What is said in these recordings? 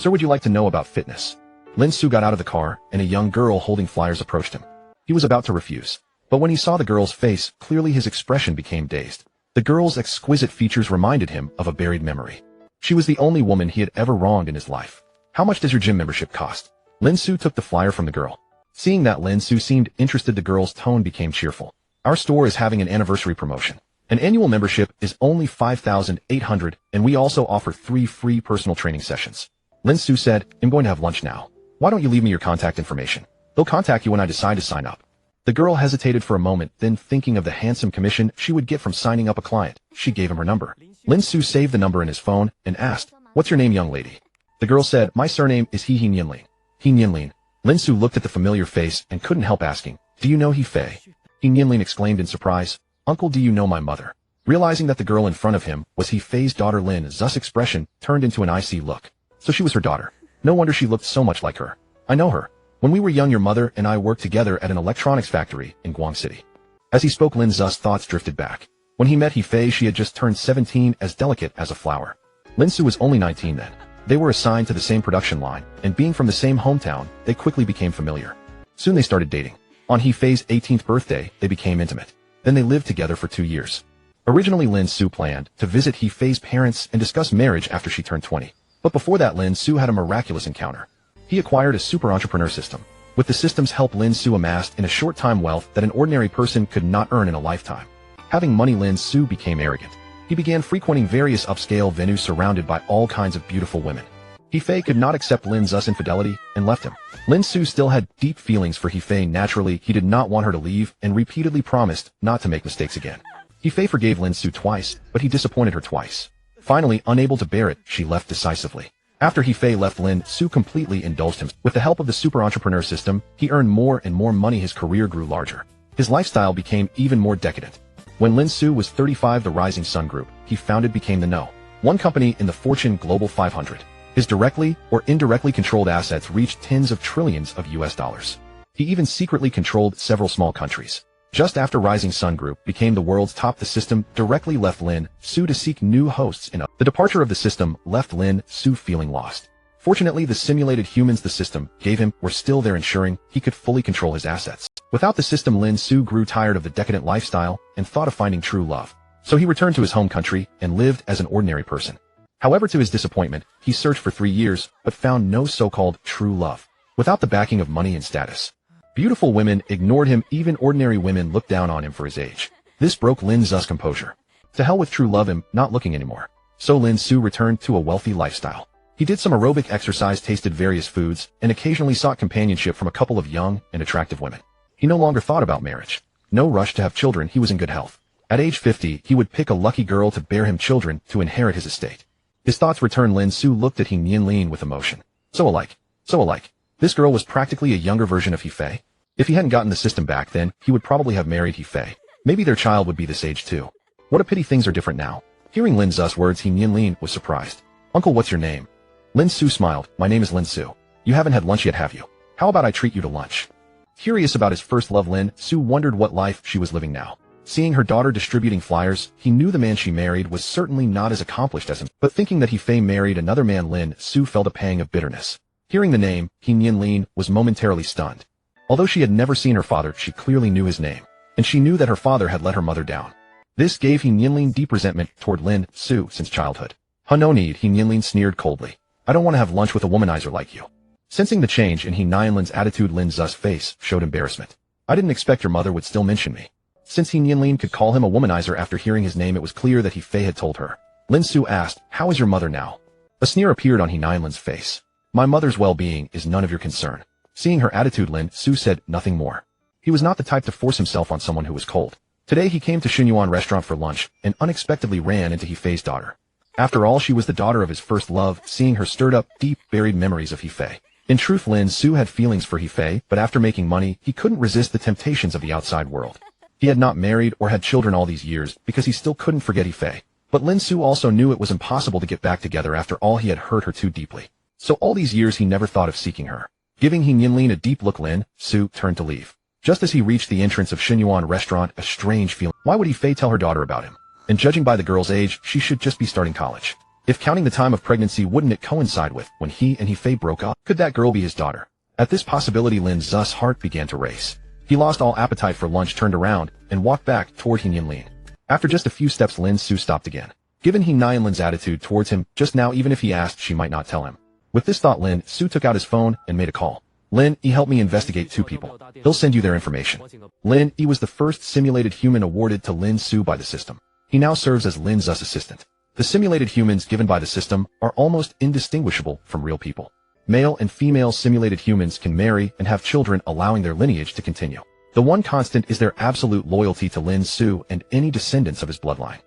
"Sir, would you like to know about fitness?" Lin Xu got out of the car, and a young girl holding flyers approached him. He was about to refuse. But when he saw the girl's face, clearly his expression became dazed. The girl's exquisite features reminded him of a buried memory. She was the only woman he had ever wronged in his life. "How much does your gym membership cost?" Lin Xu took the flyer from the girl. Seeing that Lin Xu seemed interested, the girl's tone became cheerful. "Our store is having an anniversary promotion. An annual membership is only 5,800, and we also offer 3 free personal training sessions." Lin Xu said, "I'm going to have lunch now. Why don't you leave me your contact information? They'll contact you when I decide to sign up." The girl hesitated for a moment, then thinking of the handsome commission she would get from signing up a client, she gave him her number. Lin Xu saved the number in his phone and asked, "What's your name, young lady?" The girl said, "My surname is He Nianlin." He Nianlin. Lin Xu looked at the familiar face and couldn't help asking, "Do you know He Fei?" He Nianlin exclaimed in surprise, "Uncle, do you know my mother?" Realizing that the girl in front of him was He Fei's daughter, Lin Xu's expression turned into an icy look. So she was her daughter. No wonder she looked so much like her. "I know her. When we were young, your mother and I worked together at an electronics factory in Guang City." As he spoke, Lin Xu's thoughts drifted back. When he met He Fei, she had just turned 17, as delicate as a flower. Lin Xu was only 19 then. They were assigned to the same production line, and being from the same hometown, they quickly became familiar. Soon they started dating. On He Fei's 18th birthday, they became intimate. Then they lived together for 2 years. Originally, Lin Xu planned to visit He Fei's parents and discuss marriage after she turned 20. But before that, Lin Xu had a miraculous encounter. He acquired a super entrepreneur system. With the system's help, Lin Xu amassed in a short time wealth that an ordinary person could not earn in a lifetime. Having money, Lin Xu became arrogant. He began frequenting various upscale venues surrounded by all kinds of beautiful women. He Fei could not accept Lin Xu's infidelity and left him. Lin Xu still had deep feelings for He Fei. Naturally, he did not want her to leave and repeatedly promised not to make mistakes again. He Fei forgave Lin Xu twice, but he disappointed her twice. Finally, unable to bear it, she left decisively. After He Fei left, Lin Xu completely indulged him. With the help of the super entrepreneur system, he earned more and more money. His career grew larger. His lifestyle became even more decadent. When Lin Xu was 35, the Rising Sun Group he founded became the No. 1 company in the Fortune Global 500. His directly or indirectly controlled assets reached tens of trillions of US dollars. He even secretly controlled several small countries. Just after Rising Sun Group became the world's top, the system directly left Lin Xu to seek new hosts in. The departure of the system left Lin Xu feeling lost. Fortunately, the simulated humans the system gave him were still there, ensuring he could fully control his assets. Without the system, Lin Xu grew tired of the decadent lifestyle and thought of finding true love. So he returned to his home country and lived as an ordinary person. However, to his disappointment, he searched for 3 years but found no so-called true love. Without the backing of money and status, beautiful women ignored him. Even ordinary women looked down on him for his age. This broke Lin Xu's composure. To hell with true love, I'm not looking anymore. So Lin Xu returned to a wealthy lifestyle. He did some aerobic exercise, tasted various foods, and occasionally sought companionship from a couple of young and attractive women. He no longer thought about marriage. No rush to have children. He was in good health. At age 50, he would pick a lucky girl to bear him children to inherit his estate. His thoughts returned. Lin Xu looked at He Nianlin with emotion. So alike. So alike. This girl was practically a younger version of He Fei. If he hadn't gotten the system back then, he would probably have married He Fei. Maybe their child would be this age too. What a pity things are different now. Hearing Lin Xu's words, He Nianlin was surprised. "Uncle, what's your name?" Lin Xu smiled. "My name is Lin Xu. You haven't had lunch yet, have you? How about I treat you to lunch?" Curious about his first love, Lin Xu wondered what life she was living now. Seeing her daughter distributing flyers, he knew the man she married was certainly not as accomplished as him. But thinking that He Fei married another man, Lin Xu felt a pang of bitterness. Hearing the name, He Nianlin was momentarily stunned. Although she had never seen her father, she clearly knew his name, and she knew that her father had let her mother down. This gave He Nianlin deep resentment toward Lin Xu since childhood. No need, He Nianlin sneered coldly. "I don't want to have lunch with a womanizer like you." Sensing the change in He Nianlin's attitude, Lin Xu's face showed embarrassment. "I didn't expect your mother would still mention me." Since He Nianlin could call him a womanizer after hearing his name, it was clear that He Fei had told her. Lin Xu asked, "How is your mother now?" A sneer appeared on He Nianlin's face. "My mother's well-being is none of your concern." Seeing her attitude, Lin Xu said nothing more. He was not the type to force himself on someone who was cold. Today he came to Xinyuan restaurant for lunch and unexpectedly ran into He Fei's daughter. After all, she was the daughter of his first love. Seeing her stirred up deep, buried memories of He Fei. In truth, Lin Xu had feelings for He Fei, but after making money, he couldn't resist the temptations of the outside world. He had not married or had children all these years because he still couldn't forget He Fei. But Lin Xu also knew it was impossible to get back together after all. He had hurt her too deeply. So all these years he never thought of seeking her. Giving He Nianlin a deep look, Lin Xu turned to leave. Just as he reached the entrance of Xinyuan restaurant, a strange feeling. Why would He Fei tell her daughter about him? And judging by the girl's age, she should just be starting college. If counting the time of pregnancy, wouldn't it coincide with when he and He Fei broke up? Could that girl be his daughter? At this possibility, Lin Xu's heart began to race. He lost all appetite for lunch, turned around, and walked back toward Nianlin. After just a few steps, Lin Xu stopped again. Given Nianlin's attitude towards him just now, even if he asked, she might not tell him. With this thought, Lin Xu took out his phone and made a call. Lin He helped me investigate 2 people. He'll send you their information. Lin He was the first simulated human awarded to Lin Xu by the system. He now serves as Lin Xu's assistant. The simulated humans given by the system are almost indistinguishable from real people. Male and female simulated humans can marry and have children, allowing their lineage to continue. The one constant is their absolute loyalty to Lin Xu and any descendants of his bloodline.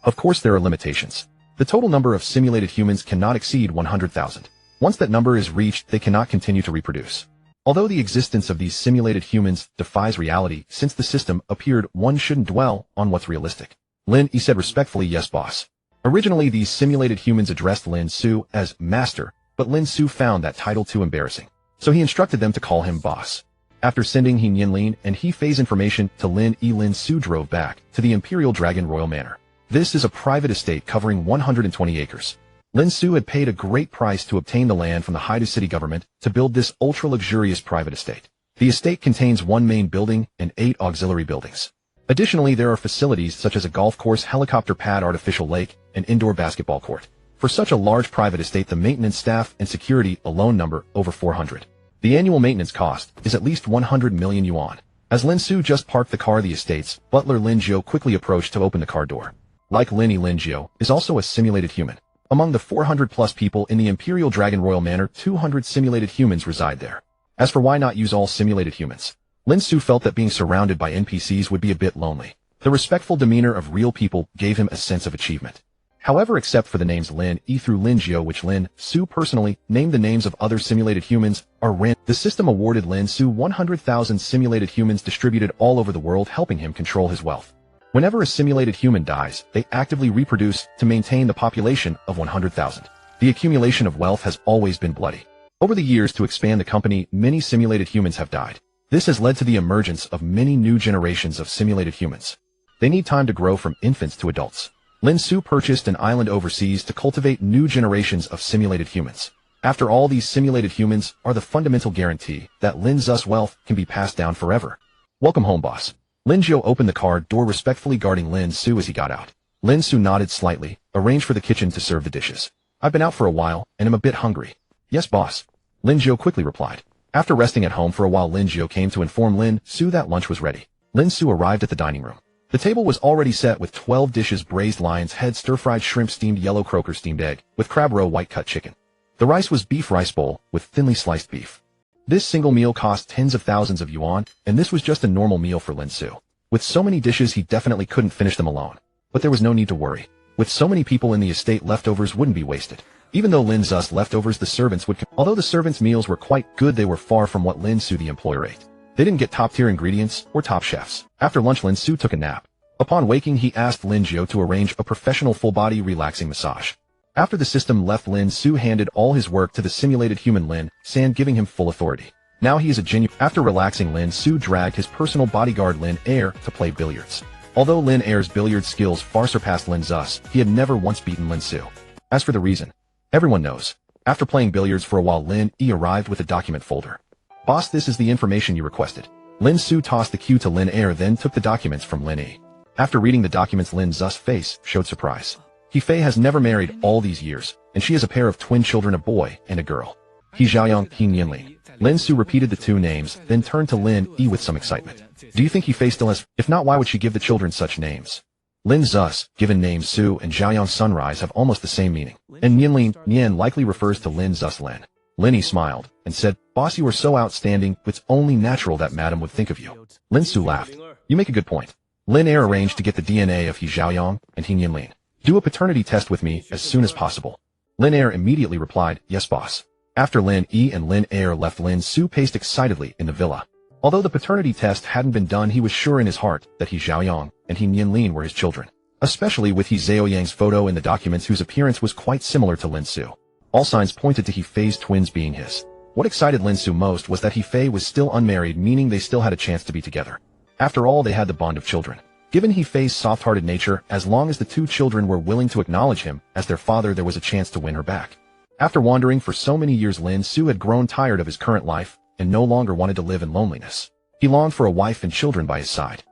Of course, there are limitations. The total number of simulated humans cannot exceed 100,000. Once that number is reached, they cannot continue to reproduce. Although the existence of these simulated humans defies reality, since the system appeared, one shouldn't dwell on what's realistic. Lin He said respectfully, "Yes, boss." Originally, these simulated humans addressed Lin Xu as master, but Lin Xu found that title too embarrassing. So he instructed them to call him boss. After sending Nianlin and He Fei's information to Lin Xu drove back to the Imperial Dragon Royal Manor. This is a private estate covering 120 acres. Lin Xu had paid a great price to obtain the land from the Haidu city government to build this ultra-luxurious private estate. The estate contains 1 main building and 8 auxiliary buildings. Additionally, there are facilities such as a golf course, helicopter pad, artificial lake, and indoor basketball court. For such a large private estate, the maintenance staff and security alone number over 400. The annual maintenance cost is at least 100 million yuan. As Lin Xu just parked the car, the estate's butler Lin Jiu quickly approached to open the car door. Like Lin Jiu is also a simulated human. Among the 400-plus people in the Imperial Dragon Royal Manor, 200 simulated humans reside there. As for why not use all simulated humans, Lin Xu felt that being surrounded by NPCs would be a bit lonely. The respectful demeanor of real people gave him a sense of achievement. However, except for the names Lin He through Lin Jiu, which Lin Xu personally named the names of other simulated humans, are random. The system awarded Lin Xu 100,000 simulated humans distributed all over the world, helping him control his wealth. Whenever a simulated human dies, they actively reproduce to maintain the population of 100,000. The accumulation of wealth has always been bloody. Over the years, to expand the company, many simulated humans have died. This has led to the emergence of many new generations of simulated humans. They need time to grow from infants to adults. Lin Xu purchased an island overseas to cultivate new generations of simulated humans. After all, these simulated humans are the fundamental guarantee that Lin Xu's wealth can be passed down forever. Welcome home, boss. Lin Jiu opened the car door, respectfully guarding Lin Xu as he got out. Lin Xu nodded slightly, arranged for the kitchen to serve the dishes. "I've been out for a while, and am a bit hungry." "Yes, boss," Lin Jiu quickly replied. After resting at home for a while, Lin Jiu came to inform Lin Xu that lunch was ready. Lin Xu arrived at the dining room. The table was already set with 12 dishes: braised lion's head, stir-fried shrimp, steamed yellow croaker, steamed egg, with crab roe, white-cut chicken. The rice was beef rice bowl with thinly sliced beef. This single meal cost tens of thousands of yuan, and this was just a normal meal for Lin Xu. With so many dishes, he definitely couldn't finish them alone. But there was no need to worry. With so many people in the estate, leftovers wouldn't be wasted. Even though Lin Xu's leftovers, the servants would. Although the servants' meals were quite good, they were far from what Lin Xu, the employer, ate. They didn't get top-tier ingredients or top chefs. After lunch, Lin Xu took a nap. Upon waking, he asked Lin Jiu to arrange a professional full-body relaxing massage. After the system left, Lin Xu handed all his work to the simulated human Lin San, giving him full authority. Now he is a genuine. After relaxing, Lin Xu dragged his personal bodyguard Lin Air to play billiards. Although Lin Air's billiard skills far surpassed Lin Xu's, he had never once beaten Lin Xu. As for the reason, everyone knows. After playing billiards for a while, Lin He arrived with a document folder. "Boss, this is the information you requested." Lin Xu tossed the cue to Lin Air, then took the documents from Lin He. After reading the documents, Lin Xu's face showed surprise. He Fei has never married all these years, and she has a pair of twin children, a boy and a girl. He Xiaoyang, He Nianlin. Lin Xu repeated the 2 names, then turned to Lin He with some excitement. "Do you think He Fei still has? If not, why would she give the children such names?" Lin Xu's given names Xu and Xiaoyang Sunrise have almost the same meaning, and Nianlin Nian likely refers to Lin Xu's Lin. Lin He smiled and said, "Boss, you are so outstanding, it's only natural that Madam would think of you." Lin Xu laughed. "You make a good point." Lin Air arranged to get the DNA of He Xiaoyang and He Nianlin. "Do a paternity test with me as soon as possible." Lin Air immediately replied, "Yes, boss." After Lin He and Lin Air left, Lin Xu paced excitedly in the villa. Although the paternity test hadn't been done, he was sure in his heart that He Xiaoyang and He Nianlin were his children, especially with He Zhaoyang's photo in the documents, whose appearance was quite similar to Lin Xu. All signs pointed to He Fei's twins being his. What excited Lin Xu most was that He Fei was still unmarried, meaning they still had a chance to be together. After all, they had the bond of children. Given He Fei's soft-hearted nature, as long as the two children were willing to acknowledge him as their father, there was a chance to win her back. After wandering for so many years, Lin Xu had grown tired of his current life and no longer wanted to live in loneliness. He longed for a wife and children by his side.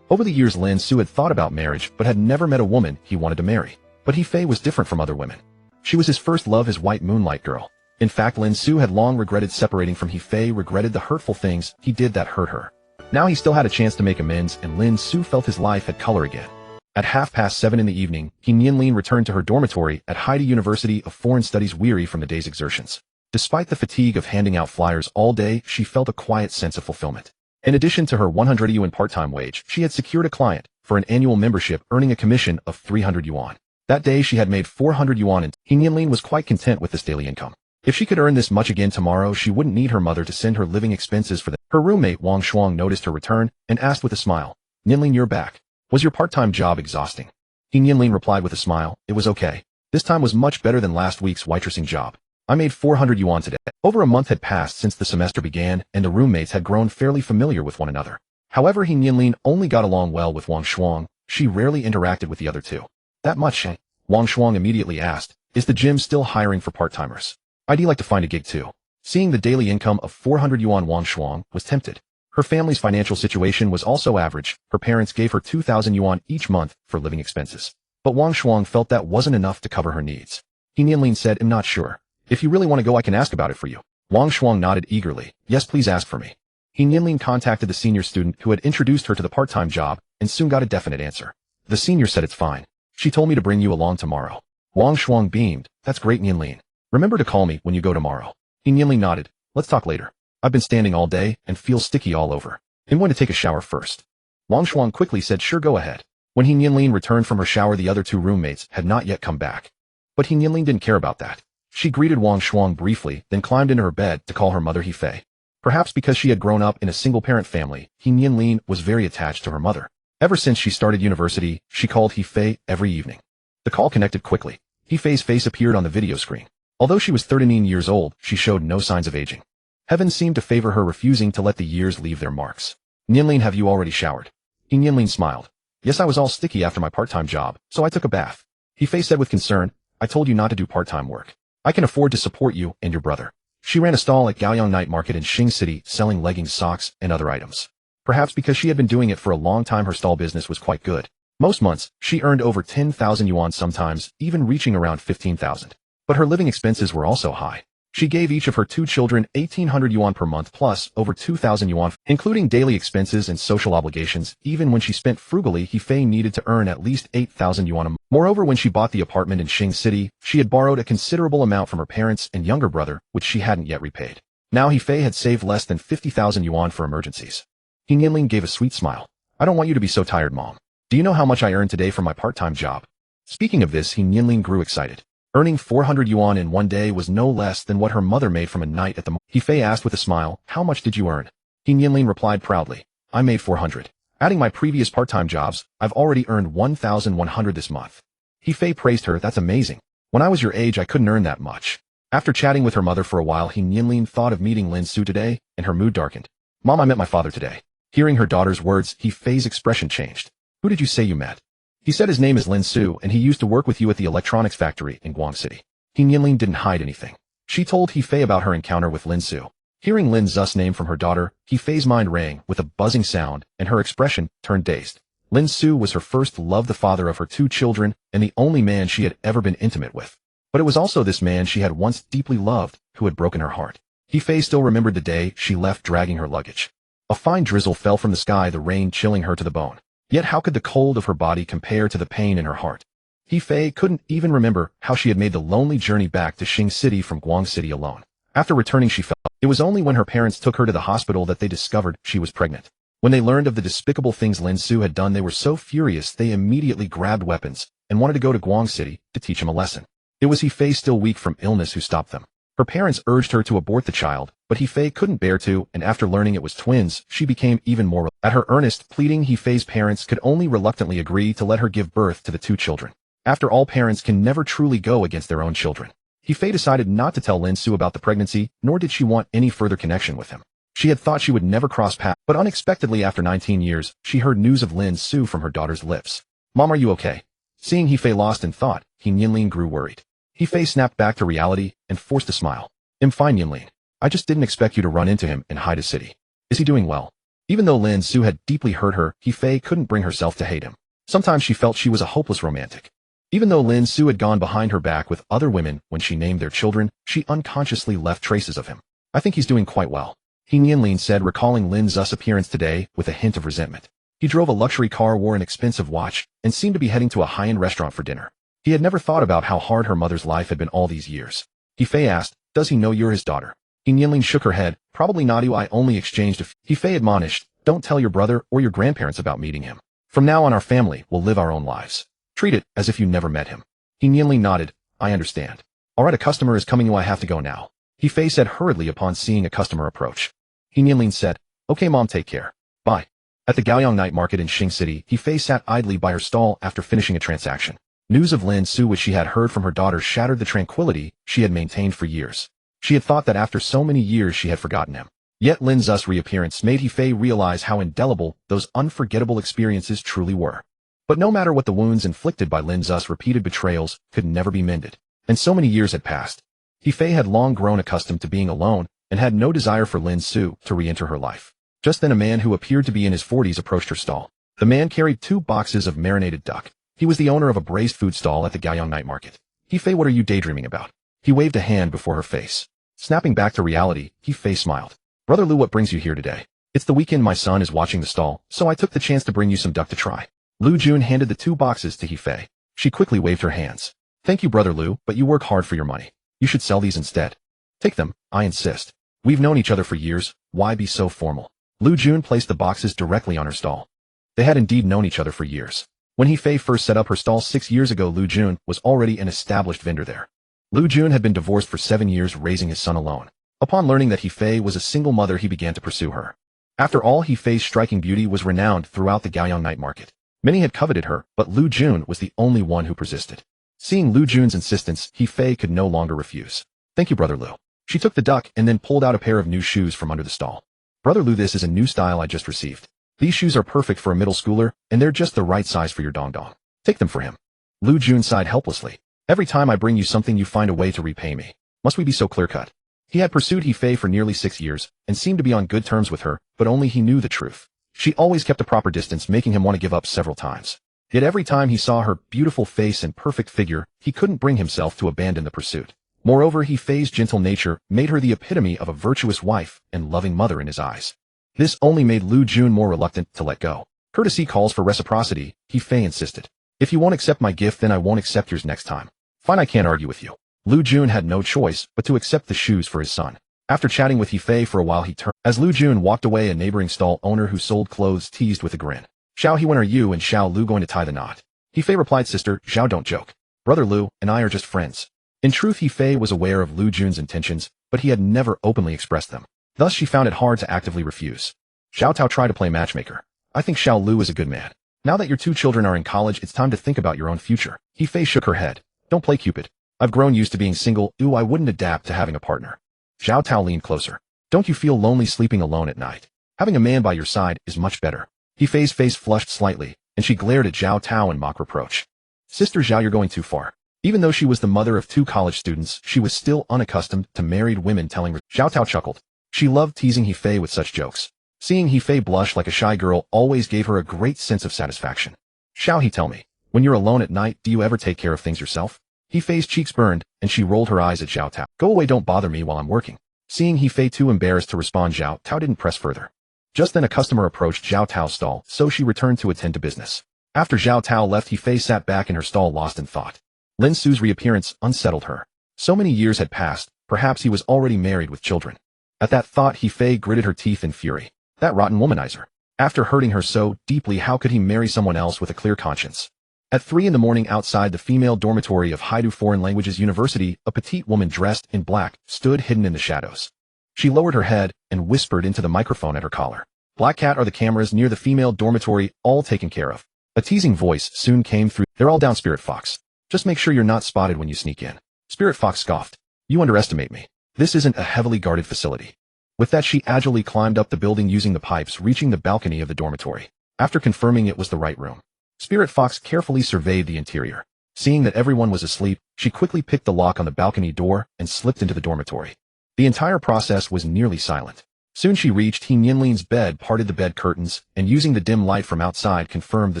Over the years, Lin Xu had thought about marriage but had never met a woman he wanted to marry. But He Fei was different from other women. She was his first love, his white moonlight girl. In fact, Lin Xu had long regretted separating from He Fei, regretted the hurtful things he did that hurt her. Now he still had a chance to make amends, and Lin Xu felt his life had color again. At 7:30 in the evening, Nianlin returned to her dormitory at He University of Foreign Studies, weary from the day's exertions. Despite the fatigue of handing out flyers all day, she felt a quiet sense of fulfillment. In addition to her 100 yuan part-time wage, she had secured a client for an annual membership, earning a commission of 300 yuan. That day she had made 400 yuan, and Nianlin was quite content with this daily income. If she could earn this much again tomorrow, she wouldn't need her mother to send her living expenses for them. Her roommate Wang Shuang noticed her return and asked with a smile, "Nianlin, you're back. Was your part-time job exhausting?" Nianlin replied with a smile, "It was okay. This time was much better than last week's waitressing job. I made 400 yuan today." Over a month had passed since the semester began, and the roommates had grown fairly familiar with one another. However, Nianlin only got along well with Wang Shuang. She rarely interacted with the other two. "That much?" Wang Shuang immediately asked, "Is the gym still hiring for part-timers? I'd like to find a gig too." Seeing the daily income of 400 yuan, Wang Shuang was tempted. Her family's financial situation was also average. Her parents gave her 2,000 yuan each month for living expenses. But Wang Shuang felt that wasn't enough to cover her needs. Nianlin said, "I'm not sure. If you really want to go, I can ask about it for you." Wang Shuang nodded eagerly. "Yes, please ask for me." Nianlin contacted the senior student who had introduced her to the part-time job and soon got a definite answer. The senior said, "It's fine. She told me to bring you along tomorrow." Wang Shuang beamed. "That's great, Nianlin. Remember to call me when you go tomorrow." Nianlin nodded. "Let's talk later. I've been standing all day and feel sticky all over. I'm going to take a shower first." Wang Shuang quickly said, "Sure, go ahead." When Nianlin returned from her shower, the other two roommates had not yet come back. But Nianlin didn't care about that. She greeted Wang Shuang briefly, then climbed into her bed to call her mother He Fei. Perhaps because she had grown up in a single-parent family, Nianlin was very attached to her mother. Ever since she started university, she called He Fei every evening. The call connected quickly. He Fei's face appeared on the video screen. Although she was 39 years old, she showed no signs of aging. Heaven seemed to favor her, refusing to let the years leave their marks. "Nianlin, have you already showered?" Nianlin smiled. "Yes, I was all sticky after my part-time job, so I took a bath." He Fei said with concern, "I told you not to do part-time work. I can afford to support you and your brother." She ran a stall at Gaoyang Night Market in Xing City, selling leggings, socks, and other items. Perhaps because she had been doing it for a long time, her stall business was quite good. Most months, she earned over 10,000 yuan, sometimes even reaching around 15,000. But her living expenses were also high. She gave each of her two children 1,800 yuan per month plus over 2,000 yuan, including daily expenses and social obligations. Even when she spent frugally, He Fei needed to earn at least 8,000 yuan a month. Moreover, when she bought the apartment in Xing City, she had borrowed a considerable amount from her parents and younger brother, which she hadn't yet repaid. Now He Fei had saved less than 50,000 yuan for emergencies. Nianlin gave a sweet smile. "I don't want you to be so tired, Mom. Do you know how much I earned today from my part-time job?" Speaking of this, Nianlin grew excited. Earning 400 yuan in one day was no less than what her mother made from a night at the mall. He Fei asked with a smile, "How much did you earn?" Nianlin replied proudly, "I made 400. Adding my previous part-time jobs, I've already earned 1,100 this month." He Fei praised her. "That's amazing. When I was your age, I couldn't earn that much." After chatting with her mother for a while, Nianlin thought of meeting Lin Xu today, and her mood darkened. "Mom, I met my father today." Hearing her daughter's words, He Fei's expression changed. "Who did you say you met?" "He said his name is Lin Xu, and he used to work with you at the electronics factory in Guang City." Nianlin didn't hide anything. She told He Fei about her encounter with Lin Xu. Hearing Lin Xu's name from her daughter, He Fei's mind rang with a buzzing sound, and her expression turned dazed. Lin Xu was her first love, the father of her two children, and the only man she had ever been intimate with. But it was also this man she had once deeply loved who had broken her heart. He Fei still remembered the day she left dragging her luggage. A fine drizzle fell from the sky, the rain chilling her to the bone. Yet how could the cold of her body compare to the pain in her heart? He Fei couldn't even remember how she had made the lonely journey back to Xing City from Guang City alone. After returning, she felt it was only when her parents took her to the hospital that they discovered she was pregnant. When they learned of the despicable things Lin Xu had done, they were so furious they immediately grabbed weapons and wanted to go to Guang City to teach him a lesson. It was He Fei, still weak from illness, who stopped them. Her parents urged her to abort the child, but He Fei couldn't bear to, and after learning it was twins, she became even more. At her earnest pleading, He Fei's parents could only reluctantly agree to let her give birth to the two children. After all, parents can never truly go against their own children. He Fei decided not to tell Lin Xu about the pregnancy, nor did she want any further connection with him. She had thought she would never cross paths, but unexpectedly after 19 years, she heard news of Lin Xu from her daughter's lips. Mom, are you okay? Seeing He Fei lost in thought, Nianlin grew worried. He Fei snapped back to reality and forced a smile. I'm fine, Nianlin. I just didn't expect you to run into him in Haida City. Is he doing well? Even though Lin Xu had deeply hurt her, He Fei couldn't bring herself to hate him. Sometimes she felt she was a hopeless romantic. Even though Lin Xu had gone behind her back with other women when she named their children, she unconsciously left traces of him. I think he's doing quite well, Nianlin said, recalling Lin Xu's appearance today with a hint of resentment. He drove a luxury car, wore an expensive watch, and seemed to be heading to a high-end restaurant for dinner. He had never thought about how hard her mother's life had been all these years. He Fei asked, does he know you're his daughter? Nianlin shook her head, probably not. I only exchanged a few. He Fei admonished, don't tell your brother or your grandparents about meeting him. From now on our family will live our own lives. Treat it as if you never met him. Nianlin nodded, I understand. Alright, a customer is coming. I have to go now, He Fei said hurriedly upon seeing a customer approach. Nianlin said, okay mom, take care. Bye. At the Gaoyang night market in Xing City, He Fei sat idly by her stall after finishing a transaction. News of Lin Xu, which she had heard from her daughter, shattered the tranquility she had maintained for years. She had thought that after so many years she had forgotten him. Yet Lin Xu's reappearance made He Fei realize how indelible those unforgettable experiences truly were. But no matter what, the wounds inflicted by Lin Xu's repeated betrayals could never be mended. And so many years had passed. He Fei had long grown accustomed to being alone and had no desire for Lin Xu to re-enter her life. Just then a man who appeared to be in his 40s approached her stall. The man carried 2 boxes of marinated duck. He was the owner of a braised food stall at the Gaoyang night market. He Fei, what are you daydreaming about? He waved a hand before her face. Snapping back to reality, He Fei smiled. Brother Lu, what brings you here today? It's the weekend, my son is watching the stall, so I took the chance to bring you some duck to try. Lu Jun handed the 2 boxes to He Fei. She quickly waved her hands. Thank you, Brother Lu, but you work hard for your money. You should sell these instead. Take them, I insist. We've known each other for years, why be so formal? Lu Jun placed the boxes directly on her stall. They had indeed known each other for years. When He Fei first set up her stall 6 years ago, Lu Jun was already an established vendor there. Lu Jun had been divorced for 7 years, raising his son alone. Upon learning that He Fei was a single mother, he began to pursue her. After all, He Fei's striking beauty was renowned throughout the Gaoyang night market. Many had coveted her, but Lu Jun was the only one who persisted. Seeing Lu Jun's insistence, He Fei could no longer refuse. Thank you, Brother Lu. She took the duck and then pulled out a pair of new shoes from under the stall. Brother Lu, this is a new style I just received. These shoes are perfect for a middle schooler, and they're just the right size for your dong-dong. Take them for him. Lu Jun sighed helplessly. Every time I bring you something, you find a way to repay me. Must we be so clear-cut? He had pursued He Fei for nearly 6 years, and seemed to be on good terms with her, but only he knew the truth. She always kept a proper distance, making him want to give up several times. Yet every time he saw her beautiful face and perfect figure, he couldn't bring himself to abandon the pursuit. Moreover, He Fei's gentle nature made her the epitome of a virtuous wife and loving mother in his eyes. This only made Lu Jun more reluctant to let go. Courtesy calls for reciprocity, He Fei insisted. If you won't accept my gift, then I won't accept yours next time. Fine, I can't argue with you. Lu Jun had no choice but to accept the shoes for his son. After chatting with He Fei for a while, he turned. As Lu Jun walked away, a neighboring stall owner who sold clothes teased with a grin. Xiao He, when are you and Xiao Lu going to tie the knot? He Fei replied, sister, Xiao, don't joke. Brother Lu and I are just friends. In truth, He Fei was aware of Lu Jun's intentions, but he had never openly expressed them. Thus she found it hard to actively refuse. Xiao Tao tried to play matchmaker. I think Xiao Lu is a good man. Now that your 2 children are in college, it's time to think about your own future. He Fei shook her head. Don't play Cupid. I've grown used to being single. Ooh, I wouldn't adapt to having a partner. Xiao Tao leaned closer. Don't you feel lonely sleeping alone at night? Having a man by your side is much better. He Fei's face flushed slightly, and she glared at Xiao Tao in mock reproach. Sister Xiao, you're going too far. Even though she was the mother of 2 college students, she was still unaccustomed to married women telling her. Xiao Tao chuckled. She loved teasing He Fei with such jokes. Seeing He Fei blush like a shy girl always gave her a great sense of satisfaction. Xiao He, tell me, when you're alone at night, do you ever take care of things yourself? He Fei's cheeks burned, and she rolled her eyes at Xiao Tao. Go away, don't bother me while I'm working. Seeing He Fei too embarrassed to respond, Xiao Tao didn't press further. Just then a customer approached Xiao Tao's stall, so she returned to attend to business. After Xiao Tao left, He Fei sat back in her stall lost in thought. Lin Xu's reappearance unsettled her. So many years had passed, perhaps he was already married with children. At that thought, He Fei gritted her teeth in fury. That rotten womanizer. After hurting her so deeply, how could he marry someone else with a clear conscience? At 3 in the morning outside the female dormitory of Haidu Foreign Languages University, a petite woman dressed in black stood hidden in the shadows. She lowered her head and whispered into the microphone at her collar. Black Cat, are the cameras near the female dormitory all taken care of? A teasing voice soon came through. They're all down, Spirit Fox. Just make sure you're not spotted when you sneak in. Spirit Fox scoffed. You underestimate me. This isn't a heavily guarded facility. With that, she agilely climbed up the building using the pipes, reaching the balcony of the dormitory. After confirming it was the right room, Spirit Fox carefully surveyed the interior. Seeing that everyone was asleep, she quickly picked the lock on the balcony door and slipped into the dormitory. The entire process was nearly silent. Soon she reached He Nianlin's bed, parted the bed curtains, and using the dim light from outside confirmed the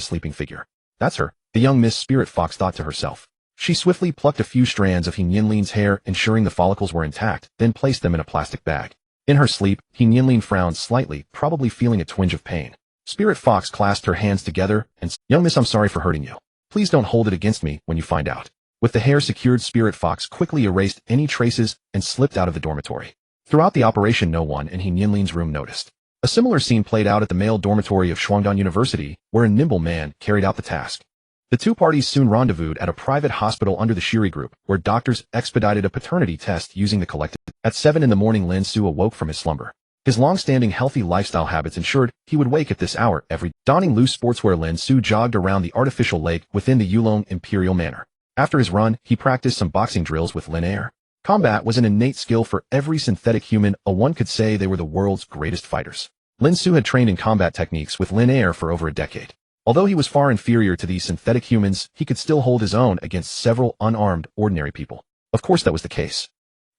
sleeping figure. That's her, the young Miss Spirit Fox thought to herself. She swiftly plucked a few strands of He Nianlin's hair, ensuring the follicles were intact, then placed them in a plastic bag. In her sleep, He Nianlin frowned slightly, probably feeling a twinge of pain. Spirit Fox clasped her hands together and said, "Young miss, I'm sorry for hurting you. Please don't hold it against me when you find out." With the hair secured, Spirit Fox quickly erased any traces and slipped out of the dormitory. Throughout the operation, no one in He Nianlin's room noticed. A similar scene played out at the male dormitory of Shuangdan University, where a nimble man carried out the task. The two parties soon rendezvoused at a private hospital under the Shiri Group, where doctors expedited a paternity test using the collective. At 7 in the morning, Lin Xu awoke from his slumber. His long-standing healthy lifestyle habits ensured he would wake at this hour every day. Donning loose sportswear, Lin Xu jogged around the artificial lake within the Yulong Imperial Manor. After his run, he practiced some boxing drills with Billionaire. Combat was an innate skill for every synthetic human, one could say they were the world's greatest fighters. Lin Xu had trained in combat techniques with Billionaire for over a decade. Although he was far inferior to these synthetic humans, he could still hold his own against several unarmed, ordinary people. Of course that was the case.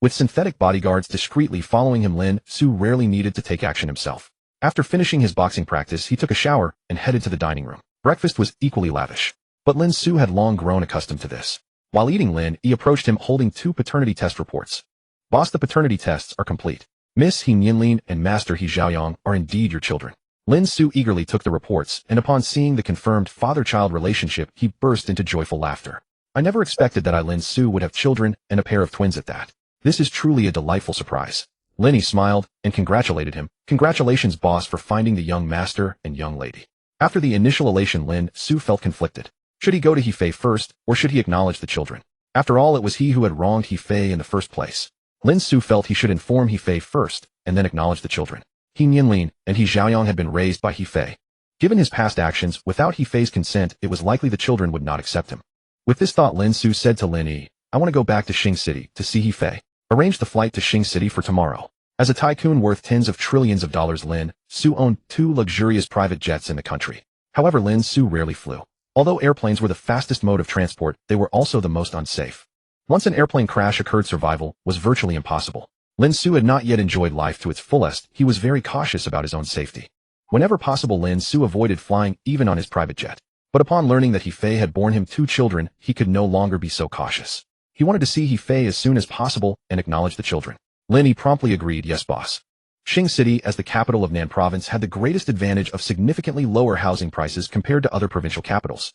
With synthetic bodyguards discreetly following him, Lin Xu rarely needed to take action himself. After finishing his boxing practice, he took a shower and headed to the dining room. Breakfast was equally lavish, but Lin Xu had long grown accustomed to this. While eating, Lin Yi approached him holding 2 paternity test reports. "Boss, the paternity tests are complete. Miss He Nianlin and Master He Xiaoyang are indeed your children." Lin Xu eagerly took the reports, and upon seeing the confirmed father-child relationship, he burst into joyful laughter. "I never expected that Lin Xu would have children, and a pair of twins at that. This is truly a delightful surprise." Lin Yi smiled and congratulated him. "Congratulations, boss, for finding the young master and young lady." After the initial elation, Lin Xu felt conflicted. Should he go to He Fei first, or should he acknowledge the children? After all, it was he who had wronged He Fei in the first place. Lin Xu felt he should inform He Fei first, and then acknowledge the children. He Nianlin and He Xiaoyang had been raised by He Fei. Given his past actions, without He Fei's consent, it was likely the children would not accept him. With this thought, Lin Xu said to Lin Yi, "I want to go back to Xing City to see He Fei. Arrange the flight to Xing City for tomorrow." As a tycoon worth tens of trillions of dollars, Lin Xu owned 2 luxurious private jets in the country. However, Lin Xu rarely flew. Although airplanes were the fastest mode of transport, they were also the most unsafe. Once an airplane crash occurred, survival was virtually impossible. Lin Xu had not yet enjoyed life to its fullest. He was very cautious about his own safety. Whenever possible, Lin Xu avoided flying even on his private jet. But upon learning that He Fei had borne him 2 children, he could no longer be so cautious. He wanted to see He Fei as soon as possible and acknowledge the children. Lin Yi promptly agreed, "Yes, boss." Xing City, as the capital of Nan Province, had the greatest advantage of significantly lower housing prices compared to other provincial capitals.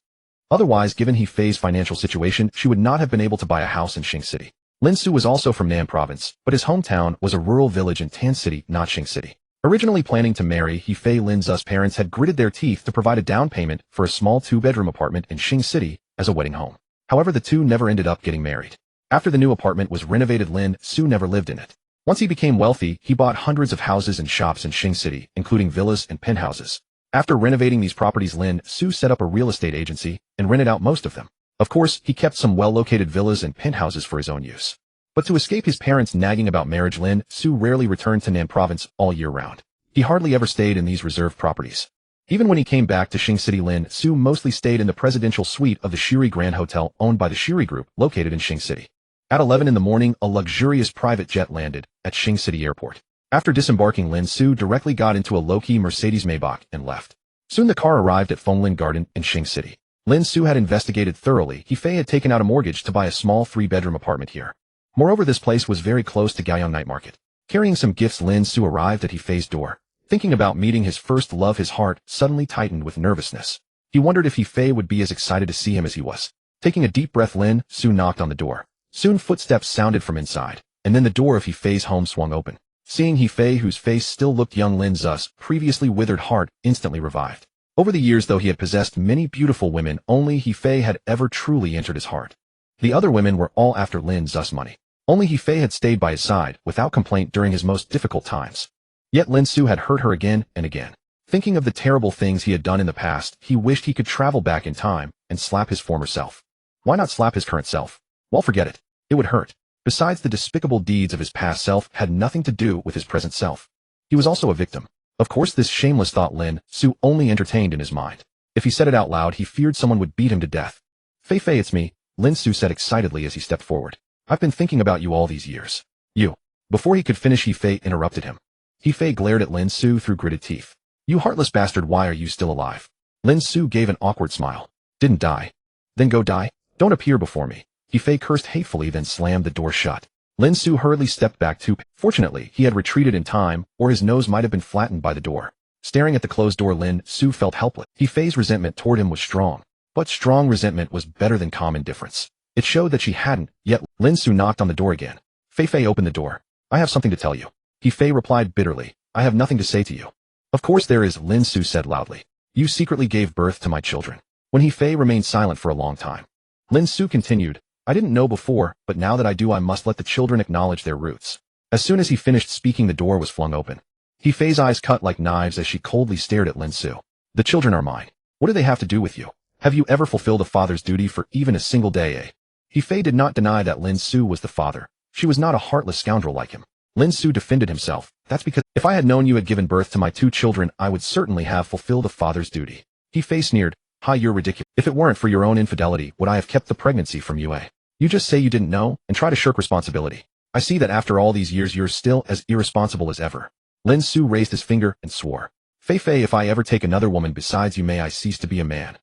Otherwise, given He Fei's financial situation, she would not have been able to buy a house in Xing City. Lin Xu was also from Nan Province, but his hometown was a rural village in Tan City, not Xing City. Originally planning to marry He Fei, Lin Xu's parents had gritted their teeth to provide a down payment for a small 2-bedroom apartment in Xing City as a wedding home. However, the two never ended up getting married. After the new apartment was renovated, Lin Xu never lived in it. Once he became wealthy, he bought hundreds of houses and shops in Xing City, including villas and penthouses. After renovating these properties, Lin Xu set up a real estate agency and rented out most of them. Of course, he kept some well-located villas and penthouses for his own use. But to escape his parents nagging about marriage, Lin Xu rarely returned to Nan Province all year round. He hardly ever stayed in these reserved properties. Even when he came back to Xing City, Lin Xu mostly stayed in the presidential suite of the Shiri Grand Hotel owned by the Shiri Group, located in Xing City. At 11 in the morning, a luxurious private jet landed at Xing City Airport. After disembarking, Lin Xu directly got into a low-key Mercedes Maybach and left. Soon the car arrived at Fenglin Garden in Xing City. Lin Xu had investigated thoroughly. He Fei had taken out a mortgage to buy a small 3-bedroom apartment here. Moreover, this place was very close to Gaoyang Night Market. Carrying some gifts, Lin Xu arrived at He Fei's door. Thinking about meeting his first love, his heart suddenly tightened with nervousness. He wondered if He Fei would be as excited to see him as he was. Taking a deep breath, Lin Xu knocked on the door. Soon footsteps sounded from inside, and then the door of He Fei's home swung open. Seeing He Fei, whose face still looked young, Lin Xu's previously withered heart instantly revived. Over the years, though he had possessed many beautiful women, only He Fei had ever truly entered his heart. The other women were all after Lin Xu's money. Only He Fei had stayed by his side without complaint during his most difficult times. Yet Lin Xu had hurt her again and again. Thinking of the terrible things he had done in the past, he wished he could travel back in time and slap his former self. Why not slap his current self? Well, forget it. It would hurt. Besides, the despicable deeds of his past self had nothing to do with his present self. He was also a victim. Of course, this shameless thought Lin Xu only entertained in his mind. If he said it out loud, he feared someone would beat him to death. Fei Fei, it's me, Lin Xu said excitedly as he stepped forward. I've been thinking about you all these years. You. Before he could finish, He Fei interrupted him. He Fei glared at Lin Xu through gritted teeth. You heartless bastard, why are you still alive? Lin Xu gave an awkward smile. Didn't die. Then go die. Don't appear before me. He Fei cursed hatefully, then slammed the door shut. Lin Xu hurriedly stepped back too. Fortunately, he had retreated in time, or his nose might have been flattened by the door. Staring at the closed door, Lin Xu felt helpless. He Fei's resentment toward him was strong. But strong resentment was better than calm indifference. It showed that she hadn't, yet Lin Xu knocked on the door again. Fei Fei opened the door. I have something to tell you. He Fei replied bitterly. I have nothing to say to you. Of course there is, Lin Xu said loudly. You secretly gave birth to my children. When He Fei remained silent for a long time. Lin Xu continued. I didn't know before, but now that I do, I must let the children acknowledge their roots. As soon as he finished speaking, the door was flung open. He Fei's eyes cut like knives as she coldly stared at Lin Xu. The children are mine. What do they have to do with you? Have you ever fulfilled a father's duty for even a single day, eh? He Fei did not deny that Lin Xu was the father. She was not a heartless scoundrel like him. Lin Xu defended himself. That's because if I had known you had given birth to my 2 children, I would certainly have fulfilled a father's duty. He Fei sneered. Ha, you're ridiculous. If it weren't for your own infidelity, would I have kept the pregnancy from you, eh? You just say you didn't know, and try to shirk responsibility. I see that after all these years you're still as irresponsible as ever. Lin Xu raised his finger and swore. Fei Fei, if I ever take another woman besides you, may I cease to be a man.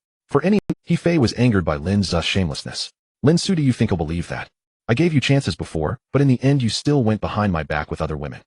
He Fei was angered by Lin Xu's shamelessness. Lin Xu, do you think he'll believe that? I gave you chances before, but in the end you still went behind my back with other women.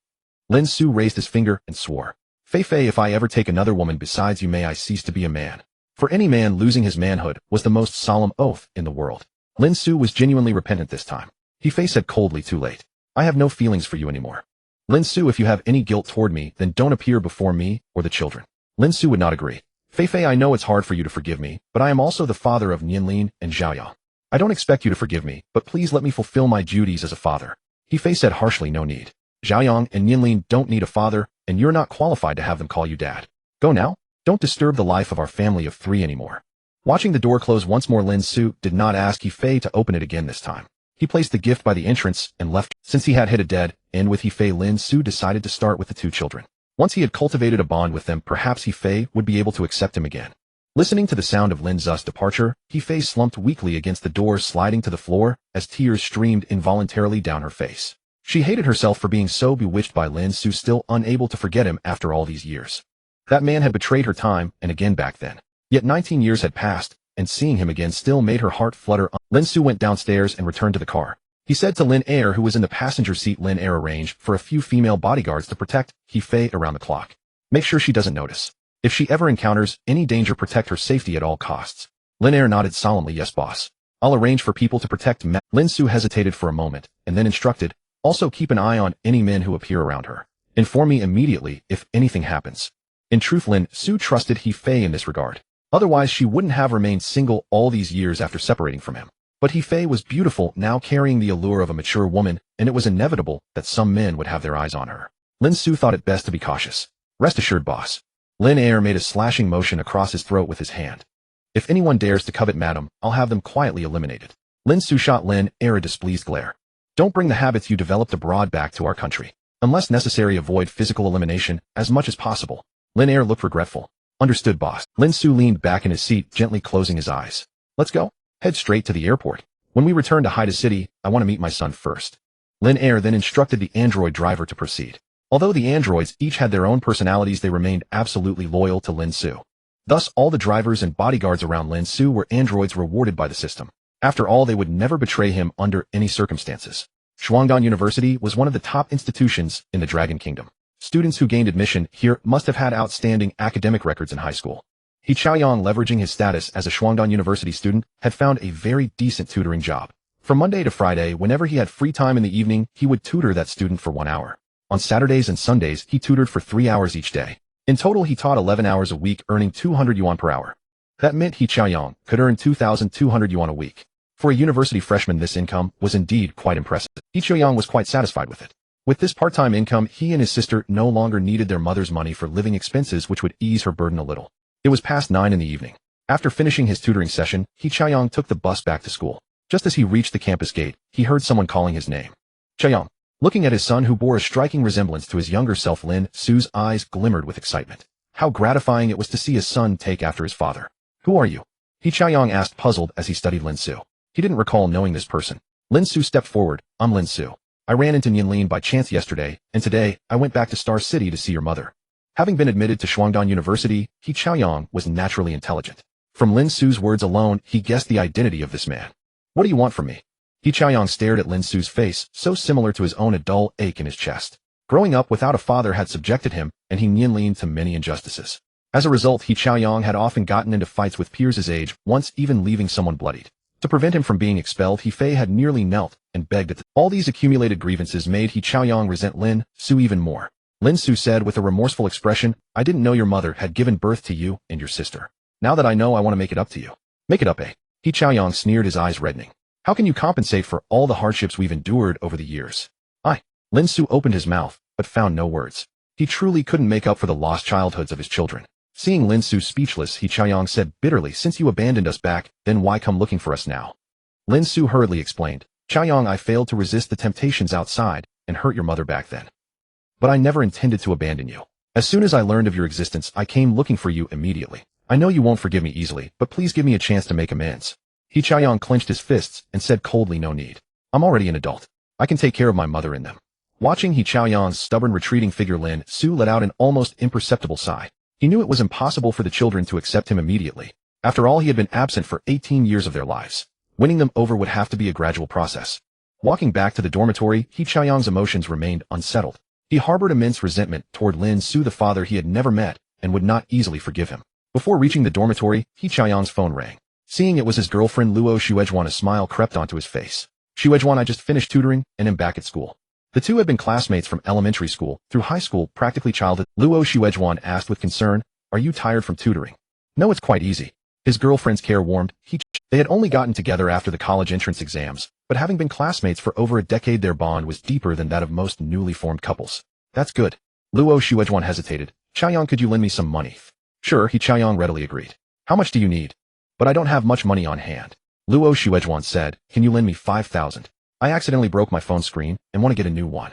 Lin Xu raised his finger and swore. Fei Fei, if I ever take another woman besides you, may I cease to be a man. For any man, losing his manhood was the most solemn oath in the world. Lin Xu was genuinely repentant this time. He Fei said coldly, too late. I have no feelings for you anymore. Lin Xu, if you have any guilt toward me, then don't appear before me or the children. Lin Xu would not agree. Fei Fei, I know it's hard for you to forgive me, but I am also the father of Nianlin and Xiaoyang. I don't expect you to forgive me, but please let me fulfill my duties as a father. He Fei said harshly, no need. Xiaoyang and Nianlin don't need a father, and you're not qualified to have them call you dad. Go now. Don't disturb the life of our family of 3 anymore. Watching the door close once more, Lin Xu did not ask He Fei to open it again this time. He placed the gift by the entrance and left. Since he had hit a dead end with He Fei, Lin Xu decided to start with the 2 children. Once he had cultivated a bond with them, perhaps He Fei would be able to accept him again. Listening to the sound of Lin Xu's departure, He Fei slumped weakly against the door, sliding to the floor as tears streamed involuntarily down her face. She hated herself for being so bewitched by Lin Xu, still unable to forget him after all these years. That man had betrayed her time and again back then. Yet 19 years had passed, and seeing him again still made her heart flutter. Lin Xu went downstairs and returned to the car. He said to Lin Air, who was in the passenger seat, Lin Air, arranged for a few female bodyguards to protect He Fei around the clock. Make sure she doesn't notice. If she ever encounters any danger, protect her safety at all costs. Lin Air nodded solemnly. Yes, boss. I'll arrange for people to protect me. Lin Xu hesitated for a moment, and then instructed, also keep an eye on any men who appear around her. Inform me immediately if anything happens. In truth, Lin Xu trusted He Fei in this regard. Otherwise, she wouldn't have remained single all these years after separating from him. But He Fei was beautiful, now carrying the allure of a mature woman, and it was inevitable that some men would have their eyes on her. Lin Xu thought it best to be cautious. Rest assured, boss. Lin Air made a slashing motion across his throat with his hand. If anyone dares to covet madam, I'll have them quietly eliminated. Lin Xu shot Lin Air a displeased glare. Don't bring the habits you developed abroad back to our country. Unless necessary, avoid physical elimination as much as possible. Lin Air looked regretful. Understood, boss. Lin Xu leaned back in his seat, gently closing his eyes. Let's go. Head straight to the airport. When we return to Haida City, I want to meet my son first. Lin Air then instructed the android driver to proceed. Although the androids each had their own personalities, they remained absolutely loyal to Lin Xu. Thus, all the drivers and bodyguards around Lin Xu were androids rewarded by the system. After all, they would never betray him under any circumstances. Shuangdan University was one of the top institutions in the Dragon Kingdom. Students who gained admission here must have had outstanding academic records in high school. He Chaoyang, leveraging his status as a Shuangdan University student, had found a very decent tutoring job. From Monday to Friday, whenever he had free time in the evening, he would tutor that student for 1 hour. On Saturdays and Sundays, he tutored for 3 hours each day. In total, he taught 11 hours a week, earning 200 yuan per hour. That meant He Chaoyang could earn 2,200 yuan a week. For a university freshman, this income was indeed quite impressive. He Chaoyang was quite satisfied with it. With this part-time income, he and his sister no longer needed their mother's money for living expenses, which would ease her burden a little. It was past 9 in the evening. After finishing his tutoring session, He Chaoyang took the bus back to school. Just as he reached the campus gate, he heard someone calling his name. Chaoyang. Looking at his son who bore a striking resemblance to his younger self, Lin Xu's eyes glimmered with excitement. How gratifying it was to see his son take after his father. Who are you? He Chaoyang asked, puzzled as he studied Lin Xu. He didn't recall knowing this person. Lin Xu stepped forward. I'm Lin Xu. I ran into Nianlin by chance yesterday, and today, I went back to Star City to see your mother. Having been admitted to Shuangdan University, He Chaoyang was naturally intelligent. From Lin Xu's words alone, he guessed the identity of this man. What do you want from me? He Chaoyang stared at Lin Xu's face, so similar to his own, a dull ache in his chest. Growing up without a father had subjected him, and he Nianlin to many injustices. As a result, He Chaoyang had often gotten into fights with peers his age, once even leaving someone bloodied. To prevent him from being expelled, He Fei had nearly knelt and begged at all these accumulated grievances made He Chaoyang resent Lin Xu even more. Lin Xu said with a remorseful expression, I didn't know your mother had given birth to you and your sister. Now that I know, I want to make it up to you. Make it up, eh? He Chaoyang sneered, his eyes reddening. How can you compensate for all the hardships we've endured over the years? Lin Xu opened his mouth, but found no words. He truly couldn't make up for the lost childhoods of his children. Seeing Lin Xu speechless, He Chaoyang said bitterly, since you abandoned us back, then why come looking for us now? Lin Xu hurriedly explained, Chaoyang, I failed to resist the temptations outside and hurt your mother back then. But I never intended to abandon you. As soon as I learned of your existence, I came looking for you immediately. I know you won't forgive me easily, but please give me a chance to make amends. He Chaoyang clenched his fists and said coldly, no need. I'm already an adult. I can take care of my mother in them. Watching He Chaoyang's stubborn retreating figure, Lin Xu let out an almost imperceptible sigh. He knew it was impossible for the children to accept him immediately. After all, he had been absent for 18 years of their lives. Winning them over would have to be a gradual process. Walking back to the dormitory, He Chaoyang's emotions remained unsettled. He harbored immense resentment toward Lin Xu, the father he had never met, and would not easily forgive him. Before reaching the dormitory, He Chaoyang's phone rang. Seeing it was his girlfriend Luo Xuejuan, a smile crept onto his face. Xuejuan, I just finished tutoring and am back at school. The two had been classmates from elementary school through high school, practically childhood. Luo Xuejuan asked with concern, are you tired from tutoring? No, it's quite easy. His girlfriend's care warmed. They had only gotten together after the college entrance exams, but having been classmates for over a decade, their bond was deeper than that of most newly formed couples. That's good. Luo Xuejuan hesitated. Chaoyang, could you lend me some money? Sure, He Chaoyang readily agreed. How much do you need? But I don't have much money on hand. Luo Xuejuan said, can you lend me 5,000? I accidentally broke my phone screen and want to get a new one.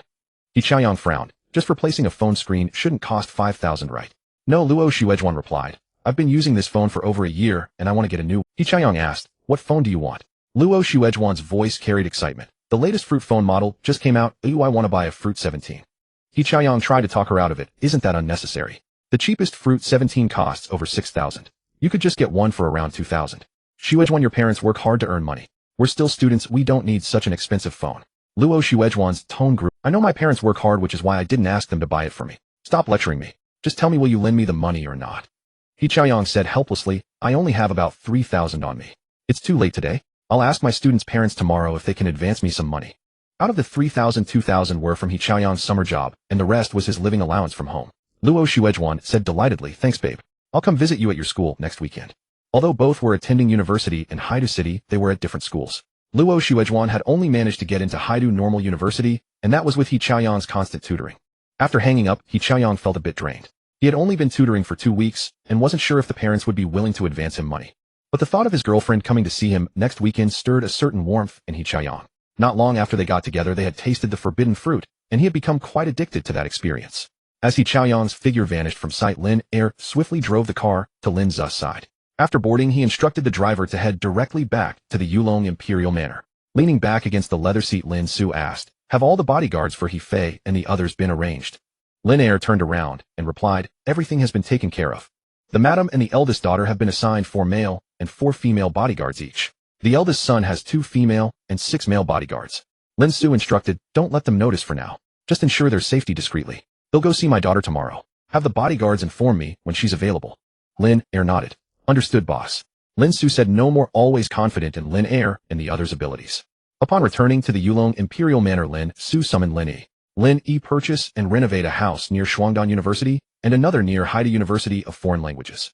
He Chaoyang frowned. Just replacing a phone screen shouldn't cost 5,000, right? No, Luo Xuejuan replied. I've been using this phone for over a year and I want to get a new. He Chaoyang asked, what phone do you want? Luo Xuejuan's voice carried excitement. The latest Fruit phone model just came out. Ooh, I want to buy a Fruit 17. He Chaoyang tried to talk her out of it. Isn't that unnecessary? The cheapest Fruit 17 costs over 6,000. You could just get one for around 2,000. Xuejuan, your parents work hard to earn money. We're still students, we don't need such an expensive phone. Luo Xuejuan's tone grew. I know my parents work hard, which is why I didn't ask them to buy it for me. Stop lecturing me. Just tell me, will you lend me the money or not? He Chaoyang said helplessly, I only have about 3,000 on me. It's too late today. I'll ask my students' parents tomorrow if they can advance me some money. Out of the 3,000, 2,000 were from He Chaoyang's summer job, and the rest was his living allowance from home. Luo Xuejuan said delightedly, thanks babe. I'll come visit you at your school next weekend. Although both were attending university in Haidu City, they were at different schools. Luo Xuejuan had only managed to get into Haidu Normal University, and that was with He Chaoyang's constant tutoring. After hanging up, He Chaoyang felt a bit drained. He had only been tutoring for 2 weeks, and wasn't sure if the parents would be willing to advance him money. But the thought of his girlfriend coming to see him next weekend stirred a certain warmth in He Chaoyang. Not long after they got together, they had tasted the forbidden fruit, and he had become quite addicted to that experience. As He Chaoyang's figure vanished from sight, Lin Air swiftly drove the car to Lin Xu's side. After boarding, he instructed the driver to head directly back to the Yulong Imperial Manor. Leaning back against the leather seat, Lin Xu asked, have all the bodyguards for He Fei and the others been arranged? Lin Air turned around and replied, everything has been taken care of. The madam and the eldest daughter have been assigned 4 male and 4 female bodyguards each. The eldest son has 2 female and 6 male bodyguards. Lin Xu instructed, don't let them notice for now. Just ensure their safety discreetly. They'll go see my daughter tomorrow. Have the bodyguards inform me when she's available. Lin Air nodded. Understood, boss. Lin Xu said no more, always confident in Lin Air and the others' abilities. Upon returning to the Yulong Imperial Manor, Lin Xu summoned Lin E. Lin E purchase and renovate a house near Shuangdan University and another near Haidu University of Foreign Languages.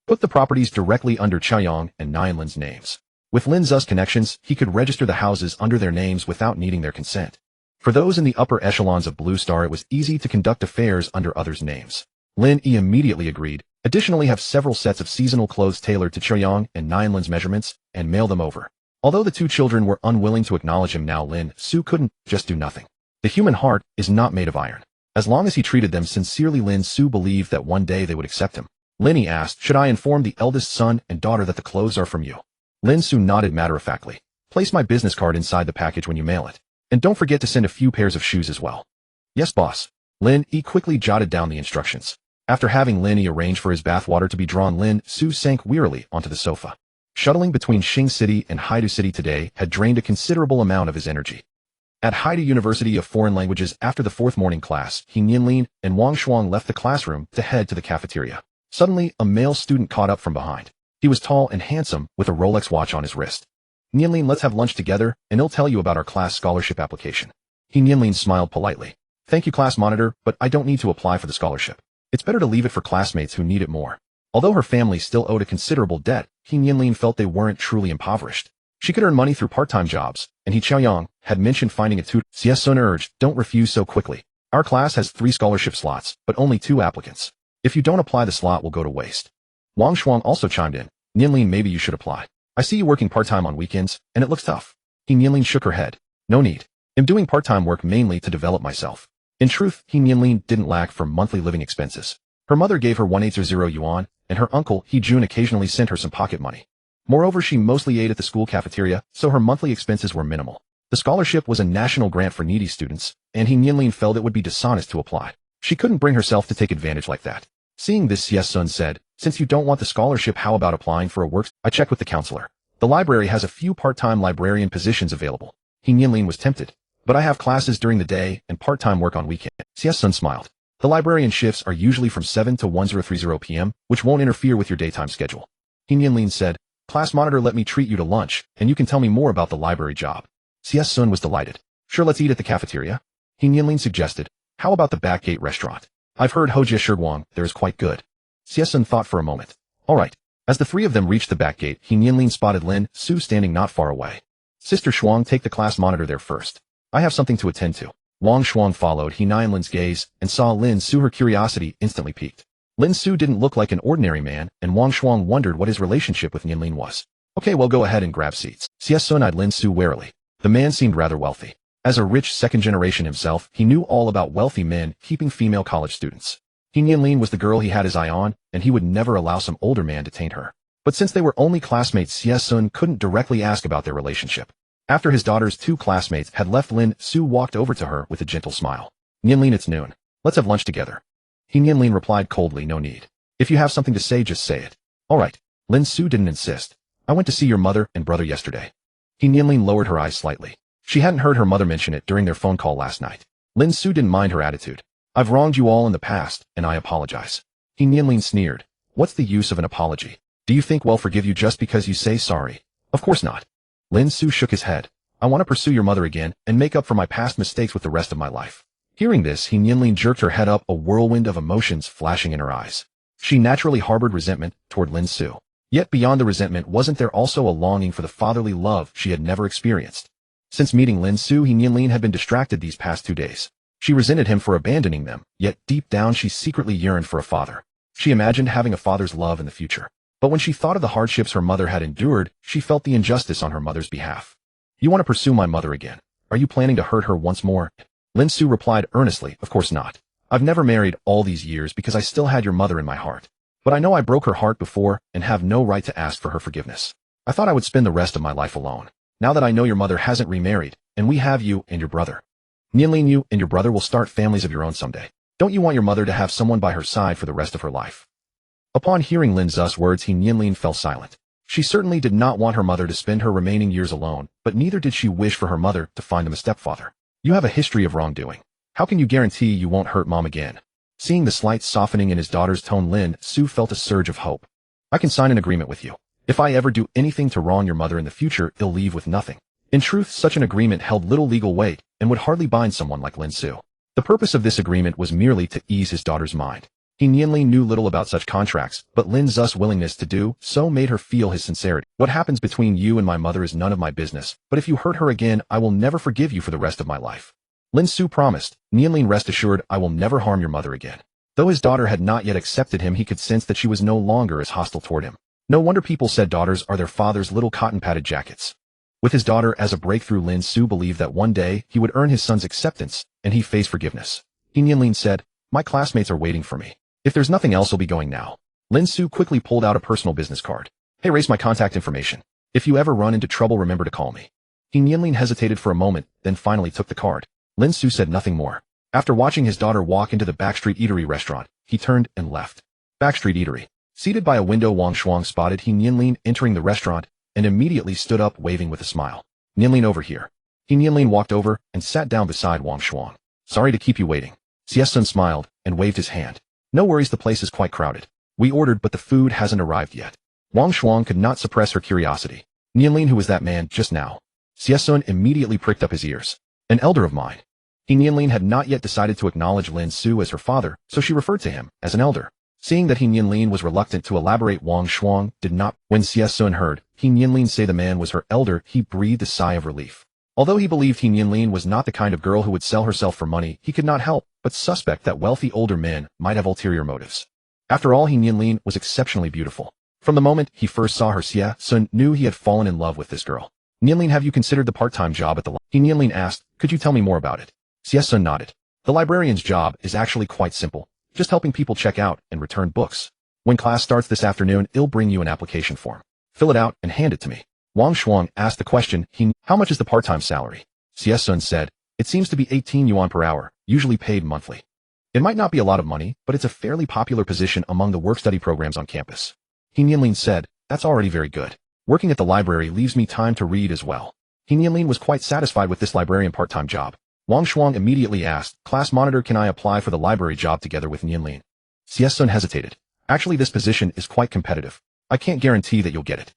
Put the properties directly under Chaoyang and Nianlin's names. With Lin Xu's connections, he could register the houses under their names without needing their consent. For those in the upper echelons of Blue Star, it was easy to conduct affairs under others' names. Lin E immediately agreed. Additionally, have several sets of seasonal clothes tailored to Chaoyang and Nianlin's measurements and mail them over. Although the 2 children were unwilling to acknowledge him now, Lin Xu couldn't just do nothing. The human heart is not made of iron. As long as he treated them sincerely, Lin Xu believed that one day they would accept him. Linny asked, should I inform the eldest son and daughter that the clothes are from you? Lin Xu nodded matter-of-factly. Place my business card inside the package when you mail it. And don't forget to send a few pairs of shoes as well. Yes, boss. Lin Yi quickly jotted down the instructions. After having Lin Yi arrange for his bathwater to be drawn, Lin Xu sank wearily onto the sofa. Shuttling between Xing City and Haidu City today had drained a considerable amount of his energy. At Haidu University of Foreign Languages, after the fourth morning class, he, Nianlin, and Wang Shuang left the classroom to head to the cafeteria. Suddenly, a male student caught up from behind. He was tall and handsome, with a Rolex watch on his wrist. Nianlin, let's have lunch together, and he'll tell you about our class scholarship application. He, Nianlin, smiled politely. Thank you, class monitor, but I don't need to apply for the scholarship. It's better to leave it for classmates who need it more. Although her family still owed a considerable debt, He, Nianlin, felt they weren't truly impoverished. She could earn money through part-time jobs, and He Qiaoyang had mentioned finding a tutor. CS Sun urged, don't refuse so quickly. Our class has 3 scholarship slots, but only 2 applicants. If you don't apply, the slot will go to waste. Wang Shuang also chimed in. Nianlin, maybe you should apply. I see you working part-time on weekends, and it looks tough. He, Nianlin, shook her head. No need. I'm doing part-time work mainly to develop myself. In truth, He, Nianlin, didn't lack for monthly living expenses. Her mother gave her 180 yuan, and her uncle, He Jun, occasionally sent her some pocket money. Moreover, she mostly ate at the school cafeteria, so her monthly expenses were minimal. The scholarship was a national grant for needy students, and He, Nianlin, felt it would be dishonest to apply. She couldn't bring herself to take advantage like that. Seeing this, CS Sun said, since you don't want the scholarship, how about applying for a work? I checked with the counselor. The library has a few part-time librarian positions available. He, Nianlin, was tempted. But I have classes during the day and part-time work on weekend. CS Sun smiled. The librarian shifts are usually from 7 to 1030 p.m., which won't interfere with your daytime schedule. He, Nianlin, said, class monitor, let me treat you to lunch, and you can tell me more about the library job. CS Sun was delighted. Sure, let's eat at the cafeteria. He, Nianlin, suggested. How about the Backgate restaurant? I've heard Hojie Shiguang there is quite good. CS Sun thought for a moment. All right. As the 3 of them reached the Backgate, He, Nianlin, spotted Lin Xu standing not far away. Sister Shuang, take the class monitor there first. I have something to attend to. Wang Shuang followed He Nianlin's gaze and saw Lin Xu. Her curiosity instantly piqued. Lin Xu didn't look like an ordinary man, and Wang Shuang wondered what his relationship with Nianlin was. Okay, well, go ahead and grab seats. CS Sun eyed Lin Xu warily. The man seemed rather wealthy. As a rich second generation himself, he knew all about wealthy men keeping female college students. He, Nianlin, was the girl he had his eye on, and he would never allow some older man to taint her. But since they were only classmates, CS Sun couldn't directly ask about their relationship. After his daughter's 2 classmates had left, Lin Xu walked over to her with a gentle smile. Nianlin, it's noon. Let's have lunch together. He, Nianlin, replied coldly, no need. If you have something to say, just say it. All right. Lin Xu didn't insist. I went to see your mother and brother yesterday. He, Nianlin, lowered her eyes slightly. She hadn't heard her mother mention it during their phone call last night. Lin Xu didn't mind her attitude. I've wronged you all in the past, and I apologize. He, Nianlin, sneered. What's the use of an apology? Do you think we'll forgive you just because you say sorry? Of course not. Lin Xu shook his head. I want to pursue your mother again and make up for my past mistakes with the rest of my life. Hearing this, He, Nianlin, jerked her head up, a whirlwind of emotions flashing in her eyes. She naturally harbored resentment toward Lin Xu. Yet beyond the resentment, wasn't there also a longing for the fatherly love she had never experienced? Since meeting Lin Xu, He, Nianlin, had been distracted these past 2 days. She resented him for abandoning them, yet deep down she secretly yearned for a father. She imagined having a father's love in the future. But when she thought of the hardships her mother had endured, she felt the injustice on her mother's behalf. You want to pursue my mother again? Are you planning to hurt her once more? Lin Xu replied earnestly, of course not. I've never married all these years because I still had your mother in my heart. But I know I broke her heart before and have no right to ask for her forgiveness. I thought I would spend the rest of my life alone. Now that I know your mother hasn't remarried, and we have you and your brother. Nianlin, you and your brother will start families of your own someday. Don't you want your mother to have someone by her side for the rest of her life? Upon hearing Lin Xu's words, He, Nianlin, fell silent. She certainly did not want her mother to spend her remaining years alone, but neither did she wish for her mother to find them a stepfather. You have a history of wrongdoing. How can you guarantee you won't hurt mom again? Seeing the slight softening in his daughter's tone, Lin Xu felt a surge of hope. I can sign an agreement with you. If I ever do anything to wrong your mother in the future, you'll leave with nothing. In truth, such an agreement held little legal weight and would hardly bind someone like Lin Xu. The purpose of this agreement was merely to ease his daughter's mind. He, Nianlin, knew little about such contracts, but Lin Xu's willingness to do so made her feel his sincerity. What happens between you and my mother is none of my business, but if you hurt her again, I will never forgive you for the rest of my life. Lin Xu promised. Nianlin, rest assured, I will never harm your mother again. Though his daughter had not yet accepted him, he could sense that she was no longer as hostile toward him. No wonder people said daughters are their father's little cotton-padded jackets. With his daughter as a breakthrough, Lin Xu believed that one day he would earn his son's acceptance and He Fei's forgiveness. Nianlin said, "My classmates are waiting for me. If there's nothing else, I'll be going now." Lin Xu quickly pulled out a personal business card. "Hey, raise my contact information. If you ever run into trouble, remember to call me." Nianlin hesitated for a moment, then finally took the card. Lin Xu said nothing more. After watching his daughter walk into the backstreet eatery restaurant, he turned and left. Backstreet eatery. Seated by a window, Wang Shuang spotted Nianlin entering the restaurant and immediately stood up, waving with a smile. "Nianlin, over here." Nianlin walked over and sat down beside Wang Shuang. "Sorry to keep you waiting." Xie smiled and waved his hand. "No worries, the place is quite crowded. We ordered, but the food hasn't arrived yet." Wang Shuang could not suppress her curiosity. "Nianlin, who was that man just now?" Xie immediately pricked up his ears. "An elder of mine." Nianlin had not yet decided to acknowledge Lin Xu as her father, so she referred to him as an elder. Seeing that Nianlin was reluctant to elaborate, Wang Shuang did not. When Xie heard Nianlin say the man was her elder, he breathed a sigh of relief. Although he believed Nianlin was not the kind of girl who would sell herself for money, he could not help but suspect that wealthy older men might have ulterior motives. After all, Nianlin was exceptionally beautiful. From the moment he first saw her, Xie knew he had fallen in love with this girl. "Nianlin, have you considered the part-time job at the Nianlin asked, "Could you tell me more about it?" Xie nodded. "The librarian's job is actually quite simple, just helping people check out and return books. When class starts this afternoon, I'll bring you an application form. Fill it out and hand it to me." Wang Shuang asked the question, "How much is the part-time salary?" Xie said, "It seems to be 18 yuan per hour, usually paid monthly. It might not be a lot of money, but it's a fairly popular position among the work-study programs on campus." Nianlin said, "That's already very good. Working at the library leaves me time to read as well." Nianlin was quite satisfied with this librarian part-time job. Wang Shuang immediately asked, "Class monitor, can I apply for the library job together with Nianlin?" Xie hesitated. "Actually, this position is quite competitive. I can't guarantee that you'll get it."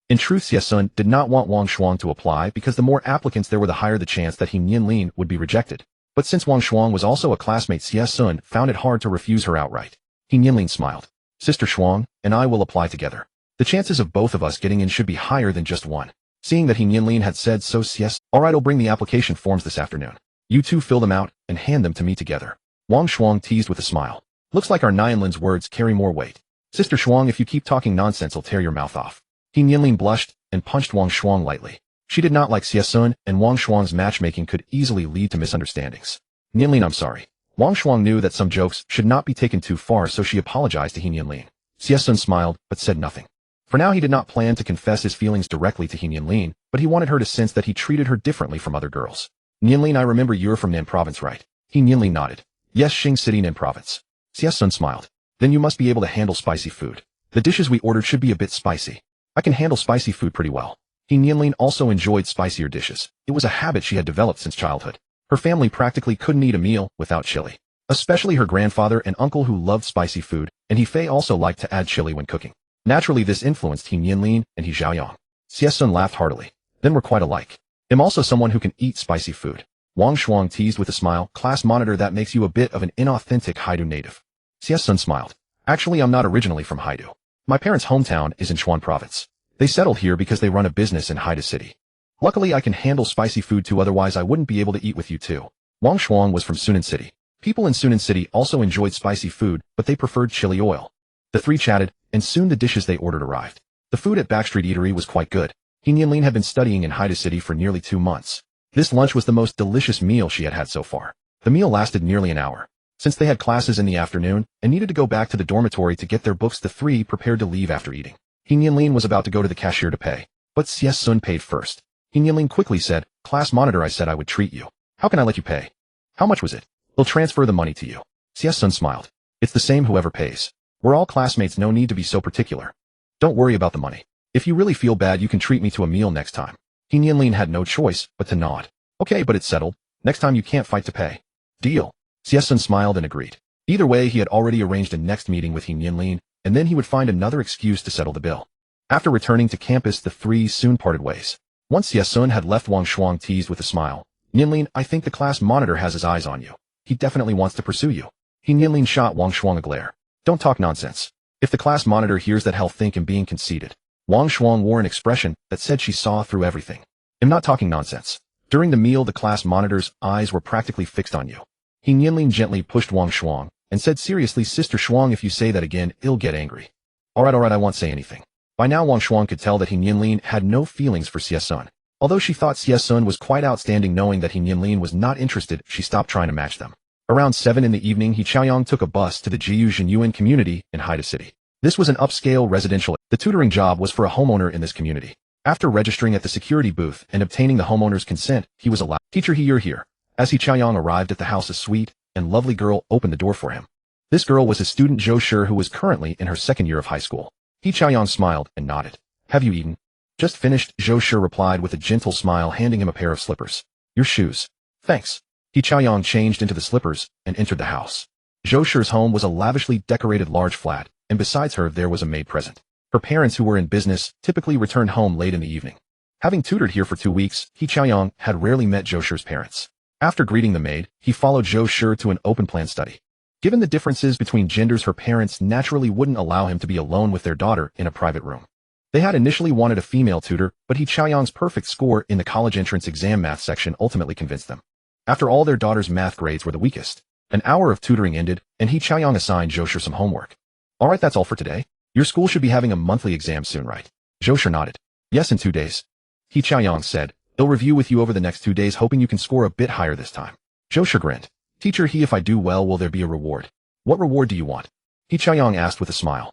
In truth, Xie did not want Wang Shuang to apply because the more applicants there were, the higher the chance that Nianlin would be rejected. But since Wang Shuang was also a classmate, Xie found it hard to refuse her outright. Nianlin smiled. "Sister Shuang and I will apply together. The chances of both of us getting in should be higher than just one." Seeing that Nianlin had said so, Xie, "All right, I'll bring the application forms this afternoon. You two fill them out and hand them to me together." Wang Shuang teased with a smile. "Looks like our Nianlin's words carry more weight. Sister Shuang, if you keep talking nonsense, I'll tear your mouth off." Nianlin blushed and punched Wang Shuang lightly. She did not like Xie and Wang Shuang's matchmaking could easily lead to misunderstandings. "Nianlin, I'm sorry." Wang Shuang knew that some jokes should not be taken too far, so she apologized to Nianlin. Xie smiled, but said nothing. For now, he did not plan to confess his feelings directly to Nianlin, but he wanted her to sense that he treated her differently from other girls. "Nianlin, I remember you're from Nan Province, right?" Nianlin nodded. "Yes, Xing City, Nan Province." Xie smiled. "Then you must be able to handle spicy food. The dishes we ordered should be a bit spicy." "I can handle spicy food pretty well." Nianlin also enjoyed spicier dishes. It was a habit she had developed since childhood. Her family practically couldn't eat a meal without chili. Especially her grandfather and uncle, who loved spicy food, and He Fei also liked to add chili when cooking. Naturally, this influenced Nianlin and He Xiaoyang. Xie laughed heartily. "Then we're quite alike. I'm also someone who can eat spicy food." Wang Shuang teased with a smile, "Class monitor, that makes you a bit of an inauthentic Haidu native." Xie smiled. "Actually, I'm not originally from Haidu. My parents' hometown is in Chuan Province. They settled here because they run a business in Haidu City. Luckily, I can handle spicy food too, otherwise I wouldn't be able to eat with you too." Wang Shuang was from Sunan City. People in Sunan City also enjoyed spicy food, but they preferred chili oil. The three chatted, and soon the dishes they ordered arrived. The food at Backstreet Eatery was quite good. Nianlin had been studying in Haidu City for nearly 2 months. This lunch was the most delicious meal she had had so far. The meal lasted nearly an hour. Since they had classes in the afternoon and needed to go back to the dormitory to get their books, the three prepared to leave after eating. Nianlin was about to go to the cashier to pay, but Xie paid first. Nianlin quickly said, "Class monitor, I said I would treat you. How can I let you pay?" "How much was it?" "We'll transfer the money to you." Xie smiled. "It's the same whoever pays. We're all classmates, no need to be so particular. Don't worry about the money. If you really feel bad, you can treat me to a meal next time." Nianlin had no choice but to nod. "Okay, but it's settled. Next time you can't fight to pay." "Deal." Xie smiled and agreed. Either way, he had already arranged a next meeting with Nianlin, and then he would find another excuse to settle the bill. After returning to campus, the three soon parted ways. Once Xie had left, Wang Shuang teased with a smile, "Nianlin, I think the class monitor has his eyes on you. He definitely wants to pursue you." Nianlin shot Wang Shuang a glare. "Don't talk nonsense. If the class monitor hears that, he'll think I'm being conceited." Wang Shuang wore an expression that said she saw through everything. "I'm not talking nonsense." During the meal, the class monitor's eyes were practically fixed on you. Nianlin gently pushed Wang Shuang and said seriously, "Sister Shuang, if you say that again, I'll get angry." All right, I won't say anything." By now, Wang Shuang could tell that Nianlin had no feelings for Xie. Although she thought Xie Sun was quite outstanding, knowing that Nianlin was not interested, she stopped trying to match them. Around 7 in the evening, He Chaoyang took a bus to the Jiu Jinyuan community in Haida City. This was an upscale residential. The tutoring job was for a homeowner in this community. After registering at the security booth and obtaining the homeowner's consent, he was allowed. Teacher, you're here. As He Chaoyang arrived at the house, a sweet and lovely girl opened the door for him. This girl was his student Zhou Shi, who was currently in her second year of high school. He Chaoyang smiled and nodded. Have you eaten? Just finished, Zhou Shi replied with a gentle smile, handing him a pair of slippers. Your shoes. Thanks. He Chaoyang changed into the slippers and entered the house. Zhou Shi's home was a lavishly decorated large flat, and besides her there was a maid present. Her parents, who were in business, typically returned home late in the evening. Having tutored here for 2 weeks, He Chaoyang had rarely met Zhou Shi's parents. After greeting the maid, he followed Zhou Shi to an open-plan study. Given the differences between genders, her parents naturally wouldn't allow him to be alone with their daughter in a private room. They had initially wanted a female tutor, but He Chaoyang's perfect score in the college entrance exam math section ultimately convinced them. After all, their daughter's math grades were the weakest. An hour of tutoring ended, and He Chaoyang assigned Zhou Shi some homework. Alright, that's all for today. Your school should be having a monthly exam soon, right? Zhou Shi nodded. Yes, in 2 days. He Chaoyang said, they'll review with you over the next 2 days, hoping you can score a bit higher this time. Zhou Shi grinned. Teacher, if I do well, will there be a reward? What reward do you want? He Chaoyang asked with a smile.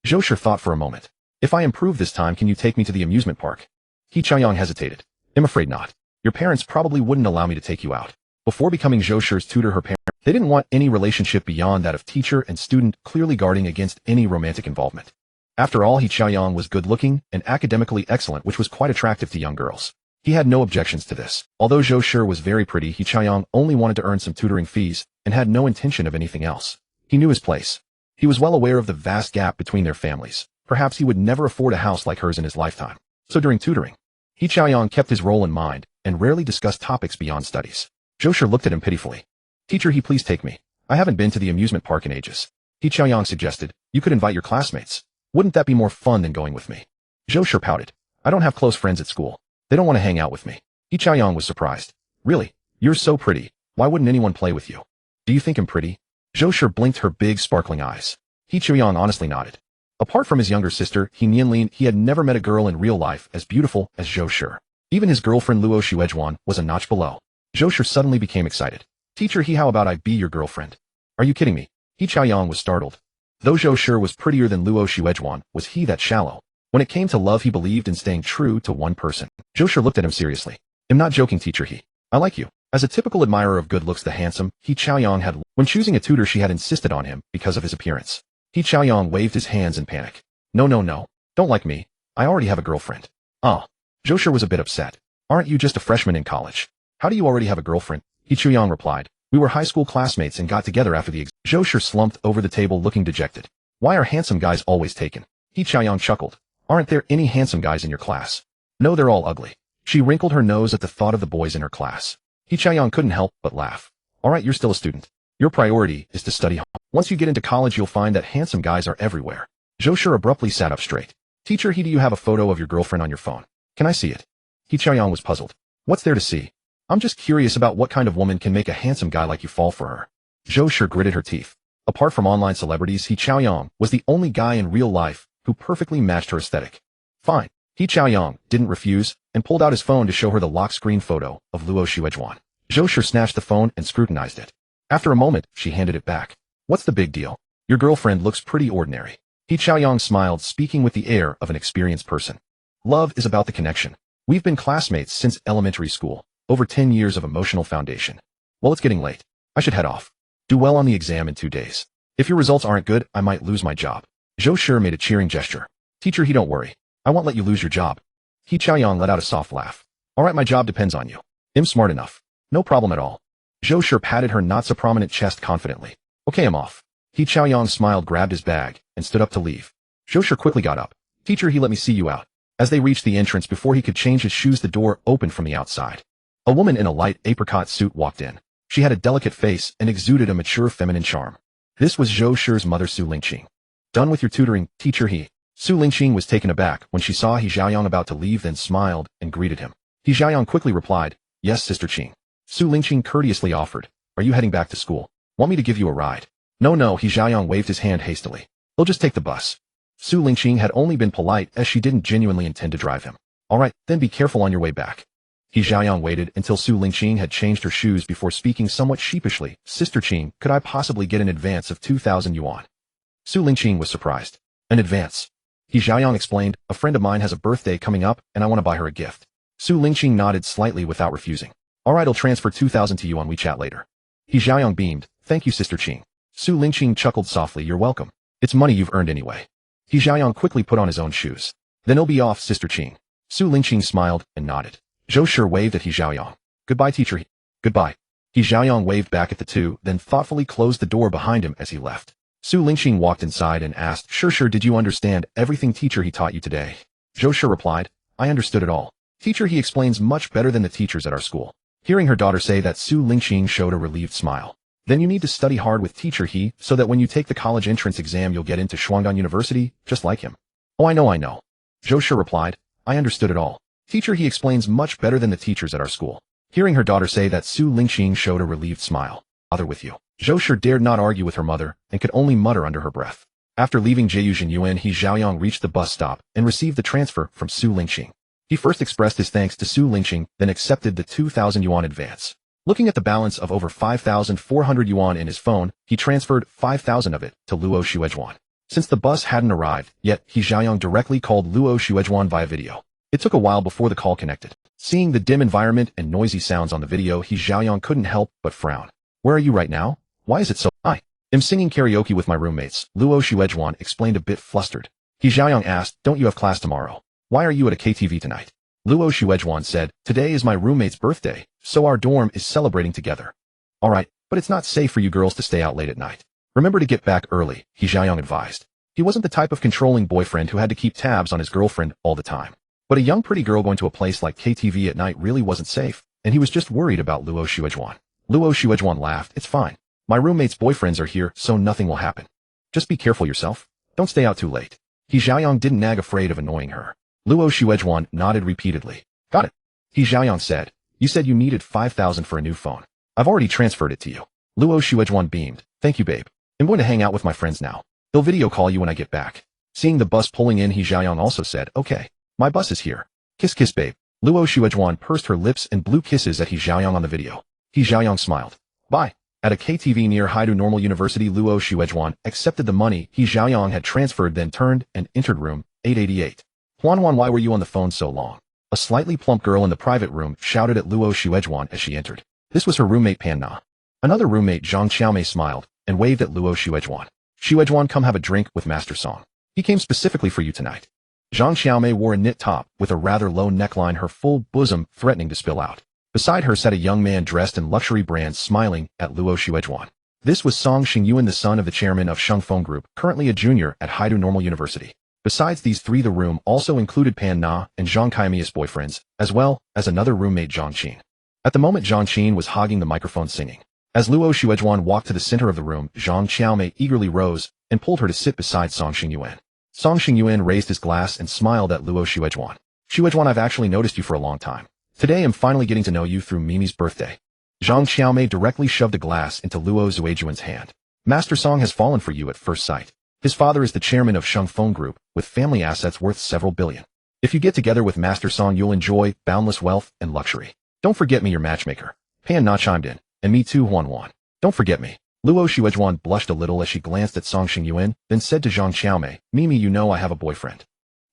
Zhou Shi thought for a moment. If I improve this time, can you take me to the amusement park? He Chaoyang hesitated. I'm afraid not. Your parents probably wouldn't allow me to take you out. Before becoming Zhou Shi's tutor, her parents, they didn't want any relationship beyond that of teacher and student, clearly guarding against any romantic involvement. After all, He Chaoyang was good-looking and academically excellent, which was quite attractive to young girls. He had no objections to this. Although Zhou Shi was very pretty, He Chaoyang only wanted to earn some tutoring fees and had no intention of anything else. He knew his place. He was well aware of the vast gap between their families. Perhaps he would never afford a house like hers in his lifetime. So during tutoring, He Chaoyang kept his role in mind and rarely discussed topics beyond studies. Zhou Shi looked at him pitifully. Teacher, please take me. I haven't been to the amusement park in ages. He Chaoyang suggested, you could invite your classmates. Wouldn't that be more fun than going with me? Zhou Shi pouted. I don't have close friends at school. They don't want to hang out with me. He Chaoyang was surprised. Really? You're so pretty. Why wouldn't anyone play with you? Do you think I'm pretty? Zhou Shi blinked her big sparkling eyes. He Chaoyang honestly nodded. Apart from his younger sister, Nianlin, he had never met a girl in real life as beautiful as Zhou Shi. Even his girlfriend Luo Xuejuan was a notch below. Zhou Shi suddenly became excited. Teacher, how about I be your girlfriend? Are you kidding me? He Chaoyang was startled. Though Zhou Shi was prettier than Luo Xuejuan, was he that shallow? When it came to love, he believed in staying true to one person. Zhou Shi looked at him seriously. I'm not joking, teacher. I like you. As a typical admirer of good looks, the handsome He Chaoyang had, when choosing a tutor, she had insisted on him because of his appearance. He Chaoyang waved his hands in panic. No. Don't like me. I already have a girlfriend. Oh. Zhou Shi was a bit upset. Aren't you just a freshman in college? How do you already have a girlfriend? He Chaoyang replied. We were high school classmates and got together after the exam. Zhou Shi slumped over the table looking dejected. Why are handsome guys always taken? He Chaoyang chuckled. Aren't there any handsome guys in your class? No, they're all ugly. She wrinkled her nose at the thought of the boys in her class. He Chaoyang couldn't help but laugh. Alright, you're still a student. Your priority is to study hard. Once you get into college, you'll find that handsome guys are everywhere. Zhou Shi abruptly sat up straight. Teacher, do you have a photo of your girlfriend on your phone? Can I see it? He Chaoyang was puzzled. What's there to see? I'm just curious about what kind of woman can make a handsome guy like you fall for her. Zhou Shi gritted her teeth. Apart from online celebrities, He Chaoyang was the only guy in real life who perfectly matched her aesthetic. Fine. He Chaoyang didn't refuse and pulled out his phone to show her the lock screen photo of Luo Xuejuan. Zhou Shi snatched the phone and scrutinized it. After a moment, she handed it back. What's the big deal? Your girlfriend looks pretty ordinary. He Chaoyang smiled, speaking with the air of an experienced person. Love is about the connection. We've been classmates since elementary school, over 10 years of emotional foundation. Well, it's getting late. I should head off. Do well on the exam in 2 days. If your results aren't good, I might lose my job. Zhou Shi made a cheering gesture. Teacher, don't worry. I won't let you lose your job. He Chaoyang let out a soft laugh. Alright, my job depends on you. I'm smart enough. No problem at all. Zhou Shi patted her not-so-prominent chest confidently. Okay, I'm off. He Chaoyang smiled, grabbed his bag, and stood up to leave. Zhou Shi quickly got up. Teacher, let me see you out. As they reached the entrance, before he could change his shoes, the door opened from the outside. A woman in a light apricot suit walked in. She had a delicate face and exuded a mature feminine charm. This was Zhou Shi's mother, Su Lingqing. Done with your tutoring, teacher? Su Lingqing was taken aback when she saw He Chaoyang about to leave, then smiled and greeted him. He Chaoyang quickly replied, Yes, Sister Qing. Su Lingqing courteously offered, Are you heading back to school? Want me to give you a ride? No, He Chaoyang waved his hand hastily. He'll just take the bus. Su Lingqing had only been polite, as she didn't genuinely intend to drive him. Alright, then be careful on your way back. He Xiaoyang waited until Su Lingqing had changed her shoes before speaking somewhat sheepishly. Sister Qing, could I possibly get an advance of 2,000 yuan? Su Lingqing was surprised. An advance? He Xiaoyang explained, a friend of mine has a birthday coming up and I want to buy her a gift. Su Lingqing nodded slightly without refusing. Alright, I'll transfer 2,000 to you on WeChat later. He Xiaoyang beamed. Thank you, Sister Qing. Su Lingqing chuckled softly. You're welcome. It's money you've earned anyway. He Xiaoyang quickly put on his own shoes. Then he'll be off, Sister Qing. Su Lingqing smiled and nodded. Zhou Shi waved at He Xiaoyang. Goodbye, teacher. Goodbye. He Xiaoyang waved back at the two, then thoughtfully closed the door behind him as he left. Su Lingqing walked inside and asked, Sure, did you understand everything teacher he taught you today? Zhou Shi replied, I understood it all. Teacher, he explains much better than the teachers at our school. Hearing her daughter say that, Su Lingqing showed a relieved smile. Then you need to study hard with teacher He so that when you take the college entrance exam you'll get into Shuangdan University, just like him. Oh, I know. Zhou Shi replied, I understood it all. Teacher, he explains much better than the teachers at our school. Hearing her daughter say that, Su Lingqing showed a relieved smile. Other with you. Zhou Shi dared not argue with her mother and could only mutter under her breath. After leaving Jeyuzhen Yuan, He Xiaoyang reached the bus stop and received the transfer from Su Lingqing. He first expressed his thanks to Su Lingqing, then accepted the 2,000 yuan advance. Looking at the balance of over 5,400 yuan in his phone, he transferred 5,000 of it to Luo Xuezhuan. Since the bus hadn't arrived yet, He Xiaoyang directly called Luo Xuezhuan via video. It took a while before the call connected. Seeing the dim environment and noisy sounds on the video, He Xiaoyang couldn't help but frown. Where are you right now? Why is it so? I am singing karaoke with my roommates, Luo Xuezhuan explained a bit flustered. He Xiaoyang asked, don't you have class tomorrow? Why are you at a KTV tonight? Luo Xuezhuan said, today is my roommate's birthday, so our dorm is celebrating together. Alright, but it's not safe for you girls to stay out late at night. Remember to get back early, He Xiaoyang advised. He wasn't the type of controlling boyfriend who had to keep tabs on his girlfriend all the time. But a young pretty girl going to a place like KTV at night really wasn't safe, and he was just worried about Luo Xuezhuan. Luo Xuezhuan laughed, it's fine. My roommate's boyfriends are here, so nothing will happen. Just be careful yourself. Don't stay out too late. He Xiaoyang didn't nag, afraid of annoying her. Luo Xuezhuan nodded repeatedly. Got it. He Xiaoyang said, you said you needed 5,000 for a new phone. I've already transferred it to you. Luo Xuezhuan beamed. Thank you, babe. I'm going to hang out with my friends now. They'll video call you when I get back. Seeing the bus pulling in, He Xiaoyang also said, okay. My bus is here. Kiss, babe. Luo Xuezhuan pursed her lips and blew kisses at He Xiaoyang on the video. He Xiaoyang smiled. Bye. At a KTV near Haidu Normal University, Luo Xuezhuan accepted the money He Xiaoyang had transferred, then turned and entered room 888. Huan, why were you on the phone so long? A slightly plump girl in the private room shouted at Luo Xuezhuan as she entered. This was her roommate Pan Na. Another roommate, Zhang Xiaomei, smiled and waved at Luo Xuezhuan. Xuezhuan, come have a drink with Master Song. He came specifically for you tonight. Zhang Xiaomei wore a knit top with a rather low neckline, her full bosom threatening to spill out. Beside her sat a young man dressed in luxury brands, smiling at Luo Xuezhuan. This was Song Xingyuan, the son of the chairman of Shengfeng Group, currently a junior at Haidu Normal University. Besides these three, the room also included Pan Na and Zhang Kaimia's boyfriends, as well as another roommate, Zhang Qin. At the moment, Zhang Qin was hogging the microphone singing. As Luo Xuezhuan walked to the center of the room, Zhang Xiaomei eagerly rose and pulled her to sit beside Song Xingyuan. Song Xingyuan raised his glass and smiled at Luo Xuezhuan. Xuezhuan, I've actually noticed you for a long time. Today I'm finally getting to know you through Mimi's birthday. Zhang Xiaomei directly shoved a glass into Luo Xuezhuan's hand. Master Song has fallen for you at first sight. His father is the chairman of Shengfeng Group, with family assets worth several billion. If you get together with Master Song, you'll enjoy boundless wealth and luxury. Don't forget me, your matchmaker. Pan Na chimed in. And me too, Huan. Don't forget me. Luo Xuezhuan blushed a little as she glanced at Song Xingyuan, then said to Zhang Xiaomei, Mimi, you know I have a boyfriend.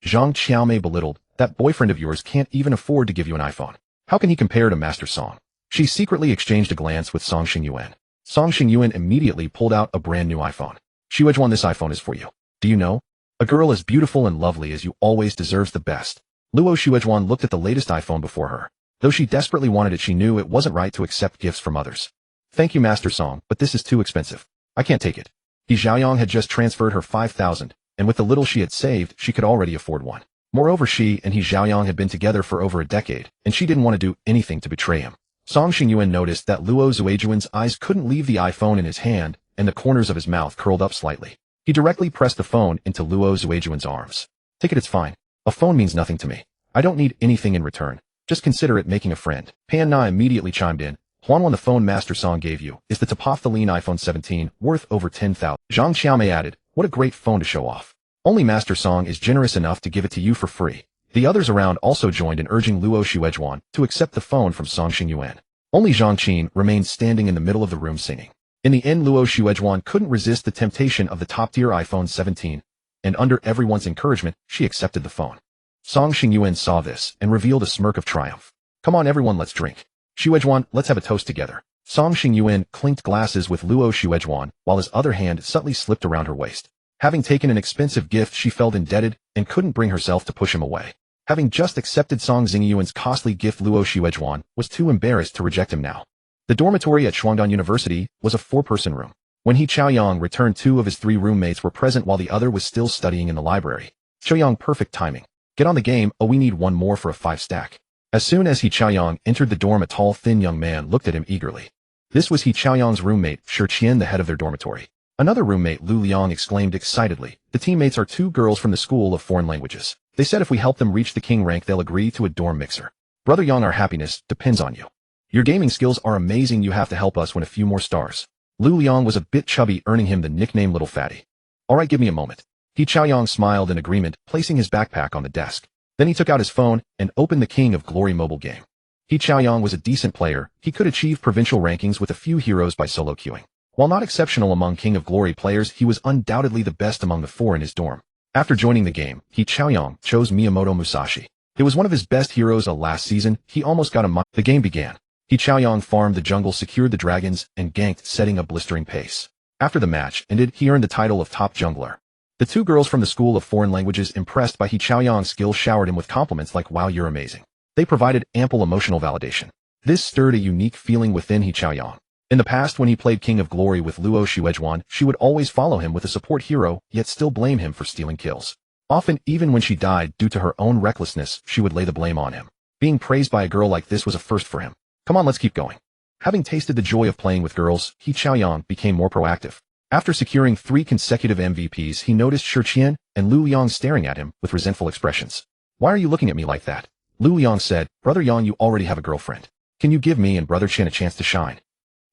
Zhang Xiaomei belittled, that boyfriend of yours can't even afford to give you an iPhone. How can he compare to Master Song? She secretly exchanged a glance with Song Xingyuan. Song Xingyuan immediately pulled out a brand new iPhone. Xuezhuan, this iPhone is for you. Do you know? A girl as beautiful and lovely as you always deserves the best. Luo Xuezhuan looked at the latest iPhone before her. Though she desperately wanted it, she knew it wasn't right to accept gifts from others. Thank you, Master Song, but this is too expensive. I can't take it. He Xiaoyang had just transferred her 5,000, and with the little she had saved, she could already afford one. Moreover, she and He Xiaoyang had been together for over a decade, and she didn't want to do anything to betray him. Song Xingyuan noticed that Luo Xuezhuan's eyes couldn't leave the iPhone in his hand, and the corners of his mouth curled up slightly. He directly pressed the phone into Luo Xuezhuan's arms. Take it, it's fine. A phone means nothing to me. I don't need anything in return. Just consider it making a friend. Pan Na immediately chimed in. Huan, the phone Master Song gave you is the top-of-the-line iPhone 17, worth over 10,000. Zhang Xiaomei added, what a great phone to show off. Only Master Song is generous enough to give it to you for free. The others around also joined in urging Luo Xuezhuan to accept the phone from Song Xingyuan. Only Zhang Qin remained standing in the middle of the room singing. In the end, Luo Xuezhuan couldn't resist the temptation of the top-tier iPhone 17, and under everyone's encouragement, she accepted the phone. Song Xingyuan saw this and revealed a smirk of triumph. Come on everyone, let's drink. Xuezhuan, let's have a toast together. Song Xingyuan clinked glasses with Luo Xuezhuan while his other hand subtly slipped around her waist. Having taken an expensive gift, she felt indebted and couldn't bring herself to push him away. Having just accepted Song Xingyuan's costly gift, Luo Xuezhuan was too embarrassed to reject him now. The dormitory at Shuangdan University was a 4-person room. When He Chaoyang returned, 2 of his 3 roommates were present while the other was still studying in the library. Chaoyang, perfect timing. Get on the game, oh we need one more for a 5-stack. As soon as He Chaoyang entered the dorm, a tall, thin young man looked at him eagerly. This was He Chaoyang's roommate, Shi Qian, the head of their dormitory. Another roommate, Lu Liang, exclaimed excitedly. The teammates are 2 girls from the School of Foreign Languages. They said if we help them reach the king rank, they'll agree to a dorm mixer. Brother Yang, our happiness depends on you. Your gaming skills are amazing, you have to help us win a few more stars. Lu Liang was a bit chubby, earning him the nickname Little Fatty. Alright, give me a moment. He Chaoyang smiled in agreement, placing his backpack on the desk. Then he took out his phone and opened the King of Glory mobile game. He Chaoyang was a decent player. He could achieve provincial rankings with a few heroes by solo queuing. While not exceptional among King of Glory players, he was undoubtedly the best among the 4 in his dorm. After joining the game, He Chaoyang chose Miyamoto Musashi. It was one of his best heroes last season. He almost got a The game began. He Chaoyang farmed the jungle, secured the dragons, and ganked, setting a blistering pace. After the match ended, he earned the title of top jungler. The 2 girls from the School of Foreign Languages, impressed by He Chaoyang's skill, showered him with compliments like, wow, you're amazing. They provided ample emotional validation. This stirred a unique feeling within He Chaoyang. In the past, when he played King of Glory with Luo Xuezhuan, she would always follow him with a support hero, yet still blame him for stealing kills. Often, even when she died due to her own recklessness, she would lay the blame on him. Being praised by a girl like this was a first for him. Come on, let's keep going. Having tasted the joy of playing with girls, He Chaoyang became more proactive. After securing 3 consecutive MVPs, he noticed Shi Qian and Lu Liang staring at him with resentful expressions. Why are you looking at me like that? Lu Liang said, Brother Yang, you already have a girlfriend. Can you give me and Brother Qian a chance to shine?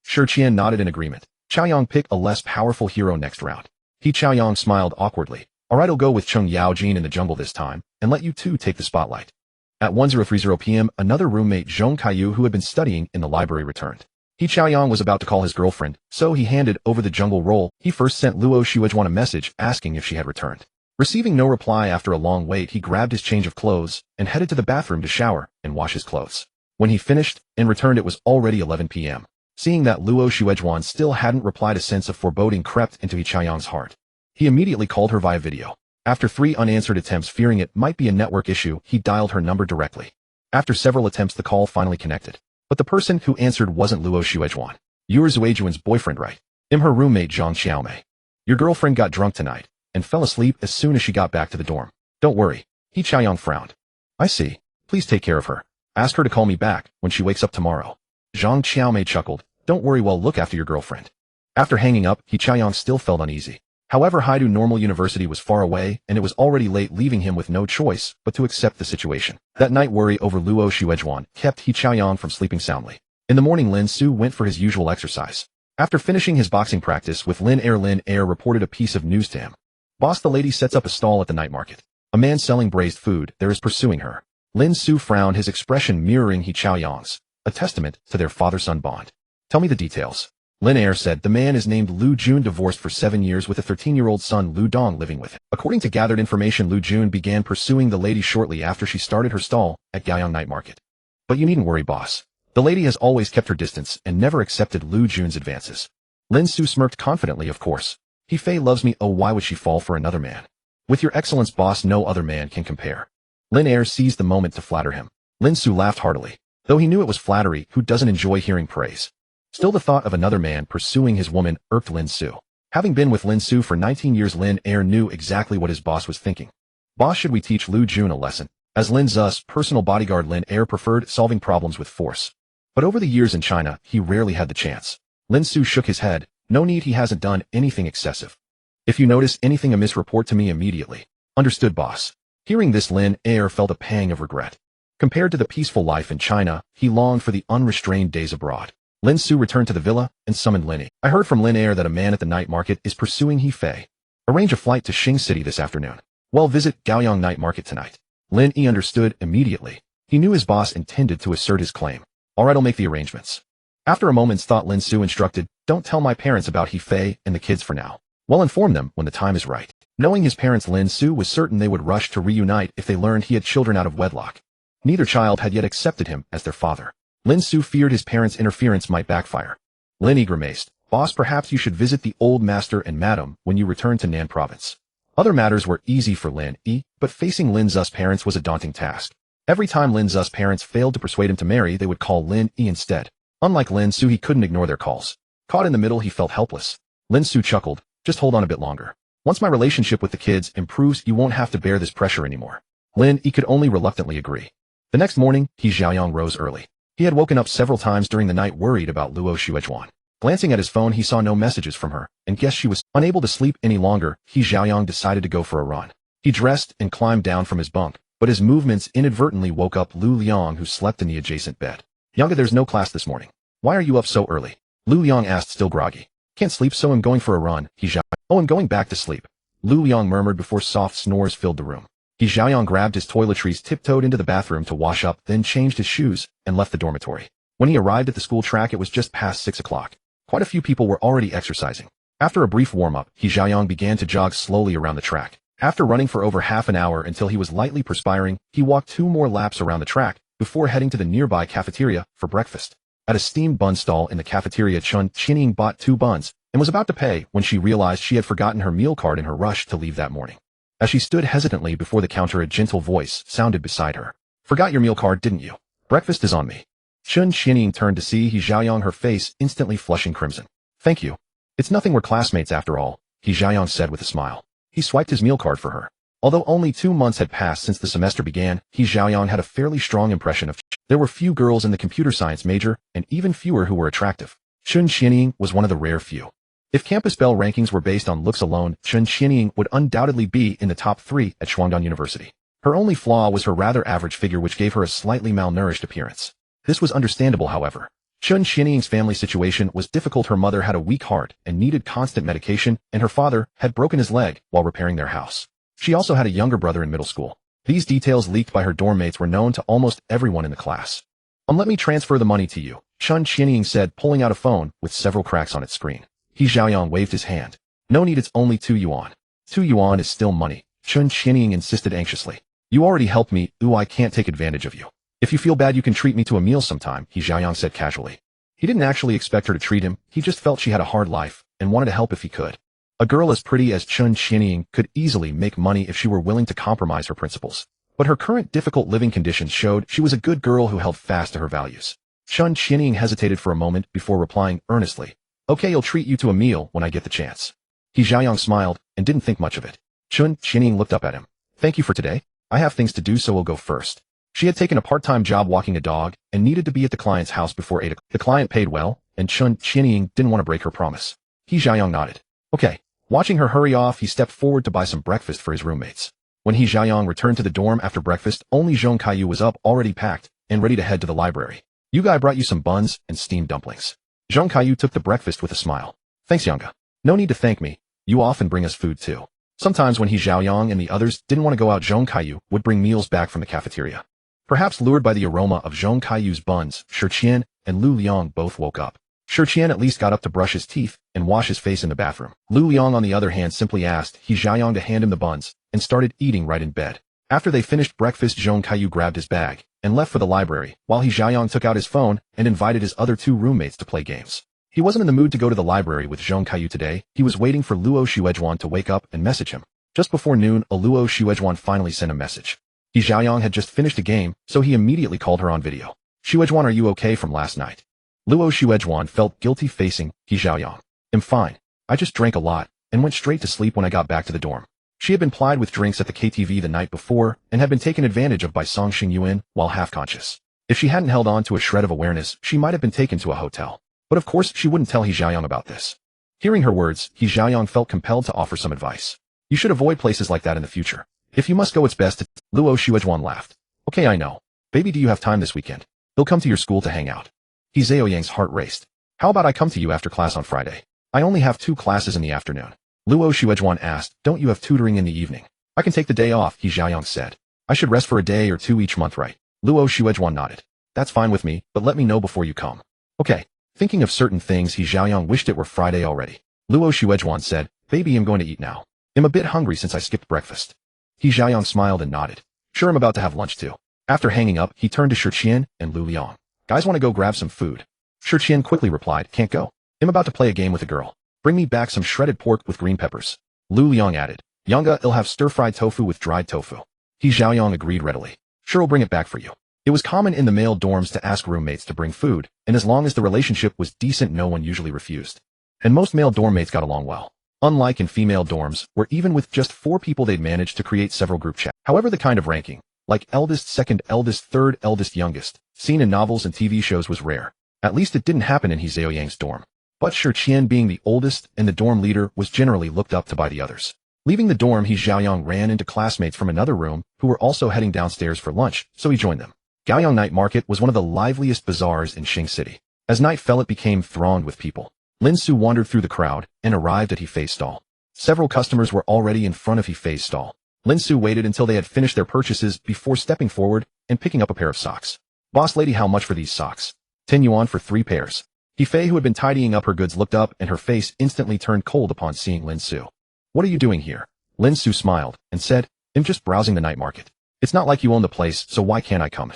Shi Qian nodded in agreement. Chaoyang, pick a less powerful hero next round. He Chaoyang smiled awkwardly. Alright, I'll go with Chung Yaojin in the jungle this time, and let you 2 take the spotlight. At 10:30 p.m., another roommate, Zhong Kaiyu, who had been studying in the library, returned. He Chaoyang was about to call his girlfriend, so he handed over the jungle role. He first sent Luo Xuezhuan a message asking if she had returned. Receiving no reply after a long wait, he grabbed his change of clothes and headed to the bathroom to shower and wash his clothes. When he finished and returned, it was already 11 p.m. Seeing that Luo Xuezhuan still hadn't replied, a sense of foreboding crept into He Chaoyang's heart. He immediately called her via video. After 3 unanswered attempts, fearing it might be a network issue, he dialed her number directly. After several attempts, the call finally connected. But the person who answered wasn't Luo Xuezhuan. You're Zuejuan's boyfriend, right? I'm her roommate, Zhang Xiaomei. Your girlfriend got drunk tonight and fell asleep as soon as she got back to the dorm. Don't worry. He Chaoyang frowned. I see. Please take care of her. Ask her to call me back when she wakes up tomorrow. Zhang Xiaomei chuckled. Don't worry, well, look after your girlfriend. After hanging up, He Chaoyang still felt uneasy. However, Haidu Normal University was far away, and it was already late, leaving him with no choice but to accept the situation. That night, worry over Luo Xuezhuan kept He Chaoyang from sleeping soundly. In the morning, Lin Xu went for his usual exercise. After finishing his boxing practice with Lin Air reported a piece of news to him. Boss, the lady sets up a stall at the night market. A man selling braised food there is pursuing her. Lin Xu frowned, his expression mirroring He Chaoyang's, a testament to their father-son bond. Tell me the details. Lin Air said the man is named Lu Jun, divorced for 7 years with a 13-year-old son, Lu Dong, living with him. According to gathered information, Lu Jun began pursuing the lady shortly after she started her stall at Gaoyang Night Market. But you needn't worry, boss. The lady has always kept her distance and never accepted Lu Jun's advances. Lin Xu smirked confidently. Of course. He Fei loves me, oh why would she fall for another man? With your excellence, boss, no other man can compare. Lin Air seized the moment to flatter him. Lin Xu laughed heartily. Though he knew it was flattery, who doesn't enjoy hearing praise? Still, the thought of another man pursuing his woman irked Lin Xu. Having been with Lin Xu for 19 years, Lin Air knew exactly what his boss was thinking. Boss, should we teach Lu Jun a lesson? As Lin Xu's personal bodyguard, Lin Air preferred solving problems with force. But over the years in China, he rarely had the chance. Lin Xu shook his head. No need, he hasn't done anything excessive. If you notice anything amiss, report to me immediately. Understood, boss. Hearing this, Lin Air felt a pang of regret. Compared to the peaceful life in China, he longed for the unrestrained days abroad. Lin Xu returned to the villa and summoned Lin. I heard from Lin Air that a man at the night market is pursuing He Fei. Arrange a flight to Xing City this afternoon. Well, visit Gaoyang Night Market tonight. Lin Yi understood immediately. He knew his boss intended to assert his claim. Alright, I'll make the arrangements. After a moment's thought, Lin Xu instructed, don't tell my parents about He Fei and the kids for now. We'll inform them when the time is right. Knowing his parents, Lin Xu was certain they would rush to reunite if they learned he had children out of wedlock. Neither child had yet accepted him as their father. Lin Xu feared his parents' interference might backfire. Lin Yi grimaced, boss, perhaps you should visit the old master and madam when you return to Nan province. Other matters were easy for Lin Yi, but facing Lin Xu's parents was a daunting task. Every time Lin Xu's parents failed to persuade him to marry, they would call Lin Yi instead. Unlike Lin Xu, he couldn't ignore their calls. Caught in the middle, he felt helpless. Lin Xu chuckled, just hold on a bit longer. Once my relationship with the kids improves, you won't have to bear this pressure anymore. Lin Yi could only reluctantly agree. The next morning, He Xiaoyang rose early. He had woken up several times during the night worried about Luo Xuejuan. Glancing at his phone, he saw no messages from her, and guessed she was unable to sleep any longer. He Xiaoyang decided to go for a run. He dressed and climbed down from his bunk, but his movements inadvertently woke up Lu Liang, who slept in the adjacent bed. Younger, there's no class this morning. Why are you up so early? Lu Liang asked, still groggy. Can't sleep, so I'm going for a run. He Xiaoyang. Oh, I'm going back to sleep. Lu Liang murmured before soft snores filled the room. He Xiaoyang grabbed his toiletries, tiptoed into the bathroom to wash up, then changed his shoes and left the dormitory. When he arrived at the school track, it was just past 6 o'clock. Quite a few people were already exercising. After a brief warm-up, He Xiaoyang began to jog slowly around the track. After running for over half an hour until he was lightly perspiring, he walked 2 more laps around the track before heading to the nearby cafeteria for breakfast. At a steamed bun stall in the cafeteria, Chun Qinying bought 2 buns and was about to pay when she realized she had forgotten her meal card in her rush to leave that morning. As she stood hesitantly before the counter, a gentle voice sounded beside her. Forgot your meal card, didn't you? Breakfast is on me. Chun Qinying turned to see He Xiaoyang, her face instantly flushing crimson. Thank you. It's nothing, we're classmates after all, He Xiaoyang said with a smile. He swiped his meal card for her. Although only 2 months had passed since the semester began, He Xiaoyang had a fairly strong impression of there were few girls in the computer science major, and even fewer who were attractive. Chun Qinying was one of the rare few. If Campus Bell rankings were based on looks alone, Chun Qinying would undoubtedly be in the top 3 at Shuangdan University. Her only flaw was her rather average figure, which gave her a slightly malnourished appearance. This was understandable, however. Chun Qinying's family situation was difficult. Her mother had a weak heart and needed constant medication, and her father had broken his leg while repairing their house. She also had a younger brother in middle school. These details, leaked by her dorm mates, were known to almost everyone in the class. Let me transfer the money to you, Chun Qinying said, pulling out a phone with several cracks on its screen. He Xiaoyang waved his hand. No need, it's only 2 yuan. 2 yuan is still money, Chun Qinying insisted anxiously. You already helped me, I can't take advantage of you. If you feel bad, you can treat me to a meal sometime, He Xiaoyang said casually. He didn't actually expect her to treat him, he just felt she had a hard life and wanted to help if he could. A girl as pretty as Chun Qinying could easily make money if she were willing to compromise her principles. But her current difficult living conditions showed she was a good girl who held fast to her values. Chun Qinying hesitated for a moment before replying earnestly. Okay, I'll treat you to a meal when I get the chance. He Xiaoyang smiled and didn't think much of it. Chun Qinying looked up at him. Thank you for today. I have things to do, so I'll go first. She had taken a part-time job walking a dog and needed to be at the client's house before 8 o'clock. The client paid well, and Chun Qinying didn't want to break her promise. He Xiaoyang nodded. Okay. Watching her hurry off, he stepped forward to buy some breakfast for his roommates. When He Xiaoyang returned to the dorm after breakfast, only Zhong Kaiyu was up, already packed, and ready to head to the library. Yugai brought you some buns and steamed dumplings. Zhong Kaiyu took the breakfast with a smile. Thanks, Yanga. No need to thank me. You often bring us food too. Sometimes when He Xiaoyang and the others didn't want to go out, Zhong Kaiyu would bring meals back from the cafeteria. Perhaps lured by the aroma of Zhong Kaiyu's buns, Shiqian and Lu Liang both woke up. Shiqian at least got up to brush his teeth and wash his face in the bathroom. Lu Liang, on the other hand, simply asked He Xiaoyang to hand him the buns and started eating right in bed. After they finished breakfast, Zhong Kaiyu grabbed his bag and left for the library, while He Xiaoyang took out his phone and invited his other 2 roommates to play games. He wasn't in the mood to go to the library with Zhong Kaiyu today. He was waiting for Luo Xuejuan to wake up and message him. Just before noon, Luo Xuejuan finally sent a message. He Xiaoyang had just finished a game, so he immediately called her on video. Xuejuan, are you okay from last night? Luo Xuejuan felt guilty facing He Xiaoyang. I'm fine. I just drank a lot and went straight to sleep when I got back to the dorm. She had been plied with drinks at the KTV the night before and had been taken advantage of by Song Xingyuan while half-conscious. If she hadn't held on to a shred of awareness, she might have been taken to a hotel. But of course, she wouldn't tell He Xiaoyang about this. Hearing her words, He Xiaoyang felt compelled to offer some advice. You should avoid places like that in the future. If you must go, it's best to... Luo Xuejuan laughed. Okay, I know. Baby, do you have time this weekend? He'll come to your school to hang out. He Zhaoyang's heart raced. How about I come to you after class on Friday? I only have 2 classes in the afternoon. Luo Xuejuan asked, don't you have tutoring in the evening? I can take the day off, He Xiaoyang said. I should rest for a day or two each month, right? Luo Xuejuan nodded. That's fine with me, but let me know before you come. Okay. Thinking of certain things, He Xiaoyang wished it were Friday already. Luo Xuejuan said, baby, I'm going to eat now. I'm a bit hungry since I skipped breakfast. He Xiaoyang smiled and nodded. Sure, I'm about to have lunch too. After hanging up, he turned to Shiqian and Lu Liang. Guys want to go grab some food? Shiqian quickly replied, can't go. I'm about to play a game with a girl. Bring me back some shredded pork with green peppers. Lu Liang added, Yanga, I'll have stir-fried tofu with dried tofu. He Xiaoyang agreed readily. Sure, I'll bring it back for you. It was common in the male dorms to ask roommates to bring food, and as long as the relationship was decent, no one usually refused. And most male dorm mates got along well. Unlike in female dorms, where even with just 4 people they'd manage to create several group chats. However, the kind of ranking, like eldest, second, eldest, third, eldest, youngest, seen in novels and TV shows was rare. At least it didn't happen in He Xiaoyang's dorm. But Shiqian, being the oldest and the dorm leader, was generally looked up to by the others. Leaving the dorm, He Xiaoyang ran into classmates from another room who were also heading downstairs for lunch, so he joined them. Gaoyang Night Market was one of the liveliest bazaars in Xing City. As night fell, it became thronged with people. Lin Xu wandered through the crowd and arrived at He Fei's stall. Several customers were already in front of He Fei's stall. Lin Xu waited until they had finished their purchases before stepping forward and picking up a pair of socks. Boss lady, how much for these socks? 10 yuan for 3 pairs. He Fei, who had been tidying up her goods, looked up and her face instantly turned cold upon seeing Lin Xu. What are you doing here? Lin Xu smiled and said, I'm just browsing the night market. It's not like you own the place, so why can't I come?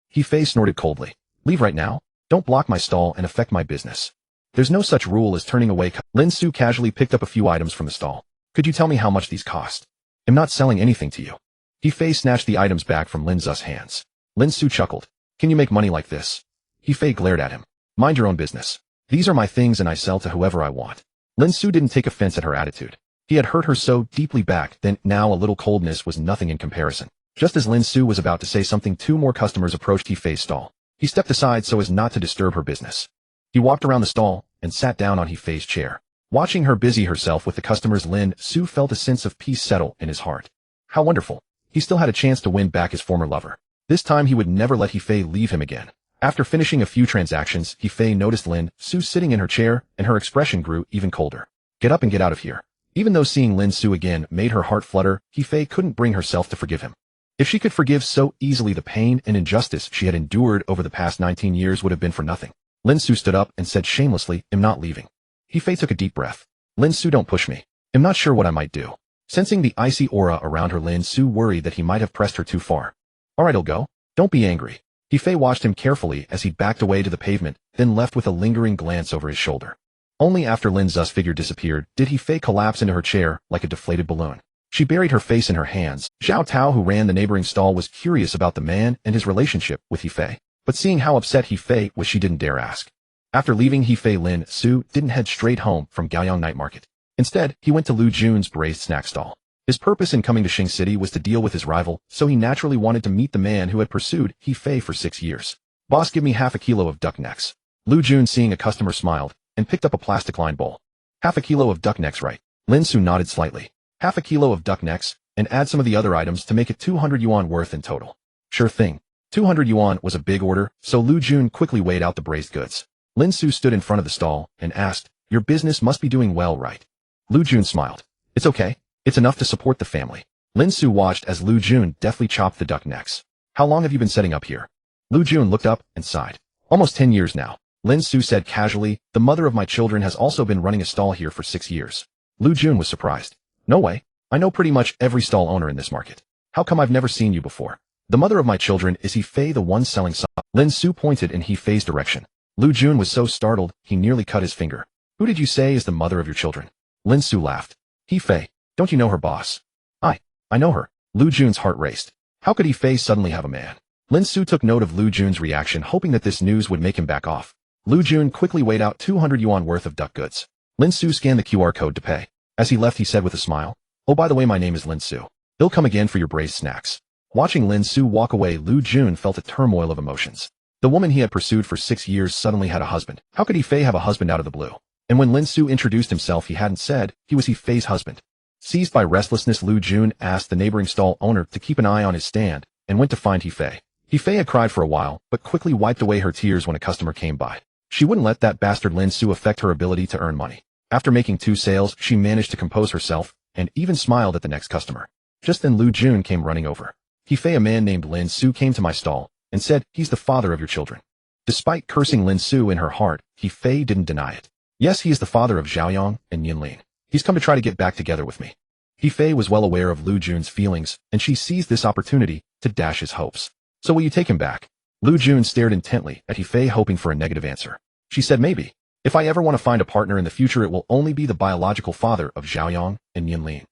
He Fei snorted coldly. Leave right now. Don't block my stall and affect my business. There's no such rule as turning away. Lin Xu casually picked up a few items from the stall. Could you tell me how much these cost? I'm not selling anything to you. He Fei snatched the items back from Lin Xu's hands. Lin Xu chuckled. Can you make money like this? He Fei glared at him. Mind your own business. These are my things and I sell to whoever I want. Lin Xu didn't take offense at her attitude. He had hurt her so deeply back then now a little coldness was nothing in comparison. Just as Lin Xu was about to say something, 2 more customers approached He Fei's stall. He stepped aside so as not to disturb her business. He walked around the stall and sat down on He Fei's chair. Watching her busy herself with the customers, Lin Xu felt a sense of peace settle in his heart. How wonderful. He still had a chance to win back his former lover. This time he would never let He Fei leave him again. After finishing a few transactions, He Fei noticed Lin Xu sitting in her chair and her expression grew even colder. Get up and get out of here. Even though seeing Lin Xu again made her heart flutter, He Fei couldn't bring herself to forgive him. If she could forgive so easily, the pain and injustice she had endured over the past 19 years would have been for nothing. Lin Xu stood up and said shamelessly, I'm not leaving. He Fei took a deep breath. Lin Xu, don't push me. I'm not sure what I might do. Sensing the icy aura around her, Lin Xu worried that he might have pressed her too far. Alright, I'll go. Don't be angry. He Fei watched him carefully as he backed away to the pavement, then left with a lingering glance over his shoulder. Only after Lin Xu's figure disappeared did He Fei collapse into her chair like a deflated balloon. She buried her face in her hands. Zhao Tao, who ran the neighboring stall, was curious about the man and his relationship with He Fei. But seeing how upset He Fei was, she didn't dare ask. After leaving He Fei, Lin Xu didn't head straight home from Gaoyang Night Market. Instead, he went to Lu Jun's braised snack stall. His purpose in coming to Xing City was to deal with his rival, so he naturally wanted to meet the man who had pursued He Fei for 6 years. Boss, give me half a kilo of duck necks. Lu Jun, seeing a customer, smiled and picked up a plastic-lined bowl. Half a kilo of duck necks, right? Lin Xu nodded slightly. Half a kilo of duck necks, and add some of the other items to make it 200 yuan worth in total. Sure thing. 200 yuan was a big order, so Lu Jun quickly weighed out the braised goods. Lin Xu stood in front of the stall and asked, your business must be doing well, right? Lu Jun smiled. It's okay. It's enough to support the family. Lin Xu watched as Lu Jun deftly chopped the duck necks. How long have you been setting up here? Lu Jun looked up and sighed. Almost 10 years now. Lin Xu said casually, the mother of my children has also been running a stall here for 6 years. Lu Jun was surprised. No way. I know pretty much every stall owner in this market. How come I've never seen you before? The mother of my children, is He Fei the one selling socks? Lin Xu pointed in He Fei's direction. Lu Jun was so startled, he nearly cut his finger. Who did you say is the mother of your children? Lin Xu laughed. He Fei. Don't you know her, boss? I know her. Lu Jun's heart raced. How could He Fei suddenly have a man? Lin Xu took note of Lu Jun's reaction, hoping that this news would make him back off. Lu Jun quickly weighed out 200 yuan worth of duck goods. Lin Xu scanned the QR code to pay. As he left, he said with a smile, oh, by the way, my name is Lin Xu. He'll come again for your braised snacks. Watching Lin Xu walk away, Lu Jun felt a turmoil of emotions. The woman he had pursued for 6 years suddenly had a husband. How could He Fei have a husband out of the blue? And when Lin Xu introduced himself, he hadn't said he was He Fei's husband. Seized by restlessness, Lu Jun asked the neighboring stall owner to keep an eye on his stand and went to find He Fei. He Fei had cried for a while, but quickly wiped away her tears when a customer came by. She wouldn't let that bastard Lin Xu affect her ability to earn money. After making 2 sales, she managed to compose herself and even smiled at the next customer. Just then Lu Jun came running over. He Fei, a man named Lin Xu, came to my stall and said he's the father of your children. Despite cursing Lin Xu in her heart, He Fei didn't deny it. Yes, he is the father of Xiaoyang and Nianlin. He's come to try to get back together with me. He Fei was well aware of Lu Jun's feelings, and she seized this opportunity to dash his hopes. So will you take him back? Lu Jun stared intently at He Fei, hoping for a negative answer. She said, maybe. If I ever want to find a partner in the future, it will only be the biological father of Xiaoyang and Nianlin.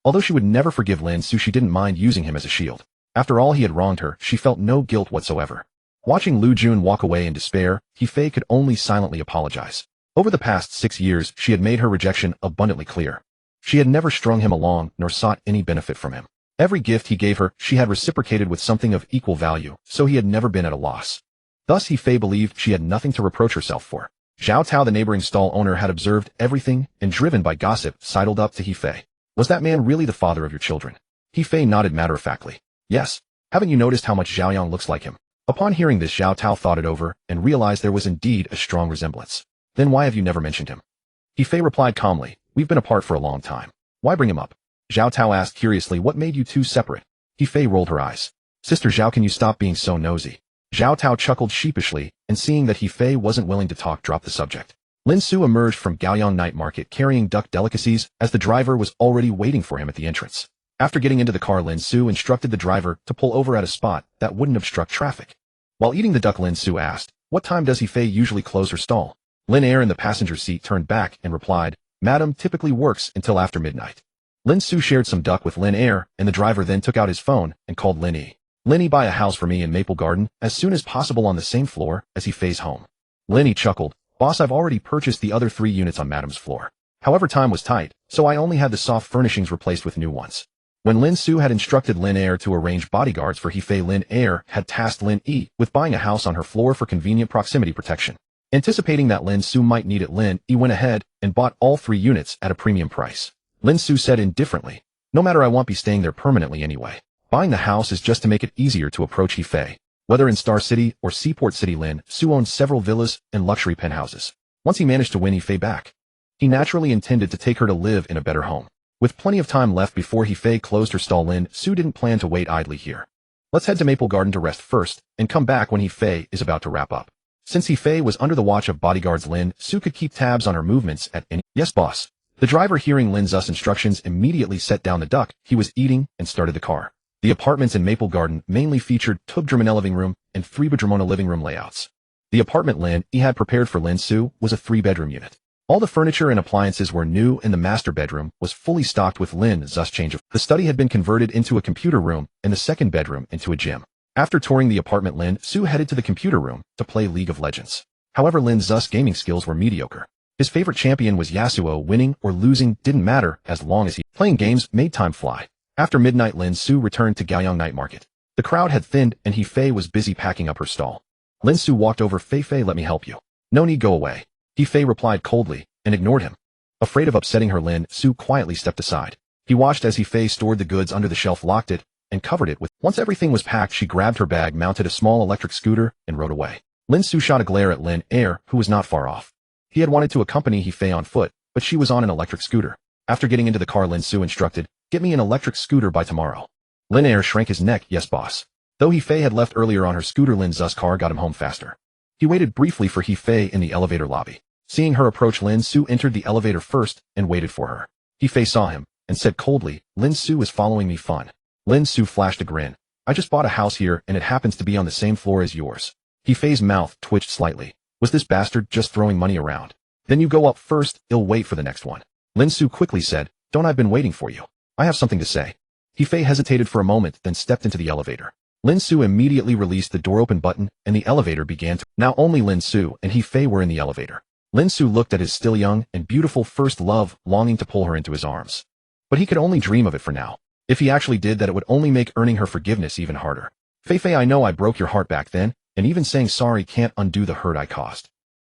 Although she would never forgive Lin Xu, she didn't mind using him as a shield. After all he had wronged her, she felt no guilt whatsoever. Watching Lu Jun walk away in despair, He Fei could only silently apologize. Over the past 6 years, she had made her rejection abundantly clear. She had never strung him along nor sought any benefit from him. Every gift he gave her, she had reciprocated with something of equal value, so he had never been at a loss. Thus He Fei believed she had nothing to reproach herself for. Zhao Tao, the neighboring stall owner, had observed everything and, driven by gossip, sidled up to He Fei. Was that man really the father of your children? He Fei nodded matter-of-factly. Yes. Haven't you noticed how much Xiaoyang looks like him? Upon hearing this, Zhao Tao thought it over and realized there was indeed a strong resemblance. Then why have you never mentioned him? He Fei replied calmly, we've been apart for a long time. Why bring him up? Zhao Tao asked curiously, what made you two separate? He Fei rolled her eyes. Sister Zhao, can you stop being so nosy? Zhao Tao chuckled sheepishly, and seeing that He Fei wasn't willing to talk, dropped the subject. Lin Xu emerged from Gaoyang night market carrying duck delicacies, as the driver was already waiting for him at the entrance. After getting into the car, Lin Xu instructed the driver to pull over at a spot that wouldn't obstruct traffic. While eating the duck, Lin Xu asked, what time does He Fei usually close her stall? Lin Air in the passenger seat turned back and replied, Madam typically works until after midnight. Lin Xu shared some duck with Lin Air, and the driver then took out his phone and called Lin Yi. Lin Yi, buy a house for me in Maple Garden as soon as possible on the same floor as He Fei's home. Lin Yi chuckled, boss, I've already purchased the other 3 units on Madam's floor. However, time was tight, so I only had the soft furnishings replaced with new ones. When Lin Xu had instructed Lin Air to arrange bodyguards for He Fei, Lin Air had tasked Lin Yi with buying a house on her floor for convenient proximity protection. Anticipating that Lin Xu might need it, Lin Yi went ahead and bought all 3 units at a premium price. Lin Xu said indifferently, no matter, I won't be staying there permanently anyway. Buying the house is just to make it easier to approach He Fei. Whether in Star City or Seaport City, Lin Xu owned several villas and luxury penthouses. Once he managed to win He Fei back, he naturally intended to take her to live in a better home. With plenty of time left before He Fei closed her stall, Lin Xu didn't plan to wait idly here. Let's head to Maple Garden to rest first and come back when He Fei is about to wrap up. Since He Fei was under the watch of bodyguards, Lin Xu could keep tabs on her movements at any— Yes, boss. The driver, hearing Lin Xu's instructions, immediately set down the duck he was eating and started the car. The apartments in Maple Garden mainly featured two-bedroom living room and 3-bedroom living room layouts. The apartment Lin Yi had prepared for Lin Xu was a 3-bedroom unit. All the furniture and appliances were new, and the master bedroom was fully stocked with Lin Xu's change of. The study had been converted into a computer room and the second bedroom into a gym. After touring the apartment, Lin Xu headed to the computer room to play League of Legends. However, Lin Xu's gaming skills were mediocre. His favorite champion was Yasuo. Winning or losing didn't matter as long as he playing games made time fly. After midnight, Lin Xu returned to Gaoyang night market. The crowd had thinned and He Fei was busy packing up her stall. Lin Xu walked over. Fei Fei, let me help you. No need, go away. He Fei replied coldly and ignored him. Afraid of upsetting her, Lin Xu quietly stepped aside. He watched as He Fei stored the goods under the shelf, locked it, and covered it with. Once everything was packed, she grabbed her bag, mounted a small electric scooter, and rode away. Lin Xu shot a glare at Lin Air, who was not far off. He had wanted to accompany He Fei on foot, but she was on an electric scooter. After getting into the car, Lin Xu instructed, get me an electric scooter by tomorrow. Lin Air shrank his neck. Yes, boss. Though He Fei had left earlier on her scooter, Lin Xu's car got him home faster. He waited briefly for He Fei in the elevator lobby. Seeing her approach, Lin Xu entered the elevator first and waited for her. He Fei saw him and said coldly, Lin Xu is following me. Fun. Lin Xu flashed a grin. I just bought a house here and it happens to be on the same floor as yours. He Fei's mouth twitched slightly. Was this bastard just throwing money around? Then you go up first, I'll wait for the next one. Lin Xu quickly said, don't, I've been waiting for you. I have something to say. He Fei hesitated for a moment, then stepped into the elevator. Lin Xu immediately released the door open button and the elevator began to. Now only Lin Xu and He Fei were in the elevator. Lin Xu looked at his still young and beautiful first love, longing to pull her into his arms. But he could only dream of it for now. If he actually did that, it would only make earning her forgiveness even harder. Fei Fei, I know I broke your heart back then, and even saying sorry can't undo the hurt I caused.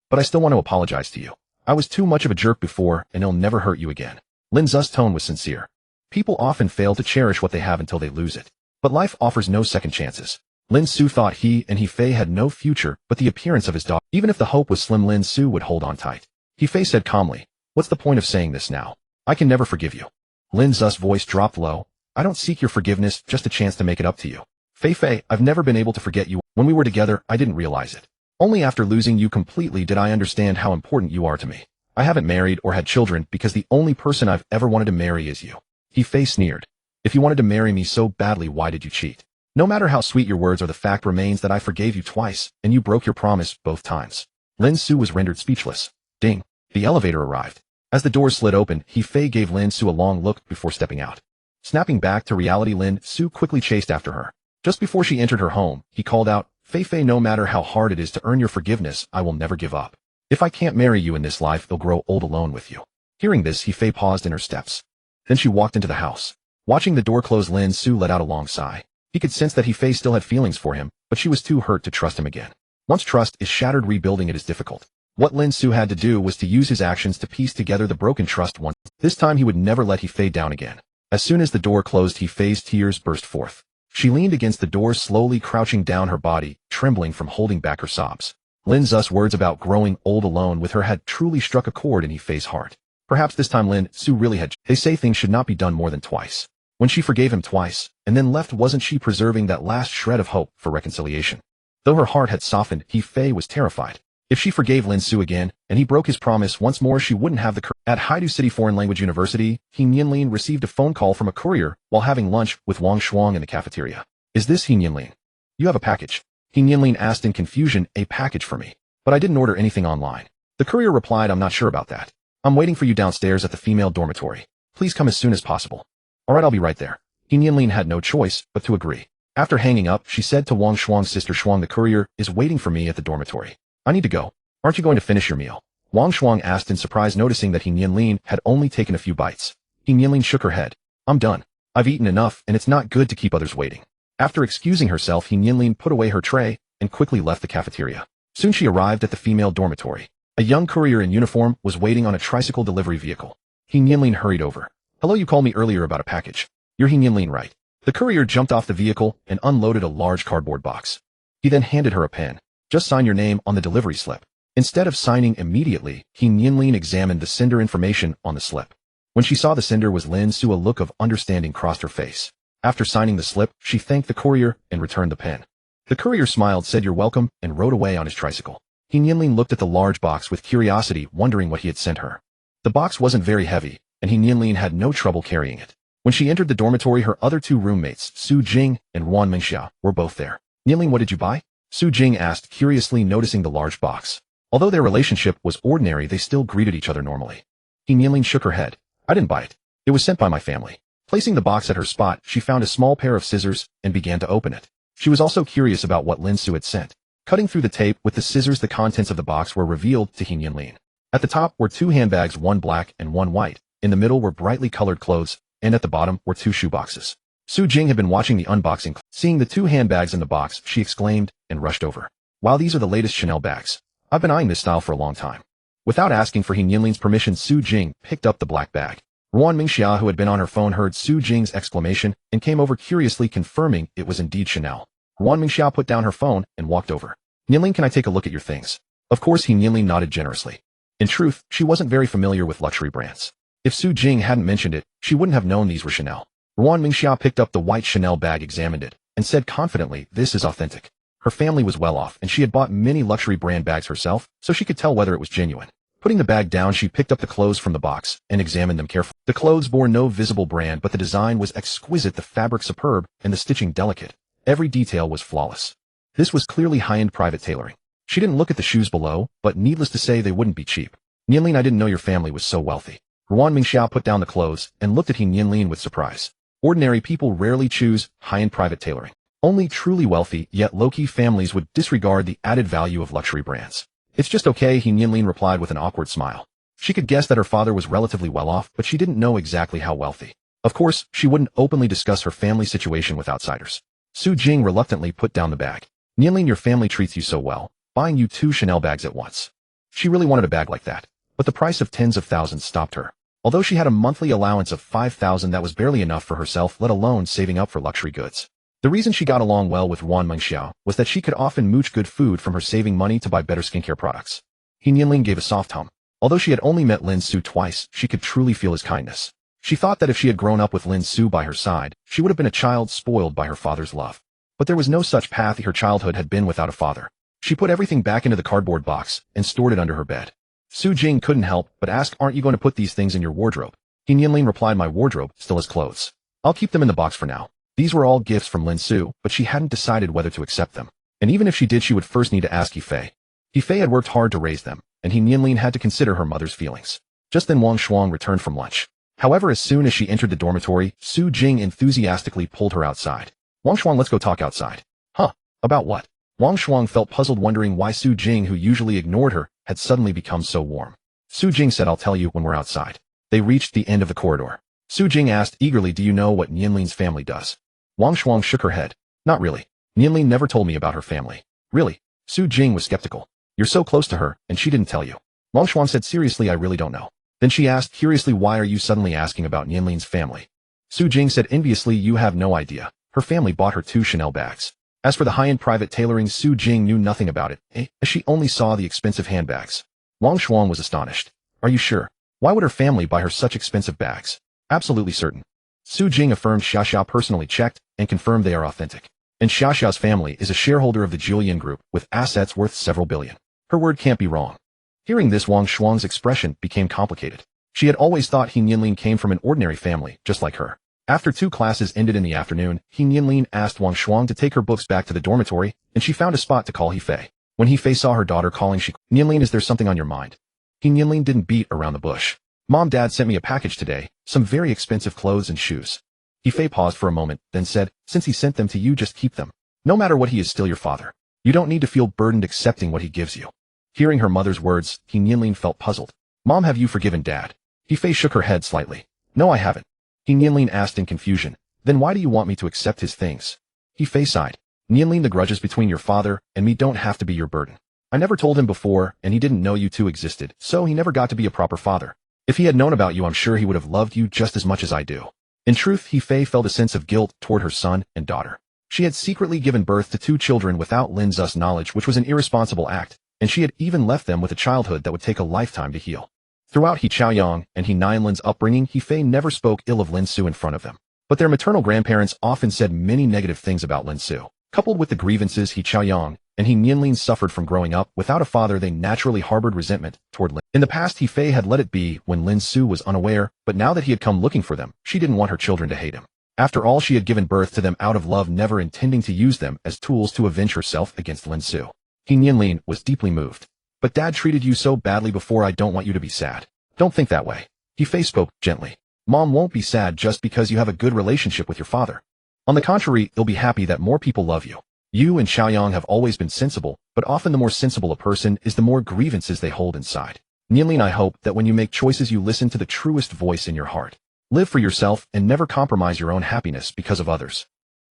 But I still want to apologize to you. I was too much of a jerk before, and I'll never hurt you again. Lin Xu's tone was sincere. People often fail to cherish what they have until they lose it. But life offers no second chances. Lin Xu thought he and He Fei had no future but the appearance of his daughter. Even if the hope was slim, Lin Xu would hold on tight. He Fei said calmly, what's the point of saying this now? I can never forgive you. Lin Xu's voice dropped low. I don't seek your forgiveness, just a chance to make it up to you. Fei, I've never been able to forget you. When we were together, I didn't realize it. Only after losing you completely did I understand how important you are to me. I haven't married or had children because the only person I've ever wanted to marry is you. He Fei sneered. If you wanted to marry me so badly, why did you cheat? No matter how sweet your words are, the fact remains that I forgave you twice, and you broke your promise both times. Lin Xu was rendered speechless. Ding. The elevator arrived. As the doors slid open, He Fei gave Lin Xu a long look before stepping out. Snapping back to reality, Lin Xu quickly chased after her. Just before she entered her home, he called out, Fei, no matter how hard it is to earn your forgiveness, I will never give up. If I can't marry you in this life, I'll grow old alone with you. Hearing this, He Fei paused in her steps. Then she walked into the house. Watching the door close, Lin Xu let out a long sigh. He could sense that He Fei still had feelings for him, but she was too hurt to trust him again. Once trust is shattered, rebuilding it is difficult. What Lin Xu had to do was to use his actions to piece together the broken trust once. This time he would never let He Fei down again. As soon as the door closed, He Fei's tears burst forth. She leaned against the door, slowly crouching down, her body trembling from holding back her sobs. Lin Xu's words about growing old alone with her had truly struck a chord in He Fei's heart. Perhaps this time Lin Xu really had. They say things should not be done more than twice. When she forgave him twice, and then left, wasn't she preserving that last shred of hope for reconciliation? Though her heart had softened, He Fei was terrified. If she forgave Lin Xu again, and he broke his promise once more, she wouldn't have the courage. At Haidu City Foreign Language University, He Nianlin received a phone call from a courier while having lunch with Wang Shuang in the cafeteria. Is this He Nianlin? You have a package. He Nianlin asked in confusion. A package for me. But I didn't order anything online. The courier replied, I'm not sure about that. I'm waiting for you downstairs at the female dormitory. Please come as soon as possible. Alright, I'll be right there. He Nianlin had no choice but to agree. After hanging up, she said to Wang Shuang's sister, Shuang, the courier is waiting for me at the dormitory. I need to go. Aren't you going to finish your meal? Wang Shuang asked in surprise, noticing that He Nianlin had only taken a few bites. He Nianlin shook her head. I'm done. I've eaten enough, and it's not good to keep others waiting. After excusing herself, He Nianlin put away her tray and quickly left the cafeteria. Soon she arrived at the female dormitory. A young courier in uniform was waiting on a tricycle delivery vehicle. He Nianlin hurried over. Hello, you called me earlier about a package. You're He Nianlin, right? The courier jumped off the vehicle and unloaded a large cardboard box. He then handed her a pen. Just sign your name on the delivery slip. Instead of signing immediately, He Nianlin examined the sender information on the slip. When she saw the sender was Lin Xu, a look of understanding crossed her face. After signing the slip, she thanked the courier and returned the pen. The courier smiled, said you're welcome, and rode away on his tricycle. He Nianlin looked at the large box with curiosity, wondering what he had sent her. The box wasn't very heavy, and He Nianlin had no trouble carrying it. When she entered the dormitory, her other two roommates, Su Jing and Wan Mingxia, were both there. Nianlin, what did you buy? Su Jing asked curiously, noticing the large box. Although their relationship was ordinary, they still greeted each other normally. He Nianlin shook her head. I didn't buy it. It was sent by my family. Placing the box at her spot, she found a small pair of scissors and began to open it. She was also curious about what Lin Xu had sent. Cutting through the tape with the scissors, the contents of the box were revealed to He Nianlin. At the top were two handbags, one black and one white. In the middle were brightly colored clothes, and at the bottom were two shoeboxes. Su Jing had been watching the unboxing. Seeing the two handbags in the box, she exclaimed and rushed over. Wow, these are the latest Chanel bags. I've been eyeing this style for a long time. Without asking for He Nianlin's permission, Su Jing picked up the black bag. Wan Mingxia, who had been on her phone, heard Su Jing's exclamation and came over curiously, confirming it was indeed Chanel. Wan Mingxia put down her phone and walked over. Nianlin, can I take a look at your things? Of course. He Nianlin nodded generously. In truth, she wasn't very familiar with luxury brands. If Su Jing hadn't mentioned it, she wouldn't have known these were Chanel. Wan Mingxia picked up the white Chanel bag, examined it, and said confidently, this is authentic. Her family was well off, and she had bought many luxury brand bags herself, so she could tell whether it was genuine. Putting the bag down, she picked up the clothes from the box and examined them carefully. The clothes bore no visible brand, but the design was exquisite, the fabric superb, and the stitching delicate. Every detail was flawless. This was clearly high-end private tailoring. She didn't look at the shoes below, but needless to say, they wouldn't be cheap. Nianlin, I didn't know your family was so wealthy. Wan Mingxia put down the clothes and looked at He Nianlin with surprise. Ordinary people rarely choose high-end private tailoring. Only truly wealthy, yet low-key families would disregard the added value of luxury brands. It's just okay, He Nianlin replied with an awkward smile. She could guess that her father was relatively well off, but she didn't know exactly how wealthy. Of course, she wouldn't openly discuss her family situation with outsiders. Su Jing reluctantly put down the bag. Nianlin, your family treats you so well, buying you 2 Chanel bags at once. She really wanted a bag like that, but the price of tens of thousands stopped her. Although she had a monthly allowance of 5,000, that was barely enough for herself, let alone saving up for luxury goods. The reason she got along well with Wan Mingxia was that she could often mooch good food from her, saving money to buy better skincare products. He Nianlin gave a soft hum. Although she had only met Lin Xu twice, she could truly feel his kindness. She thought that if she had grown up with Lin Xu by her side, she would have been a child spoiled by her father's love. But there was no such path. Her childhood had been without a father. She put everything back into the cardboard box and stored it under her bed. Su Jing couldn't help but ask, aren't you going to put these things in your wardrobe? Nianlin replied, my wardrobe still has clothes. I'll keep them in the box for now. These were all gifts from Lin Xu, but she hadn't decided whether to accept them. And even if she did, she would first need to ask He Fei. He Fei had worked hard to raise them, and Nianlin had to consider her mother's feelings. Just then Wang Shuang returned from lunch. However, as soon as she entered the dormitory, Su Jing enthusiastically pulled her outside. Wang Shuang, let's go talk outside. Huh? About what? Wang Shuang felt puzzled, wondering why Su Jing, who usually ignored her, had suddenly become so warm. Su Jing said, I'll tell you when we're outside. They reached the end of the corridor. Su Jing asked eagerly, do you know what Nianlin's family does? Wang Shuang shook her head. Not really. Nianlin never told me about her family. Really? Su Jing was skeptical. You're so close to her, and she didn't tell you. Wang Shuang said, seriously, I really don't know. Then she asked curiously, why are you suddenly asking about Nianlin's family? Su Jing said enviously, you have no idea. Her family bought her 2 Chanel bags. As for the high-end private tailoring, Su Jing knew nothing about it, as she only saw the expensive handbags. Wang Shuang was astonished. Are you sure? Why would her family buy her such expensive bags? Absolutely certain. Su Jing affirmed. Xiaoxiao personally checked and confirmed they are authentic. And Xiaoxiao's family is a shareholder of the Julian Group with assets worth several billion. Her word can't be wrong. Hearing this, Wang Shuang's expression became complicated. She had always thought He Nianlin came from an ordinary family, just like her. After 2 classes ended in the afternoon, He Nianlin asked Wang Shuang to take her books back to the dormitory, and she found a spot to call He Fei. When He Fei saw her daughter calling, she, Nianlin, is there something on your mind? He Nianlin didn't beat around the bush. Mom, Dad sent me a package today, some very expensive clothes and shoes. He Fei paused for a moment, then said, since he sent them to you, just keep them. No matter what, he is still your father. You don't need to feel burdened accepting what he gives you. Hearing her mother's words, He Nianlin felt puzzled. Mom, have you forgiven Dad? He Fei shook her head slightly. No, I haven't. He Nianlin asked in confusion. Then why do you want me to accept his things? He Fei sighed. Nianlin, the grudges between your father and me don't have to be your burden. I never told him before, and he didn't know you two existed, so he never got to be a proper father. If he had known about you, I'm sure he would have loved you just as much as I do. In truth, He Fei felt a sense of guilt toward her son and daughter. She had secretly given birth to 2 children without Lin Xu's knowledge, which was an irresponsible act, and she had even left them with a childhood that would take a lifetime to heal. Throughout He Chaoyang and He Nianlin's upbringing, He Fei never spoke ill of Lin Xu in front of them. But their maternal grandparents often said many negative things about Lin Xu. Coupled with the grievances He Chaoyang and He Nianlin suffered from growing up without a father, they naturally harbored resentment toward Lin. In the past, He Fei had let it be when Lin Xu was unaware, but now that he had come looking for them, she didn't want her children to hate him. After all, she had given birth to them out of love, never intending to use them as tools to avenge herself against Lin Xu. He Nianlin was deeply moved. But Dad treated you so badly before. I don't want you to be sad. Don't think that way. He Fei spoke gently. Mom won't be sad just because you have a good relationship with your father. On the contrary, he'll be happy that more people love you. You and Xiaoyang have always been sensible, but often the more sensible a person is, the more grievances they hold inside. Nianlin, I hope that when you make choices, you listen to the truest voice in your heart. Live for yourself and never compromise your own happiness because of others.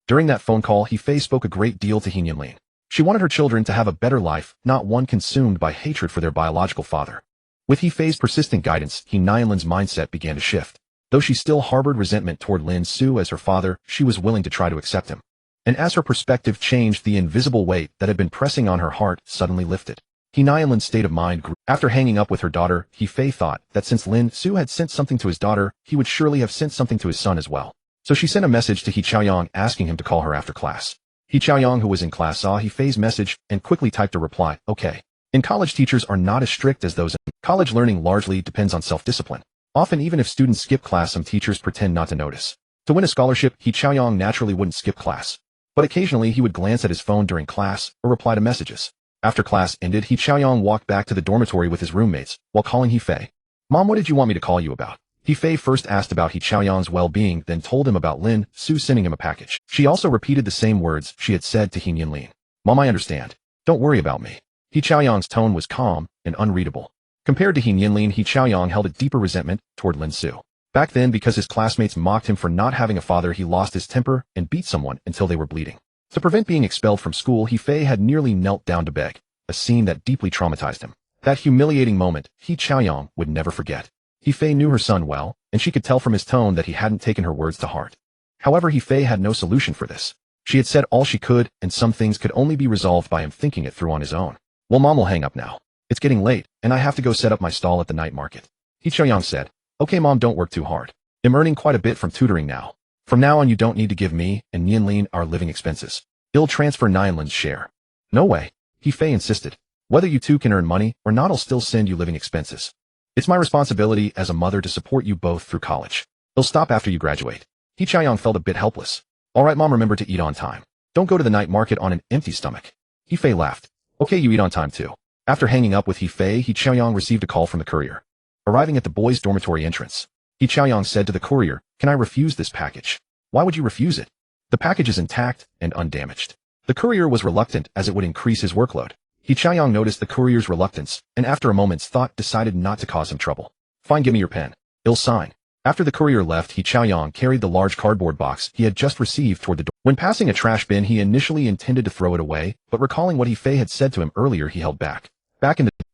During that phone call, He Fei spoke a great deal to He Nianlin. She wanted her children to have a better life, not one consumed by hatred for their biological father. With He Fei's persistent guidance, He Nianlin's mindset began to shift. Though she still harbored resentment toward Lin Xu as her father, she was willing to try to accept him. And as her perspective changed, the invisible weight that had been pressing on her heart suddenly lifted. He Nianlin's state of mind grew. After hanging up with her daughter, He Fei thought that since Lin Xu had sent something to his daughter, he would surely have sent something to his son as well. So she sent a message to He Chaoyang asking him to call her after class. He Chaoyang, who was in class, saw He Fei's message and quickly typed a reply, okay. In college, teachers are not as strict as those in college. Learning largely depends on self-discipline. Often, even if students skip class, some teachers pretend not to notice. To win a scholarship, He Chaoyang naturally wouldn't skip class. But occasionally he would glance at his phone during class or reply to messages. After class ended, He Chaoyang walked back to the dormitory with his roommates while calling He Fei. Mom, what did you want me to call you about? He Fei first asked about He Chaoyang's well-being, then told him about Lin Xu sending him a package. She also repeated the same words she had said to He Nianlin. Mom, I understand. Don't worry about me. He Chaoyang's tone was calm and unreadable. Compared to He Nianlin, He Chaoyang held a deeper resentment toward Lin Xu. Back then, because his classmates mocked him for not having a father, he lost his temper and beat someone until they were bleeding. To prevent being expelled from school, He Fei had nearly knelt down to beg, a scene that deeply traumatized him. That humiliating moment, He Chaoyang would never forget. He Fei knew her son well, and she could tell from his tone that he hadn't taken her words to heart. However, He Fei had no solution for this. She had said all she could, and some things could only be resolved by him thinking it through on his own. Well, Mom will hang up now. It's getting late, and I have to go set up my stall at the night market. He Chaoyang said. Okay, Mom, don't work too hard. I'm earning quite a bit from tutoring now. From now on, you don't need to give me and Nianlin our living expenses. He'll transfer Nianlin's share. No way, He Fei insisted. Whether you two can earn money or not, I'll still send you living expenses. It's my responsibility as a mother to support you both through college. He'll stop after you graduate. He Chaoyang felt a bit helpless. All right, Mom, remember to eat on time. Don't go to the night market on an empty stomach. He Fei laughed. Okay, you eat on time too. After hanging up with He Fei, He Chaoyang received a call from the courier. Arriving at the boys' dormitory entrance, He Chaoyang said to the courier, "Can I refuse this package?" "Why would you refuse it? The package is intact and undamaged." The courier was reluctant as it would increase his workload. He Chaoyang noticed the courier's reluctance and after a moment's thought decided not to cause him trouble. "Fine, give me your pen. He'll sign." After the courier left, He Chaoyang carried the large cardboard box he had just received toward the door. When passing a trash bin, he initially intended to throw it away, but recalling what He Fei had said to him earlier, he held back.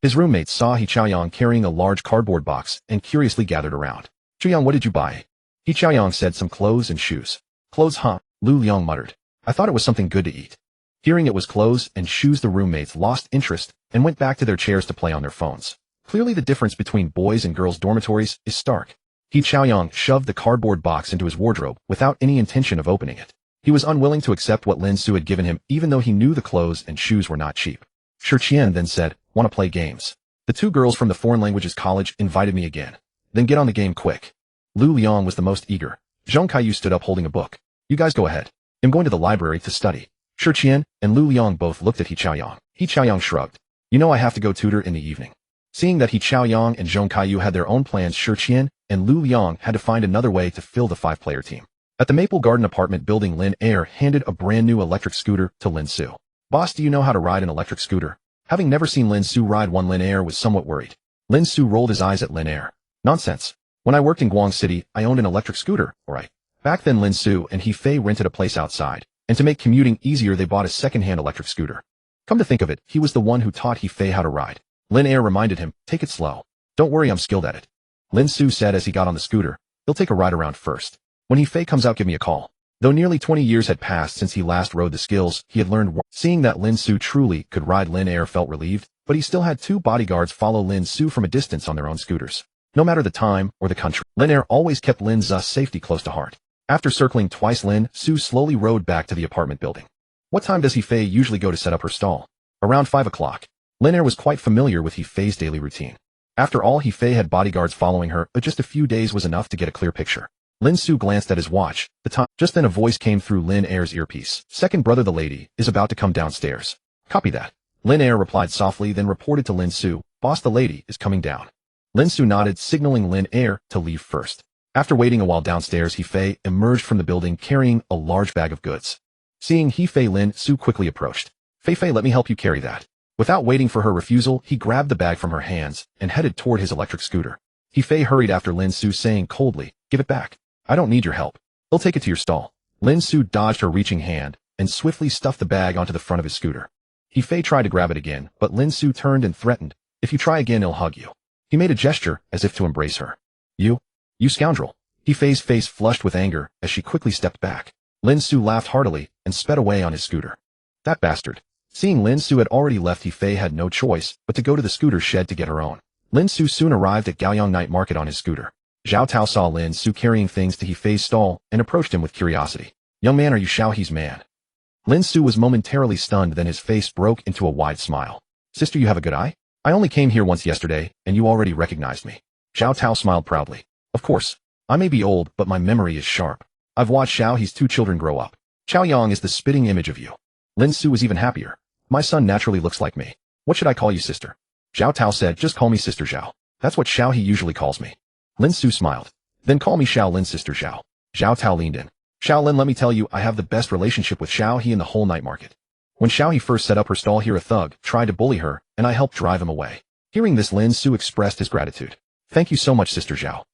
His roommates saw He Chaoyang carrying a large cardboard box and curiously gathered around. "Chaoyang, what did you buy?" He Chaoyang said, "Some clothes and shoes." "Clothes, huh?" Lu Liang muttered. "I thought it was something good to eat." Hearing it was clothes and shoes, the roommates lost interest and went back to their chairs to play on their phones. Clearly the difference between boys and girls' dormitories is stark. He Chaoyang shoved the cardboard box into his wardrobe without any intention of opening it. He was unwilling to accept what Lin Xu had given him, even though he knew the clothes and shoes were not cheap. Shi Qian then said, "Want to play games? The two girls from the foreign languages college invited me again." "Then get on the game quick." Lu Liang was the most eager. Zhong Kaiyu stood up holding a book. "You guys go ahead. I'm going to the library to study." Shi Qian and Lu Liang both looked at He Chaoyang. He Chaoyang shrugged. "You know I have to go tutor in the evening." Seeing that He Chaoyang and Zhong Kaiyu had their own plans, Shi Qian and Lu Liang had to find another way to fill the 5-player team. At the Maple Garden apartment building, Lin Air handed a brand new electric scooter to Lin Xu. "Boss, do you know how to ride an electric scooter?" Having never seen Lin Xu ride one, Lin Air was somewhat worried. Lin Xu rolled his eyes at Lin Air. "Nonsense. When I worked in Guang City, I owned an electric scooter, alright." Back then, Lin Xu and He Fei rented a place outside, and to make commuting easier, they bought a second-hand electric scooter. Come to think of it, he was the one who taught He Fei how to ride. Lin Air reminded him, "Take it slow. Don't worry, I'm skilled at it." Lin Xu said as he got on the scooter, "He'll take a ride around first. When He Fei comes out, give me a call." Though nearly 20 years had passed since he last rode the skills, he had learned. Seeing that Lin Xu truly could ride, Lin Air felt relieved, but he still had 2 bodyguards follow Lin Xu from a distance on their own scooters. No matter the time or the country, Lin Air always kept Lin Xu's safety close to heart. After circling twice, Lin Xu slowly rode back to the apartment building. What time does He Fei usually go to set up her stall? Around 5 o'clock. Lin Air was quite familiar with He Fei's daily routine. After all, He Fei had bodyguards following her, but just a few days was enough to get a clear picture. Lin Xu glanced at his watch. The time. Just then a voice came through Lin Air's earpiece. "Second brother, the lady is about to come downstairs." "Copy that." Lin Air replied softly, then reported to Lin Xu, "Boss, the lady is coming down." Lin Xu nodded, signaling Lin Air to leave first. After waiting a while downstairs, He Fei emerged from the building carrying a large bag of goods. Seeing He Fei, Lin Xu quickly approached. Fei, let me help you carry that." Without waiting for her refusal, he grabbed the bag from her hands and headed toward his electric scooter. He Fei hurried after Lin Xu, saying coldly, "Give it back. I don't need your help. He'll take it to your stall." Lin Xu dodged her reaching hand and swiftly stuffed the bag onto the front of his scooter. He Fei tried to grab it again, but Lin Xu turned and threatened, "If you try again, he'll hug you." He made a gesture as if to embrace her. You scoundrel." He Fei's face flushed with anger as she quickly stepped back. Lin Xu laughed heartily and sped away on his scooter. "That bastard." Seeing Lin Xu had already left, He Fei had no choice but to go to the scooter shed to get her own. Lin Xu soon arrived at Gaoyang Night Market on his scooter. Zhao Tao saw Lin Xu carrying things to He Fei's stall and approached him with curiosity. "Young man, are you Xiao He's man?" Lin Xu was momentarily stunned, then his face broke into a wide smile. "Sister, you have a good eye? I only came here once yesterday, and you already recognized me." Zhao Tao smiled proudly. "Of course. I may be old, but my memory is sharp. I've watched Xiao He's 2 children grow up. Chaoyang is the spitting image of you." Lin Xu was even happier. "My son naturally looks like me. What should I call you, sister?" Zhao Tao said, "Just call me Sister Zhao. That's what Xiao He usually calls me." Lin Xu smiled. "Then call me Xiao Lin, Sister Zhao." Zhao Tao leaned in. "Xiao Lin, let me tell you, I have the best relationship with Xiao He in the whole night market. When Xiao He first set up her stall here, a thug tried to bully her, and I helped drive him away." Hearing this, Lin Xu expressed his gratitude. "Thank you so much, Sister Zhao.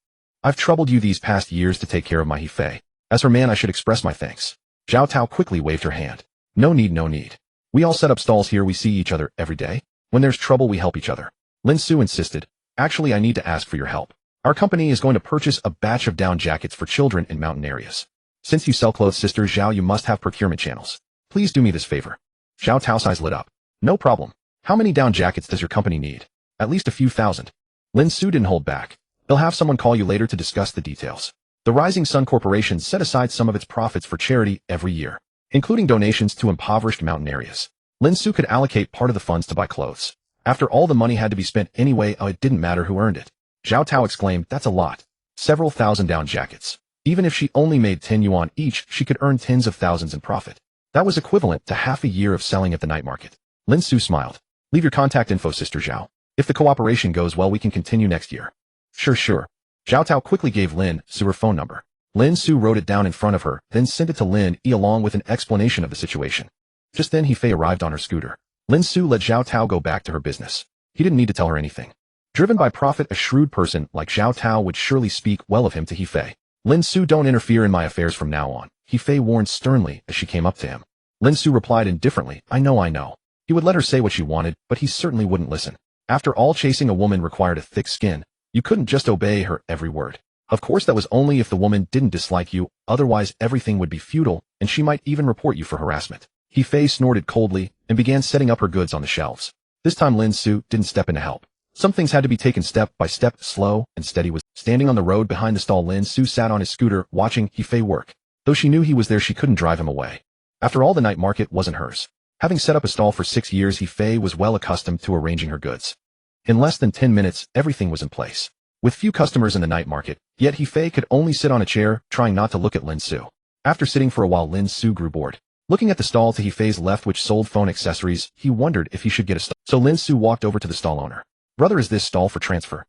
I've troubled you these past years to take care of my He Fei. As her man, I should express my thanks." Zhao Tao quickly waved her hand. No need. We all set up stalls here, we see each other every day. When there's trouble, we help each other." Lin Xu insisted. "Actually, I need to ask for your help. Our company is going to purchase a batch of down jackets for children in mountain areas. Since you sell clothes, Sister Zhao, you must have procurement channels. Please do me this favor." Zhao Tao's eyes lit up. "No problem. How many down jackets does your company need?" "At least a few thousand." Lin Xu didn't hold back. "They'll have someone call you later to discuss the details." The Rising Sun Corporation set aside some of its profits for charity every year. including donations to impoverished mountain areas. Lin Xu could allocate part of the funds to buy clothes. After all the money had to be spent anyway, it didn't matter who earned it. Zhao Tao exclaimed, "That's a lot. Several thousand down jackets. Even if she only made 10 yuan each, she could earn tens of thousands in profit. That was equivalent to half a year of selling at the night market." Lin Xu smiled. "Leave your contact info, Sister Zhao. If the cooperation goes well, we can continue next year." Sure. Zhao Tao quickly gave Lin Xu her phone number. Lin Xu wrote it down in front of her, then sent it to Lin Yi along with an explanation of the situation. Just then He Fei arrived on her scooter. Lin Xu let Zhao Tao go back to her business. He didn't need to tell her anything. Driven by profit, a shrewd person like Zhao Tao would surely speak well of him to He Fei. "Lin Xu, don't interfere in my affairs from now on," He Fei warned sternly as she came up to him. Lin Xu replied indifferently, I know. He would let her say what she wanted, but he certainly wouldn't listen. After all, chasing a woman required a thick skin. You couldn't just obey her every word. Of course, that was only if the woman didn't dislike you, otherwise everything would be futile, and she might even report you for harassment. He Fei snorted coldly and began setting up her goods on the shelves. This time Lin Xu didn't step in to help. Some things had to be taken step by step, slow and steady. Was standing on the road behind the stall. Lin Xu sat on his scooter watching He Fei work. Though she knew he was there, she couldn't drive him away. After all, the night market wasn't hers. Having set up a stall for 6 years, He Fei was well accustomed to arranging her goods. In less than 10 minutes, everything was in place. With few customers in the night market, yet He Fei could only sit on a chair, trying not to look at Lin Xu. After sitting for a while, Lin Xu grew bored. Looking at the stall to He Fei's left, which sold phone accessories, he wondered if he should get a stall. So Lin Xu walked over to the stall owner. Brother, is this stall for transfer?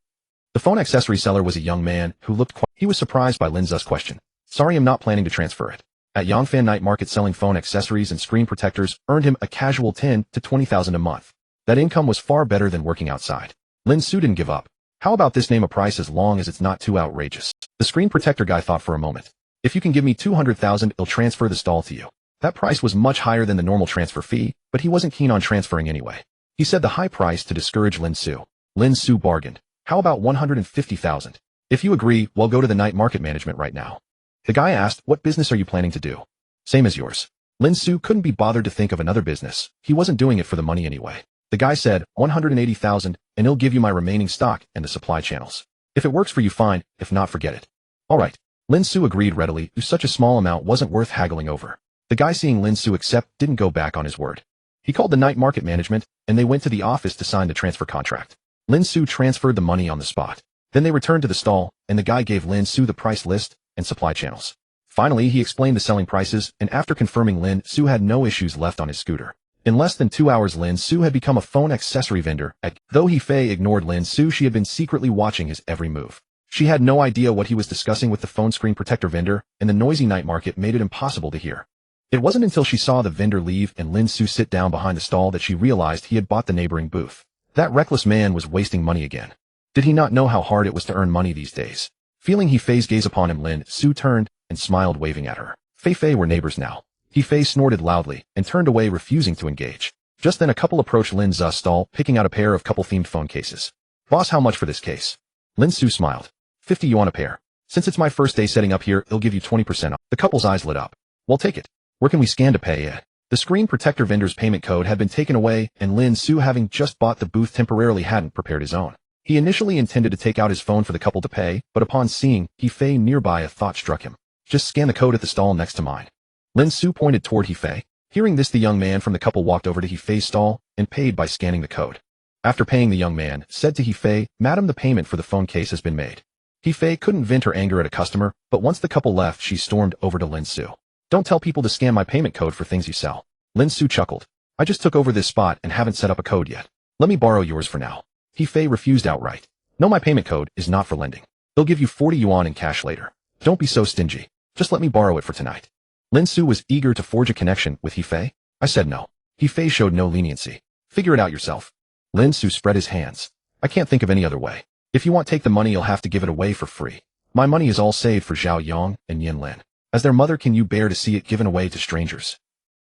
The phone accessory seller was a young man who looked he was surprised by Lin Xu's question. Sorry, I'm not planning to transfer it. At Yangfan night market, selling phone accessories and screen protectors earned him a casual 10 to 20,000 a month. That income was far better than working outside. Lin Xu didn't give up. How about this? Name a price as long as it's not too outrageous. The screen protector guy thought for a moment. If you can give me 200,000, I'll transfer the stall to you. That price was much higher than the normal transfer fee, but he wasn't keen on transferring anyway. He said the high price to discourage Lin Xu. Lin Xu bargained. How about 150,000? If you agree, we'll go to the night market management right now. The guy asked, what business are you planning to do? Same as yours. Lin Xu couldn't be bothered to think of another business. He wasn't doing it for the money anyway. The guy said, 180,000, and he'll give you my remaining stock and the supply channels. If it works for you, fine. If not, forget it. All right. Lin Xu agreed readily. Such a small amount wasn't worth haggling over. The guy, seeing Lin Xu accept, didn't go back on his word. He called the night market management, and they went to the office to sign the transfer contract. Lin Xu transferred the money on the spot. Then they returned to the stall, and the guy gave Lin Xu the price list and supply channels. Finally, he explained the selling prices, and after confirming, Lin Xu had no issues left on his scooter. In less than 2 hours, Lin Xu had become a phone accessory vendor. Though He Fei ignored Lin Xu, she had been secretly watching his every move. She had no idea what he was discussing with the phone screen protector vendor, and the noisy night market made it impossible to hear. It wasn't until she saw the vendor leave and Lin Xu sit down behind the stall that she realized he had bought the neighboring booth. That reckless man was wasting money again. Did he not know how hard it was to earn money these days? Feeling He Fei's gaze upon him, Lin Xu turned and smiled, waving at her. Fei were neighbors now. He Fei snorted loudly and turned away, refusing to engage. Just then a couple approached Lin Xu's stall, picking out a pair of couple-themed phone cases. Boss, how much for this case? Lin Xu smiled. 50 yuan a pair. Since it's my first day setting up here, I'll give you 20% off. The couple's eyes lit up. Well, take it. Where can we scan to pay it? The screen protector vendor's payment code had been taken away, and Lin Xu, having just bought the booth temporarily, hadn't prepared his own. He initially intended to take out his phone for the couple to pay, but upon seeing He Fei nearby, a thought struck him. Just scan the code at the stall next to mine. Lin Xu pointed toward He Fei. Hearing this, the young man from the couple walked over to He Fei's stall and paid by scanning the code. After paying, the young man said to He Fei, Madam, the payment for the phone case has been made. He Fei couldn't vent her anger at a customer, but once the couple left, she stormed over to Lin Xu. Don't tell people to scan my payment code for things you sell. Lin Xu chuckled. I just took over this spot and haven't set up a code yet. Let me borrow yours for now. He Fei refused outright. No, my payment code is not for lending. They'll give you 40 yuan in cash later. Don't be so stingy. Just let me borrow it for tonight. Lin Xu was eager to forge a connection with He Fei. I said no. He Fei showed no leniency. Figure it out yourself. Lin Xu spread his hands. I can't think of any other way. If you want take the money, you'll have to give it away for free. My money is all saved for Zhao Yang and Nianlin. As their mother, can you bear to see it given away to strangers?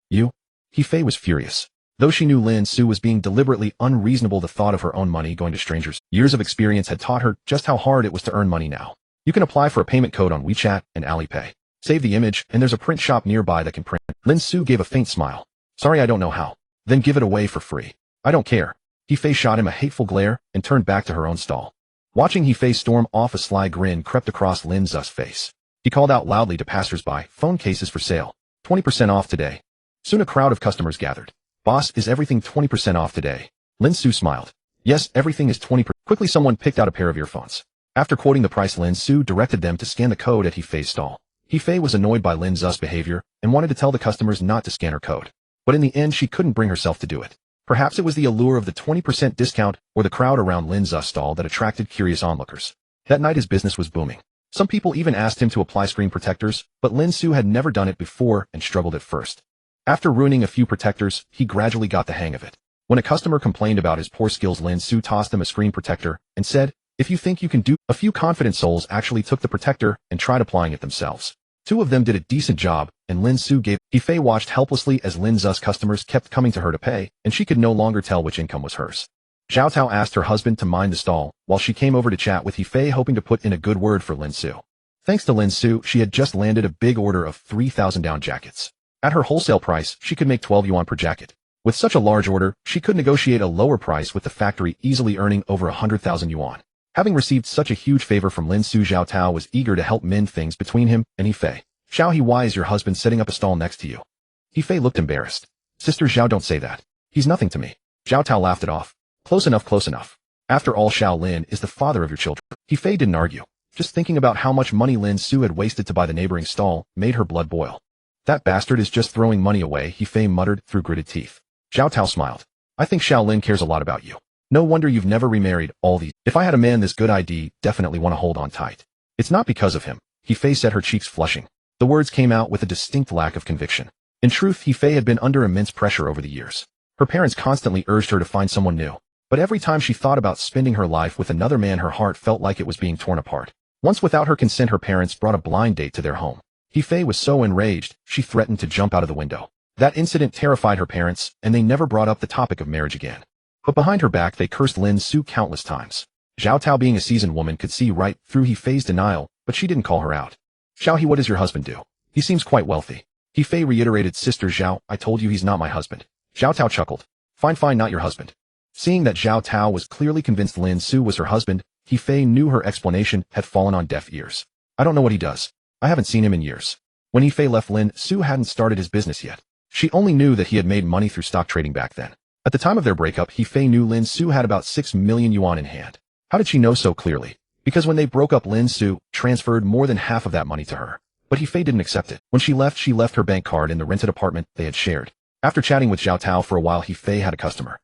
You? He Fei was furious. Though she knew Lin Xu was being deliberately unreasonable, the thought of her own money going to strangers. Years of experience had taught her just how hard it was to earn money now. You can apply for a payment code on WeChat and Alipay. Save the image, and there's a print shop nearby that can print. Lin Xu gave a faint smile. Sorry, I don't know how. Then give it away for free. I don't care. He Fei shot him a hateful glare and turned back to her own stall. Watching He Fei storm off, a sly grin crept across Lin Xu's face. He called out loudly to passers-by, phone cases for sale. 20% off today. Soon a crowd of customers gathered. Boss, is everything 20% off today? Lin Xu smiled. Yes, everything is 20%. Quickly someone picked out a pair of earphones. After quoting the price, Lin Xu directed them to scan the code at He Fei's stall. He Fei was annoyed by Lin Xu's behavior and wanted to tell the customers not to scan her code. But in the end she couldn't bring herself to do it. Perhaps it was the allure of the 20% discount or the crowd around Lin Xu's stall that attracted curious onlookers. That night his business was booming. Some people even asked him to apply screen protectors, but Lin Xu had never done it before and struggled at first. After ruining a few protectors, he gradually got the hang of it. When a customer complained about his poor skills, Lin Xu tossed them a screen protector and said, "If you think you can do." A few confident souls actually took the protector and tried applying it themselves. Two of them did a decent job, and Lin Xu gave. He Fei watched helplessly as Lin Xu's customers kept coming to her to pay, and she could no longer tell which income was hers. Zhao Tao asked her husband to mind the stall, while she came over to chat with He Fei, hoping to put in a good word for Lin Xu. Thanks to Lin Xu, she had just landed a big order of 3,000 down jackets. At her wholesale price, she could make 12 yuan per jacket. With such a large order, she could negotiate a lower price with the factory, easily earning over 100,000 yuan. Having received such a huge favor from Lin Xu, Zhao Tao was eager to help mend things between him and He Fei. "Xiao He, why is your husband setting up a stall next to you?" He Fei looked embarrassed. "Sister Zhao, don't say that. He's nothing to me." Zhao Tao laughed it off. "Close enough, close enough. After all, Xiao Lin is the father of your children." He Fei didn't argue. Just thinking about how much money Lin Xu had wasted to buy the neighboring stall made her blood boil. "That bastard is just throwing money away," He Fei muttered through gritted teeth. Zhao Tao smiled. "I think Xiao Lin cares a lot about you. No wonder you've never remarried. All these. If I had a man this good, I'd definitely want to hold on tight." "It's not because of him." He Fei said, her cheeks flushing. The words came out with a distinct lack of conviction. In truth, He Fei had been under immense pressure over the years. Her parents constantly urged her to find someone new, but every time she thought about spending her life with another man, her heart felt like it was being torn apart. Once, without her consent, her parents brought a blind date to their home. He Fei was so enraged, she threatened to jump out of the window. That incident terrified her parents, and they never brought up the topic of marriage again. But behind her back, they cursed Lin Xu countless times. Zhao Tao, being a seasoned woman, could see right through He Fei's denial, but she didn't call her out. "Xiao He, what does your husband do? He seems quite wealthy." He Fei reiterated. "Sister Zhao, I told you he's not my husband." Zhao Tao chuckled. Fine, not your husband." Seeing that Zhao Tao was clearly convinced Lin Xu was her husband, He Fei knew her explanation had fallen on deaf ears. "I don't know what he does. I haven't seen him in years." When He Fei left, Lin Xu hadn't started his business yet. She only knew that he had made money through stock trading back then. At the time of their breakup, He Fei knew Lin Xu had about 6 million yuan in hand. How did she know so clearly? Because when they broke up, Lin Xu transferred more than half of that money to her. But He Fei didn't accept it. When she left her bank card in the rented apartment they had shared. After chatting with Zhao Tao for a while, He Fei had a customer.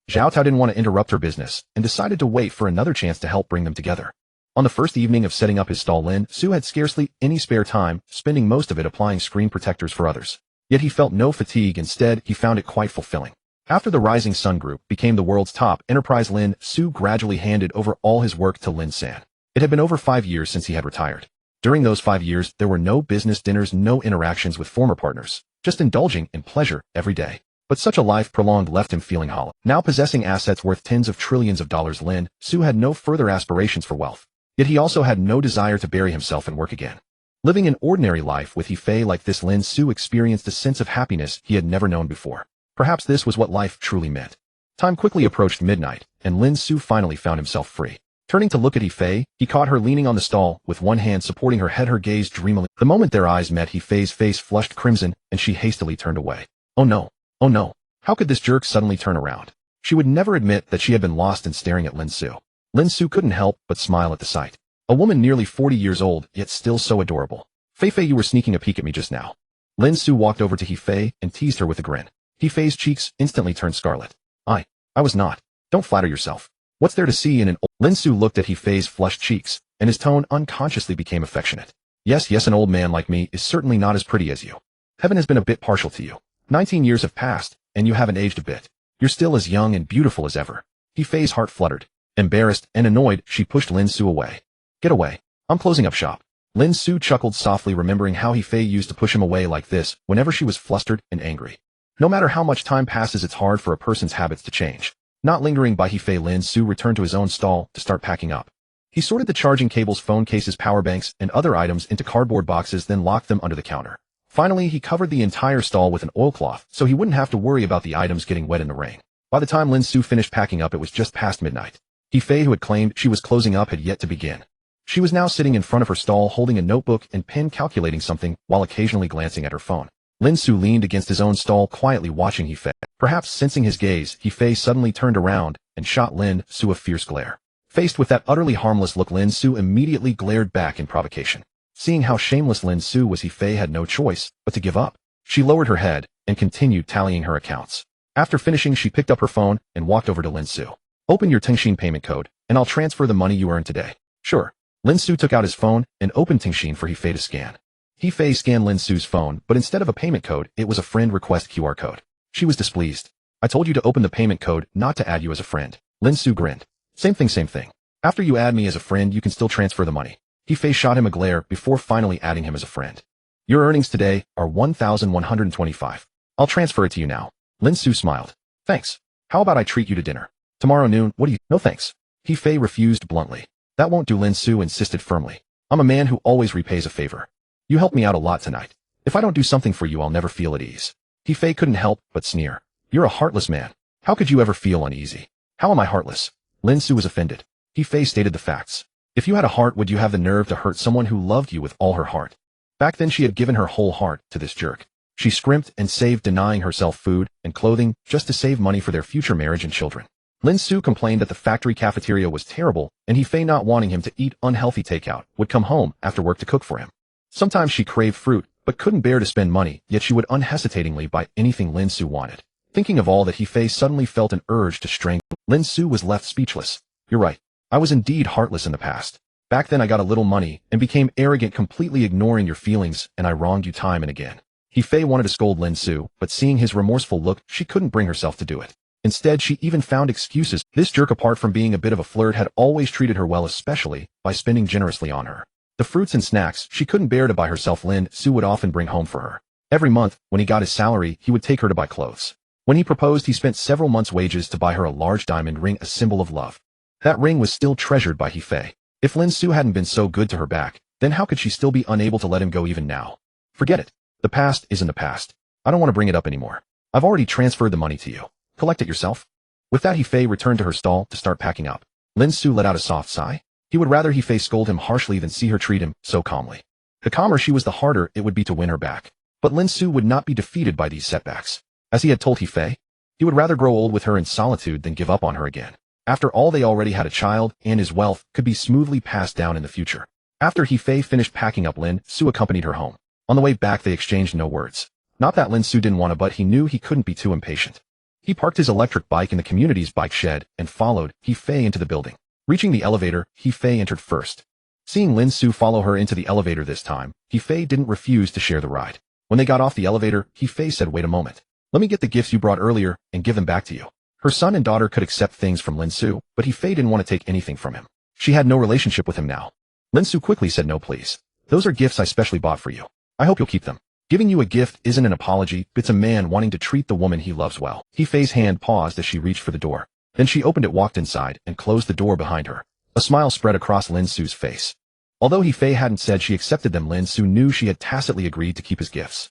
Zhao Tao didn't want to interrupt her business and decided to wait for another chance to help bring them together. On the first evening of setting up his stall, Lin Xu had scarcely any spare time, spending most of it applying screen protectors for others. Yet he felt no fatigue. Instead, he found it quite fulfilling. After the Rising Sun Group became the world's top enterprise, Lin Xu gradually handed over all his work to Lin San. It had been over 5 years since he had retired. During those 5 years, there were no business dinners, no interactions with former partners, just indulging in pleasure every day. But such a life prolonged left him feeling hollow. Now possessing assets worth tens of trillions of dollars, Lin Xu had no further aspirations for wealth. Yet he also had no desire to bury himself in work again. Living an ordinary life with He Fei like this, Lin Xu experienced a sense of happiness he had never known before. Perhaps this was what life truly meant. Time quickly approached midnight, and Lin Xu finally found himself free. Turning to look at He Fei, he caught her leaning on the stall, with one hand supporting her head, her gaze dreamily. The moment their eyes met, He Fei's face flushed crimson, and she hastily turned away. Oh no. Oh no. How could this jerk suddenly turn around? She would never admit that she had been lost in staring at Lin Xu. Lin Xu couldn't help but smile at the sight. A woman nearly 40 years old, yet still so adorable. "Fei, you were sneaking a peek at me just now." Lin Xu walked over to He Fei and teased her with a grin. He Fei's cheeks instantly turned scarlet. I was not. Don't flatter yourself. What's there to see in an old... Lin Xu looked at He Fei's flushed cheeks, and his tone unconsciously became affectionate. Yes, an old man like me is certainly not as pretty as you. Heaven has been a bit partial to you. 19 years have passed, and you haven't aged a bit. You're still as young and beautiful as ever. He Fei's heart fluttered. Embarrassed and annoyed, she pushed Lin Xu away. "Get away. I'm closing up shop." Lin Xu chuckled softly, remembering how He Fei used to push him away like this whenever she was flustered and angry. No matter how much time passes, it's hard for a person's habits to change. Not lingering by He Fei, Lin Xu returned to his own stall to start packing up. He sorted the charging cables, phone cases, power banks, and other items into cardboard boxes, then locked them under the counter. Finally, he covered the entire stall with an oilcloth so he wouldn't have to worry about the items getting wet in the rain. By the time Lin Xu finished packing up, it was just past midnight. He Fei, who had claimed she was closing up, had yet to begin. She was now sitting in front of her stall holding a notebook and pen, calculating something while occasionally glancing at her phone. Lin Xu leaned against his own stall quietly watching He Fei. Perhaps sensing his gaze, He Fei suddenly turned around and shot Lin Xu a fierce glare. Faced with that utterly harmless look, Lin Xu immediately glared back in provocation. Seeing how shameless Lin Xu was, He Fei had no choice but to give up. She lowered her head and continued tallying her accounts. After finishing, she picked up her phone and walked over to Lin Xu. Open your Tengxin payment code, and I'll transfer the money you earned today. Sure. Lin Xu took out his phone and opened Tengxin for He Fei to scan. He Fei scanned Lin Xu's phone, but instead of a payment code, it was a friend request QR code. She was displeased. I told you to open the payment code, not to add you as a friend. Lin Xu grinned. Same thing. After you add me as a friend, you can still transfer the money. He Fei shot him a glare before finally adding him as a friend. Your earnings today are 1,125. I'll transfer it to you now. Lin Xu smiled. Thanks. How about I treat you to dinner? Tomorrow noon, what do you— No thanks. He Fei refused bluntly. That won't do, Lin Xu insisted firmly. I'm a man who always repays a favor. You helped me out a lot tonight. If I don't do something for you, I'll never feel at ease. He Fei couldn't help but sneer. You're a heartless man. How could you ever feel uneasy? How am I heartless? Lin Xu was offended. He Fei stated the facts. If you had a heart, would you have the nerve to hurt someone who loved you with all her heart? Back then she had given her whole heart to this jerk. She scrimped and saved, denying herself food and clothing just to save money for their future marriage and children. Lin Xu complained that the factory cafeteria was terrible, and He Fei, not wanting him to eat unhealthy takeout, would come home after work to cook for him. Sometimes she craved fruit, but couldn't bear to spend money, yet she would unhesitatingly buy anything Lin Xu wanted. Thinking of all that, He Fei suddenly felt an urge to strangle. Lin Xu was left speechless. You're right. I was indeed heartless in the past. Back then I got a little money and became arrogant, completely ignoring your feelings, and I wronged you time and again. He Fei wanted to scold Lin Xu, but seeing his remorseful look, she couldn't bring herself to do it. Instead, she even found excuses. This jerk, apart from being a bit of a flirt, had always treated her well, especially by spending generously on her. The fruits and snacks she couldn't bear to buy herself, Lin Xu would often bring home for her. Every month, when he got his salary, he would take her to buy clothes. When he proposed, he spent several months' wages to buy her a large diamond ring, a symbol of love. That ring was still treasured by He Fei. If Lin Xu hadn't been so good to her back, then how could she still be unable to let him go even now? Forget it. The past is in the past. I don't want to bring it up anymore. I've already transferred the money to you. Collect it yourself. With that, He Fei returned to her stall to start packing up. Lin Xu let out a soft sigh. He would rather He Fei scold him harshly than see her treat him so calmly. The calmer she was, the harder it would be to win her back. But Lin Xu would not be defeated by these setbacks. As he had told He Fei, he would rather grow old with her in solitude than give up on her again. After all, they already had a child, and his wealth could be smoothly passed down in the future. After He Fei finished packing up, Lin Xu accompanied her home. On the way back, they exchanged no words. Not that Lin Xu didn't want to, but he knew he couldn't be too impatient. He parked his electric bike in the community's bike shed and followed He Fei into the building. Reaching the elevator, He Fei entered first. Seeing Lin Xu follow her into the elevator this time, He Fei didn't refuse to share the ride. When they got off the elevator, He Fei said, "Wait a moment. Let me get the gifts you brought earlier and give them back to you." Her son and daughter could accept things from Lin Xu, but He Fei didn't want to take anything from him. She had no relationship with him now. Lin Xu quickly said, "No, please. Those are gifts I specially bought for you. I hope you'll keep them." Giving you a gift isn't an apology, it's a man wanting to treat the woman he loves well. He Fei's hand paused as she reached for the door. Then she opened it, walked inside, and closed the door behind her. A smile spread across Lin Xu's face. Although He Fei hadn't said she accepted them, Lin Xu knew she had tacitly agreed to keep his gifts.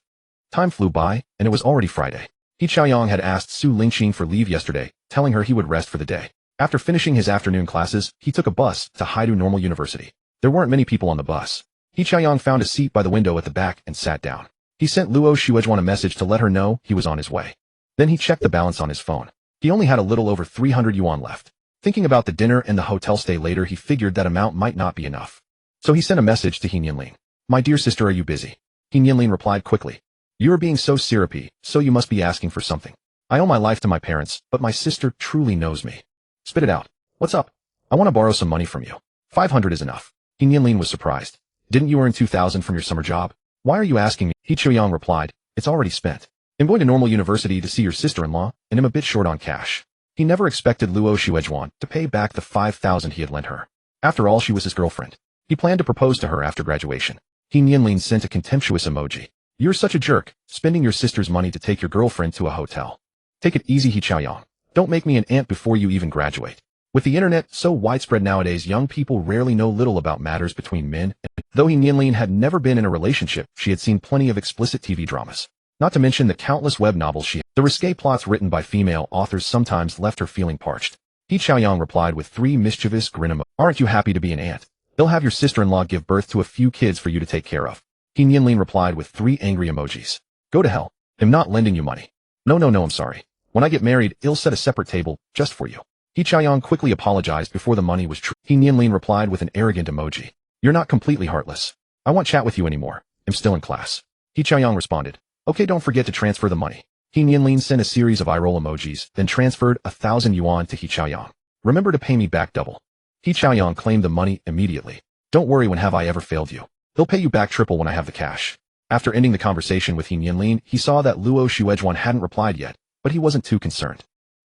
Time flew by, and it was already Friday. He Chaoyang had asked Su Lingxing for leave yesterday, telling her he would rest for the day. After finishing his afternoon classes, he took a bus to Haidu Normal University. There weren't many people on the bus. He Chaoyang found a seat by the window at the back and sat down. He sent Luo Xuezhuan a message to let her know he was on his way. Then he checked the balance on his phone. He only had a little over 300 yuan left. Thinking about the dinner and the hotel stay later, he figured that amount might not be enough. So he sent a message to He Nianlin. "My dear sister, are you busy?" He Nianlin replied quickly. "You are being so syrupy, so you must be asking for something. I owe my life to my parents, but my sister truly knows me. Spit it out. What's up? I want to borrow some money from you. 500 is enough." He Nianlin was surprised. "Didn't you earn 2,000 from your summer job? Why are you asking me?" He Chaoyang replied, "It's already spent. I'm going to Normal University to see your sister-in-law, and am a bit short on cash." He never expected Luo Xuezhuan to pay back the 5,000 he had lent her. After all, she was his girlfriend. He planned to propose to her after graduation. He Nianlin sent a contemptuous emoji. "You're such a jerk, spending your sister's money to take your girlfriend to a hotel. Take it easy, He Chaoyang. Don't make me an aunt before you even graduate." With the internet so widespread nowadays, young people rarely know little about matters between men. Though He Nianlin had never been in a relationship, she had seen plenty of explicit TV dramas. Not to mention the countless web novels she had. The risque plots written by female authors sometimes left her feeling parched. He Chaoyang replied with 3 mischievous grin emojis. "Aren't you happy to be an aunt? They'll have your sister-in-law give birth to a few kids for you to take care of." He Nianlin replied with 3 angry emojis. Go to hell. I'm not lending you money. No, I'm sorry. When I get married, I'll set a separate table, just for you. He Chaoyang quickly apologized before the money was true. He Nianlin replied with an arrogant emoji. You're not completely heartless. I won't chat with you anymore. I'm still in class. He Chaoyang responded. Okay, don't forget to transfer the money. He Nianlin sent a series of eye-roll emojis, then transferred 1,000 yuan to He Chaoyang. Remember to pay me back double. He Chaoyang claimed the money immediately. Don't worry, when have I ever failed you? They'll pay you back triple when I have the cash. After ending the conversation with He Nianlin, he saw that Luo Xuezhuan hadn't replied yet, but he wasn't too concerned.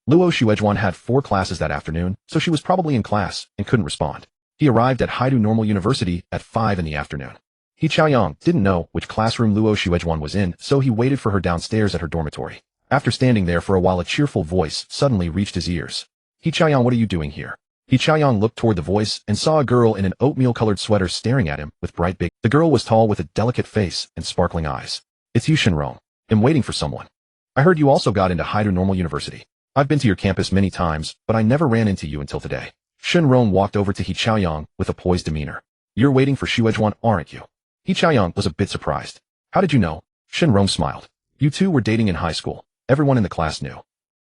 Luo Xuezhuan had 4 classes that afternoon, so she was probably in class and couldn't respond. He arrived at Haidu Normal University at 5 in the afternoon. He Chaoyang didn't know which classroom Luo Xuezhuan was in, so he waited for her downstairs at her dormitory. After standing there for a while, a cheerful voice suddenly reached his ears. He Chaoyang, what are you doing here? He Chaoyang looked toward the voice and saw a girl in an oatmeal-colored sweater staring at him with bright big. The girl was tall with a delicate face and sparkling eyes. It's you, Shenrong. I'm waiting for someone. I heard you also got into Haidu Normal University. I've been to your campus many times, but I never ran into you until today. Shenrong walked over to He Chaoyang with a poised demeanor. You're waiting for Xuezhuan, aren't you? He Chaoyang was a bit surprised. How did you know? Shenrong smiled. You two were dating in high school. Everyone in the class knew.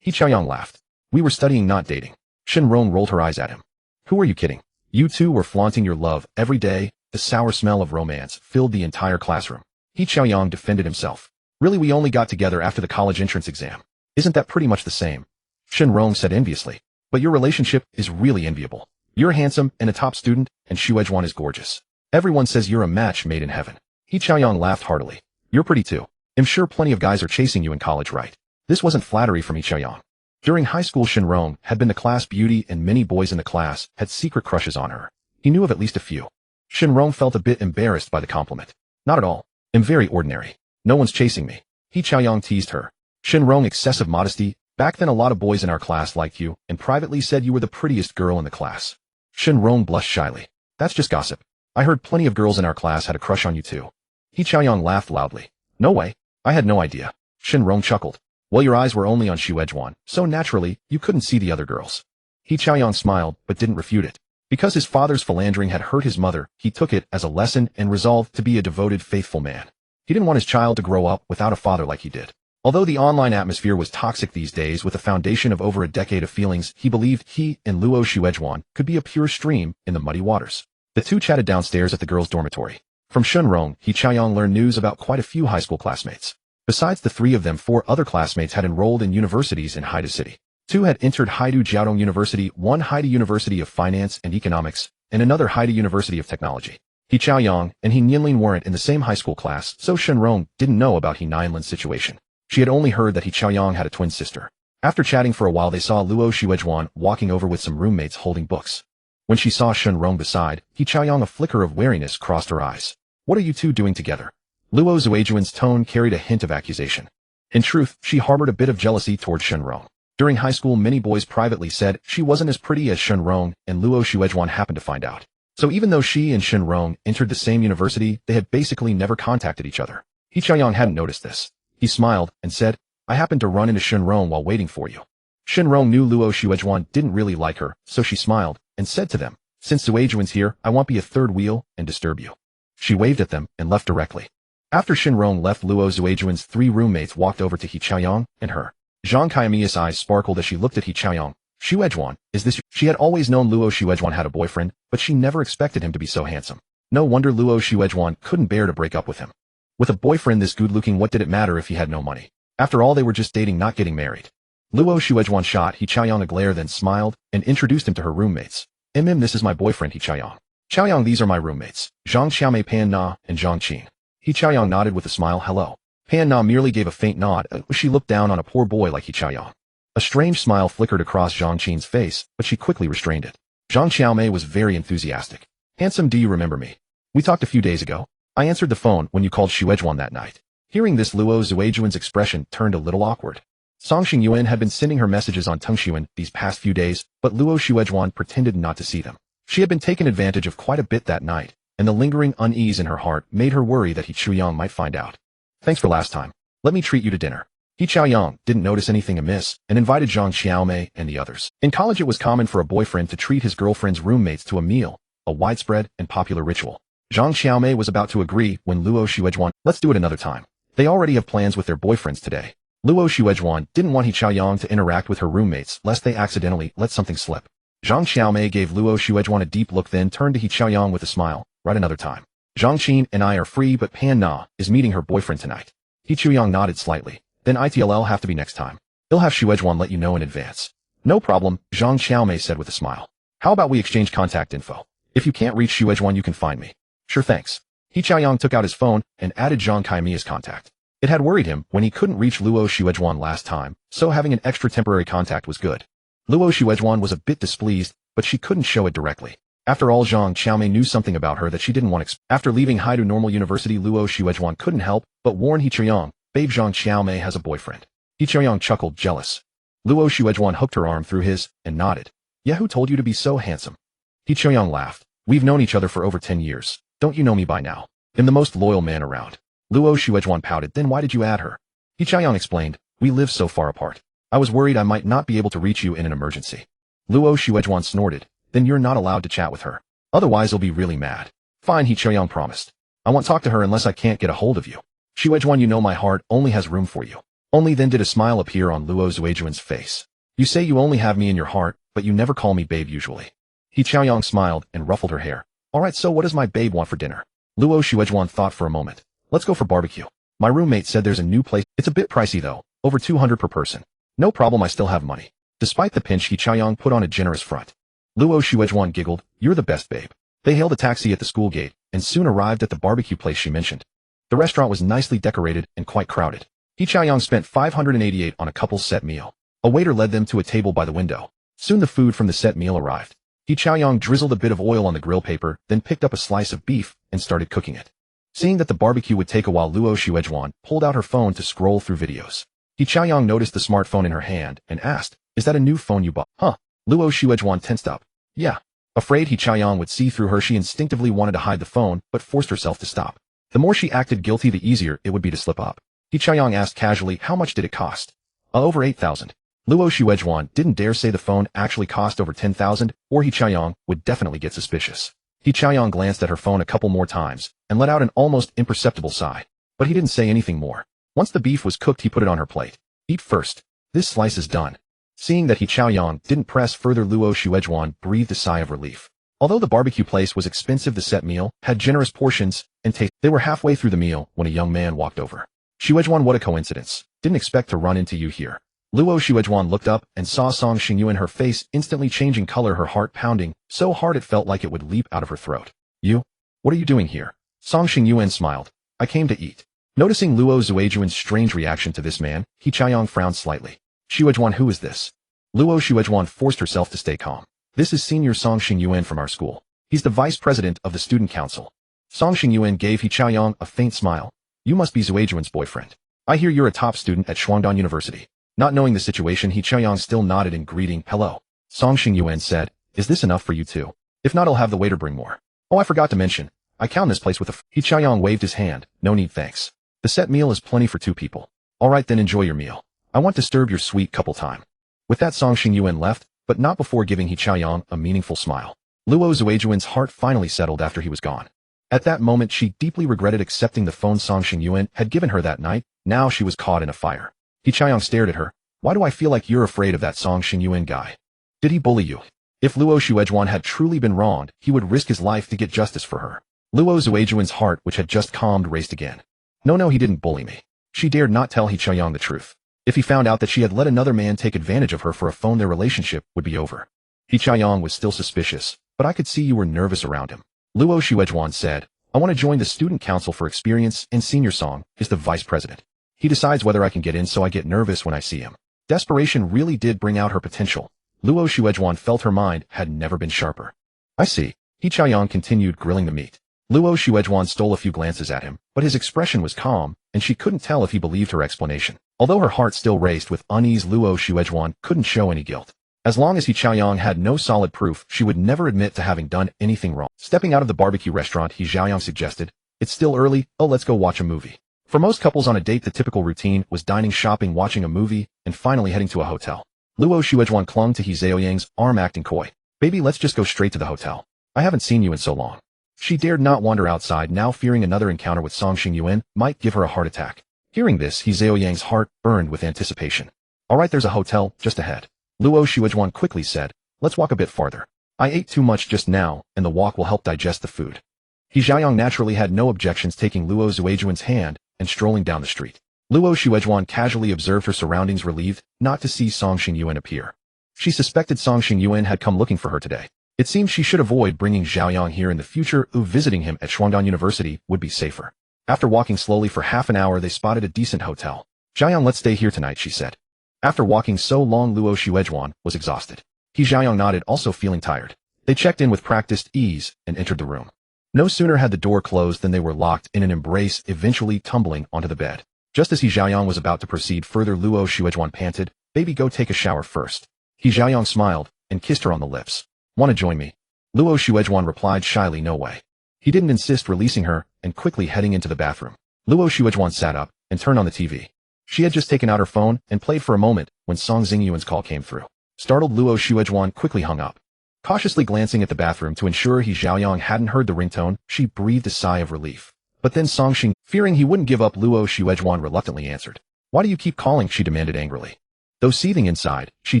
He Chaoyang laughed. We were studying, not dating. Shenrong rolled her eyes at him. Who are you kidding? You two were flaunting your love every day. The sour smell of romance filled the entire classroom. He Chaoyang defended himself. Really, we only got together after the college entrance exam. Isn't that pretty much the same? Shenrong said enviously. But your relationship is really enviable. You're handsome and a top student, and Xuezhuan is gorgeous. Everyone says you're a match made in heaven. He Chaoyang laughed heartily. You're pretty too. I'm sure plenty of guys are chasing you in college, right? This wasn't flattery from He Chaoyang. During high school, Shenrong had been the class beauty and many boys in the class had secret crushes on her. He knew of at least a few. Shenrong felt a bit embarrassed by the compliment. Not at all. I'm very ordinary. No one's chasing me. He Chaoyang teased her. Shenrong, excessive modesty. Back then a lot of boys in our class liked you and privately said you were the prettiest girl in the class. Shenrong blushed shyly. That's just gossip. I heard plenty of girls in our class had a crush on you too. He Chaoyang laughed loudly. No way. I had no idea. Shenrong chuckled. Well, your eyes were only on Xuezhuan, so naturally, you couldn't see the other girls. He Chaoyang smiled, but didn't refute it. Because his father's philandering had hurt his mother, he took it as a lesson and resolved to be a devoted, faithful man. He didn't want his child to grow up without a father like he did. Although the online atmosphere was toxic these days with a foundation of over a decade of feelings, he believed he and Luo Xuezhuan could be a pure stream in the muddy waters. The two chatted downstairs at the girls' dormitory. From Shenrong, He Chaoyang learned news about quite a few high school classmates. Besides the 3 of them, 4 other classmates had enrolled in universities in Haidu City. 2 had entered Haidu Jiaodong University, 1 Haidu University of Finance and Economics, and another Haidu University of Technology. He Chaoyang and He Nianlin weren't in the same high school class, so Shenrong didn't know about He Nianlin's situation. She had only heard that He Chaoyang had a twin sister. After chatting for a while, they saw Luo Xuezhuan walking over with some roommates holding books. When she saw Shenrong beside He Chaoyang, a flicker of wariness crossed her eyes. What are you two doing together? Luo Xuezhuan's tone carried a hint of accusation. In truth, she harbored a bit of jealousy toward Shenrong. During high school, many boys privately said she wasn't as pretty as Shenrong, and Luo Xuezhuan happened to find out. So even though she and Shenrong entered the same university, they had basically never contacted each other. He Chaoyang hadn't noticed this. He smiled and said, I happened to run into Shenrong while waiting for you. Shenrong knew Luo Xuezhuan didn't really like her, so she smiled and said to them, since Xuezhuan's here, I won't be a third wheel and disturb you. She waved at them and left directly. After Shenrong left, Luo Xuezhuan's 3 roommates walked over to He Chaoyang and her. Zhang Kaimia's eyes sparkled as she looked at He Chaoyang. Xuezhuan, is this? She had always known Luo Xuezhuan had a boyfriend, but she never expected him to be so handsome. No wonder Luo Xuezhuan couldn't bear to break up with him. With a boyfriend this good-looking, what did it matter if he had no money? After all, they were just dating, not getting married. Luo Xuezhuan shot He Chaoyang a glare, then smiled and introduced him to her roommates. This is my boyfriend He Chaoyang. Chaoyang, these are my roommates, Zhang Xiaomei, Pan Na, and Zhang Qing. He Chaoyang nodded with a smile. Hello. Pan Na merely gave a faint nod as she looked down on a poor boy like He Chaoyang. A strange smile flickered across Zhang Qing's face, but she quickly restrained it. Zhang Xiaomei was very enthusiastic. Handsome, do you remember me? We talked a few days ago. I answered the phone when you called Xuezhuan that night. Hearing this, Luo Xuezhuan's expression turned a little awkward. Song Xingyuan had been sending her messages on Tengxuan these past few days, but Luo Xuezhuan pretended not to see them. She had been taken advantage of quite a bit that night, and the lingering unease in her heart made her worry that He Chaoyang might find out. Thanks for last time. Let me treat you to dinner. He Chaoyang didn't notice anything amiss and invited Zhang Xiaomei and the others. In college, it was common for a boyfriend to treat his girlfriend's roommates to a meal, a widespread and popular ritual. Zhang Xiaomei was about to agree when Luo Xuezhuan, let's do it another time. They already have plans with their boyfriends today. Luo Xuezhuan didn't want He Chaoyang to interact with her roommates lest they accidentally let something slip. Zhang Xiaomei gave Luo Xuezhuan a deep look, then turned to He Chaoyang with a smile. Right, another time. Zhang Qin and I are free, but Pan Na is meeting her boyfriend tonight. He Chaoyang nodded slightly. Then it'll have to be next time. He'll have Xuezhuan let you know in advance. No problem, Zhang Xiaomei said with a smile. How about we exchange contact info? If you can't reach Xuezhuan, you can find me. Sure, thanks. He Chaoyang took out his phone and added Zhang Kaimi as contact. It had worried him when he couldn't reach Luo Xuezhuan last time, so having an extra temporary contact was good. Luo Xuezhuan was a bit displeased, but she couldn't show it directly. After all, Zhang Xiaomei knew something about her that she didn't want to. After leaving Haidu Normal University, Luo Xuezhuan couldn't help but warn He Chaoyang, babe, Zhang Xiaomei has a boyfriend. He Chaoyang chuckled, jealous. Luo Xuezhuan hooked her arm through his and nodded. Yeah, who told you to be so handsome? He Chaoyang laughed. We've known each other for over 10 years. Don't you know me by now? I'm the most loyal man around. Luo Xuezhuan pouted. Then why did you add her? He Chaoyang explained. We live so far apart. I was worried I might not be able to reach you in an emergency. Luo Xuezhuan snorted. Then you're not allowed to chat with her. Otherwise he'll be really mad. Fine, He Chaoyang promised. I won't talk to her unless I can't get a hold of you. Xuezhuan, you know my heart only has room for you. Only then did a smile appear on Luo Xuezhuan's face. You say you only have me in your heart, but you never call me babe usually. He Chaoyang smiled and ruffled her hair. Alright, so what does my babe want for dinner? Luo Xuezhuan thought for a moment. Let's go for barbecue. My roommate said there's a new place. It's a bit pricey though, over 200 per person. No problem, I still have money. Despite the pinch, He Chaoyang put on a generous front. Luo Xuezhuan giggled. You're the best, babe. They hailed a taxi at the school gate and soon arrived at the barbecue place she mentioned. The restaurant was nicely decorated and quite crowded. He Chaoyang spent 588 on a couple's set meal. A waiter led them to a table by the window. Soon the food from the set meal arrived. He Chaoyang drizzled a bit of oil on the grill paper, then picked up a slice of beef and started cooking it. Seeing that the barbecue would take a while, Luo Xuezhuan pulled out her phone to scroll through videos. He Chaoyang noticed the smartphone in her hand and asked, is that a new phone you bought? Huh? Luo Xuezhuan tensed up. Yeah. Afraid He Chaoyang would see through her, she instinctively wanted to hide the phone, but forced herself to stop. The more she acted guilty, the easier it would be to slip up. He Chaoyang asked casually, how much did it cost? Over 8,000. Luo Xuezhuan didn't dare say the phone actually cost over 10,000, or He Chaoyang would definitely get suspicious. He Chaoyang glanced at her phone a couple more times and let out an almost imperceptible sigh. But he didn't say anything more. Once the beef was cooked, he put it on her plate. Eat first. This slice is done. Seeing that He Chaoyang didn't press further, Luo Xuezhuan breathed a sigh of relief. Although the barbecue place was expensive, the set meal had generous portions and taste. They were halfway through the meal when a young man walked over. Xuezhuan, what a coincidence. Didn't expect to run into you here. Luo Xuezhuan looked up and saw Song Xingyuan, her face instantly changing color, her heart pounding so hard it felt like it would leap out of her throat. You? What are you doing here? Song Xingyuan smiled. I came to eat. Noticing Luo Xuezhuan's strange reaction to this man, He Chaoyang frowned slightly. Xuezhuan, who is this? Luo Xuezhuan forced herself to stay calm. This is Senior Song Xingyuan from our school. He's the vice president of the student council. Song Xingyuan gave He Chaoyang a faint smile. You must be Xuezhuan's boyfriend. I hear you're a top student at Shuangdan University. Not knowing the situation, He Chaoyang still nodded in greeting. Hello. Song Xingyuan said, is this enough for you too? If not, I'll have the waiter bring more. Oh, I forgot to mention, I count this place with a He Chaoyang waved his hand. No need, thanks. The set meal is plenty for 2 people. Alright then, enjoy your meal. I won't disturb your sweet couple time. With that, Song Xingyuan left, but not before giving He Chaoyang a meaningful smile. Luo Xuezhuan's heart finally settled after he was gone. At that moment, she deeply regretted accepting the phone Song Xingyuan had given her that night. Now she was caught in a fire. He Chaoyang stared at her. Why do I feel like you're afraid of that Song Xingyuan guy? Did he bully you? If Luo Xuezhuan had truly been wronged, he would risk his life to get justice for her. Luo Xuezhuan's heart, which had just calmed, raced again. No, he didn't bully me. She dared not tell He Chaoyang the truth. If he found out that she had let another man take advantage of her for a phone, their relationship would be over. He Chaoyang was still suspicious, but I could see you were nervous around him. Luo Xuezhuan said, I want to join the student council for experience, and Senior Song is the vice president. He decides whether I can get in, so I get nervous when I see him. Desperation really did bring out her potential. Luo Xuezhuan felt her mind had never been sharper. I see. He Chaoyang continued grilling the meat. Luo Xuezhuan stole a few glances at him, but his expression was calm, and she couldn't tell if he believed her explanation. Although her heart still raced with unease, Luo Xuezhuan couldn't show any guilt. As long as He Chaoyang had no solid proof, she would never admit to having done anything wrong. Stepping out of the barbecue restaurant, He Chaoyang suggested, it's still early, let's go watch a movie. For most couples on a date, the typical routine was dining, shopping, watching a movie, and finally heading to a hotel. Luo Xuezhuan clung to He Chaoyang's arm, acting coy. Baby, let's just go straight to the hotel. I haven't seen you in so long. She dared not wander outside, now fearing another encounter with Song Xingyuan might give her a heart attack. Hearing this, He Zhaoyang's heart burned with anticipation. Alright, there's a hotel just ahead. Luo Xuezhuan quickly said, let's walk a bit farther. I ate too much just now, and the walk will help digest the food. He Zhaoyang naturally had no objections taking Luo Xuezhuan's hand and strolling down the street. Luo Xuezhuan casually observed her surroundings, relieved not to see Song Xingyuan appear. She suspected Song Xingyuan had come looking for her today. It seems she should avoid bringing Zhaoyang here in the future. Visiting him at Shuangdan University would be safer. After walking slowly for half an hour, they spotted a decent hotel. Zhaoyang, let's stay here tonight, she said. After walking so long, Luo Xuezhuan was exhausted. He Zhaoyang nodded, also feeling tired. They checked in with practiced ease and entered the room. No sooner had the door closed than they were locked in an embrace, eventually tumbling onto the bed. Just as He Zhaoyang was about to proceed further, Luo Xuezhuan panted, baby, go take a shower first. He Zhaoyang smiled and kissed her on the lips. Want to join me? Luo Xuezhuan replied shyly, no way. He didn't insist, releasing her and quickly heading into the bathroom. Luo Xuezhuan sat up and turned on the TV. She had just taken out her phone and played for a moment when Song Xingyuan's call came through. Startled, Luo Xuezhuan quickly hung up. Cautiously glancing at the bathroom to ensure He Zhaoyang hadn't heard the ringtone, she breathed a sigh of relief. But then Song Xing, fearing he wouldn't give up, Luo Xuezhuan reluctantly answered. Why do you keep calling? She demanded angrily. Though seething inside, she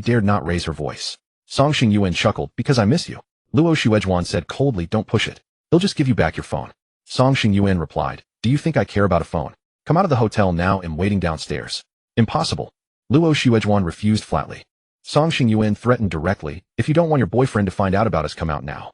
dared not raise her voice. Song Xingyuan chuckled, because I miss you. Luo Xuezhuan said coldly, don't push it. He'll just give you back your phone. Song Xingyuan replied, do you think I care about a phone? Come out of the hotel now, I'm waiting downstairs. Impossible. Luo Xuezhuan refused flatly. Song Xingyuan threatened directly, if you don't want your boyfriend to find out about us, come out now.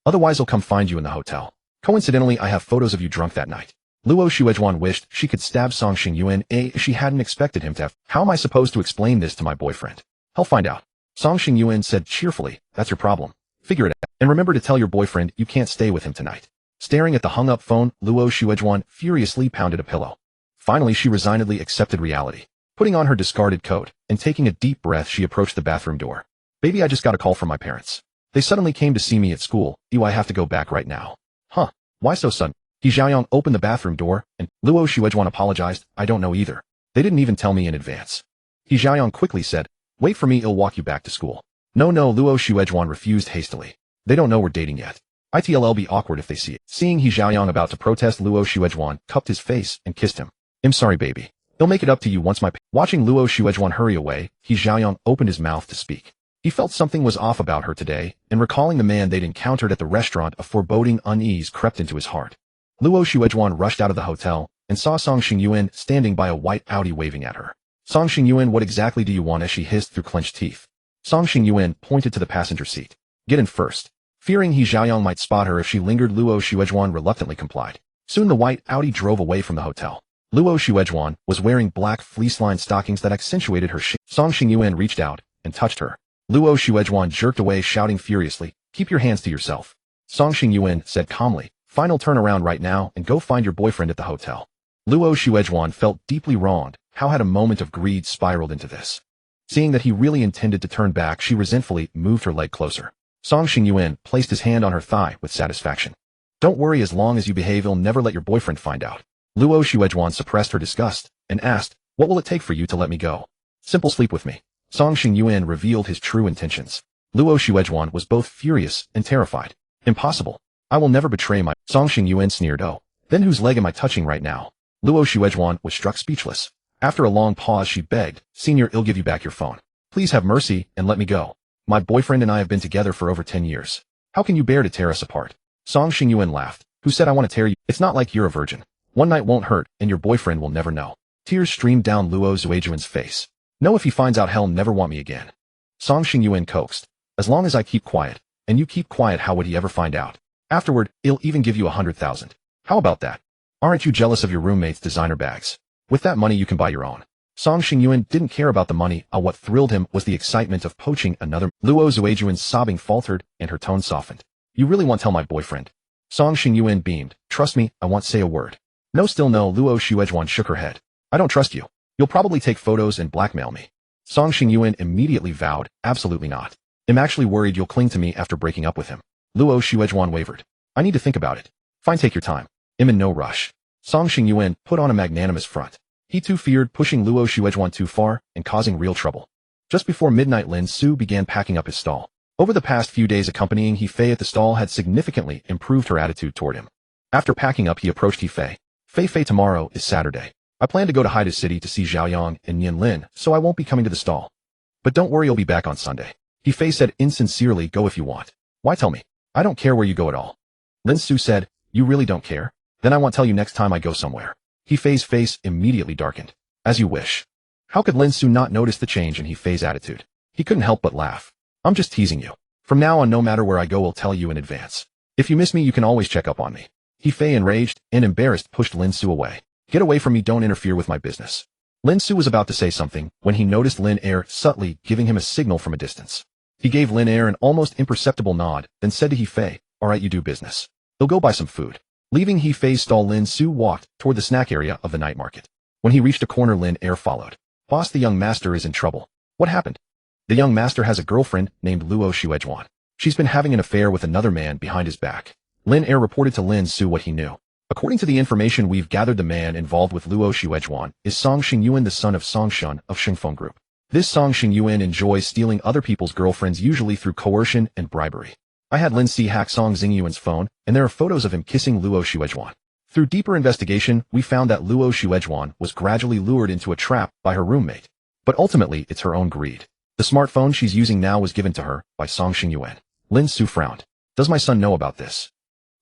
Otherwise he'll come find you in the hotel. Coincidentally, I have photos of you drunk that night. Luo Xuezhuan wished she could stab Song Xingyuan. She hadn't expected him to have. How am I supposed to explain this to my boyfriend? He'll find out. Song Xingyuan said cheerfully, that's your problem. Figure it out. And remember to tell your boyfriend you can't stay with him tonight. Staring at the hung-up phone, Luo Xuezhuan furiously pounded a pillow. Finally, she resignedly accepted reality. Putting on her discarded coat and taking a deep breath, she approached the bathroom door. Baby, I just got a call from my parents. They suddenly came to see me at school. I have to go back right now. Huh? Why so sudden? He Zhaoyang opened the bathroom door, and Luo Xuezhuan apologized. I don't know either. They didn't even tell me in advance. He Zhaoyang quickly said, wait for me, I'll walk you back to school. No, Luo Xuezhuan refused hastily. They don't know we're dating yet. It'll be awkward if they see it. Seeing He Zhaoyang about to protest, Luo Xuezhuan cupped his face and kissed him. I'm sorry, baby. He'll make it up to you once my Watching Luo Xuezhuan hurry away, He Zhaoyang opened his mouth to speak. He felt something was off about her today, and recalling the man they'd encountered at the restaurant, a foreboding unease crept into his heart. Luo Xuezhuan rushed out of the hotel and saw Song Xingyuan standing by a white Audi waving at her. Song Xingyuan, what exactly do you want? As she hissed through clenched teeth. Song Xingyuan pointed to the passenger seat. Get in first. Fearing He Zhaoyang might spot her if she lingered, Luo Xuezhuan reluctantly complied. Soon the white Audi drove away from the hotel. Luo Xuezhuan was wearing black fleece-lined stockings that accentuated her shape. Song Xingyuan reached out and touched her. Luo Xuezhuan jerked away, shouting furiously, keep your hands to yourself. Song Xingyuan said calmly, fine, turn around right now and go find your boyfriend at the hotel. Luo Xuezhuan felt deeply wronged. How had a moment of greed spiraled into this? Seeing that he really intended to turn back, she resentfully moved her leg closer. Song Xingyuan placed his hand on her thigh with satisfaction. Don't worry, as long as you behave, I'll never let your boyfriend find out. Luo Xuezhuan suppressed her disgust and asked, what will it take for you to let me go? Simple, sleep with me. Song Xingyuan revealed his true intentions. Luo Xuezhuan was both furious and terrified. Impossible. I will never betray my... Song Xingyuan sneered, oh. Then whose leg am I touching right now? Luo Xuezhuan was struck speechless. After a long pause, she begged, Senior, I'll give you back your phone. Please have mercy and let me go. My boyfriend and I have been together for over 10 years. How can you bear to tear us apart? Song Xingyuan laughed. Who said I want to tear you? It's not like you're a virgin. One night won't hurt, and your boyfriend will never know. Tears streamed down Luo Xuezhuan's face. No, if he finds out, he'll never want me again. Song Xingyuan coaxed. As long as I keep quiet, and you keep quiet, how would he ever find out? Afterward, I'll even give you 100,000. How about that? Aren't you jealous of your roommate's designer bags? With that money you can buy your own. Song Xingyuan didn't care about the money. What thrilled him was the excitement of poaching another. Luo Xuezhuan's sobbing faltered, and her tone softened. You really want to tell my boyfriend? Song Xingyuan beamed. Trust me, I won't say a word. No, still no. Luo Xuezhuan shook her head. I don't trust you. You'll probably take photos and blackmail me. Song Xingyuan immediately vowed, absolutely not. I'm actually worried you'll cling to me after breaking up with him. Luo Xuezhuan wavered. I need to think about it. Fine, take your time. I'm in no rush. Song Xingyuan put on a magnanimous front. He too feared pushing Luo Xuezhuan too far and causing real trouble. Just before midnight, Lin Xu began packing up his stall. Over the past few days, accompanying He Fei at the stall had significantly improved her attitude toward him. After packing up, he approached He Fei. Fei, tomorrow is Saturday. I plan to go to Haida City to see Xiaoyang and Nianlin, so I won't be coming to the stall. But don't worry, I'll be back on Sunday. He Fei said insincerely, go if you want. Why tell me? I don't care where you go at all. Lin Xu said, you really don't care? Then I won't tell you next time I go somewhere. He Fei's face immediately darkened. As you wish. How could Lin Xu not notice the change in He Fei's attitude? He couldn't help but laugh. I'm just teasing you. From now on, no matter where I go, I'll tell you in advance. If you miss me, you can always check up on me. He Fei, enraged and embarrassed, pushed Lin Xu away. Get away from me, don't interfere with my business. Lin Xu was about to say something when he noticed Lin Air subtly giving him a signal from a distance. He gave Lin Air an almost imperceptible nod, then said to He Fei, alright, you do business. He'll go buy some food. Leaving He Fei's stall, Lin Xu walked toward the snack area of the night market. When he reached a corner, Lin Air followed. Boss, the young master is in trouble. What happened? The young master has a girlfriend named Luo Xuejuan. She's been having an affair with another man behind his back. Lin Air reported to Lin Xu what he knew. According to the information we've gathered, the man involved with Luo Xuejuan is Song Xingyuan, the son of Song Shun of Shengfeng Group. This Song Xingyuan enjoys stealing other people's girlfriends, usually through coercion and bribery. I had Lin Si hack Song Xingyuan's phone, and there are photos of him kissing Luo Xuejuan. Through deeper investigation, we found that Luo Xuejuan was gradually lured into a trap by her roommate. But ultimately, it's her own greed. The smartphone she's using now was given to her by Song Xingyuan. Lin Xu frowned. Does my son know about this?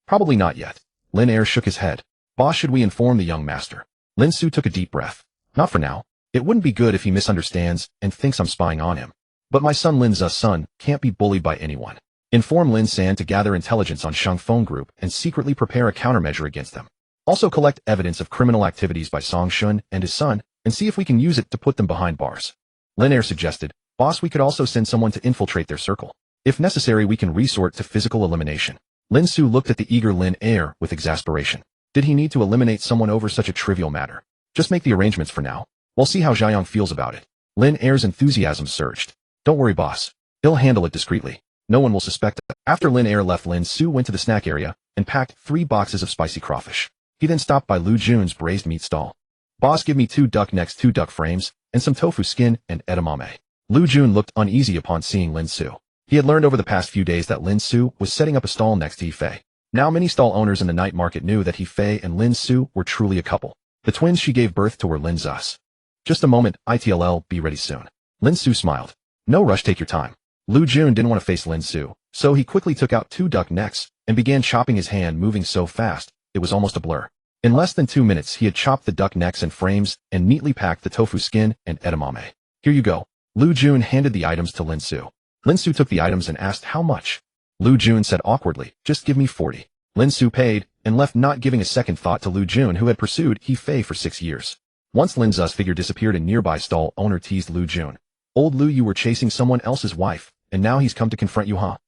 Probably not yet. Lin Air shook his head. Boss, should we inform the young master? Lin Xu took a deep breath. Not for now. It wouldn't be good if he misunderstands and thinks I'm spying on him. But my son Lin Zhe's son can't be bullied by anyone. Inform Lin San to gather intelligence on Shengfeng Group and secretly prepare a countermeasure against them. Also collect evidence of criminal activities by Song Shun and his son, and see if we can use it to put them behind bars. Lin Air suggested, Boss, we could also send someone to infiltrate their circle. If necessary, we can resort to physical elimination. Lin Xu looked at the eager Lin Air with exasperation. Did he need to eliminate someone over such a trivial matter? Just make the arrangements for now. We'll see how Xiaoyang feels about it. Lin Air's enthusiasm surged. Don't worry, boss. He'll handle it discreetly. No one will suspect it. After Lin Air left, Lin Xu went to the snack area and packed 3 boxes of spicy crawfish. He then stopped by Lu Jun's braised meat stall. Boss, give me 2 duck necks, 2 duck frames, and some tofu skin and edamame. Lu Jun looked uneasy upon seeing Lin Xu. He had learned over the past few days that Lin Xu was setting up a stall next to He Fei. Now many stall owners in the night market knew that He Fei and Lin Xu were truly a couple. The twins she gave birth to were Lin Zhe's. Just a moment, ITLL, be ready soon. Lin Xu smiled. No rush, take your time. Lu Jun didn't want to face Lin Xu, so he quickly took out 2 duck necks and began chopping, his hand moving so fast, it was almost a blur. In less than 2 minutes, he had chopped the duck necks and frames and neatly packed the tofu skin and edamame. Here you go. Lu Jun handed the items to Lin Xu. Lin Xu took the items and asked how much. Lu Jun said awkwardly, just give me 40. Lin Xu paid and left, not giving a second thought to Lu Jun, who had pursued He Fei for 6 years. Once Lin Zhe's figure disappeared, a nearby stall owner teased Lu Jun. Old Lu, you were chasing someone else's wife, and now he's come to confront you, huh?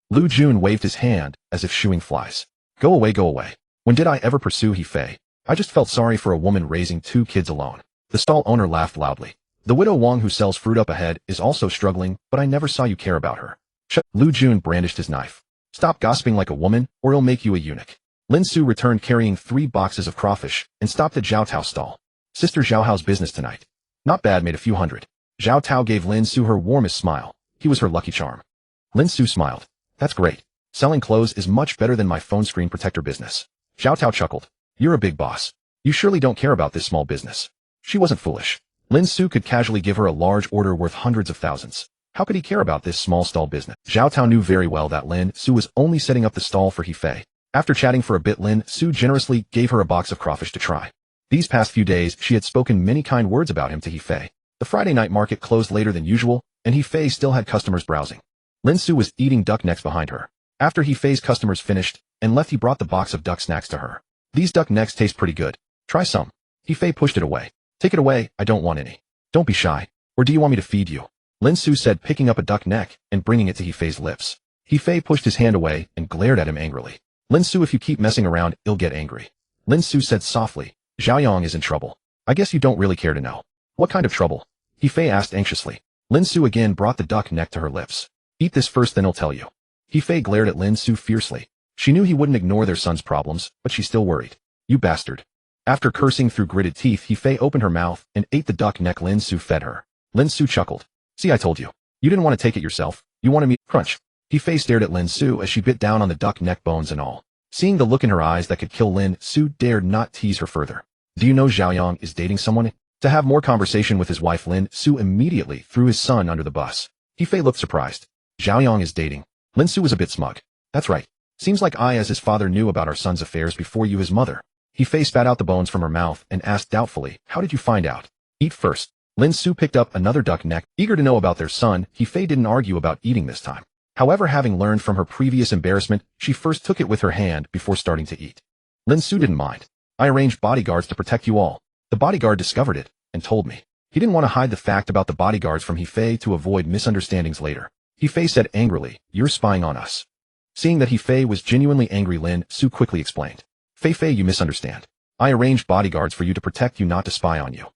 Lu Jun waved his hand as if shooing flies. Go away, go away. When did I ever pursue He Fei? I just felt sorry for a woman raising 2 kids alone. The stall owner laughed loudly. The widow Wang, who sells fruit up ahead, is also struggling, but I never saw you care about her. Lu Jun brandished his knife. Stop gossiping like a woman, or it'll make you a eunuch. Lin Xu returned carrying 3 boxes of crawfish and stopped at Zhao Tao's stall. Sister Zhao Hao's business tonight. Not bad, made a few hundred. Zhao Tao gave Lin Xu her warmest smile. He was her lucky charm. Lin Xu smiled. That's great. Selling clothes is much better than my phone screen protector business. Zhao Tao chuckled. You're a big boss. You surely don't care about this small business. She wasn't foolish. Lin Xu could casually give her a large order worth hundreds of thousands. How could he care about this small stall business? Zhao Tao knew very well that Lin Xu was only setting up the stall for He Fei. After chatting for a bit, Lin Xu generously gave her a box of crawfish to try. These past few days, she had spoken many kind words about him to He Fei. The Friday night market closed later than usual, and He Fei still had customers browsing. Lin Xu was eating duck necks behind her. After He Fei's customers finished and left, he brought the box of duck snacks to her. These duck necks taste pretty good. Try some. He Fei pushed it away. Take it away, I don't want any. Don't be shy. Or do you want me to feed you? Lin Xu said, picking up a duck neck and bringing it to He Fei's lips. He Fei pushed his hand away and glared at him angrily. Lin Xu, if you keep messing around, I'll get angry. Lin Xu said softly, Xiaoyang is in trouble. I guess you don't really care to know. What kind of trouble? He Fei asked anxiously. Lin Xu again brought the duck neck to her lips. Eat this first, then I'll tell you. He Fei glared at Lin Xu fiercely. She knew he wouldn't ignore their son's problems, but she still worried. You bastard. After cursing through gritted teeth, He Fei opened her mouth and ate the duck neck Lin Xu fed her. Lin Xu chuckled. See, I told you. You didn't want to take it yourself. You wanted me. Crunch. He Fei stared at Lin Xu as she bit down on the duck neck, bones and all. Seeing the look in her eyes that could kill, Lin Xu dared not tease her further. Do you know Xiaoyang is dating someone? To have more conversation with his wife Lin Xu immediately threw his son under the bus. He Fei looked surprised. Xiaoyang is dating. Lin Xu was a bit smug. That's right. Seems like I as his father knew about our son's affairs before you his mother. He Fei spat out the bones from her mouth and asked doubtfully, how did you find out? Eat first. Lin Xu picked up another duck neck. Eager to know about their son, He Fei didn't argue about eating this time. However, having learned from her previous embarrassment, she first took it with her hand before starting to eat. Lin Xu didn't mind. I arranged bodyguards to protect you all. The bodyguard discovered it and told me. He didn't want to hide the fact about the bodyguards from He Fei to avoid misunderstandings later. He Fei said angrily, you're spying on us. Seeing that He Fei was genuinely angry, Lin Xu quickly explained. Fei, you misunderstand. I arranged bodyguards for you to protect you, not to spy on you.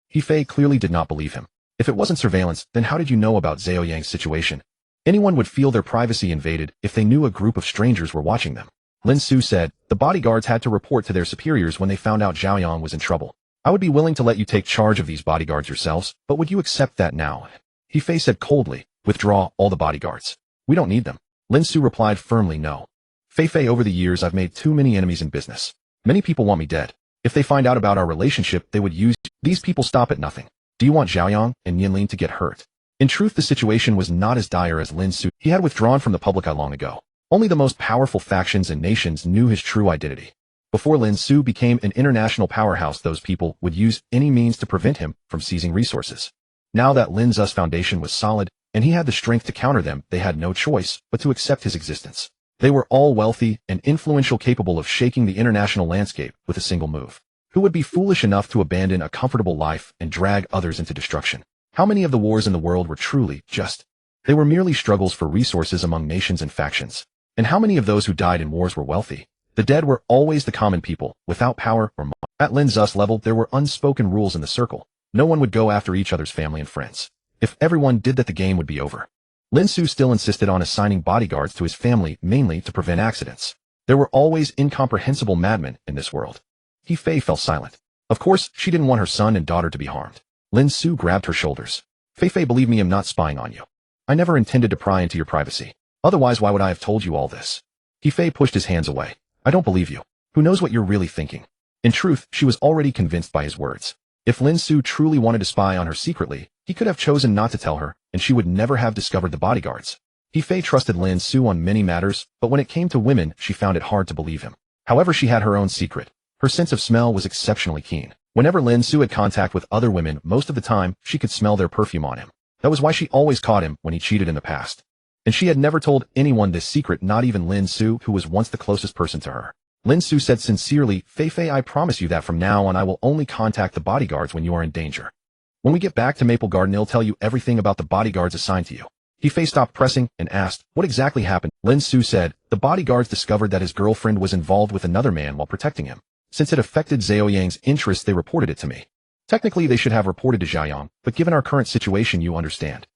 He Fei clearly did not believe him. If it wasn't surveillance, then how did you know about Xiaoyang's situation? Anyone would feel their privacy invaded if they knew a group of strangers were watching them. Lin Xu said, the bodyguards had to report to their superiors when they found out Xiaoyang was in trouble. I would be willing to let you take charge of these bodyguards yourselves, but would you accept that now? He Fei said coldly, withdraw all the bodyguards. We don't need them. Lin Xu replied firmly, no. Fei, over the years I've made too many enemies in business. Many people want me dead. If they find out about our relationship, they would use these people stop at nothing. Do you want Xiaoyang and Nianlin to get hurt? In truth, the situation was not as dire as Lin Xu. He had withdrawn from the public long ago. Only the most powerful factions and nations knew his true identity. Before Lin Xu became an international powerhouse, those people would use any means to prevent him from seizing resources. Now that Lin Xu's foundation was solid, and he had the strength to counter them, they had no choice but to accept his existence. They were all wealthy and influential, capable of shaking the international landscape with a single move. Who would be foolish enough to abandon a comfortable life and drag others into destruction? How many of the wars in the world were truly just? They were merely struggles for resources among nations and factions. And how many of those who died in wars were wealthy? The dead were always the common people, without power or money. At Lin Xu's level, there were unspoken rules in the circle. No one would go after each other's family and friends. If everyone did that, the game would be over. Lin Xu still insisted on assigning bodyguards to his family, mainly to prevent accidents. There were always incomprehensible madmen in this world. He Fei fell silent. Of course, she didn't want her son and daughter to be harmed. Lin Xu grabbed her shoulders. Fei, believe me, I'm not spying on you. I never intended to pry into your privacy. Otherwise, why would I have told you all this? He Fei pushed his hands away. I don't believe you. Who knows what you're really thinking? In truth, she was already convinced by his words. If Lin Xu truly wanted to spy on her secretly, he could have chosen not to tell her, and she would never have discovered the bodyguards. He Fei trusted Lin Xu on many matters, but when it came to women, she found it hard to believe him. However, she had her own secret. Her sense of smell was exceptionally keen. Whenever Lin Xu had contact with other women, most of the time, she could smell their perfume on him. That was why she always caught him when he cheated in the past. And she had never told anyone this secret, not even Lin Xu, who was once the closest person to her. Lin Xu said sincerely, Fei, I promise you that from now on I will only contact the bodyguards when you are in danger. When we get back to Maple Garden, I'll tell you everything about the bodyguards assigned to you. He Fei stopped pressing and asked, what exactly happened? Lin Xu said, the bodyguards discovered that his girlfriend was involved with another man while protecting him. Since it affected Xiaoyang's interests, they reported it to me. Technically, they should have reported to Xiaoyang, but given our current situation, you understand.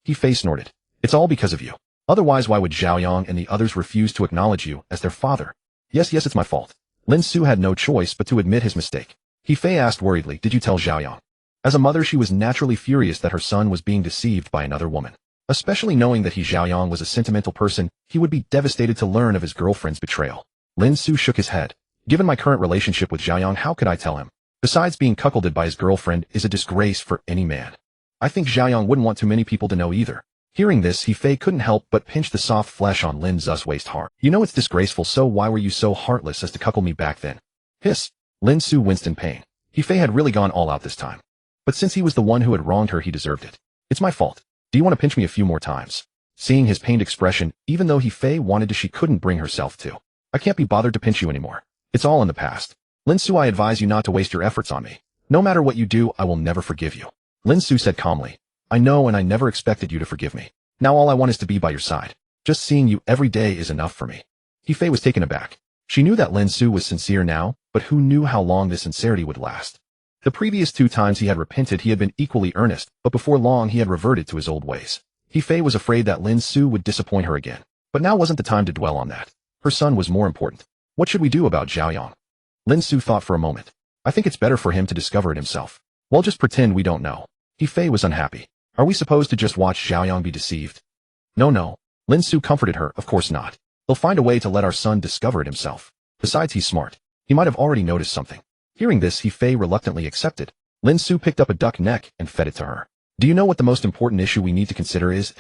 He Fei snorted. It's all because of you. Otherwise, why would Xiaoyang and the others refuse to acknowledge you as their father? Yes, it's my fault. Lin Xu had no choice but to admit his mistake. He Fei asked worriedly, did you tell Xiaoyang? As a mother, she was naturally furious that her son was being deceived by another woman. Especially knowing that Xiaoyang was a sentimental person, he would be devastated to learn of his girlfriend's betrayal. Lin Xu shook his head. Given my current relationship with Xiaoyang, how could I tell him? Besides, being cuckolded by his girlfriend is a disgrace for any man. I think Xiaoyang wouldn't want too many people to know either. Hearing this, He Fei couldn't help but pinch the soft flesh on Lin Xu's waist hard. You know it's disgraceful, so why were you so heartless as to cuckold me back then? Hiss. Lin Xu winced in pain. He Fei had really gone all out this time. But since he was the one who had wronged her, he deserved it. It's my fault. Do you want to pinch me a few more times? Seeing his pained expression, even though He Fei wanted to, she couldn't bring herself to. I can't be bothered to pinch you anymore. It's all in the past. Lin Xu, I advise you not to waste your efforts on me. No matter what you do, I will never forgive you. Lin Xu said calmly. I know, and I never expected you to forgive me. Now all I want is to be by your side. Just seeing you every day is enough for me. He Fei was taken aback. She knew that Lin Xu was sincere now, but who knew how long this sincerity would last? The previous 2 times he had repented, he had been equally earnest, but before long he had reverted to his old ways. He Fei was afraid that Lin Xu would disappoint her again. But now wasn't the time to dwell on that. Her son was more important. What should we do about Xiaoyang? Lin Xu thought for a moment. I think it's better for him to discover it himself. We'll just pretend we don't know. He Fei was unhappy. Are we supposed to just watch Xiaoyang be deceived? No. Lin Xu comforted her, of course not. He'll find a way to let our son discover it himself. Besides, he's smart. He might have already noticed something. Hearing this, He Fei reluctantly accepted. Lin Xu picked up a duck neck and fed it to her. Do you know what the most important issue we need to consider is?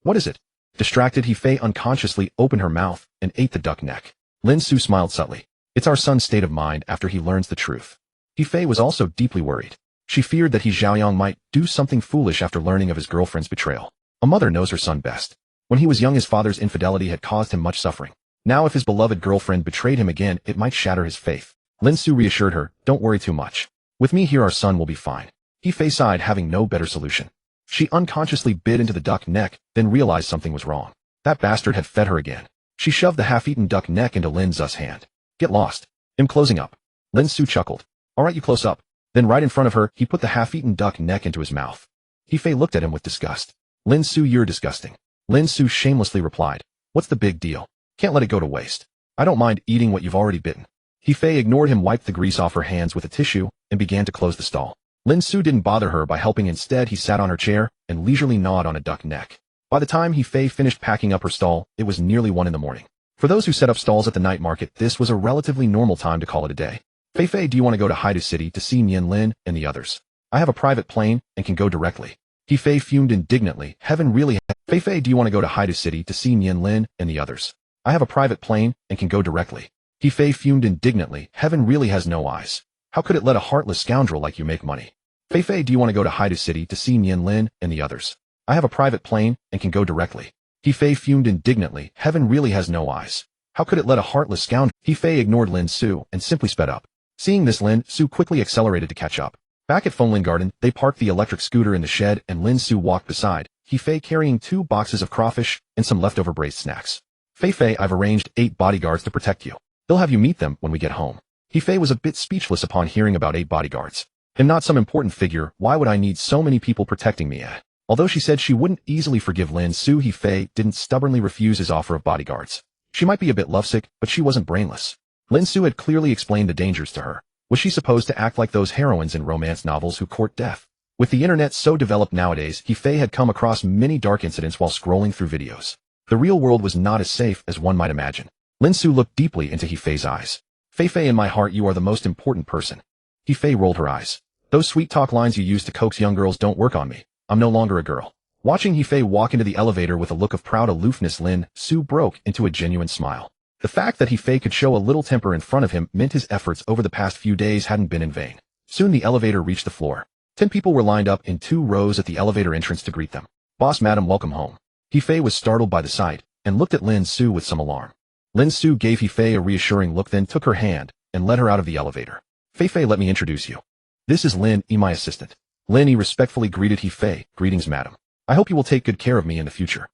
What is it? Distracted, He Fei unconsciously opened her mouth and ate the duck neck. Lin Xu smiled subtly. It's our son's state of mind after he learns the truth. He Fei was also deeply worried. She feared that He Xiaoyang might do something foolish after learning of his girlfriend's betrayal. A mother knows her son best. When he was young, his father's infidelity had caused him much suffering. Now if his beloved girlfriend betrayed him again, it might shatter his faith. Lin Xu reassured her, don't worry too much. With me here, our son will be fine. He Fei sighed, having no better solution. She unconsciously bit into the duck neck, then realized something was wrong. That bastard had fed her again. She shoved the half-eaten duck neck into Lin Xu's hand. Get lost. I'm closing up. Lin Xu chuckled. All right, you close up. Then right in front of her, he put the half-eaten duck neck into his mouth. He Fei looked at him with disgust. Lin Xu, you're disgusting. Lin Xu shamelessly replied. What's the big deal? Can't let it go to waste. I don't mind eating what you've already bitten. He Fei ignored him, wiped the grease off her hands with a tissue, and began to close the stall. Lin Xu didn't bother her by helping. Instead, he sat on her chair and leisurely gnawed on a duck neck. By the time He Fei finished packing up her stall, it was nearly 1 a.m. For those who set up stalls at the night market, this was a relatively normal time to call it a day. Fei, do you want to go to Haidu City to see Nianlin and the others? I have a private plane and can go directly. He Fei fumed indignantly. Heaven really Fei, do you want to go to Haidu City to see Nianlin and the others? I have a private plane and can go directly. He Fei fumed indignantly. Heaven really has no eyes. How could it let a heartless scoundrel like you make money? Fei, do you want to go to Haidu City to see Nianlin and the others? I have a private plane and can go directly. He Fei fumed indignantly. Heaven really has no eyes. How could it let a heartless scoundrel? He Fei ignored Lin Xu and simply sped up. Seeing this, Lin Xu quickly accelerated to catch up. Back at Fenglin Garden, they parked the electric scooter in the shed and Lin Xu walked beside, He Fei carrying 2 boxes of crawfish and some leftover braised snacks. Fei, I've arranged 8 bodyguards to protect you. They'll have you meet them when we get home. He Fei was a bit speechless upon hearing about 8 bodyguards. I'm not some important figure, why would I need so many people protecting me? Although she said she wouldn't easily forgive Lin Xu, He Fei didn't stubbornly refuse his offer of bodyguards. She might be a bit lovesick, but she wasn't brainless. Lin Xu had clearly explained the dangers to her. Was she supposed to act like those heroines in romance novels who court death? With the internet so developed nowadays, He Fei had come across many dark incidents while scrolling through videos. The real world was not as safe as one might imagine. Lin Xu looked deeply into He Fei's eyes. Fei, in my heart you are the most important person. He Fei rolled her eyes. Those sweet talk lines you use to coax young girls don't work on me. I'm no longer a girl. Watching He Fei walk into the elevator with a look of proud aloofness, Lin Xu broke into a genuine smile. The fact that He Fei could show a little temper in front of him meant his efforts over the past few days hadn't been in vain. Soon the elevator reached the floor. 10 people were lined up in 2 rows at the elevator entrance to greet them. Boss, madam, welcome home. He Fei was startled by the sight and looked at Lin Xu with some alarm. Lin Xu gave He Fei a reassuring look, then took her hand and led her out of the elevator. Fei, let me introduce you. This is Lin Yi, my assistant. Lin Yi respectfully greeted He Fei. Greetings, madam. I hope you will take good care of me in the future.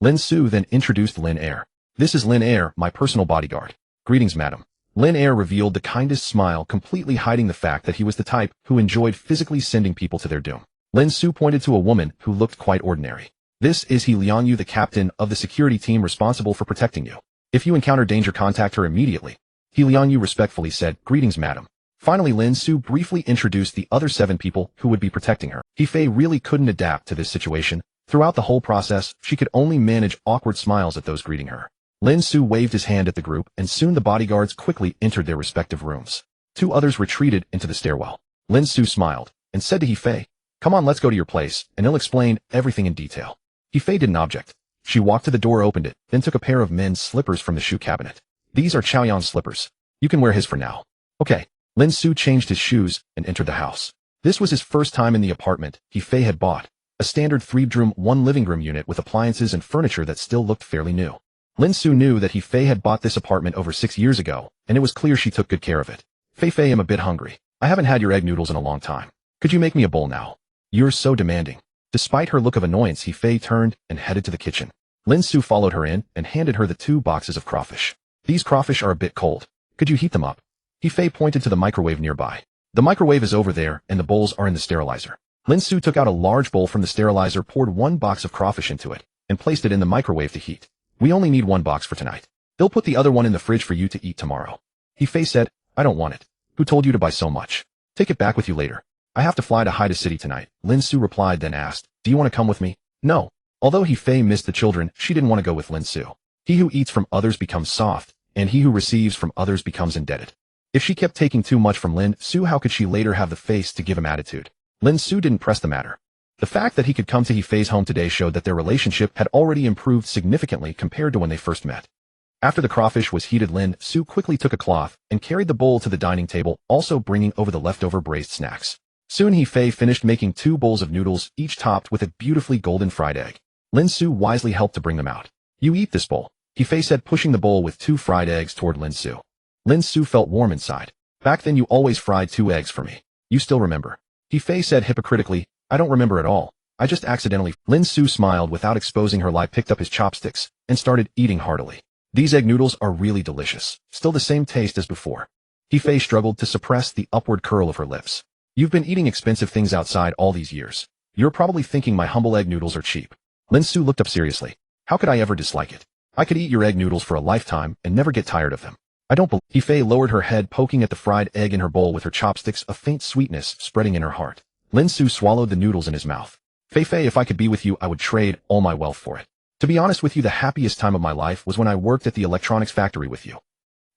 Lin Xu then introduced Lin Air. This is Lin Air, my personal bodyguard. Greetings, madam. Lin Air revealed the kindest smile, completely hiding the fact that he was the type who enjoyed physically sending people to their doom. Lin Xu pointed to a woman who looked quite ordinary. This is He Liangyu, the captain of the security team responsible for protecting you. If you encounter danger, contact her immediately. He Liangyu respectfully said, Greetings, madam. Finally, Lin Xu briefly introduced the other 7 people who would be protecting her. He Fei really couldn't adapt to this situation. Throughout the whole process, she could only manage awkward smiles at those greeting her. Lin Xu waved his hand at the group, and soon the bodyguards quickly entered their respective rooms. 2 others retreated into the stairwell. Lin Xu smiled and said to He Fei, Come on, let's go to your place, and he'll explain everything in detail. He Fei didn't object. She walked to the door, opened it, then took a pair of men's slippers from the shoe cabinet. These are Chaoyan's slippers. You can wear his for now. Okay. Lin Xu changed his shoes and entered the house. This was his first time in the apartment He Fei had bought. A standard 3-bedroom, 1 living room unit with appliances and furniture that still looked fairly new. Lin Xu knew that He Fei had bought this apartment over 6 years ago, and it was clear she took good care of it. Fei, I'm a bit hungry. I haven't had your egg noodles in a long time. Could you make me a bowl now? You're so demanding. Despite her look of annoyance, He Fei turned and headed to the kitchen. Lin Xu followed her in and handed her the 2 boxes of crawfish. These crawfish are a bit cold. Could you heat them up? He Fei pointed to the microwave nearby. The microwave is over there, and the bowls are in the sterilizer. Lin Xu took out a large bowl from the sterilizer, poured 1 box of crawfish into it, and placed it in the microwave to heat. We only need 1 box for tonight. They'll put the other one in the fridge for you to eat tomorrow. He Fei said, I don't want it. Who told you to buy so much? Take it back with you later. I have to fly to Haidu City tonight. Lin Xu replied, then asked, Do you want to come with me? No. Although He Fei missed the children, she didn't want to go with Lin Xu. He who eats from others becomes soft, and he who receives from others becomes indebted. If she kept taking too much from Lin Xu, how could she later have the face to give him attitude? Lin Xu didn't press the matter. The fact that he could come to He Fei's home today showed that their relationship had already improved significantly compared to when they first met. After the crawfish was heated, Lin Xu quickly took a cloth and carried the bowl to the dining table, also bringing over the leftover braised snacks. Soon He Fei finished making 2 bowls of noodles, each topped with a beautifully golden fried egg. Lin Xu wisely helped to bring them out. "You eat this bowl," He Fei said, pushing the bowl with 2 fried eggs toward Lin Xu. Lin Xu felt warm inside. "Back then you always fried 2 eggs for me. You still remember?" He Fei said hypocritically. "I don't remember at all. I just accidentally." Lin Xu smiled without exposing her lie, picked up his chopsticks, and started eating heartily. "These egg noodles are really delicious. Still the same taste as before." He Fei struggled to suppress the upward curl of her lips. "You've been eating expensive things outside all these years. You're probably thinking my humble egg noodles are cheap." Lin Xu looked up seriously. "How could I ever dislike it? I could eat your egg noodles for a lifetime and never get tired of them. I don't believe." He Fei lowered her head, poking at the fried egg in her bowl with her chopsticks, a faint sweetness spreading in her heart. Lin Xu swallowed the noodles in his mouth. "Fei, if I could be with you, I would trade all my wealth for it. To be honest with you, the happiest time of my life was when I worked at the electronics factory with you.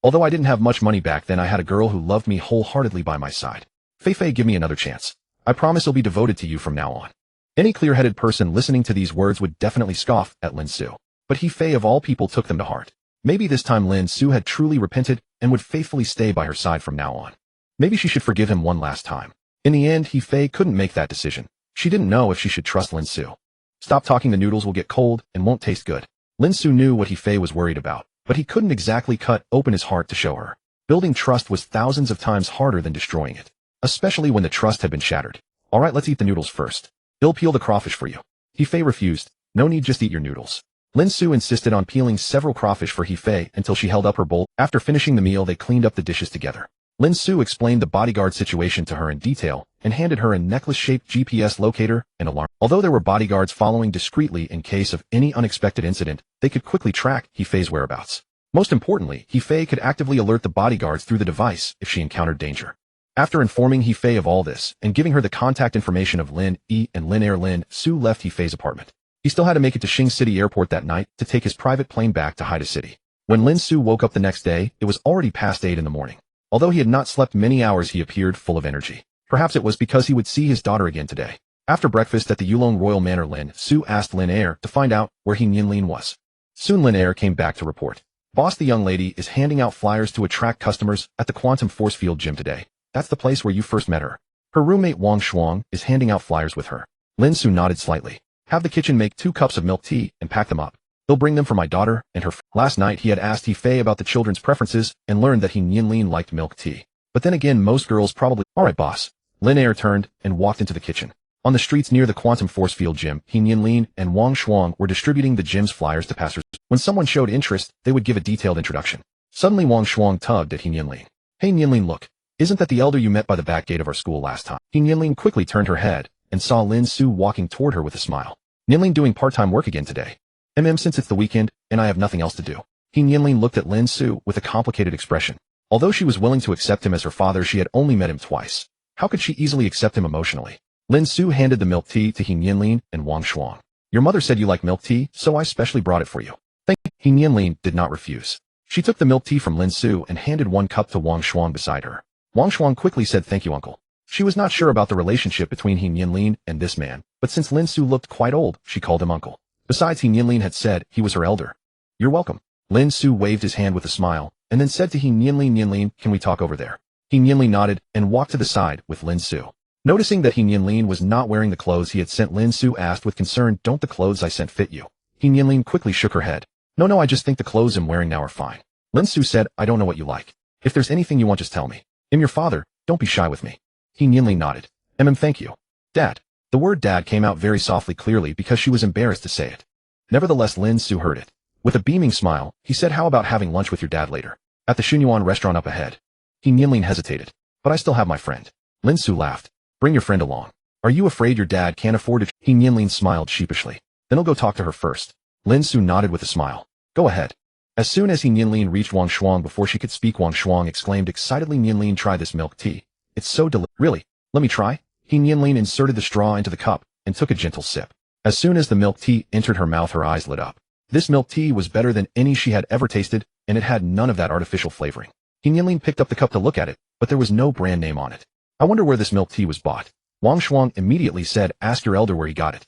Although I didn't have much money back then, I had a girl who loved me wholeheartedly by my side. Fei, give me another chance. I promise I'll be devoted to you from now on." Any clear-headed person listening to these words would definitely scoff at Lin Xu. But He Fei of all people took them to heart. Maybe this time Lin Xu had truly repented and would faithfully stay by her side from now on. Maybe she should forgive him one last time. In the end, He Fei couldn't make that decision. She didn't know if she should trust Lin Xu. "Stop talking, the noodles will get cold and won't taste good." Lin Xu knew what He Fei was worried about, but he couldn't exactly cut open his heart to show her. Building trust was thousands of times harder than destroying it, especially when the trust had been shattered. "All right, let's eat the noodles first. I'll peel the crawfish for you." He Fei refused. "No need, just eat your noodles." Lin Xu insisted on peeling several crawfish for He Fei until she held up her bowl. After finishing the meal, they cleaned up the dishes together. Lin Xu explained the bodyguard situation to her in detail and handed her a necklace-shaped GPS locator and alarm. Although there were bodyguards following discreetly in case of any unexpected incident, they could quickly track He Fei's whereabouts. Most importantly, He Fei could actively alert the bodyguards through the device if she encountered danger. After informing He Fei of all this and giving her the contact information of Lin Yi and Lin Air, Lin Xu left He Fei's apartment. He still had to make it to Xing City Airport that night to take his private plane back to Haida City. When Lin Xu woke up the next day, it was already past 8 in the morning. Although he had not slept many hours, he appeared full of energy. Perhaps it was because he would see his daughter again today. After breakfast at the Yulong Royal Manor, Lin Xu asked Lin Air to find out where Nianlin was. Soon Lin Air came back to report. "Boss, the young lady is handing out flyers to attract customers at the Quantum Force Field Gym today. That's the place where you first met her. Her roommate Wang Shuang is handing out flyers with her." Lin Xu nodded slightly. "Have the kitchen make 2 cups of milk tea and pack them up. They'll bring them for my daughter and her." Last night he had asked He Fei about the children's preferences and learned that Nianlin liked milk tea. But then again, most girls probably. "All right, boss." Lin Air turned and walked into the kitchen. On the streets near the Quantum Force Field Gym, Nianlin and Wang Shuang were distributing the gym's flyers to passers. When someone showed interest, they would give a detailed introduction. Suddenly Wang Shuang tugged at Nianlin. "Hey Nianlin, look. Isn't that the elder you met by the back gate of our school last time?" Nianlin quickly turned her head and saw Lin Xu walking toward her with a smile. "Nianlin doing part-time work again today? Since it's the weekend and I have nothing else to do." Nianlin looked at Lin Xu with a complicated expression. Although she was willing to accept him as her father, she had only met him twice. How could she easily accept him emotionally? Lin Xu handed the milk tea to Nianlin and Wang Shuang. "Your mother said you like milk tea, so I specially brought it for you." Thank you. Nianlin did not refuse. She took the milk tea from Lin Xu and handed 1 cup to Wang Shuang beside her. Wang Shuang quickly said, "Thank you, uncle." She was not sure about the relationship between Nianlin and this man, but since Lin Xu looked quite old, she called him uncle. Besides, Nianlin had said he was her elder. "You're welcome." Lin Xu waved his hand with a smile, and then said to Nianlin, "Nianlin, can we talk over there?" Nianlin nodded and walked to the side with Lin Xu. Noticing that Nianlin was not wearing the clothes he had sent, Lin Xu asked with concern, "Don't the clothes I sent fit you?" Nianlin quickly shook her head. No, I just think the clothes I'm wearing now are fine." Lin Xu said, "I don't know what you like. If there's anything you want, just tell me. I'm your father, don't be shy with me." Nianlin nodded. Thank you. Dad." The word dad came out very softly, clearly because she was embarrassed to say it. Nevertheless, Lin Xu heard it. With a beaming smile, he said, "How about having lunch with your dad later? At the Xunyuan restaurant up ahead?" Nianlin hesitated. "But I still have my friend." Lin Xu laughed. "Bring your friend along. Are you afraid your dad can't afford it?" Nianlin smiled sheepishly. "Then I'll go talk to her first." Lin Xu nodded with a smile. "Go ahead." As soon as Nianlin reached Wang Shuang, before she could speak, Wang Shuang exclaimed excitedly, "Nianlin, try this milk tea. It's so delicious." "Really? Let me try?" Nianlin inserted the straw into the cup and took a gentle sip. As soon as the milk tea entered her mouth, her eyes lit up. This milk tea was better than any she had ever tasted, and it had none of that artificial flavoring. He Nianlin picked up the cup to look at it, but there was no brand name on it. I wonder where this milk tea was bought. Wang Shuang immediately said, ask your elder where he got it.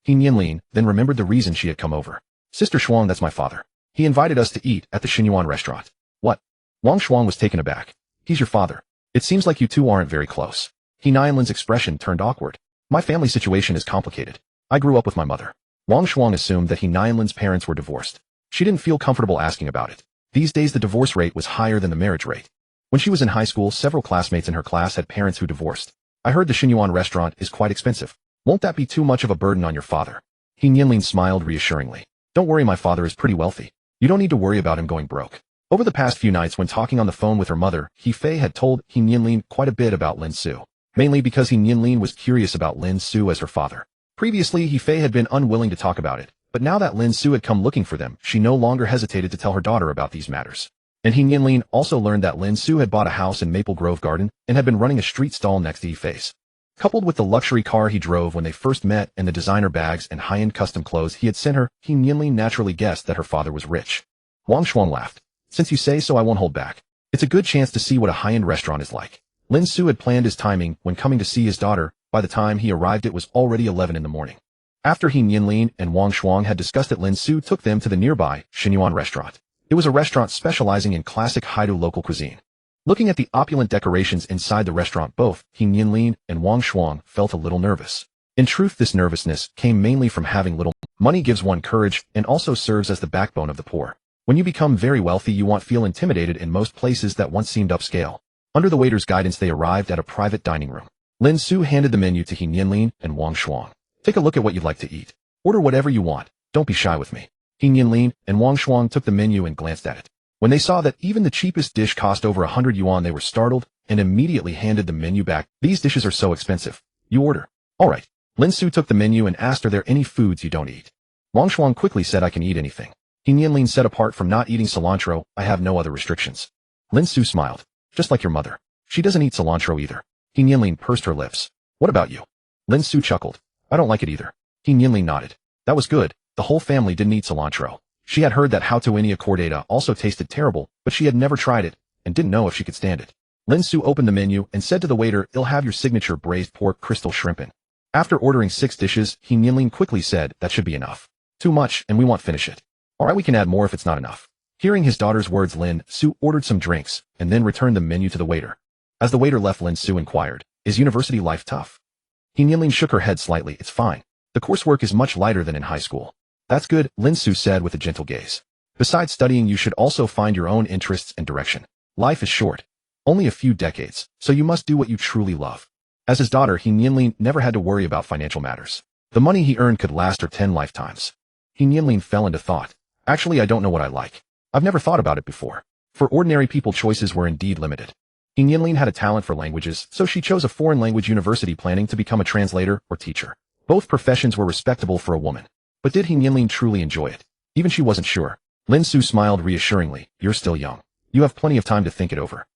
He Nianlin then remembered the reason she had come over. Sister Shuang, that's my father. He invited us to eat at the Xinyuan restaurant. What? Wang Shuang was taken aback. He's your father. It seems like you two aren't very close. He Nianlin's expression turned awkward. My family situation is complicated. I grew up with my mother. Wang Shuang assumed that He Nianlin's parents were divorced. She didn't feel comfortable asking about it. These days the divorce rate was higher than the marriage rate. When she was in high school, several classmates in her class had parents who divorced. I heard the Xinyuan restaurant is quite expensive. Won't that be too much of a burden on your father? He Nianlin smiled reassuringly. Don't worry, my father is pretty wealthy. You don't need to worry about him going broke. Over the past few nights when talking on the phone with her mother, He Fei had told He Nianlin quite a bit about Lin Xu. Mainly because He Nianlin was curious about Lin Xu as her father. Previously, He Fei had been unwilling to talk about it, but now that Lin Xu had come looking for them, she no longer hesitated to tell her daughter about these matters. And He Nianlin also learned that Lin Xu had bought a house in Maple Grove Garden and had been running a street stall next to He Fei's. Coupled with the luxury car he drove when they first met and the designer bags and high-end custom clothes he had sent her, He Nianlin naturally guessed that her father was rich. Wang Shuang laughed. Since you say so, I won't hold back. It's a good chance to see what a high-end restaurant is like. Lin Xu had planned his timing when coming to see his daughter. By the time he arrived, it was already 11 in the morning. After He Nianlin and Wang Shuang had discussed it, Lin Xu took them to the nearby Xinyuan restaurant. It was a restaurant specializing in classic Haidu local cuisine. Looking at the opulent decorations inside the restaurant, both He Nianlin and Wang Shuang felt a little nervous. In truth, this nervousness came mainly from having little money. Gives one courage and also serves as the backbone of the poor. When you become very wealthy, you won't feel intimidated in most places that once seemed upscale. Under the waiter's guidance, they arrived at a private dining room. Lin Xu handed the menu to He Nianlin and Wang Shuang. Take a look at what you'd like to eat. Order whatever you want. Don't be shy with me. He Nianlin and Wang Shuang took the menu and glanced at it. When they saw that even the cheapest dish cost over 100 yuan, they were startled and immediately handed the menu back. These dishes are so expensive. You order. All right. Lin Xu took the menu and asked, are there any foods you don't eat? Wang Shuang quickly said, I can eat anything. He Nianlin said, apart from not eating cilantro, I have no other restrictions. Lin Xu smiled. Just like your mother. She doesn't eat cilantro either. He Nianlin pursed her lips. What about you? Lin Xu chuckled. I don't like it either. He Nianlin nodded. That was good. The whole family didn't eat cilantro. She had heard that Hautuinia cordata also tasted terrible, but she had never tried it and didn't know if she could stand it. Lin Xu opened the menu and said to the waiter, I'll have your signature braised pork crystal shrimpin. After ordering 6 dishes, He Nianlin quickly said, that should be enough. Too much, and we won't finish it. All right, we can add more if it's not enough. Hearing his daughter's words, Lin Xu ordered some drinks and then returned the menu to the waiter. As the waiter left, Lin Xu inquired, is university life tough? He Nianlin shook her head slightly. It's fine. The coursework is much lighter than in high school. That's good, Lin Xu said with a gentle gaze. Besides studying, you should also find your own interests and direction. Life is short. Only a few decades, so you must do what you truly love. As his daughter, He Nianlin never had to worry about financial matters. The money he earned could last her 10 lifetimes. He Nianlin fell into thought. Actually, I don't know what I like. I've never thought about it before. For ordinary people, choices were indeed limited. He Nianlin had a talent for languages, so she chose a foreign language university, planning to become a translator or teacher. Both professions were respectable for a woman. But did He Nianlin truly enjoy it? Even she wasn't sure. Lin Xu smiled reassuringly. You're still young. You have plenty of time to think it over.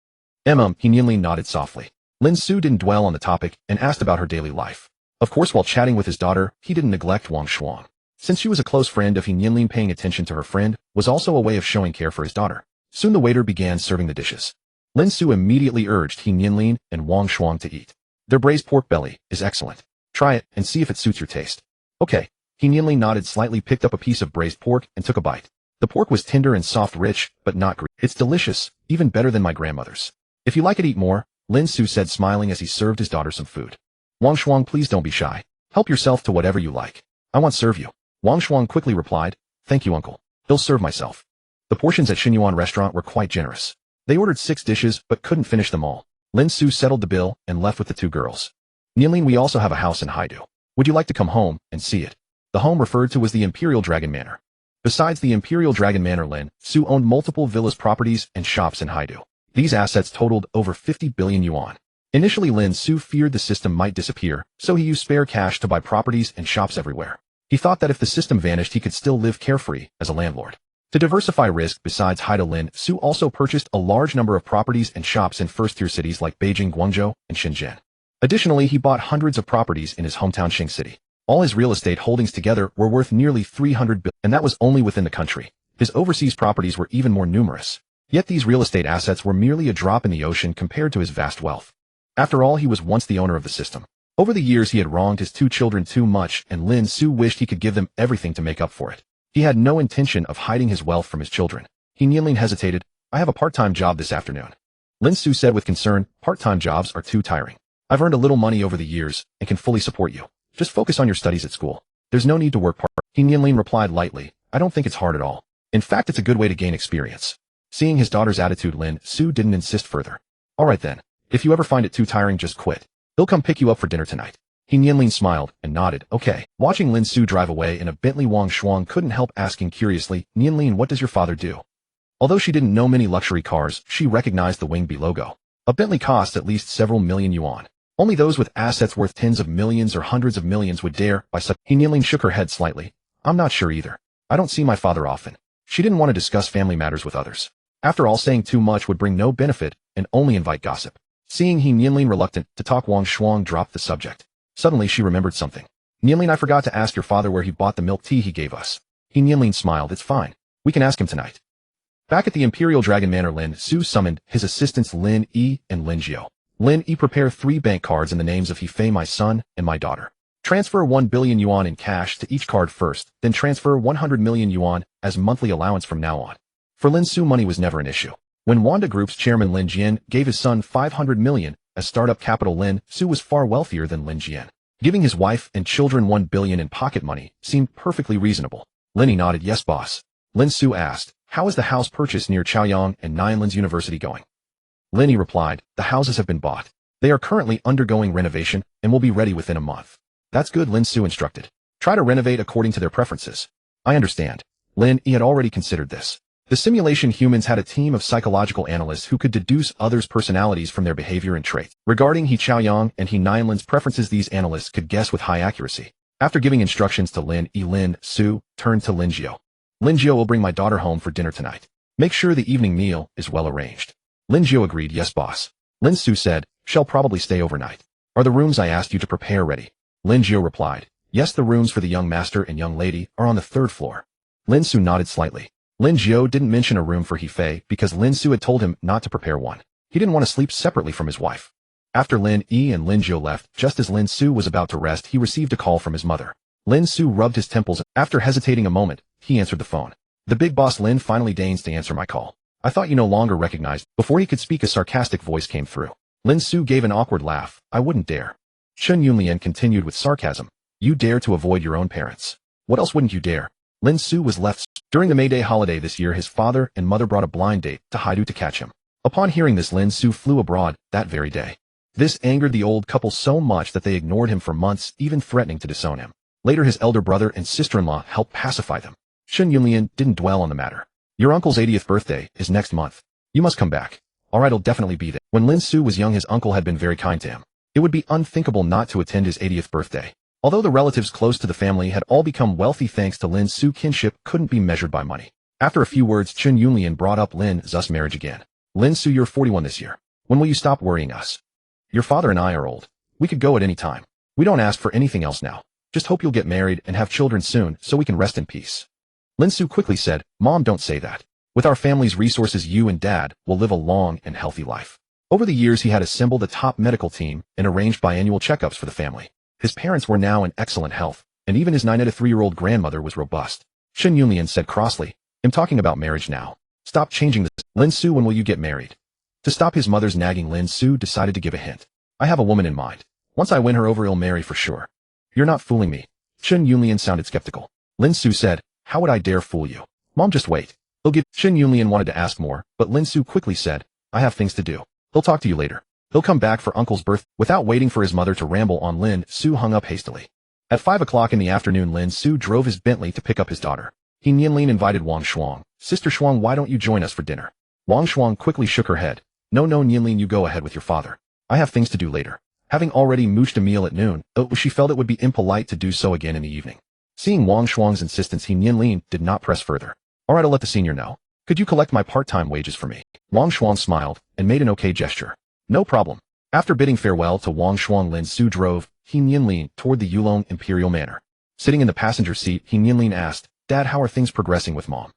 He Nianlin nodded softly. Lin Xu didn't dwell on the topic and asked about her daily life. Of course, while chatting with his daughter, he didn't neglect Wang Shuang. Since she was a close friend of He Nianlin, paying attention to her friend was also a way of showing care for his daughter. Soon the waiter began serving the dishes. Lin Xu immediately urged He Nianlin and Wang Shuang to eat. Their braised pork belly is excellent. Try it and see if it suits your taste. Okay. He Nianlin nodded slightly, picked up a piece of braised pork and took a bite. The pork was tender and soft, rich, but not greasy. It's delicious, even better than my grandmother's. If you like it, eat more, Lin Xu said, smiling as he served his daughter some food. Wang Shuang, please don't be shy. Help yourself to whatever you like. I won't serve you. Wang Shuang quickly replied, thank you, uncle. I'll serve myself. The portions at Xinyuan restaurant were quite generous. They ordered 6 dishes but couldn't finish them all. Lin Xu settled the bill and left with the 2 girls. Nianlin, we also have a house in Haidu. Would you like to come home and see it? The home referred to was the Imperial Dragon Manor. Besides the Imperial Dragon Manor, Lin Xu owned multiple villas, properties, and shops in Haidu. These assets totaled over 50 billion yuan. Initially, Lin Xu feared the system might disappear, so he used spare cash to buy properties and shops everywhere. He thought that if the system vanished, he could still live carefree as a landlord. To diversify risk, besides Haidu, Lin Xu also purchased a large number of properties and shops in first-tier cities like Beijing, Guangzhou, and Shenzhen. Additionally, he bought hundreds of properties in his hometown Xing City. All his real estate holdings together were worth nearly 300 billion, and that was only within the country. His overseas properties were even more numerous. Yet these real estate assets were merely a drop in the ocean compared to his vast wealth. After all, he was once the owner of the system. Over the years he had wronged his 2 children too much, and Lin Xu wished he could give them everything to make up for it. He had no intention of hiding his wealth from his children. Nianlin hesitated. I have a part-time job this afternoon. Lin Xu said with concern, part-time jobs are too tiring. I've earned a little money over the years and can fully support you. Just focus on your studies at school. There's no need to work part. Nianlin replied lightly, I don't think it's hard at all. In fact, it's a good way to gain experience. Seeing his daughter's attitude, Lin Xu didn't insist further. All right then. If you ever find it too tiring, just quit. He'll come pick you up for dinner tonight. Nianlin smiled and nodded, okay. Watching Lin Xu drive away in a Bentley, Wang Shuang couldn't help asking curiously, Nianlin, what does your father do? Although she didn't know many luxury cars, she recognized the Wingman logo. A Bentley costs at least several million yuan. Only those with assets worth tens of millions or hundreds of millions would dare buy such. Nianlin shook her head slightly. I'm not sure either. I don't see my father often. She didn't want to discuss family matters with others. After all, saying too much would bring no benefit and only invite gossip. Seeing Nianlin reluctant to talk, Wang Shuang dropped the subject. Suddenly she remembered something. Nianlin, I forgot to ask your father where he bought the milk tea he gave us. Nianlin smiled. It's fine. We can ask him tonight. Back at the Imperial Dragon Manor, Lin Xu summoned his assistants Lin Yi and Lin Xiu. Lin Yi, prepare 3 bank cards in the names of He Fei, my son, and my daughter. Transfer 1 billion yuan in cash to each card first, then transfer 100 million yuan as monthly allowance from now on. For Lin Xu, money was never an issue. When Wanda Group's chairman Lin Jian gave his son 500 million as startup capital, Lin Xu was far wealthier than Lin Jian. Giving his wife and children 1 billion in pocket money seemed perfectly reasonable. Lin Yi nodded, yes boss. Lin Xu asked, how is the house purchase near Chaoyang and Nianlin's university going? Lin Yi replied, the houses have been bought. They are currently undergoing renovation and will be ready within a month. That's good, Lin Xu instructed. Try to renovate according to their preferences. I understand. Lin Yi had already considered this. The simulation humans had a team of psychological analysts who could deduce others' personalities from their behavior and traits. Regarding He Chaoyang and He Nianlin's preferences, these analysts could guess with high accuracy. After giving instructions to Lin Yi, Lin Xu turned to Lin Xiu. Lin Xiu will bring my daughter home for dinner tonight. Make sure the evening meal is well arranged. Lin Xiu agreed, yes boss. Lin Xu said, shall probably stay overnight. Are the rooms I asked you to prepare ready? Lin Xiu replied, yes, the rooms for the young master and young lady are on the 3rd floor. Lin Xu nodded slightly. Lin Xiu didn't mention a room for He Fei because Lin Xu had told him not to prepare one. He didn't want to sleep separately from his wife. After Lin Yi and Lin Xiu left, just as Lin Xu was about to rest, he received a call from his mother. Lin Xu rubbed his temples. After hesitating a moment, he answered the phone. The big boss Lin finally deigns to answer my call. I thought you no longer recognized. Before he could speak, a sarcastic voice came through. Lin Xu gave an awkward laugh. I wouldn't dare. Chen Yunlian continued with sarcasm. You dare to avoid your own parents. What else wouldn't you dare? Lin Xu was left. During the May Day holiday this year, his father and mother brought a blind date to Haidu to catch him. Upon hearing this, Lin Xu flew abroad that very day. This angered the old couple so much that they ignored him for months, even threatening to disown him. Later, his elder brother and sister-in-law helped pacify them. Chen Yunlian didn't dwell on the matter. Your uncle's 80th birthday is next month. You must come back. Alright, I'll definitely be there. When Lin Xu was young, his uncle had been very kind to him. It would be unthinkable not to attend his 80th birthday. Although the relatives close to the family had all become wealthy thanks to Lin Xu, kinship couldn't be measured by money. After a few words, Chen Yunlian brought up Lin Xu's marriage again. Lin Xu, you're 41 this year. When will you stop worrying us? Your father and I are old. We could go at any time. We don't ask for anything else now. Just hope you'll get married and have children soon so we can rest in peace. Lin Xu quickly said, Mom, don't say that. With our family's resources, you and Dad will live a long and healthy life. Over the years, he had assembled a top medical team and arranged biannual checkups for the family. His parents were now in excellent health, and even his 93-year-old grandmother was robust. Chen Yunlian said crossly, I'm talking about marriage now. Stop changing this. Lin Xu, when will you get married? To stop his mother's nagging, Lin Xu decided to give a hint. I have a woman in mind. Once I win her over, I'll marry for sure. You're not fooling me. Chen Yunlian sounded skeptical. Lin Xu said, how would I dare fool you? Mom, just wait. He'll give. Chen Yunlian wanted to ask more, but Lin Xu quickly said, I have things to do. He'll talk to you later. He'll come back for uncle's birth. Without waiting for his mother to ramble on, Lin Xu hung up hastily. At 5 o'clock in the afternoon, Lin Xu drove his Bentley to pick up his daughter. Nianlin invited Wang Shuang. Sister Shuang, why don't you join us for dinner? Wang Shuang quickly shook her head. No, Nianlin, you go ahead with your father. I have things to do later. Having already mooched a meal at noon, though she felt it would be impolite to do so again in the evening. Seeing Wang Shuang's insistence, Nianlin did not press further. Alright, I'll let the senior know. Could you collect my part-time wages for me? Wang Shuang smiled and made an okay gesture. No problem. After bidding farewell to Wang Shuang, Lin Xu drove Nianlin toward the Yulong Imperial Manor. Sitting in the passenger seat, Nianlin asked, Dad, how are things progressing with Mom?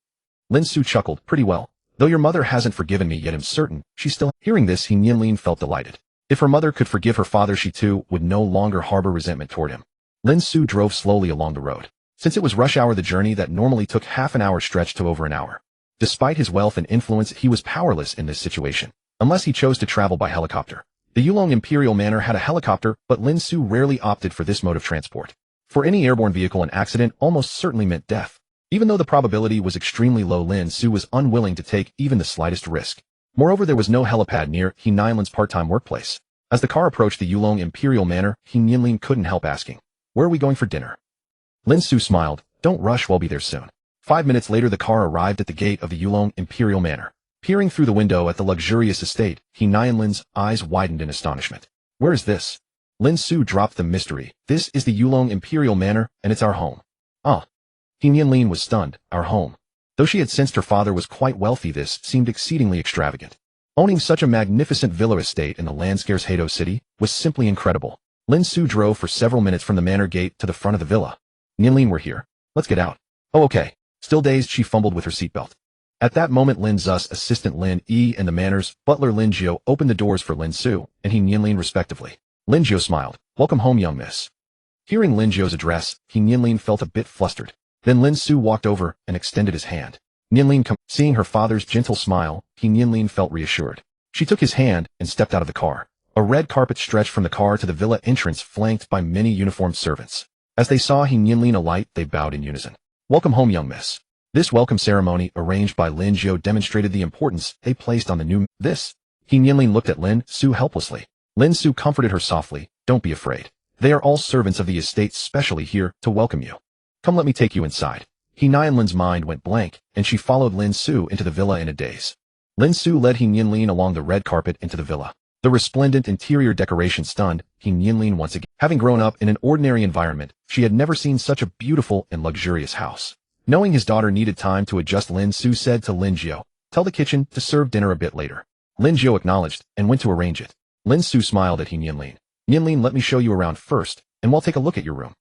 Lin Xu chuckled, pretty well. Though your mother hasn't forgiven me yet, I'm certain she's still. Hearing this, Nianlin felt delighted. If her mother could forgive her father, she too would no longer harbor resentment toward him. Lin Xu drove slowly along the road. Since it was rush hour, the journey that normally took half an hour stretched to over an hour. Despite his wealth and influence, he was powerless in this situation, unless he chose to travel by helicopter. The Yulong Imperial Manor had a helicopter, but Lin Xu rarely opted for this mode of transport. For any airborne vehicle, an accident almost certainly meant death. Even though the probability was extremely low, Lin Xu was unwilling to take even the slightest risk. Moreover, there was no helipad near He Nianlin's part-time workplace. As the car approached the Yulong Imperial Manor, He Nianlin couldn't help asking, "Where are we going for dinner?" Lin Xu smiled, "Don't rush, we'll be there soon." 5 minutes later, the car arrived at the gate of the Yulong Imperial Manor. Peering through the window at the luxurious estate, He Nianlin's eyes widened in astonishment. "Where is this?" Lin Xu dropped the mystery. "This is the Yulong Imperial Manor, and it's our home." "Ah." He Nianlin was stunned. "Our home." Though she had sensed her father was quite wealthy, this seemed exceedingly extravagant. Owning such a magnificent villa estate in the land-scarce Hedo city was simply incredible. Lin Xu drove for several minutes from the manor gate to the front of the villa. "Nianlin, we're here. Let's get out." "Oh, okay." Still dazed, she fumbled with her seatbelt. At that moment, Lin Xu's assistant Lin Yi and the manor's butler Lin Jiu opened the doors for Lin Xu and He Nianlin respectively. Lin Jiu smiled. "Welcome home, young miss." Hearing Lin Jiu's address, He Nianlin felt a bit flustered. Then Lin Xu walked over and extended his hand. Nianlin, seeing her father's gentle smile, He Nianlin felt reassured. She took his hand and stepped out of the car. A red carpet stretched from the car to the villa entrance, flanked by many uniformed servants. As they saw He Nianlin alight, they bowed in unison. "Welcome home, young miss." This welcome ceremony, arranged by Lin Jiu, demonstrated the importance they placed on the new this. He Nianlin looked at Lin Xu helplessly. Lin Xu comforted her softly. "Don't be afraid. They are all servants of the estate, specially here to welcome you. Come, let me take you inside." He Nianlin's mind went blank, and she followed Lin Xu into the villa in a daze. Lin Xu led He Nianlin along the red carpet into the villa. The resplendent interior decoration stunned He Nianlin once again. Having grown up in an ordinary environment, she had never seen such a beautiful and luxurious house. Knowing his daughter needed time to adjust, Lin Xu said to Lin Jiu, "Tell the kitchen to serve dinner a bit later." Lin Jiu acknowledged and went to arrange it. Lin Xu smiled at He Nianlin. "Nianlin, let me show you around first, and we'll take a look at your room."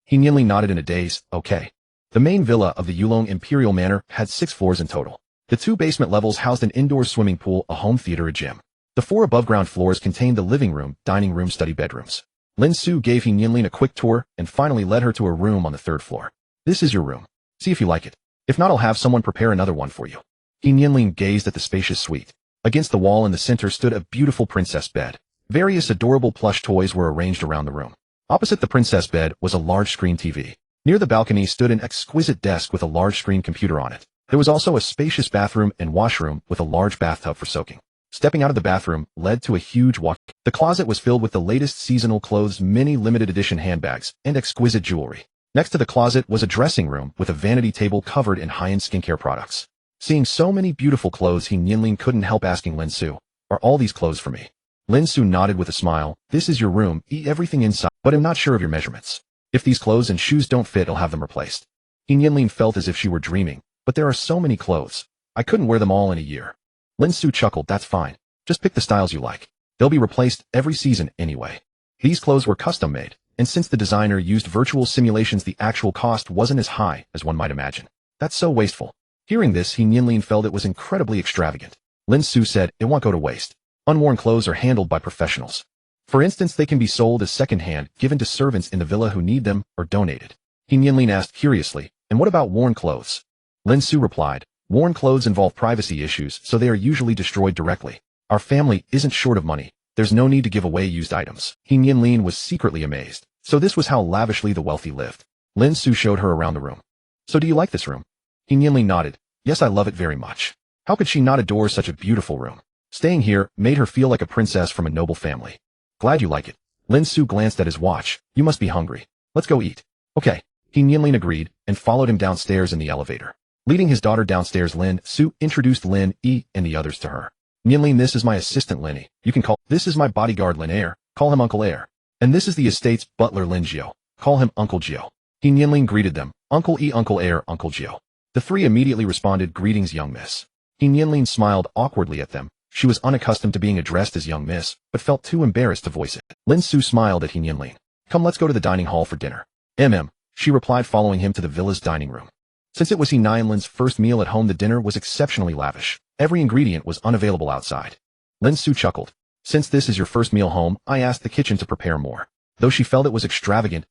He Nianlin nodded in a daze. "Okay." The main villa of the Yulong Imperial Manor had 6 floors in total. The 2 basement levels housed an indoor swimming pool, a home theater, a gym. The 4 above-ground floors contained the living room, dining room, study bedrooms. Lin Xu gave He Nianlin a quick tour and finally led her to a room on the 3rd floor. "This is your room. See if you like it. If not, I'll have someone prepare another one for you." He Nianlin gazed at the spacious suite. Against the wall in the center stood a beautiful princess bed. Various adorable plush toys were arranged around the room. Opposite the princess bed was a large screen TV. Near the balcony stood an exquisite desk with a large screen computer on it. There was also a spacious bathroom and washroom with a large bathtub for soaking. Stepping out of the bathroom led to a huge walk. The closet was filled with the latest seasonal clothes, many limited edition handbags, and exquisite jewelry. Next to the closet was a dressing room with a vanity table covered in high-end skincare products. Seeing so many beautiful clothes, He Nianlin couldn't help asking Lin Xu, "Are all these clothes for me?" Lin Xu nodded with a smile. "This is your room, eat everything inside, but I'm not sure of your measurements. If these clothes and shoes don't fit, I'll have them replaced." He Nianlin felt as if she were dreaming, "But there are so many clothes. I couldn't wear them all in a year." Lin Xu chuckled. "That's fine. Just pick the styles you like. They'll be replaced every season anyway." These clothes were custom made, and since the designer used virtual simulations, the actual cost wasn't as high as one might imagine. "That's so wasteful." Hearing this, He Nianlin felt it was incredibly extravagant. Lin Xu said, "It won't go to waste. Unworn clothes are handled by professionals. For instance, they can be sold as second-hand, given to servants in the villa who need them, or donated." He Nianlin asked curiously, "And what about worn clothes?" Lin Xu replied, "Worn clothes involve privacy issues, so they are usually destroyed directly. Our family isn't short of money. There's no need to give away used items." He Nianlin was secretly amazed. So this was how lavishly the wealthy lived. Lin Xu showed her around the room. "So do you like this room?" He Nianlin nodded. "Yes, I love it very much." How could she not adore such a beautiful room? Staying here made her feel like a princess from a noble family. "Glad you like it." Lin Xu glanced at his watch. "You must be hungry. Let's go eat." "Okay." He Nianlin agreed and followed him downstairs in the elevator. Leading his daughter downstairs, Lin Xu introduced Lin Yi and the others to her. "Nianlin, this is my assistant Lin Yi. You can call. This is my bodyguard Lin Air. Call him Uncle Air. And this is the estate's butler Lin Jiu. Call him Uncle Jiu." He Nianlin greeted them. "Uncle E, Uncle Air, Uncle Jiu." The 3 immediately responded, "Greetings, young miss." He Nianlin smiled awkwardly at them. She was unaccustomed to being addressed as young miss, but felt too embarrassed to voice it. Lin Xu smiled at He Nianlin. "Come, let's go to the dining hall for dinner." She replied, following him to the villa's dining room. Since it was He Nianlin's first meal at home, the dinner was exceptionally lavish. Every ingredient was unavailable outside. Lin Xu chuckled. Since this is your first meal home, I asked the kitchen to prepare more. Though she felt it was extravagant,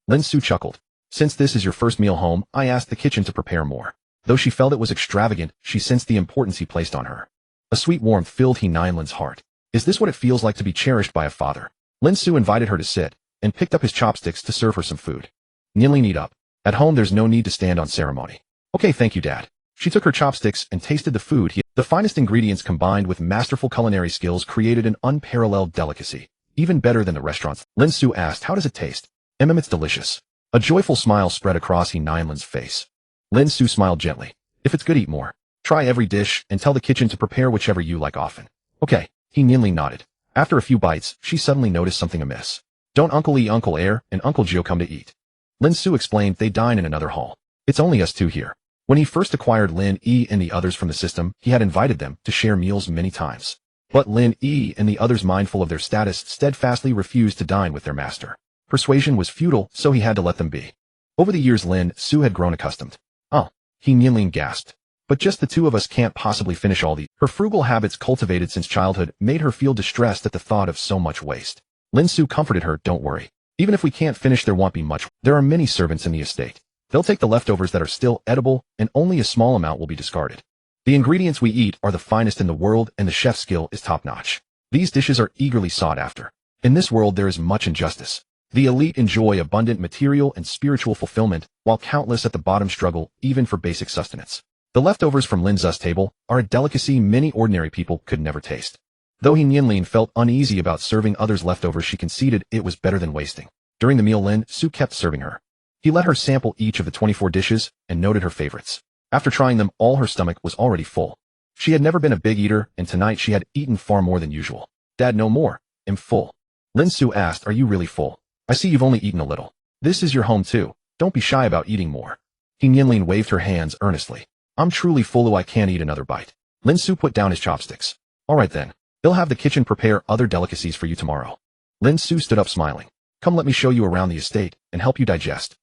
Lin Xu chuckled. Since this is your first meal home, I asked the kitchen to prepare more. Though she felt it was extravagant, she sensed the importance he placed on her. A sweet warmth filled He Nianlin's heart. Is this what it feels like to be cherished by a father? Lin Xu invited her to sit, and picked up his chopsticks to serve her some food. Nianlin eat up. At home there's no need to stand on ceremony. Okay, thank you, Dad. She took her chopsticks and tasted the food. The finest ingredients combined with masterful culinary skills created an unparalleled delicacy, even better than the restaurants. Lin Xu asked, how does it taste? It's delicious. A joyful smile spread across He Nianlin's face. Lin Xu smiled gently. If it's good, eat more. Try every dish and tell the kitchen to prepare whichever you like often. Okay, He Nianlin nodded. After a few bites, she suddenly noticed something amiss. Don't Uncle E, Uncle Air, and Uncle Gio come to eat? Lin Xu explained they dine in another hall. It's only us two here. When he first acquired Lin E and the others from the system, he had invited them to share meals many times. But Lin E and the others, mindful of their status, steadfastly refused to dine with their master. Persuasion was futile, so he had to let them be. Over the years, Lin Xu had grown accustomed. Oh, He Nianlin gasped. But just the two of us can't possibly finish all these. Her frugal habits cultivated since childhood made her feel distressed at the thought of so much waste. Lin Xu comforted her, don't worry. Even if we can't finish, there won't be much. There are many servants in the estate. They'll take the leftovers that are still edible, and only a small amount will be discarded. The ingredients we eat are the finest in the world, and the chef's skill is top-notch. These dishes are eagerly sought after. In this world there is much injustice. The elite enjoy abundant material and spiritual fulfillment, while countless at the bottom struggle even for basic sustenance. The leftovers from Lin Xu's table are a delicacy many ordinary people could never taste. Though He Nianlin felt uneasy about serving others leftovers, she conceded it was better than wasting. During the meal, Lin Xu kept serving her. He let her sample each of the 24 dishes and noted her favorites. After trying them all, her stomach was already full. She had never been a big eater, and tonight she had eaten far more than usual. Dad, no more. I'm full. Lin Xu asked, are you really full? I see you've only eaten a little. This is your home too. Don't be shy about eating more. He Nianlin waved her hands earnestly. I'm truly full, though I can't eat another bite. Lin Xu put down his chopsticks. All right then. They'll have the kitchen prepare other delicacies for you tomorrow. Lin Xu stood up smiling. Come, let me show you around the estate and help you digest.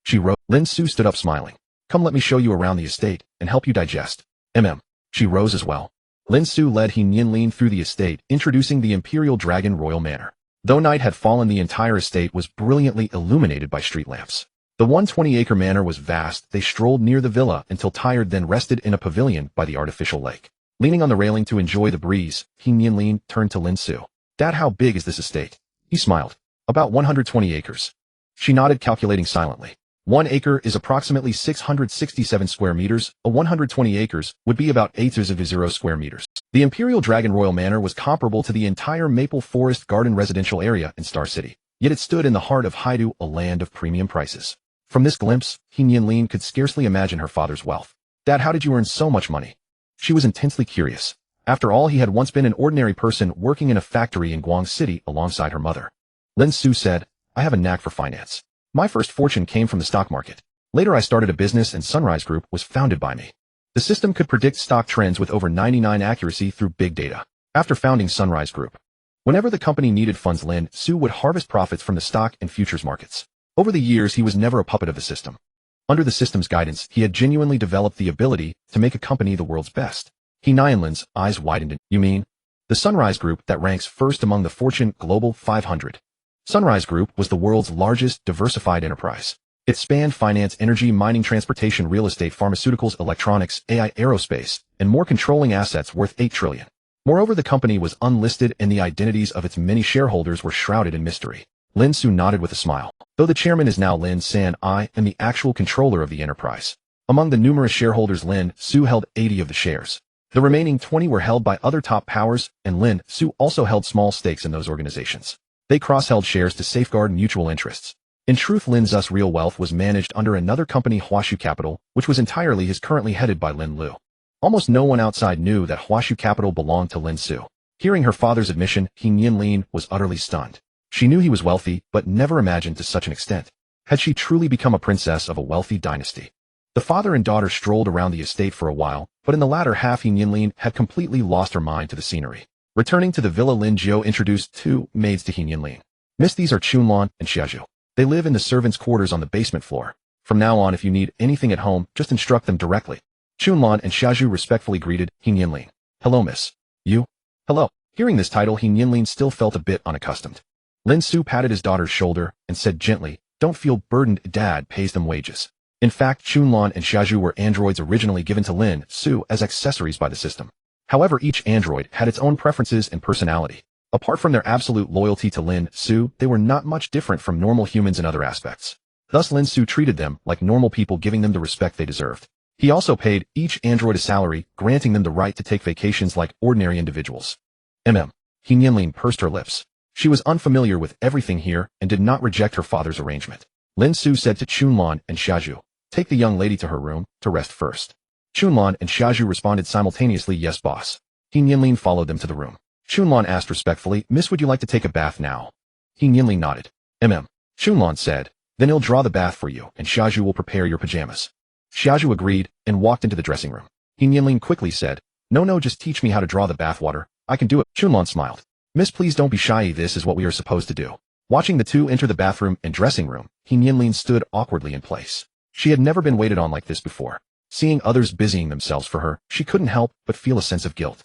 She rose. Lin Xu stood up smiling. Come, let me show you around the estate and help you digest. She rose as well. Lin Xu led He Nianlin through the estate, introducing the Imperial Dragon Royal Manor. Though night had fallen, the entire estate was brilliantly illuminated by street lamps. The 120-acre manor was vast. They strolled near the villa until tired, then rested in a pavilion by the artificial lake. Leaning on the railing to enjoy the breeze, He Nianlin turned to Lin Xu. Dad, how big is this estate? He smiled. About 120 acres. She nodded, calculating silently. 1 acre is approximately 667 square meters. A 120 acres would be about 800 square meters. The Imperial Dragon Royal Manor was comparable to the entire Maple Forest Garden residential area in Star City. Yet it stood in the heart of Haidu, a land of premium prices. From this glimpse, He Nianlin could scarcely imagine her father's wealth. Dad, how did you earn so much money? She was intensely curious. After all, he had once been an ordinary person working in a factory in Guang City alongside her mother. Lin Xu said, I have a knack for finance. My first fortune came from the stock market. Later I started a business, and Sunrise Group was founded by me. The system could predict stock trends with over 99% accuracy through big data. After founding Sunrise Group, whenever the company needed funds, Lin Xu would harvest profits from the stock and futures markets. Over the years, he was never a puppet of the system. Under the system's guidance, he had genuinely developed the ability to make a company the world's best. He Nianlin's eyes widened. You mean the Sunrise Group that ranks first among the Fortune Global 500? Sunrise Group was the world's largest diversified enterprise. It spanned finance, energy, mining, transportation, real estate, pharmaceuticals, electronics, AI, aerospace, and more, controlling assets worth $8 trillion. Moreover, the company was unlisted, and the identities of its many shareholders were shrouded in mystery. Lin Xu nodded with a smile. Though the chairman is now Lin San, I am the actual controller of the enterprise. Among the numerous shareholders, Lin Xu held 80 of the shares. The remaining 20 were held by other top powers, and Lin Xu also held small stakes in those organizations. They cross-held shares to safeguard mutual interests. In truth, Lin Xu's real wealth was managed under another company, Huashu Capital, which was entirely his, currently headed by Lin Lu. Almost no one outside knew that Huashu Capital belonged to Lin Xu. Hearing her father's admission, He Nianlin was utterly stunned. She knew he was wealthy, but never imagined to such an extent. Had she truly become a princess of a wealthy dynasty? The father and daughter strolled around the estate for a while, but in the latter half, He Nianlin had completely lost her mind to the scenery. Returning to the villa, Lin Jiu introduced 2 maids to He Nianlin. Miss, these are Chunlan and Xiaju. They live in the servants' quarters on the basement floor. From now on, if you need anything at home, just instruct them directly. Chunlan and Xiaozhu respectfully greeted He Nianlin. Hello, miss. You? Hello. Hearing this title, He Nianlin still felt a bit unaccustomed. Lin Xu patted his daughter's shoulder and said gently, don't feel burdened, Dad pays them wages. In fact, Chunlan and Xiaozhu were androids originally given to Lin Xu as accessories by the system. However, each android had its own preferences and personality. Apart from their absolute loyalty to Lin Xu, they were not much different from normal humans in other aspects. Thus, Lin Xu treated them like normal people, giving them the respect they deserved. He also paid each android a salary, granting them the right to take vacations like ordinary individuals. He Nianlin pursed her lips. She was unfamiliar with everything here and did not reject her father's arrangement. Lin Xu said to Chunlan and Xiaozhu, take the young lady to her room to rest first. Chunlan and Xiaozhu responded simultaneously, yes, boss. He Nianlin followed them to the room. Chunlan asked respectfully, miss, would you like to take a bath now? He Nianlin nodded. Chunlan said, then he'll draw the bath for you, and Xiaozhu will prepare your pajamas. Xiaozhu agreed and walked into the dressing room. He Nianlin quickly said, no, just teach me how to draw the bath water. I can do it. Chunlan smiled. Miss, please don't be shy. This is what we are supposed to do. Watching the two enter the bathroom and dressing room, He Nianlin stood awkwardly in place. She had never been waited on like this before. Seeing others busying themselves for her, she couldn't help but feel a sense of guilt.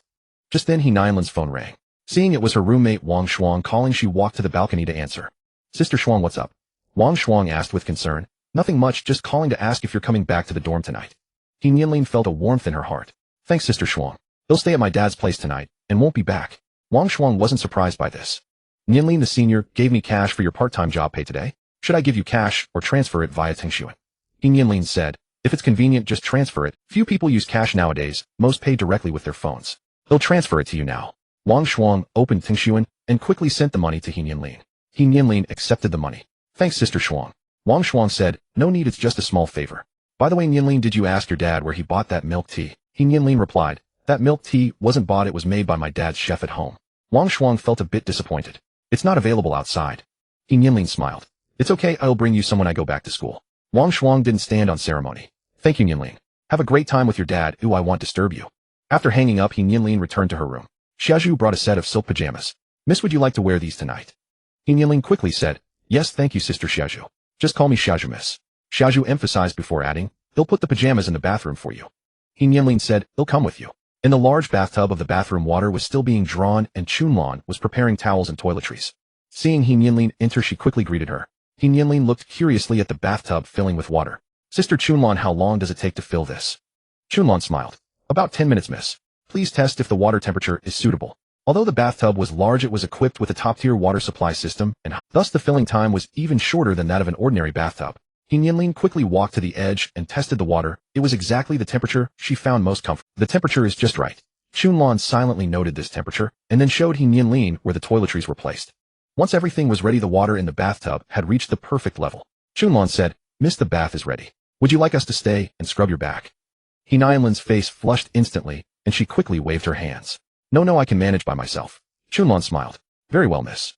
Just then, Nianlin's phone rang. Seeing it was her roommate Wang Shuang calling, she walked to the balcony to answer. Sister Shuang, what's up? Wang Shuang asked with concern. Nothing much, just calling to ask if you're coming back to the dorm tonight. He Nianlin felt a warmth in her heart. Thanks, Sister Shuang. He'll stay at my dad's place tonight and won't be back. Wang Shuang wasn't surprised by this. Nianlin the senior gave me cash for your part-time job pay today. Should I give you cash or transfer it via Tingshuan? He Nianlin said, if it's convenient, just transfer it. Few people use cash nowadays, most pay directly with their phones. They'll transfer it to you now. Wang Shuang opened Tingshuan and quickly sent the money to He Nianlin. He Nianlin accepted the money. Thanks, Sister Shuang. Wang Shuang said, no need, it's just a small favor. By the way, Nianlin, did you ask your dad where he bought that milk tea? He Nianlin replied, that milk tea wasn't bought, it was made by my dad's chef at home. Wang Shuang felt a bit disappointed. It's not available outside. He Nianlin smiled. It's okay, I'll bring you some when I go back to school. Wang Shuang didn't stand on ceremony. Thank you, Nianlin. Have a great time with your dad. Ooh, I won't disturb you. After hanging up, He Nianlin returned to her room. Xiaozhu brought a set of silk pajamas. Miss, would you like to wear these tonight? He Nianlin quickly said, yes, thank you, Sister Xiaozhu. Just call me Xiaozhu, miss. Xiaozhu emphasized before adding, they'll put the pajamas in the bathroom for you. He Nianlin said, they'll come with you. In the large bathtub of the bathroom, water was still being drawn and Chunlan was preparing towels and toiletries. Seeing He Nianlin enter, she quickly greeted her. He Nianlin looked curiously at the bathtub filling with water. Sister Chunlan, how long does it take to fill this? Chunlan smiled. About 10 minutes, miss. Please test if the water temperature is suitable. Although the bathtub was large, it was equipped with a top-tier water supply system, and thus the filling time was even shorter than that of an ordinary bathtub. He Nianlin quickly walked to the edge and tested the water. It was exactly the temperature she found most comfortable. The temperature is just right. Chunlan silently noted this temperature, and then showed He Nianlin where the toiletries were placed. Once everything was ready, the water in the bathtub had reached the perfect level. Chunlan said, Miss, the bath is ready. Would you like us to stay and scrub your back? He Nianlin's face flushed instantly, and she quickly waved her hands. No, I can manage by myself. Chunlan smiled. Very well, miss.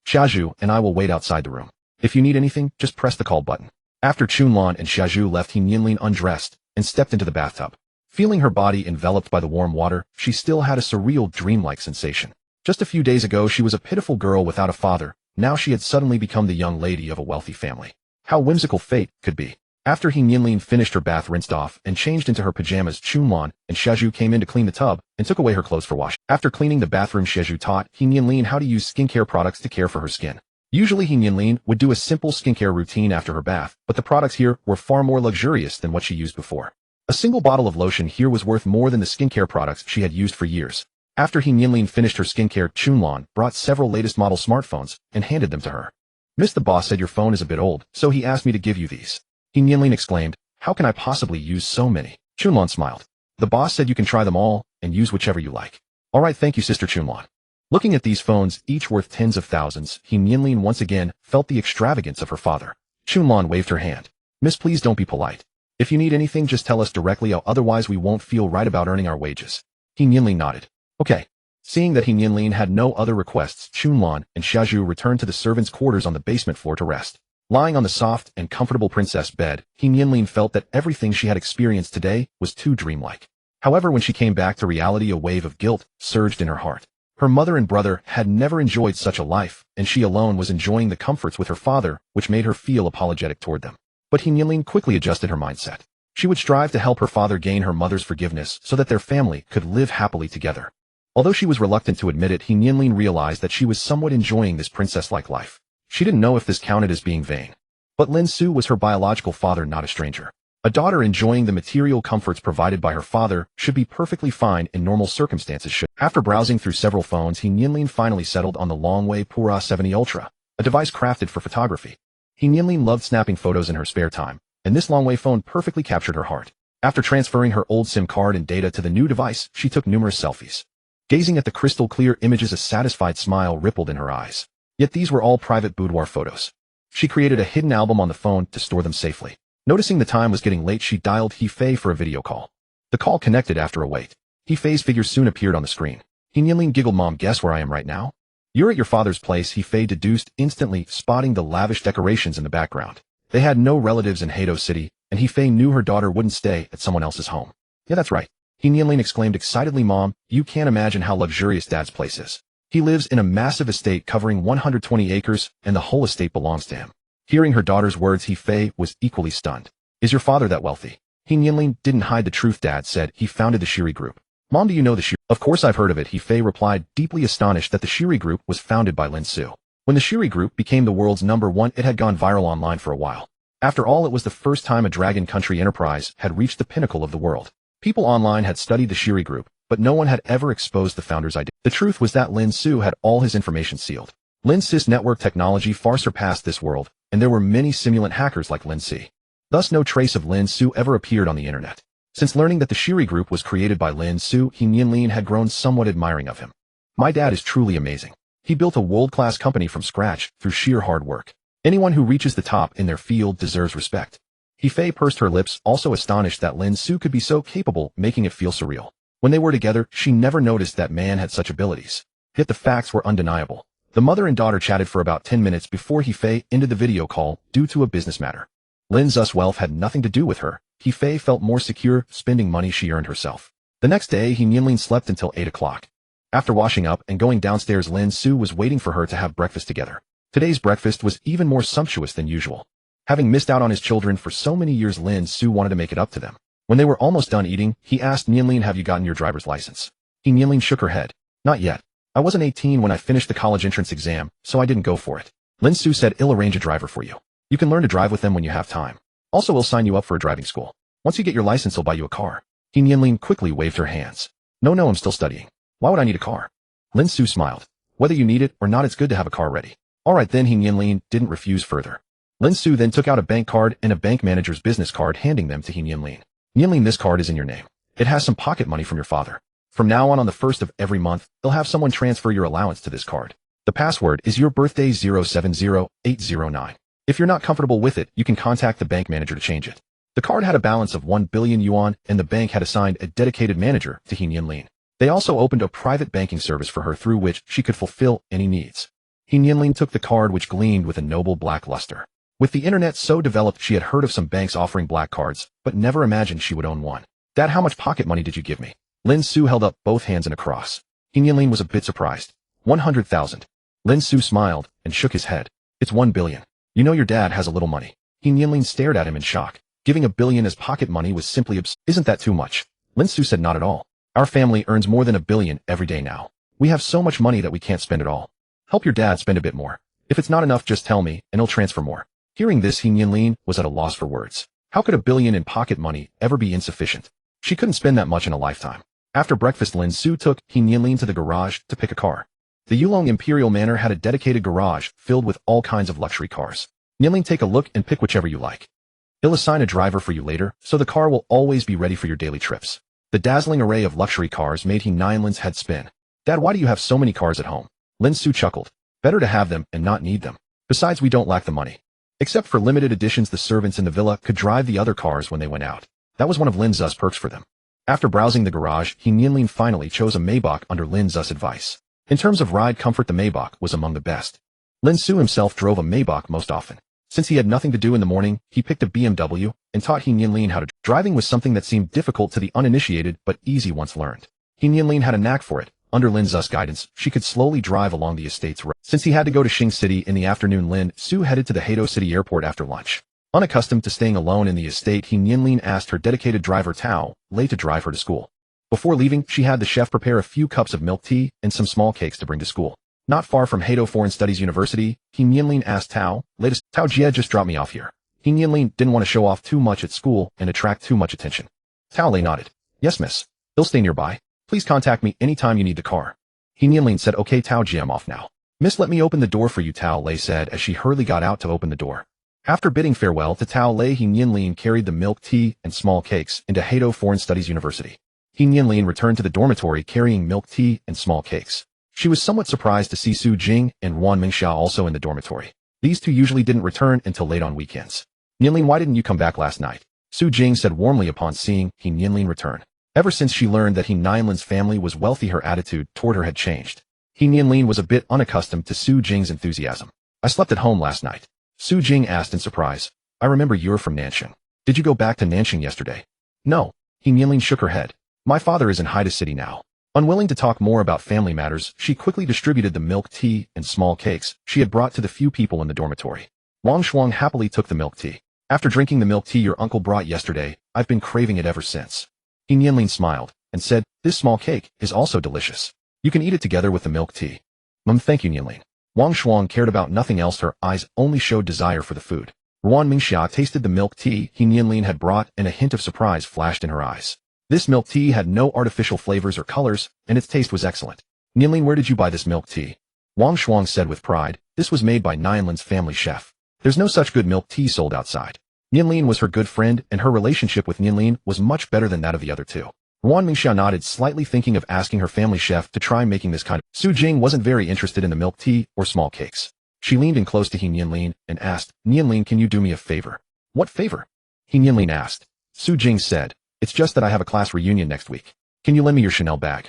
Xiaozhu and I will wait outside the room. If you need anything, just press the call button. After Chunlan and Xiaozhu left, He Nianlin undressed and stepped into the bathtub. Feeling her body enveloped by the warm water, she still had a surreal dreamlike sensation. Just a few days ago, she was a pitiful girl without a father. Now she had suddenly become the young lady of a wealthy family. How whimsical fate could be. After He Nianlin finished her bath, rinsed off, and changed into her pajamas, Chunlan and Xiaozhu came in to clean the tub and took away her clothes for wash. After cleaning the bathroom, Xiaozhu taught He Nianlin how to use skincare products to care for her skin. Usually, He Nianlin would do a simple skincare routine after her bath, but the products here were far more luxurious than what she used before. A single bottle of lotion here was worth more than the skincare products she had used for years. After He Nianlin finished her skincare, Chunlan brought several latest model smartphones and handed them to her. Miss, the boss said your phone is a bit old, so he asked me to give you these. He Nianlin exclaimed, how can I possibly use so many? Chunlan smiled. The boss said you can try them all and use whichever you like. All right, thank you, Sister Chunlan. Looking at these phones, each worth tens of thousands, He Nianlin once again felt the extravagance of her father. Chunlan waved her hand. Miss, please don't be polite. If you need anything, just tell us directly, otherwise we won't feel right about earning our wages. He Nianlin nodded. Okay. Seeing that He Nianlin had no other requests, Chunlan and Xiaozhu returned to the servants' quarters on the basement floor to rest. Lying on the soft and comfortable princess bed, He Nianlin felt that everything she had experienced today was too dreamlike. However, when she came back to reality, a wave of guilt surged in her heart. Her mother and brother had never enjoyed such a life, and she alone was enjoying the comforts with her father, which made her feel apologetic toward them. But He Nianlin quickly adjusted her mindset. She would strive to help her father gain her mother's forgiveness so that their family could live happily together. Although she was reluctant to admit it, He Nianlin realized that she was somewhat enjoying this princess-like life. She didn't know if this counted as being vain. But Lin Xu was her biological father, not a stranger. A daughter enjoying the material comforts provided by her father should be perfectly fine in normal circumstances. After browsing through several phones, He Nianlin finally settled on the Longwei Pura 70 Ultra, a device crafted for photography. He Nianlin loved snapping photos in her spare time, and this Longwei phone perfectly captured her heart. After transferring her old SIM card and data to the new device, she took numerous selfies. Gazing at the crystal-clear images, a satisfied smile rippled in her eyes. Yet these were all private boudoir photos. She created a hidden album on the phone to store them safely. Noticing the time was getting late, she dialed He Fei for a video call. The call connected after a wait. He Fei's figure soon appeared on the screen. He Nianlin giggled. "Mom, guess where I am right now?" "You're at your father's place," He Fei deduced, instantly spotting the lavish decorations in the background. They had no relatives in Hedo City, and He Fei knew her daughter wouldn't stay at someone else's home. "Yeah, that's right," He Nianlin exclaimed excitedly. "Mom, you can't imagine how luxurious Dad's place is. He lives in a massive estate covering 120 acres, and the whole estate belongs to him." Hearing her daughter's words, He Fei was equally stunned. "Is your father that wealthy?" He Nianlin didn't hide the truth. "Dad said he founded the Shiri Group." "Mom, do you know the Shiri?" "Of course I've heard of it," He Fei replied, deeply astonished that the Shiri Group was founded by Lin Xu. When the Shiri Group became the world's #1, it had gone viral online for a while. After all, it was the first time a Dragon Country enterprise had reached the pinnacle of the world. People online had studied the Shiri Group, but no one had ever exposed the founder's identity. The truth was that Lin Xu had all his information sealed. Lin Xu's network technology far surpassed this world, and there were many simulant hackers like Lin Xu. Thus no trace of Lin Xu ever appeared on the internet. Since learning that the Shiri Group was created by Lin Xu, He Nianlin had grown somewhat admiring of him. "My dad is truly amazing. He built a world-class company from scratch through sheer hard work. Anyone who reaches the top in their field deserves respect." He Fei pursed her lips, also astonished that Lin Xu could be so capable, making it feel surreal. When they were together, she never noticed that man had such abilities. Yet the facts were undeniable. The mother and daughter chatted for about 10 minutes before He Fei ended the video call due to a business matter. Lin Xu's wealth had nothing to do with her. He Fei felt more secure spending money she earned herself. The next day, He Nianlin slept until 8 o'clock. After washing up and going downstairs, Lin Xu was waiting for her to have breakfast together. Today's breakfast was even more sumptuous than usual. Having missed out on his children for so many years, Lin Xu wanted to make it up to them. When they were almost done eating, he asked Nianlin, "Have you gotten your driver's license?" He Nianlin shook her head. "Not yet. I wasn't 18 when I finished the college entrance exam, so I didn't go for it." Lin Xu said, "I'll arrange a driver for you. You can learn to drive with them when you have time. Also, we'll sign you up for a driving school. Once you get your license, I'll buy you a car." He Nianlin quickly waved her hands. No, I'm still studying. Why would I need a car?" Lin Xu smiled. "Whether you need it or not, it's good to have a car ready." "All right then," He Nianlin didn't refuse further. Lin Xu then took out a bank card and a bank manager's business card, handing them to He Nianlin. "Nianlin, this card is in your name. It has some pocket money from your father. From now on the 1st of every month, they'll have someone transfer your allowance to this card. The password is your birthday 070809. If you're not comfortable with it, you can contact the bank manager to change it." The card had a balance of 1 billion yuan, and the bank had assigned a dedicated manager to He Nianlin. They also opened a private banking service for her through which she could fulfill any needs. He Nianlin took the card, which gleamed with a noble black luster. With the internet so developed, she had heard of some banks offering black cards, but never imagined she would own one. "Dad, how much pocket money did you give me?" Lin Xu held up both hands in a cross. He Nianlin was a bit surprised. 100,000. Lin Xu smiled and shook his head. "It's 1 billion. You know your dad has a little money." He Nianlin stared at him in shock. Giving 1 billion as pocket money was simply "Isn't that too much?" Lin Xu said, "Not at all. Our family earns more than 1 billion every day now. We have so much money that we can't spend it all. Help your dad spend a bit more. If it's not enough, just tell me, and he'll transfer more." Hearing this, He Nianlin was at a loss for words. How could 1 billion in pocket money ever be insufficient? She couldn't spend that much in a lifetime. After breakfast, Lin Xu took He Nianlin to the garage to pick a car. The Yulong Imperial Manor had a dedicated garage filled with all kinds of luxury cars. "Nianlin, take a look and pick whichever you like. He'll assign a driver for you later, so the car will always be ready for your daily trips." The dazzling array of luxury cars made He Nianlin's head spin. "Dad, why do you have so many cars at home?" Lin Xu chuckled. "Better to have them and not need them. Besides, we don't lack the money. Except for limited editions, the servants in the villa could drive the other cars when they went out. That was one of Lin Xu's perks for them." After browsing the garage, He Nianlin finally chose a Maybach under Lin Xu's advice. In terms of ride comfort, the Maybach was among the best. Lin Xu himself drove a Maybach most often. Since he had nothing to do in the morning, he picked a BMW and taught He Nianlin how to drive. Driving was something that seemed difficult to the uninitiated, but easy once learned. He Nianlin had a knack for it. Under Lin Xu's guidance, she could slowly drive along the estate's road. Since he had to go to Xing City in the afternoon, Lin Xu headed to the Hedo City airport after lunch. Unaccustomed to staying alone in the estate, Nianlin asked her dedicated driver Tao Lei to drive her to school. Before leaving, she had the chef prepare a few cups of milk tea and some small cakes to bring to school. Not far from He Fei Foreign Studies University, Nianlin asked Tao Lei to Tao Jie just drop me off here. Nianlin didn't want to show off too much at school and attract too much attention. Tao Lei nodded. Yes, miss. He'll stay nearby. Please contact me anytime you need the car. Nianlin said, okay Tao Jie, I'm off now. Miss, let me open the door for you, Tao Lei said as she hurriedly got out to open the door. After bidding farewell to Tao Lei, Nianlin carried the milk tea and small cakes into He Fei Foreign Studies University. Nianlin returned to the dormitory carrying milk tea and small cakes. She was somewhat surprised to see Su Jing and Wan Mingxia also in the dormitory. These two usually didn't return until late on weekends. Nianlin, why didn't you come back last night? Su Jing said warmly upon seeing Nianlin return. Ever since she learned that Nianlin's family was wealthy, her attitude toward her had changed. Nianlin was a bit unaccustomed to Su Jing's enthusiasm. I slept at home last night. Su Jing asked in surprise. I remember you're from Nanxing. Did you go back to Nanxing yesterday? No. Nianlin shook her head. My father is in Haida City now. Unwilling to talk more about family matters, she quickly distributed the milk tea and small cakes she had brought to the few people in the dormitory. Wang Shuang happily took the milk tea. After drinking the milk tea your uncle brought yesterday, I've been craving it ever since. Nianlin smiled and said, this small cake is also delicious. You can eat it together with the milk tea. Thank you, Nianlin. Wang Shuang cared about nothing else. Her eyes only showed desire for the food. Wan Mingxia tasted the milk tea Nianlin had brought and a hint of surprise flashed in her eyes. This milk tea had no artificial flavors or colors, and its taste was excellent. Nianlin, where did you buy this milk tea? Wang Shuang said with pride, this was made by Nianlin's family chef. There's no such good milk tea sold outside. Nianlin was her good friend, and her relationship with Nianlin was much better than that of the other two. Wan Mingxia nodded, slightly thinking of asking her family chef to try making this kind of. Su Jing wasn't very interested in the milk tea or small cakes. She leaned in close to Nianlin and asked, Nianlin, can you do me a favor? What favor? Nianlin asked. Su Jing said, it's just that I have a class reunion next week. Can you lend me your Chanel bag?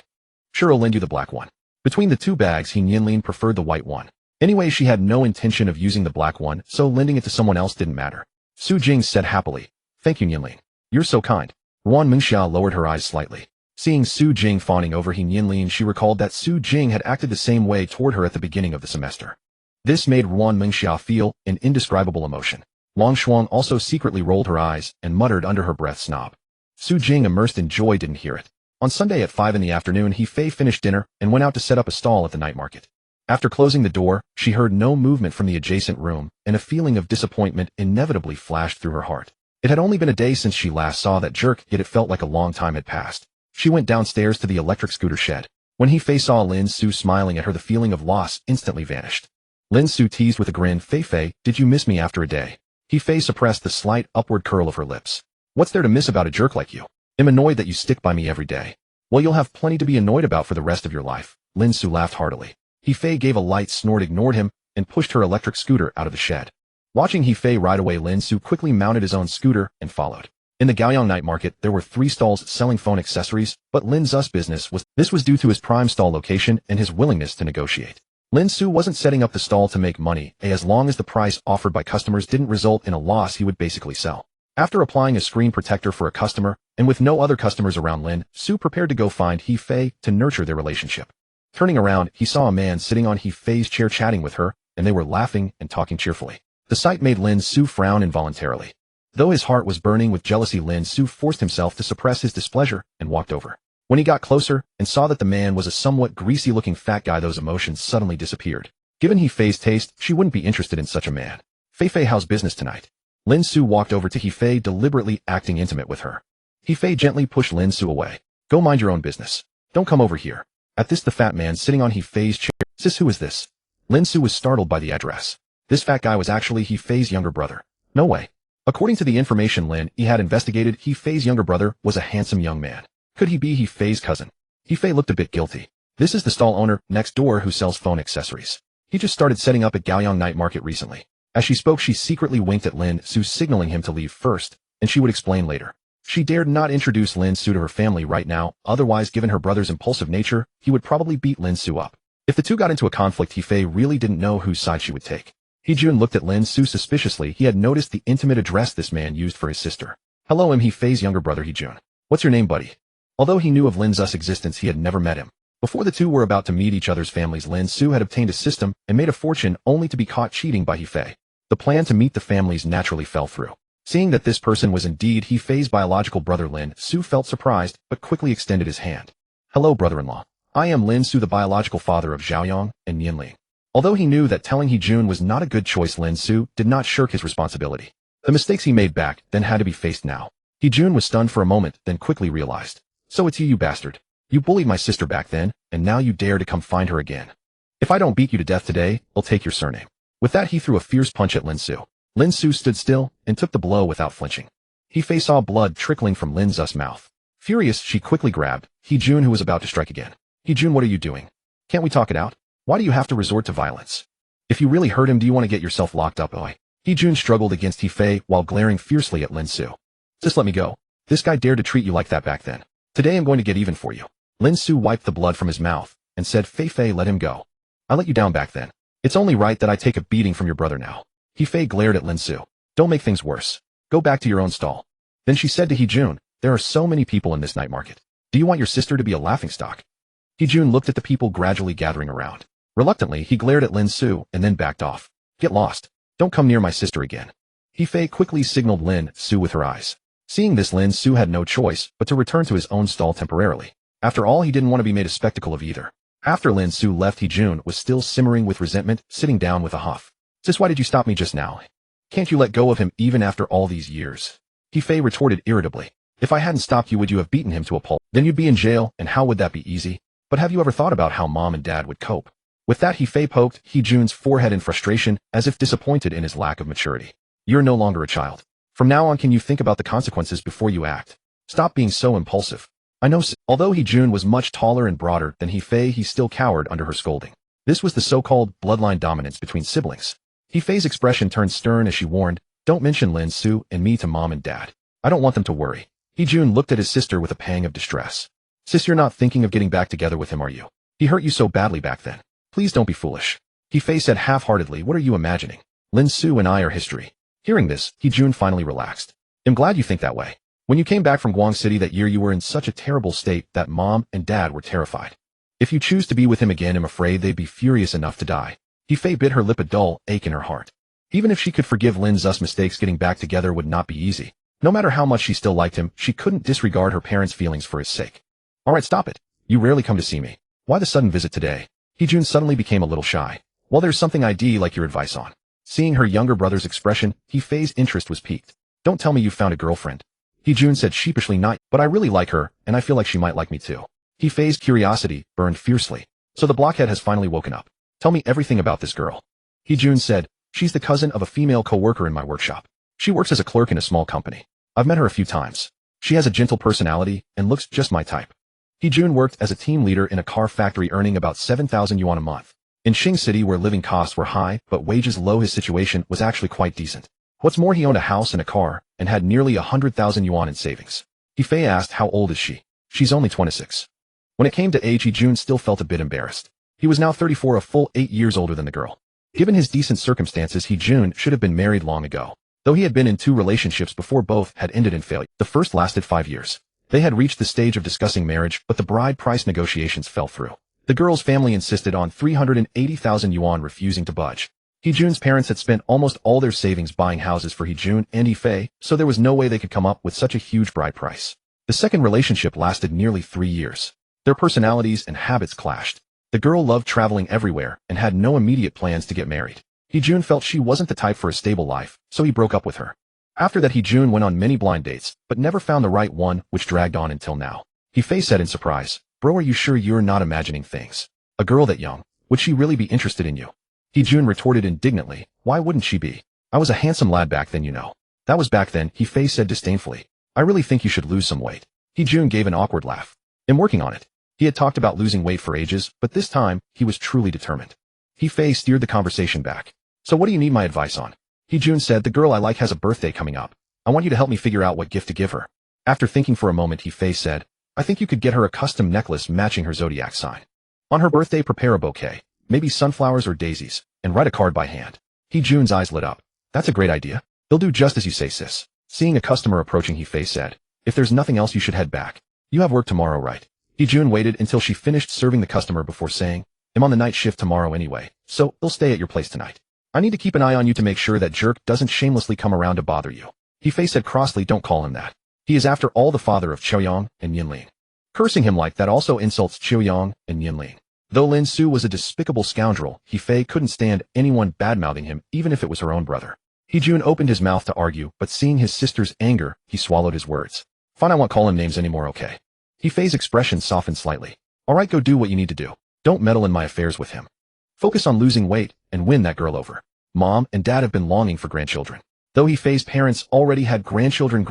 Sure, I'll lend you the black one. Between the two bags, Nianlin preferred the white one. Anyway, she had no intention of using the black one, so lending it to someone else didn't matter. Su Jing said happily, thank you, Nianlin. You're so kind. Wan Mingxia lowered her eyes slightly. Seeing Su Jing fawning over Nianlin, she recalled that Su Jing had acted the same way toward her at the beginning of the semester. This made Wan Mingxia feel an indescribable emotion. Wang Shuang also secretly rolled her eyes and muttered under her breath, snob. Su Jing, immersed in joy, didn't hear it. On Sunday at 5 in the afternoon, He Fei finished dinner and went out to set up a stall at the night market. After closing the door, she heard no movement from the adjacent room, and a feeling of disappointment inevitably flashed through her heart. It had only been a day since she last saw that jerk, yet it felt like a long time had passed. She went downstairs to the electric scooter shed. When He Fei saw Lin Xu smiling at her, the feeling of loss instantly vanished. Lin Xu teased with a grin, Fei, did you miss me after a day? He Fei suppressed the slight upward curl of her lips. What's there to miss about a jerk like you? I'm annoyed that you stick by me every day. Well, you'll have plenty to be annoyed about for the rest of your life. Lin Xu laughed heartily. He Fei gave a light snort, ignored him, and pushed her electric scooter out of the shed. Watching He Fei ride away, Lin Xu quickly mounted his own scooter and followed. In the Gaoyang night market, there were 3 stalls selling phone accessories, but Lin Xu's business was due to his prime stall location and his willingness to negotiate. Lin Xu wasn't setting up the stall to make money, as long as the price offered by customers didn't result in a loss, he would basically sell. After applying a screen protector for a customer, and with no other customers around, Lin Xu prepared to go find He Fei to nurture their relationship. Turning around, he saw a man sitting on He Fei's chair chatting with her, and they were laughing and talking cheerfully. The sight made Lin Xu frown involuntarily. Though his heart was burning with jealousy, Lin Xu forced himself to suppress his displeasure and walked over. When he got closer and saw that the man was a somewhat greasy-looking fat guy, those emotions suddenly disappeared. Given He Fei's taste, she wouldn't be interested in such a man. Fei, how's business tonight? Lin Xu walked over to He Fei, deliberately acting intimate with her. He Fei gently pushed Lin Xu away. Go mind your own business. Don't come over here. At this, the fat man sitting on He Fei's chair. Sis, who is this? Lin Xu was startled by the address. This fat guy was actually He Fei's younger brother. No way. According to the information Lin He had investigated, He Fei's younger brother was a handsome young man. Could he be He Fei's cousin? He Fei looked a bit guilty. This is the stall owner next door who sells phone accessories. He just started setting up at Gaoyang night market recently. As she spoke, she secretly winked at Lin Xu, signaling him to leave first, and she would explain later. She dared not introduce Lin Xu to her family right now, otherwise, given her brother's impulsive nature, he would probably beat Lin Xu up. If the two got into a conflict, He Fei really didn't know whose side she would take. He Jun looked at Lin Xu suspiciously. He had noticed the intimate address this man used for his sister. Hello, I'm He Fei's younger brother, He Jun. What's your name, buddy? Although he knew of Lin Xu's existence, he had never met him. Before the two were about to meet each other's families, Lin Xu had obtained a system and made a fortune only to be caught cheating by He Fei. The plan to meet the families naturally fell through. Seeing that this person was indeed He Fei's biological brother, Lin Xu felt surprised, but quickly extended his hand. Hello, brother-in-law. I am Lin Xu, the biological father of Xiaoyang and Nianlin. Although he knew that telling He Jun was not a good choice, Lin Xu did not shirk his responsibility. The mistakes he made back then had to be faced now. He Jun was stunned for a moment, then quickly realized. So it's you, you bastard. You bullied my sister back then, and now you dare to come find her again. If I don't beat you to death today, I'll take your surname. With that, he threw a fierce punch at Lin Xu. Lin Xu stood still and took the blow without flinching. He Fei saw blood trickling from Lin Xu's mouth. Furious, she quickly grabbed He Jun, who was about to strike again. He Jun, what are you doing? Can't we talk it out? Why do you have to resort to violence? If you really hurt him, do you want to get yourself locked up, oi? He Jun struggled against He Fei while glaring fiercely at Lin Xu. Just let me go. This guy dared to treat you like that back then. Today I'm going to get even for you. Lin Xu wiped the blood from his mouth and said, Fei, let him go. I let you down back then. It's only right that I take a beating from your brother now. He Fei glared at Lin Xu. Don't make things worse. Go back to your own stall. Then she said to He Jun, there are so many people in this night market. Do you want your sister to be a laughingstock? He Jun looked at the people gradually gathering around. Reluctantly, he glared at Lin Xu and then backed off. Get lost. Don't come near my sister again. He Fei quickly signaled Lin Xu with her eyes. Seeing this, Lin Xu had no choice but to return to his own stall temporarily. After all, he didn't want to be made a spectacle of either. After Lin Xu left, He Jun was still simmering with resentment, sitting down with a huff. Sis, why did you stop me just now? Can't you let go of him even after all these years? He Fei retorted irritably. If I hadn't stopped you, would you have beaten him to a pulp? Then you'd be in jail, and how would that be easy? But have you ever thought about how mom and dad would cope? With that, He Fei poked He Jun's forehead in frustration, as if disappointed in his lack of maturity. You're no longer a child. From now on, can you think about the consequences before you act? Stop being so impulsive. I know. Although He Jun was much taller and broader than He Fei, he still cowered under her scolding. This was the so-called bloodline dominance between siblings. He Fei's expression turned stern as she warned, don't mention Lin Xu and me to mom and dad. I don't want them to worry. He Jun looked at his sister with a pang of distress. Sis, you're not thinking of getting back together with him, are you? He hurt you so badly back then. Please don't be foolish. He Fei said half-heartedly, what are you imagining? Lin Xu and I are history. Hearing this, He Jun finally relaxed. I'm glad you think that way. When you came back from Guang City that year, you were in such a terrible state that mom and dad were terrified. If you choose to be with him again, I'm afraid they'd be furious enough to die. He Fei bit her lip, a dull ache in her heart. Even if she could forgive Lin Xu's mistakes, getting back together would not be easy. No matter how much she still liked him, she couldn't disregard her parents' feelings for his sake. Alright, stop it. You rarely come to see me. Why the sudden visit today? He Jun suddenly became a little shy. Well, there's something I'd like your advice on. Seeing her younger brother's expression, He Fei's interest was piqued. Don't tell me you found a girlfriend. He Jun said sheepishly, not, but I really like her, and I feel like she might like me too. He Fei's curiosity burned fiercely. So the blockhead has finally woken up. Tell me everything about this girl. He Jun said, she's the cousin of a female co-worker in my workshop. She works as a clerk in a small company. I've met her a few times. She has a gentle personality and looks just my type. He Jun worked as a team leader in a car factory, earning about 7,000 yuan a month. In Xing City, where living costs were high but wages low, his situation was actually quite decent. What's more, he owned a house and a car and had nearly 100,000 yuan in savings. He Fei asked, how old is she? She's only 26. When it came to age, He Jun still felt a bit embarrassed. He was now 34, a full 8 years older than the girl. Given his decent circumstances, He Jun should have been married long ago. Though he had been in 2 relationships before, both had ended in failure. The first lasted 5 years. They had reached the stage of discussing marriage, but the bride price negotiations fell through. The girl's family insisted on 380,000 yuan, refusing to budge. He Jun's parents had spent almost all their savings buying houses for He Jun and He Fei, so there was no way they could come up with such a huge bride price. The second relationship lasted nearly 3 years. Their personalities and habits clashed. The girl loved traveling everywhere and had no immediate plans to get married. He Jun felt she wasn't the type for a stable life, so he broke up with her. After that, He Jun went on many blind dates, but never found the right one, which dragged on until now. He Fei said in surprise, bro, are you sure you're not imagining things? A girl that young, would she really be interested in you? He Jun retorted indignantly, why wouldn't she be? I was a handsome lad back then, you know. That was back then, He Fei said disdainfully. I really think you should lose some weight. He Jun gave an awkward laugh. I'm working on it. He had talked about losing weight for ages, but this time, he was truly determined. He Fei steered the conversation back. So what do you need my advice on? He Jun said, the girl I like has a birthday coming up. I want you to help me figure out what gift to give her. After thinking for a moment, He Fei said, I think you could get her a custom necklace matching her zodiac sign. On her birthday, prepare a bouquet, maybe sunflowers or daisies, and write a card by hand. He Jun's eyes lit up. That's a great idea. They'll do just as you say, sis. Seeing a customer approaching, He Fei said, if there's nothing else, you should head back. You have work tomorrow, right? He Jun waited until she finished serving the customer before saying, I'm on the night shift tomorrow anyway, so I'll stay at your place tonight. I need to keep an eye on you to make sure that jerk doesn't shamelessly come around to bother you. He Fei said crossly, don't call him that. He is after all the father of Qiuyang and Nianlin. Cursing him like that also insults Qiuyang and Nianlin. Though Lin Xu was a despicable scoundrel, He Fei couldn't stand anyone bad-mouthing him, even if it was her own brother. He Jun opened his mouth to argue, but seeing his sister's anger, he swallowed his words. Fine, I won't call him names anymore, okay? He Fei's expression softened slightly. Alright, go do what you need to do. Don't meddle in my affairs with him. Focus on losing weight and win that girl over. Mom and Dad have been longing for grandchildren. Though He Fei's parents already had grandchildren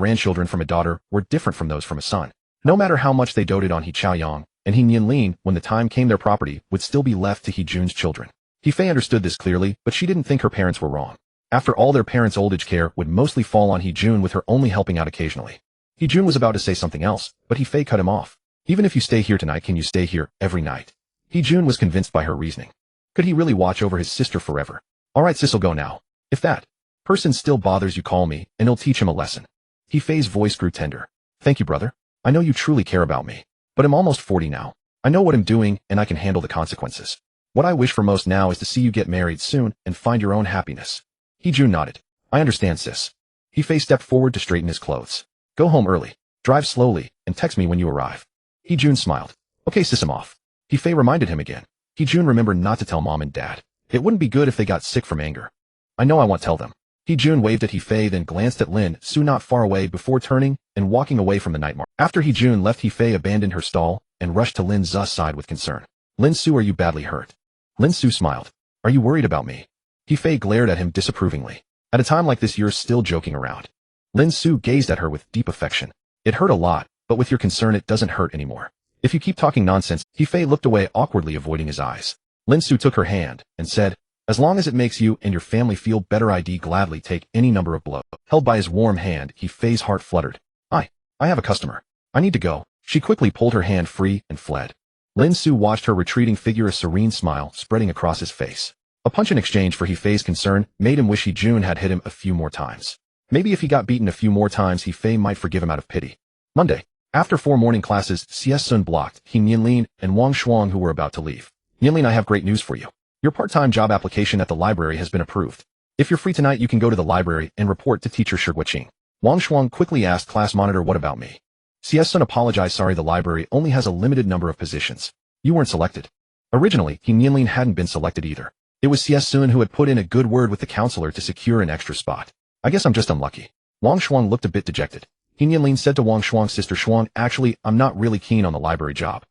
from a daughter were different from those from a son. No matter how much they doted on He Qiuyang and He Nianlin, when the time came their property would still be left to He Jun's children. He Fei understood this clearly, but she didn't think her parents were wrong. After all, their parents' old age care would mostly fall on He Jun, with her only helping out occasionally. He Jun was about to say something else, but He Fei cut him off. Even if you stay here tonight, can you stay here every night? He Jun was convinced by her reasoning. Could he really watch over his sister forever? Alright, sis'll go now. If that person still bothers you, call me, and it'll teach him a lesson. He Fei's voice grew tender. Thank you, brother. I know you truly care about me. But I'm almost 40 now. I know what I'm doing, and I can handle the consequences. What I wish for most now is to see you get married soon and find your own happiness. He Jun nodded. I understand, sis. He Fei stepped forward to straighten his clothes. Go home early, drive slowly, and text me when you arrive. He Jun smiled. Okay, sis, I'm off. He Fei reminded him again. He Jun remembered not to tell Mom and Dad. It wouldn't be good if they got sick from anger. I know I won't tell them. He Jun waved at He Fei, then glanced at Lin Xu not far away before turning and walking away from the night market. After He Jun left, He Fei abandoned her stall and rushed to Lin Xu's side with concern. Lin Xu, are you badly hurt? Lin Xu smiled. Are you worried about me? He Fei glared at him disapprovingly. At a time like this, you're still joking around. Lin Xu gazed at her with deep affection. It hurt a lot, but with your concern it doesn't hurt anymore. If you keep talking nonsense. He Fei looked away awkwardly, avoiding his eyes. Lin Xu took her hand and said, as long as it makes you and your family feel better, I'd gladly take any number of blows. Held by his warm hand, He Fei's heart fluttered. I have a customer. I need to go. She quickly pulled her hand free and fled. Lin Xu watched her retreating figure, a serene smile spreading across his face. A punch in exchange for He Fei's concern made him wish He Jun had hit him a few more times. Maybe if he got beaten a few more times, He Fei might forgive him out of pity. Monday. After 4 morning classes, Sun blocked He Nianlin and Wang Shuang, who were about to leave. Nianlin, I have great news for you. Your part-time job application at the library has been approved. If you're free tonight, you can go to the library and report to teacher Shi Guoqing. Wang Shuang quickly asked class monitor, what about me? Sun apologized, sorry, the library only has a limited number of positions. You weren't selected. Originally, He Nianlin hadn't been selected either. It was Sun who had put in a good word with the counselor to secure an extra spot. I guess I'm just unlucky. Wang Shuang looked a bit dejected. He Nianlin said to Wang Shuang's sister Shuang, actually, I'm not really keen on the library job.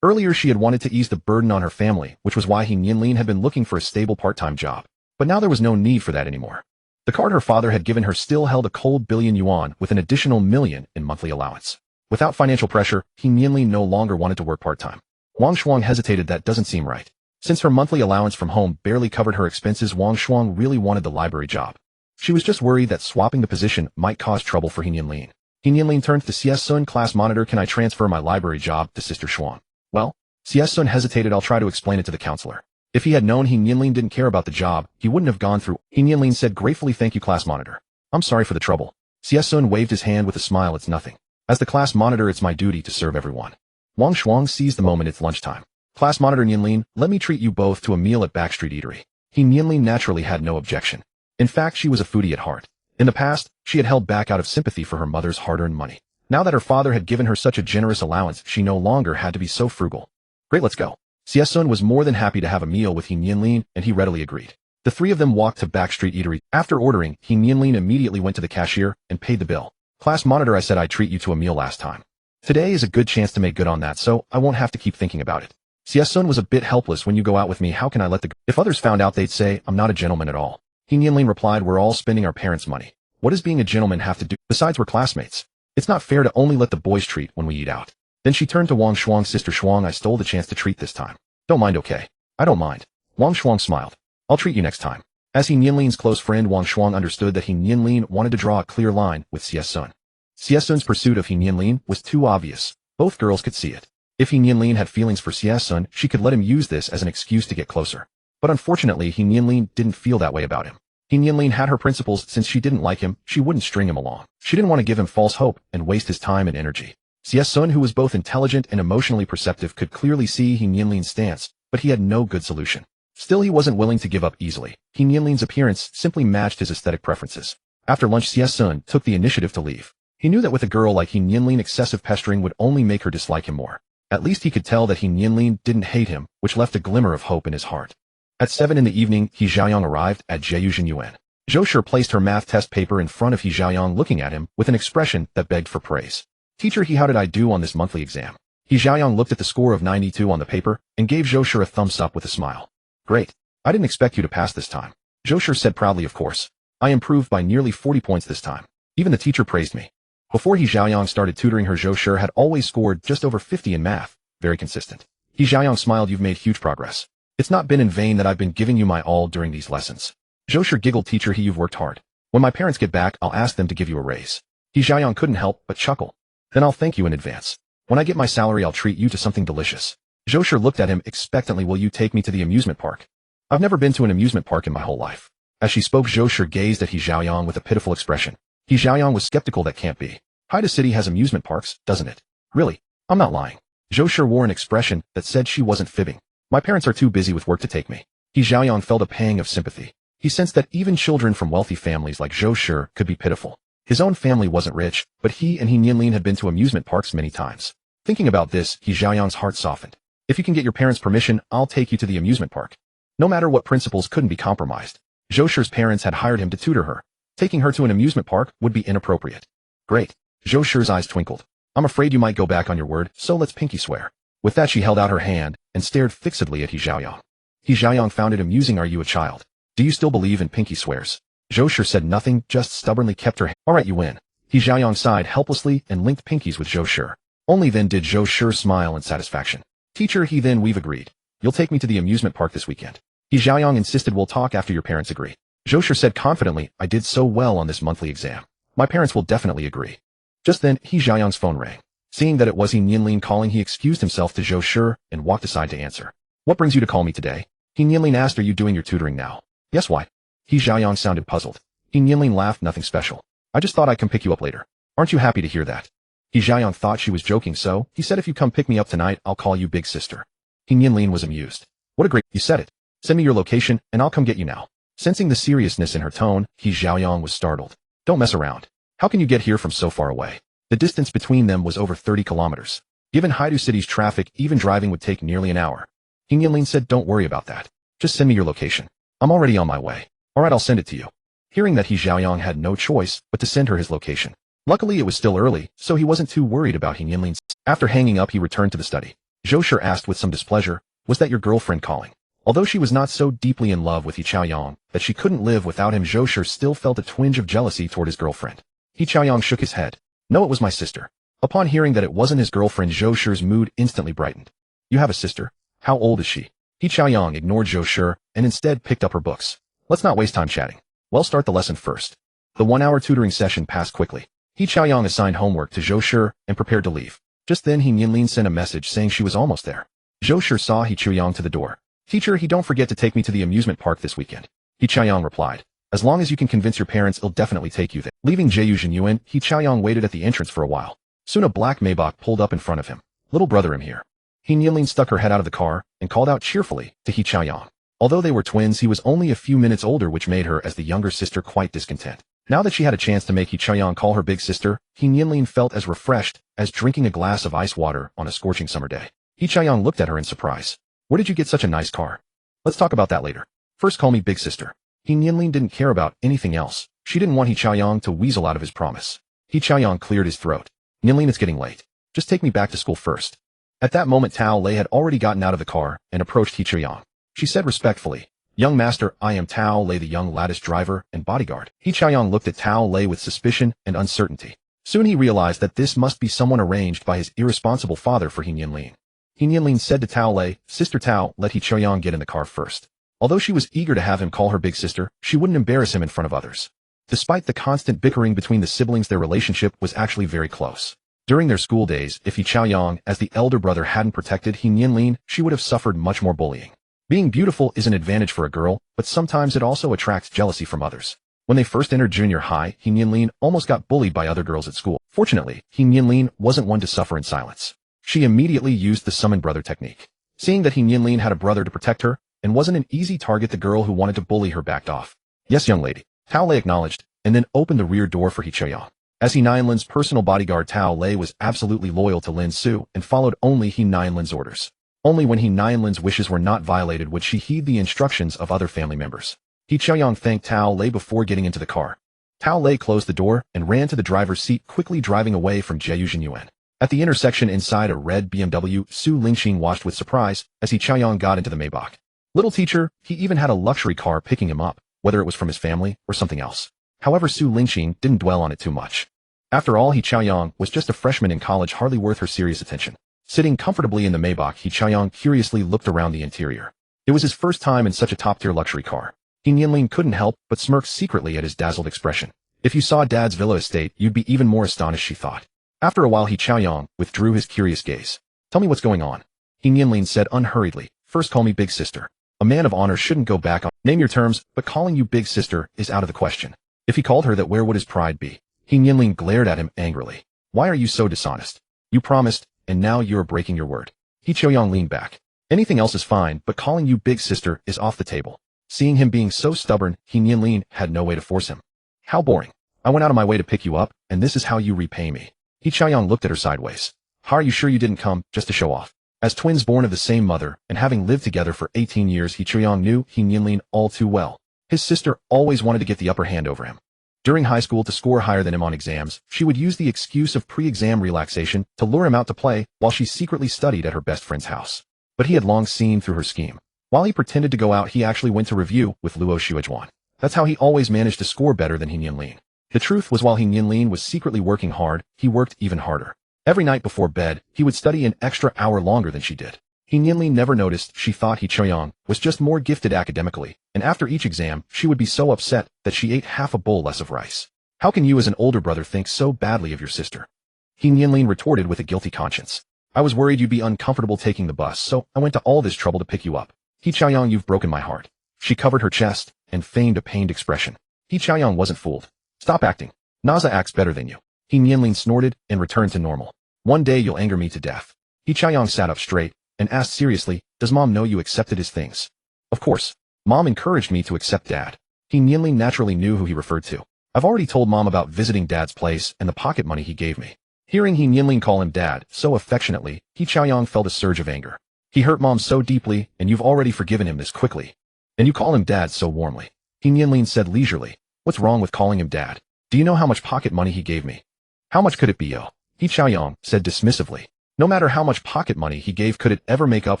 Earlier she had wanted to ease the burden on her family, which was why He Nianlin had been looking for a stable part-time job. But now there was no need for that anymore. The card her father had given her still held a cold billion yuan with an additional million in monthly allowance. Without financial pressure, He Nianlin no longer wanted to work part-time. Wang Shuang hesitated, that doesn't seem right. Since her monthly allowance from home barely covered her expenses, Wang Shuang really wanted the library job. She was just worried that swapping the position might cause trouble for He Nianlin. He Nianlin turned to Sun, class monitor, can I transfer my library job to Sister Shuang? Well, Sun hesitated, I'll try to explain it to the counselor. If he had known He Nianlin didn't care about the job, he wouldn't have gone through. He Nianlin said gratefully, thank you, class monitor. I'm sorry for the trouble. Sun waved his hand with a smile, it's nothing. As the class monitor, it's my duty to serve everyone. Wang Shuang seized the moment, it's lunchtime. Class monitor Nianlin, let me treat you both to a meal at Backstreet Eatery. He Nianlin naturally had no objection. In fact, she was a foodie at heart. In the past, she had held back out of sympathy for her mother's hard-earned money. Now that her father had given her such a generous allowance, she no longer had to be so frugal. Great, let's go. Sun was more than happy to have a meal with He Nianlin, and he readily agreed. The three of them walked to Backstreet Eatery. After ordering, He Nianlin immediately went to the cashier and paid the bill. Class monitor, I said I'd treat you to a meal last time. Today is a good chance to make good on that, so I won't have to keep thinking about it. Sun was a bit helpless. When you go out with me, how can I let if others found out, they'd say I'm not a gentleman at all. He Nianlin replied, we're all spending our parents' money. What does being a gentleman have to do? Besides, we're classmates. It's not fair to only let the boys treat when we eat out. Then she turned to Wang Shuang, sister Shuang, I stole the chance to treat this time. Don't mind, okay? I don't mind. Wang Shuang smiled. I'll treat you next time. As He Nianlin's close friend, Wang Shuang understood that He Nianlin wanted to draw a clear line with Sun. Sun's pursuit of He Nianlin was too obvious. Both girls could see it. If He Nianlin had feelings for Sun, she could let him use this as an excuse to get closer. But unfortunately, He Nianlin didn't feel that way about him. He Nianlin had her principles. Since she didn't like him, she wouldn't string him along. She didn't want to give him false hope and waste his time and energy. Sun, who was both intelligent and emotionally perceptive, could clearly see He Nianlin's stance, but he had no good solution. Still, he wasn't willing to give up easily. He Nianlin's appearance simply matched his aesthetic preferences. After lunch, Xie Sun took the initiative to leave. He knew that with a girl like He Nianlin, excessive pestering would only make her dislike him more. At least he could tell that He Nianlin didn't hate him, which left a glimmer of hope in his heart. At 7 in the evening, He Xiaoyang arrived at Jeyuzhen Yuan. Zhou Shi placed her math test paper in front of He Xiaoyang, looking at him with an expression that begged for praise. Teacher, how did I do on this monthly exam? He Xiaoyang looked at the score of 92 on the paper and gave Zhou Shi a thumbs up with a smile. Great. I didn't expect you to pass this time. Zhou Shi said proudly, of course. I improved by nearly 40 points this time. Even the teacher praised me. Before He Xiaoyang started tutoring her, Zhou Shi had always scored just over 50 in math. Very consistent. He Xiaoyang smiled. You've made huge progress. It's not been in vain that I've been giving you my all during these lessons. Zhou Shi giggled. Teacher, you've worked hard. When my parents get back, I'll ask them to give you a raise. He Xiaoyang couldn't help but chuckle. Then I'll thank you in advance. When I get my salary, I'll treat you to something delicious. Zhou Shi looked at him expectantly. Will you take me to the amusement park? I've never been to an amusement park in my whole life. As she spoke, Zhou Shi gazed at He Xiaoyang with a pitiful expression. He Xiaoyang was skeptical. That can't be. Haida City has amusement parks, doesn't it? Really? I'm not lying. Zhou Shi wore an expression that said she wasn't fibbing. My parents are too busy with work to take me. He Xiaoyang felt a pang of sympathy. He sensed that even children from wealthy families like Zhou Shi could be pitiful. His own family wasn't rich, but he and He Nianlin had been to amusement parks many times. Thinking about this, He Xiaoyang's heart softened. If you can get your parents' permission, I'll take you to the amusement park. No matter what, principles couldn't be compromised. Zhou Shi's parents had hired him to tutor her. Taking her to an amusement park would be inappropriate. Great. Zhou Shi's eyes twinkled. I'm afraid you might go back on your word, so let's pinky swear. With that, she held out her hand and stared fixedly at He Xiaoyang. He Xiaoyang found it amusing. Are you a child? Do you still believe in pinky swears? Zhou Shi said nothing, just stubbornly kept her hand. All right, you win. He Xiaoyang sighed helplessly and linked pinkies with Zhou Shi. Only then did Zhou Shi smile in satisfaction. Teacher, we've agreed. You'll take me to the amusement park this weekend. He Xiaoyang insisted. We'll talk after your parents agree. Zhou Shi said confidently, I did so well on this monthly exam. My parents will definitely agree. Just then, He Xiaoyang's phone rang. Seeing that it was He Nianlin calling, he excused himself to Zhou Shi and walked aside to answer. What brings you to call me today? He Nianlin asked. Are you doing your tutoring now? Yes, why? He Xiaoyang sounded puzzled. He Nianlin laughed. Nothing special. I just thought I'd come pick you up later. Aren't you happy to hear that? He Xiaoyang thought she was joking, so he said, if you come pick me up tonight, I'll call you big sister. He Nianlin was amused. What a great... You said it. Send me your location, and I'll come get you now. Sensing the seriousness in her tone, He Xiaoyang was startled. Don't mess around. How can you get here from so far away? The distance between them was over 30 kilometers. Given Haida City's traffic, even driving would take nearly an hour. He Nianlin said, don't worry about that. Just send me your location. I'm already on my way. All right, I'll send it to you. Hearing that, He Xiaoyang had no choice but to send her his location. Luckily, it was still early, so he wasn't too worried about He Nianlin. After hanging up, he returned to the study. Zhou Shi asked with some displeasure, was that your girlfriend calling? Although she was not so deeply in love with He Xiaoyang that she couldn't live without him, Zhou Shi still felt a twinge of jealousy toward his girlfriend. He Xiaoyang shook his head. No, it was my sister. Upon hearing that it wasn't his girlfriend, Zhou Shi's mood instantly brightened. You have a sister? How old is she? He Xiaoyang ignored Zhou Shi and instead picked up her books. Let's not waste time chatting. Well, start the lesson first. The 1-hour tutoring session passed quickly. He Xiaoyang assigned homework to Zhou Shi and prepared to leave. Just then, He Nianlin sent a message saying she was almost there. Zhou Shi saw He Xiaoyang to the door. Teacher, don't forget to take me to the amusement park this weekend. He Xiaoyang replied. As long as you can convince your parents, I'll definitely take you there. Leaving Jeyuzhen Yuan, He Xiaoyang waited at the entrance for a while. Soon a black Maybach pulled up in front of him. Little brother, I'm here. He Nianlin stuck her head out of the car and called out cheerfully to He Xiaoyang. Although they were twins, he was only a few minutes older, which made her, as the younger sister, quite discontent. Now that she had a chance to make He Xiaoyang call her big sister, He Nianlin felt as refreshed as drinking a glass of ice water on a scorching summer day. He Xiaoyang looked at her in surprise. Where did you get such a nice car? Let's talk about that later. First, call me big sister. He Nianlin didn't care about anything else. She didn't want He Xiaoyang to weasel out of his promise. He Xiaoyang cleared his throat. Nianlin, it's getting late. Just take me back to school first. At that moment, Tao Lei had already gotten out of the car and approached He Xiaoyang. She said respectfully, Young master, I am Tao Lei, the young lattice driver and bodyguard. He Xiaoyang looked at Tao Lei with suspicion and uncertainty. Soon he realized that this must be someone arranged by his irresponsible father for He Nianlin. He Nianlin said to Tao Lei, Sister Tao, let He Xiaoyang get in the car first. Although she was eager to have him call her big sister, she wouldn't embarrass him in front of others. Despite the constant bickering between the siblings, their relationship was actually very close. During their school days, if He Xiaoyang, as the elder brother, hadn't protected He Nianlin, she would have suffered much more bullying. Being beautiful is an advantage for a girl, but sometimes it also attracts jealousy from others. When they first entered junior high, He Nianlin almost got bullied by other girls at school. Fortunately, He Nianlin wasn't one to suffer in silence. She immediately used the summon brother technique. Seeing that He Nianlin had a brother to protect her, and wasn't an easy target. The girl who wanted to bully her backed off. Yes, young lady, Tao Lei acknowledged, and then opened the rear door for He Chaoyang. As He Nianlin's personal bodyguard, Tao Lei was absolutely loyal to Lin Xu and followed only He Nianlin's orders. Only when He Nianlin's wishes were not violated would she heed the instructions of other family members. He Chaoyang thanked Tao Lei before getting into the car. Tao Lei closed the door and ran to the driver's seat, quickly driving away from Jieyu Jinyuan. At the intersection inside a red BMW, Su Lingxing watched with surprise as He Chaoyang got into the Maybach. Little teacher, he even had a luxury car picking him up, whether it was from his family or something else. However, Su Lingxing didn't dwell on it too much. After all, He Chaoyang was just a freshman in college, hardly worth her serious attention. Sitting comfortably in the Maybach, He Chaoyang curiously looked around the interior. It was his first time in such a top-tier luxury car. He Nianlin couldn't help but smirk secretly at his dazzled expression. If you saw Dad's villa estate, you'd be even more astonished, she thought. After a while, He Chaoyang withdrew his curious gaze. Tell me what's going on. He Nianlin said unhurriedly. First call me big sister. A man of honor shouldn't go back on name your terms, but calling you big sister is out of the question. If he called her that, where would his pride be? He Nianlin glared at him angrily. Why are you so dishonest? You promised, and now you're breaking your word. He Chaoyang leaned back. Anything else is fine, but calling you big sister is off the table. Seeing him being so stubborn, He Nianlin had no way to force him. How boring. I went out of my way to pick you up, and this is how you repay me. He Chaoyang looked at her sideways. How are you sure you didn't come just to show off? As twins born of the same mother, and having lived together for 18 years, He Chaoyang knew He Nianlin all too well. His sister always wanted to get the upper hand over him. During high school, to score higher than him on exams, she would use the excuse of pre-exam relaxation to lure him out to play while she secretly studied at her best friend's house. But he had long seen through her scheme. While he pretended to go out, he actually went to review with Luo Xuejuan. That's how he always managed to score better than He Nianlin. The truth was, while He Nianlin was secretly working hard, he worked even harder. Every night before bed, he would study an extra hour longer than she did. He Nianlin never noticed. She thought He Chaoyang was just more gifted academically, and after each exam, she would be so upset that she ate half a bowl less of rice. How can you as an older brother think so badly of your sister? He Nianlin retorted with a guilty conscience. I was worried you'd be uncomfortable taking the bus, so I went to all this trouble to pick you up. He Chaoyang, you've broken my heart. She covered her chest and feigned a pained expression. He Chaoyang wasn't fooled. Stop acting. Naza acts better than you. He Nianlin snorted and returned to normal. One day you'll anger me to death. He Chaoyang sat up straight and asked seriously, does Mom know you accepted his things? Of course. Mom encouraged me to accept Dad. He Nianlin naturally knew who he referred to. I've already told Mom about visiting Dad's place and the pocket money he gave me. Hearing He Nianlin call him Dad so affectionately, He Chaoyang felt a surge of anger. He hurt Mom so deeply, and you've already forgiven him this quickly. And you call him Dad so warmly. He Nianlin said leisurely. What's wrong with calling him Dad? Do you know how much pocket money he gave me? How much could it be, yo? He Chaoyang said dismissively. No matter how much pocket money he gave, could it ever make up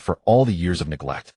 for all the years of neglect?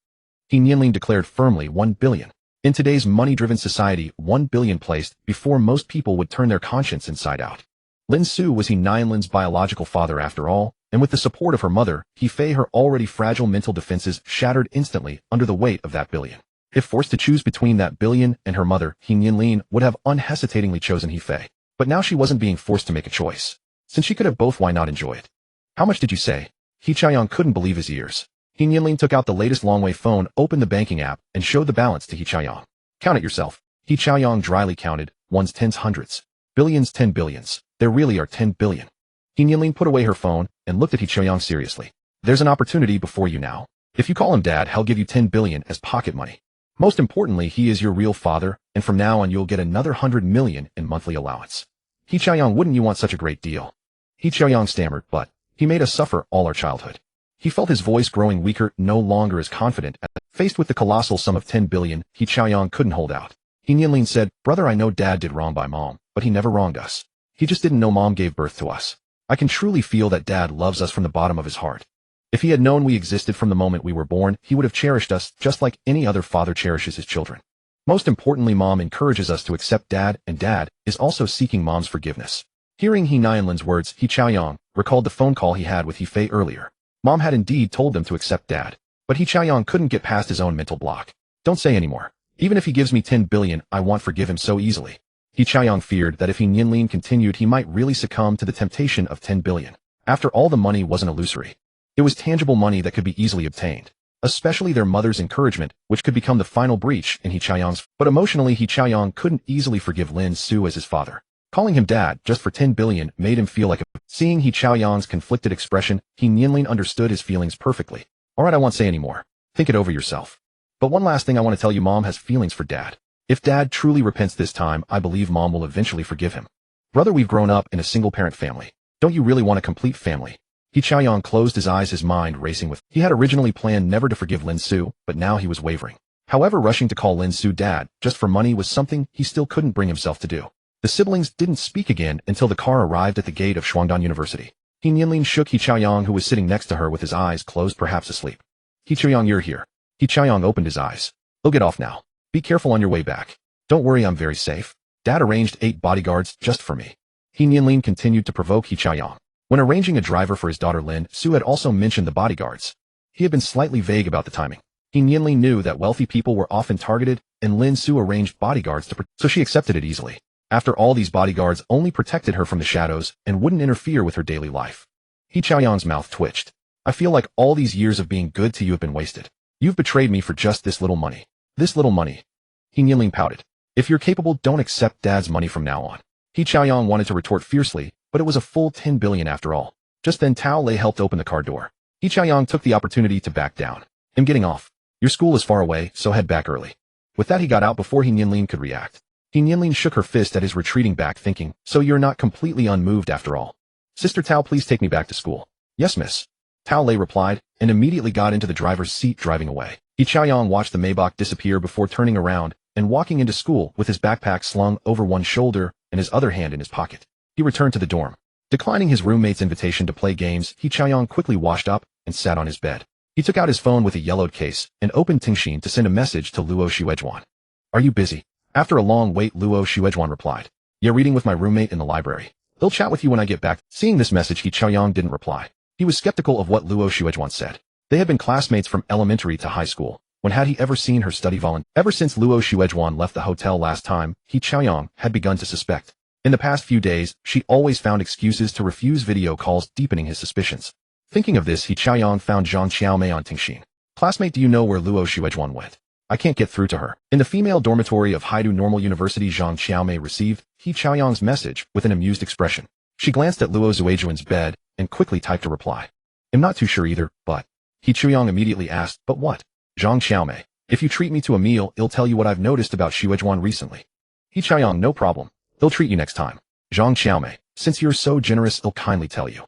He Nianlin declared firmly, 1 billion. In today's money-driven society, 1 billion placed before most people would turn their conscience inside out. Lin Xu was He Nianlin's biological father after all, and with the support of her mother, He Fei, her already fragile mental defenses shattered instantly under the weight of that billion. If forced to choose between that billion and her mother, He Nianlin would have unhesitatingly chosen He Fei. But now she wasn't being forced to make a choice. Since she could have both, why not enjoy it? How much did you say? He Chaoyang couldn't believe his ears. He Nianlin took out the latest Longwei phone, opened the banking app, and showed the balance to He Chaoyang. Count it yourself. He Chaoyang dryly counted, ones, tens, hundreds. Billions, 10 billions. There really are 10 billion. He Nianlin put away her phone and looked at He Chaoyang seriously. There's an opportunity before you now. If you call him Dad, he'll give you 10 billion as pocket money. Most importantly, he is your real father, and from now on you'll get another 100 million in monthly allowance. He Chaoyang, wouldn't you want such a great deal? He Chaoyang stammered, but he made us suffer all our childhood. He felt his voice growing weaker, no longer as confident. Faced with the colossal sum of 10 billion, He Chaoyang couldn't hold out. He Nianlin said, Brother, I know Dad did wrong by Mom, but he never wronged us. He just didn't know Mom gave birth to us. I can truly feel that Dad loves us from the bottom of his heart. If he had known we existed from the moment we were born, he would have cherished us just like any other father cherishes his children. Most importantly, Mom encourages us to accept Dad, and Dad is also seeking Mom's forgiveness. Hearing He Nianlin's words, He Chaoyang recalled the phone call he had with He Fei earlier. Mom had indeed told them to accept Dad, but He Chaoyang couldn't get past his own mental block. Don't say anymore. Even if he gives me 10 billion, I won't forgive him so easily. He Chaoyang feared that if He Nianlin continued, he might really succumb to the temptation of 10 billion. After all, the money wasn't illusory. It was tangible money that could be easily obtained, especially their mother's encouragement, which could become the final breach in He Chaoyang's. But emotionally, He Chaoyang couldn't easily forgive Lin Xu as his father. Calling him Dad just for 10 billion made him feel like a... Seeing He Chaoyang's conflicted expression, He Nianlin understood his feelings perfectly. Alright, I won't say anymore. Think it over yourself. But one last thing I want to tell you, Mom has feelings for Dad. If Dad truly repents this time, I believe Mom will eventually forgive him. Brother, we've grown up in a single-parent family. Don't you really want a complete family? He Chaoyang closed his eyes, his mind racing with. He had originally planned never to forgive Lin Xu, but now he was wavering. However, rushing to call Lin Xu Dad, just for money, was something he still couldn't bring himself to do. The siblings didn't speak again until the car arrived at the gate of Shuangdan University. Nianlin shook He Chaoyang, who was sitting next to her with his eyes closed, perhaps asleep. He Chaoyang, you're here. He Chaoyang opened his eyes. They'll get off now. Be careful on your way back. Don't worry, I'm very safe. Dad arranged 8 bodyguards just for me. He Nianlin continued to provoke He Chaoyang. When arranging a driver for his daughter, Lin Xu had also mentioned the bodyguards. He had been slightly vague about the timing. He Nianlin knew that wealthy people were often targeted, and Lin Xu arranged bodyguards so she accepted it easily. After all, these bodyguards only protected her from the shadows and wouldn't interfere with her daily life. He Chaoyang's mouth twitched. I feel like all these years of being good to you have been wasted. You've betrayed me for just this little money. This little money. He Nianlin pouted. If you're capable, don't accept Dad's money from now on. He Chaoyang wanted to retort fiercely, but it was a full 10 billion after all. Just then Tao Lei helped open the car door. He Chaoyang took the opportunity to back down. I'm getting off. Your school is far away, so head back early. With that, he got out before He Nianlin could react. He Nianlin shook her fist at his retreating back, thinking, so you're not completely unmoved after all. Sister Tao, please take me back to school. Yes, miss. Tao Lei replied, and immediately got into the driver's seat, driving away. He Chaoyang watched the Maybach disappear before turning around and walking into school with his backpack slung over one shoulder and his other hand in his pocket. He returned to the dorm. Declining his roommate's invitation to play games, He Chaoyang quickly washed up and sat on his bed. He took out his phone with a yellowed case and opened Tingxin to send a message to Luo Xuejuan. Are you busy? After a long wait, Luo Xuejuan replied. Yeah, reading with my roommate in the library. They'll chat with you when I get back. Seeing this message, He Chaoyang didn't reply. He was skeptical of what Luo Xuejuan said. They had been classmates from elementary to high school. When had he ever seen her study volunteer? Ever since Luo Xuejuan left the hotel last time, He Chaoyang had begun to suspect. In the past few days, she always found excuses to refuse video calls, deepening his suspicions. Thinking of this, He Chaoyang found Zhang Xiaomei on Tingxin. Classmate, do you know where Luo Xuejuan went? I can't get through to her. In the female dormitory of Haidu Normal University, Zhang Xiaomei received He Chaoyang's message with an amused expression. She glanced at Luo Xuejuan's bed and quickly typed a reply. I'm not too sure either, but... He Chaoyang immediately asked, but what? Zhang Xiaomei, if you treat me to a meal, I'll tell you what I've noticed about Xuejuan recently. He Chaoyang, no problem. They'll treat you next time. Zhang Xiaomei, since you're so generous, I'll kindly tell you.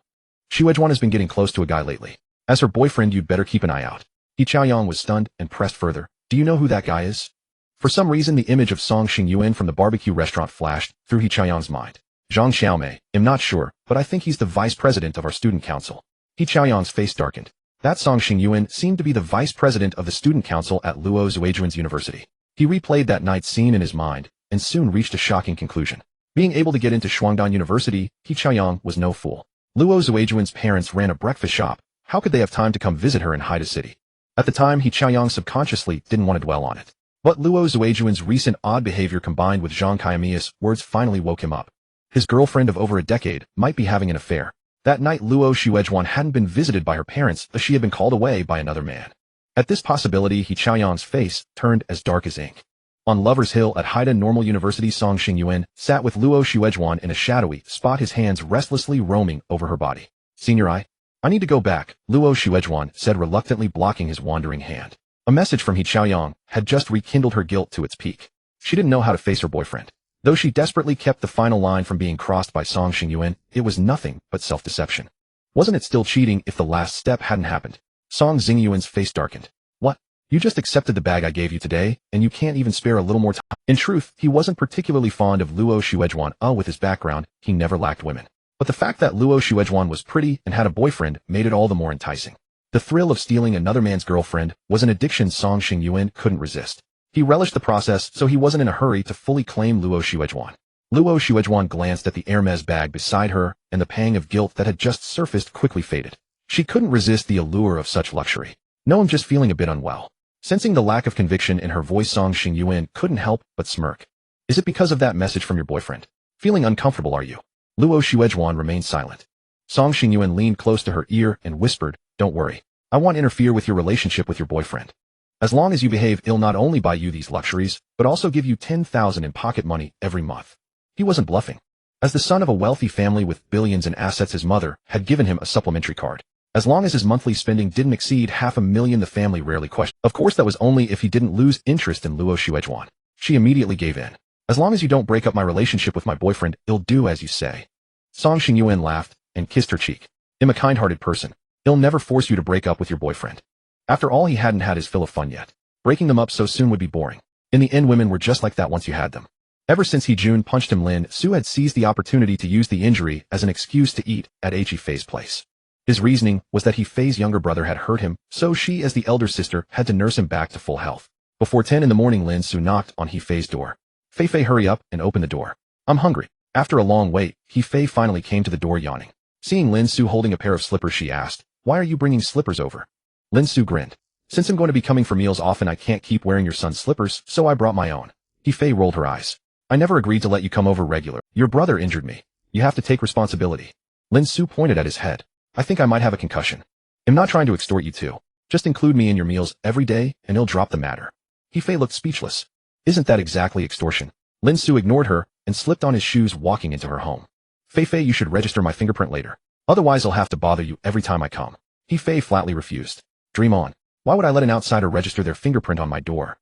Xuejuan has been getting close to a guy lately. As her boyfriend, you'd better keep an eye out. He Chaoyang was stunned and pressed further. Do you know who that guy is? For some reason, the image of Song Xingyuan from the barbecue restaurant flashed through He Chaoyang's mind. Zhang Xiaomei, I'm not sure, but I think he's the vice president of our student council. He Chaoyang's face darkened. That Song Xingyuan seemed to be the vice president of the student council at Luo Xuejuan's university. He replayed that night's scene in his mind and soon reached a shocking conclusion. Being able to get into Shuangdan University, He Chaoyang was no fool. Luo Xuejuan's parents ran a breakfast shop. How could they have time to come visit her in Haida City? At the time, He Chaoyang subconsciously didn't want to dwell on it. But Luo Xuejuan's recent odd behavior combined with Zhang Qiamia's words finally woke him up. His girlfriend of over a decade might be having an affair. That night, Luo Xuejuan hadn't been visited by her parents, but she had been called away by another man. At this possibility, He Chaoyang's face turned as dark as ink. On Lover's Hill at Haida Normal University, Song Xingyuan sat with Luo Xuejuan in a shadowy spot, his hands restlessly roaming over her body. Senior, I need to go back, Luo Xuejuan said reluctantly, blocking his wandering hand. A message from He Chaoyang had just rekindled her guilt to its peak. She didn't know how to face her boyfriend. Though she desperately kept the final line from being crossed by Song Xingyuan, it was nothing but self-deception. Wasn't it still cheating if the last step hadn't happened? Song Xingyuan's face darkened. What? You just accepted the bag I gave you today, and you can't even spare a little more time. In truth, he wasn't particularly fond of Luo Xuejuan. With his background, he never lacked women. But the fact that Luo Xuejuan was pretty and had a boyfriend made it all the more enticing. The thrill of stealing another man's girlfriend was an addiction Song Xingyuan couldn't resist. He relished the process, so he wasn't in a hurry to fully claim Luo Xuejuan. Luo Xuejuan glanced at the Hermes bag beside her, and the pang of guilt that had just surfaced quickly faded. She couldn't resist the allure of such luxury. No, I'm just feeling a bit unwell. Sensing the lack of conviction in her voice, Song Xingyuan couldn't help but smirk. Is it because of that message from your boyfriend? Feeling uncomfortable, are you? Luo Xuejuan remained silent. Song Xingyuan leaned close to her ear and whispered, don't worry. I won't interfere with your relationship with your boyfriend. As long as you behave, I'll not only buy you these luxuries, but also give you 10,000 in pocket money every month. He wasn't bluffing. As the son of a wealthy family with billions in assets, his mother had given him a supplementary card. As long as his monthly spending didn't exceed $500,000, the family rarely questioned. Of course, that was only if he didn't lose interest in Luo Xuejuan. She immediately gave in. As long as you don't break up my relationship with my boyfriend, I'll do as you say. Song Xingyuan laughed and kissed her cheek. I'm a kind-hearted person. I'll never force you to break up with your boyfriend. After all, he hadn't had his fill of fun yet. Breaking them up so soon would be boring. In the end, women were just like that once you had them. Ever since He Jun punched him, Lin Xu had seized the opportunity to use the injury as an excuse to eat at He Fei's place. His reasoning was that He Fei's younger brother had hurt him, so she, as the elder sister, had to nurse him back to full health. Before 10 in the morning, Lin Xu knocked on He Fei's door. Fei, hurry up and open the door. I'm hungry. After a long wait, He Fei finally came to the door, yawning. Seeing Lin Xu holding a pair of slippers, she asked, "Why are you bringing slippers over?" Lin Xu grinned. "Since I'm going to be coming for meals often, I can't keep wearing your son's slippers, so I brought my own." He Fei rolled her eyes. "I never agreed to let you come over regular. Your brother injured me. You have to take responsibility." Lin Xu pointed at his head. "I think I might have a concussion. I'm not trying to extort you too. Just include me in your meals every day and he'll drop the matter." He Fei looked speechless. "Isn't that exactly extortion?" Lin Xu ignored her and slipped on his shoes, walking into her home. Fei, you should register my fingerprint later. Otherwise I'll have to bother you every time I come." He Fei flatly refused. "Dream on. Why would I let an outsider register their fingerprint on my door?"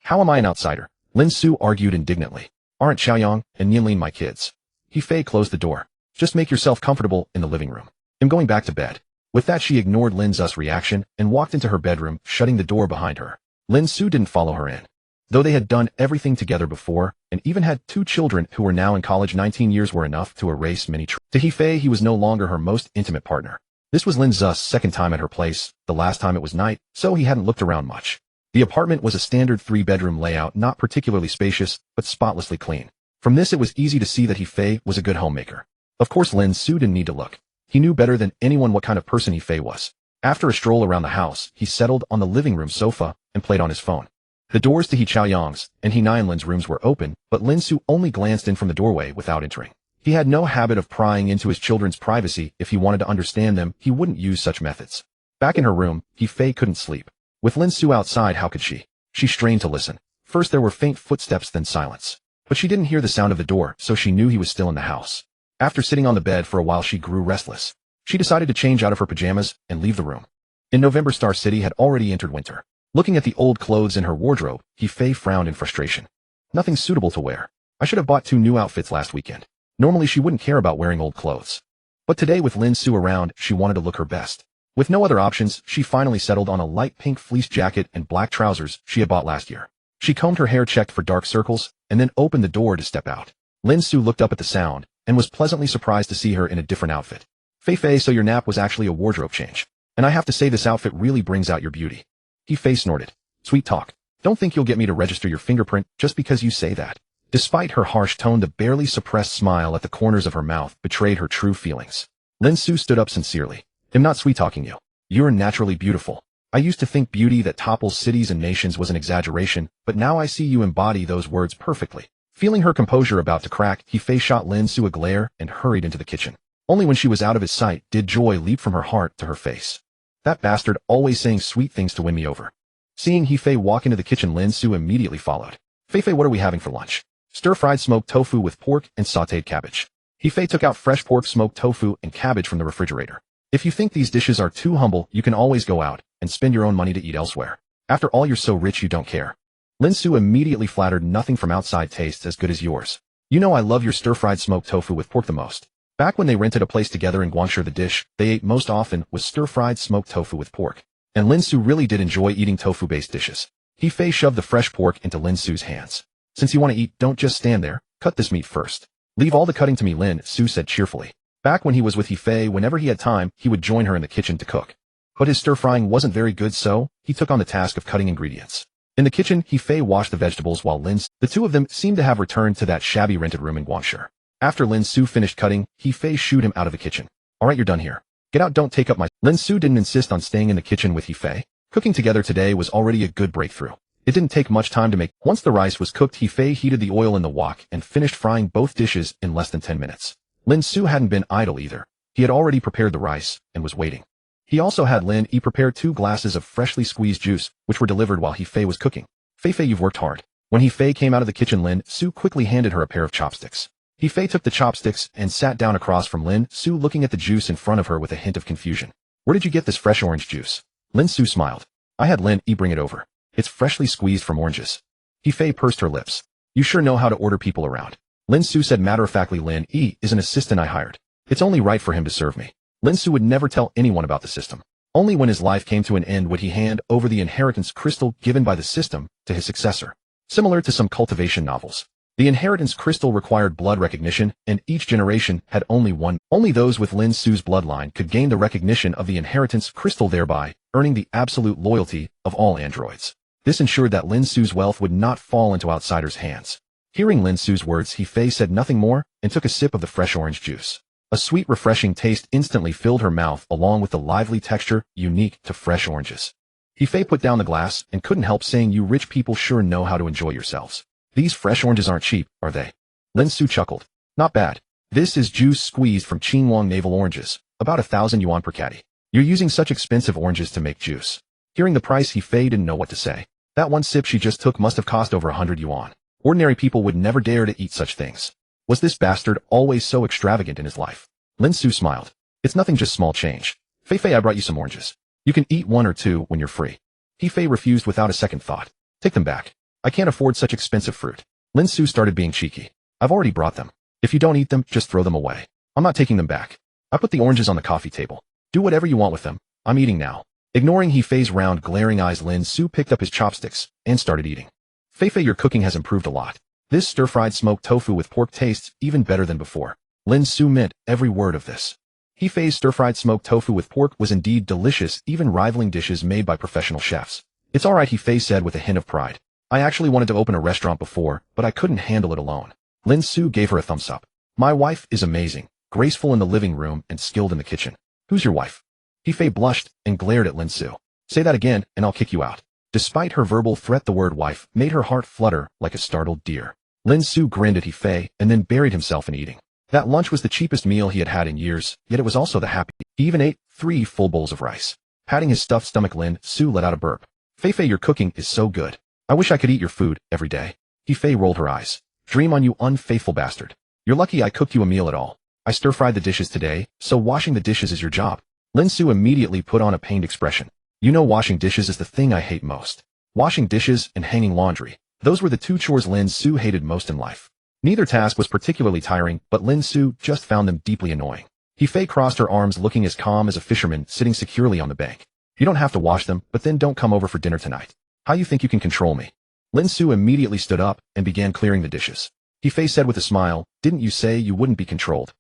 "How am I an outsider?" Lin Xu argued indignantly. "Aren't Xiaoyang and Nianlin my kids?" He Fei closed the door. "Just make yourself comfortable in the living room. I'm going back to bed." With that, she ignored Lin Xu's reaction and walked into her bedroom, shutting the door behind her. Lin Xu didn't follow her in. Though they had done everything together before, and even had 2 children who were now in college, 19 years were enough to erase many to He Fei, he was no longer her most intimate partner. This was Lin Xu's second time at her place, the last time it was night, so he hadn't looked around much. The apartment was a standard 3-bedroom layout, not particularly spacious, but spotlessly clean. From this, it was easy to see that He Fei was a good homemaker. Of course, Lin Xu didn't need to look. He knew better than anyone what kind of person He Fei was. After a stroll around the house, he settled on the living room sofa and played on his phone. The doors to He Xiaoyang's and He Nianlin's rooms were open, but Lin Xu only glanced in from the doorway without entering. He had no habit of prying into his children's privacy. If he wanted to understand them, he wouldn't use such methods. Back in her room, He Fei couldn't sleep. With Lin Xu outside, how could she? She strained to listen. First there were faint footsteps, then silence. But she didn't hear the sound of the door, so she knew he was still in the house. After sitting on the bed for a while, she grew restless. She decided to change out of her pajamas and leave the room. In November, Star City had already entered winter. Looking at the old clothes in her wardrobe, He Fei frowned in frustration. Nothing suitable to wear. I should have bought 2 new outfits last weekend. Normally she wouldn't care about wearing old clothes. But today, with Lin Xu around, she wanted to look her best. With no other options, she finally settled on a light pink fleece jacket and black trousers she had bought last year. She combed her hair, checked for dark circles, and then opened the door to step out. Lin Xu looked up at the sound and was pleasantly surprised to see her in a different outfit. Fei, so your nap was actually a wardrobe change. And I have to say, this outfit really brings out your beauty." He Fei snorted. "Sweet talk. Don't think you'll get me to register your fingerprint just because you say that." Despite her harsh tone, the barely suppressed smile at the corners of her mouth betrayed her true feelings. Lin Xu stood up sincerely. "I'm not sweet-talking you. You're naturally beautiful. I used to think beauty that topples cities and nations was an exaggeration, but now I see you embody those words perfectly." Feeling her composure about to crack, He Fei shot Lin Xu a glare and hurried into the kitchen. Only when she was out of his sight did joy leap from her heart to her face. That bastard, always saying sweet things to win me over. Seeing He Fei walk into the kitchen, Lin Xu immediately followed. Fei, what are we having for lunch?" "Stir-fried smoked tofu with pork and sautéed cabbage." He Fei took out fresh pork, smoked tofu, and cabbage from the refrigerator. "If you think these dishes are too humble, you can always go out and spend your own money to eat elsewhere. After all, you're so rich you don't care." Lin Xu immediately flattered. "Nothing from outside tastes as good as yours. You know I love your stir-fried smoked tofu with pork the most." Back when they rented a place together in Guangzhou, the dish they ate most often was stir-fried smoked tofu with pork. And Lin Xu really did enjoy eating tofu-based dishes. He Fei shoved the fresh pork into Lin Xu's hands. "Since you want to eat, don't just stand there. Cut this meat first." "Leave all the cutting to me," Lin Xu said cheerfully. Back when he was with He Fei, whenever he had time, he would join her in the kitchen to cook. But his stir-frying wasn't very good, so he took on the task of cutting ingredients. In the kitchen, He Fei washed the vegetables while the 2 of them seemed to have returned to that shabby rented room in Guangzhou. After Lin Xu finished cutting, He Fei shooed him out of the kitchen. "All right, you're done here. Get out, don't take up my—" Lin Xu didn't insist on staying in the kitchen with He Fei. Cooking together today was already a good breakthrough. It didn't take much time to make. Once the rice was cooked, He Fei heated the oil in the wok and finished frying both dishes in less than 10 minutes. Lin Xu hadn't been idle either. He had already prepared the rice and was waiting. He also had Lin Yi prepare 2 glasses of freshly squeezed juice, which were delivered while He Fei was cooking. Fei, you've worked hard." When He Fei came out of the kitchen, Lin Xu quickly handed her a pair of chopsticks. He Fei took the chopsticks and sat down across from Lin Xu, looking at the juice in front of her with a hint of confusion. Where did you get this fresh orange juice? Lin Xu smiled. I had Lin Yi bring it over. It's freshly squeezed from oranges. He Fei pursed her lips. You sure know how to order people around. Lin Xu said matter-of-factly. Lin Yi is an assistant I hired. It's only right for him to serve me. Lin Xu would never tell anyone about the system. Only when his life came to an end would he hand over the inheritance crystal given by the system to his successor. Similar to some cultivation novels. The inheritance crystal required blood recognition, and each generation had only one. Only those with Lin Xu's bloodline could gain the recognition of the inheritance crystal, thereby earning the absolute loyalty of all androids. This ensured that Lin Xu's wealth would not fall into outsiders' hands. Hearing Lin Xu's words, He Fei said nothing more and took a sip of the fresh orange juice. A sweet, refreshing taste instantly filled her mouth, along with the lively texture unique to fresh oranges. He Fei put down the glass and couldn't help saying, you rich people sure know how to enjoy yourselves. These fresh oranges aren't cheap, are they? Lin Xu chuckled. Not bad. This is juice squeezed from Qinhuang navel oranges, about 1,000 yuan per caddy. You're using such expensive oranges to make juice. Hearing the price, He Fei didn't know what to say. That one sip she just took must have cost over 100 yuan. Ordinary people would never dare to eat such things. Was this bastard always so extravagant in his life? Lin Xu smiled. It's nothing, just small change. Fei, I brought you some oranges. You can eat 1 or 2 when you're free. He Fei refused without a second thought. Take them back. I can't afford such expensive fruit. Lin Xu started being cheeky. I've already brought them. If you don't eat them, just throw them away. I'm not taking them back. I put the oranges on the coffee table. Do whatever you want with them. I'm eating now. Ignoring He Fei's round, glaring eyes, Lin Xu picked up his chopsticks and started eating. Fei, your cooking has improved a lot. This stir-fried smoked tofu with pork tastes even better than before. Lin Xu meant every word of this. He Fei's stir-fried smoked tofu with pork was indeed delicious, even rivaling dishes made by professional chefs. It's alright, He Fei said with a hint of pride. I actually wanted to open a restaurant before, but I couldn't handle it alone. Lin Xu gave her a thumbs up. My wife is amazing, graceful in the living room and skilled in the kitchen. Who's your wife? He Fei blushed and glared at Lin Xu. Say that again and I'll kick you out. Despite her verbal threat, the word wife made her heart flutter like a startled deer. Lin Xu grinned at He Fei and then buried himself in eating. That lunch was the cheapest meal he had had in years, yet it was also the happy. He even ate 3 full bowls of rice. Patting his stuffed stomach, Lin Xu let out a burp. Fei, your cooking is so good. I wish I could eat your food every day. He Fei rolled her eyes. Dream on, you unfaithful bastard. You're lucky I cooked you a meal at all. I stir-fried the dishes today, so washing the dishes is your job. Lin Xu immediately put on a pained expression. You know, washing dishes is the thing I hate most. Washing dishes and hanging laundry. Those were the 2 chores Lin Xu hated most in life. Neither task was particularly tiring, but Lin Xu just found them deeply annoying. He Fei crossed her arms, looking as calm as a fisherman sitting securely on the bank. You don't have to wash them, but then don't come over for dinner tonight. How you think you can control me? Lin Xu immediately stood up and began clearing the dishes. He Fei said with a smile, didn't you say you wouldn't be controlled?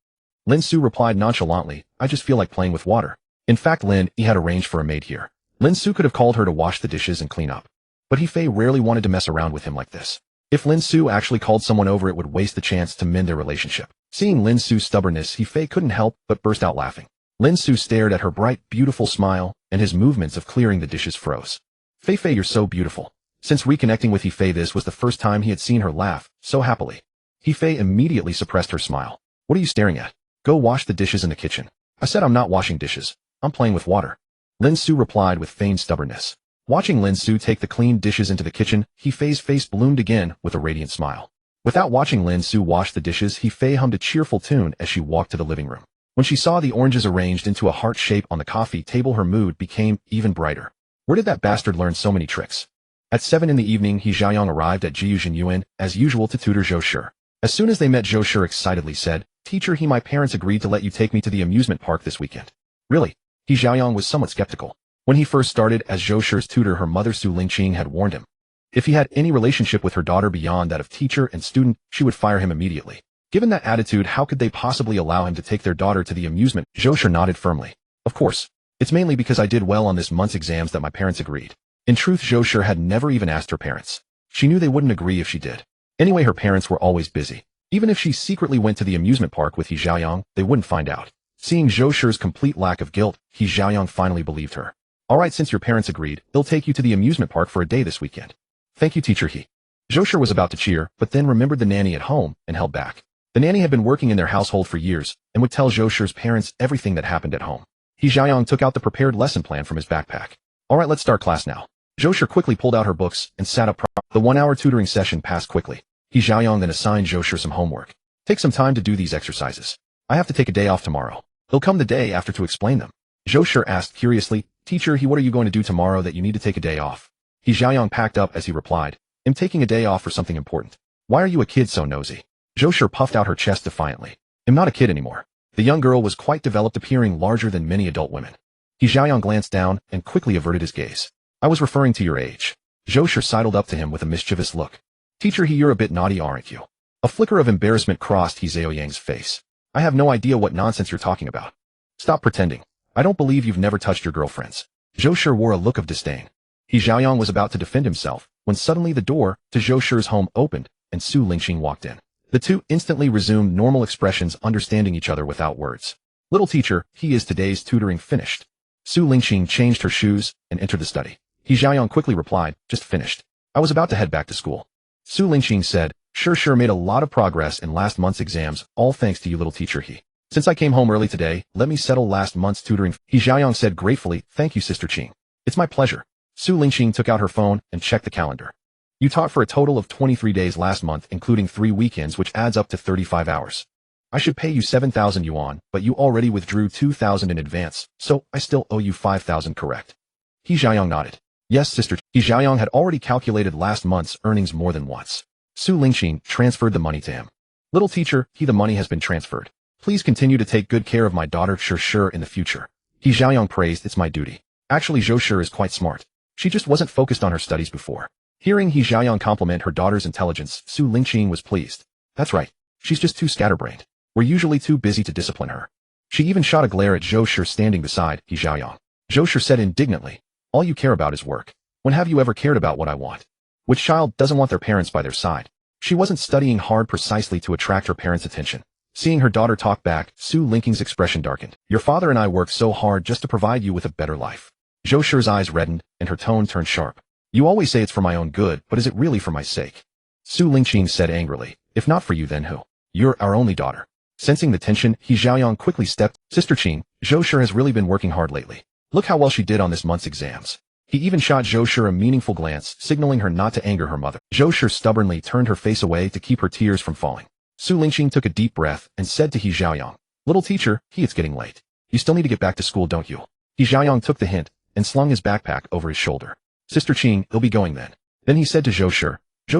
Lin Xu replied nonchalantly, I just feel like playing with water. In fact, Lin Yi had arranged for a maid here. Lin Xu could have called her to wash the dishes and clean up. But He Fei rarely wanted to mess around with him like this. If Lin Xu actually called someone over, it would waste the chance to mend their relationship. Seeing Lin Xu's stubbornness, He Fei couldn't help but burst out laughing. Lin Xu stared at her bright, beautiful smile, and his movements of clearing the dishes froze. Fei, you're so beautiful. Since reconnecting with He Fei, this was the first time he had seen her laugh so happily. He Fei immediately suppressed her smile. What are you staring at? Go wash the dishes in the kitchen. I said I'm not washing dishes. I'm playing with water. Lin Xu replied with feigned stubbornness. Watching Lin Xu take the clean dishes into the kitchen, He Fei's face bloomed again with a radiant smile. Without watching Lin Xu wash the dishes, He Fei hummed a cheerful tune as she walked to the living room. When she saw the oranges arranged into a heart shape on the coffee table, her mood became even brighter. Where did that bastard learn so many tricks? At 7 in the evening, He Xiaoyang arrived at Jiu Yuan as usual to tutor Zhou Shi. As soon as they met, Zhou Shi excitedly said, Teacher, my parents agreed to let you take me to the amusement park this weekend. Really? He Xiaoyang was somewhat skeptical. When he first started as Zhou Shi's tutor, her mother Su Lingqing had warned him. If he had any relationship with her daughter beyond that of teacher and student, she would fire him immediately. Given that attitude, how could they possibly allow him to take their daughter to the amusement? Zhou Shi nodded firmly. Of course. It's mainly because I did well on this month's exams that my parents agreed. In truth, Zhou Shi had never even asked her parents. She knew they wouldn't agree if she did. Anyway, her parents were always busy. Even if she secretly went to the amusement park with He Xiaoyang, they wouldn't find out. Seeing Zhou Shi's complete lack of guilt, He Xiaoyang finally believed her. Alright, since your parents agreed, they'll take you to the amusement park for a day this weekend. Thank you, teacher He. Zhou Shi was about to cheer, but then remembered the nanny at home and held back. The nanny had been working in their household for years and would tell Zhou Shi's parents everything that happened at home. He Xiaoyang took out the prepared lesson plan from his backpack. Alright, let's start class now. Zhou Shi quickly pulled out her books and sat up. The 1-hour tutoring session passed quickly. He Xiaoyang then assigned Zhou Shi some homework. Take some time to do these exercises. I have to take a day off tomorrow. He'll come the day after to explain them. Zhou Shi asked curiously, Teacher He, what are you going to do tomorrow that you need to take a day off? He Xiaoyang packed up as he replied, I'm taking a day off for something important. Why are you a kid so nosy? Zhou Shi puffed out her chest defiantly. I'm not a kid anymore. The young girl was quite developed, appearing larger than many adult women. He Xiaoyang glanced down and quickly averted his gaze. I was referring to your age. Zhou Shi sidled up to him with a mischievous look. Teacher He, you're a bit naughty, aren't you? A flicker of embarrassment crossed He Zhaoyang's face. I have no idea what nonsense you're talking about. Stop pretending. I don't believe you've never touched your girlfriends. Zhou Shi wore a look of disdain. He Xiaoyang was about to defend himself when suddenly the door to Zhou Shi's home opened and Su Lingqing walked in. The two instantly resumed normal expressions, understanding each other without words. Little teacher, he is today's tutoring finished. Su Lingqing changed her shoes and entered the study. He Xiaoyang quickly replied, just finished. I was about to head back to school. Su Lingqing said, Sure made a lot of progress in last month's exams, all thanks to you, little teacher He. Since I came home early today, let me settle last month's tutoring. He Xiaoyang said gratefully, thank you, Sister Qing. It's my pleasure. Su Lingqing took out her phone and checked the calendar. You taught for a total of 23 days last month, including 3 weekends, which adds up to 35 hours. I should pay you 7,000 yuan, but you already withdrew 2,000 in advance, so I still owe you 5,000, correct? He Xiaoyang nodded. Yes, Sister. He Xiaoyang had already calculated last month's earnings more than once. Su Lingqing transferred the money to him. Little teacher, the money has been transferred. Please continue to take good care of my daughter Sure in the future. He Xiaoyang praised, it's my duty. Actually, Zhou Shi is quite smart. She just wasn't focused on her studies before. Hearing He Xiaoyang compliment her daughter's intelligence, Su Lingqing was pleased. That's right. She's just too scatterbrained. We're usually too busy to discipline her. She even shot a glare at Zhou Shi standing beside He Xiaoyang. Zhou Shi said indignantly, all you care about is work. When have you ever cared about what I want? Which child doesn't want their parents by their side? She wasn't studying hard precisely to attract her parents' attention. Seeing her daughter talk back, Su Lingqing's expression darkened. Your father and I worked so hard just to provide you with a better life. Zhou Shi's eyes reddened and her tone turned sharp. You always say it's for my own good, but is it really for my sake? Su Lingqing said angrily, if not for you, then who? You're our only daughter. Sensing the tension, He Xiaoyang quickly stepped. Sister Qing, Zhou Shi has really been working hard lately. Look how well she did on this month's exams. He even shot Zhou Shi a meaningful glance, signaling her not to anger her mother. Zhou Shi stubbornly turned her face away to keep her tears from falling. Su Lingqing took a deep breath and said to He Xiaoyang, little teacher, it's getting late. You still need to get back to school, don't you? He Xiaoyang took the hint and slung his backpack over his shoulder. Sister Qing, he'll be going then. Then he said to Zhou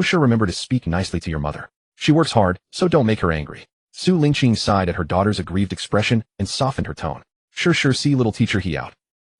Shi, remember to speak nicely to your mother. She works hard, so don't make her angry. Su Lingqing sighed at her daughter's aggrieved expression and softened her tone. Sure, see little teacher He out.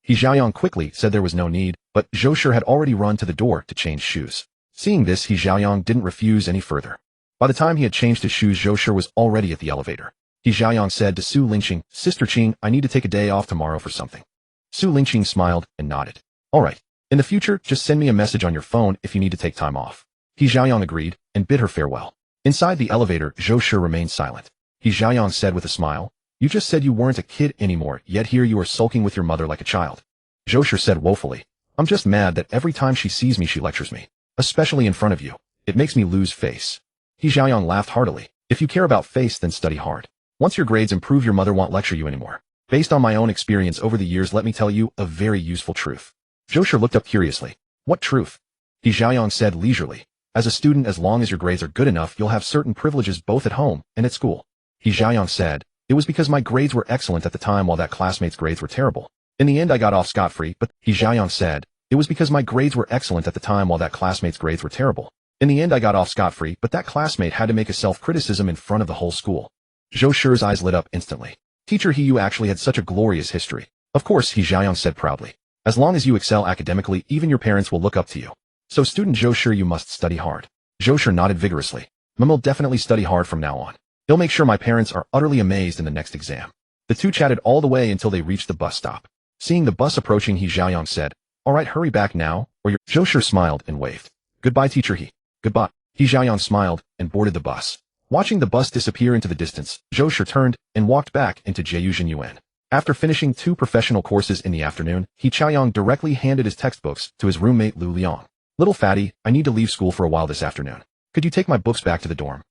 He Xiaoyang quickly said there was no need, but Zhou Shi had already run to the door to change shoes. Seeing this, He Xiaoyang didn't refuse any further. By the time he had changed his shoes, Zhou Shi was already at the elevator. He Xiaoyang said to Su Lingqing, Sister Qing, I need to take a day off tomorrow for something. Su Lingqing smiled and nodded. All right. In the future, just send me a message on your phone if you need to take time off. He Xiaoyang agreed and bid her farewell. Inside the elevator, Zhou Shi remained silent. He Xiaoyang said with a smile, you just said you weren't a kid anymore, yet here you are sulking with your mother like a child. Zhou Shi said woefully, I'm just mad that every time she sees me she lectures me. Especially in front of you. It makes me lose face. He Xiaoyang laughed heartily. If you care about face, then study hard. Once your grades improve, your mother won't lecture you anymore. Based on my own experience over the years, let me tell you a very useful truth. Zhou Shi looked up curiously. What truth? He Xiaoyang said leisurely. As a student, as long as your grades are good enough, you'll have certain privileges both at home and at school. He Xiaoyang said, it was because my grades were excellent at the time while that classmate's grades were terrible. In the end I got off scot-free, but He Xiaoyang said, it was because my grades were excellent at the time while that classmate's grades were terrible. In the end I got off scot-free, but that classmate had to make a self-criticism in front of the whole school. Zhou Shi's eyes lit up instantly. Teacher He, you actually had such a glorious history. Of course, He Xiaoyang said proudly. As long as you excel academically, even your parents will look up to you. So student Zhou Shi, you must study hard. Zhou Shi nodded vigorously. Mom will definitely study hard from now on. He'll make sure my parents are utterly amazed in the next exam. The two chatted all the way until they reached the bus stop. Seeing the bus approaching, He Xiaoyang said, all right, hurry back now, or your— Zhou Shi smiled and waved. Goodbye, teacher He. Goodbye. He Xiaoyang smiled and boarded the bus. Watching the bus disappear into the distance, Zhou Shi turned and walked back into Jiuyuan Yuan. After finishing 2 professional courses in the afternoon, He Qiaoyang directly handed his textbooks to his roommate Lu Liang. Little fatty, I need to leave school for a while this afternoon. Could you take my books back to the dorm?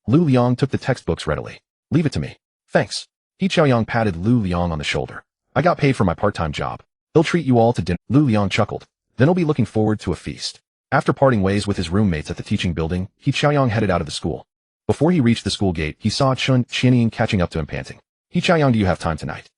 Lu Liang took the textbooks readily. Leave it to me. Thanks. He Qiaoyang patted Lu Liang on the shoulder. I got paid for my part-time job. He'll treat you all to dinner. Lu Liang chuckled. Then he'll be looking forward to a feast. After parting ways with his roommates at the teaching building, He Qiaoyang headed out of the school. Before he reached the school gate, he saw Chun Qianying catching up to him panting. He Qiaoyang, do you have time tonight?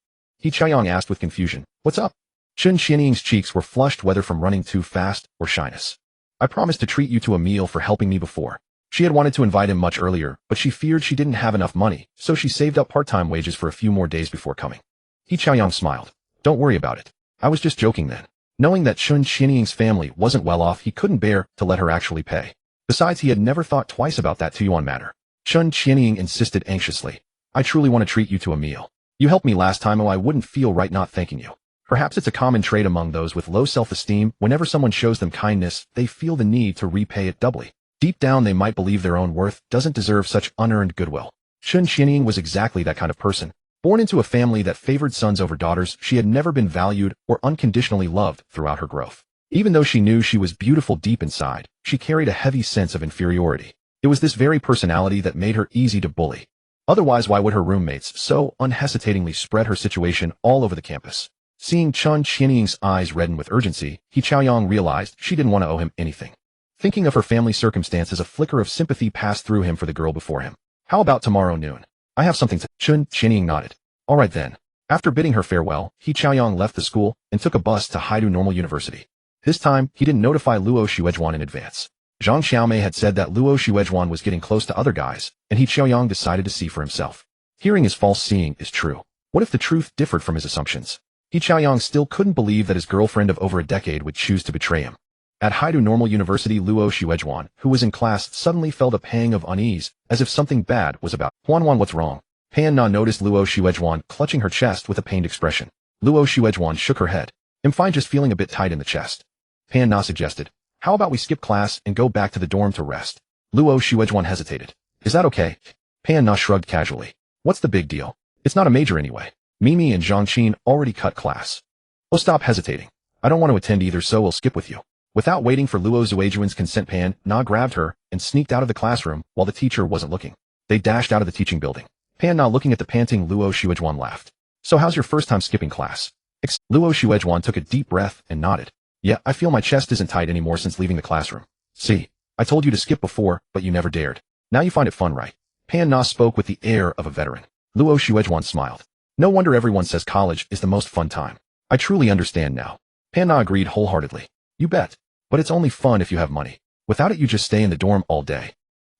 He Qiaoyang asked with confusion. What's up? Chun Qianying's cheeks were flushed, whether from running too fast or shyness. I promised to treat you to a meal for helping me before. She had wanted to invite him much earlier, but she feared she didn't have enough money, so she saved up part-time wages for a few more days before coming. He Qiaoyang smiled. Don't worry about it. I was just joking then. Knowing that Chun Qianying's family wasn't well off, he couldn't bear to let her actually pay. Besides, he had never thought twice about that Tuyuan matter. Chun Qianying insisted anxiously. I truly want to treat you to a meal. You helped me last time, oh I wouldn't feel right not thanking you. Perhaps it's a common trait among those with low self-esteem. Whenever someone shows them kindness, they feel the need to repay it doubly. Deep down they might believe their own worth doesn't deserve such unearned goodwill. Chun Qianying was exactly that kind of person. Born into a family that favored sons over daughters, she had never been valued or unconditionally loved throughout her growth. Even though she knew she was beautiful deep inside, she carried a heavy sense of inferiority. It was this very personality that made her easy to bully. Otherwise, why would her roommates so unhesitatingly spread her situation all over the campus? Seeing Chun Qianying's eyes redden with urgency, He Qiaoyang realized she didn't want to owe him anything. Thinking of her family's circumstances, a flicker of sympathy passed through him for the girl before him. How about tomorrow noon? I have something to— Chun Qianying nodded. All right then. After bidding her farewell, He Qiaoyang left the school and took a bus to Haidu Normal University. This time, he didn't notify Luo Xuejuan in advance. Zhang Xiaomei had said that Luo Xuejuan was getting close to other guys, and He Qiaoyang decided to see for himself. Hearing is false, seeing is true. What if the truth differed from his assumptions? He Qiaoyang still couldn't believe that his girlfriend of over a decade would choose to betray him. At Haidu Normal University, Luo Xuejuan, who was in class, suddenly felt a pang of unease, as if something bad was about. Huanhuan, what's wrong? Pan Na noticed Luo Xuejuan clutching her chest with a pained expression. Luo Xuejuan shook her head. I'm fine, just feeling a bit tight in the chest. Pan Na suggested. How about we skip class and go back to the dorm to rest? Luo Xuejuan hesitated. Is that okay? Pan Na shrugged casually. What's the big deal? It's not a major anyway. Mimi and Zhangqin already cut class. Oh, stop hesitating. I don't want to attend either, so we'll skip with you. Without waiting for Luo Xuejuan's consent, Pan Na grabbed her and sneaked out of the classroom while the teacher wasn't looking. They dashed out of the teaching building. Pan Na, looking at the panting Luo Xuejuan, laughed. So how's your first time skipping class? Luo Xuejuan took a deep breath and nodded. Yeah, I feel my chest isn't tight anymore since leaving the classroom. See, I told you to skip before, but you never dared. Now you find it fun, right? Pan Na spoke with the air of a veteran. Luo Xuejuan smiled. No wonder everyone says college is the most fun time. I truly understand now. Pan Na agreed wholeheartedly. You bet. But it's only fun if you have money. Without it, you just stay in the dorm all day.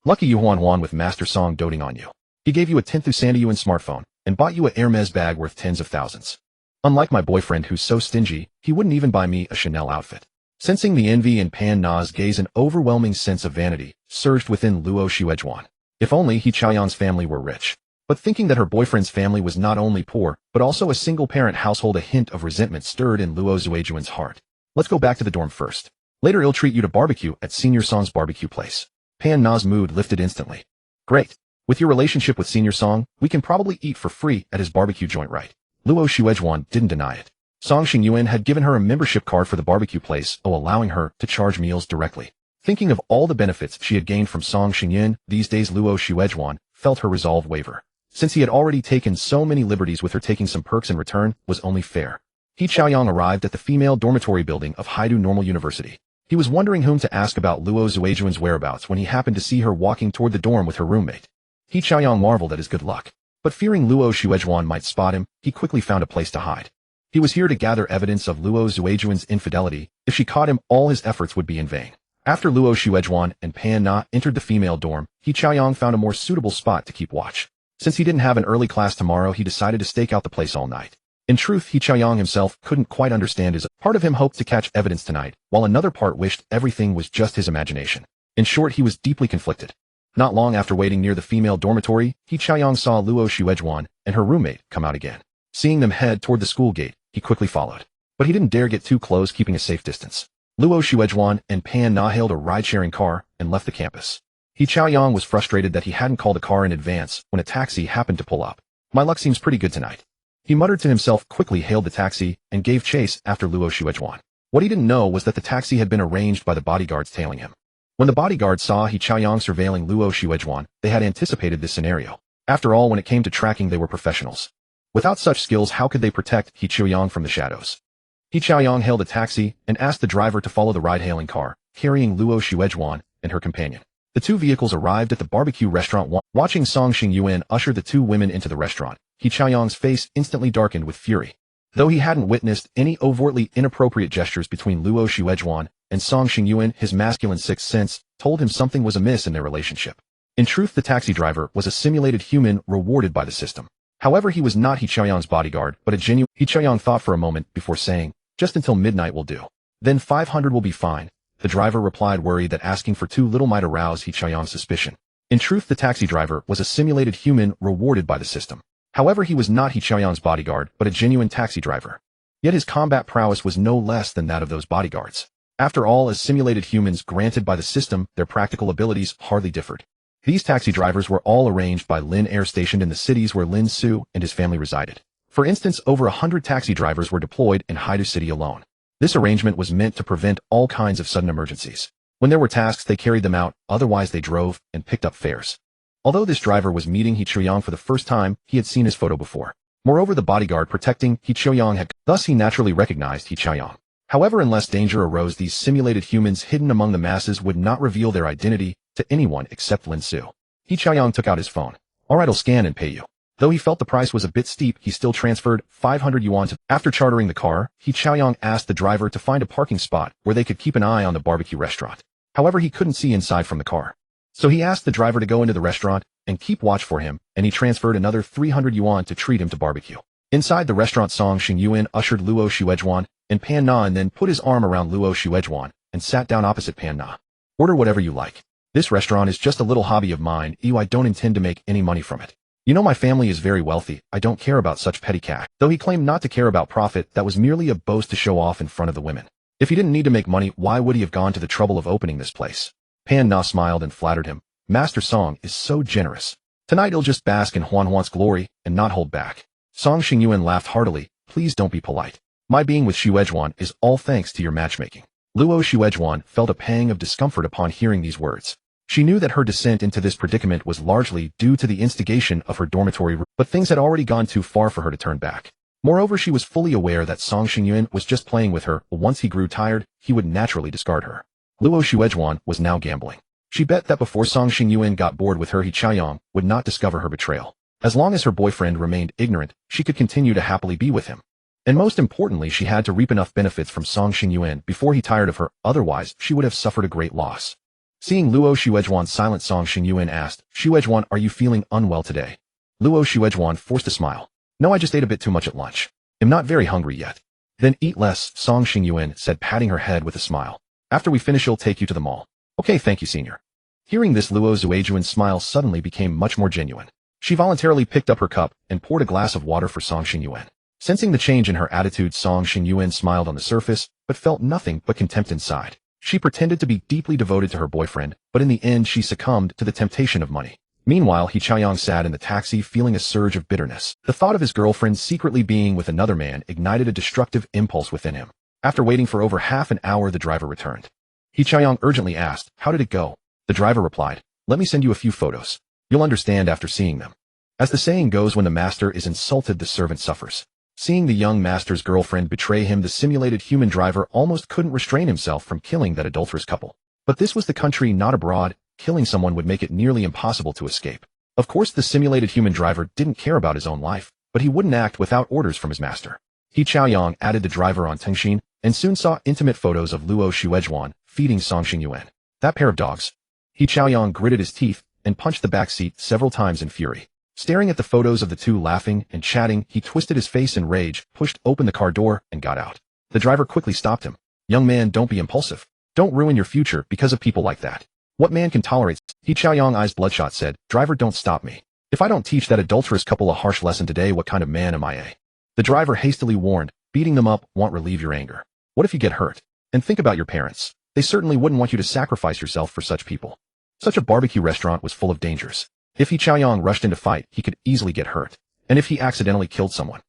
Lucky you, Huan with Master Song doting on you. He gave you a 10th Sandiyuan smartphone and bought you a Hermes bag worth tens of thousands. Unlike my boyfriend who's so stingy, he wouldn't even buy me a Chanel outfit. Sensing the envy in Pan Na's gaze, an overwhelming sense of vanity surged within Luo Xuejuan. If only He Qiaoyang's family were rich. But thinking that her boyfriend's family was not only poor, but also a single-parent household, a hint of resentment stirred in Luo Xuejuan's heart. Let's go back to the dorm first. Later he'll treat you to barbecue at Senior Song's barbecue place. Pan Na's mood lifted instantly. Great. With your relationship with Senior Song, we can probably eat for free at his barbecue joint, right? Luo Xuejuan didn't deny it. Song Xingyuan had given her a membership card for the barbecue place, allowing her to charge meals directly. Thinking of all the benefits she had gained from Song Xingyuan, these days Luo Xuejuan felt her resolve waver. Since he had already taken so many liberties with her, taking some perks in return was only fair. He Qiaoyang arrived at the female dormitory building of Haidu Normal University. He was wondering whom to ask about Luo Xuejuan's whereabouts when he happened to see her walking toward the dorm with her roommate. He Qiaoyang marveled at his good luck. But fearing Luo Xuejuan might spot him, he quickly found a place to hide. He was here to gather evidence of Luo Xuejuan's infidelity. If she caught him, all his efforts would be in vain. After Luo Xuejuan and Pan Na entered the female dorm, He Qiaoyang found a more suitable spot to keep watch. Since he didn't have an early class tomorrow, he decided to stake out the place all night. In truth, He Qiaoyang himself couldn't quite understand his part of him hoped to catch evidence tonight, while another part wished everything was just his imagination. In short, he was deeply conflicted. Not long after waiting near the female dormitory, He Qiaoyang saw Luo Xuejuan and her roommate come out again. Seeing them head toward the school gate, he quickly followed. But he didn't dare get too close, keeping a safe distance. Luo Xuejuan and Pan Na hailed a ride-sharing car and left the campus. He Qiaoyang was frustrated that he hadn't called a car in advance when a taxi happened to pull up. My luck seems pretty good tonight. He muttered to himself, quickly hailed the taxi, and gave chase after Luo Xuejuan. What he didn't know was that the taxi had been arranged by the bodyguards tailing him. When the bodyguards saw He Qiaoyang surveilling Luo Xuejuan, they had anticipated this scenario. After all, when it came to tracking, they were professionals. Without such skills, how could they protect He Qiaoyang from the shadows? He Qiaoyang hailed a taxi and asked the driver to follow the ride-hailing car, carrying Luo Xuejuan and her companion. The two vehicles arrived at the barbecue restaurant. Watching Song Xingyuan usher the two women into the restaurant, He Chaoyang's face instantly darkened with fury. Though he hadn't witnessed any overtly inappropriate gestures between Luo Xuejuan and Song Xingyuan, his masculine sixth sense told him something was amiss in their relationship. In truth, the taxi driver was a simulated human rewarded by the system. However, he was not He Chaoyang's bodyguard, but a genuine. He Chaoyang thought for a moment before saying, "Just until midnight will do. Then 500 will be fine." The driver replied, worried that asking for too little might arouse He Chaoyang's suspicion. In truth, the taxi driver was a simulated human rewarded by the system. However, he was not He Chaoyang's bodyguard, but a genuine taxi driver. Yet his combat prowess was no less than that of those bodyguards. After all, as simulated humans granted by the system, their practical abilities hardly differed. These taxi drivers were all arranged by Lin Air stationed in the cities where Lin Xu and his family resided. For instance, over 100 taxi drivers were deployed in Haidu City alone. This arrangement was meant to prevent all kinds of sudden emergencies. When there were tasks, they carried them out, otherwise they drove and picked up fares. Although this driver was meeting He Chaoyang for the first time, he had seen his photo before. Moreover, the bodyguard protecting He Chaoyang had, thus he naturally recognized He Chaoyang. However, unless danger arose, these simulated humans hidden among the masses would not reveal their identity to anyone except Lin Xu. He Chaoyang took out his phone. "Alright, I'll scan and pay you." Though he felt the price was a bit steep, he still transferred 500 yuan to. After chartering the car, He Chaoyang asked the driver to find a parking spot where they could keep an eye on the barbecue restaurant. However, he couldn't see inside from the car. So he asked the driver to go into the restaurant and keep watch for him, and he transferred another 300 yuan to treat him to barbecue. Inside the restaurant, Song Xingyuan ushered Luo Xuejuan and Pan Na and then put his arm around Luo Xuejuan and sat down opposite Pan Na. "Order whatever you like. This restaurant is just a little hobby of mine. I don't intend to make any money from it. You know, my family is very wealthy. I don't care about such petty cash." Though he claimed not to care about profit, that was merely a boast to show off in front of the women. If he didn't need to make money, why would he have gone to the trouble of opening this place? Pan Na smiled and flattered him. "Master Song is so generous. Tonight he'll just bask in Huan's glory and not hold back." Song Xingyuan laughed heartily. "Please don't be polite. My being with Xuejuan is all thanks to your matchmaking." Luo Xuejuan felt a pang of discomfort upon hearing these words. She knew that her descent into this predicament was largely due to the instigation of her dormitory room, but things had already gone too far for her to turn back. Moreover, she was fully aware that Song Xingyuan was just playing with her, but once he grew tired, he would naturally discard her. Luo Xuejuan was now gambling. She bet that before Song Xingyuan got bored with her, He Chaoyang would not discover her betrayal. As long as her boyfriend remained ignorant, she could continue to happily be with him. And most importantly, she had to reap enough benefits from Song Xingyuan before he tired of her, otherwise she would have suffered a great loss. Seeing Luo Xuejuan silent, Song Xingyuan asked, "Xuejuan, are you feeling unwell today?" Luo Xuejuan forced a smile. "No, I just ate a bit too much at lunch. I'm not very hungry yet." "Then eat less," Song Xingyuan said, patting her head with a smile. "After we finish, I'll take you to the mall." "Okay, thank you, senior." Hearing this, Luo Xuejuan's smile suddenly became much more genuine. She voluntarily picked up her cup and poured a glass of water for Song Xingyuan. Sensing the change in her attitude, Song Xingyuan smiled on the surface, but felt nothing but contempt inside. She pretended to be deeply devoted to her boyfriend, but in the end she succumbed to the temptation of money. Meanwhile, He Chaoyang sat in the taxi feeling a surge of bitterness. The thought of his girlfriend secretly being with another man ignited a destructive impulse within him. After waiting for over half an hour, the driver returned. He Chaoyang urgently asked, "How did it go?" The driver replied, "Let me send you a few photos. You'll understand after seeing them." As the saying goes, when the master is insulted, the servant suffers. Seeing the young master's girlfriend betray him, the simulated human driver almost couldn't restrain himself from killing that adulterous couple. But this was the country, not abroad. Killing someone would make it nearly impossible to escape. Of course, the simulated human driver didn't care about his own life, but he wouldn't act without orders from his master. He Chaoyang added the driver on Tengxin and soon saw intimate photos of Luo Xuejuan feeding Song Xingyuan. That pair of dogs. He Chaoyang gritted his teeth and punched the back seat several times in fury. Staring at the photos of the two laughing and chatting, he twisted his face in rage, pushed open the car door, and got out. The driver quickly stopped him. "Young man, don't be impulsive. Don't ruin your future because of people like that. What man can tolerate?" He Chaoyang, eyes bloodshot, said, "Driver, don't stop me. If I don't teach that adulterous couple a harsh lesson today, what kind of man am I?" The driver hastily warned, "Beating them up won't relieve your anger. What if you get hurt? And think about your parents. They certainly wouldn't want you to sacrifice yourself for such people." Such a barbecue restaurant was full of dangers. If He Chaoyang rushed into fight, he could easily get hurt. And if he accidentally killed someone,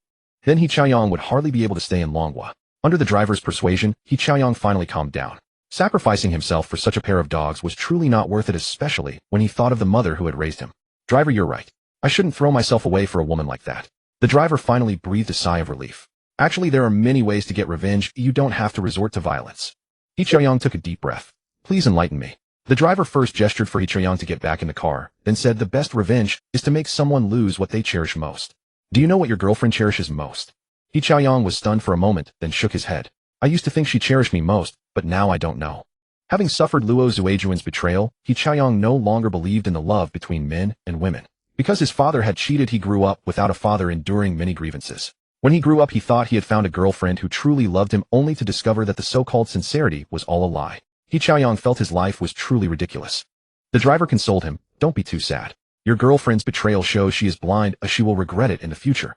then He Chaoyang would hardly be able to stay in Longhua. Under the driver's persuasion, He Chaoyang finally calmed down. Sacrificing himself for such a pair of dogs was truly not worth it, especially when he thought of the mother who had raised him. "Driver, you're right. I shouldn't throw myself away for a woman like that." The driver finally breathed a sigh of relief. "Actually, there are many ways to get revenge. You don't have to resort to violence." He Chaoyang took a deep breath. "Please enlighten me." The driver first gestured for He Chaoyang to get back in the car, then said, "The best revenge is to make someone lose what they cherish most." Do you know what your girlfriend cherishes most? He Chaoyang was stunned for a moment, then shook his head. I used to think she cherished me most, but now I don't know. Having suffered Luo Zuejuan's betrayal, He Chaoyang no longer believed in the love between men and women. Because his father had cheated, he grew up without a father, enduring many grievances. When he grew up, he thought he had found a girlfriend who truly loved him, only to discover that the so-called sincerity was all a lie. He Chaoyang felt his life was truly ridiculous. The driver consoled him, "Don't be too sad. Your girlfriend's betrayal shows she is blind, as she will regret it in the future."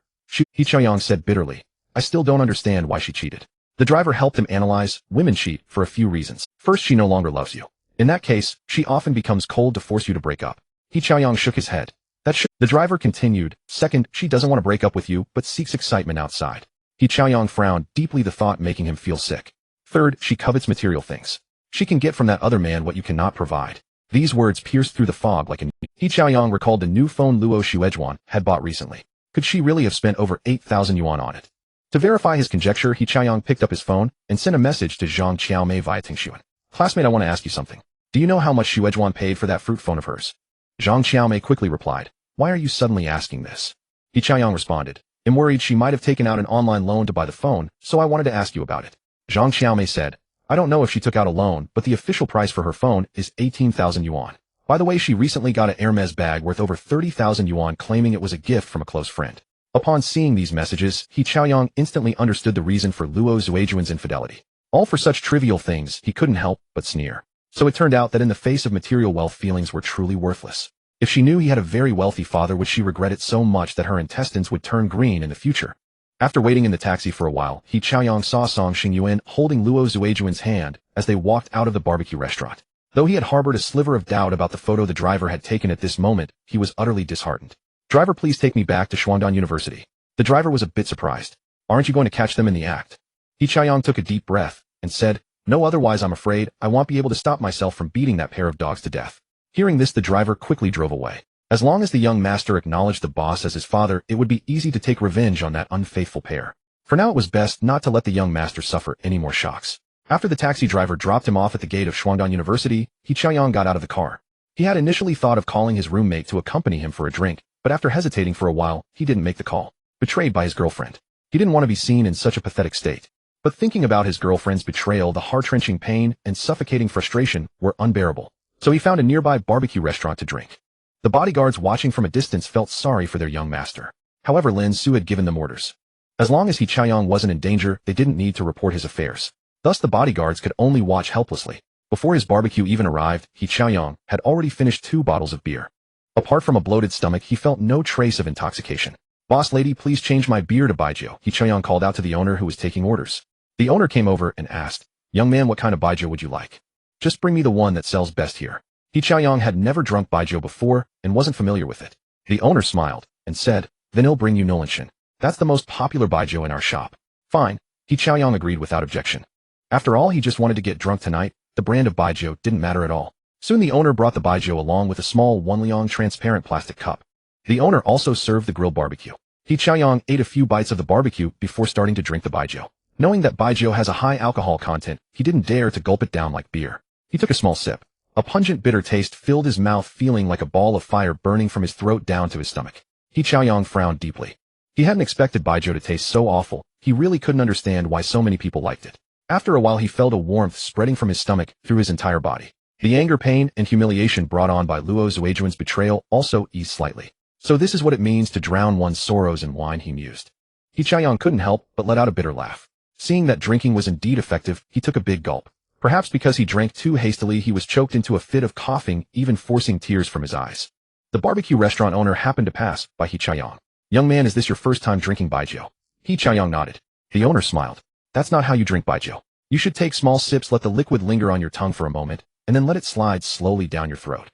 He Chaoyang said bitterly, "I still don't understand why she cheated." The driver helped him analyze. Women cheat for a few reasons. First, she no longer loves you. In that case, she often becomes cold to force you to break up. He Chaoyang shook his head. The driver continued. Second, she doesn't want to break up with you, but seeks excitement outside. He Chaoyang frowned deeply, the thought making him feel sick. Third, she covets material things. She can get from that other man what you cannot provide. These words pierced through the fog like a... He Chaoyang recalled the new phone Luo Xuejuan had bought recently. Could she really have spent over 8,000 yuan on it? To verify his conjecture, He Chaoyang picked up his phone and sent a message to Zhang Qiaomei via Tingxuan. "Classmate, I want to ask you something. Do you know how much Xuejuan paid for that fruit phone of hers?" Zhang Qiaomei quickly replied, "Why are you suddenly asking this?" He Chaoyang responded, "I'm worried she might have taken out an online loan to buy the phone, so I wanted to ask you about it." Zhang Qiaomei said, "I don't know if she took out a loan, but the official price for her phone is 18,000 yuan. By the way, she recently got a Hermes bag worth over 30,000 yuan, claiming it was a gift from a close friend." Upon seeing these messages, He Chaoyang instantly understood the reason for Luo Zuejuan's infidelity. All for such trivial things, he couldn't help but sneer. So it turned out that in the face of material wealth, feelings were truly worthless. If she knew he had a very wealthy father, would she regret it so much that her intestines would turn green in the future? After waiting in the taxi for a while, He Chaoyang saw Song Xingyuan holding Luo Zuejuan's hand as they walked out of the barbecue restaurant. Though he had harbored a sliver of doubt about the photo the driver had taken at this moment, he was utterly disheartened. "Driver, please take me back to Shuangdan University." The driver was a bit surprised. "Aren't you going to catch them in the act?" He Chaoyang took a deep breath and said, "No, otherwise I'm afraid I won't be able to stop myself from beating that pair of dogs to death." Hearing this, the driver quickly drove away. As long as the young master acknowledged the boss as his father, it would be easy to take revenge on that unfaithful pair. For now, it was best not to let the young master suffer any more shocks. After the taxi driver dropped him off at the gate of Shuangdan University, He Chaoyang got out of the car. He had initially thought of calling his roommate to accompany him for a drink, but after hesitating for a while, he didn't make the call. Betrayed by his girlfriend. He didn't want to be seen in such a pathetic state. But thinking about his girlfriend's betrayal, the heart-wrenching pain and suffocating frustration were unbearable. So he found a nearby barbecue restaurant to drink. The bodyguards watching from a distance felt sorry for their young master. However, Lin Xu had given them orders. As long as He Chaoyang wasn't in danger, they didn't need to report his affairs. Thus the bodyguards could only watch helplessly. Before his barbecue even arrived, He Chaoyang had already finished 2 bottles of beer. Apart from a bloated stomach, he felt no trace of intoxication. "Boss lady, please change my beer to baijiu," He Chaoyang called out to the owner who was taking orders. The owner came over and asked, "Young man, what kind of baijiu would you like?" "Just bring me the one that sells best here." He Chaoyang had never drunk baijiu before and wasn't familiar with it. The owner smiled and said, "Then I'll bring you Nianlin. That's the most popular baijiu in our shop." "Fine," He Chaoyang agreed without objection. After all, he just wanted to get drunk tonight. The brand of baijiu didn't matter at all. Soon the owner brought the baijiu along with a small 1 liang transparent plastic cup. The owner also served the grilled barbecue. He Chaoyang ate a few bites of the barbecue before starting to drink the baijiu. Knowing that baijiu has a high alcohol content, he didn't dare to gulp it down like beer. He took a small sip. A pungent bitter taste filled his mouth, feeling like a ball of fire burning from his throat down to his stomach. He Chaoyang frowned deeply. He hadn't expected baijiu to taste so awful. He really couldn't understand why so many people liked it. After a while, he felt a warmth spreading from his stomach through his entire body. The anger, pain, and humiliation brought on by Luo Zuejuan's betrayal also eased slightly. So this is what it means to drown one's sorrows in wine, he mused. He Chaoyang couldn't help but let out a bitter laugh. Seeing that drinking was indeed effective, he took a big gulp. Perhaps because he drank too hastily, he was choked into a fit of coughing, even forcing tears from his eyes. The barbecue restaurant owner happened to pass by He Chaoyang. "Young man, is this your first time drinking baijiu?" He Chaoyang nodded. The owner smiled. "That's not how you drink baijiu. You should take small sips, let the liquid linger on your tongue for a moment, and then let it slide slowly down your throat."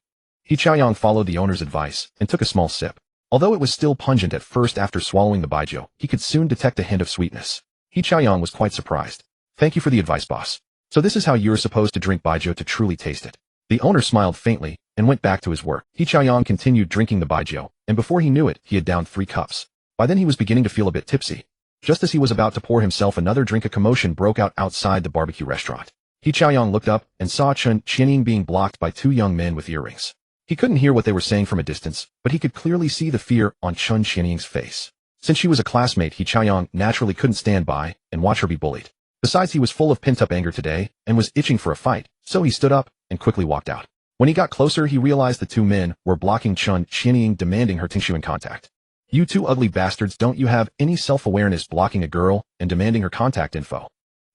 He Chaoyang followed the owner's advice and took a small sip. Although it was still pungent at first, after swallowing the baijiu, he could soon detect a hint of sweetness. He Chaoyang was quite surprised. "Thank you for the advice, boss. So this is how you're supposed to drink baijiu to truly taste it." The owner smiled faintly and went back to his work. He Chaoyang continued drinking the baijiu, and before he knew it, he had downed 3 cups. By then he was beginning to feel a bit tipsy. Just as he was about to pour himself another drink, a commotion broke out outside the barbecue restaurant. He Chaoyang looked up and saw Chun Qianying being blocked by 2 young men with earrings. He couldn't hear what they were saying from a distance, but he could clearly see the fear on Chun Qianying's face. Since she was a classmate, He Chaoyang naturally couldn't stand by and watch her be bullied. Besides, he was full of pent-up anger today and was itching for a fight, so he stood up and quickly walked out. When he got closer, he realized the two men were blocking Chun Qianying, demanding her Tingshu in contact. "You two ugly bastards, don't you have any self-awareness, blocking a girl and demanding her contact info?"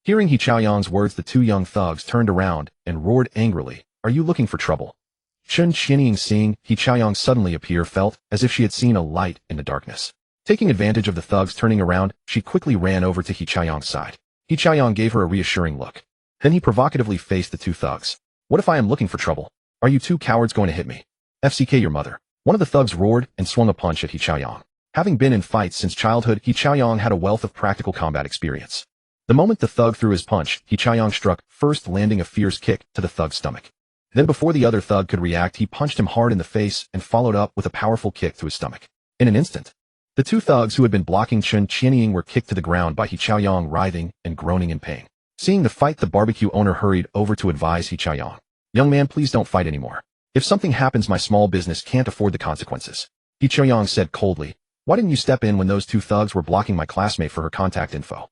Hearing He Chaoyang's words, the two young thugs turned around and roared angrily, "Are you looking for trouble?" Chun Qianying, seeing He Chaoyang suddenly appear, felt as if she had seen a light in the darkness. Taking advantage of the thugs turning around, she quickly ran over to He Chaoyang's side. He Chaoyang gave her a reassuring look. Then he provocatively faced the two thugs. "What if I am looking for trouble? Are you two cowards going to hit me? FCK your mother." One of the thugs roared and swung a punch at He Chaoyang. Having been in fights since childhood, He Chaoyang had a wealth of practical combat experience. The moment the thug threw his punch, He Chaoyang struck, first landing a fierce kick to the thug's stomach. Then before the other thug could react, he punched him hard in the face and followed up with a powerful kick to his stomach. In an instant, the two thugs who had been blocking Chun Qianying were kicked to the ground by He Chaoyang, writhing and groaning in pain. Seeing the fight, the barbecue owner hurried over to advise He Chaoyang. "Young man, please don't fight anymore. If something happens, my small business can't afford the consequences." He Chaoyang said coldly, "Why didn't you step in when those two thugs were blocking my classmate for her contact info?"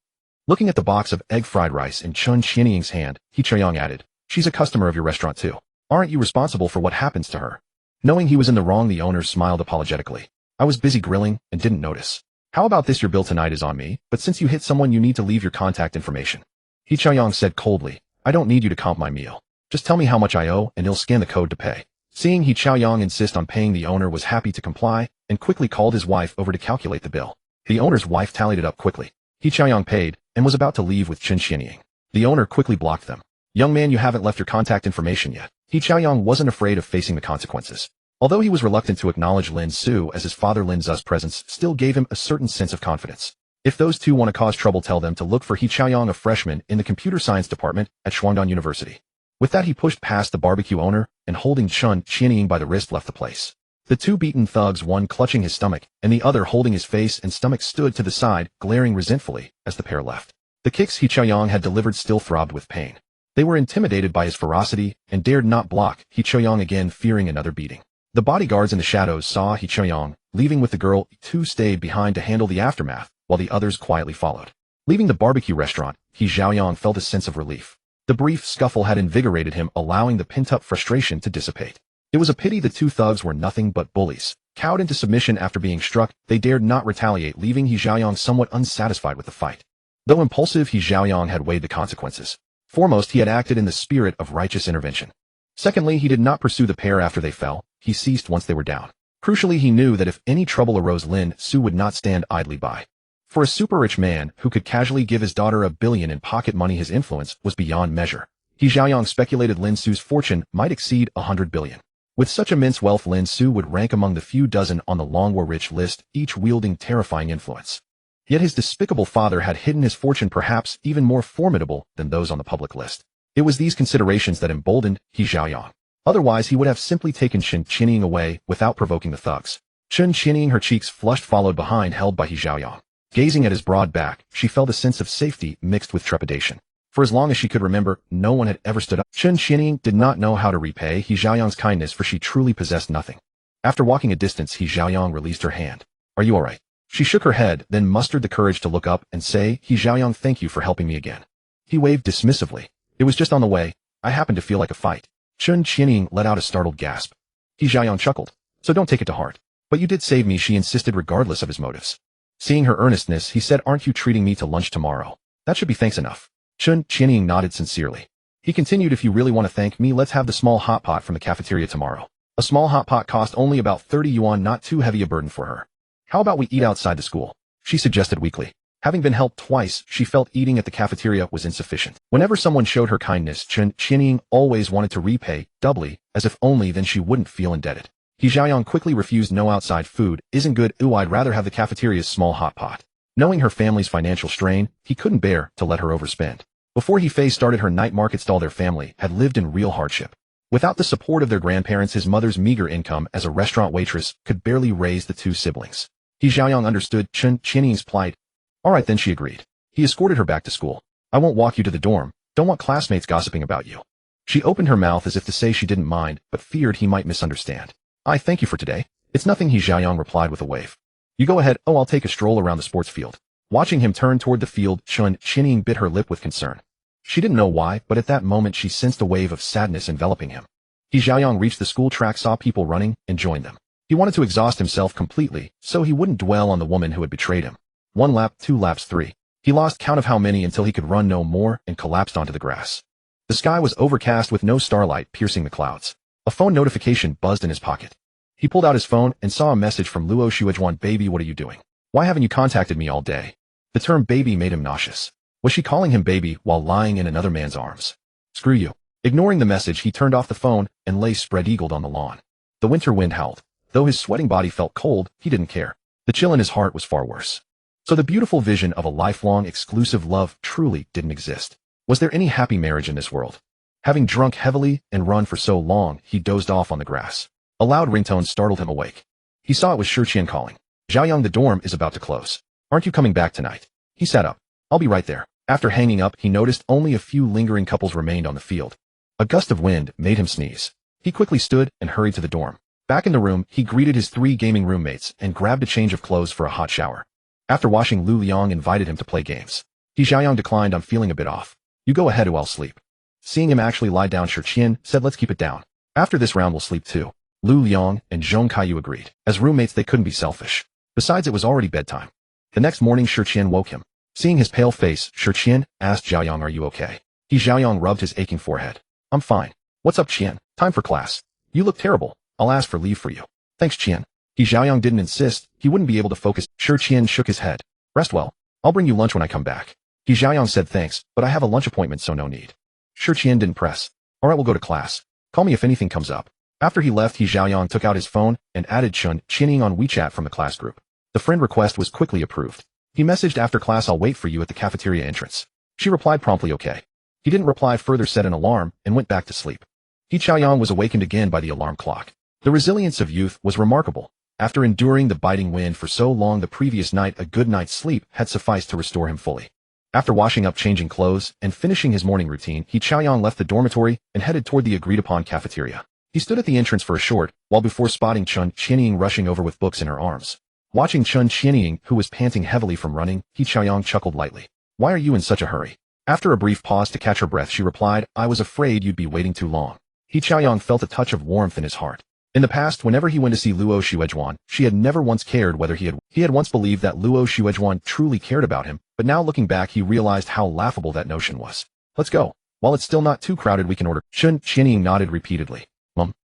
Looking at the box of egg fried rice in Chun Qianying's hand, He Chaoyang added, "She's a customer of your restaurant too. Aren't you responsible for what happens to her?" Knowing he was in the wrong, the owner smiled apologetically. "I was busy grilling and didn't notice. How about this? Your bill tonight is on me, but since you hit someone, you need to leave your contact information." He Chaoyang said coldly, "I don't need you to comp my meal. Just tell me how much I owe and he'll scan the code to pay." Seeing He Chaoyang insist on paying, the owner was happy to comply and quickly called his wife over to calculate the bill. The owner's wife tallied it up quickly. He Chaoyang paid and was about to leave with Chun Qianying. The owner quickly blocked them. "Young man, you haven't left your contact information yet." He Chaoyang wasn't afraid of facing the consequences. Although he was reluctant to acknowledge Lin Xu as his father, Lin Xu's presence still gave him a certain sense of confidence. If those two want to cause trouble, tell them to look for He Chaoyang, a freshman in the computer science department at Shuangdan University. With that, he pushed past the barbecue owner and holding Chun Qianying by the wrist left the place. The two beaten thugs, one clutching his stomach and the other holding his face and stomach, stood to the side, glaring resentfully as the pair left. The kicks He Chaoyang had delivered still throbbed with pain. They were intimidated by his ferocity and dared not block He Chaoyang again, fearing another beating. The bodyguards in the shadows saw He Chaoyang leaving with the girl. Two stayed behind to handle the aftermath, while the others quietly followed. Leaving the barbecue restaurant, He Chaoyang felt a sense of relief. The brief scuffle had invigorated him, allowing the pent-up frustration to dissipate. It was a pity the two thugs were nothing but bullies. Cowed into submission after being struck, they dared not retaliate, leaving He Chaoyang somewhat unsatisfied with the fight. Though impulsive, He Chaoyang had weighed the consequences. Foremost, he had acted in the spirit of righteous intervention. Secondly, he did not pursue the pair after they fell. He ceased once they were down. Crucially, he knew that if any trouble arose, Lin Xu would not stand idly by. For a super-rich man who could casually give his daughter $1 billion in pocket money, his influence was beyond measure. He Chaoyang speculated Lin Xu's fortune might exceed $100 billion. With such immense wealth, Lin Xu would rank among the few dozen on the long war rich list, each wielding terrifying influence. Yet his despicable father had hidden his fortune, perhaps even more formidable than those on the public list. It was these considerations that emboldened He Chaoyang. Otherwise, he would have simply taken Chun Qianying away without provoking the thugs. Chun Qianying, her cheeks flushed, followed behind, held by He Chaoyang. Gazing at his broad back, she felt a sense of safety mixed with trepidation. For as long as she could remember, no one had ever stood up. Chun Qianying did not know how to repay He Chaoyang's kindness, for she truly possessed nothing. After walking a distance, He Chaoyang released her hand. "Are you all right?" She shook her head, then mustered the courage to look up and say, "He Chaoyang, thank you for helping me again." He waved dismissively. "It was just on the way. I happened to feel like a fight." Chun Qianying let out a startled gasp. He Chaoyang chuckled. "So don't take it to heart. But you did save me," she insisted, regardless of his motives. Seeing her earnestness, he said, "Aren't you treating me to lunch tomorrow? That should be thanks enough." Chun Qianying nodded sincerely. He continued, "If you really want to thank me, let's have the small hot pot from the cafeteria tomorrow." A small hot pot cost only about 30 yuan, not too heavy a burden for her. "How about we eat outside the school?" she suggested weakly. Having been helped twice, she felt eating at the cafeteria was insufficient. Whenever someone showed her kindness, Chun Qianying always wanted to repay doubly, as if only then she wouldn't feel indebted. He Chaoyang quickly refused. "No, outside food isn't good. Ooh, I'd rather have the cafeteria's small hot pot." Knowing her family's financial strain, he couldn't bear to let her overspend. Before He Fei started her night market stall, their family had lived in real hardship. Without the support of their grandparents, his mother's meager income as a restaurant waitress could barely raise the two siblings. He Chaoyang understood Chun Qianying's plight. "All right then," she agreed. He escorted her back to school. "I won't walk you to the dorm. Don't want classmates gossiping about you." She opened her mouth as if to say she didn't mind, but feared he might misunderstand. "I thank you for today. It's nothing," He Chaoyang replied with a wave. You go ahead. Oh, I'll take a stroll around the sports field. Watching him turn toward the field, Chun Qianying bit her lip with concern. She didn't know why, but at that moment she sensed a wave of sadness enveloping him. He Xiaoyang reached the school track, saw people running, and joined them. He wanted to exhaust himself completely, so he wouldn't dwell on the woman who had betrayed him. 1 lap, 2 laps, 3. He lost count of how many until he could run no more and collapsed onto the grass. The sky was overcast with no starlight piercing the clouds. A phone notification buzzed in his pocket. He pulled out his phone and saw a message from Luo Xuejuan. Baby, what are you doing? Why haven't you contacted me all day? The term baby made him nauseous. Was she calling him baby while lying in another man's arms? Screw you. Ignoring the message, he turned off the phone and lay spread-eagled on the lawn. The winter wind howled. Though his sweating body felt cold, he didn't care. The chill in his heart was far worse. So the beautiful vision of a lifelong exclusive love truly didn't exist. Was there any happy marriage in this world? Having drunk heavily and run for so long, he dozed off on the grass. A loud ringtone startled him awake. He saw it was Shi Qian calling. Xiaoyang, the dorm is about to close. Aren't you coming back tonight? He sat up. I'll be right there. After hanging up, he noticed only a few lingering couples remained on the field. A gust of wind made him sneeze. He quickly stood and hurried to the dorm. Back in the room, he greeted his 3 gaming roommates and grabbed a change of clothes for a hot shower. After washing, Lu Liang invited him to play games. He Xiaoyang declined. I'm feeling a bit off. You go ahead, or I'll sleep. Seeing him actually lie down, Shi Qian said, let's keep it down. After this round we'll sleep too. Lu Liang and Zhong Kaiyu agreed. As roommates they couldn't be selfish. Besides, it was already bedtime. The next morning Shi Qian woke him. Seeing his pale face, Shi Qian asked Xiaoyang, are you okay? He Xiaoyang rubbed his aching forehead. I'm fine. What's up, Qian? Time for class. You look terrible. I'll ask for leave for you. Thanks, Qian. He Xiaoyang didn't insist. He wouldn't be able to focus. Shi Qian shook his head. Rest well. I'll bring you lunch when I come back. He Xiaoyang said thanks, but I have a lunch appointment, so no need. Shi Qian didn't press. Alright, we'll go to class. Call me if anything comes up. After he left, He Xiaoyang took out his phone and added Chun Qianying on WeChat from the class group. The friend request was quickly approved. He messaged, after class I'll wait for you at the cafeteria entrance. She replied promptly, okay. He didn't reply further, set an alarm, and went back to sleep. He Xiaoyang was awakened again by the alarm clock. The resilience of youth was remarkable. After enduring the biting wind for so long the previous night, a good night's sleep had sufficed to restore him fully. After washing up, changing clothes, and finishing his morning routine, He Xiaoyang left the dormitory and headed toward the agreed-upon cafeteria. He stood at the entrance for a short while before spotting Chun Qianying rushing over with books in her arms. Watching Chun Qianying, who was panting heavily from running, He Xiaoyang chuckled lightly. Why are you in such a hurry? After a brief pause to catch her breath, she replied, I was afraid you'd be waiting too long. He Xiaoyang felt a touch of warmth in his heart. In the past, whenever he went to see Luo Xuejuan, she had never once cared whether he had once believed that Luo Xuejuan truly cared about him, but now looking back he realized how laughable that notion was. Let's go. While it's still not too crowded, we can order. Chun Qianying nodded repeatedly.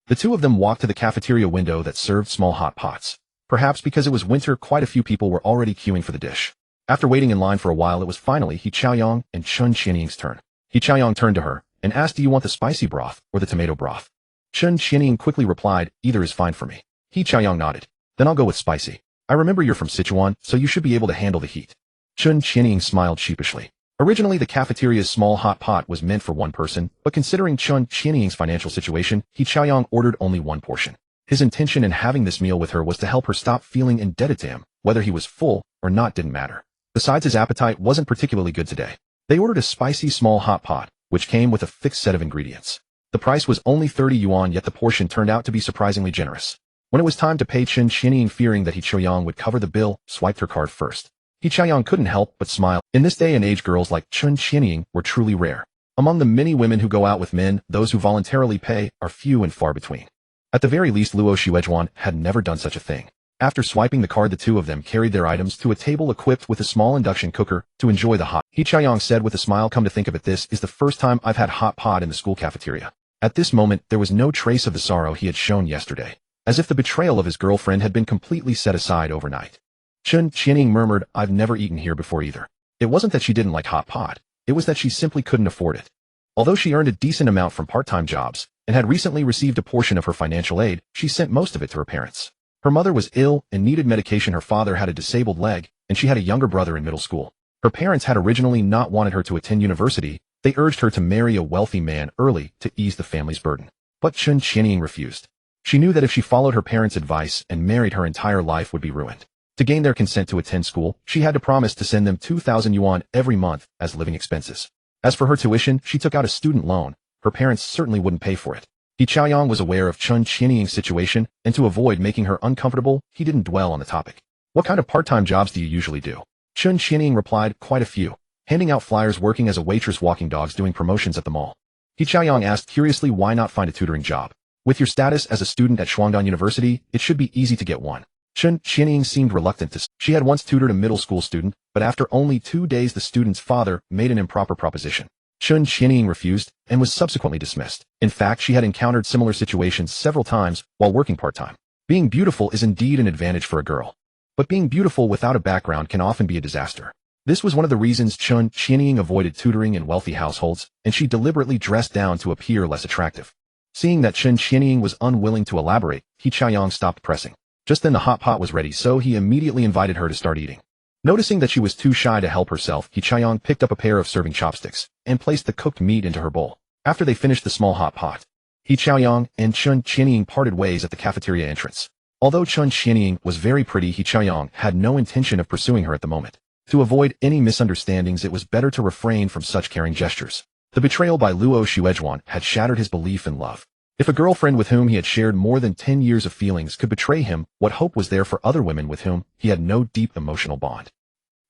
The two of them walked to the cafeteria window that served small hot pots. Perhaps because it was winter, quite a few people were already queuing for the dish. After waiting in line for a while, it was finally He Xiaoyang and Chun Qianying's turn. He Xiaoyang turned to her and asked, do you want the spicy broth or the tomato broth? Chun Qianying quickly replied, either is fine for me. He Xiaoyang nodded. Then I'll go with spicy. I remember you're from Sichuan, so you should be able to handle the heat. Chun Qianying smiled sheepishly. Originally, the cafeteria's small hot pot was meant for one person, but considering Chun Qianying's financial situation, He Xiaoyang ordered only one portion. His intention in having this meal with her was to help her stop feeling indebted to him. Whether he was full or not didn't matter. Besides, his appetite wasn't particularly good today. They ordered a spicy small hot pot, which came with a fixed set of ingredients. The price was only 30 yuan, yet the portion turned out to be surprisingly generous. When it was time to pay, Chun Qianying, fearing that He Xiaoyang would cover the bill, swiped her card first. He Xiaoyang couldn't help but smile. In this day and age, girls like Chun Qianying were truly rare. Among the many women who go out with men, those who voluntarily pay are few and far between. At the very least, Luo Xuejuan had never done such a thing. After swiping the card, the two of them carried their items to a table equipped with a small induction cooker to enjoy the hot. He Xiaoyang said with a smile, come to think of it, this is the first time I've had hot pot in the school cafeteria. At this moment, there was no trace of the sorrow he had shown yesterday, as if the betrayal of his girlfriend had been completely set aside overnight. Chun Qianying murmured, I've never eaten here before either. It wasn't that she didn't like hot pot, it was that she simply couldn't afford it. Although she earned a decent amount from part-time jobs, and had recently received a portion of her financial aid, she sent most of it to her parents. Her mother was ill and needed medication, her father had a disabled leg, and she had a younger brother in middle school. Her parents had originally not wanted her to attend university, they urged her to marry a wealthy man early to ease the family's burden. But Chun Qianying refused. She knew that if she followed her parents' advice and married, her entire life would be ruined. To gain their consent to attend school, she had to promise to send them 2,000 yuan every month as living expenses. As for her tuition, she took out a student loan. Her parents certainly wouldn't pay for it. He Xiaoyang was aware of Chun Qianying's situation, and to avoid making her uncomfortable, he didn't dwell on the topic. What kind of part-time jobs do you usually do? Chun Qianying replied, quite a few. Handing out flyers, working as a waitress, walking dogs, doing promotions at the mall. He Qiaoyang asked curiously, why not find a tutoring job? With your status as a student at Shuangdan University, it should be easy to get one. Chun Qianying seemed reluctant to. She had once tutored a middle school student, but after only 2 days the student's father made an improper proposition. Chun Qianying refused and was subsequently dismissed. In fact, she had encountered similar situations several times while working part-time. Being beautiful is indeed an advantage for a girl. But being beautiful without a background can often be a disaster. This was one of the reasons Chun Qianying avoided tutoring in wealthy households, and she deliberately dressed down to appear less attractive. Seeing that Chun Qianying was unwilling to elaborate, He Qiaoyang stopped pressing. Just then the hot pot was ready, so he immediately invited her to start eating. Noticing that she was too shy to help herself, He Qiaoyang picked up a pair of serving chopsticks and placed the cooked meat into her bowl. After they finished the small hot pot, He Qiaoyang and Chun Qianying parted ways at the cafeteria entrance. Although Chun Qianying was very pretty, He Qiaoyang had no intention of pursuing her at the moment. To avoid any misunderstandings, it was better to refrain from such caring gestures. The betrayal by Luo Xuejuan had shattered his belief in love. If a girlfriend with whom he had shared more than 10 years of feelings could betray him, what hope was there for other women with whom he had no deep emotional bond?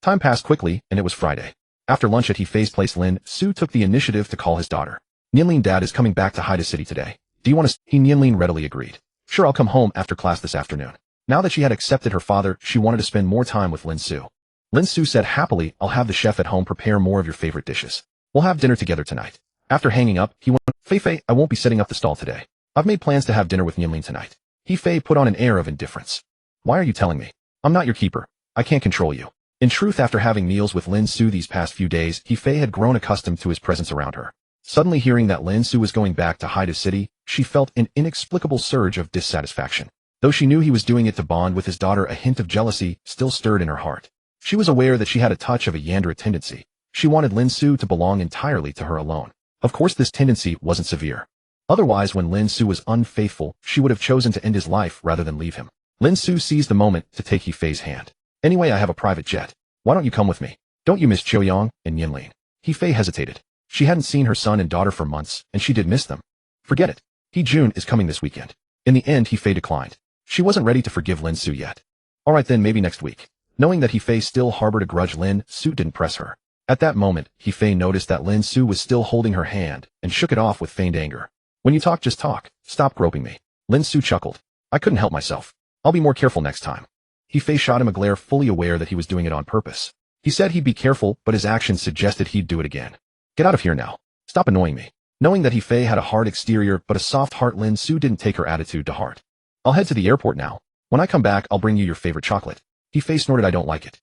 Time passed quickly, and it was Friday. After lunch at He Fei's place, Lin Xu took the initiative to call his daughter. Nianlin, Dad is coming back to Haida City today. Do you want to? Nianlin readily agreed. Sure, I'll come home after class this afternoon. Now that she had accepted her father, she wanted to spend more time with Lin Xu. Lin Xu said happily, I'll have the chef at home prepare more of your favorite dishes. We'll have dinner together tonight. After hanging up, he went, He Fei, I won't be setting up the stall today. I've made plans to have dinner with Nianlin tonight. He Fei put on an air of indifference. Why are you telling me? I'm not your keeper. I can't control you. In truth, after having meals with Lin Xu these past few days, He Fei had grown accustomed to his presence around her. Suddenly hearing that Lin Xu was going back to Haida City, she felt an inexplicable surge of dissatisfaction. Though she knew he was doing it to bond with his daughter, a hint of jealousy still stirred in her heart. She was aware that she had a touch of a Yandere tendency. She wanted Lin Xu to belong entirely to her alone. Of course, this tendency wasn't severe. Otherwise, when Lin Xu was unfaithful, she would have chosen to end his life rather than leave him. Lin Xu seized the moment to take He Fei's hand. Anyway, I have a private jet. Why don't you come with me? Don't you miss Qiaoyang and Nianlin? He Fei hesitated. She hadn't seen her son and daughter for months, and she did miss them. Forget it. He Jun is coming this weekend. In the end, He Fei declined. She wasn't ready to forgive Lin Xu yet. All right then, maybe next week. Knowing that He Fei still harbored a grudge, Lin Xu didn't press her. At that moment, He Fei noticed that Lin Xu was still holding her hand and shook it off with feigned anger. When you talk, just talk. Stop groping me. Lin Xu chuckled. I couldn't help myself. I'll be more careful next time. He Fei shot him a glare, fully aware that he was doing it on purpose. He said he'd be careful, but his actions suggested he'd do it again. Get out of here now. Stop annoying me. Knowing that He Fei had a hard exterior but a soft heart, Lin Xu didn't take her attitude to heart. I'll head to the airport now. When I come back, I'll bring you your favorite chocolate. He Fei snorted, I don't like it.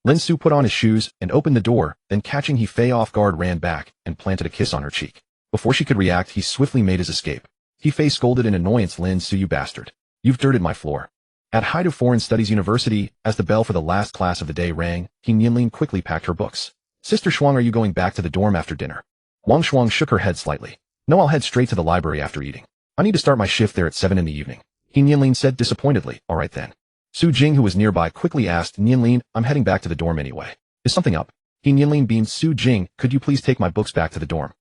Lin Xu put on his shoes and opened the door, then catching He Fei off guard, ran back and planted a kiss on her cheek. Before she could react, he swiftly made his escape. He Fei scolded in annoyance, Lin Xu, you bastard. You've dirted my floor. At Haida Foreign Studies University, as the bell for the last class of the day rang, Nianlin quickly packed her books. Sister Shuang, are you going back to the dorm after dinner? Wang Shuang shook her head slightly. No, I'll head straight to the library after eating. I need to start my shift there at 7 in the evening. Nianlin said disappointedly. All right then. Su Jing, who was nearby, quickly asked, Nianlin, I'm heading back to the dorm anyway. Is something up? Nianlin beamed. Su Jing, could you please take my books back to the dorm?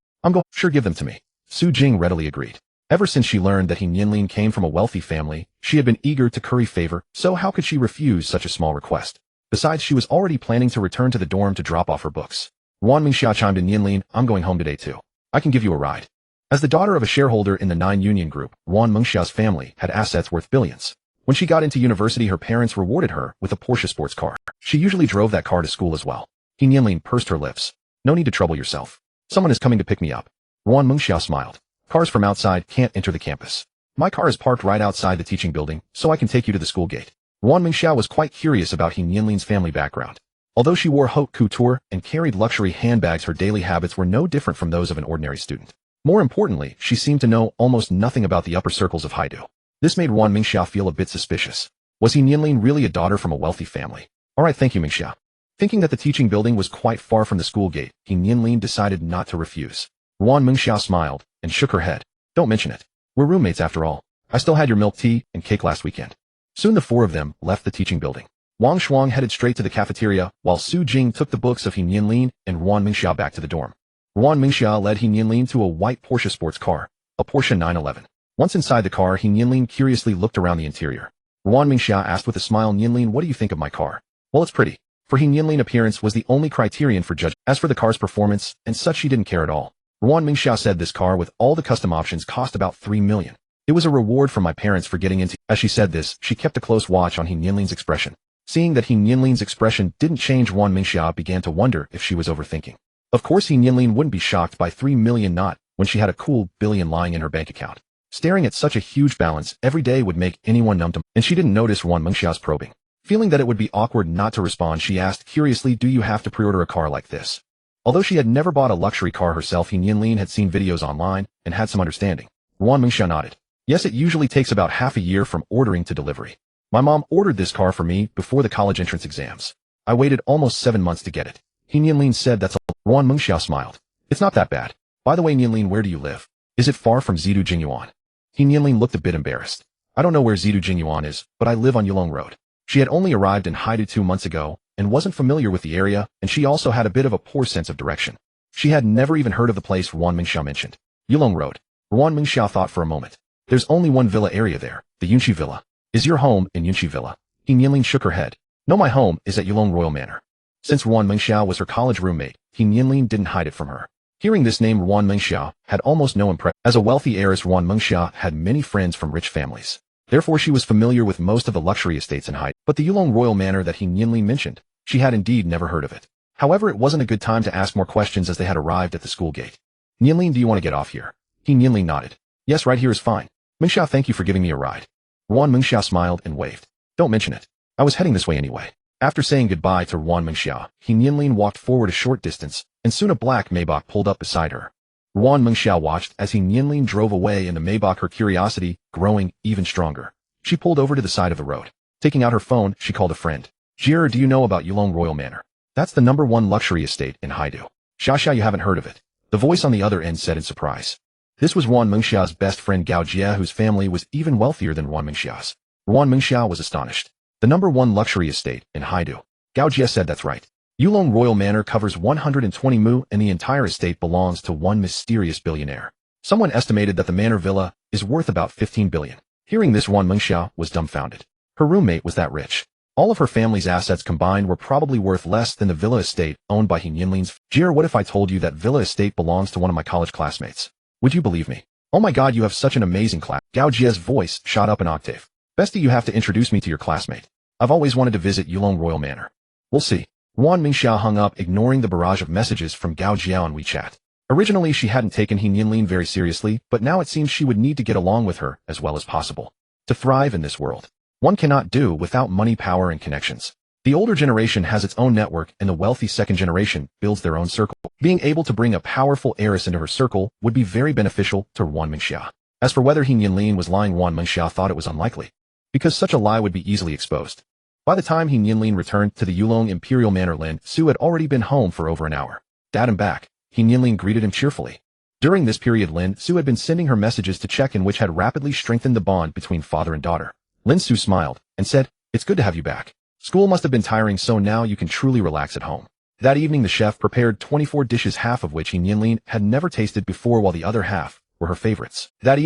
Sure, give them to me. Su Jing readily agreed. Ever since she learned that Nianlin came from a wealthy family, she had been eager to curry favor, so how could she refuse such a small request? Besides, she was already planning to return to the dorm to drop off her books. Wan Mingxia chimed in, Nianlin, I'm going home today too. I can give you a ride. As the daughter of a shareholder in the Nine Union Group, Wan Mengxia's family had assets worth billions. When she got into university, her parents rewarded her with a Porsche sports car. She usually drove that car to school as well. Nianlin pursed her lips. No need to trouble yourself. Someone is coming to pick me up. Wan Mengxia smiled. Cars from outside can't enter the campus. My car is parked right outside the teaching building, so I can take you to the school gate. Wan Mengxia was quite curious about Nianlin's family background. Although she wore haute couture and carried luxury handbags, her daily habits were no different from those of an ordinary student. More importantly, she seemed to know almost nothing about the upper circles of Haidu. This made Wan Mengxia feel a bit suspicious. Was Nianlin really a daughter from a wealthy family? All right, thank you, Mengxia. Thinking that the teaching building was quite far from the school gate, Nianlin decided not to refuse. Wan Mengxia smiled and shook her head. Don't mention it. We're roommates after all. I still had your milk tea and cake last weekend. Soon the four of them left the teaching building. Wang Shuang headed straight to the cafeteria, while Su Jing took the books of Nianlin and Wan Mengxia back to the dorm. Wan Mengxia led Nianlin to a white Porsche sports car, a Porsche 911. Once inside the car, Nianlin curiously looked around the interior. Ruan Mingxia asked with a smile. Nianlin, what do you think of my car? Well, it's pretty. For he, Nianlin appearance was the only criterion for judging. As for the car's performance and such, she didn't care at all. Ruan Mingxia said this car with all the custom options cost about 3 million. It was a reward from my parents for getting into. As she said this, she kept a close watch on He Nianlin's expression. Seeing that He Nianlin's expression didn't change, Ruan Mingxia began to wonder if she was overthinking. Of course, He Nianlin wouldn't be shocked by 3 million, not when she had a cool billion lying in her bank account. Staring at such a huge balance every day would make anyone numb to, and she didn't notice Ruan Mingxia's probing. Feeling that it would be awkward not to respond, she asked curiously, do you have to pre-order a car like this? Although she had never bought a luxury car herself, He Nianlin had seen videos online and had some understanding. Ruan Mingxia nodded. Yes, it usually takes about half a year from ordering to delivery. My mom ordered this car for me before the college entrance exams. I waited almost 7 months to get it. He Nianlin said. That's all. Ruan Mingxia smiled. It's not that bad. By the way, Nianlin, where do you live? Is it far from Zidu Jingyuan? He Nianlin looked a bit embarrassed. I don't know where Zidu Jingyuan is, but I live on Yulong Road. She had only arrived in Haidu 2 months ago and wasn't familiar with the area, and she also had a bit of a poor sense of direction. She had never even heard of the place Ruan Mingxia mentioned. Yulong Road. Ruan Mingxia thought for a moment. There's only one villa area there, the Yunqi Villa. Is your home in Yunqi Villa? He Nianlin shook her head. No, my home is at Yulong Royal Manor. Since Ruan Mingxia was her college roommate, He Nianlin didn't hide it from her. Hearing this name, Ruan Mingxia had almost no impression. As a wealthy heiress, Ruan Mingxia had many friends from rich families. Therefore, she was familiar with most of the luxury estates in Haidu. But the Yulong Royal Manor that He Nianlin mentioned, she had indeed never heard of it. However, it wasn't a good time to ask more questions as they had arrived at the school gate. Nianlin, do you want to get off here? He Nianlin nodded. Yes, right here is fine. Mingxia, thank you for giving me a ride. Ruan Mingxia smiled and waved. Don't mention it. I was heading this way anyway. After saying goodbye to Ruan Mingxia, He Nianlin walked forward a short distance, and soon a black Maybach pulled up beside her. Ruan Mingxia watched as He Nianlin drove away in the Maybach, her curiosity growing even stronger. She pulled over to the side of the road. Taking out her phone, she called a friend. Jir, do you know about Yulong Royal Manor? That's the #1 luxury estate in Haidu. Xia, you haven't heard of it. The voice on the other end said in surprise. This was Ruan Mingxia's best friend Gao Jie, whose family was even wealthier than Ruan Mingxia's. Ruan Mingxia was astonished. The #1 luxury estate in Haidu. Gao Jie said that's right. Yulong Royal Manor covers 120 mu, and the entire estate belongs to one mysterious billionaire. Someone estimated that the manor villa is worth about 15 billion. Hearing this, Ruan Mingxia was dumbfounded. Her roommate was that rich. All of her family's assets combined were probably worth less than the villa estate owned by He Nianlin's. Jir, what if I told you that villa estate belongs to one of my college classmates? Would you believe me? Oh my god, you have such an amazing class. Gao Jie's voice shot up an octave. Bestie, you have to introduce me to your classmate. I've always wanted to visit Yulong Royal Manor. We'll see. Ruan Mingxia hung up, ignoring the barrage of messages from Gao Jie on WeChat. Originally, she hadn't taken He Nianlin very seriously, but now it seems she would need to get along with her as well as possible. To thrive in this world, one cannot do without money, power, and connections. The older generation has its own network, and the wealthy second generation builds their own circle. Being able to bring a powerful heiress into her circle would be very beneficial to Ruan Mingxia. As for whether He Nianlin was lying, Ruan Mingxia thought it was unlikely, because such a lie would be easily exposed. By the time He Nianlin returned to the Yulong Imperial Manor, Lin Xu had already been home for over an hour. Dad, I'm back. He Nianlin greeted him cheerfully. During this period, Lin Xu had been sending her messages to check in, which had rapidly strengthened the bond between father and daughter. Lin Xu smiled and said, it's good to have you back. School must have been tiring, so now you can truly relax at home. That evening, the chef prepared 24 dishes, half of which He Nianlin had never tasted before, while the other half were her favorites. Half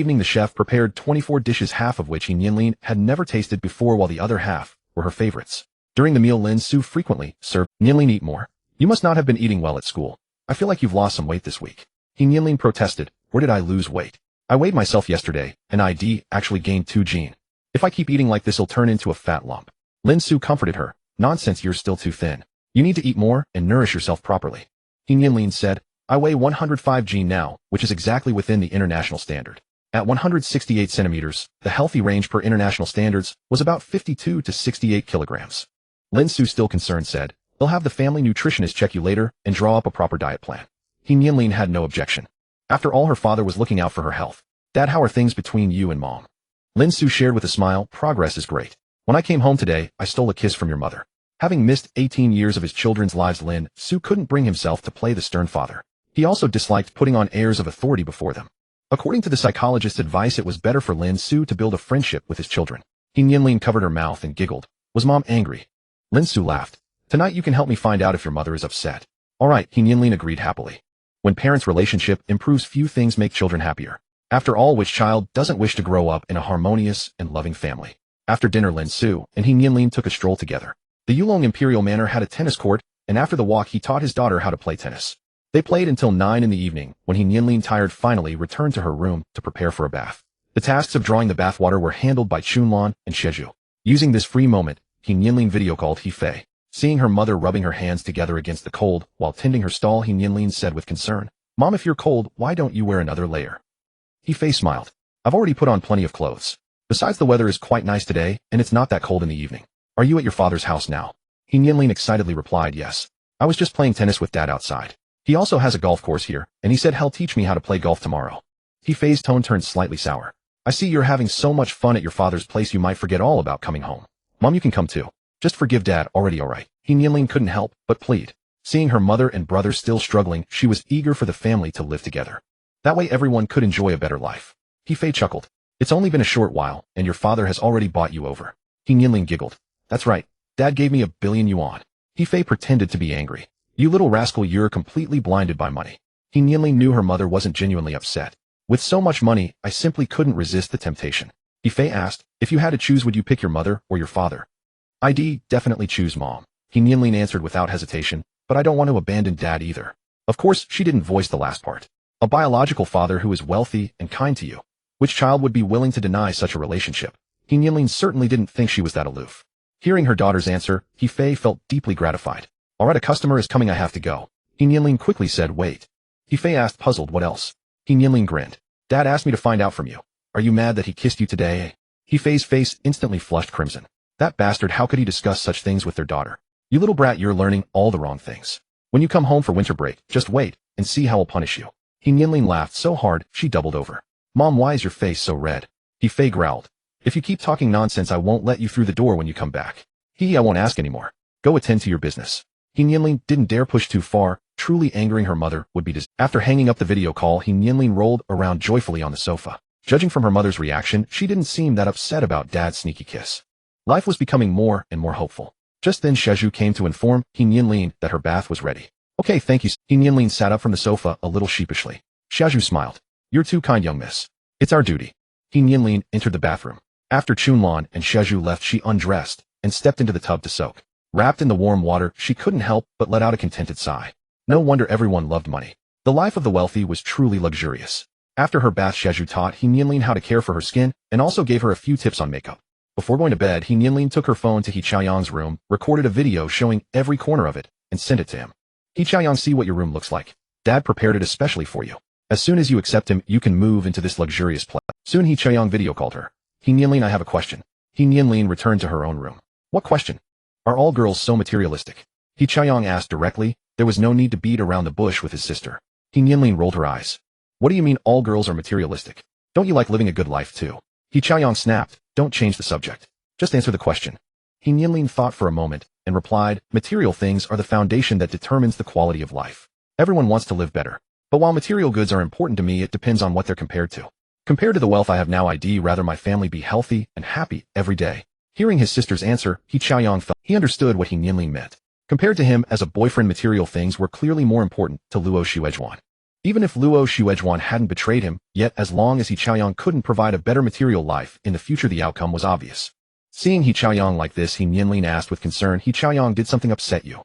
of which He Nianlin had never tasted before, while the other half were her favorites. During the meal, Lin Xu frequently served. Nianlin, eat more. You must not have been eating well at school. I feel like you've lost some weight this week. He Nianlin protested. Where did I lose weight? I weighed myself yesterday, and I actually gained 2 gene. If I keep eating like this, I'll turn into a fat lump. Lin Xu comforted her. Nonsense, you're still too thin. You need to eat more and nourish yourself properly. He Nianlin said, I weigh 105 gene now, which is exactly within the international standard. At 168 centimeters, the healthy range per international standards was about 52 to 68 kilograms. Lin Xu, still concerned, said, they'll have the family nutritionist check you later and draw up a proper diet plan. He Nianlin had no objection. After all, her father was looking out for her health. Dad, how are things between you and Mom? Lin Xu shared with a smile, progress is great. When I came home today, I stole a kiss from your mother. Having missed 18 years of his children's lives, Lin Xu couldn't bring himself to play the stern father. He also disliked putting on airs of authority before them. According to the psychologist's advice, it was better for Lin Xu to build a friendship with his children. He Nianlin covered her mouth and giggled. Was Mom angry? Lin Xu laughed. Tonight you can help me find out if your mother is upset. All right, He Nianlin agreed happily. When parents' relationship improves, few things make children happier. After all, which child doesn't wish to grow up in a harmonious and loving family? After dinner, Lin Xu and He Nianlin took a stroll together. The Yulong Imperial Manor had a tennis court, and after the walk he taught his daughter how to play tennis. They played until 9 in the evening, when He Nianlin, tired, finally returned to her room to prepare for a bath. The tasks of drawing the bathwater were handled by Chunlan and Shezhu. Using this free moment, He Nianlin video-called He Fei. Seeing her mother rubbing her hands together against the cold while tending her stall, He Nianlin said with concern, "Mom, if you're cold, why don't you wear another layer?" He Fei smiled. "I've already put on plenty of clothes. Besides, the weather is quite nice today, and it's not that cold in the evening. Are you at your father's house now?" He Nianlin excitedly replied, "Yes. I was just playing tennis with Dad outside. He also has a golf course here, and he said he'll teach me how to play golf tomorrow." He Fei's tone turned slightly sour. "I see you're having so much fun at your father's place you might forget all about coming home. Mom, you can come too. Just forgive Dad, already alright." He Nianlin couldn't help but plead. Seeing her mother and brother still struggling, she was eager for the family to live together. That way everyone could enjoy a better life. He Fei chuckled. "It's only been a short while, and your father has already bought you over." He Nianlin giggled. "That's right. Dad gave me 1 billion yuan. He Fei pretended to be angry. "You little rascal, you're completely blinded by money." He Nianlin knew her mother wasn't genuinely upset. "With so much money, I simply couldn't resist the temptation." He Fei asked, "If you had to choose, would you pick your mother or your father?" "I'd definitely choose Mom." He Nianlin answered without hesitation, "But I don't want to abandon Dad either." Of course, she didn't voice the last part. A biological father who is wealthy and kind to you. Which child would be willing to deny such a relationship? He Nianlin certainly didn't think she was that aloof. Hearing her daughter's answer, He Fei felt deeply gratified. "Alright, a customer is coming, I have to go." He Nianlin quickly said, "Wait." He Fei asked, puzzled, "What else?" He Nianlin grinned. "Dad asked me to find out from you. Are you mad that he kissed you today?" He Fei's face instantly flushed crimson. That bastard, how could he discuss such things with their daughter? "You little brat, you're learning all the wrong things. When you come home for winter break, just wait and see how I'll punish you." He Nianlin laughed so hard, she doubled over. "Mom, why is your face so red?" He Fei growled. "If you keep talking nonsense, I won't let you through the door when you come back." I won't ask anymore. Go attend to your business." He Nianlin didn't dare push too far, truly angering her mother would be After hanging up the video call, He Nianlin rolled around joyfully on the sofa. Judging from her mother's reaction, she didn't seem that upset about Dad's sneaky kiss. Life was becoming more and more hopeful. Just then Shezhu came to inform He Nianlin that her bath was ready. "Okay, thank you." He Nianlin sat up from the sofa a little sheepishly. Shezhu smiled. "You're too kind, young miss. It's our duty." He Nianlin entered the bathroom. After Chunlan and Shezhu left, she undressed and stepped into the tub to soak. Wrapped in the warm water, she couldn't help but let out a contented sigh. No wonder everyone loved money. The life of the wealthy was truly luxurious. After her bath, Shezhu taught He Nianlin how to care for her skin and also gave her a few tips on makeup. Before going to bed, He Nianlin took her phone to He Chaoyang's room, recorded a video showing every corner of it, and sent it to him. "He Chaoyang, see what your room looks like. Dad prepared it especially for you. As soon as you accept him, you can move into this luxurious place." Soon He Chaoyang video called her. "He Nianlin, I have a question." He Nianlin returned to her own room. "What question?" "Are all girls so materialistic?" He Chaoyang asked directly. There was no need to beat around the bush with his sister. He Nianlin rolled her eyes. "What do you mean all girls are materialistic? Don't you like living a good life too?" He Chaoyang snapped. "Don't change the subject. Just answer the question." He Nianlin thought for a moment and replied, "Material things are the foundation that determines the quality of life. Everyone wants to live better. But while material goods are important to me, it depends on what they're compared to. Compared to the wealth I have now, I'd rather my family be healthy and happy every day." Hearing his sister's answer, He Chaoyang felt he understood what He Nianlin meant. Compared to him as a boyfriend, material things were clearly more important to Luo Xuezhuan. Even if Luo Xuezhuan hadn't betrayed him, yet as long as He Chaoyang couldn't provide a better material life in the future, the outcome was obvious. Seeing He Chaoyang like this, He Nianlin asked with concern, "He Chaoyang, did something upset you?"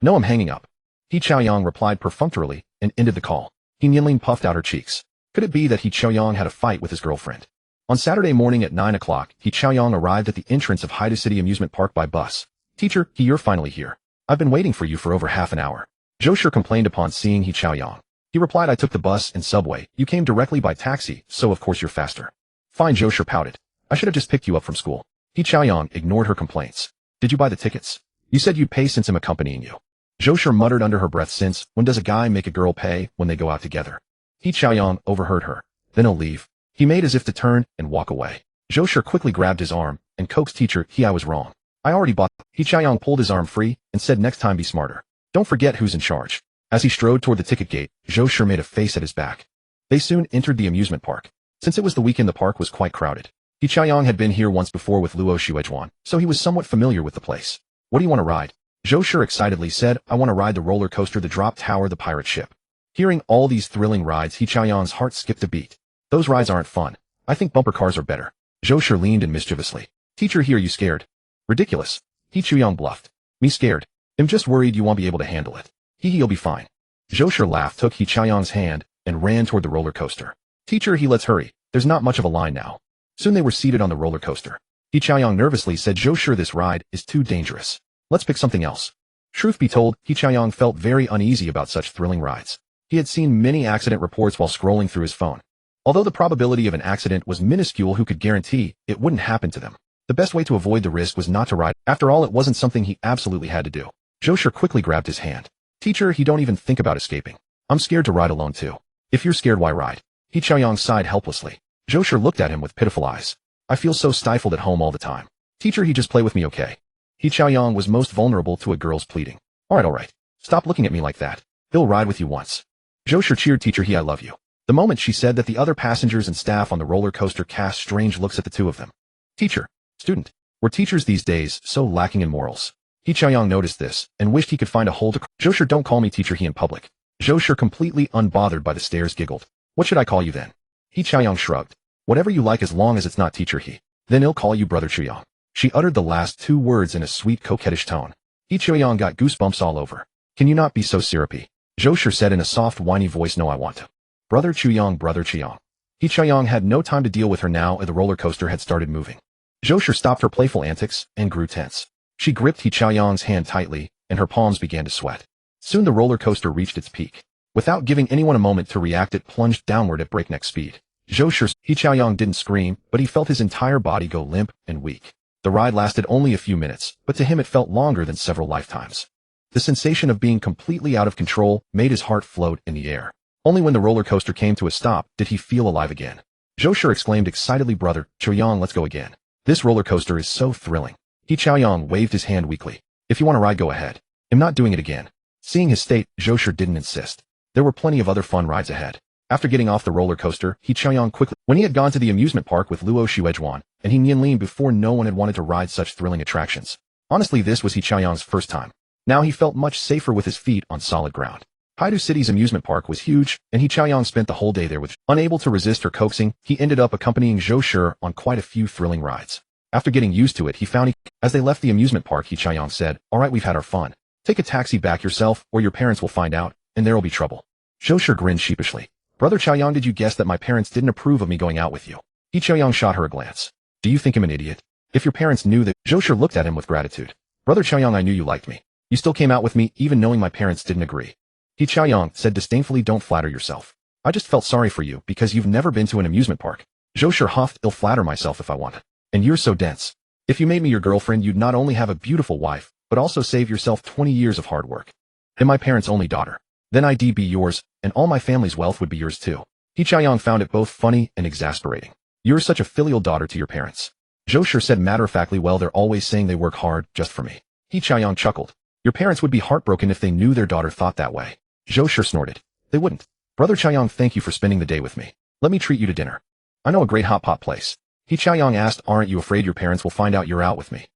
"No, I'm hanging up." He Chaoyang replied perfunctorily and ended the call. He Nianlin puffed out her cheeks. Could it be that He Chaoyang had a fight with his girlfriend? On Saturday morning at 9 o'clock, He Chaoyang arrived at the entrance of Haida City Amusement Park by bus. "Teacher, you're finally here. I've been waiting for you for over half an hour." Zhou complained upon seeing He Chaoyang. He replied, "I took the bus and subway. You came directly by taxi, so of course you're faster." "Fine," Zhou pouted. "I should have just picked you up from school." He Chaoyang ignored her complaints. "Did you buy the tickets? You said you'd pay since I'm accompanying you." Zhou muttered under her breath, "Since when does a guy make a girl pay when they go out together?" He Chaoyang overheard her. "Then I'll leave." He made as if to turn and walk away. Zhou quickly grabbed his arm and coaxed, "Teacher, I was wrong. I already bought." He Chaoyang pulled his arm free and said, "Next time be smarter. Don't forget who's in charge." As he strode toward the ticket gate, Zhou made a face at his back. They soon entered the amusement park. Since it was the weekend, the park was quite crowded. He Chaoyang had been here once before with Luo Xuezhuan, so he was somewhat familiar with the place. "What do you want to ride?" Zhou excitedly said, "I want to ride the roller coaster, the drop tower, the pirate ship." Hearing all these thrilling rides, He Chaoyang's heart skipped a beat. "Those rides aren't fun. I think bumper cars are better." Zhou leaned in mischievously. Teacher, here, you scared? Ridiculous. He Chuyang bluffed. Me scared? I'm just worried you won't be able to handle it. You'll be fine. Zhou laughed, took He Chaoyang's hand, and ran toward the roller coaster. Teacher, let's hurry. There's not much of a line now. Soon they were seated on the roller coaster. He Chaoyang nervously said, Zhou, this ride is too dangerous. Let's pick something else. Truth be told, He Chaoyang felt very uneasy about such thrilling rides. He had seen many accident reports while scrolling through his phone. Although the probability of an accident was minuscule, who could guarantee it wouldn't happen to them? The best way to avoid the risk was not to ride. After all, it wasn't something he absolutely had to do. Zhou quickly grabbed his hand. Teacher, don't even think about escaping. I'm scared to ride alone too. If you're scared, why ride? He Chaoyang sighed helplessly. Zhou looked at him with pitiful eyes. I feel so stifled at home all the time. Teacher, just play with me, okay? He Chaoyang was most vulnerable to a girl's pleading. Alright. Stop looking at me like that. He'll ride with you once. Zhou cheered. Teacher, I love you. The moment she said that, the other passengers and staff on the roller coaster cast strange looks at the two of them. Teacher, student, were teachers these days so lacking in morals? He Chaoyang noticed this and wished he could find a hole to. Zhou, don't call me teacher, he in public. Zhou, completely unbothered by the stares, giggled. What should I call you then? He Chaoyang shrugged. Whatever you like, as long as it's not teacher he. Then he'll call you brother Chuyang. She uttered the last two words in a sweet, coquettish tone. He Chaoyang got goosebumps all over. Can you not be so syrupy? Zhou said in a soft, whiny voice. No, I want to. Brother Chuyang, brother Chuyang. He Chaoyang had no time to deal with her now, as the roller coaster had started moving. Zhou stopped her playful antics and grew tense. She gripped He Chaoyang's hand tightly, and her palms began to sweat. Soon the roller coaster reached its peak. Without giving anyone a moment to react, it plunged downward at breakneck speed. Zhou He Chaoyang didn't scream, but he felt his entire body go limp and weak. The ride lasted only a few minutes, but to him it felt longer than several lifetimes. The sensation of being completely out of control made his heart float in the air. Only when the roller coaster came to a stop did he feel alive again. Zhou exclaimed excitedly, Brother Chuyang, let's go again. This roller coaster is so thrilling. He Chaoyang waved his hand weakly. If you want to ride, go ahead. I'm not doing it again. Seeing his state, Zhou didn't insist. There were plenty of other fun rides ahead. After getting off the roller coaster, He Chaoyang quickly, when he had gone to the amusement park with Luo Xuejuan and He Nianlin before, no one had wanted to ride such thrilling attractions. Honestly, this was He Chaoyang's first time. Now he felt much safer with his feet on solid ground. Haidu City's amusement park was huge, and He Chaoyang spent the whole day there with. Unable to resist her coaxing, he ended up accompanying Zhou on quite a few thrilling rides. After getting used to it, he found as they left the amusement park, He Chaoyang said, Alright, we've had our fun. Take a taxi back yourself, or your parents will find out, and there'll be trouble. Zhou grinned sheepishly. Brother Chaoyang, did you guess that my parents didn't approve of me going out with you? He Chaoyang shot her a glance. Do you think I'm an idiot? If your parents knew that. Zhou looked at him with gratitude. Brother Chaoyang, I knew you liked me. You still came out with me, even knowing my parents didn't agree. He Chaoyang said disdainfully, don't flatter yourself. I just felt sorry for you because you've never been to an amusement park. Zhou huffed, I'll flatter myself if I want. And you're so dense. If you made me your girlfriend, you'd not only have a beautiful wife, but also save yourself 20 years of hard work. And my parents' only daughter. Then I'd be yours, and all my family's wealth would be yours too. He Chaoyang found it both funny and exasperating. You're such a filial daughter to your parents. Zhou said matter-of-factly, well, they're always saying they work hard just for me. He Chaoyang chuckled. Your parents would be heartbroken if they knew their daughter thought that way. Zhou snorted. They wouldn't. Brother Chaoyang, thank you for spending the day with me. Let me treat you to dinner. I know a great hot pot place. He Chaoyang asked, aren't you afraid your parents will find out you're out with me?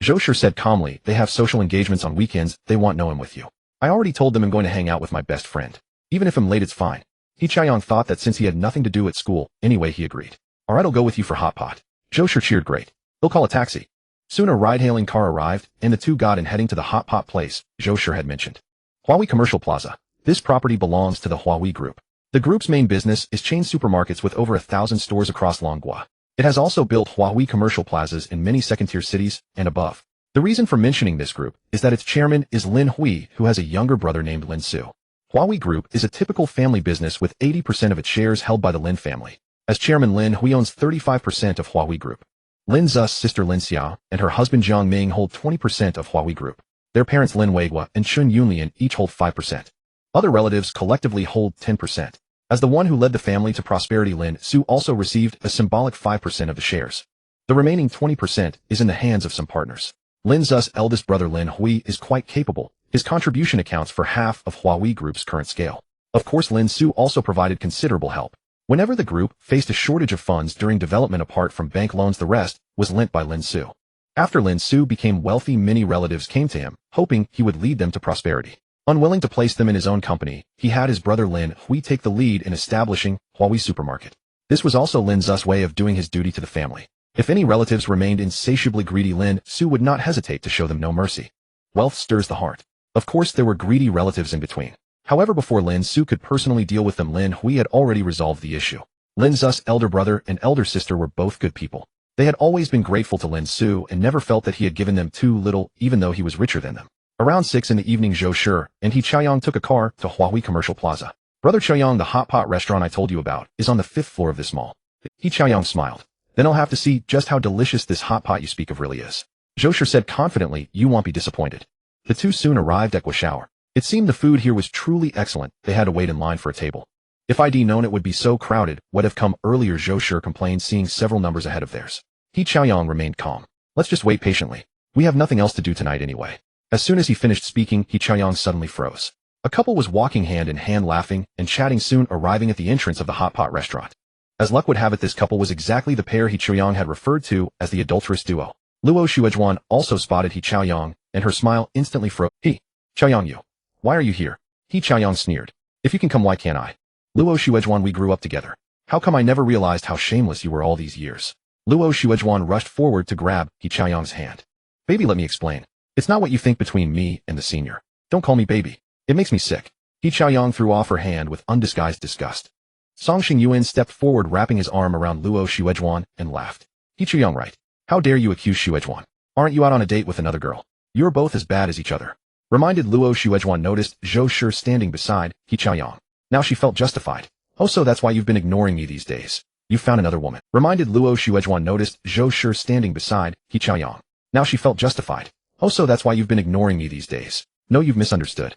Zhou said calmly, they have social engagements on weekends, they want no one with you. I already told them I'm going to hang out with my best friend. Even if I'm late, it's fine. He Chaoyang thought that since he had nothing to do at school, anyway, he agreed. Alright, I'll go with you for hot pot. Zhou cheered. Great. He'll call a taxi. Soon a ride-hailing car arrived, and the two got in, heading to the hot pot place Zhou had mentioned. Huawei Commercial Plaza. This property belongs to the Huawei Group. The group's main business is chain supermarkets with over 1,000 stores across Longhua. It has also built Huawei commercial plazas in many second-tier cities and above. The reason for mentioning this group is that its chairman is Lin Xu, who has a younger brother named Lin Xu. Huawei Group is a typical family business with 80% of its shares held by the Lin family. As chairman, Lin Xu owns 35% of Huawei Group. Lin Xu's sister Lin Xia and her husband Jiang Ming hold 20% of Huawei Group. Their parents Lin Weigua and Chun Yunlian each hold 5%. Other relatives collectively hold 10%. As the one who led the family to prosperity, Lin Xu also received a symbolic 5% of the shares. The remaining 20% is in the hands of some partners. Lin Xu's eldest brother Lin Hui is quite capable. His contribution accounts for half of Huawei Group's current scale. Of course, Lin Xu also provided considerable help. Whenever the group faced a shortage of funds during development apart from bank loans, the rest was lent by Lin Xu. After Lin Xu became wealthy, many relatives came to him, hoping he would lead them to prosperity. Unwilling to place them in his own company, he had his brother Lin Hui take the lead in establishing Huawei Supermarket. This was also Lin Xu's way of doing his duty to the family. If any relatives remained insatiably greedy, Lin Xu would not hesitate to show them no mercy. Wealth stirs the heart. Of course there were greedy relatives in between. However, before Lin Xu could personally deal with them, Lin Hui had already resolved the issue. Lin Xu's elder brother and elder sister were both good people. They had always been grateful to Lin Xu and never felt that he had given them too little, even though he was richer than them. Around 6 in the evening, Zhou Shi and He Chaoyang took a car to Huahui Commercial Plaza. Brother Chaoyang, the hot pot restaurant I told you about, is on the 5th floor of this mall. He Chaoyang smiled. Then I'll have to see just how delicious this hot pot you speak of really is. Zhou Shi said confidently, you won't be disappointed. The two soon arrived at Guoshour. It seemed the food here was truly excellent. They had to wait in line for a table. If I'd known it would be so crowded, would have come earlier, Zhou Shi complained, seeing several numbers ahead of theirs. He Chaoyang remained calm. Let's just wait patiently. We have nothing else to do tonight anyway. As soon as he finished speaking, He Chaoyang suddenly froze. A couple was walking hand in hand, laughing and chatting, soon arriving at the entrance of the hot pot restaurant. As luck would have it, this couple was exactly the pair He Chaoyang had referred to as the adulterous duo. Luo Xuejuan also spotted He Chaoyang, and her smile instantly froze. He Chaoyang, you. Why are you here? He Chaoyang sneered. If you can come, why can't I? Luo Xuejuan, we grew up together. How come I never realized how shameless you were all these years? Luo Xuejuan rushed forward to grab He Chaoyang's hand. Baby, let me explain. It's not what you think between me and the senior. Don't call me baby. It makes me sick. He Chaoyang threw off her hand with undisguised disgust. Song Xingyuan stepped forward, wrapping his arm around Luo Xuejuan, and laughed. He Chaoyang, right? How dare you accuse Xuejuan? Aren't you out on a date with another girl? You're both as bad as each other. Reminded Luo Xuejuan noticed Zhou Shi standing beside He Chaoyang. Now she felt justified. Oh, so that's why you've been ignoring me these days. You found another woman. Reminded Luo Xuejuan noticed Zhou Shi standing beside He Chaoyang. Now she felt justified. Oh, so that's why you've been ignoring me these days. No, you've misunderstood.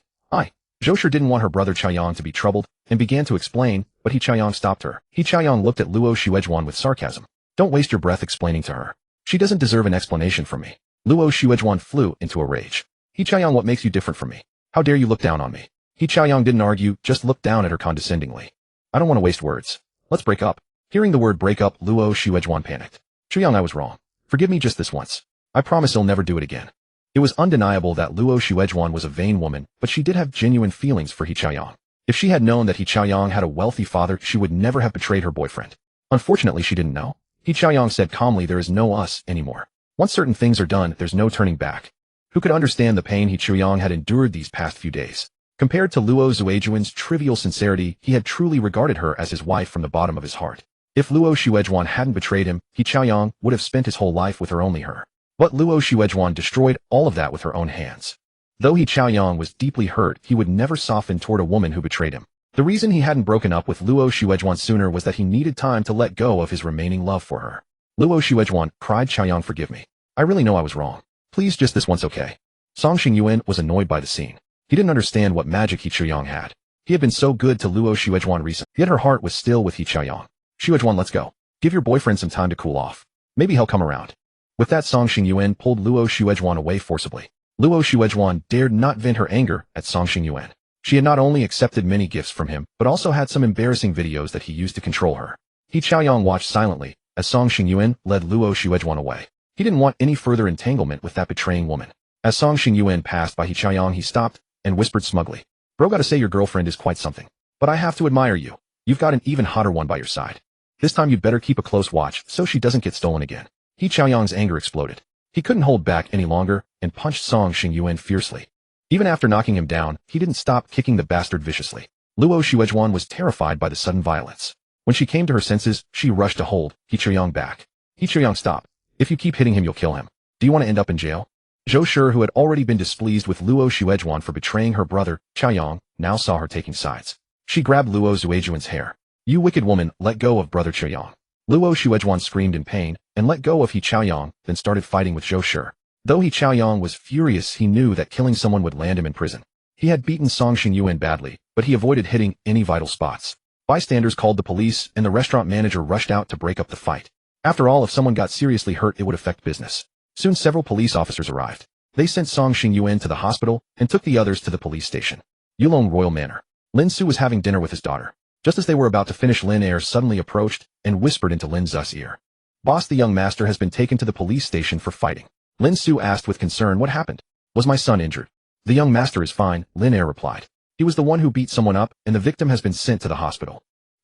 Zhou Shi didn't want her brother Chaoyang to be troubled and began to explain, but He Chaoyang stopped her. He Chaoyang looked at Luo Xuejuan with sarcasm. Don't waste your breath explaining to her. She doesn't deserve an explanation from me. Luo Xuejuan flew into a rage. He Chaoyang, what makes you different from me? How dare you look down on me? He Chaoyang didn't argue, just looked down at her condescendingly. I don't want to waste words. Let's break up. Hearing the word break up, Luo Xuejuan panicked. Chaoyang, I was wrong. Forgive me just this once. I promise I'll never do it again. It was undeniable that Luo Xuejuan was a vain woman, but she did have genuine feelings for He Chaoyang. If she had known that He Chaoyang had a wealthy father, she would never have betrayed her boyfriend. Unfortunately, she didn't know. He Chaoyang said calmly, there is no us anymore. Once certain things are done, there's no turning back. Who could understand the pain He Chaoyang had endured these past few days? Compared to Luo Xuejuan's trivial sincerity, he had truly regarded her as his wife from the bottom of his heart. If Luo Xuejuan hadn't betrayed him, He Chaoyang would have spent his whole life with her, only her. But Luo Xuejuan destroyed all of that with her own hands. Though He Chaoyang was deeply hurt, he would never soften toward a woman who betrayed him. The reason he hadn't broken up with Luo Xuejuan sooner was that he needed time to let go of his remaining love for her. Luo Xuejuan cried, Chaoyang, forgive me. I really know I was wrong. Please, just this once, okay? Song Xingyuan was annoyed by the scene. He didn't understand what magic He Chaoyang had. He had been so good to Luo Xuejuan recently, yet her heart was still with He Chaoyang. Xuejuan, let's go. Give your boyfriend some time to cool off. Maybe he'll come around. With that, Song Xingyuan pulled Luo Xuejuan away forcibly. Luo Xuejuan dared not vent her anger at Song Xingyuan. She had not only accepted many gifts from him, but also had some embarrassing videos that he used to control her. He Chaoyang watched silently as Song Xingyuan led Luo Xuejuan away. He didn't want any further entanglement with that betraying woman. As Song Xingyuan passed by He Chaoyang, he stopped and whispered smugly, Bro, gotta say your girlfriend is quite something. But I have to admire you. You've got an even hotter one by your side. This time you'd better keep a close watch so she doesn't get stolen again. He Chaoyang's anger exploded. He couldn't hold back any longer and punched Song Xingyuan fiercely. Even after knocking him down, he didn't stop kicking the bastard viciously. Luo Xuejuan was terrified by the sudden violence. When she came to her senses, she rushed to hold He Chaoyang back. He Chaoyang, stop. If you keep hitting him, you'll kill him. Do you want to end up in jail? Zhou Shi, who had already been displeased with Luo Xuejuan for betraying her brother, Chaoyang, now saw her taking sides. She grabbed Luo Xuejuan's hair. You wicked woman, let go of brother Chaoyang. Luo Xuejuan screamed in pain and let go of He Chaoyang, then started fighting with Zhou Shi. Though He Chaoyang was furious, he knew that killing someone would land him in prison. He had beaten Song Xingyuan badly, but he avoided hitting any vital spots. Bystanders called the police, and the restaurant manager rushed out to break up the fight. After all, if someone got seriously hurt, it would affect business. Soon several police officers arrived. They sent Song Xingyuan to the hospital and took the others to the police station. Yulong Royal Manor. Lin Xu was having dinner with his daughter. Just as they were about to finish, Lin Air suddenly approached and whispered into Lin Xu's ear. Boss, the young master has been taken to the police station for fighting. Lin Xu asked with concern, what happened? Was my son injured? The young master is fine, Lin Air replied. He was the one who beat someone up, and the victim has been sent to the hospital.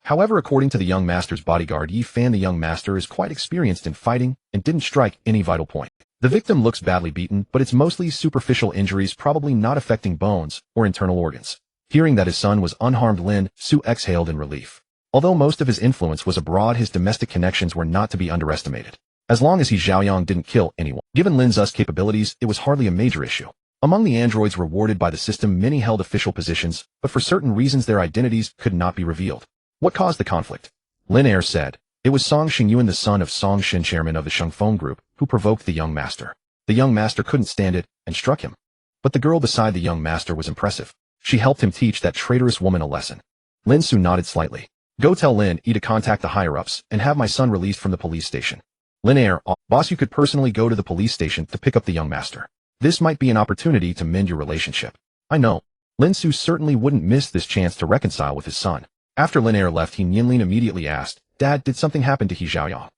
However, according to the young master's bodyguard He Fei, the young master is quite experienced in fighting and didn't strike any vital point. The victim looks badly beaten, but it's mostly superficial injuries, probably not affecting bones or internal organs. Hearing that his son was unharmed, Lin Xu exhaled in relief. Although most of his influence was abroad, his domestic connections were not to be underestimated. As long as He Xiaoyang didn't kill anyone. Given Lin Xu's capabilities, it was hardly a major issue. Among the androids rewarded by the system, many held official positions, but for certain reasons their identities could not be revealed. What caused the conflict? Billionaire said. It was Song Xingyuan, the son of Song Xin, chairman of the Shengfeng group, who provoked the young master. The young master couldn't stand it and struck him. But the girl beside the young master was impressive. She helped him teach that traitorous woman a lesson. Lin Xu nodded slightly. Go tell Lin E to contact the higher-ups and have my son released from the police station. Billionaire, boss, you could personally go to the police station to pick up the young master. This might be an opportunity to mend your relationship. I know. Lin Xu certainly wouldn't miss this chance to reconcile with his son. After Billionaire left, He Nianlin immediately asked, Dad, did something happen to He Xiaoyang?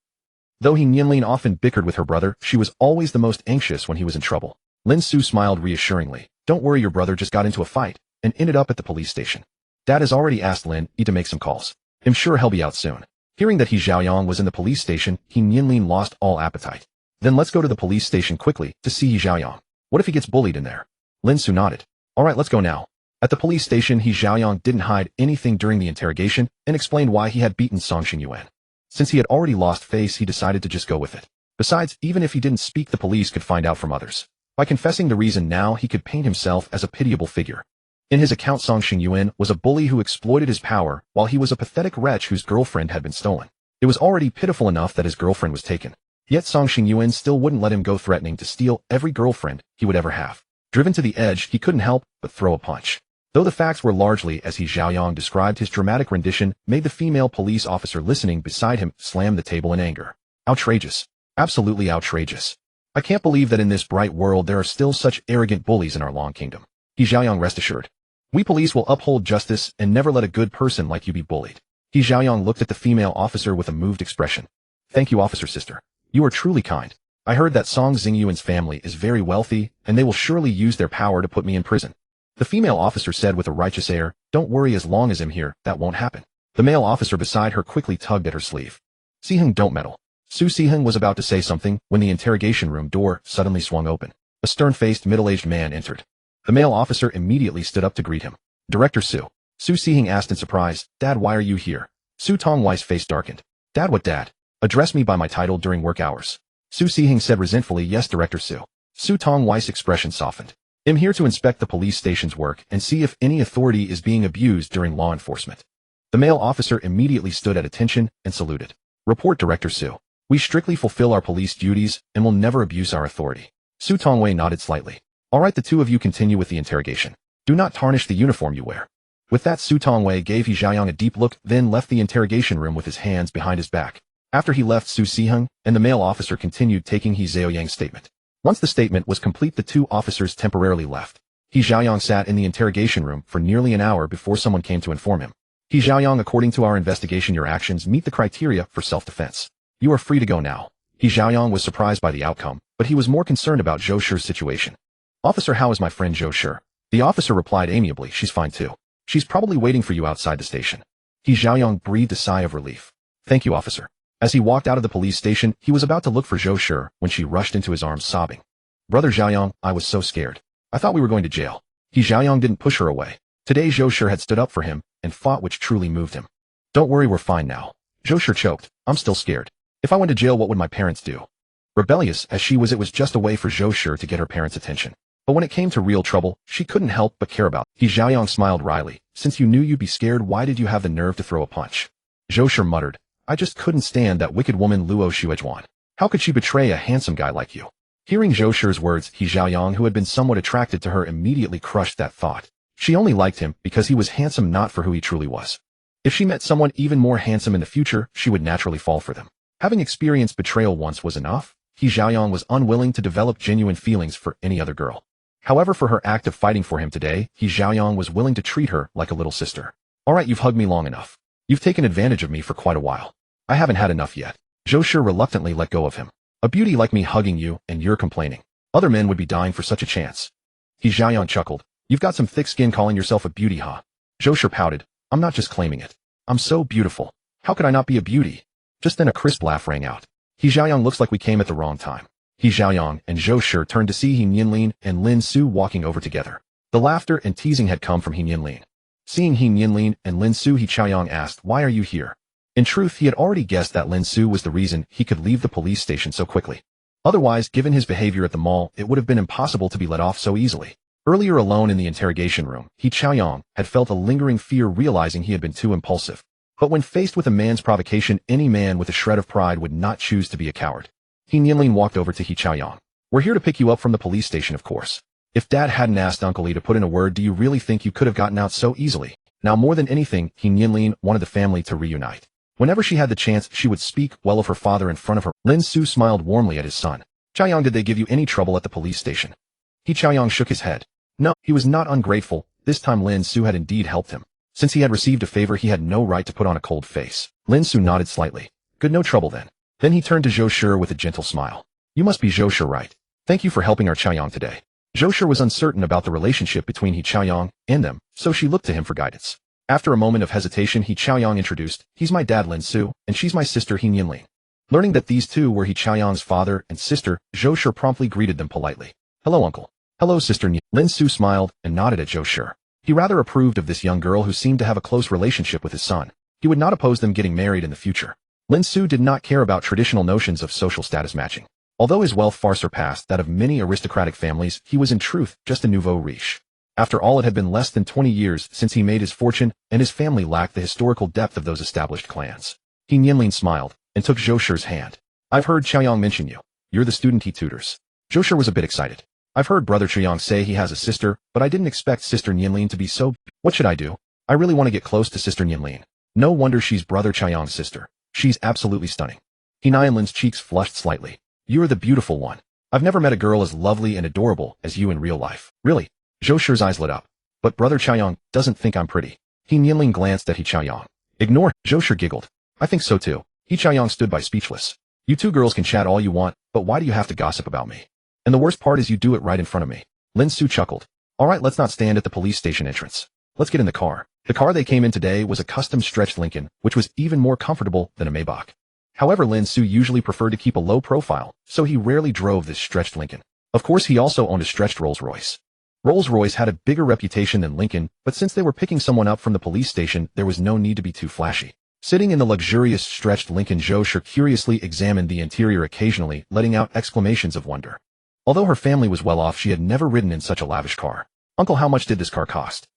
Though He Nianlin often bickered with her brother, she was always the most anxious when he was in trouble. Lin Xu smiled reassuringly. Don't worry, your brother just got into a fight and ended up at the police station. Dad has already asked Lin E to make some calls. I'm sure he'll be out soon. Hearing that He Xiaoyang was in the police station, He Nianlin lost all appetite. Then let's go to the police station quickly to see He Xiaoyang. What if he gets bullied in there? Lin Xu nodded. Alright, let's go now. At the police station, He Xiaoyang didn't hide anything during the interrogation and explained why he had beaten Song Xingyuan. Since he had already lost face, he decided to just go with it. Besides, even if he didn't speak, the police could find out from others. By confessing the reason now, he could paint himself as a pitiable figure. In his account, Song Xingyuan was a bully who exploited his power, while he was a pathetic wretch whose girlfriend had been stolen. It was already pitiful enough that his girlfriend was taken. Yet Song Xingyuan still wouldn't let him go, threatening to steal every girlfriend he would ever have. Driven to the edge, he couldn't help but throw a punch. Though the facts were largely as He Xiaoyang described, his dramatic rendition made the female police officer listening beside him slam the table in anger. Outrageous. Absolutely outrageous. I can't believe that in this bright world there are still such arrogant bullies in our long kingdom. He Xiaoyang, rest assured. We police will uphold justice and never let a good person like you be bullied. He Xiaoyang looked at the female officer with a moved expression. Thank you, officer sister. You are truly kind. I heard that Song Xingyuan's family is very wealthy, and they will surely use their power to put me in prison. The female officer said with a righteous air, Don't worry, as long as I'm here, that won't happen. The male officer beside her quickly tugged at her sleeve. Siheng, don't meddle. Su Siheng was about to say something when the interrogation room door suddenly swung open. A stern-faced, middle-aged man entered. The male officer immediately stood up to greet him. Director Su. Su Siheng asked in surprise, Dad, why are you here? Su Tongwei's face darkened. Dad, what dad? Address me by my title during work hours. Su Siheng said resentfully, Yes, Director Su. Su Tongwei's expression softened. I'm here to inspect the police station's work and see if any authority is being abused during law enforcement. The male officer immediately stood at attention and saluted. Report, Director Su. We strictly fulfill our police duties and will never abuse our authority. Su Tongwei nodded slightly. All right, the two of you continue with the interrogation. Do not tarnish the uniform you wear. With that, Su Tongwei gave He Xiaoyang a deep look, then left the interrogation room with his hands behind his back. After he left, Su Siheng and the male officer continued taking He Xiaoyang's statement. Once the statement was complete, the two officers temporarily left. He Xiaoyang sat in the interrogation room for nearly an hour before someone came to inform him. He Xiaoyang, according to our investigation, your actions meet the criteria for self-defense. You are free to go now. He Xiaoyang was surprised by the outcome, but he was more concerned about Zhou Shi's situation. Officer, how is my friend Zhou Shi? The officer replied amiably, She's fine too. She's probably waiting for you outside the station. He Xiaoyang breathed a sigh of relief. Thank you, officer. As he walked out of the police station, he was about to look for Zhou Shi when she rushed into his arms sobbing. Brother Xiaoyang, I was so scared. I thought we were going to jail. He Xiaoyang didn't push her away. Today Zhou Shi had stood up for him and fought, which truly moved him. Don't worry, we're fine now. Zhou Shi choked. I'm still scared. If I went to jail, what would my parents do? Rebellious as she was, it was just a way for Zhou Shi to get her parents' attention. But when it came to real trouble, she couldn't help but care about. He Xiaoyang smiled wryly. Since you knew you'd be scared, why did you have the nerve to throw a punch? Zhou Shi muttered. I just couldn't stand that wicked woman Luo Xuejuan. How could she betray a handsome guy like you? Hearing Zhou Shi's words, He Xiaoyang, who had been somewhat attracted to her, immediately crushed that thought. She only liked him because he was handsome, not for who he truly was. If she met someone even more handsome in the future, she would naturally fall for them. Having experienced betrayal once was enough. He Xiaoyang was unwilling to develop genuine feelings for any other girl. However, for her act of fighting for him today, He Xiaoyang was willing to treat her like a little sister. All right, you've hugged me long enough. You've taken advantage of me for quite a while. I haven't had enough yet. Zhou Shi reluctantly let go of him. A beauty like me hugging you, and you're complaining. Other men would be dying for such a chance. He Xiaoyang chuckled. You've got some thick skin calling yourself a beauty, huh? Zhou Shi pouted. I'm not just claiming it. I'm so beautiful. How could I not be a beauty? Just then a crisp laugh rang out. He Xiaoyang, looks like we came at the wrong time. He Xiaoyang and Zhou Shi turned to see He Nianlin and Lin Xu walking over together. The laughter and teasing had come from He Nianlin. Seeing He Nianlin and Lin Xu, He Xiaoyang asked, "Why are you here?" In truth, he had already guessed that Lin Xu was the reason he could leave the police station so quickly. Otherwise, given his behavior at the mall, it would have been impossible to be let off so easily. Earlier alone in the interrogation room, He Xiaoyang had felt a lingering fear, realizing he had been too impulsive. But when faced with a man's provocation, any man with a shred of pride would not choose to be a coward. He Nianlin walked over to He Xiaoyang. "We're here to pick you up from the police station, of course. If Dad hadn't asked Uncle Lee to put in a word, do you really think you could have gotten out so easily?" Now more than anything, He Nianlin wanted the family to reunite. Whenever she had the chance, she would speak well of her father in front of her. Lin Xu smiled warmly at his son. "Xiaoyang, did they give you any trouble at the police station?" He Xiaoyang shook his head. No, he was not ungrateful. This time Lin Xu had indeed helped him. Since he had received a favor, he had no right to put on a cold face. Lin Xu nodded slightly. "Good, no trouble then." Then he turned to Zhou Shi with a gentle smile. "You must be Zhou Shi, right? Thank you for helping our Xiaoyang today." Zhou Shi was uncertain about the relationship between He Xiaoyang and them, so she looked to him for guidance. After a moment of hesitation, He Xiaoyang introduced, "He's my dad, Lin Xu, and she's my sister, He Nianlin." Learning that these two were He Xiaoyang's father and sister, Zhou Shi promptly greeted them politely. "Hello, uncle." "Hello, sister Nianlin." Lin Xu smiled and nodded at Zhou Shi. He rather approved of this young girl who seemed to have a close relationship with his son. He would not oppose them getting married in the future. Lin Xu did not care about traditional notions of social status matching. Although his wealth far surpassed that of many aristocratic families, he was in truth just a nouveau riche. After all, it had been less than 20 years since he made his fortune, and his family lacked the historical depth of those established clans. He Nianlin smiled and took Zhou Shi's hand. "I've heard Xiaoyang mention you. You're the student he tutors." Zhou Shi was a bit excited. "I've heard brother Xiaoyang say he has a sister, but I didn't expect sister Nianlin to be so. What should I do? I really want to get close to sister Nianlin. No wonder she's brother Xiaoyang's sister. She's absolutely stunning." He Nianlin's cheeks flushed slightly. "You're the beautiful one. I've never met a girl as lovely and adorable as you in real life." "Really?" Zhou Shi's eyes lit up. "But brother Xiaoyang doesn't think I'm pretty." He Nianlin glanced at He Xiaoyang. "Ignore." Zhou Shi giggled. "I think so too." He Xiaoyang stood by speechless. "You two girls can chat all you want, but why do you have to gossip about me? And the worst part is you do it right in front of me." Lin Xu chuckled. "All right, let's not stand at the police station entrance. Let's get in the car." The car they came in today was a custom stretched Lincoln, which was even more comfortable than a Maybach. However, Lin Xu usually preferred to keep a low profile, so he rarely drove this stretched Lincoln. Of course, he also owned a stretched Rolls-Royce. Rolls-Royce had a bigger reputation than Lincoln, but since they were picking someone up from the police station, there was no need to be too flashy. Sitting in the luxurious stretched Lincoln, Zhou Shi curiously examined the interior, occasionally letting out exclamations of wonder. Although her family was well off, she had never ridden in such a lavish car. "Uncle, how much did this car cost?"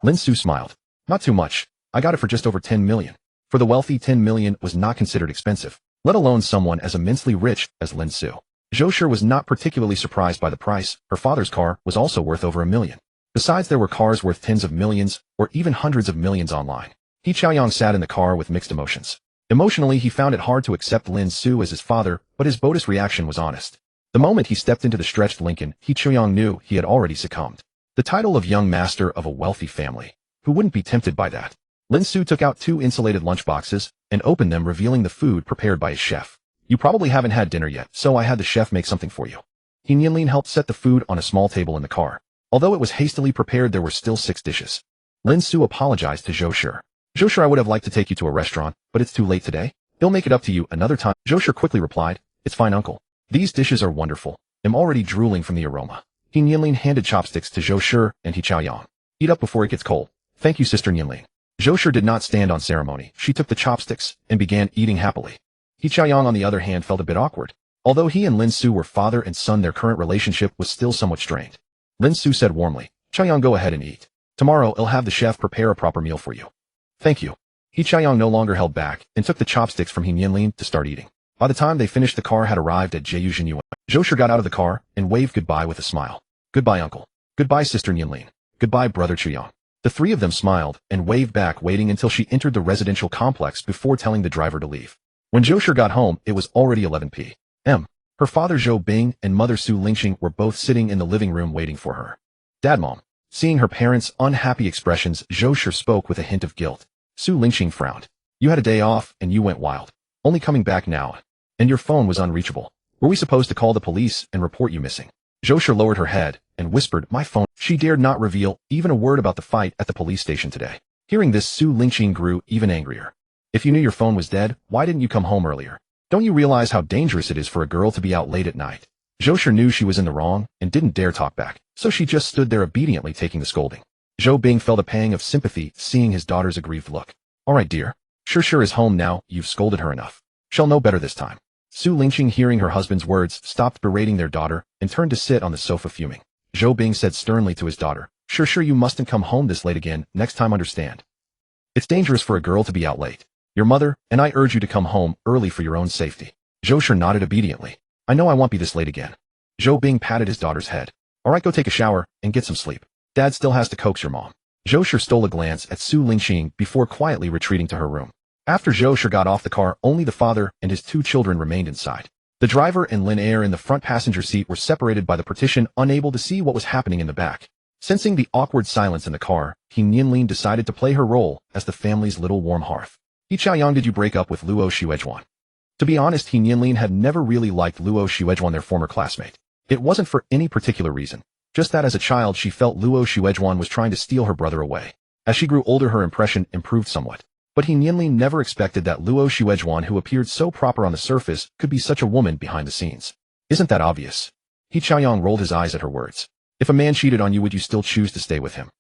Lin Xu smiled. "Not too much. I got it for just over 10 million. For the wealthy, 10 million was not considered expensive, let alone someone as immensely rich as Lin Xu. Zhou Shi was not particularly surprised by the price. Her father's car was also worth over 1 million. Besides, there were cars worth tens of millions, or even hundreds of millions online. He Xiaoyang sat in the car with mixed emotions. Emotionally, he found it hard to accept Lin Xu as his father, but his Botus reaction was honest. The moment he stepped into the stretched Lincoln, He Xiaoyang knew he had already succumbed. The title of young master of a wealthy family. Who wouldn't be tempted by that? Lin Xu took out 2 insulated lunchboxes and opened them, revealing the food prepared by his chef. "You probably haven't had dinner yet, so I had the chef make something for you." He Nianlin helped set the food on a small table in the car. Although it was hastily prepared, there were still 6 dishes. Lin Xu apologized to Zhou Shi. "Zhou Shi, I would have liked to take you to a restaurant, but it's too late today. He'll make it up to you another time." Zhou Shi quickly replied, "It's fine, uncle. These dishes are wonderful. I'm already drooling from the aroma." He Nianlin handed chopsticks to Zhou Shi and He Xiaoyang. "Eat up before it gets cold." "Thank you, sister Nianlin." Zhou Shi did not stand on ceremony. She took the chopsticks and began eating happily. He Xiaoyang, on the other hand, felt a bit awkward. Although he and Lin Xu were father and son, their current relationship was still somewhat strained. Lin Xu said warmly, "Xiaoyang, go ahead and eat. Tomorrow I'll have the chef prepare a proper meal for you." "Thank you." He Xiaoyang no longer held back and took the chopsticks from He Nianlin to start eating. By the time they finished, the car had arrived at Jieyu Jinyuan. Zhou Shi got out of the car and waved goodbye with a smile. "Goodbye, uncle. Goodbye, sister Nianlin. Goodbye, brother Xiaoyang." The 3 of them smiled and waved back, waiting until she entered the residential complex before telling the driver to leave. When Zhou Shi got home, it was already 11 p.m. Her father Zhou Bing and mother Su Lingxing were both sitting in the living room waiting for her. "Dad, Mom." Seeing her parents' unhappy expressions, Zhou Shi spoke with a hint of guilt. Su Lingxing frowned. "You had a day off and you went wild. Only coming back now. And your phone was unreachable. Were we supposed to call the police and report you missing?" Zhou Shi lowered her head and whispered, "My phone." She dared not reveal even a word about the fight at the police station today. Hearing this, Su Lingqing grew even angrier. If you knew your phone was dead, why didn't you come home earlier? Don't you realize how dangerous it is for a girl to be out late at night? Zhou sure knew she was in the wrong and didn't dare talk back, so she just stood there obediently taking the scolding. Zhou Bing felt a pang of sympathy seeing his daughter's aggrieved look. All right, dear. Sure is home now, you've scolded her enough. She'll know better this time. Su Lingqing, hearing her husband's words, stopped berating their daughter and turned to sit on the sofa fuming. Zhou Bing said sternly to his daughter, Sure you mustn't come home this late again, next time understand. It's dangerous for a girl to be out late. Your mother and I urge you to come home early for your own safety. Zhou sure nodded obediently. I know I won't be this late again. Zhou Bing patted his daughter's head. All right, go take a shower and get some sleep. Dad still has to coax your mom. Zhou sure stole a glance at Su Lingqing before quietly retreating to her room. After Zhou sure got off the car, only the father and his 2 children remained inside. The driver and Lin Air in the front passenger seat were separated by the partition, unable to see what was happening in the back. Sensing the awkward silence in the car, Nianlin decided to play her role as the family's little warm hearth. He Chaoyang, did you break up with Luo Xuejuan? To be honest, Nianlin had never really liked Luo Xuejuan, their former classmate. It wasn't for any particular reason, just that as a child she felt Luo Xuejuan was trying to steal her brother away. As she grew older, her impression improved somewhat. But Nianlin never expected that Luo Xuejuan, who appeared so proper on the surface, could be such a woman behind the scenes. Isn't that obvious? He Chaoyang rolled his eyes at her words. If a man cheated on you, would you still choose to stay with him?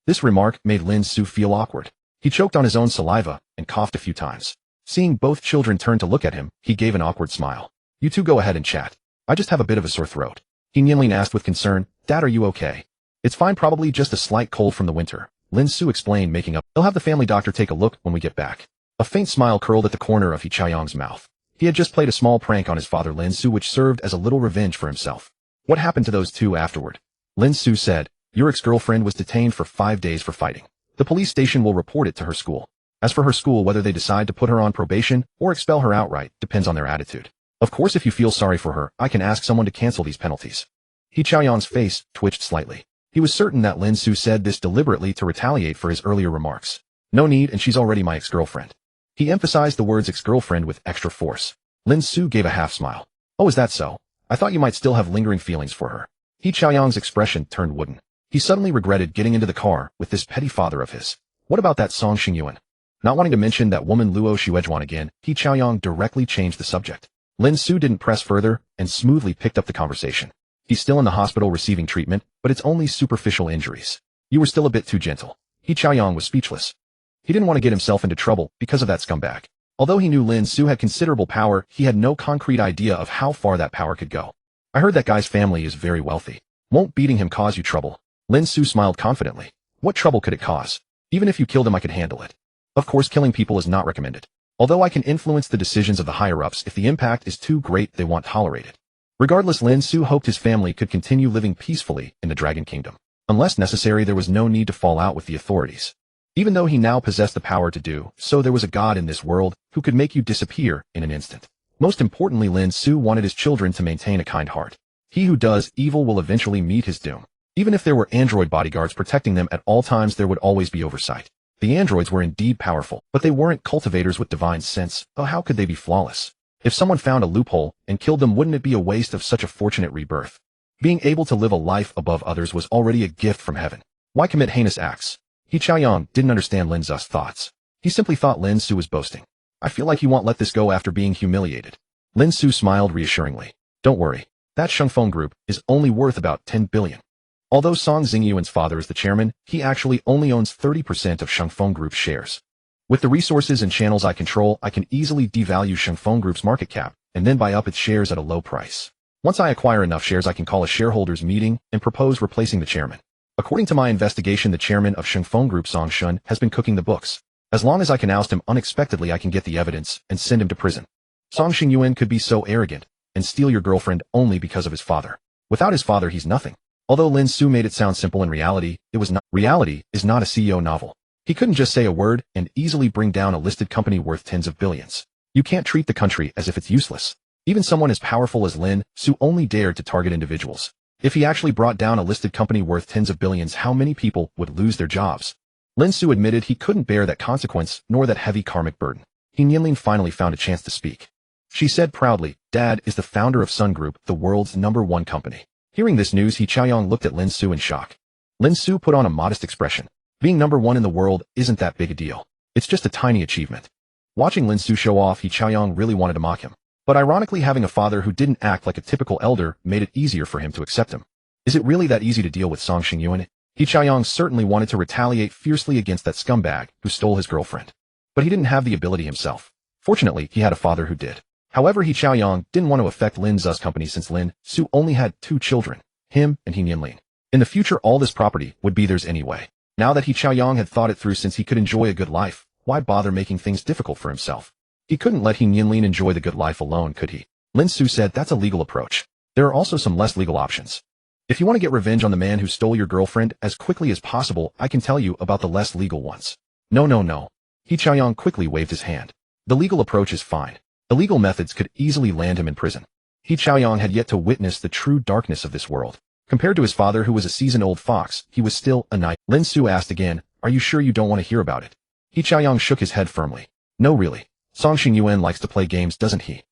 This remark made Lin Xu feel awkward. He choked on his own saliva and coughed a few times. Seeing both children turn to look at him, he gave an awkward smile. You two go ahead and chat. I just have a bit of a sore throat. Nianlin asked with concern, Dad, are you okay? It's fine, probably just a slight cold from the winter. Lin Xu explained, making up. He'll have the family doctor take a look when we get back. A faint smile curled at the corner of He Chaoyang's mouth. He had just played a small prank on his father Lin Xu, which served as a little revenge for himself. What happened to those two afterward? Lin Xu said, your ex-girlfriend was detained for 5 days for fighting. The police station will report it to her school. As for her school, whether they decide to put her on probation or expel her outright depends on their attitude. Of course, if you feel sorry for her, I can ask someone to cancel these penalties. He Chaoyang's face twitched slightly. He was certain that Lin Xu said this deliberately to retaliate for his earlier remarks. No need, and she's already my ex-girlfriend. He emphasized the words ex-girlfriend with extra force. Lin Xu gave a half smile. Oh, is that so? I thought you might still have lingering feelings for her. He Chaoyang's expression turned wooden. He suddenly regretted getting into the car with this petty father of his. What about that Song Xingyuan? Not wanting to mention that woman Luo Xuejuan again, He Chaoyang directly changed the subject. Lin Xu didn't press further and smoothly picked up the conversation. He's still in the hospital receiving treatment, but it's only superficial injuries. You were still a bit too gentle. He Chaoyang was speechless. He didn't want to get himself into trouble because of that scumbag. Although he knew Lin Xu had considerable power, he had no concrete idea of how far that power could go. I heard that guy's family is very wealthy. Won't beating him cause you trouble? Lin Xu smiled confidently. What trouble could it cause? Even if you killed him, I could handle it. Of course, killing people is not recommended. Although I can influence the decisions of the higher-ups, if the impact is too great, they won't tolerate it. Regardless, Lin Xu hoped his family could continue living peacefully in the Dragon Kingdom. Unless necessary, there was no need to fall out with the authorities. Even though he now possessed the power to do so, there was a god in this world who could make you disappear in an instant. Most importantly, Lin Xu wanted his children to maintain a kind heart. He who does evil will eventually meet his doom. Even if there were android bodyguards protecting them at all times, there would always be oversight. The androids were indeed powerful, but they weren't cultivators with divine sense. Oh, how could they be flawless? If someone found a loophole and killed them, wouldn't it be a waste of such a fortunate rebirth? Being able to live a life above others was already a gift from heaven. Why commit heinous acts? He Chaoyang didn't understand Lin Xu's thoughts. He simply thought Lin Xu was boasting. I feel like he won't let this go after being humiliated. Lin Xu smiled reassuringly. Don't worry. That Shengfeng group is only worth about 10 billion. Although Song Xingyuan's father is the chairman, he actually only owns 30% of Shengfeng Group's shares. With the resources and channels I control, I can easily devalue Shengfeng Group's market cap and then buy up its shares at a low price. Once I acquire enough shares, I can call a shareholders meeting and propose replacing the chairman. According to my investigation, the chairman of Shengfeng Group, Song Shun, has been cooking the books. As long as I can oust him unexpectedly, I can get the evidence and send him to prison. Song Xingyuan could be so arrogant and steal your girlfriend only because of his father. Without his father, he's nothing. Although Lin Xu made it sound simple, in reality, it was not. Reality is not a CEO novel. He couldn't just say a word and easily bring down a listed company worth tens of billions. You can't treat the country as if it's useless. Even someone as powerful as Lin Xu only dared to target individuals. If he actually brought down a listed company worth tens of billions, how many people would lose their jobs? Lin Xu admitted he couldn't bear that consequence nor that heavy karmic burden. Nianlin finally found a chance to speak. She said proudly, Dad is the founder of Sun Group, the world's #1 company. Hearing this news, He Chaoyang looked at Lin Xu in shock. Lin Xu put on a modest expression. Being #1 in the world isn't that big a deal. It's just a tiny achievement. Watching Lin Xu show off, He Chaoyang really wanted to mock him. But ironically, having a father who didn't act like a typical elder made it easier for him to accept him. Is it really that easy to deal with Song Xingyuan? He Chaoyang certainly wanted to retaliate fiercely against that scumbag who stole his girlfriend. But he didn't have the ability himself. Fortunately, he had a father who did. However, He Chaoyang didn't want to affect Lin Xu's company since Lin Xu only had 2 children, him and He Nianlin. In the future, all this property would be theirs anyway. Now that He Chaoyang had thought it through, since he could enjoy a good life, why bother making things difficult for himself? He couldn't let He Nianlin enjoy the good life alone, could he? Lin Xu said that's a legal approach. There are also some less legal options. If you want to get revenge on the man who stole your girlfriend as quickly as possible, I can tell you about the less legal ones. No. He Chaoyang quickly waved his hand. The legal approach is fine. Illegal methods could easily land him in prison. He Chaoyang had yet to witness the true darkness of this world. Compared to his father, who was a seasoned old fox, he was still a knight. Lin Xu asked again, are you sure you don't want to hear about it? He Chaoyang shook his head firmly. No, really. Song Xingyuan likes to play games, doesn't he?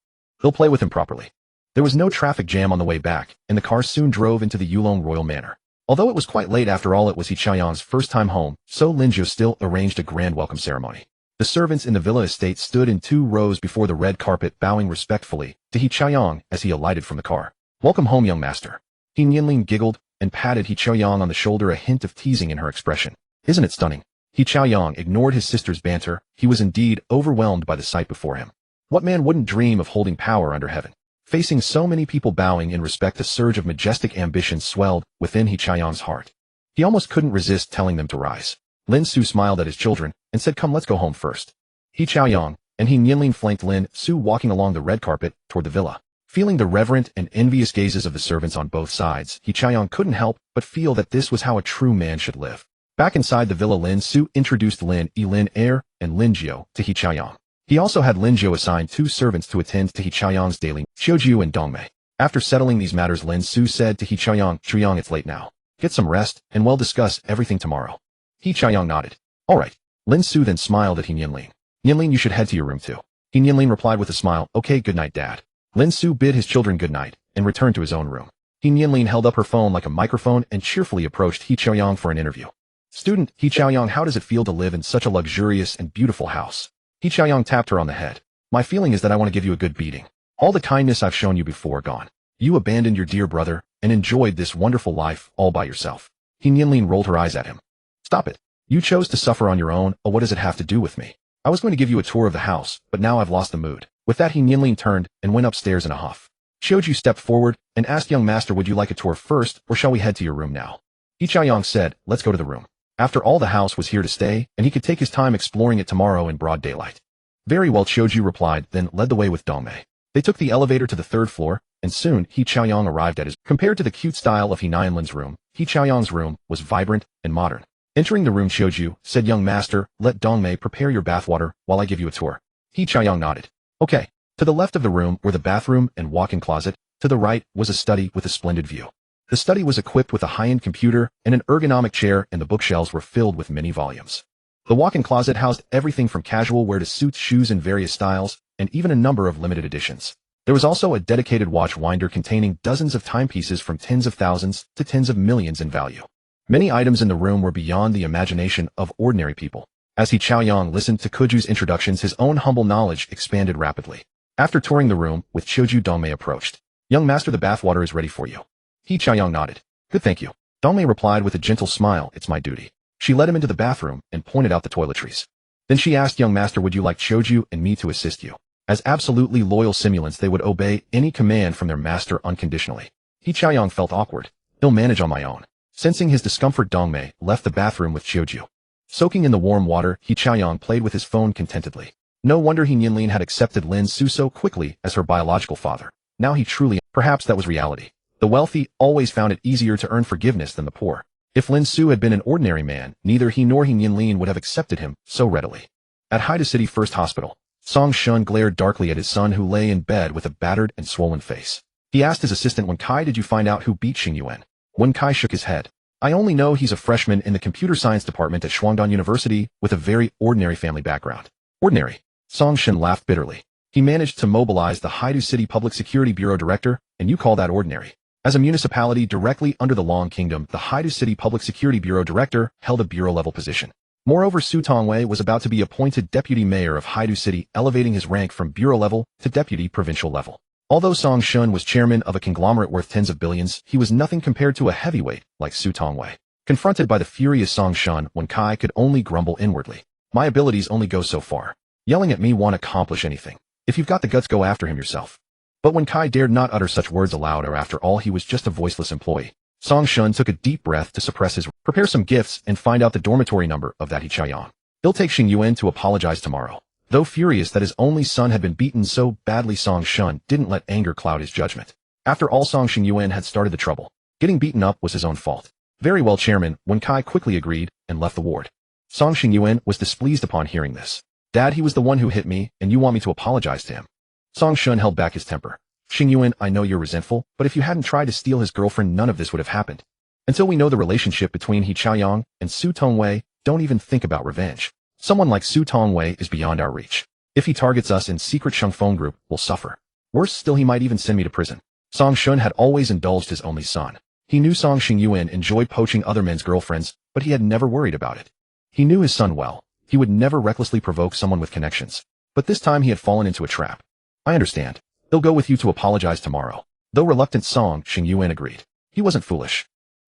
He'll play with him properly. There was no traffic jam on the way back, and the car soon drove into the Yulong Royal Manor. Although it was quite late, after all, it was He Chaoyang's first time home, so Lin Xu still arranged a grand welcome ceremony. The servants in the villa estate stood in 2 rows before the red carpet, bowing respectfully to He Chaoyang as he alighted from the car. Welcome home, young master. He Nianlin giggled and patted He Chaoyang on the shoulder, a hint of teasing in her expression. Isn't it stunning? He Chaoyang ignored his sister's banter. He was indeed overwhelmed by the sight before him. What man wouldn't dream of holding power under heaven? Facing so many people bowing in respect, a surge of majestic ambition swelled within He Chaoyang's heart. He almost couldn't resist telling them to rise. Lin Xu smiled at his children and said, come, let's go home first. He Chaoyang and He Nianlin flanked Lin Xu, walking along the red carpet toward the villa. Feeling the reverent and envious gazes of the servants on both sides, He Chaoyang couldn't help but feel that this was how a true man should live. Back inside the villa, Lin Xu introduced Lin Air and Lin Jiu to He Chaoyang. He also had Lin Jiu assign 2 servants to attend to He Chaoyang's daily Xiuju and Dongmei. After settling these matters, Lin Xu said to He Chaoyang, Chaoyang, it's late now. Get some rest, and we'll discuss everything tomorrow. He Chaoyang nodded. All right. Lin Xu then smiled at He Nianlin. Nianlin, you should head to your room too. He Nianlin replied with a smile, okay, good night, Dad. Lin Xu bid his children good night and returned to his own room. He Nianlin held up her phone like a microphone and cheerfully approached He Chaoyang for an interview. Student, He Chaoyang, how does it feel to live in such a luxurious and beautiful house? He Chaoyang tapped her on the head. My feeling is that I want to give you a good beating. All the kindness I've shown you before gone. You abandoned your dear brother and enjoyed this wonderful life all by yourself. He Nianlin rolled her eyes at him. Stop it. You chose to suffer on your own. Oh, what does it have to do with me? I was going to give you a tour of the house, but now I've lost the mood. With that, He Nianlin turned and went upstairs in a huff. Xiuju stepped forward and asked, young master, would you like a tour first, or shall we head to your room now? He Chaoyang said, let's go to the room. After all, the house was here to stay, and he could take his time exploring it tomorrow in broad daylight. Very well, Xiuju replied, then led the way with Dongmei. They took the elevator to the 3rd floor, and soon He Chaoyang arrived at his. Compared to the cute style of He Nianlin's room, He Chaoyang's room was vibrant and modern. Entering the room, Xiuju said, young master, let Dongmei prepare your bathwater while I give you a tour. He Chaoyang nodded. Okay. To the left of the room were the bathroom and walk-in closet. To the right was a study with a splendid view. The study was equipped with a high-end computer and an ergonomic chair, and the bookshelves were filled with many volumes. The walk-in closet housed everything from casual wear to suits, shoes in various styles, and even a number of limited editions. There was also a dedicated watch winder containing dozens of timepieces from tens of thousands to tens of millions in value. Many items in the room were beyond the imagination of ordinary people. As He Chaoyang listened to Kuju's introductions, his own humble knowledge expanded rapidly. After touring the room with Xiuju, Dongmei approached. Young master, the bathwater is ready for you. He Chaoyang nodded. Good, thank you. Dongmei replied with a gentle smile, it's my duty. She led him into the bathroom and pointed out the toiletries. Then she asked, young master, would you like Xiuju and me to assist you? As absolutely loyal simulants, they would obey any command from their master unconditionally. He Chaoyang felt awkward. I'll manage on my own. Sensing his discomfort, Dongmei left the bathroom with Xiuju. Soaking in the warm water, He Chaoyang played with his phone contentedly. No wonder He Nianlin had accepted Lin Xu so quickly as her biological father. Now he truly, perhaps that was reality. The wealthy always found it easier to earn forgiveness than the poor. If Lin Xu had been an ordinary man, neither he nor He Nianlin would have accepted him so readily. At Haida City First Hospital, Song Shun glared darkly at his son, who lay in bed with a battered and swollen face. He asked his assistant, Wen Kai, did you find out who beat Xingyuan? Wen Kai shook his head. I only know he's a freshman in the computer science department at Shuangdan University with a very ordinary family background. Ordinary? Song Shun laughed bitterly. He managed to mobilize the Haida City Public Security Bureau director, and you call that ordinary? As a municipality directly under the Long Kingdom, the Haidu City Public Security Bureau director held a bureau-level position. Moreover, Su Tongwei was about to be appointed deputy mayor of Haidu City, elevating his rank from bureau level to deputy provincial level. Although Song Shun was chairman of a conglomerate worth tens of billions, he was nothing compared to a heavyweight like Su Tongwei. Confronted by the furious Song Shun, Wen Kai could only grumble inwardly. My abilities only go so far. Yelling at me won't accomplish anything. If you've got the guts, go after him yourself. But Wen Kai dared not utter such words aloud, or after all he was just a voiceless employee. Song Shun took a deep breath to suppress his prepare some gifts and find out the dormitory number of that He Chaoyang. He'll take Xing Yuan to apologize tomorrow. Though furious that his only son had been beaten so badly, Song Shun didn't let anger cloud his judgment. After all, Xing Yuan had started the trouble. Getting beaten up was his own fault. Very well, Chairman, Wen Kai quickly agreed and left the ward. Xing Yuan was displeased upon hearing this. Dad, he was the one who hit me, and you want me to apologize to him? Song Shun held back his temper. Xing Yuan, I know you're resentful, but if you hadn't tried to steal his girlfriend, none of this would have happened. Until we know the relationship between He Chaoyang and Su Tongwei, don't even think about revenge. Someone like Su Tongwei is beyond our reach. If he targets us in secret Shengfeng group, we'll suffer. Worse still, he might even send me to prison. Song Shun had always indulged his only son. He knew Xing Yuan enjoyed poaching other men's girlfriends, but he had never worried about it. He knew his son well. He would never recklessly provoke someone with connections. But this time he had fallen into a trap. I understand. He'll go with you to apologize tomorrow. Though reluctant, Xing Yuan agreed. He wasn't foolish.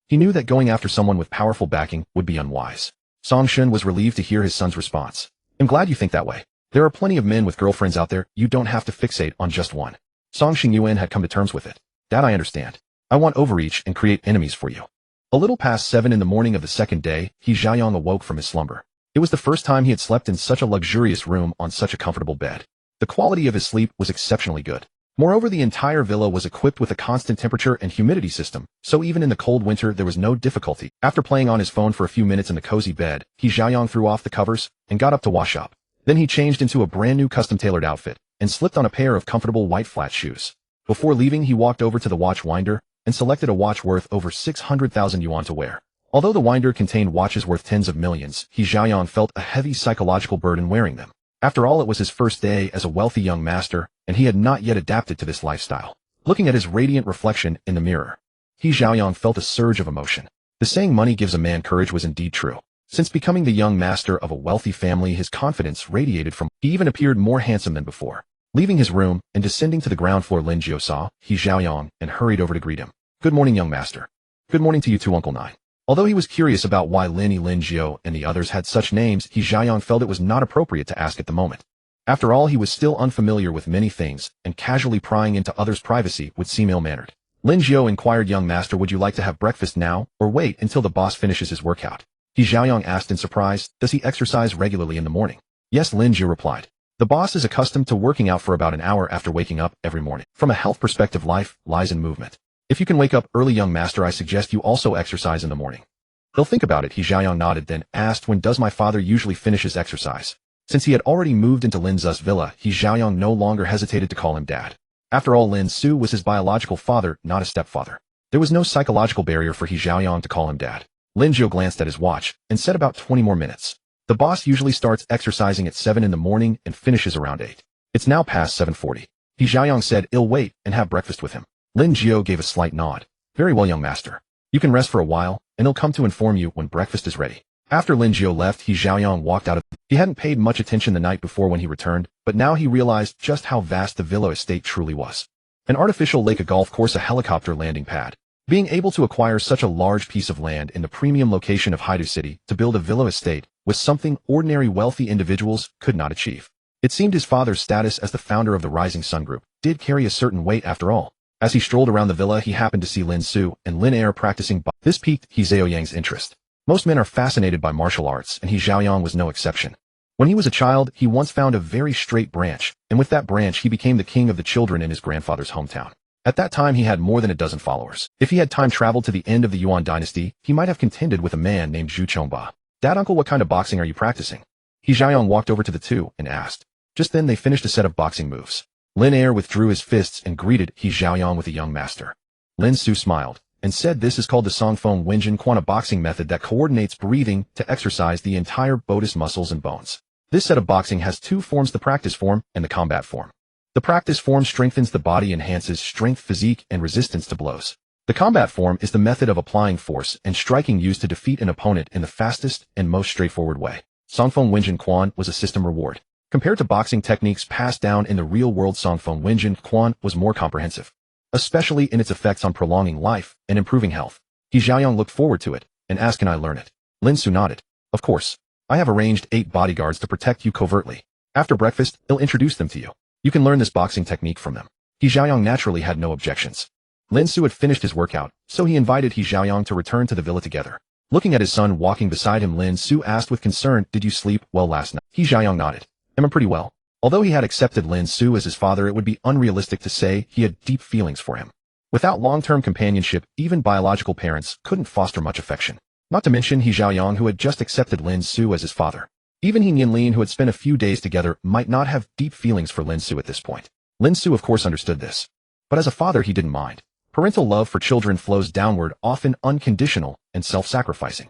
He knew that going after someone with powerful backing would be unwise. Song Shun was relieved to hear his son's response. I'm glad you think that way. There are plenty of men with girlfriends out there, you don't have to fixate on just one. Xing Yuan had come to terms with it. That I understand. I want overreach and create enemies for you. A little past 7 in the morning of the second day, He Chaoyang awoke from his slumber. It was the first time he had slept in such a luxurious room on such a comfortable bed. The quality of his sleep was exceptionally good. Moreover, the entire villa was equipped with a constant temperature and humidity system, so even in the cold winter there was no difficulty. After playing on his phone for a few minutes in the cozy bed, He Chaoyang threw off the covers and got up to wash up. Then he changed into a brand new custom-tailored outfit and slipped on a pair of comfortable white flat shoes. Before leaving, he walked over to the watch winder and selected a watch worth over 600,000 yuan to wear. Although the winder contained watches worth tens of millions, He Chaoyang felt a heavy psychological burden wearing them. After all, it was his first day as a wealthy young master, and he had not yet adapted to this lifestyle. Looking at his radiant reflection in the mirror, He Chaoyang felt a surge of emotion. The saying money gives a man courage was indeed true. Since becoming the young master of a wealthy family, his confidence radiated from him. He even appeared more handsome than before. Leaving his room and descending to the ground floor, Lin Xu saw He Chaoyang and hurried over to greet him. Good morning, young master. Good morning to you too, Uncle Nine. Although he was curious about why Lin Xu and the others had such names, He Chaoyang felt it was not appropriate to ask at the moment. After all, he was still unfamiliar with many things, and casually prying into others' privacy would seem ill-mannered. Lin Xu inquired, young master, would you like to have breakfast now, or wait until the boss finishes his workout? He Chaoyang asked in surprise, does he exercise regularly in the morning? Yes, Lin Xu replied. The boss is accustomed to working out for about an hour after waking up every morning. From a health perspective, life lies in movement. If you can wake up early, young master, I suggest you also exercise in the morning. He'll think about it. He Chaoyang nodded, then asked, when does my father usually finish his exercise? Since he had already moved into Lin Xu's villa, He Chaoyang no longer hesitated to call him dad. After all, Lin Xu was his biological father, not a stepfather. There was no psychological barrier for He Chaoyang to call him dad. Lin Xu glanced at his watch and said about 20 more minutes. The boss usually starts exercising at 7 in the morning and finishes around 8. It's now past 7:40. He Chaoyang said, I'll wait and have breakfast with him. Lin Xu gave a slight nod. Very well, young master. You can rest for a while, and he'll come to inform you when breakfast is ready. After Lin Xu left, He Chaoyang walked out of. He hadn't paid much attention the night before when he returned, but now he realized just how vast the villa estate truly was. An artificial lake, a golf course, a helicopter landing pad. Being able to acquire such a large piece of land in the premium location of Haidu City to build a villa estate was something ordinary wealthy individuals could not achieve. It seemed his father's status as the founder of the Rising Sun Group did carry a certain weight after all. As he strolled around the villa, he happened to see Lin Xu and Lin Air practicing. This piqued He Chaoyang's interest. Most men are fascinated by martial arts, and He Chaoyang was no exception. When he was a child, he once found a very straight branch, and with that branch he became the king of the children in his grandfather's hometown. At that time he had more than a dozen followers. If he had time traveled to the end of the Yuan dynasty, he might have contended with a man named Zhu Chongba. Dad, uncle, what kind of boxing are you practicing? He Chaoyang walked over to the two and asked. Just then they finished a set of boxing moves. Lin Air withdrew his fists and greeted He Chaoyang with a young master. Lin Xu smiled and said, this is called the Songfeng Wenjin Quanah boxing method that coordinates breathing to exercise the entire bodice muscles and bones. This set of boxing has two forms, the practice form and the combat form. The practice form strengthens the body, enhances strength, physique, and resistance to blows. The combat form is the method of applying force and striking used to defeat an opponent in the fastest and most straightforward way. Songfeng Wenjin Quan was a system reward. Compared to boxing techniques passed down in the real world, Songfeng Wenjin Quan was more comprehensive, especially in its effects on prolonging life and improving health. He Xiaoyang looked forward to it and asked, "Can I learn it?" Lin Xu nodded. "Of course. I have arranged 8 bodyguards to protect you covertly. After breakfast, he'll introduce them to you. You can learn this boxing technique from them." He Xiaoyang naturally had no objections. Lin Xu had finished his workout, so he invited He Xiaoyang to return to the villa together. Looking at his son walking beside him, Lin Xu asked with concern, "Did you sleep well last night?" He Xiaoyang nodded. "I'm pretty well." Although he had accepted Lin Xu as his father, it would be unrealistic to say he had deep feelings for him. Without long-term companionship, even biological parents couldn't foster much affection. Not to mention He Xiaoyang, who had just accepted Lin Xu as his father. Even He Nianlin, who had spent a few days together, might not have deep feelings for Lin Xu at this point. Lin Xu of course understood this. But as a father he didn't mind. Parental love for children flows downward, often unconditional and self-sacrificing.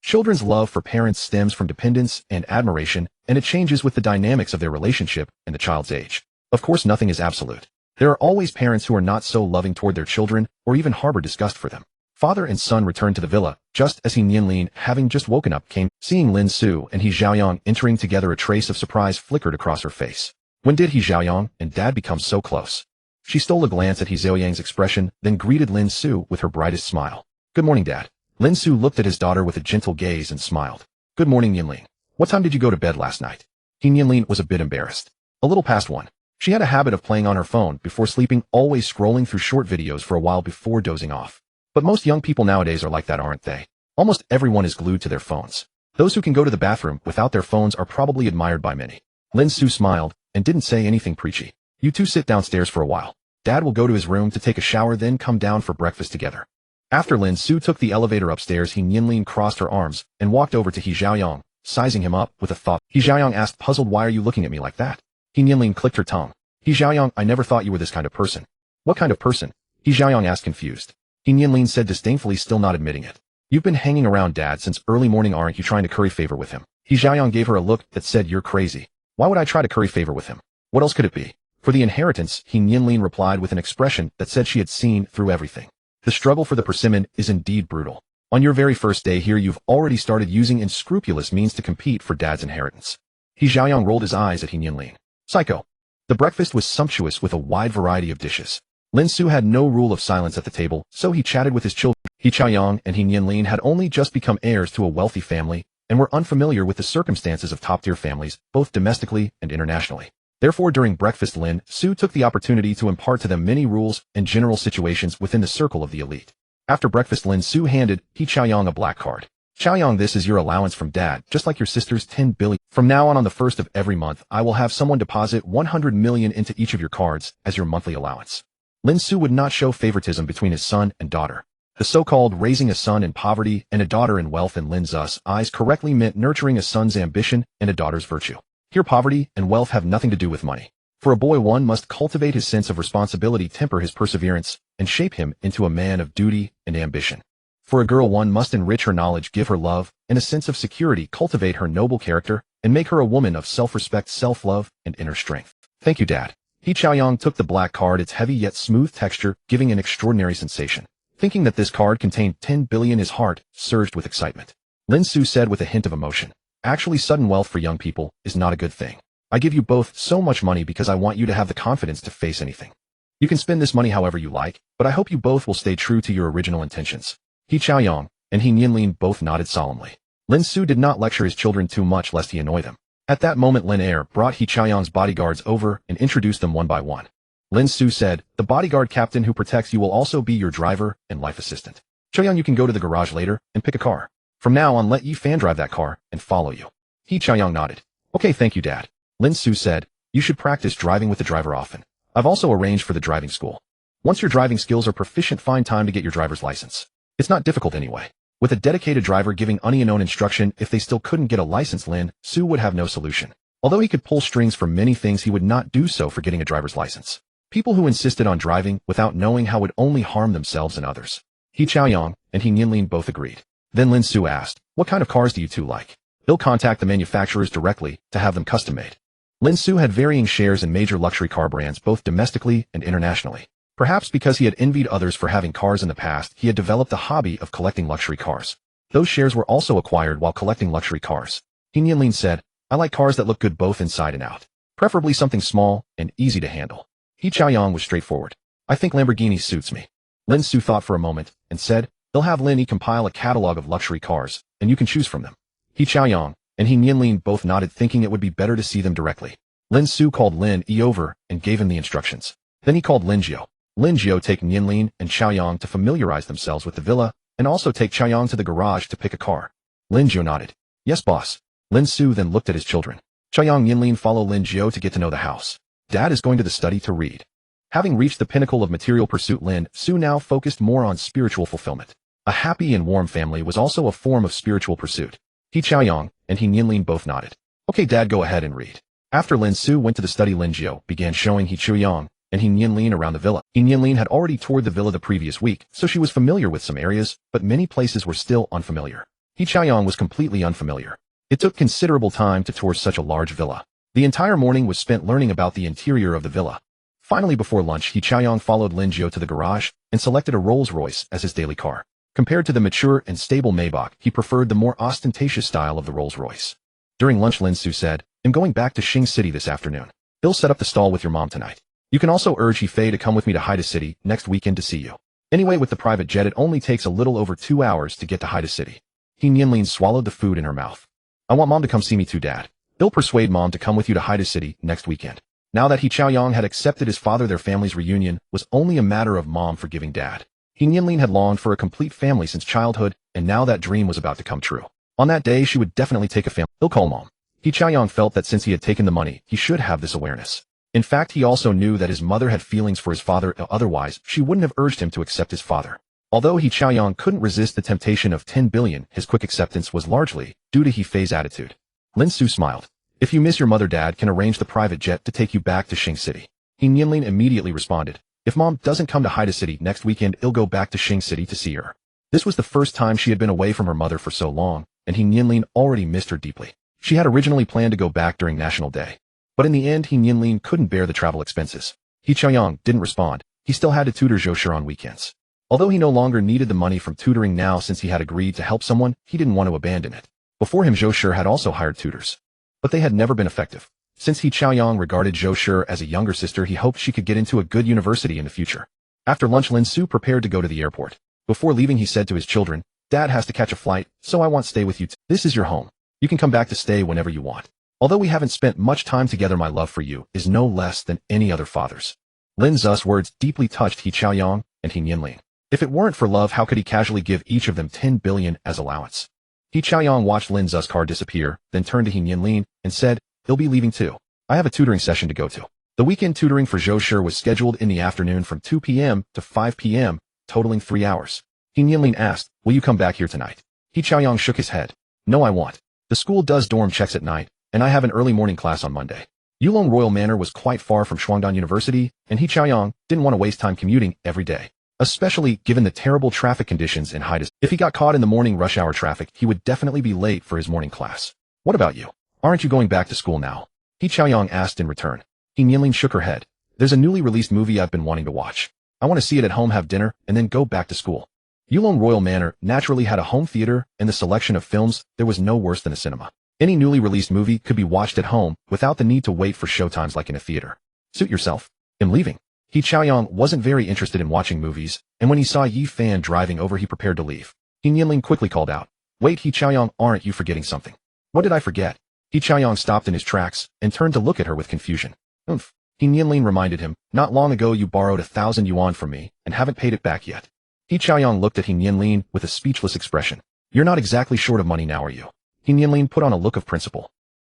Children's love for parents stems from dependence and admiration, and it changes with the dynamics of their relationship and the child's age. Of course, nothing is absolute. There are always parents who are not so loving toward their children or even harbor disgust for them. Father and son returned to the villa, just as He Nianlin, having just woken up, came. Seeing Lin Xu and He Xiaoyang entering together, a trace of surprise flickered across her face. When did He Xiaoyang and Dad become so close? She stole a glance at He Xiaoyang's expression, then greeted Lin Xu with her brightest smile. "Good morning, Dad." Lin Xu looked at his daughter with a gentle gaze and smiled. "Good morning, Nianlin. What time did you go to bed last night?" He Nianlin was a bit embarrassed. "A little past 1. She had a habit of playing on her phone before sleeping, always scrolling through short videos for a while before dozing off. But most young people nowadays are like that, aren't they? Almost everyone is glued to their phones. Those who can go to the bathroom without their phones are probably admired by many." Lin Xu smiled and didn't say anything preachy. "You two sit downstairs for a while. Dad will go to his room to take a shower, then come down for breakfast together." After Lin Xu took the elevator upstairs, He Nianlin crossed her arms and walked over to He Xiaoyang, sizing him up with a thought. He Xiaoyang asked, puzzled, "Why are you looking at me like that?" He Nianlin clicked her tongue. "He Xiaoyang, I never thought you were this kind of person." "What kind of person?" He Xiaoyang asked, confused. He Nianlin said disdainfully, still not admitting it. "You've been hanging around Dad since early morning, aren't you trying to curry favor with him?" He Xiaoyang gave her a look that said, "You're crazy. Why would I try to curry favor with him? What else could it be?" "For the inheritance," He Nianlin replied with an expression that said she had seen through everything. "The struggle for the persimmon is indeed brutal. On your very first day here, you've already started using unscrupulous means to compete for Dad's inheritance." He Xiaoyang rolled his eyes at He Nianlin. "Psycho." The breakfast was sumptuous with a wide variety of dishes. Lin Xu had no rule of silence at the table, so he chatted with his children. He Xiaoyang and He Nianlin had only just become heirs to a wealthy family and were unfamiliar with the circumstances of top-tier families, both domestically and internationally. Therefore, during breakfast, Lin Xu took the opportunity to impart to them many rules and general situations within the circle of the elite. After breakfast, Lin Xu handed He Xiaoyang a black card. "Xiaoyang, this is your allowance from Dad, just like your sister's 10 billion. From now on the 1st of every month, I will have someone deposit 100 million into each of your cards as your monthly allowance." Lin Xu would not show favoritism between his son and daughter. The so-called raising a son in poverty and a daughter in wealth in Lin Xu's eyes correctly meant nurturing a son's ambition and a daughter's virtue. Here, poverty and wealth have nothing to do with money. For a boy, one must cultivate his sense of responsibility, temper his perseverance, and shape him into a man of duty and ambition. For a girl, one must enrich her knowledge, give her love and a sense of security, cultivate her noble character, and make her a woman of self-respect, self-love, and inner strength. "Thank you, Dad." He Xiaoyang took the black card, its heavy yet smooth texture giving an extraordinary sensation. Thinking that this card contained 10 billion, his heart surged with excitement. Lin Xu said with a hint of emotion, "Actually, sudden wealth for young people is not a good thing. I give you both so much money because I want you to have the confidence to face anything. You can spend this money however you like, but I hope you both will stay true to your original intentions." He Xiaoyang and He Nianlin both nodded solemnly. Lin Xu did not lecture his children too much lest he annoy them. At that moment, Lin Er brought He Xiaoyang's bodyguards over and introduced them one by one. Lin Xu said, "The bodyguard captain who protects you will also be your driver and life assistant. Xiaoyang, you can go to the garage later and pick a car. From now on, let Yi Fan drive that car and follow you." He Xiaoyang nodded. "Okay, thank you, Dad." Lin Xu said, "You should practice driving with the driver often. I've also arranged for the driving school. Once your driving skills are proficient, find time to get your driver's license. It's not difficult anyway." With a dedicated driver giving unknown instruction, if they still couldn't get a license, Lin Xu would have no solution. Although he could pull strings for many things, he would not do so for getting a driver's license. People who insisted on driving without knowing how would only harm themselves and others. He Xiaoyang and He Nianlin both agreed. Then Lin Xu asked, "What kind of cars do you two like?" He'll contact the manufacturers directly to have them custom made. Lin Xu had varying shares in major luxury car brands both domestically and internationally. Perhaps because he had envied others for having cars in the past, he had developed a hobby of collecting luxury cars. Those shares were also acquired while collecting luxury cars. Nianlin said, I like cars that look good both inside and out. Preferably something small and easy to handle. He Chaoyang was straightforward. I think Lamborghini suits me. Lin Xu thought for a moment and said, they'll have Lin Yi compile a catalog of luxury cars, and you can choose from them. He Chaoyang and He Nianlin both nodded, thinking it would be better to see them directly. Lin Xu called Lin Yi over and gave him the instructions. Then he called Lin Jiu. Lin Jiu take Nianlin and Chaoyang to familiarize themselves with the villa, and also take Chaoyang to the garage to pick a car. Lin Jiu nodded. Yes, boss. Lin Xu then looked at his children. Chaoyang Nianlin follow Lin Jiu to get to know the house. Dad is going to the study to read. Having reached the pinnacle of material pursuit, Lin Xu now focused more on spiritual fulfillment. A happy and warm family was also a form of spiritual pursuit. He Chaoyang and He Nianlin both nodded. Okay, Dad, go ahead and read. After Lin Xu went to the study, Lin Jiu began showing He Chaoyang and He Nianlin around the villa. He Nianlin had already toured the villa the previous week, so she was familiar with some areas, but many places were still unfamiliar. He Chaoyang was completely unfamiliar. It took considerable time to tour such a large villa. The entire morning was spent learning about the interior of the villa. Finally, before lunch, He Chaoyang followed Lin Jiu to the garage and selected a Rolls-Royce as his daily car. Compared to the mature and stable Maybach, he preferred the more ostentatious style of the Rolls-Royce. During lunch, Lin Xu said, I'm going back to Xing City this afternoon. He'll set up the stall with your mom tonight. You can also urge He Fei to come with me to Haida City next weekend to see you. Anyway, with the private jet, it only takes a little over 2 hours to get to Haida City. He Nianlin swallowed the food in her mouth. I want Mom to come see me too, Dad. He'll persuade Mom to come with you to Haida City next weekend. Now that He Chaoyang had accepted his father, their family's reunion was only a matter of Mom forgiving Dad. He Nianlin had longed for a complete family since childhood, and now that dream was about to come true. On that day, she would definitely take a family. He'll call Mom. He Chaoyang felt that since he had taken the money, he should have this awareness. In fact, he also knew that his mother had feelings for his father, otherwise she wouldn't have urged him to accept his father. Although He Chaoyang couldn't resist the temptation of 10 billion, his quick acceptance was largely due to He Fei's attitude. Lin Xu smiled. If you miss your mother, Dad can arrange the private jet to take you back to Xing City. He Nianlin immediately responded. If Mom doesn't come to Haida City next weekend, he'll go back to Xing City to see her. This was the first time she had been away from her mother for so long, and He Nianlin already missed her deeply. She had originally planned to go back during National Day. But in the end, He Nianlin couldn't bear the travel expenses. He Chaoyang didn't respond. He still had to tutor Zhou Shi on weekends. Although he no longer needed the money from tutoring now since he had agreed to help someone, he didn't want to abandon it. Before him, Zhou Shi had also hired tutors. But they had never been effective. Since He Chaoyang regarded Zhou Shi as a younger sister, he hoped she could get into a good university in the future. After lunch, Lin Xu prepared to go to the airport. Before leaving, he said to his children, Dad has to catch a flight, so I won't stay with you. This is your home. You can come back to stay whenever you want. Although we haven't spent much time together, my love for you is no less than any other father's. Lin Xu's words deeply touched He Chaoyang and He Nianlin. If it weren't for love, how could he casually give each of them 10 billion as allowance? He Chaoyang watched Lin Xu's car disappear, then turned to He Nianlin and said, he'll be leaving too. I have a tutoring session to go to. The weekend tutoring for Zhou Shi was scheduled in the afternoon from 2 p.m. to 5 p.m., totaling 3 hours. He Nianlin asked, will you come back here tonight? He Chaoyang shook his head. No, I won't. The school does dorm checks at night, and I have an early morning class on Monday. Yulong Royal Manor was quite far from Shuangdan University, and He Chaoyang didn't want to waste time commuting every day, especially given the terrible traffic conditions in Haida. If he got caught in the morning rush hour traffic, he would definitely be late for his morning class. What about you? Aren't you going back to school now? He Chaoyang asked in return. He Nianlin shook her head. There's a newly released movie I've been wanting to watch. I want to see it at home, have dinner, and then go back to school. Yulong Royal Manor naturally had a home theater, and the selection of films there was no worse than a cinema. Any newly released movie could be watched at home without the need to wait for showtimes like in a theater. Suit yourself. I'm leaving. He Chaoyang wasn't very interested in watching movies, and when he saw He Fei driving over, he prepared to leave. He Nianlin quickly called out, Wait, He Chaoyang, aren't you forgetting something? What did I forget? He Chaoyang stopped in his tracks and turned to look at her with confusion. Oomph. He Nianlin reminded him, not long ago you borrowed 1,000 yuan from me and haven't paid it back yet. He Chaoyang looked at He Nianlin with a speechless expression. You're not exactly short of money now, are you? He Nianlin put on a look of principle.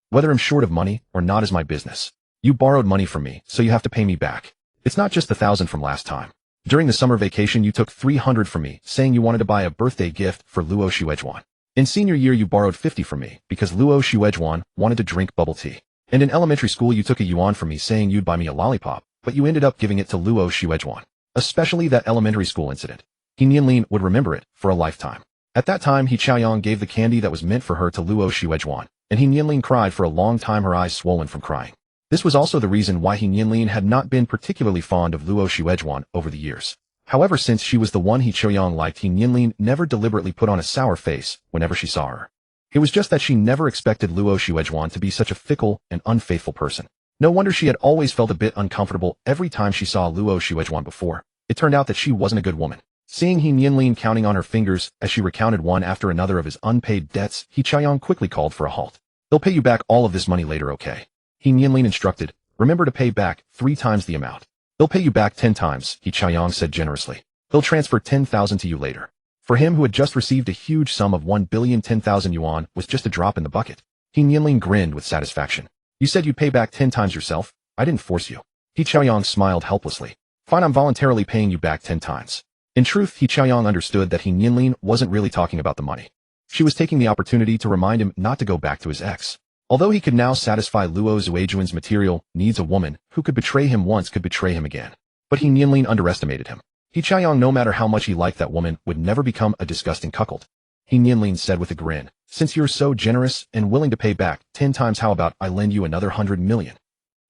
Whether I'm short of money or not is my business. You borrowed money from me, so you have to pay me back. It's not just the 1,000 from last time. During the summer vacation you took 300 from me, saying you wanted to buy a birthday gift for Luo Xuejuan. In senior year you borrowed 50 from me, because Luo Xuejuan wanted to drink bubble tea. And in elementary school you took a yuan from me saying you'd buy me a lollipop, but you ended up giving it to Luo Xuejuan. Especially that elementary school incident. He Nianlin would remember it for a lifetime. At that time, He Chaoyang gave the candy that was meant for her to Luo Xuejuan, and He Nianlin cried for a long time, her eyes swollen from crying. This was also the reason why Nianlin had not been particularly fond of Luo Xuejuan over the years. However, since she was the one He Choyang liked, Nianlin never deliberately put on a sour face whenever she saw her. It was just that she never expected Luo Xuejuan to be such a fickle and unfaithful person. No wonder she had always felt a bit uncomfortable every time she saw Luo Xuejuan before. It turned out that she wasn't a good woman. Seeing He Nianlin counting on her fingers as she recounted one after another of his unpaid debts, He Choyang quickly called for a halt. "They'll pay you back all of this money later, okay?" He Nianlin instructed. "Remember to pay back 3 times the amount." "They'll pay you back 10 times, He Choyang said generously. "They'll transfer 10,000 to you later." For him, who had just received a huge sum of 1,010,000 yuan, was just a drop in the bucket. He Nianlin grinned with satisfaction. "You said you'd pay back 10 times yourself. I didn't force you." He Choyang smiled helplessly. "Fine, I'm voluntarily paying you back 10 times. In truth, He Choyang understood that He Nianlin wasn't really talking about the money. She was taking the opportunity to remind him not to go back to his ex. Although he could now satisfy Luo Xuejuan's material needs, a woman who could betray him once could betray him again. But He Nianlin underestimated him. He Choyang, no matter how much he liked that woman, would never become a disgusting cuckold. He Nianlin said with a grin, "Since you're so generous and willing to pay back 10 times, how about I lend you another 100 million?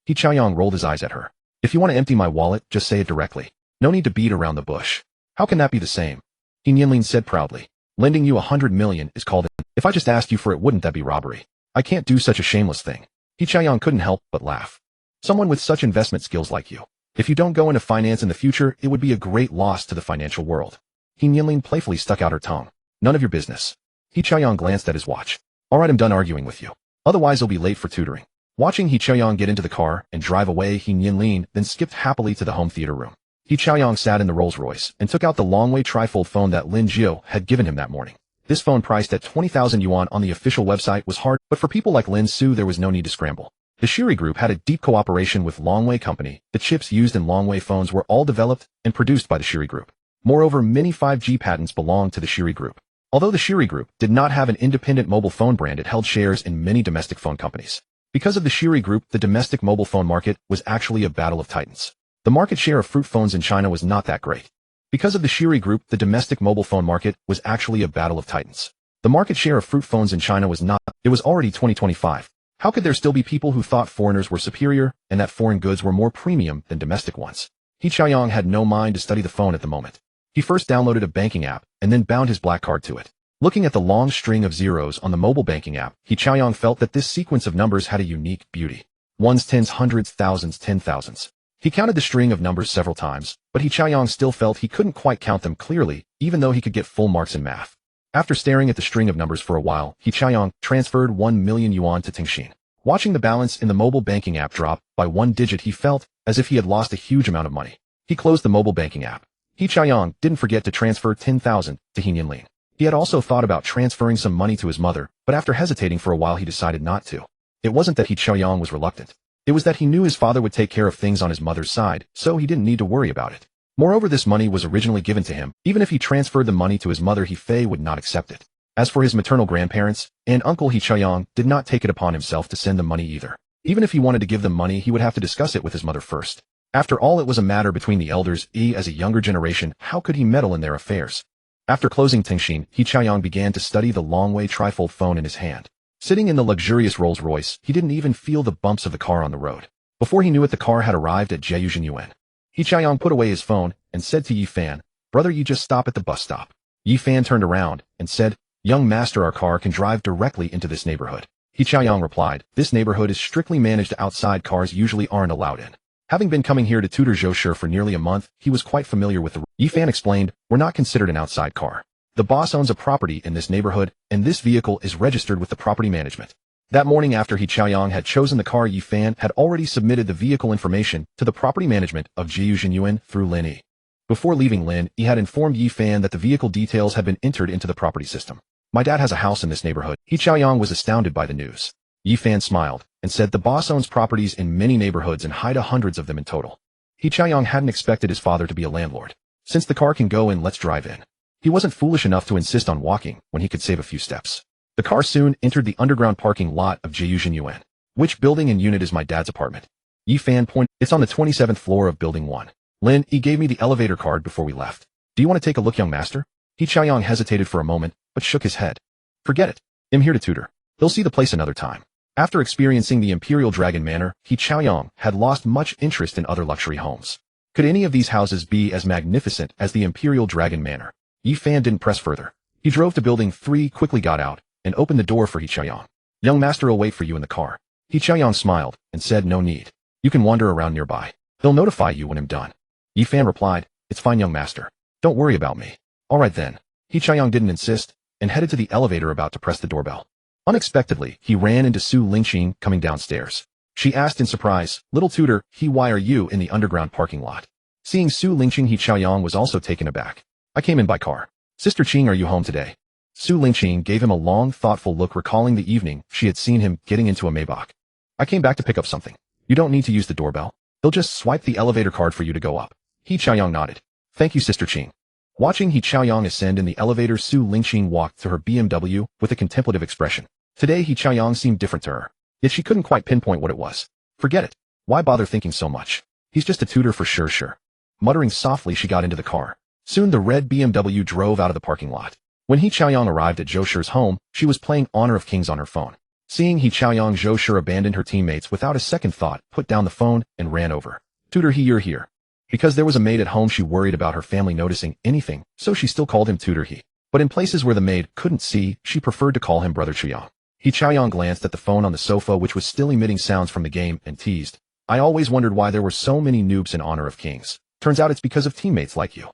He Choyang rolled his eyes at her. "If you want to empty my wallet, just say it directly. No need to beat around the bush." "How can that be the same?" He Nianlin said proudly. "Lending you 100 million is called it. If I just asked you for it, wouldn't that be robbery? I can't do such a shameless thing." He Choyang couldn't help but laugh. "Someone with such investment skills like you. If you don't go into finance in the future, it would be a great loss to the financial world." He Nianlin playfully stuck out her tongue. "None of your business." He Choyang glanced at his watch. "All right, I'm done arguing with you. Otherwise, you'll be late for tutoring." Watching He Choyang get into the car and drive away, He Nianlin then skipped happily to the home theater room. He Choyang sat in the Rolls-Royce and took out the long-way trifold phone that Lin Xu had given him that morning. This phone, priced at 20,000 yuan on the official website, was hard, but for people like Lin Xu, there was no need to scramble. The Shiri Group had a deep cooperation with Longwei Company. The chips used in Longwei phones were all developed and produced by the Shiri Group. Moreover, many 5G patents belonged to the Shiri Group. Although the Shiri Group did not have an independent mobile phone brand, it held shares in many domestic phone companies. Because of the Shiri Group, the domestic mobile phone market was actually a battle of titans. The market share of fruit phones in China was not that great. Because of the Shiri Group, the domestic mobile phone market was actually a battle of titans. The market share of fruit phones in China was not. It was already 2025. How could there still be people who thought foreigners were superior and that foreign goods were more premium than domestic ones? He Choyang had no mind to study the phone at the moment. He first downloaded a banking app and then bound his black card to it. Looking at the long string of zeros on the mobile banking app, He Choyang felt that this sequence of numbers had a unique beauty. Ones, tens, hundreds, thousands, 10,000s. He counted the string of numbers several times, but He Choyang still felt he couldn't quite count them clearly, even though he could get full marks in math. After staring at the string of numbers for a while, He Choyang transferred 1 million yuan to Tingxin. Watching the balance in the mobile banking app drop by 1 digit, he felt as if he had lost a huge amount of money. He closed the mobile banking app. He Choyang didn't forget to transfer 10,000 to He Nianlin. He had also thought about transferring some money to his mother, but after hesitating for a while, he decided not to. It wasn't that He Choyang was reluctant. It was that he knew his father would take care of things on his mother's side, so he didn't need to worry about it. Moreover, this money was originally given to him. Even if he transferred the money to his mother, He Fei would not accept it. As for his maternal grandparents and uncle, He Choyang did not take it upon himself to send them money either. Even if he wanted to give them money, he would have to discuss it with his mother first. After all, it was a matter between the elders. As a younger generation, how could he meddle in their affairs? After closing Tingxin, He Choyang began to study the Longwei trifold phone in his hand. Sitting in the luxurious Rolls-Royce, he didn't even feel the bumps of the car on the road. Before he knew it, the car had arrived at Jiuyuan. He Choyang put away his phone and said to Yi Fan, "Brother, you just stop at the bus stop." Yi Fan turned around and said, "Young master, our car can drive directly into this neighborhood." He Choyang replied, "This neighborhood is strictly managed. Outside cars usually aren't allowed in." Having been coming here to tutor Zhou Shi for nearly a month, he was quite familiar with the. Yi Fan explained, "We're not considered an outside car. The boss owns a property in this neighborhood, and this vehicle is registered with the property management." That morning, after He Choyang had chosen the car, Yi Fan had already submitted the vehicle information to the property management of Jiuyuan through Lin Yi. Before leaving Lin, he had informed Yi Fan that the vehicle details had been entered into the property system. "My dad has a house in this neighborhood." He Choyang was astounded by the news. Yi Fan smiled and said, "The boss owns properties in many neighborhoods and Haida hundreds of them in total." He Choyang hadn't expected his father to be a landlord. "Since the car can go in, let's drive in." He wasn't foolish enough to insist on walking when he could save a few steps. The car soon entered the underground parking lot of Jiuyuan. "Which building and unit is my dad's apartment?" Yi Fan pointed. "It's on the 27th floor of building 1. Lin, he gave me the elevator card before we left. Do you want to take a look, young master?" He Choyang hesitated for a moment, but shook his head. "Forget it. I'm here to tutor. He'll see the place another time." After experiencing the Imperial Dragon Manor, He Chaoyang had lost much interest in other luxury homes. Could any of these houses be as magnificent as the Imperial Dragon Manor? He Fan didn't press further. He drove to building 3, quickly got out, and opened the door for He Chaoyang. Young master will wait for you in the car. He Chaoyang smiled, and said no need. You can wander around nearby. They'll notify you when I'm done. He Fan replied, it's fine young master. Don't worry about me. Alright then. He Chaoyang didn't insist, and headed to the elevator about to press the doorbell. Unexpectedly, he ran into Su Lingqing coming downstairs. She asked in surprise, little tutor, why are you in the underground parking lot? Seeing Su Lingqing, He Chaoyang was also taken aback. I came in by car. Sister Qing, are you home today? Su Lingqing gave him a long, thoughtful look, recalling the evening she had seen him getting into a Maybach. I came back to pick up something. You don't need to use the doorbell. They'll just swipe the elevator card for you to go up. He Chaoyang nodded. Thank you, Sister Qing. Watching He Chaoyang ascend in the elevator, Su Lingqing walked to her BMW with a contemplative expression. Today He Chaoyang seemed different to her, yet she couldn't quite pinpoint what it was. Forget it. Why bother thinking so much? He's just a tutor for sure. Muttering softly, she got into the car. Soon the red BMW drove out of the parking lot. When He Chaoyang arrived at Zhou Shi's home, she was playing Honor of Kings on her phone. Seeing He Chaoyang, Zhou Shi abandoned her teammates without a second thought, put down the phone, and ran over. Tutor He, you're here. Because there was a maid at home, she worried about her family noticing anything, so she still called him Tutor He. But in places where the maid couldn't see, she preferred to call him Brother Chaoyang. He Chaoyang glanced at the phone on the sofa, which was still emitting sounds from the game, and teased. I always wondered why there were so many noobs in Honor of Kings. Turns out it's because of teammates like you.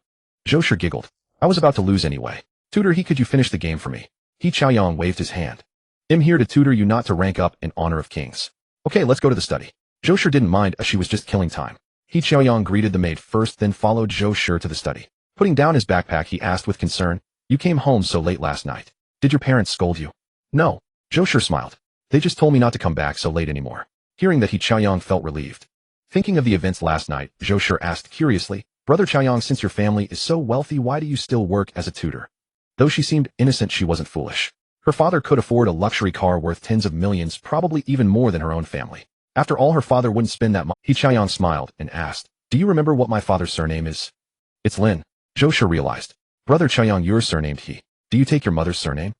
Zhou Shi giggled. I was about to lose anyway. Tutor He, could you finish the game for me? He Chaoyang waved his hand. I'm here to tutor you, not to rank up in Honor of Kings. Okay, let's go to the study. Zhou Shi didn't mind, as she was just killing time. He Chaoyang greeted the maid first, then followed Zhou Shi to the study. Putting down his backpack, he asked with concern, you came home so late last night. Did your parents scold you? No. Zhou Shi smiled. They just told me not to come back so late anymore. Hearing that, He Chaoyang felt relieved. Thinking of the events last night, Zhou Shi asked curiously, Brother Chaoyang, since your family is so wealthy, why do you still work as a tutor? Though she seemed innocent, she wasn't foolish. Her father could afford a luxury car worth tens of millions, probably even more than her own family. After all, her father wouldn't spend that much. He Chaoyang smiled and asked, do you remember what my father's surname is? It's Lin. Zhou Shi realized. Brother Chaoyang, you're surnamed He. Do you take your mother's surname?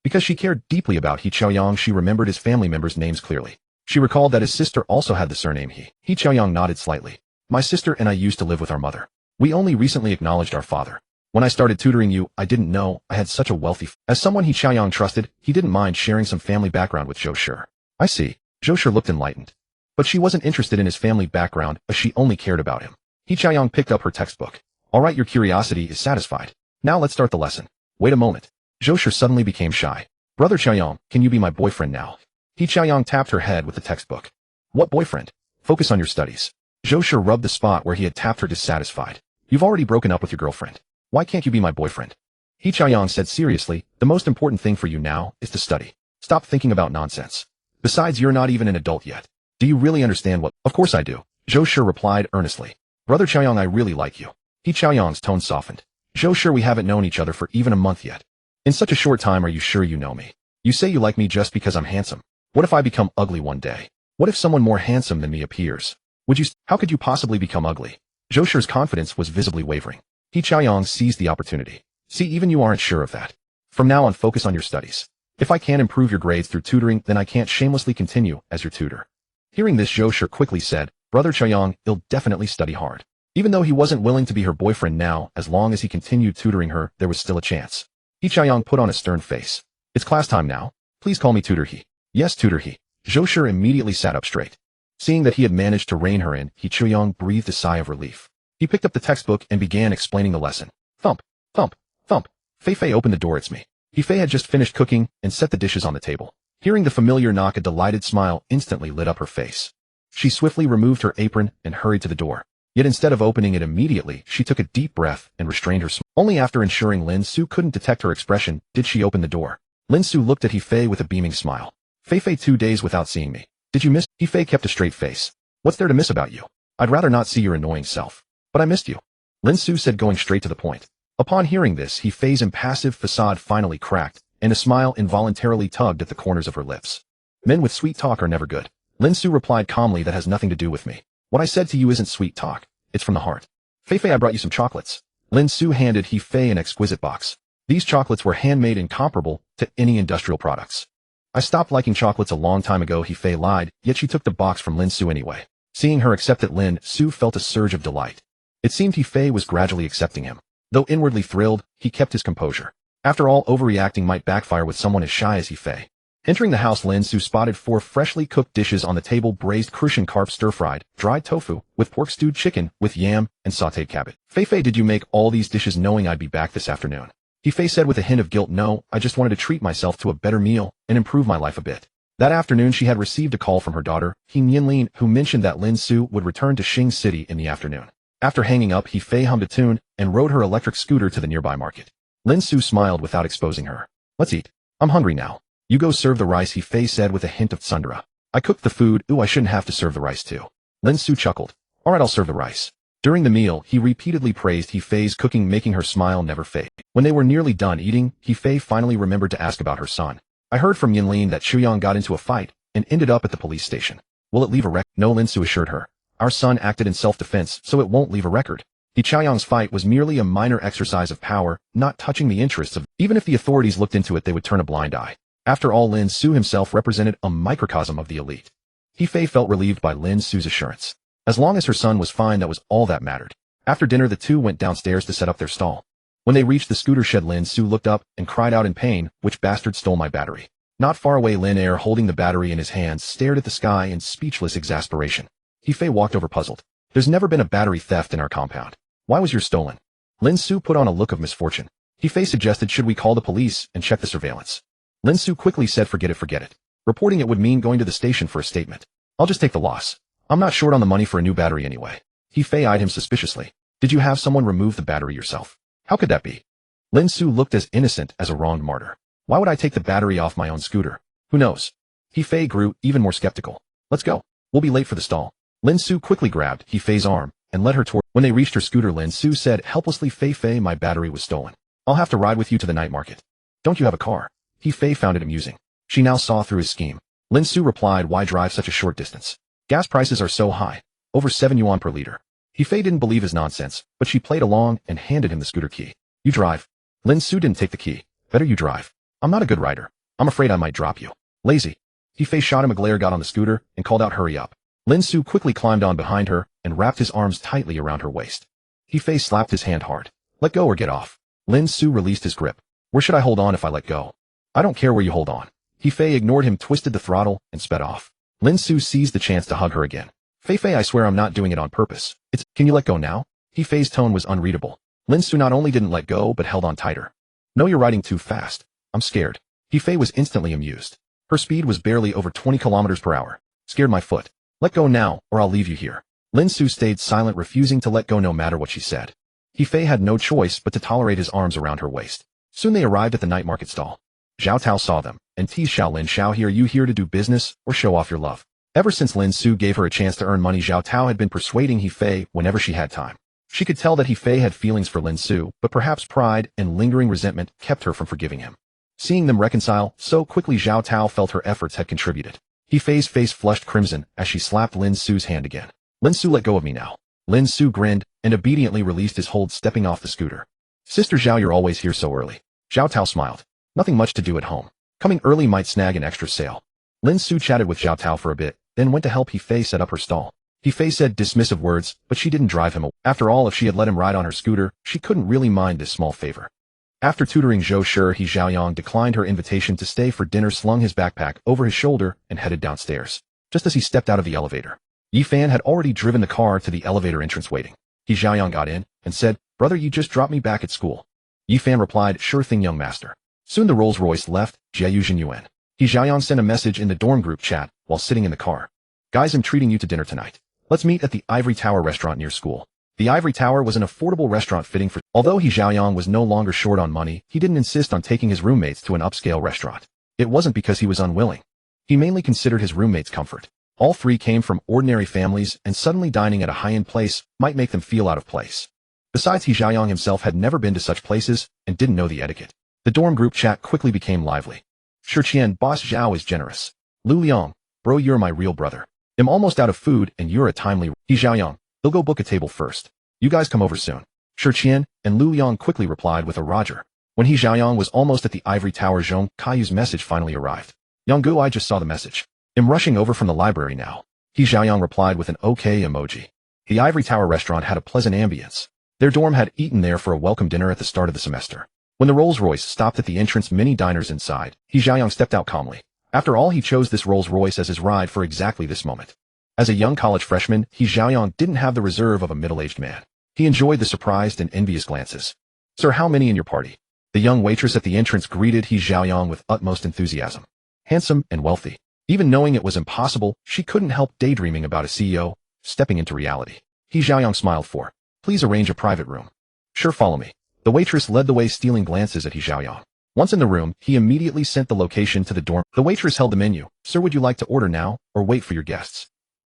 Because she cared deeply about He Chaoyang, she remembered his family members' names clearly. She recalled that his sister also had the surname He. He Chaoyang nodded slightly. My sister and I used to live with our mother. We only recently acknowledged our father. When I started tutoring you, I didn't know I had such a wealthy As someone He Chaoyang trusted, he didn't mind sharing some family background with Zhou Shi. I see. Zhou Shi looked enlightened. But she wasn't interested in his family background, as she only cared about him. He Chaoyang picked up her textbook. Alright, your curiosity is satisfied. Now let's start the lesson. Wait a moment. Zhou Shi suddenly became shy. Brother Chaoyang, can you be my boyfriend now? He Chaoyang tapped her head with the textbook. What boyfriend? Focus on your studies. Zhou Shi rubbed the spot where he had tapped her, dissatisfied. You've already broken up with your girlfriend. Why can't you be my boyfriend? He Chaoyang said seriously, the most important thing for you now is to study. Stop thinking about nonsense. Besides, you're not even an adult yet. Do you really understand what? Of course I do. Zhou Shi replied earnestly. Brother Chaoyang, I really like you. He Chaoyang's tone softened. Zhou Shi, we haven't known each other for even a month yet. In such a short time, are you sure you know me? You say you like me just because I'm handsome. What if I become ugly one day? What if someone more handsome than me appears? How could you possibly become ugly? Zhou Shi's confidence was visibly wavering. He Chaoyang seized the opportunity. See, even you aren't sure of that. From now on, focus on your studies. If I can't improve your grades through tutoring, then I can't shamelessly continue as your tutor. Hearing this, Zhou Shi quickly said, Brother Chaoyang, he'll definitely study hard. Even though he wasn't willing to be her boyfriend now, as long as he continued tutoring her, there was still a chance. He Chaoyang put on a stern face. It's class time now. Please call me Tutor He. Yes, Tutor He. Zhou Shi immediately sat up straight. Seeing that he had managed to rein her in, He Chaoyang breathed a sigh of relief. He picked up the textbook and began explaining the lesson. Thump, thump, thump. He Fei, open the door, it's me. He Fei had just finished cooking and set the dishes on the table. Hearing the familiar knock, a delighted smile instantly lit up her face. She swiftly removed her apron and hurried to the door. Yet instead of opening it immediately, she took a deep breath and restrained her smile. Only after ensuring Lin Xu couldn't detect her expression did she open the door. Lin Xu looked at He Fei with a beaming smile. Fei, 2 days without seeing me. Did you miss? He Fei kept a straight face. What's there to miss about you? I'd rather not see your annoying self. But I missed you. Lin Xu said, going straight to the point. Upon hearing this, He Fei's impassive facade finally cracked, and a smile involuntarily tugged at the corners of her lips. Men with sweet talk are never good. Lin Xu replied calmly, that has nothing to do with me. What I said to you isn't sweet talk. It's from the heart. Fei, I brought you some chocolates. Lin Xu handed He Fei an exquisite box. These chocolates were handmade and comparable to any industrial products. I stopped liking chocolates a long time ago, He Fei lied, yet she took the box from Lin Xu anyway. Seeing her accept it, Lin Xu felt a surge of delight. It seemed He Fei was gradually accepting him. Though inwardly thrilled, he kept his composure. After all, overreacting might backfire with someone as shy as He Fei. Entering the house, Lin Xu spotted 4 freshly cooked dishes on the table: braised Crucian carp, stir-fried, dried tofu, with pork, stewed chicken, with yam, and sautéed cabbage. Fei, did you make all these dishes knowing I'd be back this afternoon? He Fei said with a hint of guilt. No, I just wanted to treat myself to a better meal and improve my life a bit. That afternoon she had received a call from her daughter, Nianlin, who mentioned that Lin Xu would return to Xing City in the afternoon. After hanging up, He Fei hummed a tune and rode her electric scooter to the nearby market. Lin Xu smiled without exposing her. Let's eat. I'm hungry now. You go serve the rice, He Fei said with a hint of tsundere. I cooked the food. Ooh, I shouldn't have to serve the rice too. Lin Xu chuckled. Alright, I'll serve the rice. During the meal, he repeatedly praised He Fei's cooking, making her smile never fade. When they were nearly done eating, He Fei finally remembered to ask about her son. I heard from Nianlin that Shuyang got into a fight and ended up at the police station. Will it leave a record? No, Lin Xu assured her. Our son acted in self-defense, so it won't leave a record. He Chaoyang's fight was merely a minor exercise of power, not touching the interests of. Even if the authorities looked into it, they would turn a blind eye. After all, Lin Xu himself represented a microcosm of the elite. He Fei felt relieved by Lin Xu's assurance. As long as her son was fine, that was all that mattered. After dinner, the two went downstairs to set up their stall. When they reached the scooter shed, Lin Xu looked up and cried out in pain, "Which bastard stole my battery?" Not far away, Lin Air, holding the battery in his hands, stared at the sky in speechless exasperation. He Fei walked over, puzzled. There's never been a battery theft in our compound. Why was yours stolen? Lin Xu put on a look of misfortune. He Fei suggested, should we call the police and check the surveillance? Lin Xu quickly said, forget it. Reporting it would mean going to the station for a statement. I'll just take the loss. I'm not short on the money for a new battery anyway. He Fei eyed him suspiciously. Did you have someone remove the battery yourself? How could that be? Lin Xu looked as innocent as a wronged martyr. Why would I take the battery off my own scooter? Who knows? He Fei grew even more skeptical. Let's go. We'll be late for the stall. Lin Xu quickly grabbed He Fei's arm and led her toward. When they reached her scooter, Lin Xu said helplessly, Fei, my battery was stolen. I'll have to ride with you to the night market. Don't you have a car? He Fei found it amusing. She now saw through his scheme. Lin Xu replied, why drive such a short distance? Gas prices are so high. Over 7 yuan per liter. He Fei didn't believe his nonsense, but she played along and handed him the scooter key. You drive. Lin Xu didn't take the key. Better you drive. I'm not a good rider. I'm afraid I might drop you. Lazy. He Fei shot him a glare, got on the scooter, and called out, hurry up. Lin Xu quickly climbed on behind her and wrapped his arms tightly around her waist. He Fei slapped his hand hard. Let go or get off. Lin Xu released his grip. Where should I hold on if I let go? I don't care where you hold on. He Fei ignored him, twisted the throttle, and sped off. Lin Xu seized the chance to hug her again. Fei, I swear I'm not doing it on purpose. Can you let go now? He Fei's tone was unreadable. Lin Xu not only didn't let go, but held on tighter. No, you're riding too fast. I'm scared. He Fei was instantly amused. Her speed was barely over 20 kilometers per hour. Scared my foot. Let go now, or I'll leave you here. Lin Xu stayed silent, refusing to let go no matter what she said. He Fei had no choice but to tolerate his arms around her waist. Soon they arrived at the night market stall. Zhao Tao saw them, and teased Xiao Lin, Xiao, here you here to do business or show off your love? Ever since Lin Xu gave her a chance to earn money, Zhao Tao had been persuading He Fei whenever she had time. She could tell that He Fei had feelings for Lin Xu, but perhaps pride and lingering resentment kept her from forgiving him. Seeing them reconcile so quickly, Zhao Tao felt her efforts had contributed. He Fei's face flushed crimson as she slapped Lin Xu's hand again. Lin Xu, let go of me now. Lin Xu grinned and obediently released his hold, stepping off the scooter. Sister Zhao, you're always here so early. Zhao Tao smiled. Nothing much to do at home. Coming early might snag an extra sale. Lin Xu chatted with Zhao Tao for a bit, then went to help He Fei set up her stall. He Fei said dismissive words, but she didn't drive him away. After all, if she had let him ride on her scooter, she couldn't really mind this small favor. After tutoring Zhou Shi, He Xiaoyang declined her invitation to stay for dinner, slung his backpack over his shoulder, and headed downstairs. Just as he stepped out of the elevator, Yi Fan had already driven the car to the elevator entrance waiting. He Xiaoyang got in and said, brother, you just dropped me back at school. Yi Fan replied, sure thing, young master. Soon the Rolls Royce left, Jieyu Jinyuan. He Xiaoyang sent a message in the dorm group chat while sitting in the car. Guys, I'm treating you to dinner tonight. Let's meet at the Ivory Tower restaurant near school. The Ivory Tower was an affordable restaurant fitting for. Although He Xiaoyang was no longer short on money, he didn't insist on taking his roommates to an upscale restaurant. It wasn't because he was unwilling. He mainly considered his roommates' comfort. All three came from ordinary families, and suddenly dining at a high-end place might make them feel out of place. Besides, He Xiaoyang himself had never been to such places and didn't know the etiquette. The dorm group chat quickly became lively. Shiqian, boss Zhao is generous. Lu Liang, bro, you're my real brother. I'm almost out of food and you're a timely. He Xiaoyang, they'll go book a table first. You guys come over soon. Shiqian and Lu Liang quickly replied with a Roger. When He Xiaoyang was almost at the Ivory Tower, Zhong Kaiyu's message finally arrived. Yanggu, I just saw the message. I'm rushing over from the library now. He Xiaoyang replied with an okay emoji. The Ivory Tower restaurant had a pleasant ambience. Their dorm had eaten there for a welcome dinner at the start of the semester. When the Rolls-Royce stopped at the entrance many diners inside, He Xiaoyang stepped out calmly. After all, he chose this Rolls-Royce as his ride for exactly this moment. As a young college freshman, He Xiaoyang didn't have the reserve of a middle-aged man. He enjoyed the surprised and envious glances. Sir, how many in your party? The young waitress at the entrance greeted He Xiaoyang with utmost enthusiasm. Handsome and wealthy. Even knowing it was impossible, she couldn't help daydreaming about a CEO stepping into reality. He Xiaoyang smiled for. Please arrange a private room. Sure, follow me. The waitress led the way, stealing glances at He Xiaoyang. Once in the room, he immediately sent the location to the dorm. The waitress held the menu. Sir, would you like to order now, or wait for your guests?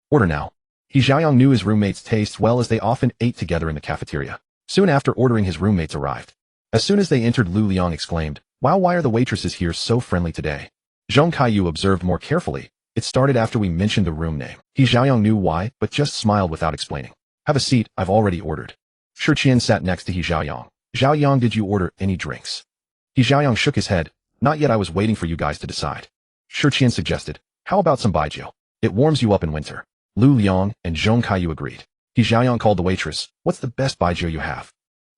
Order now. He Xiaoyang knew his roommates' tastes well, as they often ate together in the cafeteria. Soon after ordering, his roommates arrived. As soon as they entered, Lu Liang exclaimed, "Wow, why are the waitresses here so friendly today?" Zhong Kaiyu observed more carefully. It started after we mentioned the room name. He Xiaoyang knew why, but just smiled without explaining. Have a seat, I've already ordered. Shi Qian sat next to He Xiaoyang. Xiaoyang, did you order any drinks? He Xiaoyang shook his head. Not yet, I was waiting for you guys to decide. Shi Qian suggested, how about some baijiu? It warms you up in winter. Lu Liang and Zhong Kaiyu agreed. He Xiaoyang called the waitress. What's the best baijiu you have?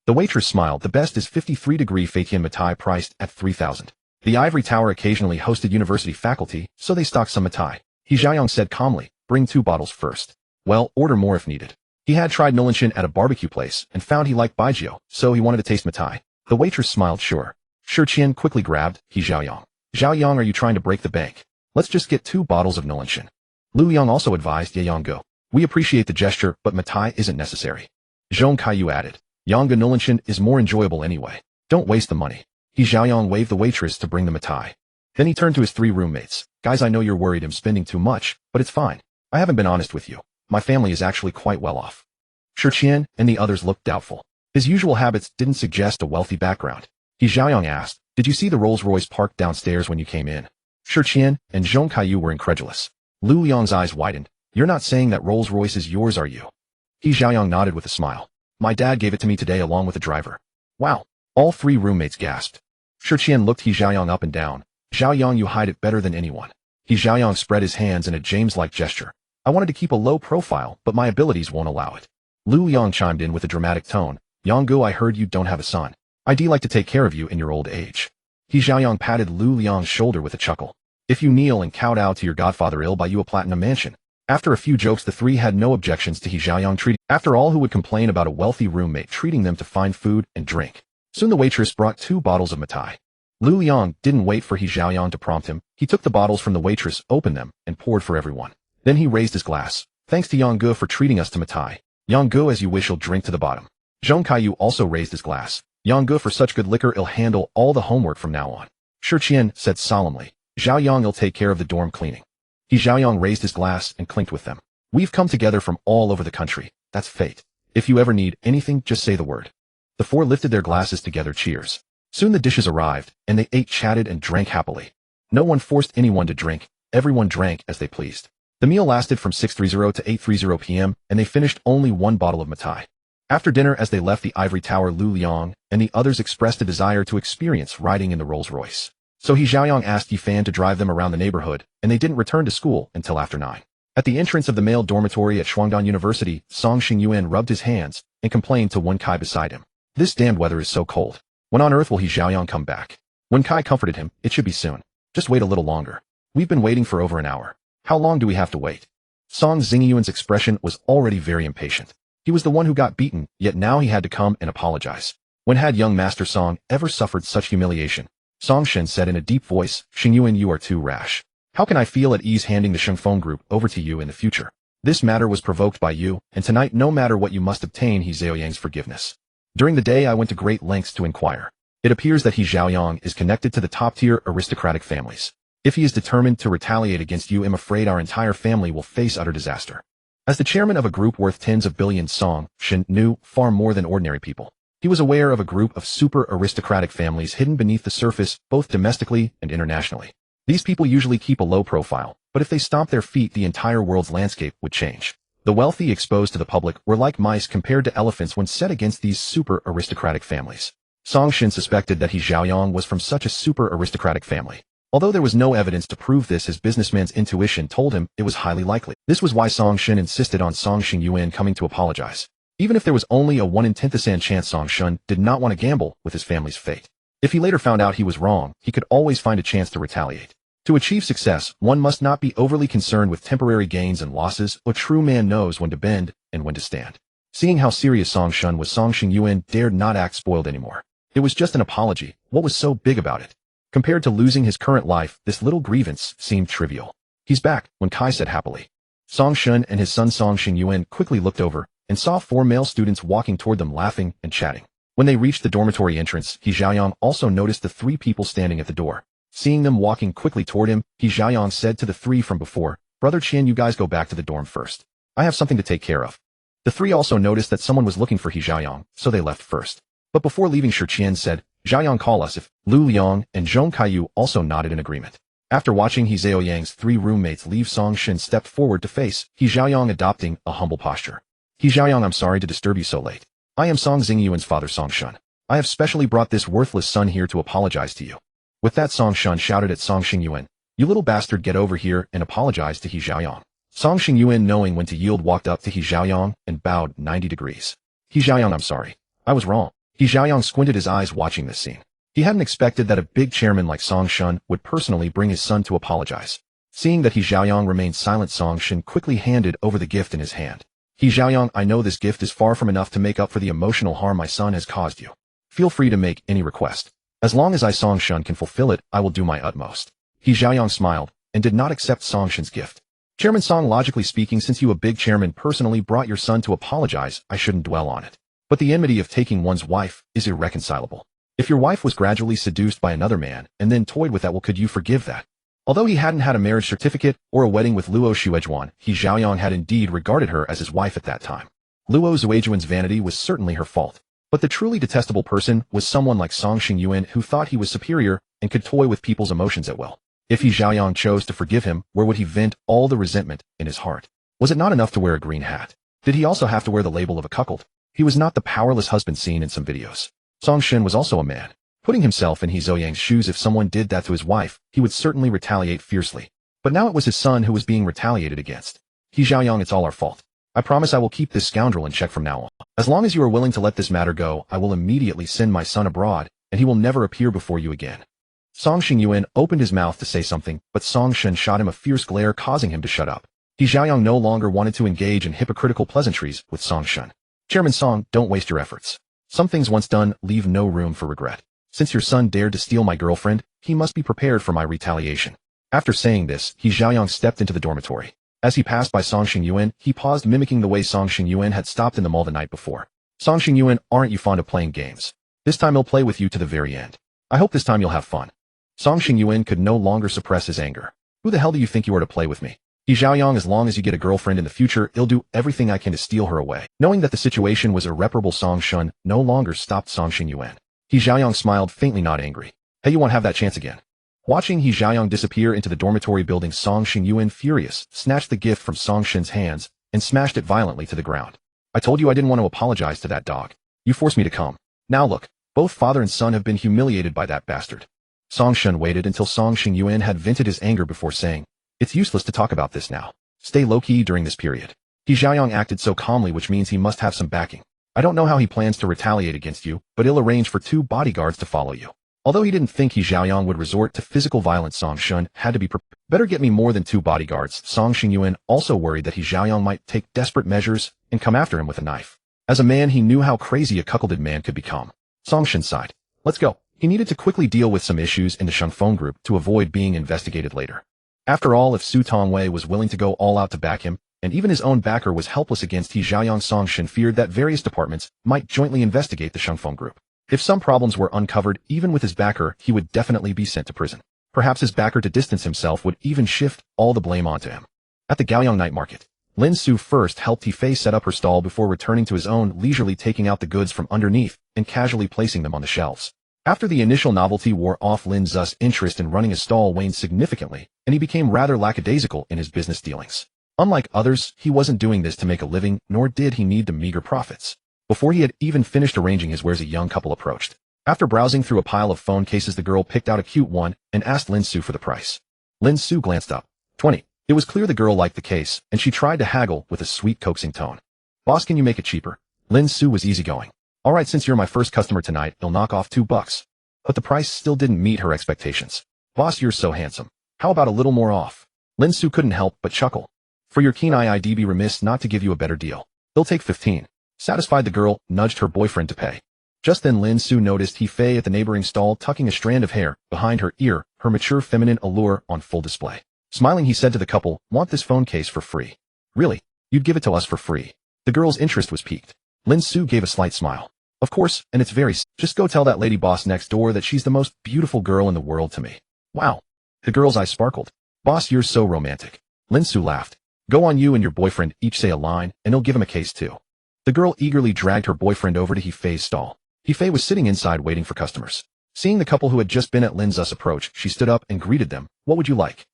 The waitress smiled. The best is 53-degree Feitian Matai, priced at 3,000. The Ivory Tower occasionally hosted university faculty, so they stocked some Matai. He Xiaoyang said calmly, bring 2 bottles first. Well, order more if needed. He had tried Nianlin at a barbecue place and found he liked baijiu, so he wanted to taste Matai. The waitress smiled. Sure. Shi Qian quickly grabbed He Xiaoyang. Xiaoyang, are you trying to break the bank? Let's just get 2 bottles of Nianlin. Lu Liang also advised Yanggu. We appreciate the gesture, but Matai isn't necessary. Zhong Kaiyu added. Yanggu, Nianlin is more enjoyable anyway. Don't waste the money. He Xiaoyang waved the waitress to bring the Matai. Then he turned to his 3 roommates. Guys, I know you're worried I'm spending too much, but it's fine. I haven't been honest with you. My family is actually quite well off. Shi Qian and the others looked doubtful. His usual habits didn't suggest a wealthy background. He Xiaoyang asked, did you see the Rolls-Royce parked downstairs when you came in? Shi Qian and Zhong Kaiyu were incredulous. Lu Liang's eyes widened. You're not saying that Rolls-Royce is yours, are you? He Xiaoyang nodded with a smile. My dad gave it to me today along with the driver. Wow. All 3 roommates gasped. Shi Qian looked He Xiaoyang up and down. Xiaoyang, you hide it better than anyone. He Xiaoyang spread his hands in a James-like gesture. I wanted to keep a low profile, but my abilities won't allow it. Lu Liang chimed in with a dramatic tone. Yanggu, I heard you don't have a son. I'd like to take care of you in your old age. He Xiaoyang patted Lu Liang's shoulder with a chuckle. If you kneel and kowtow to your godfather, I'll buy you a platinum mansion. After a few jokes, the 3 had no objections to He Xiaoyang treating. After all, who would complain about a wealthy roommate treating them to fine food and drink? Soon the waitress brought 2 bottles of Matai. Lu Liang didn't wait for He Xiaoyang to prompt him. He took the bottles from the waitress, opened them, and poured for everyone. Then he raised his glass. Thanks to Yanggu for treating us to Matai. Yanggu, as you wish, you'll drink to the bottom. Zhong Kaiyu also raised his glass. Yanggu, for such good liquor, I'll handle all the homework from now on. Shi Qian said solemnly. Xiaoyang, will take care of the dorm cleaning. He Xiaoyang raised his glass and clinked with them. We've come together from all over the country. That's fate. If you ever need anything, just say the word. The 4 lifted their glasses together. Cheers. Soon the dishes arrived, and they ate, chatted, and drank happily. No one forced anyone to drink. Everyone drank as they pleased. The meal lasted from 6:30 to 8:30 p.m., and they finished only 1 bottle of Matai. After dinner, as they left the Ivory Tower, Lu Liang and the others expressed a desire to experience riding in the Rolls-Royce. So He Xiaoyang asked He Fei to drive them around the neighborhood, and they didn't return to school until after 9. At the entrance of the male dormitory at Shuangdan University, Song Xingyuan rubbed his hands and complained to Wen Kai beside him. This damned weather is so cold. When on earth will He Xiaoyang come back? Wen Kai comforted him. It should be soon. Just wait a little longer. We've been waiting for over an hour. How long do we have to wait? Song Xingyuan's expression was already very impatient. He was the one who got beaten, yet now he had to come and apologize. When had young Master Song ever suffered such humiliation? Song Shen said in a deep voice, Xingyuan, you are too rash. How can I feel at ease handing the Shengfeng group over to you in the future? This matter was provoked by you, and tonight no matter what you must obtain He Xiaoyang's forgiveness. During the day I went to great lengths to inquire. It appears that He Xiaoyang is connected to the top-tier aristocratic families. If he is determined to retaliate against you, I'm afraid our entire family will face utter disaster. As the chairman of a group worth tens of billions, Song Shen knew far more than ordinary people. He was aware of a group of super aristocratic families hidden beneath the surface, both domestically and internationally. These people usually keep a low profile, but if they stomp their feet, the entire world's landscape would change. The wealthy exposed to the public were like mice compared to elephants when set against these super aristocratic families. Song Shen suspected that He Xiaoyang was from such a super aristocratic family. Although there was no evidence to prove this, his businessman's intuition told him it was highly likely. This was why Song Shen insisted on Song Xingyuan coming to apologize. Even if there was only a 1 in 10,000 chance, Song Shen did not want to gamble with his family's fate. If he later found out he was wrong, he could always find a chance to retaliate. To achieve success, one must not be overly concerned with temporary gains and losses. A true man knows when to bend and when to stand. Seeing how serious Song Shen was, Song Xingyuan dared not act spoiled anymore. It was just an apology. What was so big about it? Compared to losing his current life, this little grievance seemed trivial. He's back, Wen Kai said happily. Song Shen and his son Song Xingyuan quickly looked over and saw 4 male students walking toward them, laughing and chatting. When they reached the dormitory entrance, He Xiaoyang also noticed the 3 people standing at the door. Seeing them walking quickly toward him, He Xiaoyang said to the 3 from before, "Brother Qian, you guys go back to the dorm first. I have something to take care of." The 3 also noticed that someone was looking for He Xiaoyang, so they left first. But before leaving, Shi Qian said, "Xiaoyang, call us if." Lu Liang and Zhong Kaiyu also nodded in agreement. After watching He Xiaoyang's 3 roommates leave, Song Shen stepped forward to face He Xiaoyang, adopting a humble posture. "He Xiaoyang, I'm sorry to disturb you so late. I am Song Xingyuan's father, Song Shen. I have specially brought this worthless son here to apologize to you." With that, Song Shen shouted at Song Xingyuan, "You little bastard, get over here and apologize to He Xiaoyang." Song Xingyuan, knowing when to yield, walked up to He Xiaoyang and bowed 90 degrees. "He Xiaoyang, I'm sorry. I was wrong." He Xiaoyang squinted his eyes watching this scene. He hadn't expected that a big chairman like Song Shen would personally bring his son to apologize. Seeing that He Xiaoyang remained silent, Song Shen quickly handed over the gift in his hand. "He Xiaoyang, I know this gift is far from enough to make up for the emotional harm my son has caused you. Feel free to make any request. As long as I, Song Shen, can fulfill it, I will do my utmost." He Xiaoyang smiled and did not accept Song Shen's gift. "Chairman Song, logically speaking, since you, a big chairman, personally brought your son to apologize, I shouldn't dwell on it. But the enmity of taking one's wife is irreconcilable. If your wife was gradually seduced by another man and then toyed with that, well, could you forgive that?" Although he hadn't had a marriage certificate or a wedding with Luo Xuejuan, He Xiaoyang had indeed regarded her as his wife at that time. Luo Xuejuan's vanity was certainly her fault. But the truly detestable person was someone like Song Xingyuan, who thought he was superior and could toy with people's emotions at will. If He Xiaoyang chose to forgive him, where would he vent all the resentment in his heart? Was it not enough to wear a green hat? Did he also have to wear the label of a cuckold? He was not the powerless husband seen in some videos. Song Shen was also a man. Putting himself in He Xiaoyang's shoes, if someone did that to his wife, he would certainly retaliate fiercely. But now it was his son who was being retaliated against. "He Xiaoyang, it's all our fault. I promise I will keep this scoundrel in check from now on. As long as you are willing to let this matter go, I will immediately send my son abroad, and he will never appear before you again." Song Xingyuan opened his mouth to say something, but Song Shen shot him a fierce glare, causing him to shut up. He Xiaoyang no longer wanted to engage in hypocritical pleasantries with Song Shen. "Chairman Song, don't waste your efforts. Some things once done leave no room for regret. Since your son dared to steal my girlfriend, he must be prepared for my retaliation." After saying this, He Xiaoyang stepped into the dormitory. As he passed by Song Xingyuan, he paused, mimicking the way Song Xingyuan had stopped in the mall the night before. "Song Xingyuan, aren't you fond of playing games? This time he'll play with you to the very end. I hope this time you'll have fun." Song Xingyuan could no longer suppress his anger. "Who the hell do you think you are to play with me? He Xiaoyang, as long as you get a girlfriend in the future, I'll do everything I can to steal her away." Knowing that the situation was irreparable, Song Shen no longer stopped Song Xingyuan. He Xiaoyang smiled faintly, not angry. "Hey, you won't have that chance again." Watching He Xiaoyang disappear into the dormitory building, Song Xingyuan, furious, snatched the gift from Song Shen's hands and smashed it violently to the ground. "I told you I didn't want to apologize to that dog. You forced me to come. Now look, both father and son have been humiliated by that bastard." Song Shen waited until Song Xingyuan had vented his anger before saying, "It's useless to talk about this now. Stay low-key during this period." He Xiaoyang acted so calmly, which means he must have some backing. "I don't know how he plans to retaliate against you, but he'll arrange for 2 bodyguards to follow you." Although he didn't think He Xiaoyang would resort to physical violence, Song Shen had to be prepared. "Better get me more than 2 bodyguards." Song Xingyuan also worried that He Xiaoyang might take desperate measures and come after him with a knife. As a man, he knew how crazy a cuckolded man could become. Song Shen sighed. "Let's go." He needed to quickly deal with some issues in the Shengfeng group to avoid being investigated later. After all, if Su Tongwei was willing to go all out to back him, and even his own backer was helpless against He Xiaoyang, Song Shen feared that various departments might jointly investigate the Shengfeng group. If some problems were uncovered, even with his backer, he would definitely be sent to prison. Perhaps his backer, to distance himself, would even shift all the blame onto him. At the Gaoyang night market, Lin Xu first helped He Fei set up her stall before returning to his own, leisurely taking out the goods from underneath and casually placing them on the shelves. After the initial novelty wore off, Lin Xu's interest in running his stall waned significantly, and he became rather lackadaisical in his business dealings. Unlike others, he wasn't doing this to make a living, nor did he need the meager profits. Before he had even finished arranging his wares, a young couple approached. After browsing through a pile of phone cases, the girl picked out a cute one and asked Lin Xu for the price. Lin Xu glanced up. 20. It was clear the girl liked the case, and she tried to haggle with a sweet coaxing tone. Boss, can you make it cheaper? Lin Xu was easygoing. Alright, since you're my first customer tonight, I'll knock off $2. But the price still didn't meet her expectations. Boss, you're so handsome. How about a little more off? Lin Xu couldn't help but chuckle. For your keen eye, I'd be remiss not to give you a better deal. They'll take 15. Satisfied, the girl nudged her boyfriend to pay. Just then Lin Xu noticed He Fei at the neighboring stall tucking a strand of hair behind her ear, her mature feminine allure on full display. Smiling, he said to the couple, want this phone case for free. Really? You'd give it to us for free? The girl's interest was piqued. Lin Xu gave a slight smile. Of course, and it's very just go tell that lady boss next door that she's the most beautiful girl in the world to me. Wow. The girl's eyes sparkled. Boss, you're so romantic. Lin Xu laughed. Go on, you and your boyfriend each say a line, and he'll give him a case too. The girl eagerly dragged her boyfriend over to He Fei's stall. He Fei was sitting inside waiting for customers. Seeing the couple who had just been at Lin Xu's approach, she stood up and greeted them. What would you like?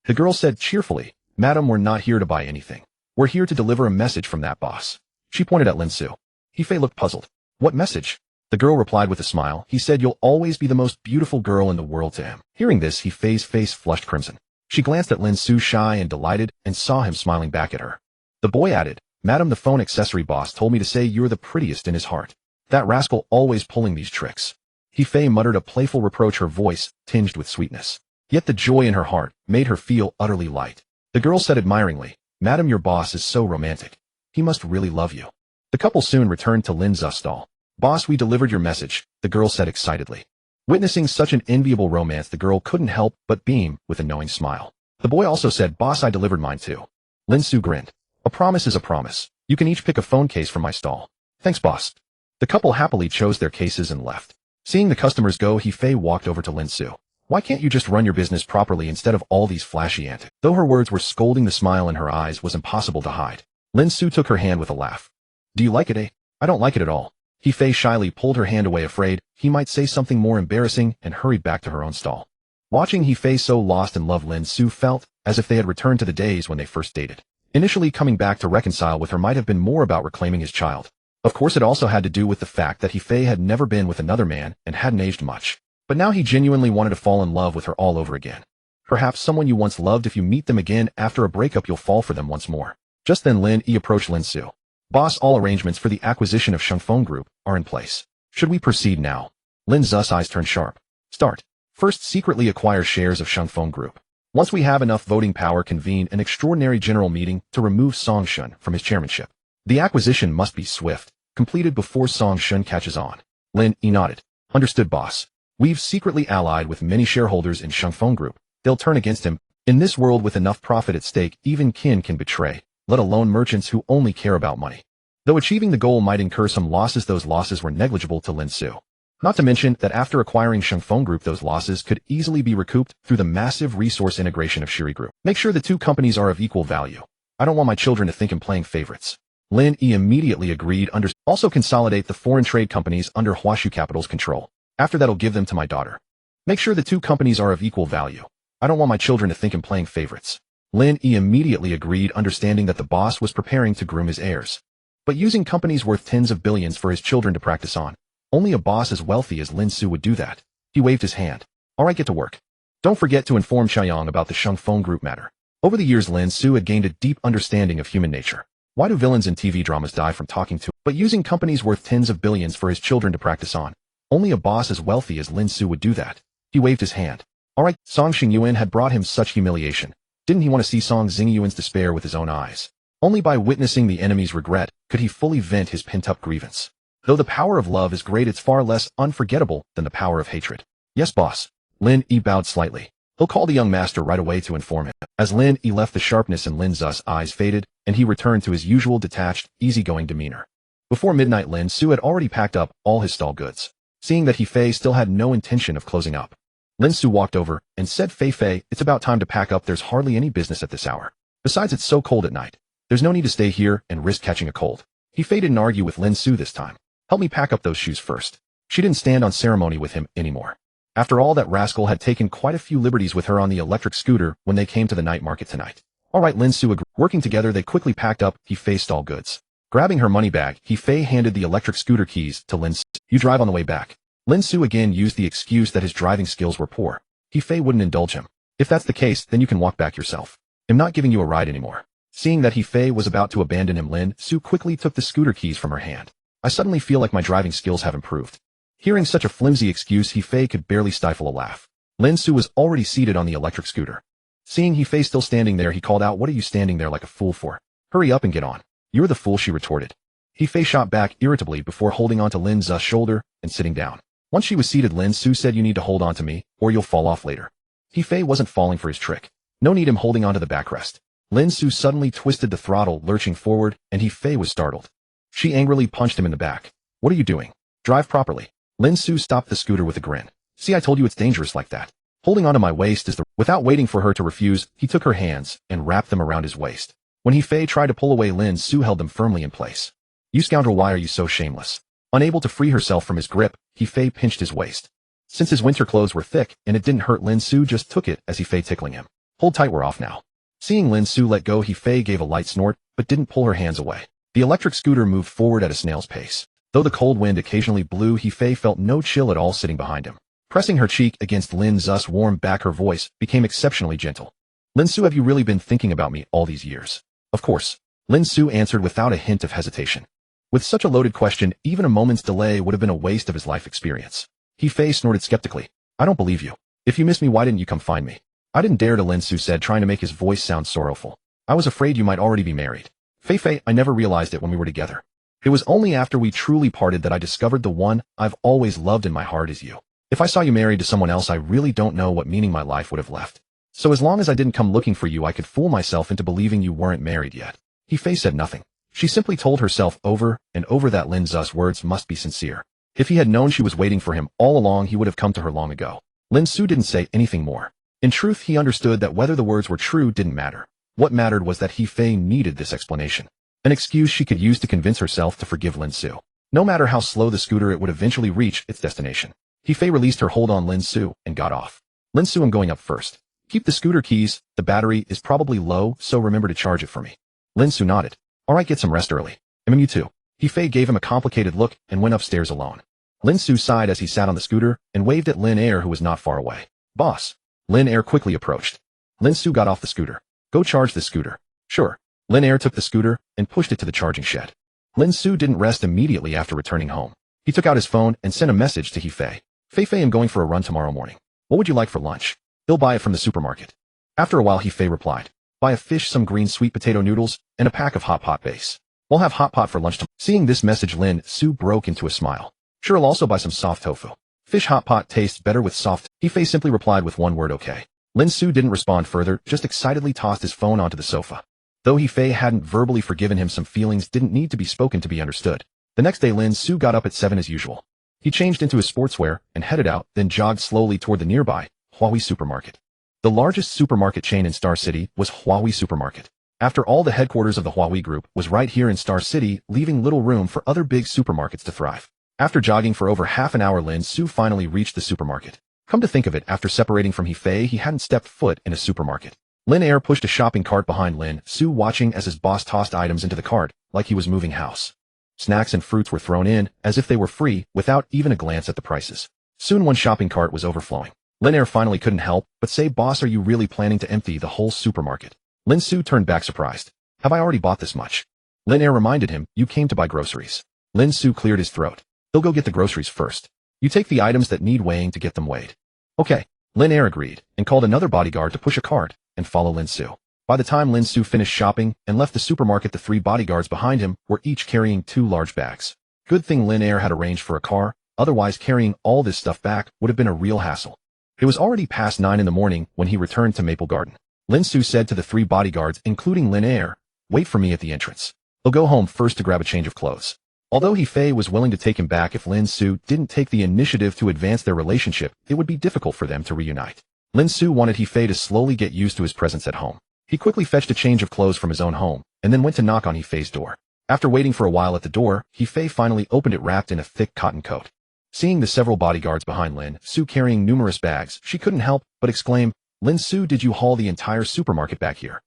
The girl said cheerfully, Madam, we're not here to buy anything. We're here to deliver a message from that boss. She pointed at Lin Xu. He Fei looked puzzled. What message? The girl replied with a smile. He said you'll always be the most beautiful girl in the world to him. Hearing this, He Fei's face flushed crimson. She glanced at Lin Xu, shy and delighted, and saw him smiling back at her. The boy added, Madam, the phone accessory boss told me to say you're the prettiest in his heart. That rascal always pulling these tricks. He Fei muttered a playful reproach, her voice tinged with sweetness. Yet the joy in her heart made her feel utterly light. The girl said admiringly, Madam, your boss is so romantic. He must really love you. The couple soon returned to Lin Xu's stall. Boss, we delivered your message, the girl said excitedly. Witnessing such an enviable romance, the girl couldn't help but beam with a knowing smile. The boy also said, Boss, I delivered mine too. Lin Xu grinned. A promise is a promise. You can each pick a phone case from my stall. Thanks, boss. The couple happily chose their cases and left. Seeing the customers go, He Fei walked over to Lin Xu. Why can't you just run your business properly instead of all these flashy antics? Though her words were scolding, the smile in her eyes was impossible to hide. Lin Xu took her hand with a laugh. Do you like it, eh? I don't like it at all. He Fei shyly pulled her hand away, afraid he might say something more embarrassing, and hurried back to her own stall. Watching He Fei so lost in love, Lin Xu felt as if they had returned to the days when they first dated. Initially, coming back to reconcile with her might have been more about reclaiming his child. Of course, it also had to do with the fact that He Fei had never been with another man and hadn't aged much. But now he genuinely wanted to fall in love with her all over again. Perhaps someone you once loved, if you meet them again after a breakup, you'll fall for them once more. Just then Lin Yi approached Lin Xu. Boss, all arrangements for the acquisition of Shangfeng Group are in place. Should we proceed now? Lin Xu's eyes turned sharp. Start. First, secretly acquire shares of Shangfeng Group. Once we have enough voting power, convene an extraordinary general meeting to remove Song Shun from his chairmanship. The acquisition must be swift, completed before Song Shun catches on. Lin Yi nodded. Understood, boss. We've secretly allied with many shareholders in Shangfeng Group. They'll turn against him. In this world with enough profit at stake, even kin can betray, let alone merchants who only care about money. Though achieving the goal might incur some losses, those losses were negligible to Lin Xu. Not to mention that after acquiring Shangfeng Group, those losses could easily be recouped through the massive resource integration of Shiri Group. Make sure the two companies are of equal value. I don't want my children to think I'm playing favorites. Lin Yi immediately agreed. Also consolidate the foreign trade companies under Huashu Capital's control. After that, I'll give them to my daughter. Make sure the two companies are of equal value. I don't want my children to think I'm playing favorites. Lin Yi immediately agreed, understanding that the boss was preparing to groom his heirs. But using companies worth tens of billions for his children to practice on, only a boss as wealthy as Lin Xu would do that. He waved his hand. All right, get to work. Don't forget to inform Chaoyang about the Shangfeng Group matter. Over the years, Lin Xu had gained a deep understanding of human nature. Why do villains in TV dramas die from talking to? But using companies worth tens of billions for his children to practice on, only a boss as wealthy as Lin Xu would do that. He waved his hand. All right, Song Xingyuan had brought him such humiliation. Didn't he want to see Song Xingyuan's despair with his own eyes? Only by witnessing the enemy's regret could he fully vent his pent-up grievance. Though the power of love is great, it's far less unforgettable than the power of hatred. Yes, boss. Lin Yi bowed slightly. He'll call the young master right away to inform him. As Lin Yi left, the sharpness in Lin Xu's eyes faded, and he returned to his usual detached, easygoing demeanor. Before midnight, Lin Xu had already packed up all his stall goods. Seeing that He Fei still had no intention of closing up, Lin Xu walked over and said, Fei, it's about time to pack up. There's hardly any business at this hour. Besides, it's so cold at night. There's no need to stay here and risk catching a cold. He Fei didn't argue with Lin Xu this time. Help me pack up those shoes first. She didn't stand on ceremony with him anymore. After all, that rascal had taken quite a few liberties with her on the electric scooter when they came to the night market tonight. All right, Lin Xu agreed. Working together, they quickly packed up He Fei's stall goods. Grabbing her money bag, He Fei handed the electric scooter keys to Lin Xu. You drive on the way back. Lin Xu again used the excuse that his driving skills were poor. He Fei wouldn't indulge him. If that's the case, then you can walk back yourself. I'm not giving you a ride anymore. Seeing that He Fei was about to abandon him, Lin Xu quickly took the scooter keys from her hand. I suddenly feel like my driving skills have improved. Hearing such a flimsy excuse, He Fei could barely stifle a laugh. Lin Xu was already seated on the electric scooter. Seeing He Fei still standing there, he called out, "What are you standing there like a fool for? Hurry up and get on." "You're the fool," she retorted. He Fei shot back irritably before holding onto Lin Xu's shoulder and sitting down. Once she was seated, Lin Xu said, "You need to hold on to me, or you'll fall off later." He Fei wasn't falling for his trick. No need him holding onto the backrest. Lin Xu suddenly twisted the throttle, lurching forward, and He Fei was startled. She angrily punched him in the back. "What are you doing? Drive properly." Lin Xu stopped the scooter with a grin. "See, I told you it's dangerous like that. Holding onto my waist is the—" Without waiting for her to refuse, he took her hands and wrapped them around his waist. When He Fei tried to pull away, Lin Xu held them firmly in place. "You scoundrel, why are you so shameless?" Unable to free herself from his grip, He Fei pinched his waist. Since his winter clothes were thick and it didn't hurt, Lin Xu just took it as He Fei tickling him. "Hold tight, we're off now." Seeing Lin Xu let go, He Fei gave a light snort, but didn't pull her hands away. The electric scooter moved forward at a snail's pace. Though the cold wind occasionally blew, He Fei felt no chill at all sitting behind him. Pressing her cheek against Lin Xu's warm back, her voice became exceptionally gentle. "Lin Xu, have you really been thinking about me all these years?" "Of course," Lin Xu answered without a hint of hesitation. With such a loaded question, even a moment's delay would have been a waste of his life experience. He Fei snorted skeptically. "I don't believe you. If you miss me, why didn't you come find me?" "I didn't dare to," Lin Xu said, trying to make his voice sound sorrowful. "I was afraid you might already be married." Fei, I never realized it when we were together. It was only after we truly parted that I discovered the one I've always loved in my heart is you. If I saw you married to someone else, I really don't know what meaning my life would have left. So as long as I didn't come looking for you, I could fool myself into believing you weren't married yet." He Fei said nothing. She simply told herself over and over that Lin Xu's words must be sincere. If he had known she was waiting for him all along, he would have come to her long ago. Lin Xu didn't say anything more. In truth, he understood that whether the words were true didn't matter. What mattered was that He Fei needed this explanation. An excuse she could use to convince herself to forgive Lin Xu. No matter how slow the scooter, it would eventually reach its destination. He Fei released her hold on Lin Xu and got off. "Lin Xu, I'm going up first. Keep the scooter keys. The battery is probably low, so remember to charge it for me." Lin Xu nodded. "All right, get some rest early." "You too." He Fei gave him a complicated look and went upstairs alone. Lin Xu sighed as he sat on the scooter and waved at Lin Air, who was not far away. "Boss." Lin Air quickly approached. Lin Xu got off the scooter. "Go charge the scooter." "Sure." Lin Air took the scooter and pushed it to the charging shed. Lin Xu didn't rest immediately after returning home. He took out his phone and sent a message to He Fei. Fei, I'm going for a run tomorrow morning. What would you like for lunch?" "He'll buy it from the supermarket." After a while, He Fei replied, "Buy a fish, some green sweet potato noodles, and a pack of hot pot base. We'll have hot pot for lunch tomorrow." Seeing this message, Lin Xu broke into a smile. "Sure, I'll also buy some soft tofu. Fish hot pot tastes better with soft." He Fei simply replied with one word, "Okay." Lin Xu didn't respond further, just excitedly tossed his phone onto the sofa. Though He Fei hadn't verbally forgiven him, some feelings didn't need to be spoken to be understood. The next day, Lin Xu got up at 7 as usual. He changed into his sportswear and headed out, then jogged slowly toward the nearby Huawei supermarket. The largest supermarket chain in Star City was Huawei Supermarket. After all, the headquarters of the Huawei Group was right here in Star City, leaving little room for other big supermarkets to thrive. After jogging for over half an hour, Lin Xu finally reached the supermarket. Come to think of it, after separating from He Fei, he hadn't stepped foot in a supermarket. Lin Air pushed a shopping cart behind Lin Xu, watching as his boss tossed items into the cart, like he was moving house. Snacks and fruits were thrown in, as if they were free, without even a glance at the prices. Soon one shopping cart was overflowing. Lin Air finally couldn't help but say, "Boss, are you really planning to empty the whole supermarket?" Lin Xu turned back surprised. "Have I already bought this much?" Lin Air reminded him, "You came to buy groceries." Lin Xu cleared his throat. "He'll go get the groceries first. You take the items that need weighing to get them weighed." "Okay." Lin Air agreed, and called another bodyguard to push a cart and follow Lin Xu. By the time Lin Xu finished shopping and left the supermarket, the 3 bodyguards behind him were each carrying 2 large bags. Good thing Lin Air had arranged for a car, otherwise carrying all this stuff back would have been a real hassle. It was already past 9 in the morning when he returned to Maple Garden. Lin Xu said to the 3 bodyguards, including Lin Air, "Wait for me at the entrance. I'll go home first to grab a change of clothes." Although He Fei was willing to take him back if Lin Xu didn't take the initiative to advance their relationship, it would be difficult for them to reunite. Lin Xu wanted He Fei to slowly get used to his presence at home. He quickly fetched a change of clothes from his own home, and then went to knock on He Fei's door. After waiting for a while at the door, He Fei finally opened it, wrapped in a thick cotton coat. Seeing the several bodyguards behind Lin Xu carrying numerous bags, she couldn't help but exclaim, "Lin Xu, did you haul the entire supermarket back here?"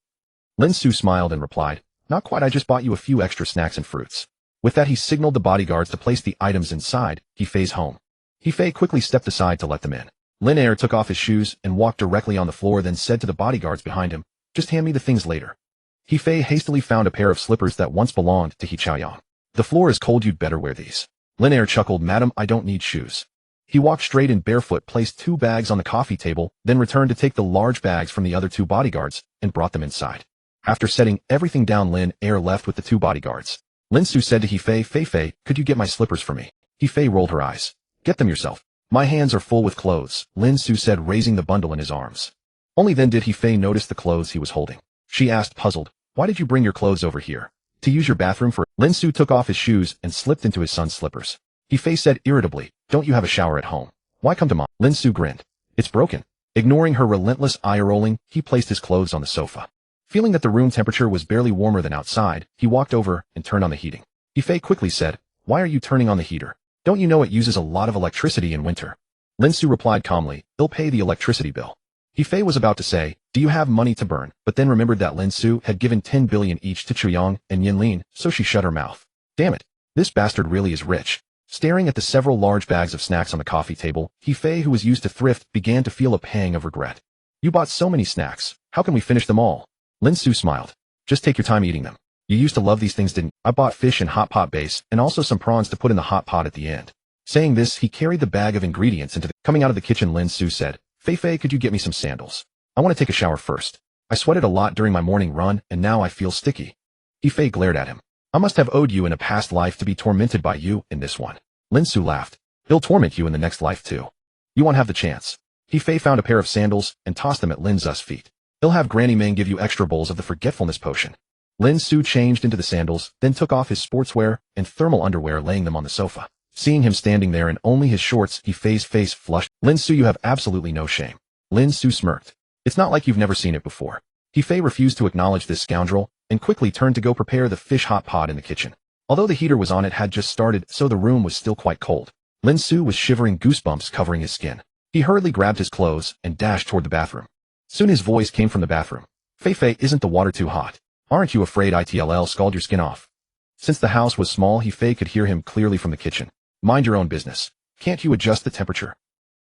Lin Xu smiled and replied, "Not quite, I just bought you a few extra snacks and fruits." With that, he signaled the bodyguards to place the items inside He Fei's home. He Fei quickly stepped aside to let them in. Lin Air took off his shoes and walked directly on the floor, then said to the bodyguards behind him, "Just hand me the things later." He Fei hastily found a pair of slippers that once belonged to He Chaoyang. "The floor is cold, you'd better wear these." Lin Air chuckled, "Madam, I don't need shoes." He walked straight in barefoot, placed 2 bags on the coffee table, then returned to take the large bags from the other 2 bodyguards and brought them inside. After setting everything down, Lin Air left with the 2 bodyguards. Lin Xu said to He Fei, "Fei, could you get my slippers for me?" He Fei rolled her eyes. "Get them yourself. My hands are full with clothes," Lin Xu said, raising the bundle in his arms. Only then did He Fei notice the clothes he was holding. She asked, puzzled, "Why did you bring your clothes over here? To use your bathroom for?" Lin Xu took off his shoes and slipped into his son's slippers. He Fei said irritably, "Don't you have a shower at home? Why come to Mom?" Lin Xu grinned. "It's broken." Ignoring her relentless eye-rolling, he placed his clothes on the sofa. Feeling that the room temperature was barely warmer than outside, he walked over and turned on the heating. He Fei quickly said, "Why are you turning on the heater? Don't you know it uses a lot of electricity in winter?" Lin Xu replied calmly, "They'll pay the electricity bill." He Fei was about to say, "Do you have money to burn?" but then remembered that Lin Xu had given 10 billion each to Chuyang and Nianlin, so she shut her mouth. Damn it. This bastard really is rich. Staring at the several large bags of snacks on the coffee table, He Fei, who was used to thrift, began to feel a pang of regret. "You bought so many snacks. How can we finish them all?" Lin Xu smiled. "Just take your time eating them. You used to love these things, didn't you? I bought fish and hot pot base, and also some prawns to put in the hot pot at the end." Saying this, he carried the bag of ingredients into the... Coming out of the kitchen, Lin Xu said, Fei, could you get me some sandals? I want to take a shower first. I sweated a lot during my morning run, and now I feel sticky." He Fei glared at him. "I must have owed you in a past life to be tormented by you in this one." Lin Xu laughed. "He'll torment you in the next life too. You won't have the chance." He Fei found a pair of sandals and tossed them at Lin Xu's feet. "He'll have Granny Meng give you extra bowls of the forgetfulness potion." Lin Xu changed into the sandals, then took off his sportswear and thermal underwear, laying them on the sofa. Seeing him standing there in only his shorts, He Fei's face flushed. "Lin Xu, you have absolutely no shame." Lin Xu smirked. "It's not like you've never seen it before." He Fei refused to acknowledge this scoundrel and quickly turned to go prepare the fish hot pot in the kitchen. Although the heater was on, it had just started, so the room was still quite cold. Lin Xu was shivering, goosebumps covering his skin. He hurriedly grabbed his clothes and dashed toward the bathroom. Soon his voice came from the bathroom. Fei, isn't the water too hot? Aren't you afraid it'll scald your skin off?" Since the house was small, He Fei could hear him clearly from the kitchen. "Mind your own business. Can't you adjust the temperature?"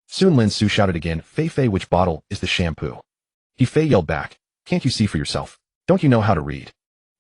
Soon Lin Xu shouted again, Fei, which bottle is the shampoo?" He Fei yelled back, "Can't you see for yourself? Don't you know how to read?"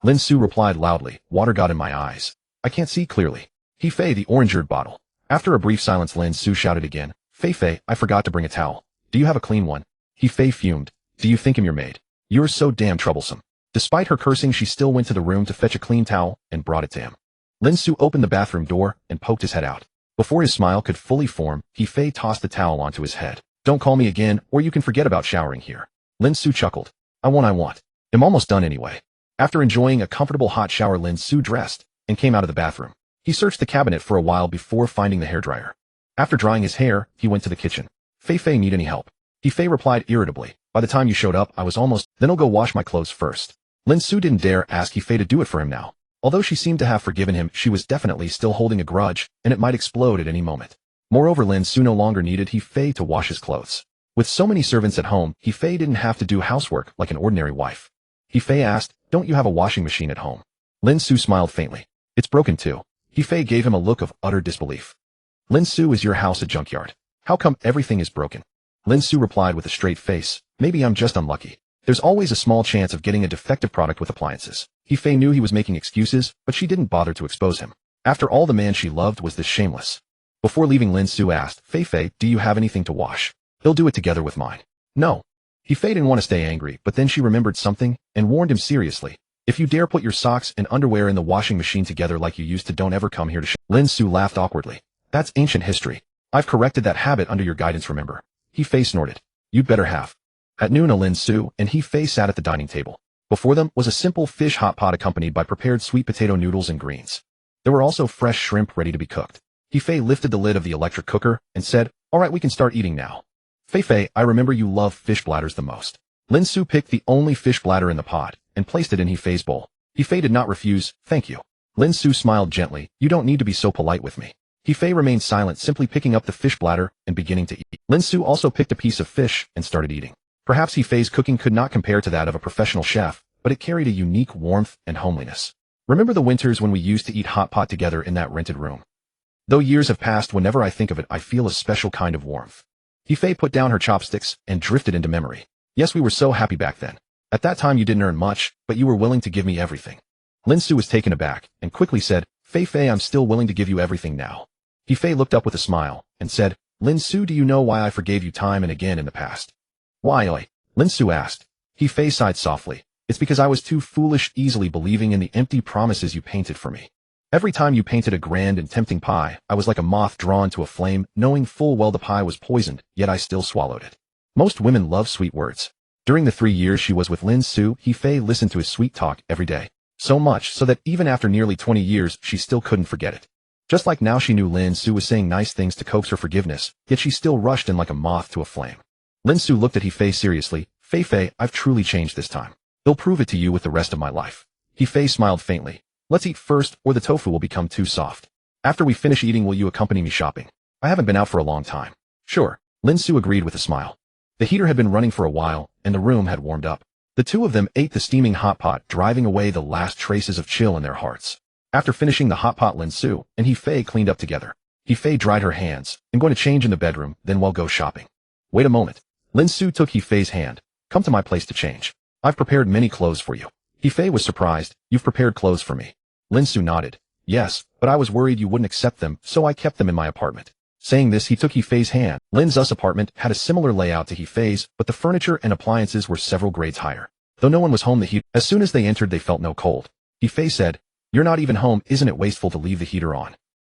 Lin Xu replied loudly, "Water got in my eyes. I can't see clearly." He Fei, the orange-eared bottle. After a brief silence, Lin Xu shouted again, Fei, I forgot to bring a towel. Do you have a clean one?" He Fei fumed. "Do you think I'm your maid? You're so damn troublesome." Despite her cursing, she still went to the room to fetch a clean towel and brought it to him. Lin Xu opened the bathroom door and poked his head out. Before his smile could fully form, He Fei tossed the towel onto his head. "Don't call me again, or you can forget about showering here." Lin Xu chuckled. I won't. I'm almost done anyway." After enjoying a comfortable hot shower, Lin Xu dressed and came out of the bathroom. He searched the cabinet for a while before finding the hairdryer. After drying his hair, he went to the kitchen. Fei, need any help?" He Fei replied irritably. "By the time you showed up, I was almost... Then I'll go wash my clothes first." Lin Xu didn't dare ask He Fei to do it for him now. Although she seemed to have forgiven him, she was definitely still holding a grudge, and it might explode at any moment. Moreover, Lin Xu no longer needed He Fei to wash his clothes. With so many servants at home, He Fei didn't have to do housework like an ordinary wife. He Fei asked, "Don't you have a washing machine at home?" Lin Xu smiled faintly. "It's broken too." He Fei gave him a look of utter disbelief. "Lin Xu, is your house a junkyard? How come everything is broken?" Lin Xu replied with a straight face, "Maybe I'm just unlucky. There's always a small chance of getting a defective product with appliances." He Fei knew he was making excuses, but she didn't bother to expose him. After all, the man she loved was this shameless. Before leaving, Lin Xu asked, Fei, do you have anything to wash? He'll do it together with mine." "No." He Fei didn't want to stay angry, but then she remembered something and warned him seriously. "If you dare put your socks and underwear in the washing machine together like you used to, don't ever come here to Lin Xu laughed awkwardly. "That's ancient history. I've corrected that habit under your guidance, remember?" He Fei snorted. "You'd better have." At noon, Lin Xu and He Fei sat at the dining table. Before them was a simple fish hot pot accompanied by prepared sweet potato noodles and greens. There were also fresh shrimp ready to be cooked. He Fei lifted the lid of the electric cooker and said, "All right, we can start eating now." Fei, I remember you love fish bladders the most." Lin Xu picked the only fish bladder in the pot and placed it in He Fei's bowl. He Fei did not refuse, "Thank you." Lin Xu smiled gently, "You don't need to be so polite with me." He Fei remained silent, simply picking up the fish bladder and beginning to eat. Lin Xu also picked a piece of fish and started eating. Perhaps He Fei's cooking could not compare to that of a professional chef, but it carried a unique warmth and homeliness. "Remember the winters when we used to eat hot pot together in that rented room?" Though years have passed, whenever I think of it, I feel a special kind of warmth. He Fei put down her chopsticks and drifted into memory. Yes, we were so happy back then. At that time you didn't earn much, but you were willing to give me everything. Lin Xu was taken aback and quickly said, Fei, I'm still willing to give you everything now. He Fei looked up with a smile and said, Lin Xu, do you know why I forgave you time and again in the past? Why, oi? Lin Xu asked. He Fei sighed softly. It's because I was too foolish, easily believing in the empty promises you painted for me. Every time you painted a grand and tempting pie, I was like a moth drawn to a flame, knowing full well the pie was poisoned, yet I still swallowed it. Most women love sweet words. During the 3 years she was with Lin Xu, He Fei listened to his sweet talk every day. So much so that even after nearly 20 years, she still couldn't forget it. Just like now she knew Lin Xu was saying nice things to coax her forgiveness, yet she still rushed in like a moth to a flame. Lin Xu looked at He Fei seriously. Fei, I've truly changed this time. I'll prove it to you with the rest of my life. He Fei smiled faintly. Let's eat first, or the tofu will become too soft. After we finish eating, will you accompany me shopping? I haven't been out for a long time. Sure. Lin Xu agreed with a smile. The heater had been running for a while, and the room had warmed up. The two of them ate the steaming hot pot, driving away the last traces of chill in their hearts. After finishing the hot pot, Lin Xu and He Fei cleaned up together. He Fei dried her hands. I'm going to change in the bedroom, then we'll go shopping. Wait a moment. Lin Xu took He Fei's hand. Come to my place to change. I've prepared many clothes for you. He Fei was surprised. You've prepared clothes for me. Lin Xu nodded. Yes, but I was worried you wouldn't accept them, so I kept them in my apartment. Saying this, he took He Fei's hand. Lin Xu's apartment had a similar layout to He Fei's, but the furniture and appliances were several grades higher. Though no one was home, as soon as they entered, they felt no cold. He Fei said, You're not even home, isn't it wasteful to leave the heater on?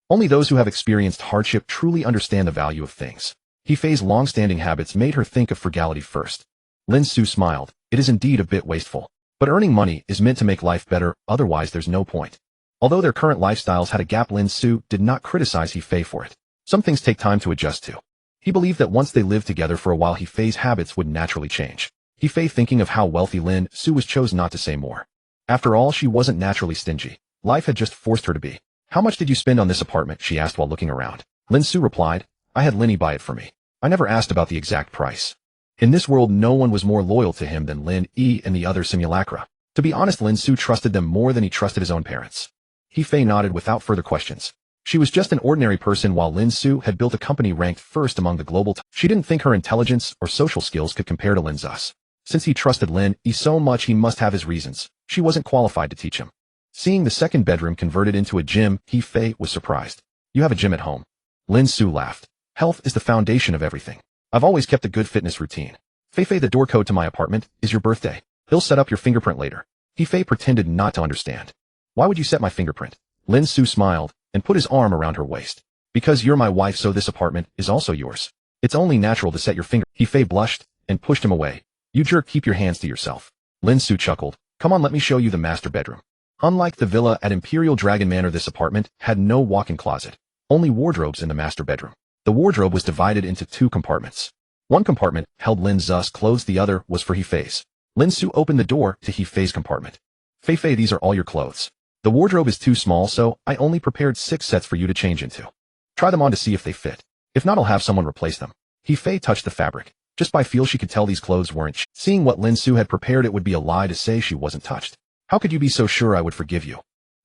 Only those who have experienced hardship truly understand the value of things. He Fei's long-standing habits made her think of frugality first. Lin Xu smiled. It is indeed a bit wasteful. But earning money is meant to make life better, otherwise there's no point. Although their current lifestyles had a gap, Lin Xu did not criticize He Fei for it. Some things take time to adjust to. He believed that once they lived together for a while, He Fei's habits would naturally change. He Fei, thinking of how wealthy Lin Xu was, chose not to say more. After all, she wasn't naturally stingy. Life had just forced her to be. How much did you spend on this apartment? She asked while looking around. Lin Xu replied, I had Linny buy it for me. I never asked about the exact price. In this world, no one was more loyal to him than Lin Yi and the other simulacra. To be honest, Lin Xu trusted them more than he trusted his own parents. He Fei nodded without further questions. She was just an ordinary person, while Lin Xu had built a company ranked first among the global. She didn't think her intelligence or social skills could compare to Lin Xu's. Since he trusted Lin Yi so much, he must have his reasons. She wasn't qualified to teach him. Seeing the second bedroom converted into a gym, He Fei was surprised. You have a gym at home? Lin Xu laughed. Health is the foundation of everything. I've always kept a good fitness routine. Fei, the door code to my apartment is your birthday. He'll set up your fingerprint later. He Fei pretended not to understand. Why would you set my fingerprint? Lin Xu smiled and put his arm around her waist. Because you're my wife, so this apartment is also yours. It's only natural to set your finger. He Fei blushed and pushed him away. You jerk, keep your hands to yourself. Lin Xu chuckled. Come on, let me show you the master bedroom. Unlike the villa at Imperial Dragon Manor, this apartment had no walk-in closet, only wardrobes in the master bedroom. The wardrobe was divided into 2 compartments. One compartment held Lin Xu's clothes, the other was for He Fei's. Lin Xu opened the door to He Fei's compartment. Fei, these are all your clothes. The wardrobe is too small, so I only prepared 6 sets for you to change into. Try them on to see if they fit. If not, I'll have someone replace them. He Fei touched the fabric. Just by feel she could tell these clothes weren't. Seeing what Lin Xu had prepared, it would be a lie to say she wasn't touched. How could you be so sure I would forgive you?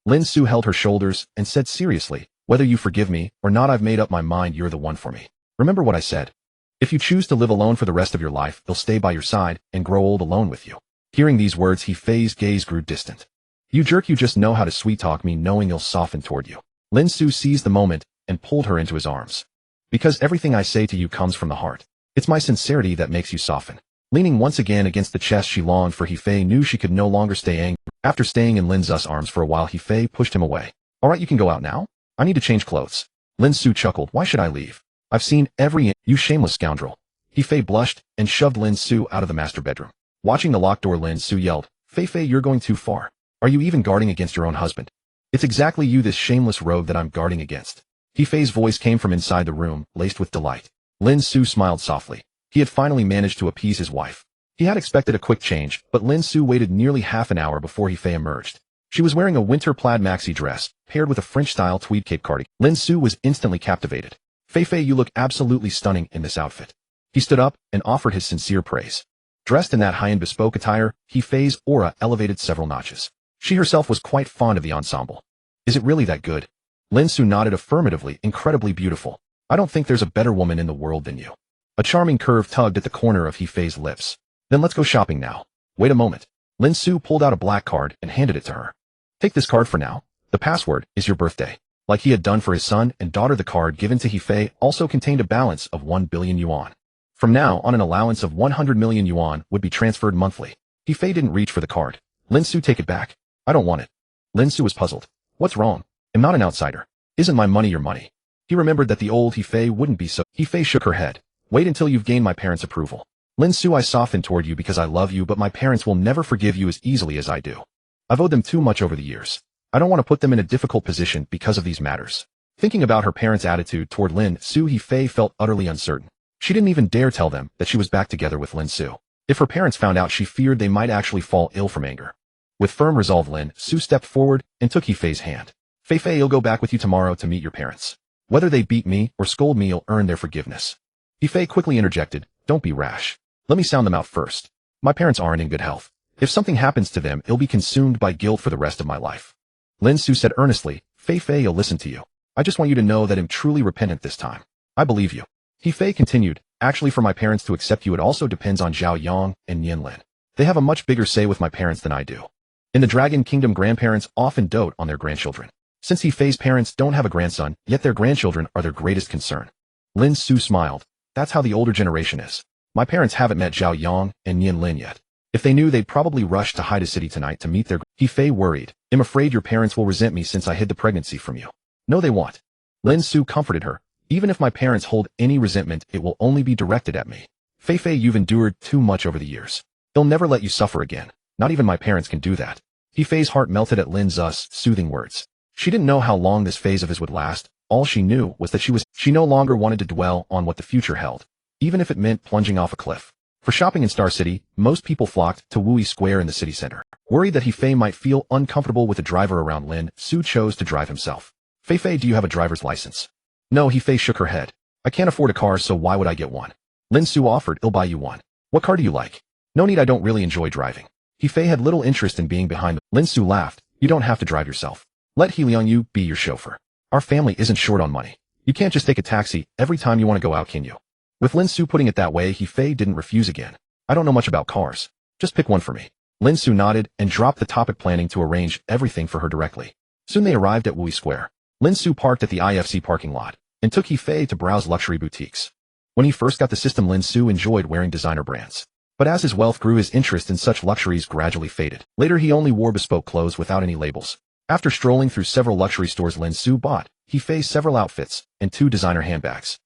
Lin Xu held her shoulders and said seriously, whether you forgive me or not, I've made up my mind, you're the one for me. Remember what I said. If you choose to live alone for the rest of your life, they'll stay by your side and grow old alone with you. Hearing these words, He Fei's gaze grew distant. You jerk, you just know how to sweet-talk me, knowing he'll soften toward you. Lin Xu seized the moment and pulled her into his arms. Because everything I say to you comes from the heart. It's my sincerity that makes you soften. Leaning once again against the chest she longed for, He Fei knew she could no longer stay angry. After staying in Lin Xu's arms for a while, He Fei pushed him away. All right, you can go out now. I need to change clothes. Lin Xu chuckled. Why should I leave? I've seen every you shameless scoundrel. He Fei blushed and shoved Lin Xu out of the master bedroom. Watching the locked door, Lin Xu yelled, Fei, you're going too far. Are you even guarding against your own husband? It's exactly you, this shameless rogue, that I'm guarding against. He Fei's voice came from inside the room, laced with delight. Lin Xu smiled softly. He had finally managed to appease his wife. He had expected a quick change, but Lin Xu waited nearly half an hour before He Fei emerged. She was wearing a winter plaid maxi dress, paired with a French-style tweed cape cardigan. Lin Xu was instantly captivated. Fei, you look absolutely stunning in this outfit. He stood up and offered his sincere praise. Dressed in that high-end bespoke attire, He Fei's aura elevated several notches. She herself was quite fond of the ensemble. Is it really that good? Lin Xu nodded affirmatively, incredibly beautiful. I don't think there's a better woman in the world than you. A charming curve tugged at the corner of He Fei's lips. Then let's go shopping now. Wait a moment. Lin Xu pulled out a black card and handed it to her. Take this card for now. The password is your birthday. Like he had done for his son and daughter, the card given to He Fei also contained a balance of 1 billion yuan. From now on, an allowance of 100 million yuan would be transferred monthly. He Fei didn't reach for the card. Lin Xu, take it back. I don't want it. Lin Xu was puzzled. What's wrong? I'm not an outsider. Isn't my money your money? He remembered that the old He Fei wouldn't be so. He Fei shook her head. Wait until you've gained my parents' approval. Lin Xu, I soften toward you because I love you, but my parents will never forgive you as easily as I do. I've owed them too much over the years. I don't want to put them in a difficult position because of these matters. Thinking about her parents' attitude toward Lin Xu, He Fei felt utterly uncertain. She didn't even dare tell them that she was back together with Lin Xu. If her parents found out, she feared they might actually fall ill from anger. With firm resolve, Lin Xu stepped forward and took He Fei's hand. Fei, you'll go back with you tomorrow to meet your parents. Whether they beat me or scold me, you'll earn their forgiveness. He Fei quickly interjected, don't be rash. Let me sound them out first. My parents aren't in good health. If something happens to them, it'll be consumed by guilt for the rest of my life. Lin Xu said earnestly, Fei, you'll listen to you. I just want you to know that I'm truly repentant this time. I believe you. He Fei continued, actually for my parents to accept you it also depends on Zhao Yang and Nianlin. They have a much bigger say with my parents than I do. In the Dragon Kingdom, grandparents often dote on their grandchildren. Since He Fei's parents don't have a grandson, yet their grandchildren are their greatest concern. Lin Xu smiled. That's how the older generation is. My parents haven't met Zhao Yang and Nianlin yet. If they knew, they'd probably rush to Haida City tonight to meet their. He Fei worried. I'm afraid your parents will resent me since I hid the pregnancy from you. No, they won't. Lin Xu comforted her. Even if my parents hold any resentment, it will only be directed at me. Fei, you've endured too much over the years. They'll never let you suffer again. Not even my parents can do that. He Fei's heart melted at Lin Xu's soothing words. She didn't know how long this phase of his would last. All she knew was that she no longer wanted to dwell on what the future held, even if it meant plunging off a cliff. For shopping in Star City, most people flocked to Wui Square in the city center. Worried that He Fei might feel uncomfortable with a driver around, Lin Xu chose to drive himself. Fei, do you have a driver's license? No, He Fei shook her head. I can't afford a car, so why would I get one? Lin Xu offered, I'll buy you one. What car do you like? No need, I don't really enjoy driving. He Fei had little interest in being behind. Lin Xu laughed. You don't have to drive yourself. Let He Liangyu be your chauffeur. Our family isn't short on money. You can't just take a taxi every time you want to go out, can you? With Lin Xu putting it that way, He Fei didn't refuse again. I don't know much about cars. Just pick one for me. Lin Xu nodded and dropped the topic, planning to arrange everything for her directly. Soon they arrived at Wui Square. Lin Xu parked at the IFC parking lot and took He Fei to browse luxury boutiques. When he first got the system, Lin Xu enjoyed wearing designer brands. But as his wealth grew, his interest in such luxuries gradually faded. Later, he only wore bespoke clothes without any labels. After strolling through several luxury stores, Lin Xu bought He Fei several outfits and 2 designer handbags.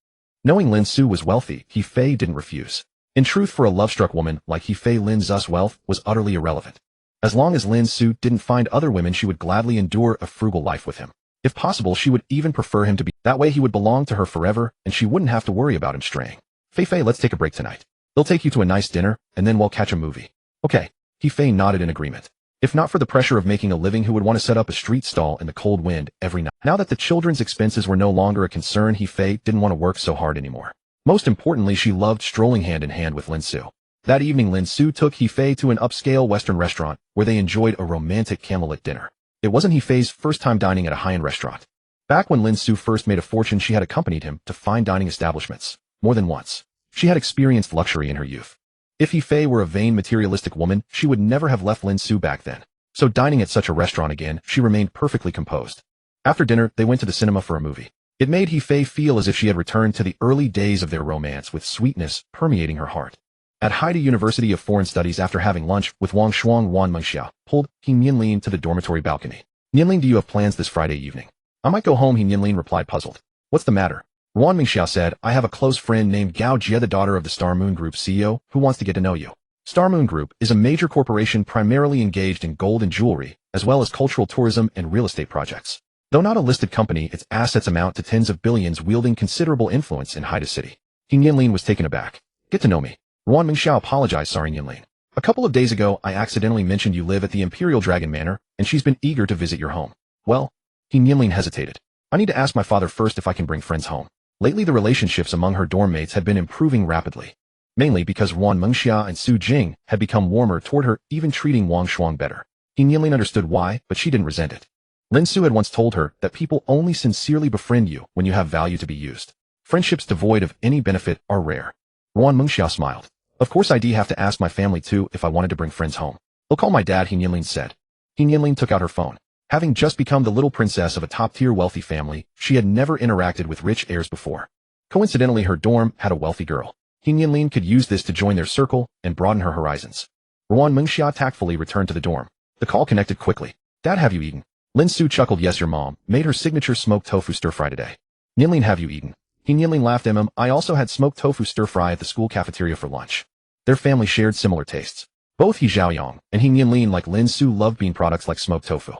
Knowing Lin Xu was wealthy, He Fei didn't refuse. In truth, for a love-struck woman like He Fei, Lin Xu's wealth was utterly irrelevant. As long as Lin Xu didn't find other women, she would gladly endure a frugal life with him. If possible, she would even prefer him to be. That way he would belong to her forever, and she wouldn't have to worry about him straying. Fei, let's take a break tonight. They'll take you to a nice dinner, and then we'll catch a movie. Okay. He Fei nodded in agreement. If not for the pressure of making a living, who would want to set up a street stall in the cold wind every night? Now that the children's expenses were no longer a concern, He Fei didn't want to work so hard anymore. Most importantly, she loved strolling hand in hand with Lin Xu. That evening, Lin Xu took He Fei to an upscale Western restaurant where they enjoyed a romantic candlelit dinner. It wasn't He Fei's first time dining at a high-end restaurant. Back when Lin Xu first made a fortune, she had accompanied him to fine dining establishments. More than once. She had experienced luxury in her youth. If He Fei were a vain, materialistic woman, she would never have left Lin Xu back then. So dining at such a restaurant again, she remained perfectly composed. After dinner, they went to the cinema for a movie. It made He Fei feel as if she had returned to the early days of their romance, with sweetness permeating her heart. At Haida University of Foreign Studies, after having lunch with Wang Shuang, Mengxiao pulled He Nianlin to the dormitory balcony. Nianlin, do you have plans this Friday evening? I might go home, He Nianlin replied, puzzled. What's the matter? Wang Mengxiao said, I have a close friend named Gao Jie, the daughter of the Star Moon Group CEO, who wants to get to know you. Star Moon Group is a major corporation primarily engaged in gold and jewelry, as well as cultural tourism and real estate projects. Though not a listed company, its assets amount to tens of billions, wielding considerable influence in Haida City. He Nianlin was taken aback. Get to know me. Wang Mengxiao apologized, sorry Nianlin. A couple of days ago, I accidentally mentioned you live at the Imperial Dragon Manor, and she's been eager to visit your home. Well, He Nianlin hesitated. I need to ask my father first if I can bring friends home. Lately, the relationships among her dorm mates had been improving rapidly. Mainly because Wang Mengxiao and Su Jing had become warmer toward her, even treating Wang Shuang better. He Nianlin understood why, but she didn't resent it. Lin Xu had once told her that people only sincerely befriend you when you have value to be used. Friendships devoid of any benefit are rare. Ruan Mengxia smiled. Of course I'd have to ask my family too if I wanted to bring friends home. I'll call my dad, He Nianlin said. He Nianlin took out her phone. Having just become the little princess of a top-tier wealthy family, she had never interacted with rich heirs before. Coincidentally, her dorm had a wealthy girl. He Nianlin could use this to join their circle and broaden her horizons. Ruan Mengxia tactfully returned to the dorm. The call connected quickly. Dad, have you eaten? Lin Xu chuckled. Yes, your mom made her signature smoked tofu stir-fry today. Nianlin, have you eaten? He Nianlin laughed. I also had smoked tofu stir-fry at the school cafeteria for lunch. Their family shared similar tastes. Both He Xiaoyang and He Nianlin, like Lin Xu, loved bean products like smoked tofu.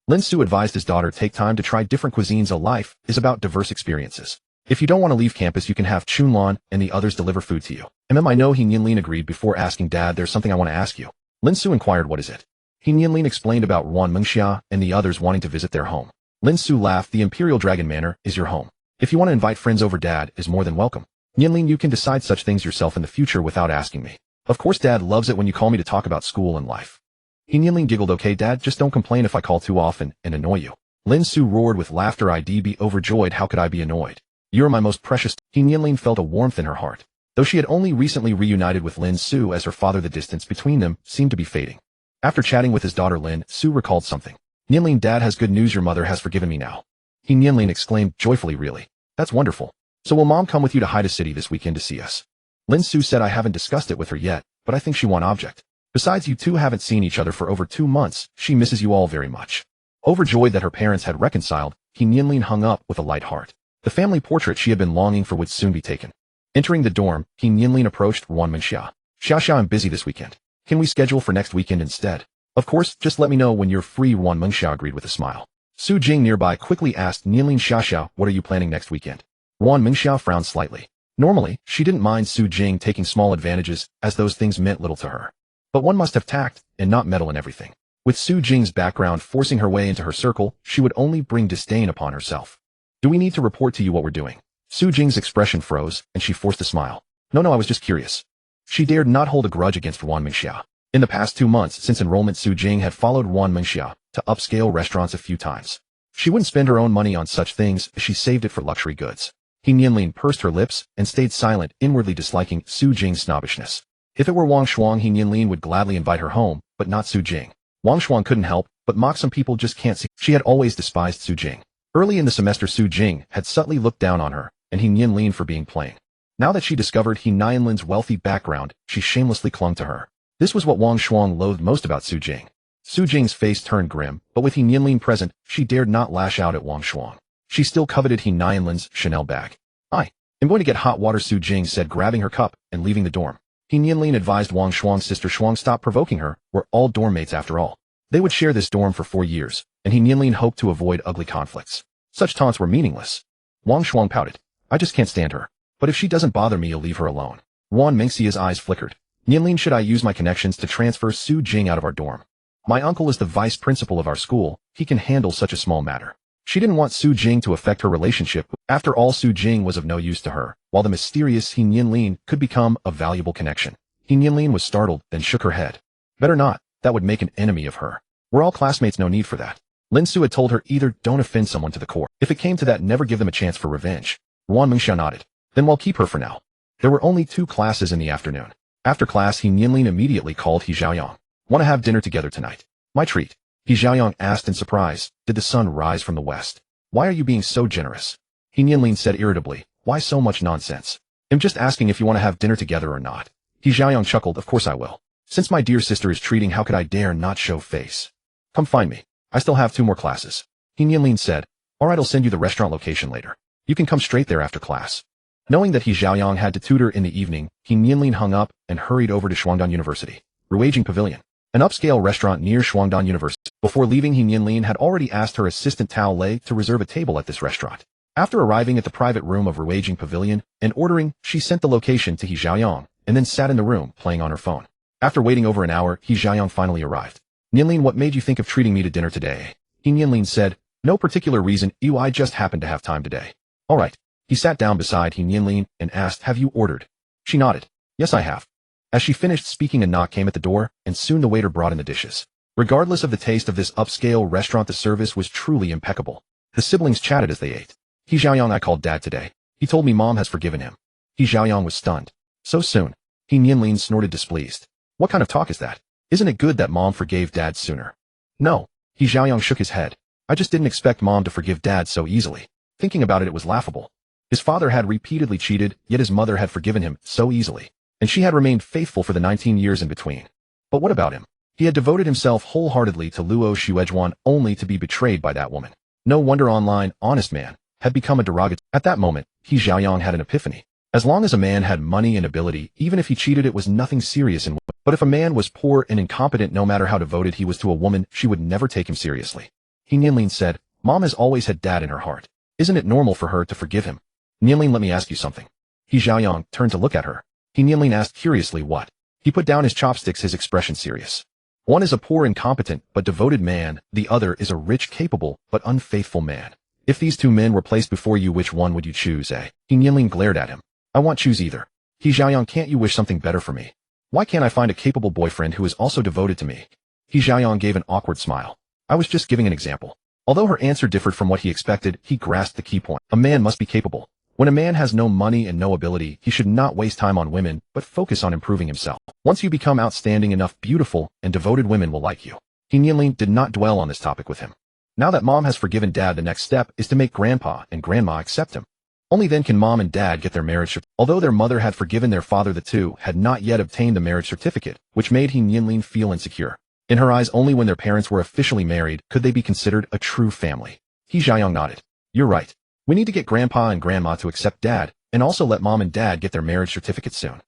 Lin Xu advised his daughter take time to try different cuisines. A life is about diverse experiences. If you don't want to leave campus, you can have Chunlan and the others deliver food to you. I know, He Nianlin agreed before asking, Dad, there's something I want to ask you. Lin Xu inquired, what is it? He Nianlin explained about Ruan Mengxia and the others wanting to visit their home. Lin Xu laughed. The Imperial Dragon Manor is your home. If you want to invite friends over, Dad is more than welcome. Nianlin, you can decide such things yourself in the future without asking me. Of course, Dad loves it when you call me to talk about school and life. He Nianlin giggled. Okay, Dad, just don't complain if I call too often and annoy you. Lin Xu roared with laughter. I'd be overjoyed. How could I be annoyed? You're my most precious. He Nianlin felt a warmth in her heart. Though she had only recently reunited with Lin Xu as her father, the distance between them seemed to be fading. After chatting with his daughter, Lin Xu recalled something. Nianlin, Dad has good news. Your mother has forgiven me now. He Nianlin exclaimed joyfully. Really? That's wonderful. So will Mom come with you to Haida City this weekend to see us? Lin Xu said, I haven't discussed it with her yet, but I think she wants object. Besides, you two haven't seen each other for over 2 months. She misses you all very much. Overjoyed that her parents had reconciled, He Nianlin hung up with a light heart. The family portrait she had been longing for would soon be taken. Entering the dorm, He Nianlin approached Ruan Mengxia. Xiaxia, I'm busy this weekend. Can we schedule for next weekend instead? Of course, just let me know when you're free. Ruan Mengxia agreed with a smile. Su Jing nearby quickly asked Nianlin, Xiaxia, what are you planning next weekend? Ruan Mengxia frowned slightly. Normally, she didn't mind Su Jing taking small advantages, as those things meant little to her. But one must have tact, and not meddle in everything. With Su Jing's background forcing her way into her circle, she would only bring disdain upon herself. Do we need to report to you what we're doing? Su Jing's expression froze, and she forced a smile. No, I was just curious. She dared not hold a grudge against Ruan Mengxia. In the past 2 months since enrollment, Su Jing had followed Ruan Mengxia to upscale restaurants a few times. She wouldn't spend her own money on such things, she saved it for luxury goods. He Nianlin pursed her lips and stayed silent, inwardly disliking Su Jing's snobbishness. If it were Wang Shuang, He Nianlin would gladly invite her home, but not Su Jing. Wang Shuang couldn't help but mock. Some people just can't see. She had always despised Su Jing. Early in the semester, Su Jing had subtly looked down on her, and He Nianlin for being plain. Now that she discovered He Nianlin's wealthy background, she shamelessly clung to her. This was what Wang Shuang loathed most about Su Jing. Su Jing's face turned grim, but with He Nianlin present, she dared not lash out at Wang Shuang. She still coveted He Nianlin's Chanel bag. I am going to get hot water, Su Jing said, grabbing her cup and leaving the dorm. He Nianlin advised Wang Shuang's sister Shuang, stop provoking her. We're all dorm mates after all. They would share this dorm for 4 years, and He Nianlin hoped to avoid ugly conflicts. Such taunts were meaningless. Wang Shuang pouted. I just can't stand her. But if she doesn't bother me, you'll leave her alone. Ruan Mengxia's eyes flickered. Nianlin, should I use my connections to transfer Su Jing out of our dorm? My uncle is the vice principal of our school. He can handle such a small matter. She didn't want Su Jing to affect her relationship. After all, Su Jing was of no use to her, while the mysterious He Nianlin could become a valuable connection. He Nianlin was startled, then shook her head. Better not. That would make an enemy of her. We're all classmates, no need for that. Lin Xu had told her, either don't offend someone to the core. If it came to that, never give them a chance for revenge. Ruan Mengxia nodded. Then we'll keep her for now. There were only 2 classes in the afternoon. After class, He Nianlin immediately called He Xiaoyang. Want to have dinner together tonight? My treat. He Xiaoyang asked in surprise. Did the sun rise from the west? Why are you being so generous? He Nianlin said irritably. Why so much nonsense? I'm just asking if you want to have dinner together or not. He Xiaoyang chuckled. Of course I will. Since my dear sister is treating, how could I dare not show face? Come find me. I still have 2 more classes. He Nianlin said. Alright, I'll send you the restaurant location later. You can come straight there after class. Knowing that He Xiaoyang had to tutor in the evening, He Nianlin hung up and hurried over to Shuangdan University. Ruijing Pavilion, an upscale restaurant near Shuangdan University. Before leaving, He Nianlin had already asked her assistant Tao Lei to reserve a table at this restaurant. After arriving at the private room of Ruijing Pavilion and ordering, she sent the location to He Xiaoyang and then sat in the room playing on her phone. After waiting over an hour, He Xiaoyang finally arrived. Nianlin, what made you think of treating me to dinner today? He Nianlin said. No particular reason, I just happened to have time today. Alright. He sat down beside He Nianlin and asked, have you ordered? She nodded. Yes, I have. As she finished speaking, a knock came at the door, and soon the waiter brought in the dishes. Regardless of the taste of this upscale restaurant, the service was truly impeccable. The siblings chatted as they ate. He Xiaoyang, I called Dad today. He told me Mom has forgiven him. He Xiaoyang was stunned. So soon? He Nianlin snorted displeased. What kind of talk is that? Isn't it good that Mom forgave Dad sooner? No. He Xiaoyang shook his head. I just didn't expect Mom to forgive Dad so easily. Thinking about it, it was laughable. His father had repeatedly cheated, yet his mother had forgiven him so easily. And she had remained faithful for the 19 years in between. But what about him? He had devoted himself wholeheartedly to Luo Xuejuan only to be betrayed by that woman. No wonder online, honest man, had become a derogatory. At that moment, He Xiaoyang had an epiphany. As long as a man had money and ability, even if he cheated, it was nothing serious. But if a man was poor and incompetent, no matter how devoted he was to a woman, she would never take him seriously. He Nianlin said, Mom has always had Dad in her heart. Isn't it normal for her to forgive him? Nianlin, let me ask you something. He Xiaoyang turned to look at her. He Nianlin asked curiously what? He put down his chopsticks, his expression serious. One is a poor, incompetent, but devoted man. The other is a rich, capable, but unfaithful man. If these two men were placed before you, which one would you choose, eh? He Nianlin glared at him. I won't choose either. He Xiaoyang, can't you wish something better for me? Why can't I find a capable boyfriend who is also devoted to me? He Xiaoyang gave an awkward smile. I was just giving an example. Although her answer differed from what he expected, he grasped the key point. A man must be capable. When a man has no money and no ability, he should not waste time on women, but focus on improving himself. Once you become outstanding enough, beautiful and devoted women will like you. He Nianlin did not dwell on this topic with him. Now that Mom has forgiven Dad, the next step is to make Grandpa and Grandma accept him. Only then can Mom and Dad get their marriage certificate. Although their mother had forgiven their father, the two had not yet obtained the marriage certificate, which made He Nianlin feel insecure. In her eyes, only when their parents were officially married could they be considered a true family. He Xiaoyang nodded. You're right. We need to get Grandpa and Grandma to accept Dad, and also let Mom and Dad get their marriage certificate soon.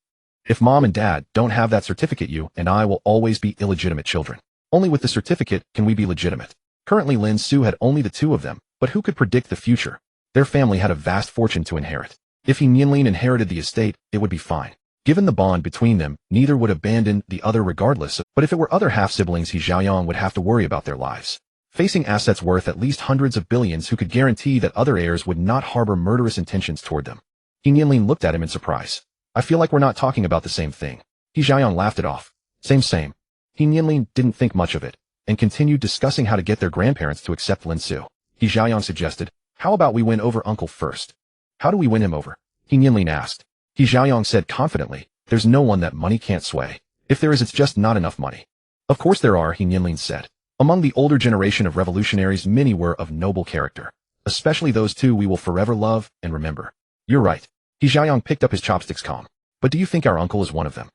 If Mom and Dad don't have that certificate, you and I will always be illegitimate children. Only with the certificate can we be legitimate. Currently Lin Xu had only the two of them, but who could predict the future? Their family had a vast fortune to inherit. If He Nianlin inherited the estate, it would be fine. Given the bond between them, neither would abandon the other regardless, but if it were other half-siblings, He Xiaoyang would have to worry about their lives. Facing assets worth at least hundreds of billions, who could guarantee that other heirs would not harbor murderous intentions toward them? He Nianlin looked at him in surprise. I feel like we're not talking about the same thing. He Xiaoyang laughed it off. Same. He Nianlin didn't think much of it, and continued discussing how to get their grandparents to accept Lin Xu. He Xiaoyang suggested, how about we win over Uncle first? How do we win him over? He Nianlin asked. He Xiaoyang said confidently, there's no one that money can't sway. If there is, it's just not enough money. Of course there are, He Nianlin said. Among the older generation of revolutionaries, many were of noble character. Especially those two we will forever love and remember. You're right. He Xiaoyang picked up his chopsticks calm. But do you think our uncle is one of them?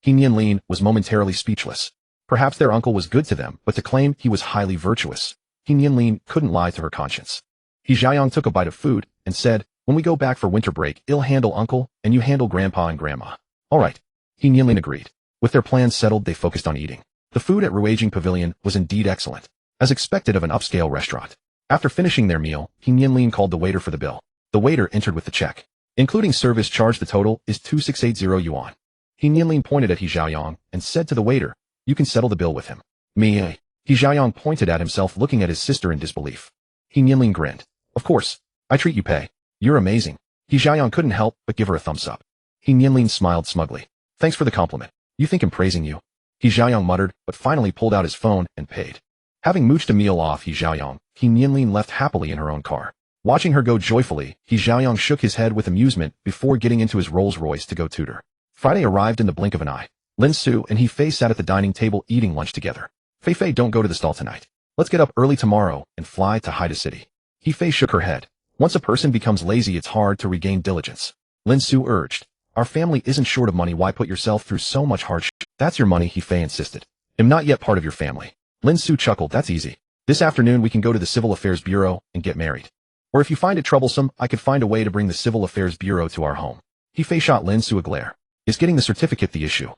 He Nianlin was momentarily speechless. Perhaps their uncle was good to them, but to claim he was highly virtuous. He Nianlin couldn't lie to her conscience. He Xiaoyang took a bite of food and said, when we go back for winter break, I'll handle Uncle and you handle Grandpa and Grandma. All right. He Nianlin agreed. With their plans settled, they focused on eating. The food at Ruijing Pavilion was indeed excellent, as expected of an upscale restaurant. After finishing their meal, He Nianlin called the waiter for the bill. The waiter entered with the check. Including service charge, the total is 2680 yuan. He Nianlin pointed at He Xiaoyang and said to the waiter, you can settle the bill with him. Me. He Xiaoyang pointed at himself, looking at his sister in disbelief. He Nianlin grinned. Of course. I treat you pay. You're amazing. He Xiaoyang couldn't help but give her a thumbs up. He Nianlin smiled smugly. Thanks for the compliment. You think I'm praising you? He Xiaoyang muttered, but finally pulled out his phone and paid. Having mooched a meal off He Xiaoyang, He Nianlin left happily in her own car. Watching her go joyfully, He Xiaoyang shook his head with amusement before getting into his Rolls-Royce to go tutor. Friday arrived in the blink of an eye. Lin Xu and He Fei sat at the dining table eating lunch together. He Fei, don't go to the stall tonight. Let's get up early tomorrow and fly to Haida City. He Fei shook her head. Once a person becomes lazy, it's hard to regain diligence. Lin Xu urged. Our family isn't short of money. Why put yourself through so much hardship? That's your money, He Fei insisted. I'm not yet part of your family. Lin Xu chuckled. That's easy. This afternoon we can go to the Civil Affairs Bureau and get married. Or if you find it troublesome, I could find a way to bring the Civil Affairs Bureau to our home. He Fei shot Lin Xu a glare. Is getting the certificate the issue?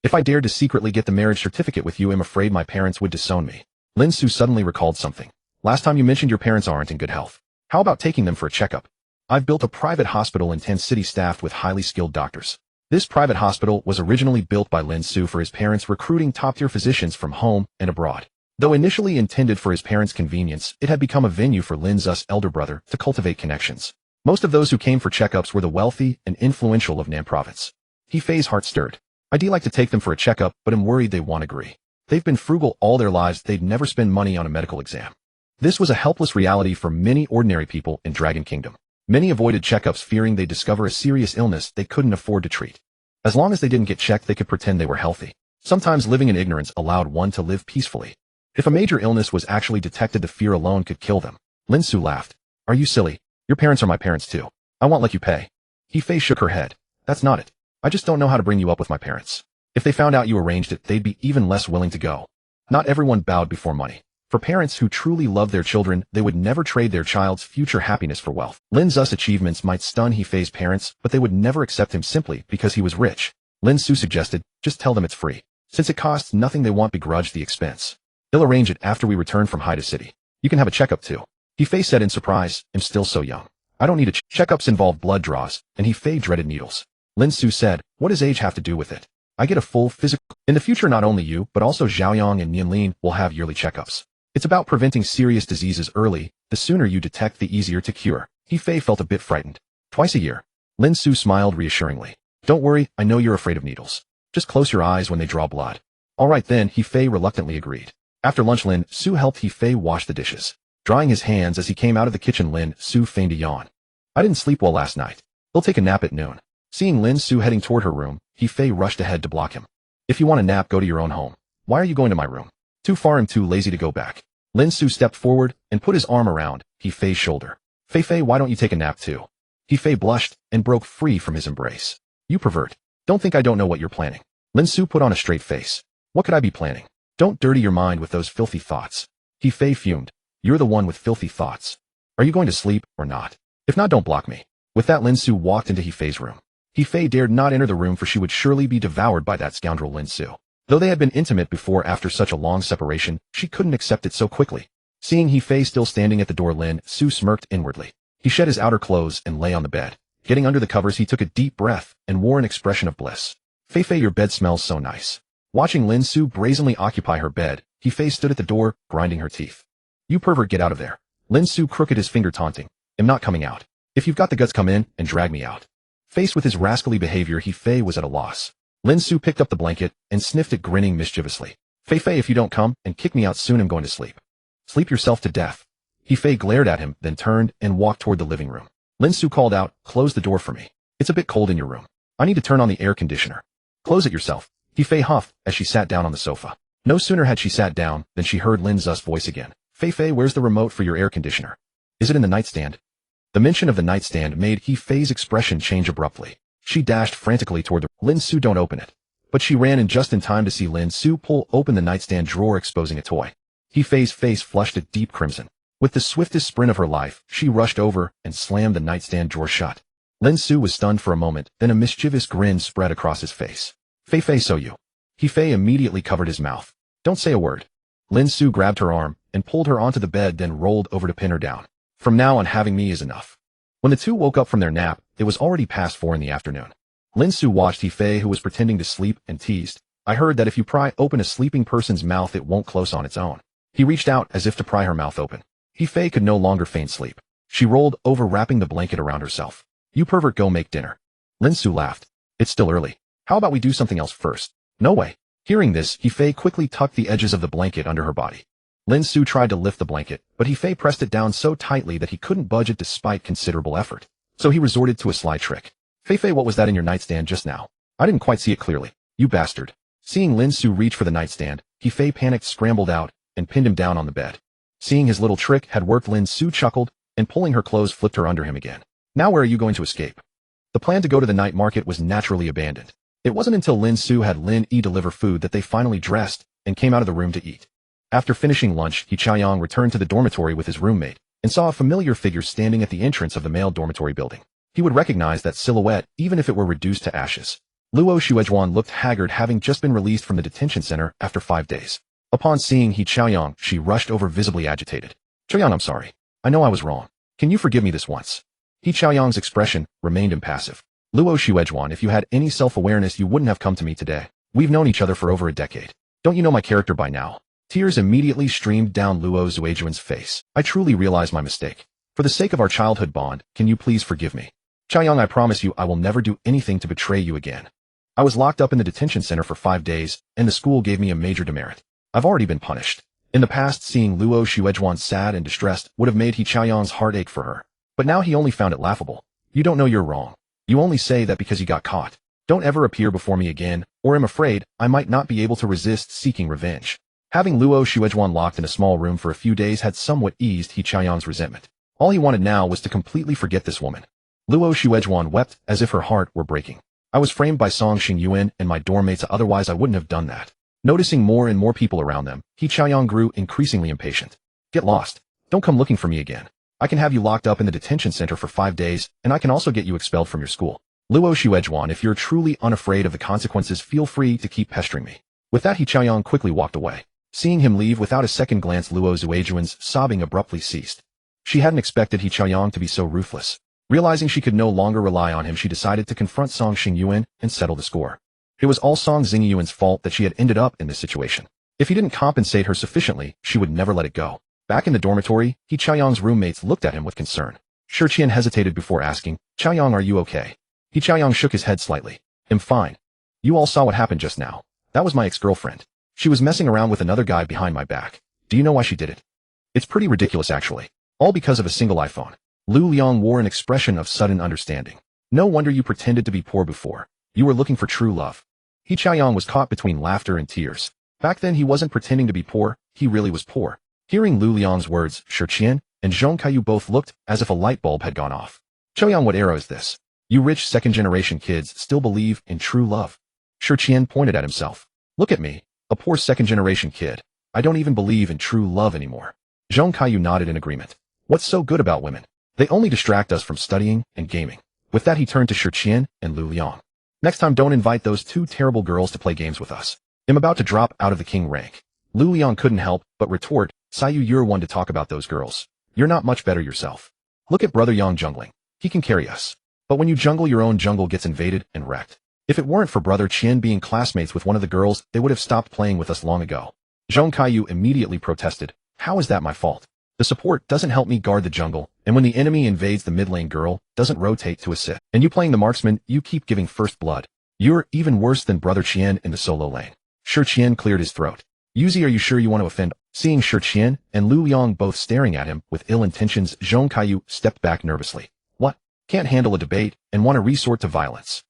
If I dared to secretly get the marriage certificate with you, I'm afraid my parents would disown me. Lin Xu suddenly recalled something. Last time you mentioned your parents aren't in good health. How about taking them for a checkup? I've built a private hospital in 10 cities staffed with highly skilled doctors. This private hospital was originally built by Lin Xu for his parents, recruiting top-tier physicians from home and abroad. Though initially intended for his parents' convenience, it had become a venue for Lin Xu's elder brother to cultivate connections. Most of those who came for checkups were the wealthy and influential of Nan province. He Fei's heart stirred. I'd like to take them for a checkup, but I'm worried they won't agree. They've been frugal all their lives, they'd never spend money on a medical exam. This was a helpless reality for many ordinary people in Dragon Kingdom. Many avoided checkups fearing they'd discover a serious illness they couldn't afford to treat. As long as they didn't get checked, they could pretend they were healthy. Sometimes living in ignorance allowed one to live peacefully. If a major illness was actually detected, the fear alone could kill them. Lin Xu laughed. Are you silly? Your parents are my parents too. I won't let you pay. He Fei shook her head. That's not it. I just don't know how to bring you up with my parents. If they found out you arranged it, they'd be even less willing to go. Not everyone bowed before money. For parents who truly love their children, they would never trade their child's future happiness for wealth. Lin Xu's achievements might stun He Fei's parents, but they would never accept him simply because he was rich. Lin Xu suggested, just tell them it's free. Since it costs nothing, they won't begrudge the expense. They'll arrange it after we return from Haida City. You can have a checkup too. He Fei said in surprise, I'm still so young. I don't need a checkups involve blood draws, and He Fei dreaded needles. Lin Xu said, what does age have to do with it? I get a full physical. In the future, not only you, but also Xiaoyang and Nianlin will have yearly checkups. It's about preventing serious diseases early. The sooner you detect, the easier to cure. He Fei felt a bit frightened. Twice a year. Lin Xu smiled reassuringly. Don't worry, I know you're afraid of needles. Just close your eyes when they draw blood. All right then, He Fei reluctantly agreed. After lunch, Lin Xu helped He Fei wash the dishes. Drying his hands as he came out of the kitchen, Lin Xu feigned a yawn. I didn't sleep well last night. He'll take a nap at noon. Seeing Lin Xu heading toward her room, He Fei rushed ahead to block him. If you want a nap, go to your own home. Why are you going to my room? Too far, I'm too lazy to go back. Lin Xu stepped forward and put his arm around He Fei's shoulder. Fei, why don't you take a nap too? He Fei blushed and broke free from his embrace. You pervert. Don't think I don't know what you're planning. Lin Xu put on a straight face. What could I be planning? Don't dirty your mind with those filthy thoughts. He Fei fumed. You're the one with filthy thoughts. Are you going to sleep or not? If not, don't block me. With that, Lin Xu walked into He Fei's room. He Fei dared not enter the room, for she would surely be devoured by that scoundrel Lin Xu. Though they had been intimate before, after such a long separation, she couldn't accept it so quickly. Seeing He Fei still standing at the door, Lin Xu smirked inwardly. He shed his outer clothes and lay on the bed. Getting under the covers, he took a deep breath and wore an expression of bliss. Fei, your bed smells so nice. Watching Lin Xu brazenly occupy her bed, He Fei stood at the door, grinding her teeth. You pervert, get out of there. Lin Xu crooked his finger, taunting. I'm not coming out. If you've got the guts, come in and drag me out. Faced with his rascally behavior, He Fei was at a loss. Lin Xu picked up the blanket and sniffed it, grinning mischievously. Fei, if you don't come and kick me out soon, I'm going to sleep. Sleep yourself to death. He Fei glared at him, then turned and walked toward the living room. Lin Xu called out, close the door for me. It's a bit cold in your room. I need to turn on the air conditioner. Close it yourself. He Fei huffed as she sat down on the sofa. No sooner had she sat down than she heard Lin Xu's voice again. Fei, where's the remote for your air conditioner? Is it in the nightstand? The mention of the nightstand made He Fei's expression change abruptly. She dashed frantically toward the Lin Xu, don't open it. But she ran in just in time to see Lin Xu pull open the nightstand drawer, exposing a toy. He Fei's face flushed a deep crimson. With the swiftest sprint of her life, she rushed over and slammed the nightstand drawer shut. Lin Xu was stunned for a moment, then a mischievous grin spread across his face. Fei, so you. He Fei immediately covered his mouth. Don't say a word. Lin Xu grabbed her arm and pulled her onto the bed, then rolled over to pin her down. From now on, having me is enough. When the two woke up from their nap, it was already past 4 in the afternoon. Lin Xu watched He Fei, who was pretending to sleep, and teased. I heard that if you pry open a sleeping person's mouth, it won't close on its own. He reached out as if to pry her mouth open. He Fei could no longer feign sleep. She rolled over, wrapping the blanket around herself. You pervert, go make dinner. Lin Xu laughed. It's still early. How about we do something else first? No way. Hearing this, He Fei quickly tucked the edges of the blanket under her body. Lin Xu tried to lift the blanket, but He Fei pressed it down so tightly that he couldn't budge it despite considerable effort. So he resorted to a sly trick. Fei, what was that in your nightstand just now? I didn't quite see it clearly. You bastard. Seeing Lin Xu reach for the nightstand, He Fei panicked, scrambled out, and pinned him down on the bed. Seeing his little trick had worked, Lin Xu chuckled, and pulling her clothes, flipped her under him again. Now where are you going to escape? The plan to go to the night market was naturally abandoned. It wasn't until Lin Xu had Lin Yi deliver food that they finally dressed and came out of the room to eat. After finishing lunch, He Chaoyang returned to the dormitory with his roommate and saw a familiar figure standing at the entrance of the male dormitory building. He would recognize that silhouette even if it were reduced to ashes. Luo Xuejuan looked haggard, having just been released from the detention center after 5 days. Upon seeing He Chaoyang, she rushed over, visibly agitated. Chaoyang, I'm sorry. I know I was wrong. Can you forgive me this once? He Chaoyang's expression remained impassive. Luo Xuejuan, if you had any self-awareness, you wouldn't have come to me today. We've known each other for over a decade. Don't you know my character by now? Tears immediately streamed down Luo Xuejuan's face. I truly realize my mistake. For the sake of our childhood bond, can you please forgive me? Chaoyang, I promise you I will never do anything to betray you again. I was locked up in the detention center for 5 days, and the school gave me a major demerit. I've already been punished. In the past, seeing Luo Xuezhuan sad and distressed would have made He Chaoyang's heart ache for her. But now he only found it laughable. You don't know you're wrong. You only say that because you got caught. Don't ever appear before me again, or I'm afraid I might not be able to resist seeking revenge. Having Luo Xuezhuan locked in a small room for a few days had somewhat eased He Chaoyang's resentment. All he wanted now was to completely forget this woman. Luo Xuezhuan wept as if her heart were breaking. I was framed by Song Xingyuan and my dorm mates, otherwise I wouldn't have done that. Noticing more and more people around them, He Chaoyang grew increasingly impatient. Get lost. Don't come looking for me again. I can have you locked up in the detention center for 5 days, and I can also get you expelled from your school. Luo Xuezhuan, if you're truly unafraid of the consequences, feel free to keep pestering me. With that, He Chaoyang quickly walked away. Seeing him leave without a second glance, Luo Xuezhuan's sobbing abruptly ceased. She hadn't expected He Chaoyang to be so ruthless. Realizing she could no longer rely on him, she decided to confront Song Xingyuan and settle the score. It was all Song Xingyuan's fault that she had ended up in this situation. If he didn't compensate her sufficiently, she would never let it go. Back in the dormitory, He Chaoyang's roommates looked at him with concern. Shiqian hesitated before asking, Chaoyang, are you okay? He Chaoyang shook his head slightly. I'm fine. You all saw what happened just now. That was my ex-girlfriend. She was messing around with another guy behind my back. Do you know why she did it? It's pretty ridiculous actually. All because of a single iPhone. Lu Liang wore an expression of sudden understanding. No wonder you pretended to be poor before. You were looking for true love. He Chaoyang was caught between laughter and tears. Back then he wasn't pretending to be poor, he really was poor. Hearing Lu Liang's words, Shiqian and Zhong Kaiyu both looked as if a light bulb had gone off. Chaoyang, what era is this? You rich second-generation kids still believe in true love. Shiqian pointed at himself. Look at me, a poor second-generation kid. I don't even believe in true love anymore. Zhong Kaiyu nodded in agreement. What's so good about women? They only distract us from studying and gaming. With that he turned to Shiqian and Lu Liang. Next time don't invite those two terrible girls to play games with us. I'm about to drop out of the king rank. Lu Liang couldn't help but retort, Sayu, you're one to talk about those girls. You're not much better yourself. Look at brother Yang jungling. He can carry us. But when you jungle, your own jungle gets invaded and wrecked. If it weren't for brother Qian being classmates with one of the girls, they would have stopped playing with us long ago. Zhong Kaiyu immediately protested. How is that my fault? The support doesn't help me guard the jungle, and when the enemy invades the mid lane, girl doesn't rotate to assist. And you playing the marksman, you keep giving first blood. You're even worse than brother Qian in the solo lane. Shiqian cleared his throat. Yuzi, are you sure you want to offend? Seeing Shiqian and Lu Liang both staring at him with ill intentions, Zhong Kaiyu stepped back nervously. What? Can't handle a debate and want to resort to violence.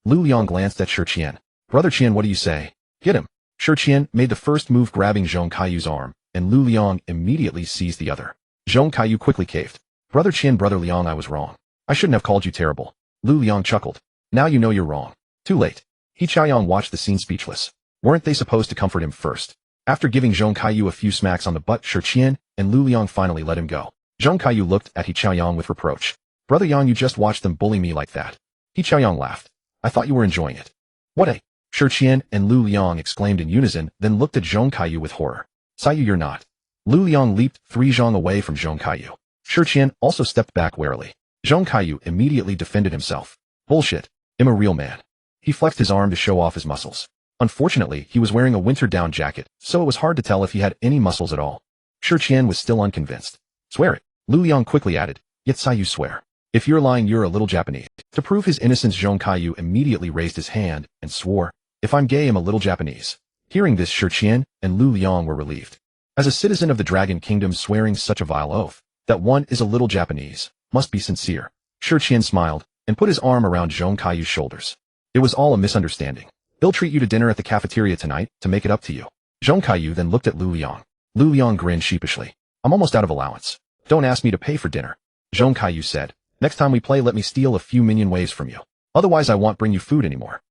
Lu Liang glanced at Shiqian. Brother Qian, what do you say? Get him. Shiqian made the first move, grabbing Zhong Kaiyu's arm, and Lu Liang immediately seized the other. Zhong Kaiyu quickly caved. Brother Qian, brother Liang, I was wrong. I shouldn't have called you terrible. Lu Liang chuckled. Now you know you're wrong. Too late. He Chaoyang watched the scene speechless. Weren't they supposed to comfort him first? After giving Zhong Kaiyu a few smacks on the butt, Shiqian and Lu Liang finally let him go. Zhong Kaiyu looked at He Chaoyang with reproach. Brother Yang, you just watched them bully me like that. He Chaoyang laughed. I thought you were enjoying it. What a... Shiqian and Lu Liang exclaimed in unison, then looked at Zhong Kaiyu with horror. Sayu, you're not. Lu Liang leaped 3 zhong away from Zhong Kaiyu. Shiqian also stepped back warily. Zhong Kaiyu immediately defended himself. Bullshit. I'm a real man. He flexed his arm to show off his muscles. Unfortunately, he was wearing a winter down jacket, so it was hard to tell if he had any muscles at all. Shiqian was still unconvinced. Swear it. Lu Liang quickly added. Yet Sayu, swear. If you're lying, you're a little Japanese. To prove his innocence, Zhong Kaiyu immediately raised his hand and swore, if I'm gay, I'm a little Japanese. Hearing this, Shiqian and Lu Liang were relieved. As a citizen of the Dragon Kingdom, swearing such a vile oath, that one is a little Japanese, must be sincere. Shiqian smiled and put his arm around Zhong Kaiyu's shoulders. It was all a misunderstanding. He'll treat you to dinner at the cafeteria tonight to make it up to you. Zhong Kaiyu then looked at Lu Liang. Lu Liang grinned sheepishly. I'm almost out of allowance. Don't ask me to pay for dinner. Zhong Kaiyu said. Next time we play, let me steal a few minion waves from you. Otherwise I won't bring you food anymore.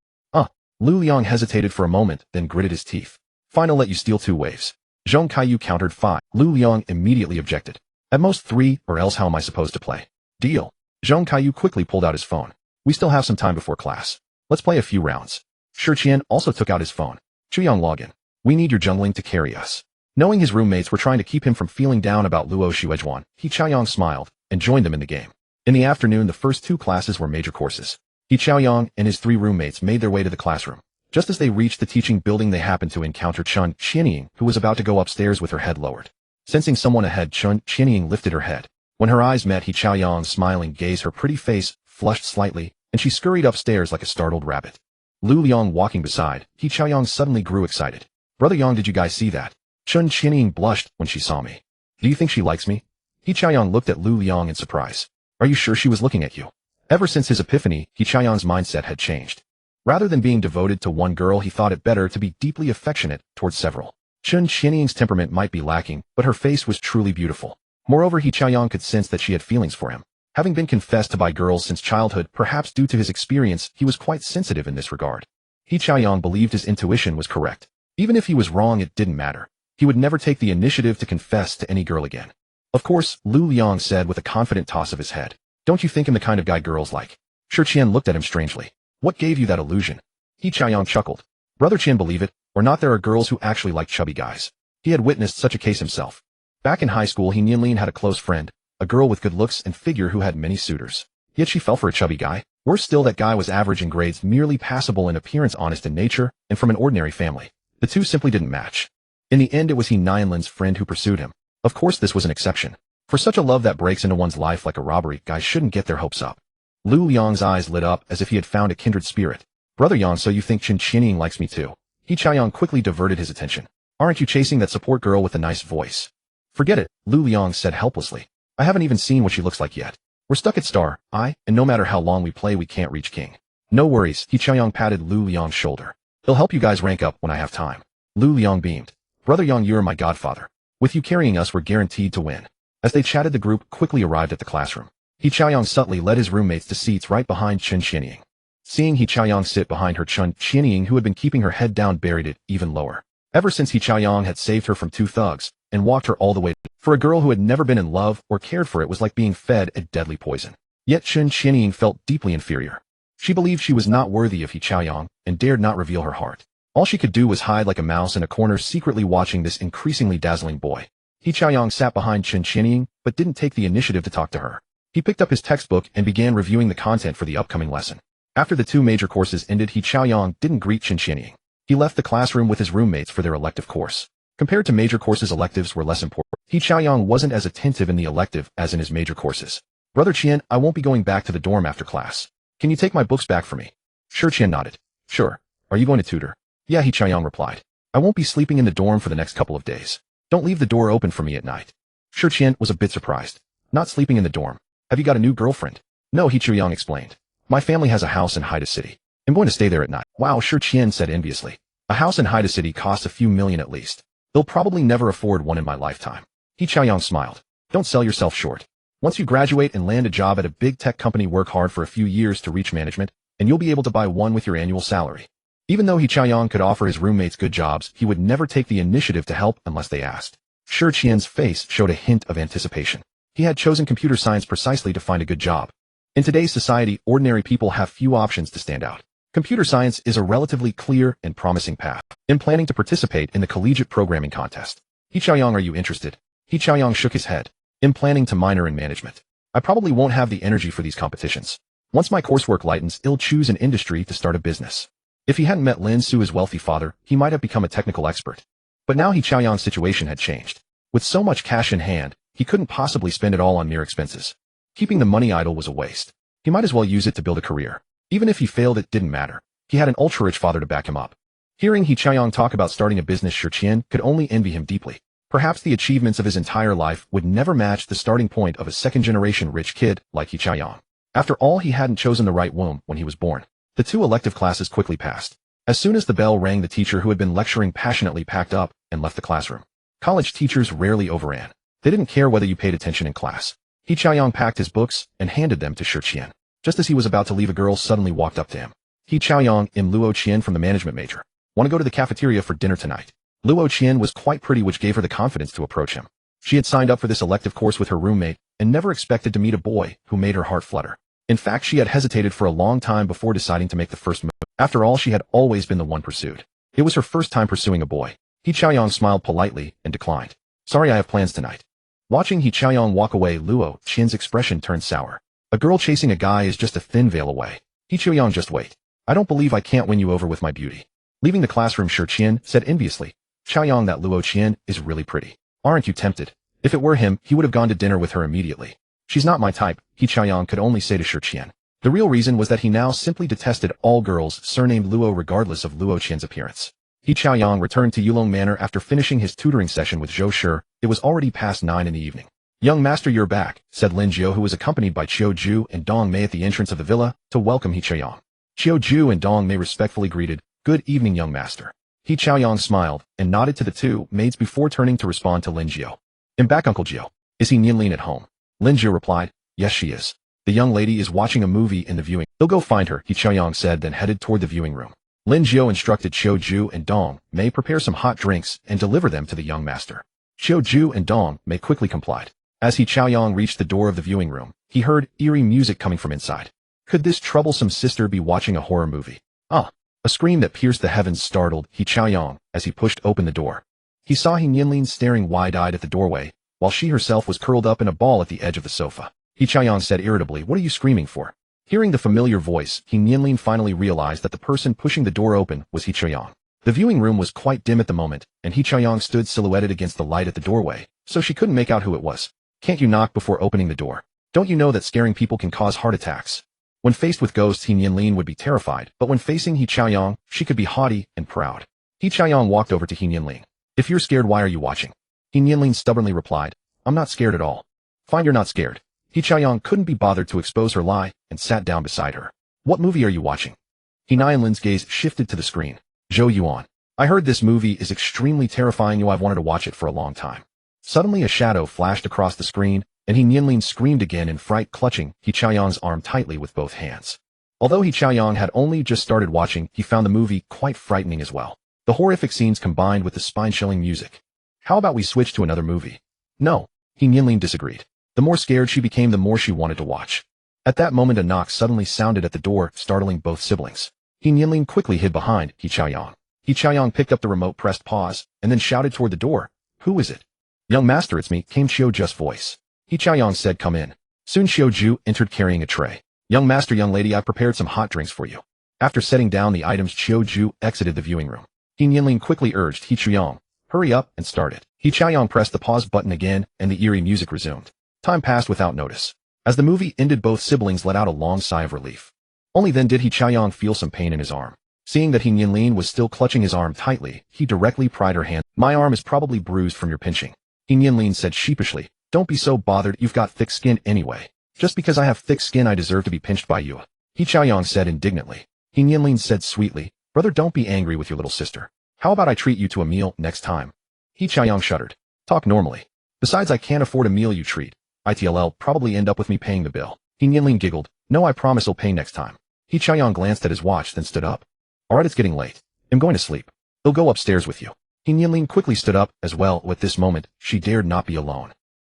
Lu Liang hesitated for a moment, then gritted his teeth. Fine, I'll let you steal 2 waves. Zhong Kaiyu countered 5. Lu Liang immediately objected. At most 3, or else how am I supposed to play? Deal. Zhong Kaiyu quickly pulled out his phone. We still have some time before class. Let's play a few rounds. Shiqian also took out his phone. Chuyang, login. We need your jungling to carry us. Knowing his roommates were trying to keep him from feeling down about Luo Xuezhuan, He Chaoyang smiled and joined them in the game. In the afternoon, the first 2 classes were major courses. He Chaoyang and his 3 roommates made their way to the classroom. Just as they reached the teaching building, they happened to encounter Chun Qianying, who was about to go upstairs with her head lowered. Sensing someone ahead, Chun Qianying lifted her head. When her eyes met He Chaoyang's smiling gaze, her pretty face flushed slightly, and she scurried upstairs like a startled rabbit. Lu Liang walking beside, He Chaoyang suddenly grew excited. Brother Yang, did you guys see that? Chun Qianying blushed when she saw me. Do you think she likes me? He Chaoyang looked at Lu Liang in surprise. Are you sure she was looking at you? Ever since his epiphany, He Chaoyang's mindset had changed. Rather than being devoted to one girl, he thought it better to be deeply affectionate towards several. Chun Qianying's temperament might be lacking, but her face was truly beautiful. Moreover, He Chaoyang could sense that she had feelings for him. Having been confessed to by girls since childhood, perhaps due to his experience, he was quite sensitive in this regard. He Chaoyang believed his intuition was correct. Even if he was wrong, it didn't matter. He would never take the initiative to confess to any girl again. Of course, Lu Liang said with a confident toss of his head. Don't you think I'm the kind of guy girls like? Shi Qian looked at him strangely. What gave you that illusion? He Chaoyang chuckled. Brother Qian, believe it or not, there are girls who actually like chubby guys. He had witnessed such a case himself. Back in high school, Nianlin had a close friend, a girl with good looks and figure who had many suitors. Yet she fell for a chubby guy. Worse still, that guy was average in grades, merely passable in appearance, honest in nature, and from an ordinary family. The two simply didn't match. In the end, it was Nianlin's friend who pursued him. Of course, this was an exception. For such a love that breaks into one's life like a robbery, guys shouldn't get their hopes up. Lu Liang's eyes lit up as if he had found a kindred spirit. Brother Yang, so you think Chun Qianying likes me too? He Chaoyang quickly diverted his attention. Aren't you chasing that support girl with a nice voice? Forget it, Lu Liang said helplessly. I haven't even seen what she looks like yet. We're stuck at star, and no matter how long we play, we can't reach king. No worries, He Chaoyang patted Lu Liang's shoulder. He'll help you guys rank up when I have time. Lu Liang beamed. Brother Yang, you're my godfather. With you carrying us, we're guaranteed to win. As they chatted, the group quickly arrived at the classroom. He Chaoyang subtly led his roommates to seats right behind Chun Qianying. Seeing He Chaoyang sit behind her, Chun Qianying, who had been keeping her head down, buried it even lower. Ever since He Chaoyang had saved her from two thugs and walked her all the way, for a girl who had never been in love or cared for, it was like being fed a deadly poison. Yet Chun Qianying felt deeply inferior. She believed she was not worthy of He Chaoyang and dared not reveal her heart. All she could do was hide like a mouse in a corner, secretly watching this increasingly dazzling boy. He Chaoyang sat behind Chun Qianying but didn't take the initiative to talk to her. He picked up his textbook and began reviewing the content for the upcoming lesson. After the two major courses ended, He Chaoyang didn't greet Chun Qianying. He left the classroom with his roommates for their elective course. Compared to major courses, electives were less important. He Chaoyang wasn't as attentive in the elective as in his major courses. Brother Qian, I won't be going back to the dorm after class. Can you take my books back for me? Sure, Qian nodded. Sure. Are you going to tutor? Yeah, He Chaoyang replied. I won't be sleeping in the dorm for the next couple of days. Don't leave the door open for me at night. Sure, Qian was a bit surprised. Not sleeping in the dorm. Have you got a new girlfriend? No, He Chaoyang explained. My family has a house in Haida City. I'm going to stay there at night. Wow, Shi Qian said enviously. A house in Haida City costs a few million at least. They'll probably never afford one in my lifetime. He Chaoyang smiled. Don't sell yourself short. Once you graduate and land a job at a big tech company, work hard for a few years to reach management, and you'll be able to buy one with your annual salary. Even though He Chaoyang could offer his roommates good jobs, he would never take the initiative to help unless they asked. Shi Qian's face showed a hint of anticipation. He had chosen computer science precisely to find a good job. In today's society, ordinary people have few options to stand out. Computer science is a relatively clear and promising path. In planning to participate in the collegiate programming contest. He Chaoyang, are you interested? He Chaoyang shook his head. I'm planning to minor in management. I probably won't have the energy for these competitions. Once my coursework lightens, I'll choose an industry to start a business. If he hadn't met Lin Xu, his wealthy father, he might have become a technical expert. But now He Chaoyang's situation had changed. With so much cash in hand, he couldn't possibly spend it all on mere expenses. Keeping the money idle was a waste. He might as well use it to build a career. Even if he failed, it didn't matter. He had an ultra-rich father to back him up. Hearing He Chaoyang talk about starting a business, Shi Qian could only envy him deeply. Perhaps the achievements of his entire life would never match the starting point of a second-generation rich kid like He Chaoyang. After all, he hadn't chosen the right womb when he was born. The two elective classes quickly passed. As soon as the bell rang, the teacher who had been lecturing passionately packed up and left the classroom. College teachers rarely overran. They didn't care whether you paid attention in class. He Chaoyang packed his books and handed them to Shi Qian. Just as he was about to leave, a girl suddenly walked up to him. He Chaoyang, I'm Luo Qian from the management major. Want to go to the cafeteria for dinner tonight? Luo Qian was quite pretty, which gave her the confidence to approach him. She had signed up for this elective course with her roommate and never expected to meet a boy who made her heart flutter. In fact, she had hesitated for a long time before deciding to make the first move. After all, she had always been the one pursued. It was her first time pursuing a boy. He Chaoyang smiled politely and declined. Sorry, I have plans tonight. Watching He Chaoyang walk away, Luo Qian's expression turned sour. A girl chasing a guy is just a thin veil away. He Chaoyang, just wait. I don't believe I can't win you over with my beauty. Leaving the classroom, Shi Qian said enviously. Chaoyang, that Luo Qian is really pretty. Aren't you tempted? If it were him, he would have gone to dinner with her immediately. She's not my type, He Chaoyang could only say to Shi Qian. The real reason was that he now simply detested all girls surnamed Luo regardless of Luo Qian's appearance. He Chaoyang returned to Yulong Manor after finishing his tutoring session with Zhou Shi. It was already past 9 in the evening. "Young master, you're back," said Lin Xu, who was accompanied by Qiu Ju and Dong Mei at the entrance of the villa to welcome He Chaoyang. Qiu Ju and Dong Mei respectfully greeted, "Good evening, young master." He Chaoyang smiled and nodded to the two maids before turning to respond to Lin Xu. "I'm back, Uncle Jiu. Is he Nianlin at home?" Lin Xu replied, "Yes, she is. The young lady is watching a movie in the viewing. They'll go find her," He Chaoyang said, then headed toward the viewing room. Lin Xu instructed Qiu Ju and Dong Mei prepare some hot drinks and deliver them to the young master. Qiu Ju and Dong Mei quickly complied. As He Chaoyang reached the door of the viewing room, he heard eerie music coming from inside. Could this troublesome sister be watching a horror movie? Ah! A scream that pierced the heavens startled He Chaoyang as he pushed open the door. He saw He Nianlin staring wide-eyed at the doorway, while she herself was curled up in a ball at the edge of the sofa. He Chaoyang said irritably, "What are you screaming for?" Hearing the familiar voice, He Nianlin finally realized that the person pushing the door open was He Chaoyang. The viewing room was quite dim at the moment, and He Chaoyang stood silhouetted against the light at the doorway, so she couldn't make out who it was. "Can't you knock before opening the door? Don't you know that scaring people can cause heart attacks?" When faced with ghosts, He Nianlin would be terrified, but when facing He Chaoyang, she could be haughty and proud. He Chaoyang walked over to He Nianlin. "If you're scared, why are you watching?" He Nianlin stubbornly replied, "I'm not scared at all." "Fine, you're not scared." He Chaoyang couldn't be bothered to expose her lie and sat down beside her. "What movie are you watching?" He Nianlin's gaze shifted to the screen. "Zhou Yuan. I heard this movie is extremely terrifying. I've wanted to watch it for a long time." Suddenly a shadow flashed across the screen, and He Nianlin screamed again in fright, clutching He Chaoyang's arm tightly with both hands. Although He Chaoyang had only just started watching, he found the movie quite frightening as well. The horrific scenes combined with the spine-chilling music. "How about we switch to another movie?" "No." He Nianlin disagreed. The more scared she became, the more she wanted to watch. At that moment a knock suddenly sounded at the door, startling both siblings. He Nianlin quickly hid behind He Chaoyang. He Chaoyang picked up the remote, pressed pause, and then shouted toward the door, "Who is it?" "Young master, it's me," came Qiu Ju's voice. He Chaoyang said, "Come in." Soon Qiu Ju entered carrying a tray. "Young master, young lady, I've prepared some hot drinks for you." After setting down the items, Qiu Ju exited the viewing room. He Nianlin quickly urged He Chaoyang, "Hurry up," and started. He Chaoyang pressed the pause button again, and the eerie music resumed. Time passed without notice. As the movie ended, both siblings let out a long sigh of relief. Only then did He Chaoyang feel some pain in his arm. Seeing that He Nianlin was still clutching his arm tightly, he directly pried her hand. "My arm is probably bruised from your pinching." He Nianlin said sheepishly, "Don't be so bothered, you've got thick skin anyway. Just because I have thick skin I deserve to be pinched by you." He Chaoyang said indignantly. He Nianlin said sweetly, "Brother, don't be angry with your little sister. How about I treat you to a meal next time?" He Chaoyang shuddered. "Talk normally. Besides, I can't afford a meal you treat. It'll probably end up with me paying the bill." He Nianlin giggled. "No, I promise I'll pay next time." He Chaoyang glanced at his watch, then stood up. "Alright, it's getting late. I'm going to sleep. I'll go upstairs with you." He Nianlin quickly stood up as well. At this moment, she dared not be alone.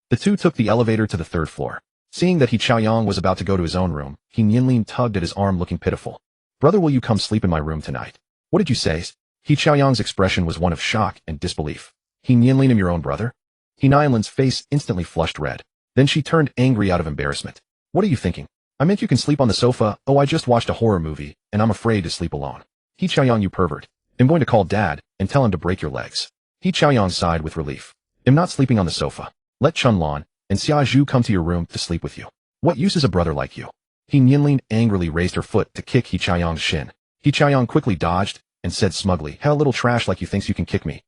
The two took the elevator to the 3rd floor. Seeing that He Chaoyang was about to go to his own room, He Nianlin tugged at his arm, looking pitiful. "Brother, will you come sleep in my room tonight?" "What did you say?" He Chaoyang's expression was one of shock and disbelief. "He Nianlin, am your own brother?" He Nianlin's face instantly flushed red. Then she turned angry out of embarrassment. "What are you thinking? I meant you can sleep on the sofa." "Oh, I just watched a horror movie, and I'm afraid to sleep alone." "He Chaoyang, you pervert. I'm going to call Dad and tell him to break your legs." He Chaoyang sighed with relief. "I'm not sleeping on the sofa. Let Nianlin and Xiaozhu come to your room to sleep with you. What use is a brother like you?" He Nianlin angrily raised her foot to kick He Chaoyang's shin. He Chaoyang quickly dodged and said smugly, "Hell, little trash like you thinks you can kick me.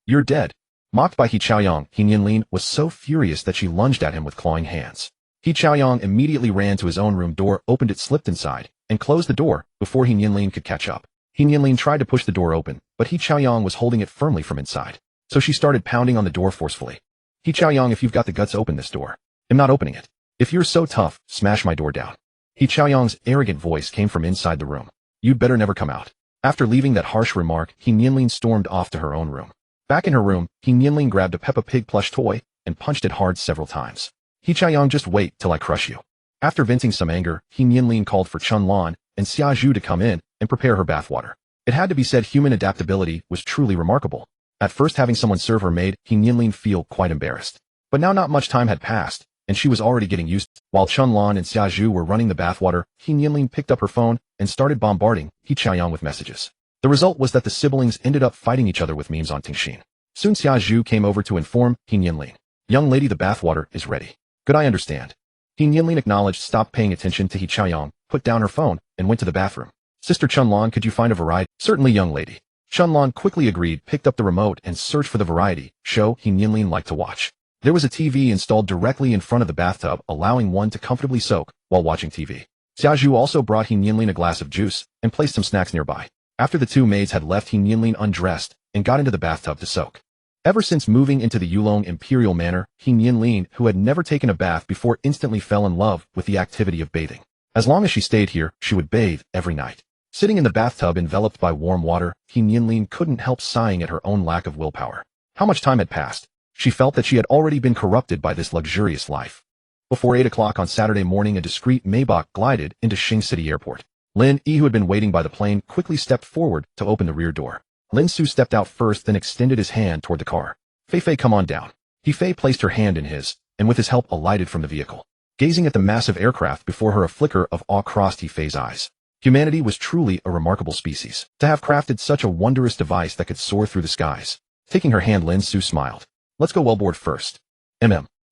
You're dead." Mocked by He Chaoyang, He Nianlin was so furious that she lunged at him with clawing hands. He Chaoyang immediately ran to his own room door, opened it, slipped inside, and closed the door before He Nianlin could catch up. He Nianlin tried to push the door open, but He Chaoyang was holding it firmly from inside. So she started pounding on the door forcefully. "He Chaoyang, if you've got the guts, open this door." "I'm not opening it." "If you're so tough, smash my door down." He Chaoyang's arrogant voice came from inside the room. "You'd better never come out." After leaving that harsh remark, He Nianlin stormed off to her own room. Back in her room, He Nianlin grabbed a Peppa Pig plush toy and punched it hard several times. "He Chaoyang, just wait till I crush you." After venting some anger, He Nianlin called for Nianlin and Xiaozhu to come in and prepare her bathwater. It had to be said, human adaptability was truly remarkable. At first, having someone serve her maid, He Nianlin felt quite embarrassed. But now not much time had passed, and she was already getting used. While Nianlin and Xiaozhu were running the bathwater, He Nianlin picked up her phone and started bombarding He Chaoyang with messages. The result was that the siblings ended up fighting each other with memes on Tongxin. Soon Xiaozhu came over to inform He Nianlin. "Young lady, the bathwater is ready." "Good, I understand." He Nianlin acknowledged, stopped paying attention to He Chaoyang, put down her phone, and went to the bathroom. "Sister Nianlin, could you find a variety?" "Certainly, young lady." Nianlin quickly agreed, picked up the remote, and searched for the variety show Nianlin liked to watch. There was a TV installed directly in front of the bathtub, allowing one to comfortably soak while watching TV. Xiaozhu also brought Nianlin a glass of juice and placed some snacks nearby. After the two maids had left, Nianlin undressed and got into the bathtub to soak. Ever since moving into the Yulong Imperial Manor, Nianlin, who had never taken a bath before, instantly fell in love with the activity of bathing. As long as she stayed here, she would bathe every night. Sitting in the bathtub enveloped by warm water, Nianlin couldn't help sighing at her own lack of willpower. How much time had passed? She felt that she had already been corrupted by this luxurious life. Before 8 o'clock on Saturday morning, a discreet Maybach glided into Xing City Airport. Lin Xu, who had been waiting by the plane, quickly stepped forward to open the rear door. Lin Xu stepped out first, then extended his hand toward the car. He Fei, come on down. He Fei placed her hand in his, and with his help alighted from the vehicle. Gazing at the massive aircraft before her, a flicker of awe crossed He Fei's eyes. Humanity was truly a remarkable species, to have crafted such a wondrous device that could soar through the skies. Taking her hand, Lin Xu smiled. Let's go wellboard first.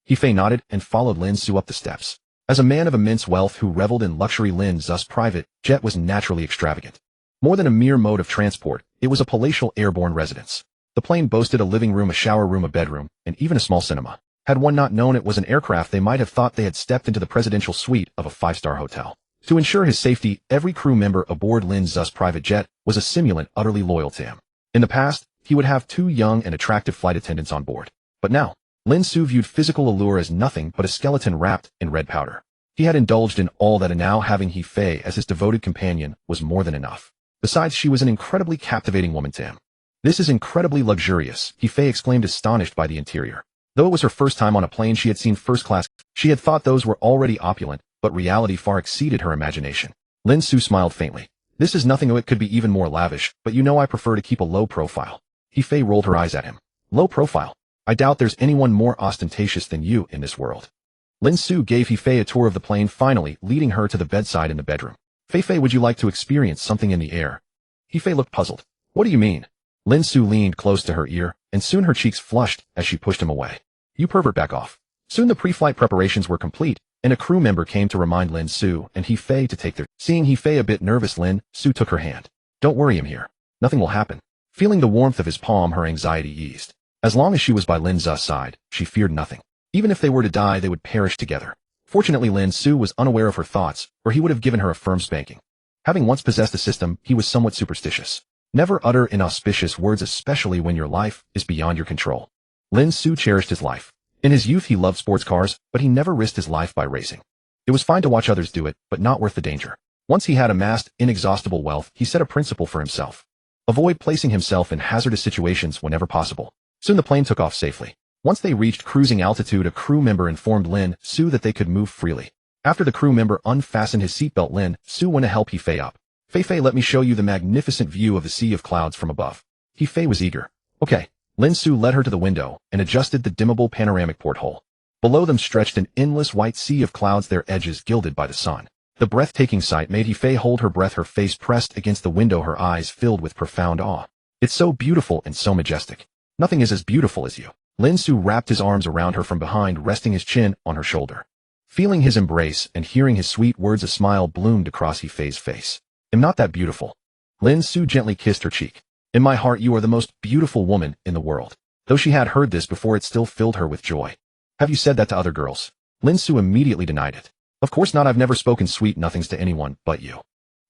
He Fei nodded and followed Lin Xu up the steps. As a man of immense wealth who reveled in luxury, Lin Xu's private jet was naturally extravagant. More than a mere mode of transport, it was a palatial airborne residence. The plane boasted a living room, a shower room, a bedroom, and even a small cinema. Had one not known it was an aircraft, they might have thought they had stepped into the presidential suite of a five-star hotel. To ensure his safety, every crew member aboard Lin Xu's private jet was a simulant utterly loyal to him. In the past, he would have two young and attractive flight attendants on board. But now, Lin Xu viewed physical allure as nothing but a skeleton wrapped in red powder. He had indulged in all that, and now having He Fei as his devoted companion was more than enough. Besides, she was an incredibly captivating woman to him. This is incredibly luxurious, He Fei exclaimed, astonished by the interior. Though it was her first time on a plane, she had seen first class. She had thought those were already opulent, but reality far exceeded her imagination. Lin Xu smiled faintly. This is nothing. Oh, it could be even more lavish, but you know I prefer to keep a low profile. He Fei rolled her eyes at him. Low profile? I doubt there's anyone more ostentatious than you in this world. Lin Xu gave He Fei a tour of the plane, finally leading her to the bedside in the bedroom. Fei, would you like to experience something in the air? He Fei looked puzzled. What do you mean? Lin Xu leaned close to her ear, and soon her cheeks flushed as she pushed him away. You pervert, back off. Soon the pre-flight preparations were complete, and a crew member came to remind Lin Xu and He Fei to take their... Seeing He Fei a bit nervous, Lin Xu took her hand. Don't worry, I'm here. Nothing will happen. Feeling the warmth of his palm, her anxiety eased. As long as she was by Lin Xu's side, she feared nothing. Even if they were to die, they would perish together. Fortunately, Lin Xu was unaware of her thoughts, or he would have given her a firm spanking. Having once possessed a system, he was somewhat superstitious. Never utter inauspicious words, especially when your life is beyond your control. Lin Xu cherished his life. In his youth, he loved sports cars, but he never risked his life by racing. It was fine to watch others do it, but not worth the danger. Once he had amassed inexhaustible wealth, he set a principle for himself. Avoid placing himself in hazardous situations whenever possible. Soon the plane took off safely. Once they reached cruising altitude, a crew member informed Lin Xu that they could move freely. After the crew member unfastened his seatbelt, Lin Xu went to help He Fei up. Fei, let me show you the magnificent view of the sea of clouds from above. He Fei was eager. Okay. Lin Xu led her to the window and adjusted the dimmable panoramic porthole. Below them stretched an endless white sea of clouds, their edges gilded by the sun. The breathtaking sight made He Fei hold her breath, her face pressed against the window, her eyes filled with profound awe. It's so beautiful and so majestic. Nothing is as beautiful as you. Lin Xu wrapped his arms around her from behind, resting his chin on her shoulder. Feeling his embrace and hearing his sweet words, a smile bloomed across He Fei's face. I'm not that beautiful. Lin Xu gently kissed her cheek. In my heart, you are the most beautiful woman in the world. Though she had heard this before, it still filled her with joy. Have you said that to other girls? Lin Xu immediately denied it. Of course not, I've never spoken sweet nothings to anyone but you.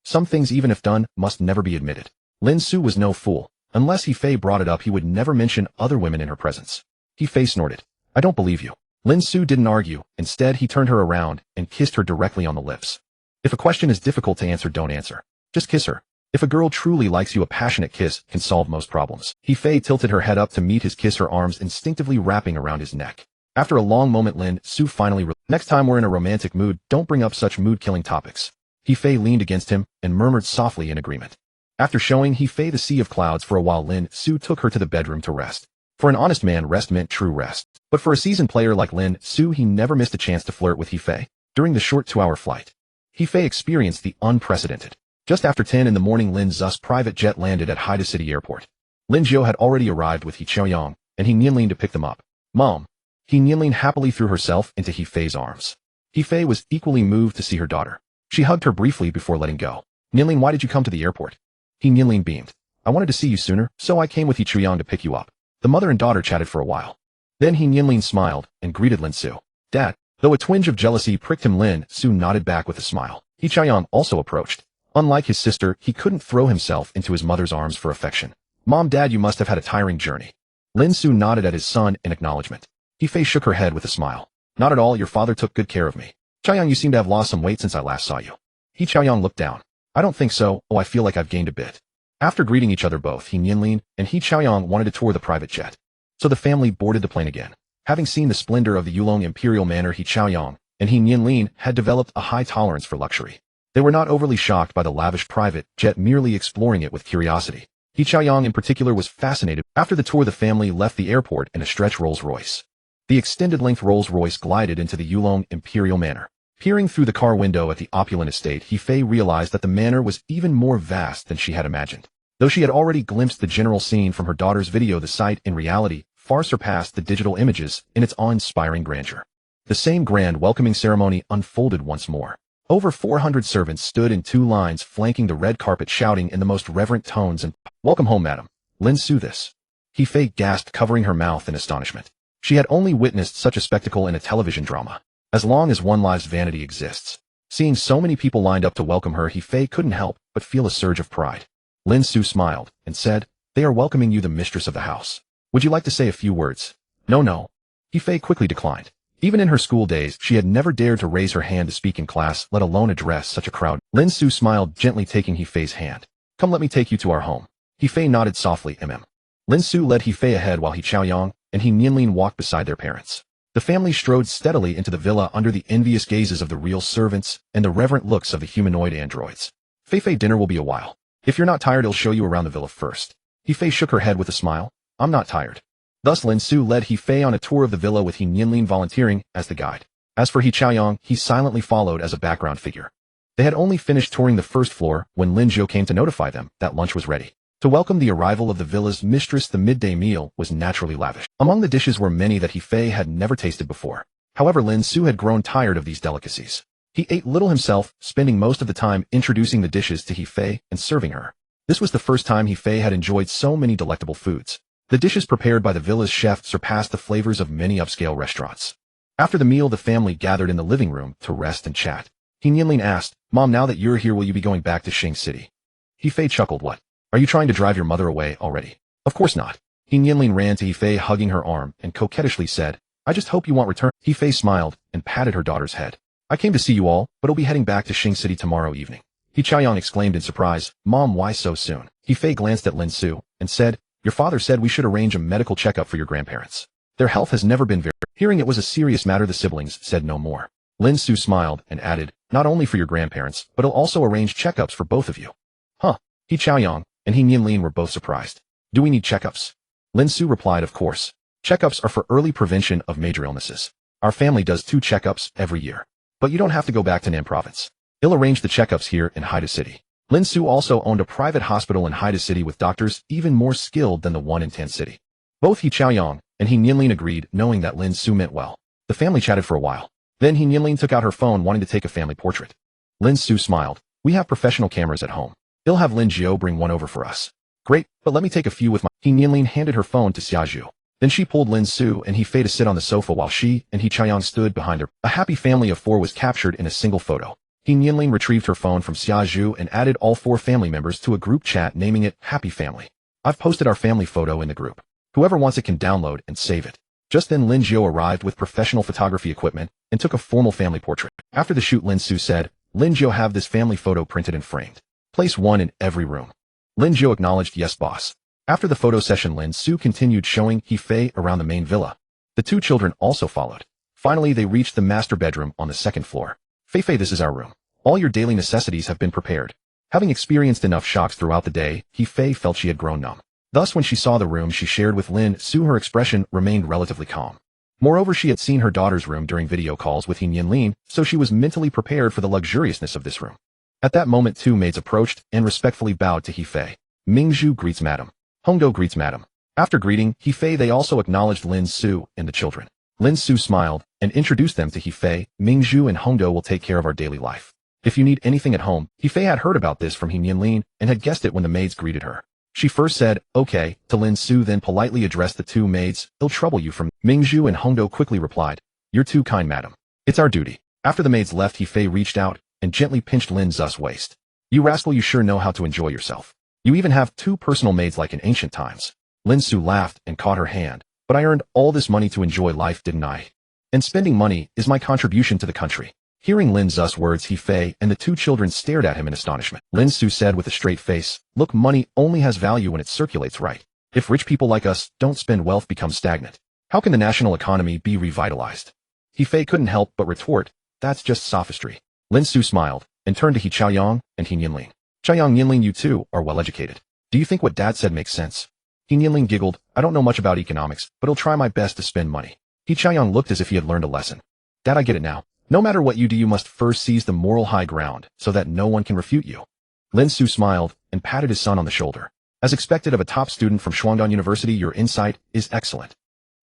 Some things, even if done, must never be admitted. Lin Xu was no fool. Unless He Fei brought it up, he would never mention other women in her presence. He Fei snorted. I don't believe you. Lin Xu didn't argue. Instead, he turned her around and kissed her directly on the lips. If a question is difficult to answer, don't answer. Just kiss her. If a girl truly likes you, a passionate kiss can solve most problems. He Fei tilted her head up to meet his kiss, her arms instinctively wrapping around his neck. After a long moment, Lin Xu finally next time we're in a romantic mood, don't bring up such mood-killing topics. He Fei leaned against him and murmured softly in agreement. After showing He Fei the sea of clouds for a while, Lin Xu took her to the bedroom to rest. For an honest man, rest meant true rest. But for a seasoned player like Lin Xu, he never missed a chance to flirt with He Fei. During the short 2-hour flight, He Fei experienced the unprecedented. Just after 10 in the morning, Lin Xu's private jet landed at He City Airport. Lin Zhou had already arrived with He Qiaoyang, and He Nianlin to pick them up. Mom. He Nianlin happily threw herself into He Fei's arms. He Fei was equally moved to see her daughter. She hugged her briefly before letting go. Nianlin, why did you come to the airport? He Nianlin beamed. I wanted to see you sooner, so I came with He Chuyang to pick you up. The mother and daughter chatted for a while. Then He Nianlin smiled and greeted Lin Xu. Dad. Though a twinge of jealousy pricked him, Lin Xu nodded back with a smile. He Chuyang also approached. Unlike his sister, he couldn't throw himself into his mother's arms for affection. Mom, Dad, you must have had a tiring journey. Lin Xu nodded at his son in acknowledgement. He Fei shook her head with a smile. Not at all, your father took good care of me. Chuyang, you seem to have lost some weight since I last saw you. He Chuyang looked down. I don't think so, oh, I feel like I've gained a bit. After greeting each other, both He Nianlin and He Chuyang wanted to tour the private jet. So the family boarded the plane again. Having seen the splendor of the Yulong Imperial Manor, He Chuyang and He Nianlin had developed a high tolerance for luxury. They were not overly shocked by the lavish private jet, merely exploring it with curiosity. He Chuyang in particular was fascinated. After the tour, the family left the airport in a stretch Rolls-Royce. The extended-length Rolls-Royce glided into the Yulong Imperial Manor. Peering through the car window at the opulent estate, He Fei realized that the manor was even more vast than she had imagined. Though she had already glimpsed the general scene from her daughter's video, the sight, in reality, far surpassed the digital images in its awe-inspiring grandeur. The same grand welcoming ceremony unfolded once more. Over 400 servants stood in 2 lines flanking the red carpet, shouting in the most reverent tones and, "Welcome home, madam." Lin Xu this. He Fei gasped, covering her mouth in astonishment. She had only witnessed such a spectacle in a television drama. As long as one life's vanity exists. Seeing so many people lined up to welcome her, He Fei couldn't help but feel a surge of pride. Lin Xu smiled and said, "They are welcoming you, the mistress of the house. Would you like to say a few words?" No. He Fei quickly declined. Even in her school days, she had never dared to raise her hand to speak in class, let alone address such a crowd. Lin Xu smiled, gently taking He Fei's hand. "Come, let me take you to our home." He Fei nodded softly. Lin Xu led He Fei ahead while He Chuyang and He Nianlin walked beside their parents. The family strode steadily into the villa under the envious gazes of the real servants and the reverent looks of the humanoid androids. "Fei, dinner will be a while. If you're not tired, I'll show you around the villa first." He Fei shook her head with a smile. "I'm not tired." Thus Lin Xu led He Fei on a tour of the villa with He Nianlin volunteering as the guide. As for He Chuyang, he silently followed as a background figure. They had only finished touring the first floor when Lin Xu came to notify them that lunch was ready. To welcome the arrival of the villa's mistress, the midday meal was naturally lavish. Among the dishes were many that He Fei had never tasted before. However, Lin Xu had grown tired of these delicacies. He ate little himself, spending most of the time introducing the dishes to He Fei and serving her. This was the first time He Fei had enjoyed so many delectable foods. The dishes prepared by the villa's chef surpassed the flavors of many upscale restaurants. After the meal, the family gathered in the living room to rest and chat. He Nianlin asked, "Mom, now that you're here, will you be going back to Shing City?" He Fei chuckled. "What? Are you trying to drive your mother away already?" "Of course not." He Nianlin ran to He Fei, hugging her arm, and coquettishly said, "I just hope you won't return." He Fei smiled and patted her daughter's head. "I came to see you all, but I'll be heading back to Shing City tomorrow evening." He Chuyang exclaimed in surprise, "Mom, why so soon?" He Fei glanced at Lin Xu and said, "Your father said we should arrange a medical checkup for your grandparents. Their health has never been very..." Hearing it was a serious matter, the siblings said no more. Lin Xu smiled and added, "Not only for your grandparents, but I'll also arrange checkups for both of you." Huh. He Chuyang and He Nianlin were both surprised. "Do we need checkups?" Lin Xu replied, "Of course. Checkups are for early prevention of major illnesses. Our family does 2 checkups every year. But you don't have to go back to Nan province. He'll arrange the checkups here in Haida City." Lin Xu also owned a private hospital in Haida City with doctors even more skilled than the one in Tan City. Both He Chuyang and He Nianlin agreed, knowing that Lin Xu meant well. The family chatted for a while. Then He Nianlin took out her phone, wanting to take a family portrait. Lin Xu smiled. "We have professional cameras at home. He'll have Lin Jiao bring one over for us." "Great, but let me take a few with my..." He Nianlin handed her phone to Xia Zhu. Then she pulled Lin Xu and He Fei to sit on the sofa while she and He Chuyang stood behind her. A happy family of 4 was captured in a single photo. He Nianlin retrieved her phone from Xia Zhu and added all 4 family members to a group chat, naming it Happy Family. "I've posted our family photo in the group. Whoever wants it can download and save it." Just then Lin Jiao arrived with professional photography equipment and took a formal family portrait. After the shoot, Lin Xu said, "Lin Jiao, have this family photo printed and framed. Place one in every room." Lin Jiao acknowledged, "Yes, boss." After the photo session, Lin Xu continued showing He Fei around the main villa. The 2 children also followed. Finally, they reached the master bedroom on the 2nd floor. "Fei, this is our room. All your daily necessities have been prepared." Having experienced enough shocks throughout the day, He Fei felt she had grown numb. Thus, when she saw the room she shared with Lin Xu, her expression remained relatively calm. Moreover, she had seen her daughter's room during video calls with He Nianlin, so she was mentally prepared for the luxuriousness of this room. At that moment, 2 maids approached and respectfully bowed to He Fei. Mingzhu greets Madam. Hongdo greets Madam. After greeting He Fei, they also acknowledged Lin Xu and the children. Lin Xu smiled and introduced them to He Fei. "Mingzhu and Hongdo will take care of our daily life. If you need anything at home," He Fei had heard about this from He Nianlin and had guessed it when the maids greeted her. She first said, okay, to Lin Xu, then politely addressed the two maids. It'll trouble you from Ming Zhu, and Hongdo quickly replied, you're too kind, madam. It's our duty. After the maids left, He Fei reached out and gently pinched Lin Xu's waist. You rascal, you sure know how to enjoy yourself. You even have two personal maids like in ancient times. Lin Xu laughed and caught her hand. But I earned all this money to enjoy life, didn't I? And spending money is my contribution to the country. Hearing Lin Xu's words, He Fei and the two children stared at him in astonishment. Lin Xu said with a straight face, look, money only has value when it circulates right. If rich people like us don't spend, wealth becomes stagnant. How can the national economy be revitalized? He Fei couldn't help but retort, that's just sophistry. Lin Xu smiled and turned to He Chaoyang and He Nianlin. Chaoyang, Nianlin, you two are well educated. Do you think what Dad said makes sense? He Nianlin giggled, I don't know much about economics, but I'll try my best to spend money. He Chaoyang looked as if he had learned a lesson. Dad, I get it now. No matter what you do, you must first seize the moral high ground so that no one can refute you. Lin Xu smiled and patted his son on the shoulder. As expected of a top student from Shuangdan University, your insight is excellent.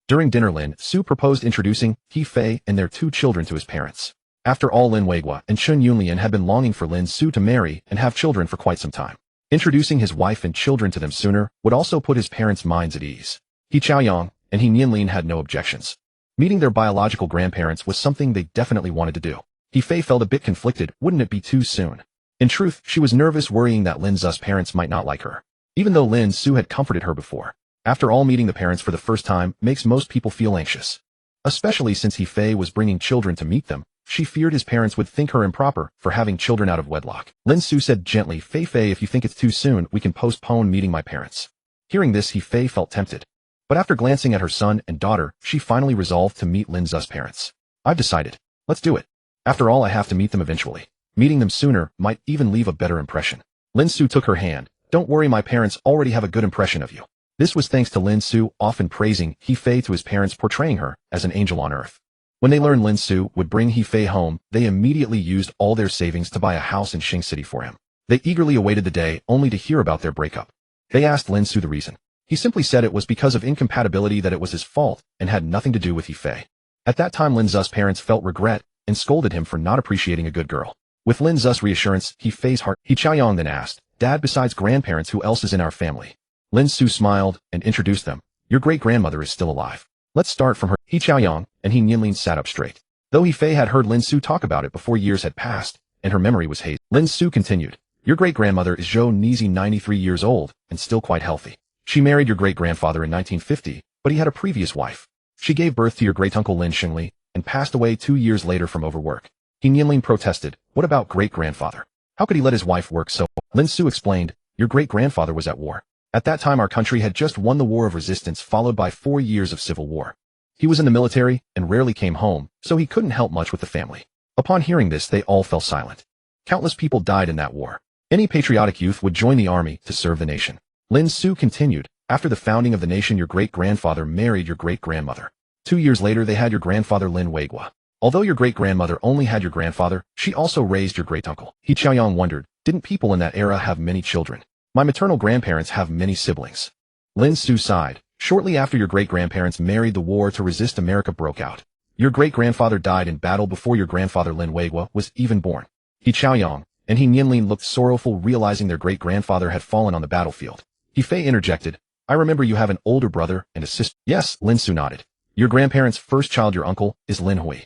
During dinner, Lin Xu proposed introducing He Fei and their two children to his parents. After all, Lin Weiguo and Chun Yunlian had been longing for Lin Xu to marry and have children for quite some time. Introducing his wife and children to them sooner would also put his parents' minds at ease. He Chaoyang and He Nianlin had no objections. Meeting their biological grandparents was something they definitely wanted to do. He Fei felt a bit conflicted, wouldn't it be too soon? In truth, she was nervous, worrying that Lin Xu's parents might not like her. Even though Lin Xu had comforted her before. After all, meeting the parents for the first time makes most people feel anxious. Especially since He Fei was bringing children to meet them, she feared his parents would think her improper for having children out of wedlock. Lin Xu said gently, Fei Fei, if you think it's too soon, we can postpone meeting my parents. Hearing this, He Fei felt tempted. But after glancing at her son and daughter, she finally resolved to meet Lin Xu's parents. I've decided. Let's do it. After all, I have to meet them eventually. Meeting them sooner might even leave a better impression. Lin Xu took her hand. Don't worry, my parents already have a good impression of you. This was thanks to Lin Xu often praising He Fei to his parents, portraying her as an angel on earth. When they learned Lin Xu would bring He Fei home, they immediately used all their savings to buy a house in Xing City for him. They eagerly awaited the day only to hear about their breakup. They asked Lin Xu the reason. He simply said it was because of incompatibility, that it was his fault and had nothing to do with He Fei. At that time, Lin Xu's parents felt regret and scolded him for not appreciating a good girl. With Lin Xu's reassurance, He Fei's heart. He Chaoyang then asked, Dad, besides grandparents, who else is in our family? Lin Xu smiled and introduced them. Your great-grandmother is still alive. Let's start from her. He Chaoyang and He Nianlin sat up straight. Though He Fei had heard Lin Xu talk about it before, years had passed, and her memory was hazy. Lin Xu continued, your great-grandmother is Zhou Nizi, 93 years old, and still quite healthy. She married your great-grandfather in 1950, but he had a previous wife. She gave birth to your great-uncle Lin Xingli, and passed away 2 years later from overwork. He Nianlin protested, what about great-grandfather? How could he let his wife work so? Lin Xu explained, your great-grandfather was at war. At that time, our country had just won the War of Resistance, followed by 4 years of civil war. He was in the military and rarely came home, so he couldn't help much with the family. Upon hearing this, they all fell silent. Countless people died in that war. Any patriotic youth would join the army to serve the nation. Lin Xu continued, after the founding of the nation, your great-grandfather married your great-grandmother. 2 years later, they had your grandfather Lin Weiguo. Although your great-grandmother only had your grandfather, she also raised your great-uncle. He Chaoyang wondered, didn't people in that era have many children? My maternal grandparents have many siblings. Lin Xu sighed. Shortly after your great-grandparents married, the war to resist America broke out. Your great-grandfather died in battle before your grandfather Lin Weiguo was even born. He Chaoyang and He Nianlin looked sorrowful, realizing their great-grandfather had fallen on the battlefield. He Fei interjected, I remember you have an older brother and a sister. Yes, Lin Xu nodded. Your grandparents' first child, your uncle, is Lin Hui.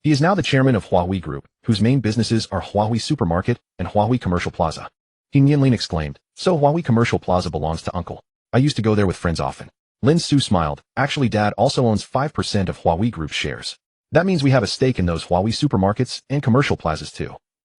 He is now the chairman of Huawei Group, whose main businesses are Huawei Supermarket and Huawei Commercial Plaza. He Nianlin exclaimed, so Huawei Commercial Plaza belongs to uncle. I used to go there with friends often. Lin Xu smiled. Actually, Dad also owns 5% of Huawei Group's shares. That means we have a stake in those Huawei supermarkets and commercial plazas too.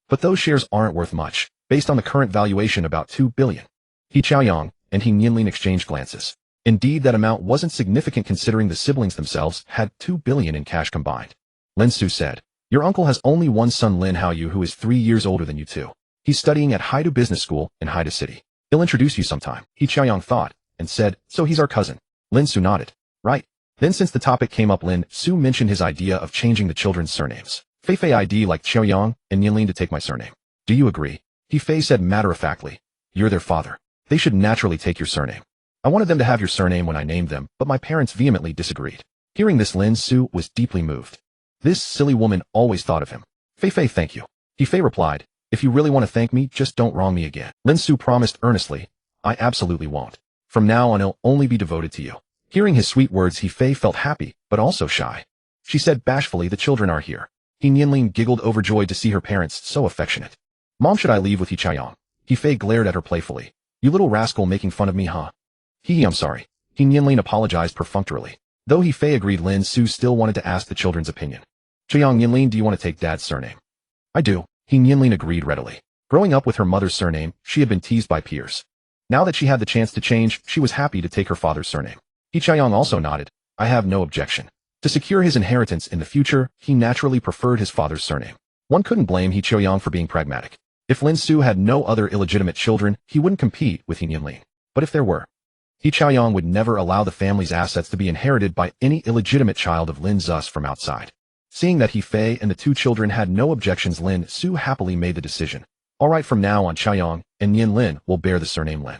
But those shares aren't worth much, based on the current valuation about 2 billion. He Chaoyang and He Nianlin exchanged glances. Indeed, that amount wasn't significant considering the siblings themselves had 2 billion in cash combined. Lin Xu said, your uncle has only one son, Lin Haoyu, who is 3 years older than you two. He's studying at Haidu Business School in Haida City. He'll introduce you sometime. He Chaoyang thought, and said, so he's our cousin. Lin Xu nodded. Right. Then since the topic came up, Lin Xu mentioned his idea of changing the children's surnames. Fei Fei ID like Chaoyang and Nianlin to take my surname. Do you agree? He Fei said matter-of-factly, you're their father. They should naturally take your surname. I wanted them to have your surname when I named them, but my parents vehemently disagreed. Hearing this, Lin Xu was deeply moved. This silly woman always thought of him. Fei Fei, thank you. He Fei replied, if you really want to thank me, just don't wrong me again. Lin Xu promised earnestly, I absolutely won't. From now on I'll only be devoted to you. Hearing his sweet words, He Fei felt happy, but also shy. She said bashfully, the children are here. Nianlin giggled overjoyed to see her parents so affectionate. Mom, should I leave with He Chaoyang? He Fei glared at her playfully. You little rascal, making fun of me, huh? I'm sorry. Nianlin apologized perfunctorily. Though He Fei agreed, Lin Xu still wanted to ask the children's opinion. Chaoyang, Nianlin, do you want to take Dad's surname? I do. Nianlin agreed readily. Growing up with her mother's surname, she had been teased by peers. Now that she had the chance to change, she was happy to take her father's surname. He Chaoyang also nodded. I have no objection. To secure his inheritance in the future, he naturally preferred his father's surname. One couldn't blame He Chaoyang for being pragmatic. If Lin Xu had no other illegitimate children, he wouldn't compete with Nianlin. But if there were, He Chaoyang would never allow the family's assets to be inherited by any illegitimate child of Lin Xu from outside. Seeing that He Fei and the two children had no objections, Lin Xu happily made the decision. Alright, from now on Chaoyang and Nianlin will bear the surname Lin.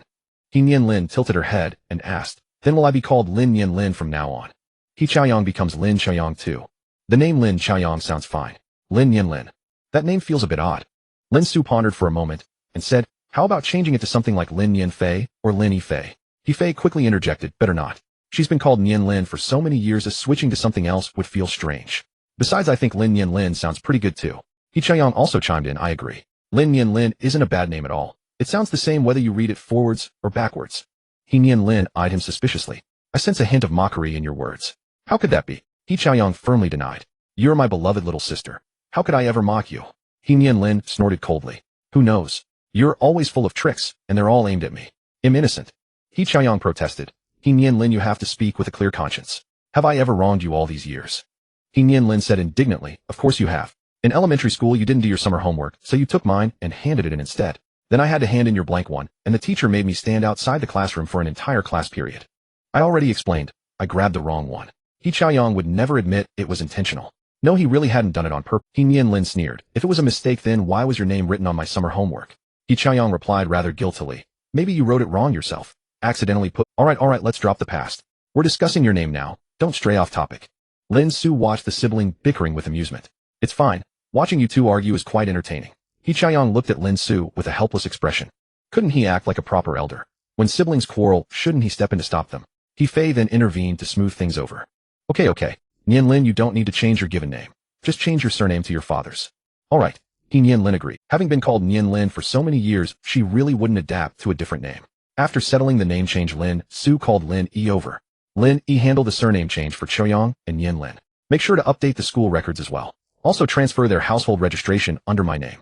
Nianlin tilted her head and asked, then will I be called Lin Nianlin from now on? He Chaoyang becomes Lin Chaoyang too. The name Lin Chaoyang sounds fine. Lin Nianlin. That name feels a bit odd. Lin Xu pondered for a moment and said, how about changing it to something like Lin Nian Fei or Lin He Fei? He Fei quickly interjected, better not. She's been called Nianlin for so many years, as switching to something else would feel strange. Besides, I think Lin Nianlin sounds pretty good too. He Chaoyang also chimed in, I agree. Lin Nianlin isn't a bad name at all. It sounds the same whether you read it forwards or backwards. He Nianlin eyed him suspiciously. I sense a hint of mockery in your words. How could that be? He Chaoyang firmly denied. You're my beloved little sister. How could I ever mock you? He Nianlin snorted coldly. Who knows? You're always full of tricks, and they're all aimed at me. I'm innocent. He Chaoyang protested. He Nianlin, you have to speak with a clear conscience. Have I ever wronged you all these years? He Nianlin said indignantly, of course you have. In elementary school you didn't do your summer homework, so you took mine and handed it in instead. Then I had to hand in your blank one, and the teacher made me stand outside the classroom for an entire class period. I already explained. I grabbed the wrong one. He Chaoyang would never admit it was intentional. No, he really hadn't done it on purpose. He Nianlin sneered. If it was a mistake, then why was your name written on my summer homework? He Chaoyang replied rather guiltily. Maybe you wrote it wrong yourself. Accidentally put. Alright, let's drop the past. We're discussing your name now. Don't stray off topic. Lin Xu watched the sibling bickering with amusement. It's fine. Watching you two argue is quite entertaining. He Chaoyang looked at Lin Xu with a helpless expression. Couldn't he act like a proper elder? When siblings quarrel, shouldn't he step in to stop them? He Fei then intervened to smooth things over. Okay. Nianlin, you don't need to change your given name. Just change your surname to your father's. Alright. He Nianlin agreed. Having been called Nianlin for so many years, she really wouldn't adapt to a different name. After settling the name change, Lin Xu called Lin Yi over. Lin Yi handled the surname change for Chaoyang and Nianlin. Make sure to update the school records as well. Also transfer their household registration under my name.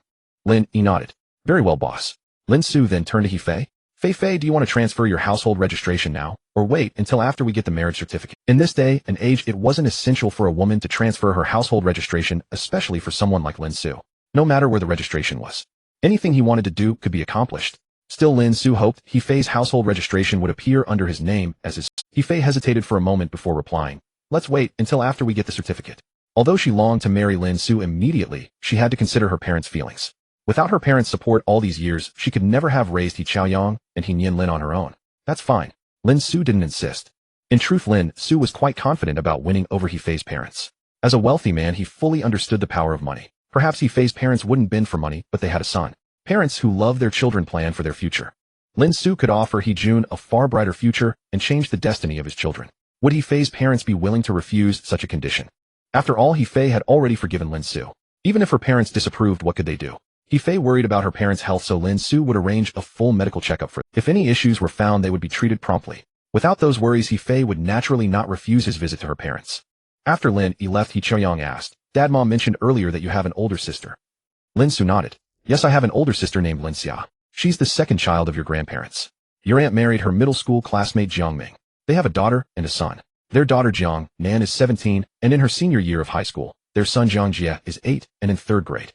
Lin Yi nodded. Very well, boss. Lin Xu then turned to He Fei. Fei, do you want to transfer your household registration now, or wait until after we get the marriage certificate? In this day and age, it wasn't essential for a woman to transfer her household registration, especially for someone like Lin Xu. No matter where the registration was. Anything he wanted to do could be accomplished. Still, Lin Xu hoped He Fei's household registration would appear under his name as his. He Fei hesitated for a moment before replying. Let's wait until after we get the certificate. Although she longed to marry Lin Xu immediately, she had to consider her parents' feelings. Without her parents' support all these years, she could never have raised He Chaoyang and He Nianlin on her own. That's fine. Lin Xu didn't insist. In truth, Lin Xu was quite confident about winning over He Fei's parents. As a wealthy man, he fully understood the power of money. Perhaps He Fei's parents wouldn't bend for money, but they had a son. Parents who love their children plan for their future. Lin Xu could offer He Jun a far brighter future and change the destiny of his children. Would He Fei's parents be willing to refuse such a condition? After all, He Fei had already forgiven Lin Xu. Even if her parents disapproved, what could they do? He Fei worried about her parents' health, so Lin Xu would arrange a full medical checkup for them. If any issues were found, they would be treated promptly. Without those worries, He Fei would naturally not refuse his visit to her parents. After Lin Yi left, He Chaoyang asked, Dad, Mom mentioned earlier that you have an older sister. Lin Xu nodded. Yes, I have an older sister named Lin Xia. She's the second child of your grandparents. Your aunt married her middle school classmate Jiang Ming. They have a daughter and a son. Their daughter Jiang Nan is 17 and in her senior year of high school. Their son Jiang Jie is 8 and in 3rd grade.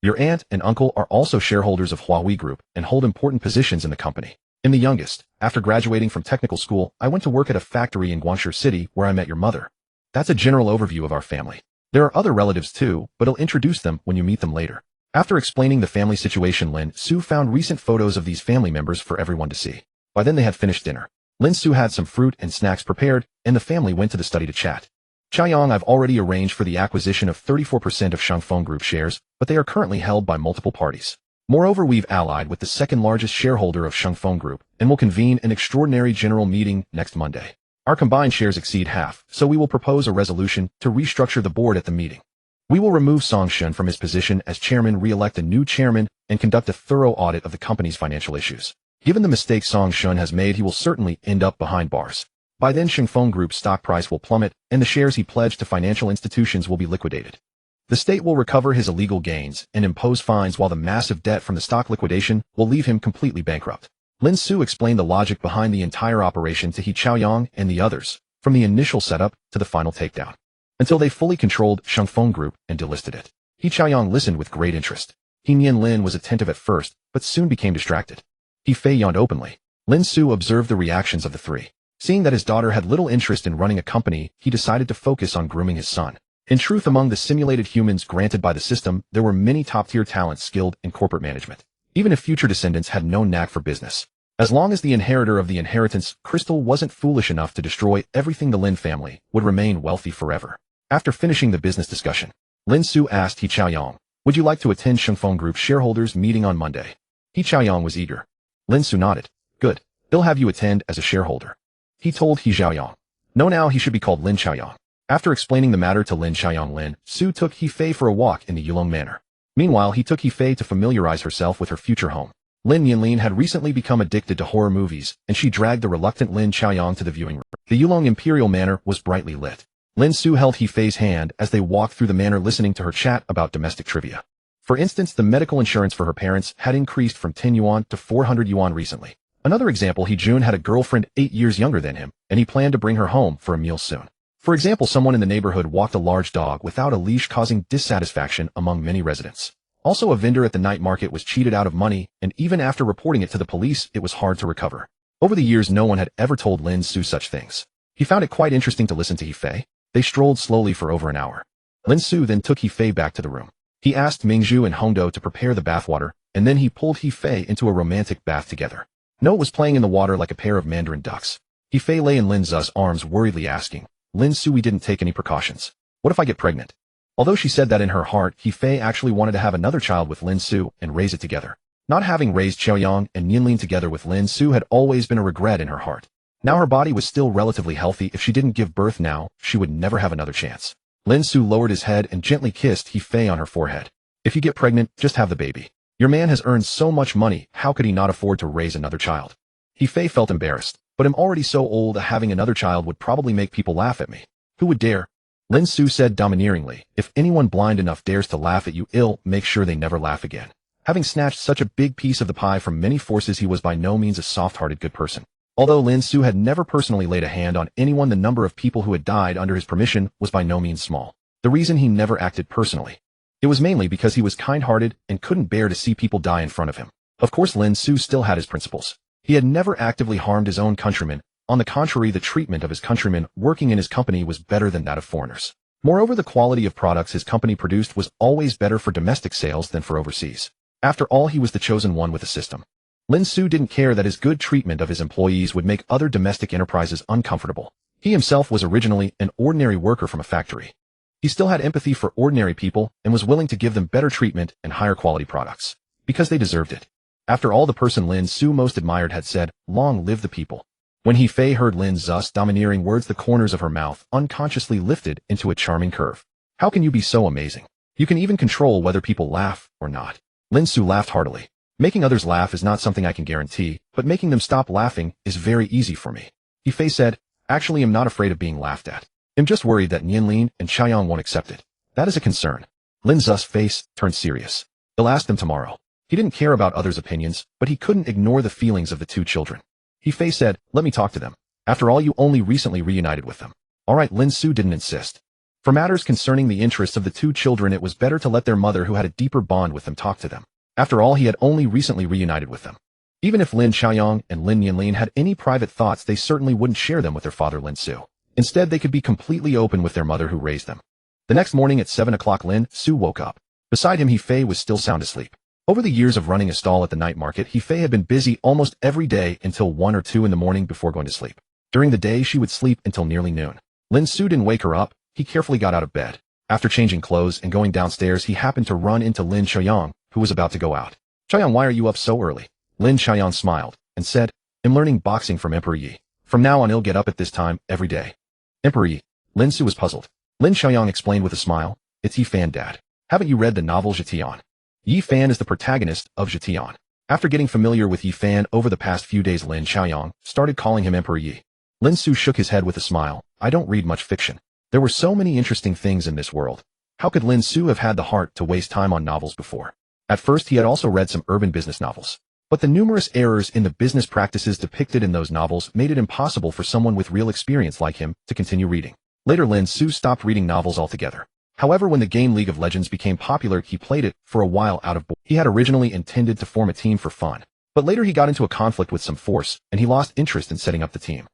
Your aunt and uncle are also shareholders of Huawei Group and hold important positions in the company. I'm the youngest. After graduating from technical school, I went to work at a factory in Guangzhou City where I met your mother. That's a general overview of our family. There are other relatives too, but I'll introduce them when you meet them later. After explaining the family situation, Lin Xu found recent photos of these family members for everyone to see. By then they had finished dinner. Lin Xu had some fruit and snacks prepared, and the family went to the study to chat. Chaoyang, I've already arranged for the acquisition of 34% of Shangfeng Group shares, but they are currently held by multiple parties. Moreover, we've allied with the second largest shareholder of Shengfeng Group and will convene an extraordinary general meeting next Monday. Our combined shares exceed half, so we will propose a resolution to restructure the board at the meeting. We will remove Song Shun from his position as chairman, re-elect a new chairman, and conduct a thorough audit of the company's financial issues. Given the mistakes Song Shun has made, he will certainly end up behind bars. By then, Shengfeng Group's stock price will plummet, and the shares he pledged to financial institutions will be liquidated. The state will recover his illegal gains and impose fines, while the massive debt from the stock liquidation will leave him completely bankrupt. Lin Xu explained the logic behind the entire operation to He Chaoyang and the others, from the initial setup to the final takedown, until they fully controlled Shengfeng Group and delisted it. He Chaoyang listened with great interest. He Nianlin was attentive at first, but soon became distracted. He Fei yawned openly. Lin Xu observed the reactions of the three. Seeing that his daughter had little interest in running a company, he decided to focus on grooming his son. In truth, among the simulated humans granted by the system, there were many top-tier talents skilled in corporate management, even if future descendants had no knack for business. As long as the inheritor of the inheritance crystal wasn't foolish enough to destroy everything, the Lin family would remain wealthy forever. After finishing the business discussion, Lin Xu asked He Chaoyang, "Would you like to attend Shengfeng Group shareholders meeting on Monday?" He Chaoyang was eager. Lin Xu nodded. "Good. They'll have you attend as a shareholder." He told He Chaoyang. No, now he should be called Lin Chaoyang. After explaining the matter to Lin Chaoyang, Lin Xu took He Fei for a walk in the Yulong Manor. Meanwhile, he took He Fei to familiarize herself with her future home. Lin Nianlin had recently become addicted to horror movies, and she dragged the reluctant Lin Chaoyang to the viewing room. The Yulong Imperial Manor was brightly lit. Lin Xu held He Fei's hand as they walked through the manor, listening to her chat about domestic trivia. For instance, the medical insurance for her parents had increased from 10 yuan to 400 yuan recently. Another example, He Jun had a girlfriend 8 years younger than him, and he planned to bring her home for a meal soon. For example, someone in the neighborhood walked a large dog without a leash, causing dissatisfaction among many residents. Also, a vendor at the night market was cheated out of money, and even after reporting it to the police, it was hard to recover. Over the years, no one had ever told Lin Xu such things. He found it quite interesting to listen to He Fei. They strolled slowly for over an hour. Lin Xu then took He Fei back to the room. He asked Mingzhu and Hongdo to prepare the bathwater, and then he pulled He Fei into a romantic bath together. Note was playing in the water like a pair of mandarin ducks. He Fei lay in Lin Xu's arms, worriedly asking, "Lin Xu, we didn't take any precautions. What if I get pregnant?" Although she said that in her heart, He Fei actually wanted to have another child with Lin Xu and raise it together. Not having raised Chaoyang and Nianlin together with Lin Xu had always been a regret in her heart. Now her body was still relatively healthy. If she didn't give birth now, she would never have another chance. Lin Xu lowered his head and gently kissed He Fei on her forehead. "If you get pregnant, just have the baby. Your man has earned so much money, how could he not afford to raise another child?" He Fei felt embarrassed, but I'm already so old, having another child would probably make people laugh at me. Who would dare? Lin Xu said domineeringly, "If anyone blind enough dares to laugh at you, make sure they never laugh again." Having snatched such a big piece of the pie from many forces, he was by no means a soft-hearted good person. Although Lin Xu had never personally laid a hand on anyone, the number of people who had died under his permission was by no means small. The reason he never acted personally, it was mainly because he was kind-hearted and couldn't bear to see people die in front of him. Of course, Lin Xu still had his principles. He had never actively harmed his own countrymen. On the contrary, the treatment of his countrymen working in his company was better than that of foreigners. Moreover, the quality of products his company produced was always better for domestic sales than for overseas. After all, he was the chosen one with the system. Lin Xu didn't care that his good treatment of his employees would make other domestic enterprises uncomfortable. He himself was originally an ordinary worker from a factory. He still had empathy for ordinary people and was willing to give them better treatment and higher quality products, because they deserved it. After all, the person Lin Xu most admired had said, "Long live the people." When He Fei heard Lin Xu's domineering words, the corners of her mouth unconsciously lifted into a charming curve. "How can you be so amazing? You can even control whether people laugh or not." Lin Xu laughed heartily. "Making others laugh is not something I can guarantee, but making them stop laughing is very easy for me." He Fei said, "Actually, I'm not afraid of being laughed at. I'm just worried that Nianlin and Chaoyang won't accept it. That is a concern." Lin Xu's face turned serious. "He'll ask them tomorrow." He didn't care about others' opinions, but he couldn't ignore the feelings of the two children. He Fei said, "Let me talk to them. After all, you only recently reunited with them." All right, Lin Xu didn't insist. For matters concerning the interests of the two children, it was better to let their mother, who had a deeper bond with them, talk to them. After all, he had only recently reunited with them. Even if Lin Chaoyang and Lin Nianlin had any private thoughts, they certainly wouldn't share them with their father Lin Xu. Instead, they could be completely open with their mother who raised them. The next morning at 7 o'clock, Lin Xu woke up. Beside him, He Fei was still sound asleep. Over the years of running a stall at the night market, He Fei had been busy almost every day until 1 or 2 in the morning before going to sleep. During the day, she would sleep until nearly noon. Lin Xu didn't wake her up. He carefully got out of bed. After changing clothes and going downstairs, he happened to run into Lin Chaoyang, who was about to go out. Chaoyang, why are you up so early? Lin Chaoyang smiled and said, I'm learning boxing from Emperor Yi. From now on, I'll get up at this time every day. Emperor Yi. Lin Xu was puzzled. Lin Chaoyang explained with a smile, it's He Fan, Dad. Haven't you read the novel Zhetian? Yi Fan is the protagonist of Zhetian. After getting familiar with Yi Fan over the past few days, Lin Chaoyang started calling him Emperor Yi. Lin Xu shook his head with a smile. I don't read much fiction. There were so many interesting things in this world. How could Lin Xu have had the heart to waste time on novels before? At first, he had also read some urban business novels. But the numerous errors in the business practices depicted in those novels made it impossible for someone with real experience like him to continue reading. Later, Lin Xu stopped reading novels altogether. However, when the game League of Legends became popular, he played it for a while out of boredom. He had originally intended to form a team for fun. But later he got into a conflict with some force, and he lost interest in setting up the team.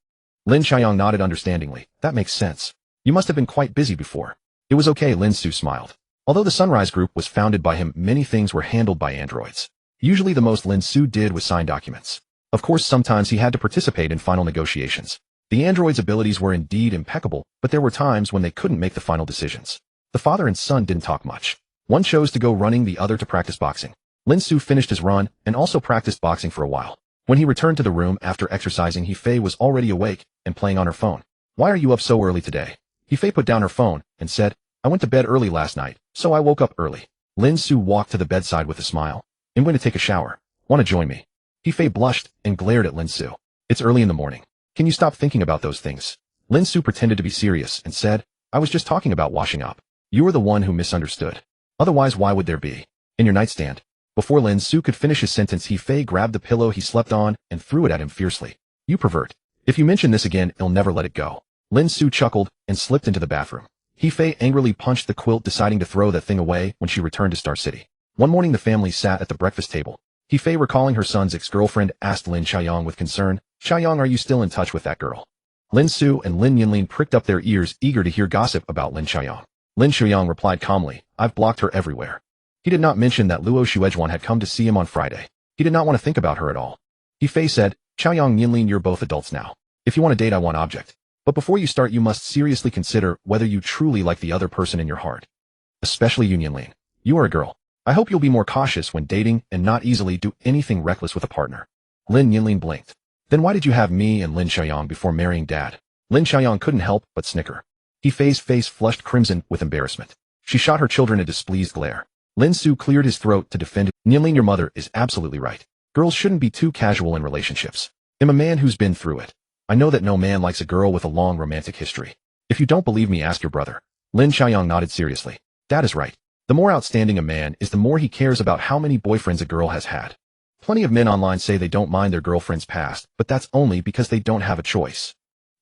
Lin Chaoyang nodded understandingly. That makes sense. You must have been quite busy before. It was okay, Lin Xu smiled. Although the Sunrise Group was founded by him, many things were handled by androids. Usually the most Lin Xu did was sign documents. Of course, sometimes he had to participate in final negotiations. The android's abilities were indeed impeccable, but there were times when they couldn't make the final decisions. The father and son didn't talk much. One chose to go running, the other to practice boxing. Lin Xu finished his run and also practiced boxing for a while. When he returned to the room after exercising, He Fei was already awake and playing on her phone. Why are you up so early today? He Fei put down her phone and said, I went to bed early last night, so I woke up early. Lin Xu walked to the bedside with a smile. I'm going to take a shower. Want to join me? He Fei blushed and glared at Lin Xu. It's early in the morning. Can you stop thinking about those things? Lin Xu pretended to be serious and said, I was just talking about washing up. You were the one who misunderstood. Otherwise, why would there be? In your nightstand. Before Lin Xu could finish his sentence, He Fei grabbed the pillow he slept on and threw it at him fiercely. You pervert. If you mention this again, I'll never let it go. Lin Xu chuckled and slipped into the bathroom. He Fei angrily punched the quilt, deciding to throw that thing away when she returned to Star City. One morning, the family sat at the breakfast table. He Fei, recalling her son's ex-girlfriend, asked Lin Chaoyang with concern, Chaoyang, are you still in touch with that girl? Lin Xu and Lin Nianlin pricked up their ears, eager to hear gossip about Lin Chaoyang. Lin Chaoyang replied calmly, I've blocked her everywhere. He did not mention that Luo Xuejuan had come to see him on Friday. He did not want to think about her at all. He Fei said, Chaoyang, Nianlin, you're both adults now. If you want to date, I want object. But before you start, you must seriously consider whether you truly like the other person in your heart. Especially you, Nianlin. You are a girl. I hope you'll be more cautious when dating and not easily do anything reckless with a partner. Lin Nianlin blinked. Then why did you have me and Lin Chaoyang before marrying Dad? Lin Chaoyang couldn't help but snicker. He Fei's face flushed crimson with embarrassment. She shot her children a displeased glare. Lin Xu cleared his throat to defend it. Nianlin, your mother is absolutely right. Girls shouldn't be too casual in relationships. I'm a man who's been through it. I know that no man likes a girl with a long romantic history. If you don't believe me, ask your brother. Lin Chaoyang nodded seriously. Dad is right. The more outstanding a man is, the more he cares about how many boyfriends a girl has had. Plenty of men online say they don't mind their girlfriend's past, but that's only because they don't have a choice.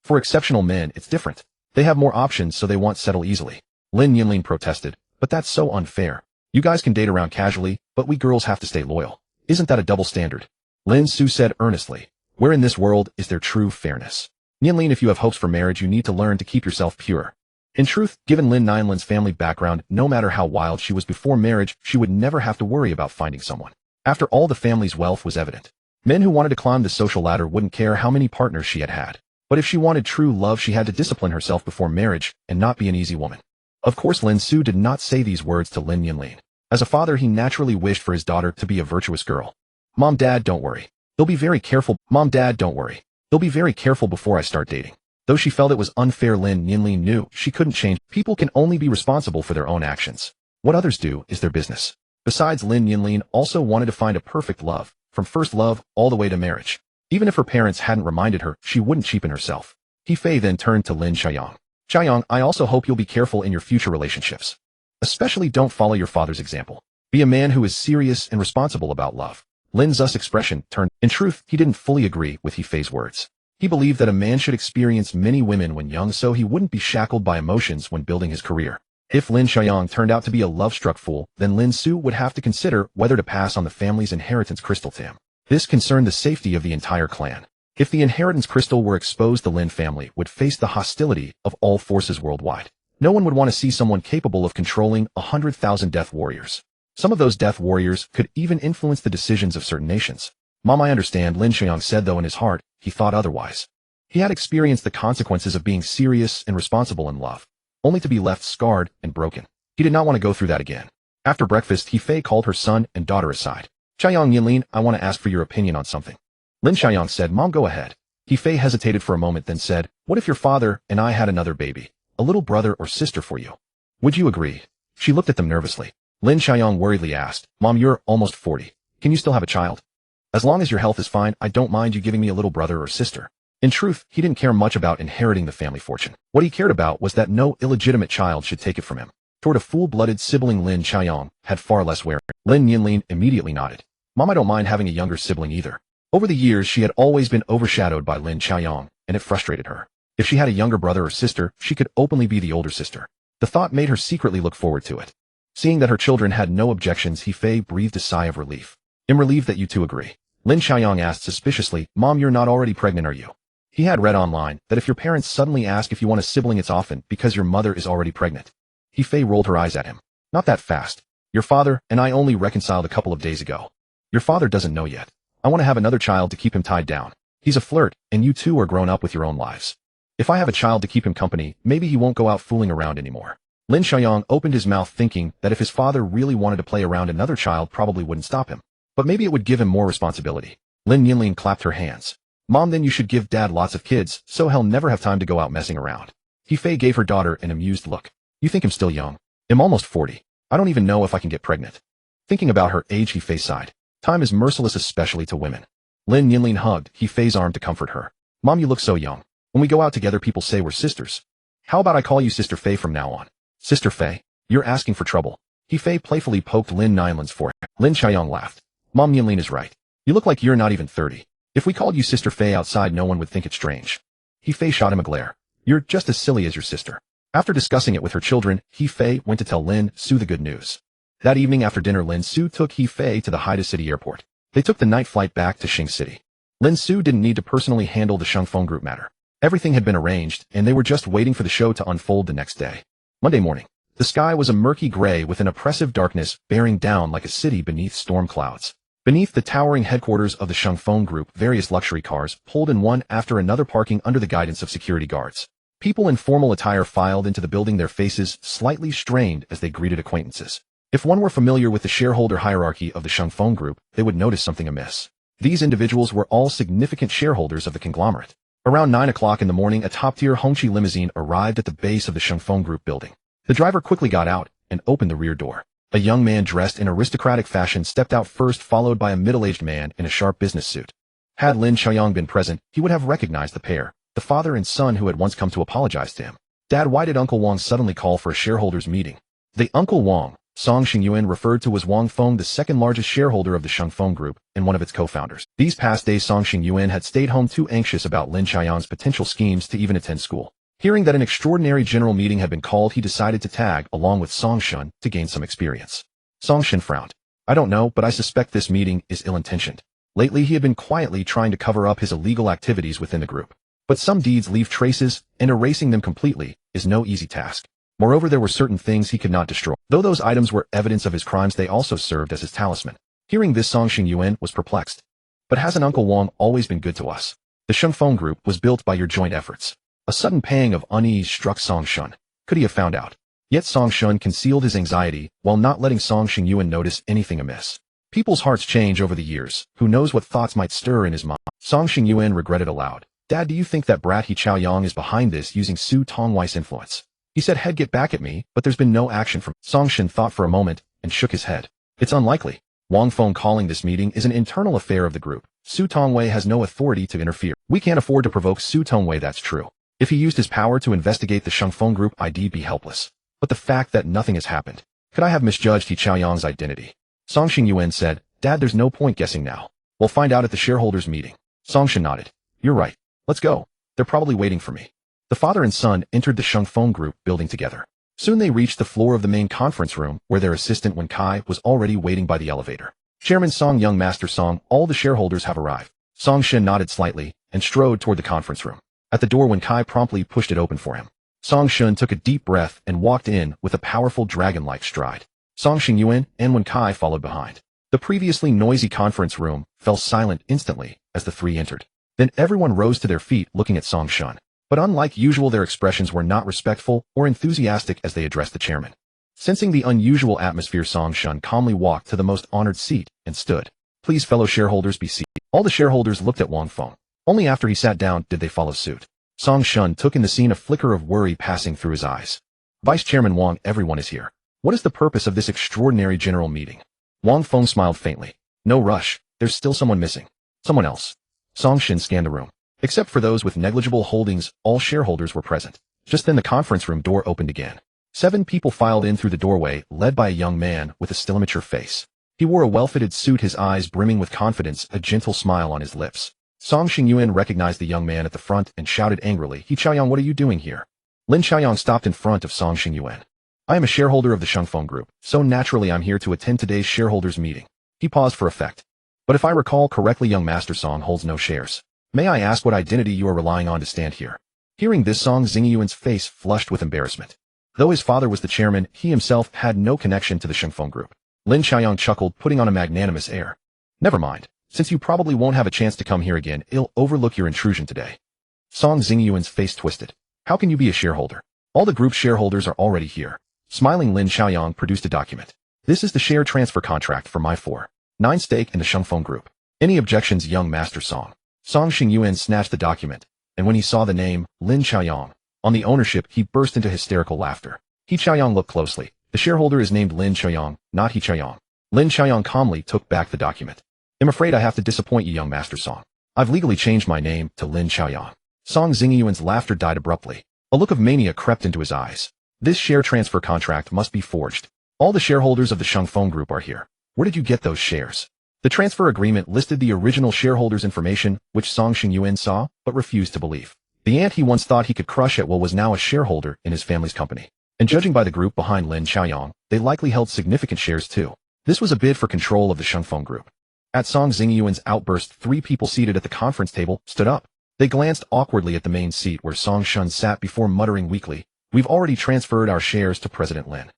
For exceptional men, it's different. They have more options, so they won't settle easily. Lin Nianlin protested, but that's so unfair. You guys can date around casually, but we girls have to stay loyal. Isn't that a double standard? Lin Xu said earnestly. Where in this world is there true fairness? Nianlin, if you have hopes for marriage, you need to learn to keep yourself pure. In truth, given Lin Nianlin's family background, no matter how wild she was before marriage, she would never have to worry about finding someone. After all, the family's wealth was evident. Men who wanted to climb the social ladder wouldn't care how many partners she had had. But if she wanted true love, she had to discipline herself before marriage and not be an easy woman. Of course, Lin Xu did not say these words to Lin Nianlin. As a father, he naturally wished for his daughter to be a virtuous girl. Mom, Dad, don't worry. They'll be very careful. Mom, Dad, don't worry. They'll be very careful before I start dating. Though she felt it was unfair, Lin Nianlin knew she couldn't change. People can only be responsible for their own actions. What others do is their business. Besides, Lin Nianlin also wanted to find a perfect love, from first love all the way to marriage. Even if her parents hadn't reminded her, she wouldn't cheapen herself. He Fei then turned to Lin Chaoyang. Chaoyang, I also hope you'll be careful in your future relationships. Especially don't follow your father's example. Be a man who is serious and responsible about love. Lin Xu's expression turned. In truth, he didn't fully agree with He Fei's words. He believed that a man should experience many women when young, so he wouldn't be shackled by emotions when building his career. If Lin Chaoyang turned out to be a love-struck fool, then Lin Xu would have to consider whether to pass on the family's inheritance crystal to him. This concerned the safety of the entire clan. If the inheritance crystal were exposed, the Lin family would face the hostility of all forces worldwide. No one would want to see someone capable of controlling 100,000 death warriors. Some of those death warriors could even influence the decisions of certain nations. Mom, I understand, Lin Chaoyang said, though in his heart, he thought otherwise. He had experienced the consequences of being serious and responsible in love, only to be left scarred and broken. He did not want to go through that again. After breakfast, He Fei called her son and daughter aside. Chaoyang Nianlin, I want to ask for your opinion on something. Lin Chaoyang said, Mom, go ahead. He Fei hesitated for a moment then said, what if your father and I had another baby, a little brother or sister for you? Would you agree? She looked at them nervously. Lin Chaoyang worriedly asked, Mom, you're almost 40. Can you still have a child? As long as your health is fine, I don't mind you giving me a little brother or sister. In truth, he didn't care much about inheriting the family fortune. What he cared about was that no illegitimate child should take it from him. Toward a full-blooded sibling, Lin Chaoyang had far less wearing. Lin Nianlin immediately nodded. Mom, I don't mind having a younger sibling either. Over the years, she had always been overshadowed by Lin Chaoyang, and it frustrated her. If she had a younger brother or sister, she could openly be the older sister. The thought made her secretly look forward to it. Seeing that her children had no objections, He Fei breathed a sigh of relief. I'm relieved that you two agree. Lin Chaoyang asked suspiciously, Mom, you're not already pregnant, are you? He had read online that if your parents suddenly ask if you want a sibling, it's often because your mother is already pregnant. He Fei rolled her eyes at him. Not that fast. Your father and I only reconciled a couple of days ago. Your father doesn't know yet. I want to have another child to keep him tied down. He's a flirt, and you two are grown up with your own lives. If I have a child to keep him company, maybe he won't go out fooling around anymore. Lin Chaoyang opened his mouth thinking that if his father really wanted to play around, another child probably wouldn't stop him. But maybe it would give him more responsibility. Lin Nianlin clapped her hands. Mom, then you should give Dad lots of kids, so he'll never have time to go out messing around. He Fei gave her daughter an amused look. You think I'm still young? I'm almost 40. I don't even know if I can get pregnant. Thinking about her age, He Fei sighed. Time is merciless, especially to women. Lin Nianlin hugged He Fei's arm to comfort her. Mom, you look so young. When we go out together, people say we're sisters. How about I call you Sister Fei from now on? Sister Fei? You're asking for trouble. He Fei playfully poked Lin Nianlin's forehead. Lin Chaoyang laughed. Mom, Nianlin is right. You look like you're not even 30. If we called you Sister Fei outside, no one would think it strange. He Fei shot him a glare. You're just as silly as your sister. After discussing it with her children, He Fei went to tell Lin Xu the good news. That evening after dinner, Lin Xu took He Fei to the Haida City airport. They took the night flight back to Xing City. Lin Xu didn't need to personally handle the Shengfeng Group matter. Everything had been arranged, and they were just waiting for the show to unfold the next day. Monday morning. The sky was a murky gray with an oppressive darkness bearing down like a city beneath storm clouds. Beneath the towering headquarters of the Shengfeng Group, various luxury cars pulled in one after another, parking under the guidance of security guards. People in formal attire filed into the building, their faces slightly strained as they greeted acquaintances. If one were familiar with the shareholder hierarchy of the Shengfeng Group, they would notice something amiss. These individuals were all significant shareholders of the conglomerate. Around 9 o'clock in the morning, a top-tier Hongqi limousine arrived at the base of the Shengfeng Group building. The driver quickly got out and opened the rear door. A young man dressed in aristocratic fashion stepped out first, followed by a middle-aged man in a sharp business suit. Had Lin Chaoyang been present, he would have recognized the pair, the father and son who had once come to apologize to him. Dad, why did Uncle Wang suddenly call for a shareholders meeting? The Uncle Wang, Song Xingyuan referred to as Wang Feng, the second largest shareholder of the Shengfeng Group and one of its co-founders. These past days, Song Xingyuan had stayed home too anxious about Lin Chaoyang's potential schemes to even attend school. Hearing that an extraordinary general meeting had been called, he decided to tag along with Song Shun to gain some experience. Song Shun frowned. I don't know, but I suspect this meeting is ill-intentioned. Lately, he had been quietly trying to cover up his illegal activities within the group. But some deeds leave traces, and erasing them completely is no easy task. Moreover, there were certain things he could not destroy. Though those items were evidence of his crimes, they also served as his talisman. Hearing this, Song Xingyuan was perplexed. But hasn't Uncle Wang always been good to us? The Shengfeng Group was built by your joint efforts. A sudden pang of unease struck Song Shun. Could he have found out? Yet Song Shun concealed his anxiety while not letting Song Xingyuan notice anything amiss. People's hearts change over the years. Who knows what thoughts might stir in his mind? Song Xingyuan regretted aloud. Dad, do you think that brat He Chaoyang is behind this, using Su Tongwei's influence? He said he'd get back at me, but there's been no action from. Song Shun thought for a moment and shook his head. It's unlikely. Wang Feng calling this meeting is an internal affair of the group. Su Tongwei has no authority to interfere. We can't afford to provoke Su Tongwei, that's true. If he used his power to investigate the Shengfeng Group, I'd be helpless. But the fact that nothing has happened. Could I have misjudged He Chaoyang's identity? Song Xingyuan said, Dad, there's no point guessing now. We'll find out at the shareholders meeting. Song Shun nodded. You're right. Let's go. They're probably waiting for me. The father and son entered the Shengfeng Group building together. Soon they reached the floor of the main conference room, where their assistant Wen Kai was already waiting by the elevator. Chairman Song, young Master Song, all the shareholders have arrived. Song Shin nodded slightly and strode toward the conference room. At the door, Wen Kai promptly pushed it open for him. Song Shun took a deep breath and walked in with a powerful dragon-like stride. Song Xingyuan and Wen Kai followed behind. The previously noisy conference room fell silent instantly as the three entered. Then everyone rose to their feet, looking at Song Shun. But unlike usual, their expressions were not respectful or enthusiastic as they addressed the chairman. Sensing the unusual atmosphere, Song Shun calmly walked to the most honored seat and stood. Please, fellow shareholders, be seated. All the shareholders looked at Wang Feng. Only after he sat down did they follow suit. Song Shun took in the scene, a flicker of worry passing through his eyes. Vice Chairman Wang, everyone is here. What is the purpose of this extraordinary general meeting? Wang Feng smiled faintly. No rush, there's still someone missing. Someone else. Song Shin scanned the room. Except for those with negligible holdings, all shareholders were present. Just then the conference room door opened again. 7 people filed in through the doorway, led by a young man with a still immature face. He wore a well-fitted suit, his eyes brimming with confidence, a gentle smile on his lips. Song Xingyuan recognized the young man at the front and shouted angrily, He Chaoyang, what are you doing here? Lin Chaoyang stopped in front of Song Xingyuan. I am a shareholder of the Shengfeng Group, so naturally I'm here to attend today's shareholders meeting. He paused for effect. But if I recall correctly, young Master Song holds no shares. May I ask what identity you are relying on to stand here? Hearing this, Song Xingyuan's face flushed with embarrassment. Though his father was the chairman, he himself had no connection to the Shengfeng Group. Lin Chaoyang chuckled, putting on a magnanimous air. Never mind. Since you probably won't have a chance to come here again, I'll overlook your intrusion today. Song Xingyuan's face twisted. How can you be a shareholder? All the group's shareholders are already here. Smiling, Lin Chaoyang produced a document. This is the share transfer contract for my 4/9 stake in the Shengfeng Group. Any objections, young Master Song? Song Xingyuan snatched the document, and when he saw the name, Lin Chaoyang, on the ownership, he burst into hysterical laughter. He Chaoyang looked closely. The shareholder is named Lin Chaoyang, not He Chaoyang. Lin Chaoyang calmly took back the document. I'm afraid I have to disappoint you, young Master Song. I've legally changed my name to Lin Chaoyang. Song Xingyuan's laughter died abruptly. A look of mania crept into his eyes. This share transfer contract must be forged. All the shareholders of the Shengfeng Group are here. Where did you get those shares? The transfer agreement listed the original shareholders' information, which Song Xingyuan saw, but refused to believe. The ant he once thought he could crush at will was now a shareholder in his family's company. And judging by the group behind Lin Chaoyang, they likely held significant shares too. This was a bid for control of the Shengfeng Group. At Song Xingyuan's outburst, 3 people seated at the conference table stood up. They glanced awkwardly at the main seat where Song Shun sat before muttering weakly, We've already transferred our shares to President Lin.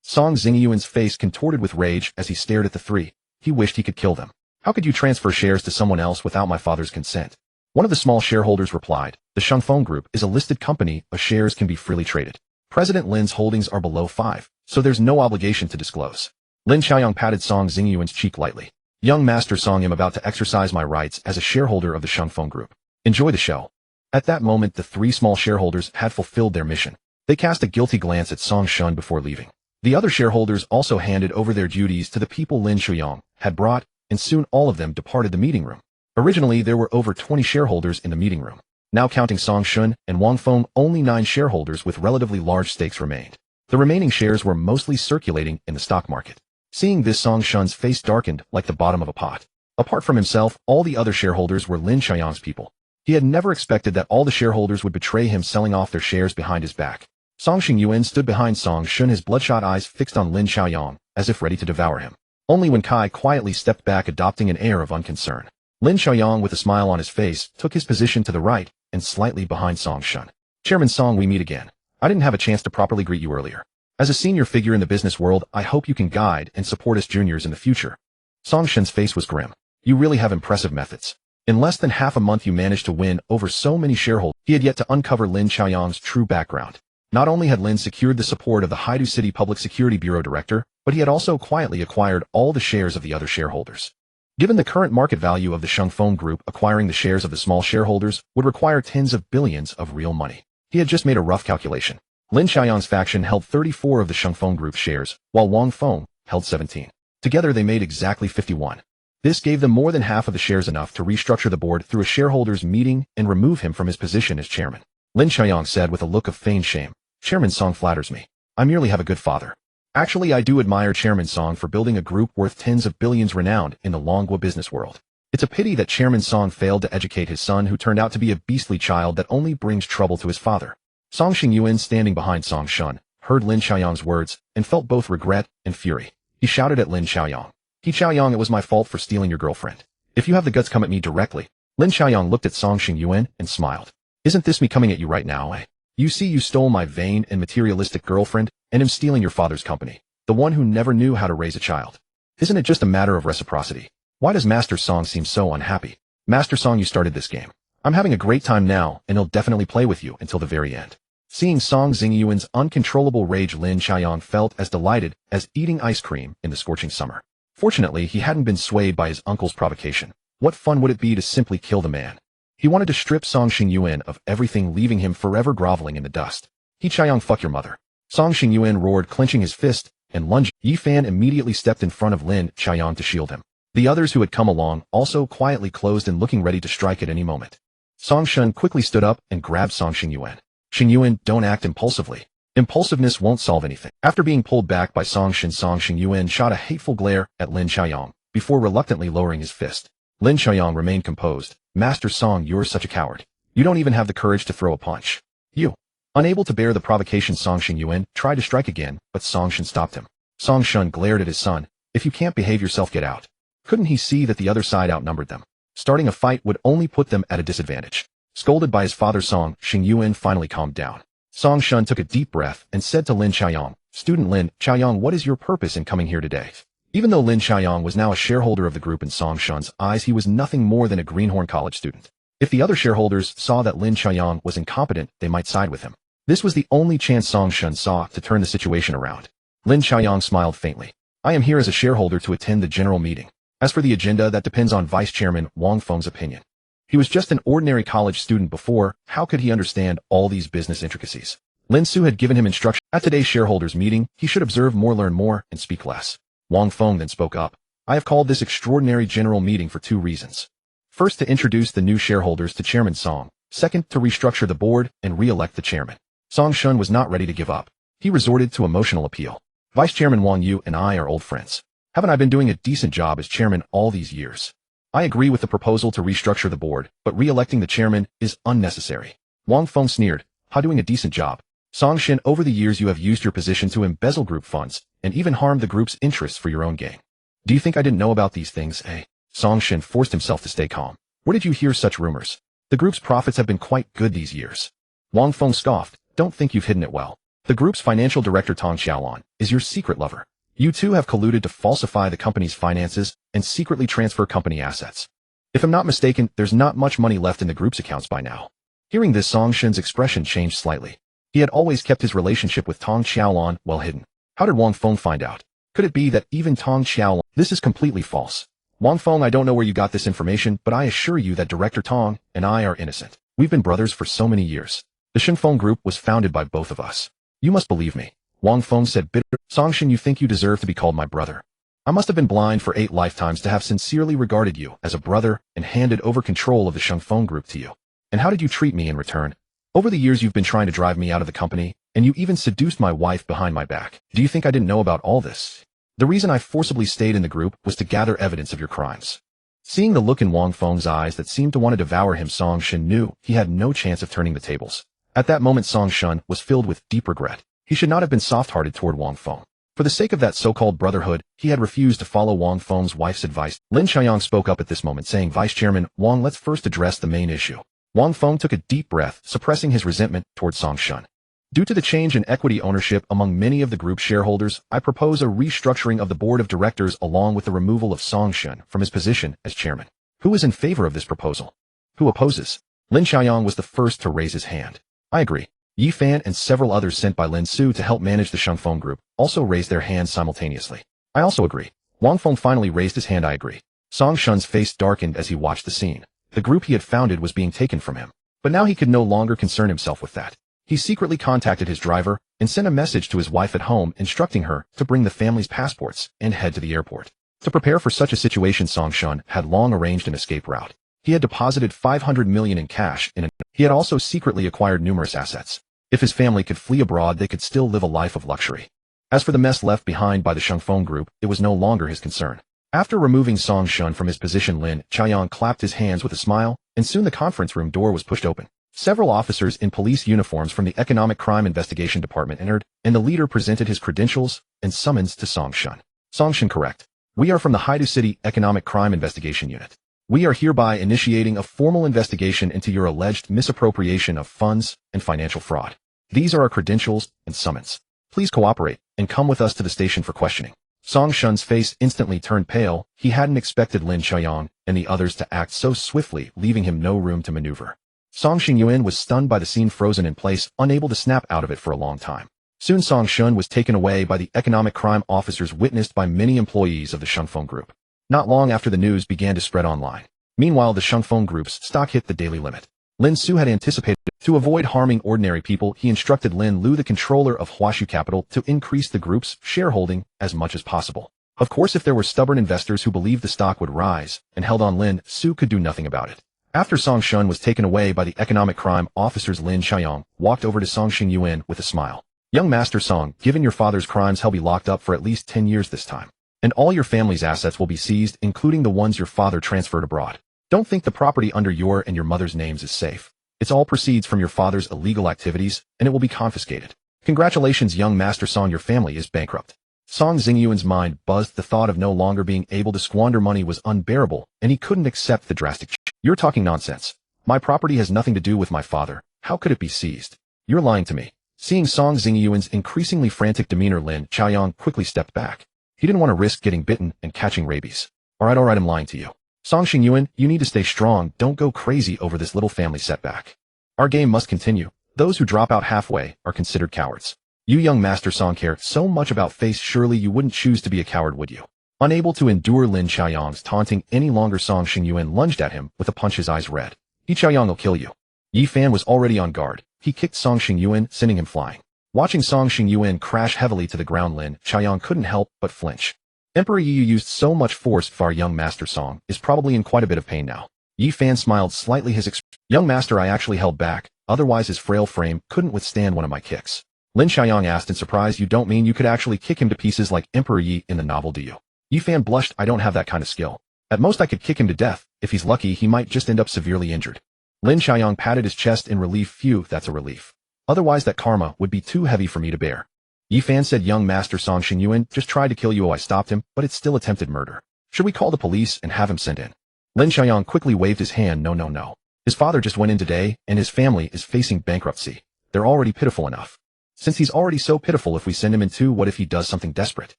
Song Xingyuan's face contorted with rage as he stared at the 3. He wished he could kill them. How could you transfer shares to someone else without my father's consent? One of the small shareholders replied, The Shengfeng Group is a listed company, shares can be freely traded. President Lin's holdings are below 5, so there's no obligation to disclose. Lin Chaoyang patted Song Xingyuan's cheek lightly. Young Master Song, I'm about to exercise my rights as a shareholder of the Shengfeng Group. Enjoy the show. At that moment, the 3 small shareholders had fulfilled their mission. They cast a guilty glance at Song Shun before leaving. The other shareholders also handed over their duties to the people Lin Xuyang had brought, and soon all of them departed the meeting room. Originally, there were over 20 shareholders in the meeting room. Now counting Song Shun and Wang Feng, only 9 shareholders with relatively large stakes remained. The remaining shares were mostly circulating in the stock market. Seeing this, Song Shun's face darkened like the bottom of a pot. Apart from himself, all the other shareholders were Lin Chaoyang's people. He had never expected that all the shareholders would betray him, selling off their shares behind his back. Song Xingyuan stood behind Song Shun, his bloodshot eyes fixed on Lin Chaoyang, as if ready to devour him. Only when Kai quietly stepped back, adopting an air of unconcern. Lin Chaoyang, with a smile on his face, took his position to the right and slightly behind Song Shun. Chairman Song, we meet again. I didn't have a chance to properly greet you earlier. As a senior figure in the business world, I hope you can guide and support us juniors in the future. Song Shun's face was grim. You really have impressive methods. In less than half a month you managed to win over so many shareholders. He had yet to uncover Lin Chaoyang's true background. Not only had Lin secured the support of the Haidu City Public Security Bureau director, but he had also quietly acquired all the shares of the other shareholders. Given the current market value of the Shengfeng Group, acquiring the shares of the small shareholders would require tens of billions of real money. He had just made a rough calculation. Lin Chaoyang's faction held 34 of the Shengfeng Group shares, while Wang Feng held 17. Together they made exactly 51. This gave them more than half of the shares, enough to restructure the board through a shareholders' meeting and remove him from his position as chairman. Lin Chaoyang said with a look of feigned shame, Chairman Song flatters me. I merely have a good father. Actually, I do admire Chairman Song for building a group worth tens of billions renowned in the Longwa business world. It's a pity that Chairman Song failed to educate his son, who turned out to be a beastly child that only brings trouble to his father. Song Xingyuan, standing behind Song Shun, heard Lin Chaoyang's words and felt both regret and fury. He shouted at Lin Chaoyang, He Chaoyang, it was my fault for stealing your girlfriend. If you have the guts, come at me directly. Lin Chaoyang looked at Song Xingyuan and smiled. Isn't this me coming at you right now, eh? You see, you stole my vain and materialistic girlfriend, and am stealing your father's company, the one who never knew how to raise a child. Isn't it just a matter of reciprocity? Why does Master Song seem so unhappy? Master Song, you started this game. I'm having a great time now, and he'll definitely play with you until the very end. Seeing Song Xingyuan's uncontrollable rage, Lin Chaoyang felt as delighted as eating ice cream in the scorching summer. Fortunately, he hadn't been swayed by his uncle's provocation. What fun would it be to simply kill the man? He wanted to strip Song Xingyuan of everything, leaving him forever groveling in the dust. He Chaiyang, fuck your mother. Song Xingyuan roared, clenching his fist, and lunged. He Fei immediately stepped in front of Lin Chaiyang to shield him. The others who had come along also quietly closed and looking ready to strike at any moment. Song Shun quickly stood up and grabbed Song Xingyuan. Xingyuan, don't act impulsively. Impulsiveness won't solve anything. After being pulled back by Song Xingyuan shot a hateful glare at Lin Chaiyang before reluctantly lowering his fist. Lin Chaiyang remained composed. Master Song, you're such a coward. You don't even have the courage to throw a punch. You. Unable to bear the provocation, Song Xingyuan tried to strike again, but Song Shun stopped him. Song Shun glared at his son. If you can't behave yourself, get out. Couldn't he see that the other side outnumbered them? Starting a fight would only put them at a disadvantage. Scolded by his father, Song Xingyuan finally calmed down. Song Shun took a deep breath and said to Lin Chaiyang, Student Lin Chaiyang, what is your purpose in coming here today? Even though Lin Chaiyang was now a shareholder of the group, in Song Shun's eyes he was nothing more than a greenhorn college student. If the other shareholders saw that Lin Chaiyang was incompetent, they might side with him. This was the only chance Song Shun saw to turn the situation around. Lin Chaiyang smiled faintly. I am here as a shareholder to attend the general meeting. As for the agenda, that depends on Vice Chairman Wang Feng's opinion. He was just an ordinary college student before. How could he understand all these business intricacies? Lin Xu had given him instruction. At today's shareholders meeting, he should observe more, learn more, and speak less. Wang Feng then spoke up. I have called this extraordinary general meeting for 2 reasons. First, to introduce the new shareholders to Chairman Song. Second, to restructure the board and re-elect the chairman. Song Shun was not ready to give up. He resorted to emotional appeal. Vice Chairman Wang, you and I are old friends. Haven't I been doing a decent job as chairman all these years? I agree with the proposal to restructure the board, but re-electing the chairman is unnecessary. Wang Feng sneered. How doing a decent job? Song Shin, over the years you have used your position to embezzle group funds and even harmed the group's interests for your own gain. Do you think I didn't know about these things, eh? Song Shin forced himself to stay calm. Where did you hear such rumors? The group's profits have been quite good these years. Wang Feng scoffed. Don't think you've hidden it well. The group's financial director Tong Xiaolan is your secret lover. You two have colluded to falsify the company's finances and secretly transfer company assets. If I'm not mistaken, there's not much money left in the group's accounts by now. Hearing this, Song Shin's expression changed slightly. He had always kept his relationship with Tong Xiaolan well hidden. How did Wang Feng find out? Could it be that even Tong Xiaolan? This is completely false. Wang Feng, I don't know where you got this information, but I assure you that Director Tong and I are innocent. We've been brothers for so many years. The Shenfeng Group was founded by both of us. You must believe me. Wang Feng said bitterly. Song Shin, you think you deserve to be called my brother? I must have been blind for 8 lifetimes to have sincerely regarded you as a brother and handed over control of the Shenfeng Group to you. And how did you treat me in return? Over the years you've been trying to drive me out of the company, and you even seduced my wife behind my back. Do you think I didn't know about all this? The reason I forcibly stayed in the group was to gather evidence of your crimes. Seeing the look in Wang Feng's eyes that seemed to want to devour him, Song Shin knew he had no chance of turning the tables. At that moment, Song Shun was filled with deep regret. He should not have been soft-hearted toward Wang Feng. For the sake of that so-called brotherhood, he had refused to follow Wang Feng's wife's advice. Lin Chaiyang spoke up at this moment, saying, Vice Chairman Wang, let's first address the main issue. Wang Feng took a deep breath, suppressing his resentment toward Song Shun. Due to the change in equity ownership among many of the group shareholders, I propose a restructuring of the board of directors along with the removal of Song Shun from his position as chairman. Who is in favor of this proposal? Who opposes? Lin Chaiyang was the first to raise his hand. I agree. He Fei and several others sent by Lin Xu to help manage the Shenfeng Group also raised their hands simultaneously. I also agree. Wang Feng finally raised his hand. I agree. Song Shun's face darkened as he watched the scene. The group he had founded was being taken from him. But now he could no longer concern himself with that. He secretly contacted his driver and sent a message to his wife at home instructing her to bring the family's passports and head to the airport. To prepare for such a situation, Song Shun had long arranged an escape route. He had deposited 500 million in cash he had also secretly acquired numerous assets. If his family could flee abroad, they could still live a life of luxury. As for the mess left behind by the Shenfeng Group, it was no longer his concern. After removing Song Shun from his position, Lin Chaiyang clapped his hands with a smile, and soon the conference room door was pushed open. Several officers in police uniforms from the Economic Crime Investigation Department entered, and the leader presented his credentials and summons to Song Shun. Song Shun, correct. We are from the Haidu City Economic Crime Investigation Unit. We are hereby initiating a formal investigation into your alleged misappropriation of funds and financial fraud. These are our credentials and summons. Please cooperate and come with us to the station for questioning. Song Shun's face instantly turned pale. He hadn't expected Lin Chaiyang and the others to act so swiftly, leaving him no room to maneuver. Song Xingyuan was stunned by the scene, frozen in place, unable to snap out of it for a long time. Soon Song Shun was taken away by the economic crime officers witnessed by many employees of the Shengfeng Group. Not long after the news began to spread online. Meanwhile, the Shengfeng Group's stock hit the daily limit. Lin Xu had anticipated. To avoid harming ordinary people, he instructed Lin Lu, the controller of Huashu Capital, to increase the group's shareholding as much as possible. Of course, if there were stubborn investors who believed the stock would rise and held on, Lin Xu could do nothing about it. After Song Shun was taken away by the economic crime officers, Lin Xiaoyang walked over to Song Xingyuan with a smile. Young Master Song, given your father's crimes, he'll be locked up for at least 10 years this time. And all your family's assets will be seized, including the ones your father transferred abroad. Don't think the property under your and your mother's names is safe. It's all proceeds from your father's illegal activities, and it will be confiscated. Congratulations, young Master Song, your family is bankrupt. Song Xingyuan's mind buzzed. The thought of no longer being able to squander money was unbearable, and he couldn't accept the drastic change. You're talking nonsense. My property has nothing to do with my father. How could it be seized? You're lying to me. Seeing Song Xingyuan's increasingly frantic demeanor, Lin Xiaoyang quickly stepped back. He didn't want to risk getting bitten and catching rabies. Alright, I'm lying to you. Song Xingyuan, you need to stay strong. Don't go crazy over this little family setback. Our game must continue. Those who drop out halfway are considered cowards. You, young Master Song, care so much about face. Surely you wouldn't choose to be a coward, would you? Unable to endure Lin Xiaoyang's taunting any longer, Song Xingyuan lunged at him with a punch, his eyes red. He Xiaoyang will kill you. Yi Fan was already on guard. He kicked Song Xingyuan, sending him flying. Watching Song Xingyuan crash heavily to the ground, Lin Xiaoyang couldn't help but flinch. Emperor Yi, you used so much force. Our young Master Song is probably in quite a bit of pain now. Yi Fan smiled slightly. His young master, I actually held back, otherwise his frail frame couldn't withstand one of my kicks. Lin Xiaoyang asked in surprise. You don't mean you could actually kick him to pieces like Emperor Yi in the novel, do you? Yi Fan blushed. I don't have that kind of skill. At most I could kick him to death. If he's lucky, he might just end up severely injured. Lin Xiaoyang patted his chest in relief. Phew, that's a relief. Otherwise that karma would be too heavy for me to bear. Yi Fan said, young Master Song Xingyuan just tried to kill you. I stopped him, but it's still attempted murder. Should we call the police and have him sent in? Lin Xiaoyang quickly waved his hand. No. His father just went in today, and his family is facing bankruptcy. They're already pitiful enough. Since he's already so pitiful, if we send him in too, what if he does something desperate?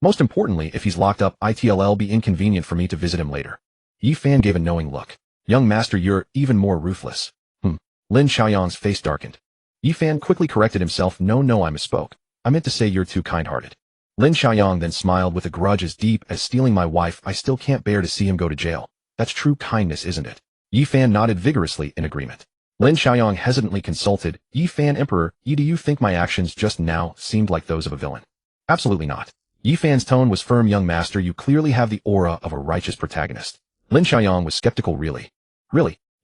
Most importantly, if he's locked up, it'll be inconvenient for me to visit him later. Yi Fan gave a knowing look. Young Master, you're even more ruthless. Lin Xiaoyang's face darkened. Yi Fan quickly corrected himself. No, I misspoke. I meant to say you're too kind-hearted. Lin Xiaoyang then smiled with a grudge as deep as stealing my wife. I still can't bear to see him go to jail. That's true kindness, isn't it? Yi Fan nodded vigorously in agreement. Lin Xiaoyang hesitantly consulted. Yi Fan, Emperor Yi, do you think my actions just now seemed like those of a villain? Absolutely not. Yi Fan's tone was firm. Young Master, you clearly have the aura of a righteous protagonist. Lin Xiaoyang was skeptical. Really?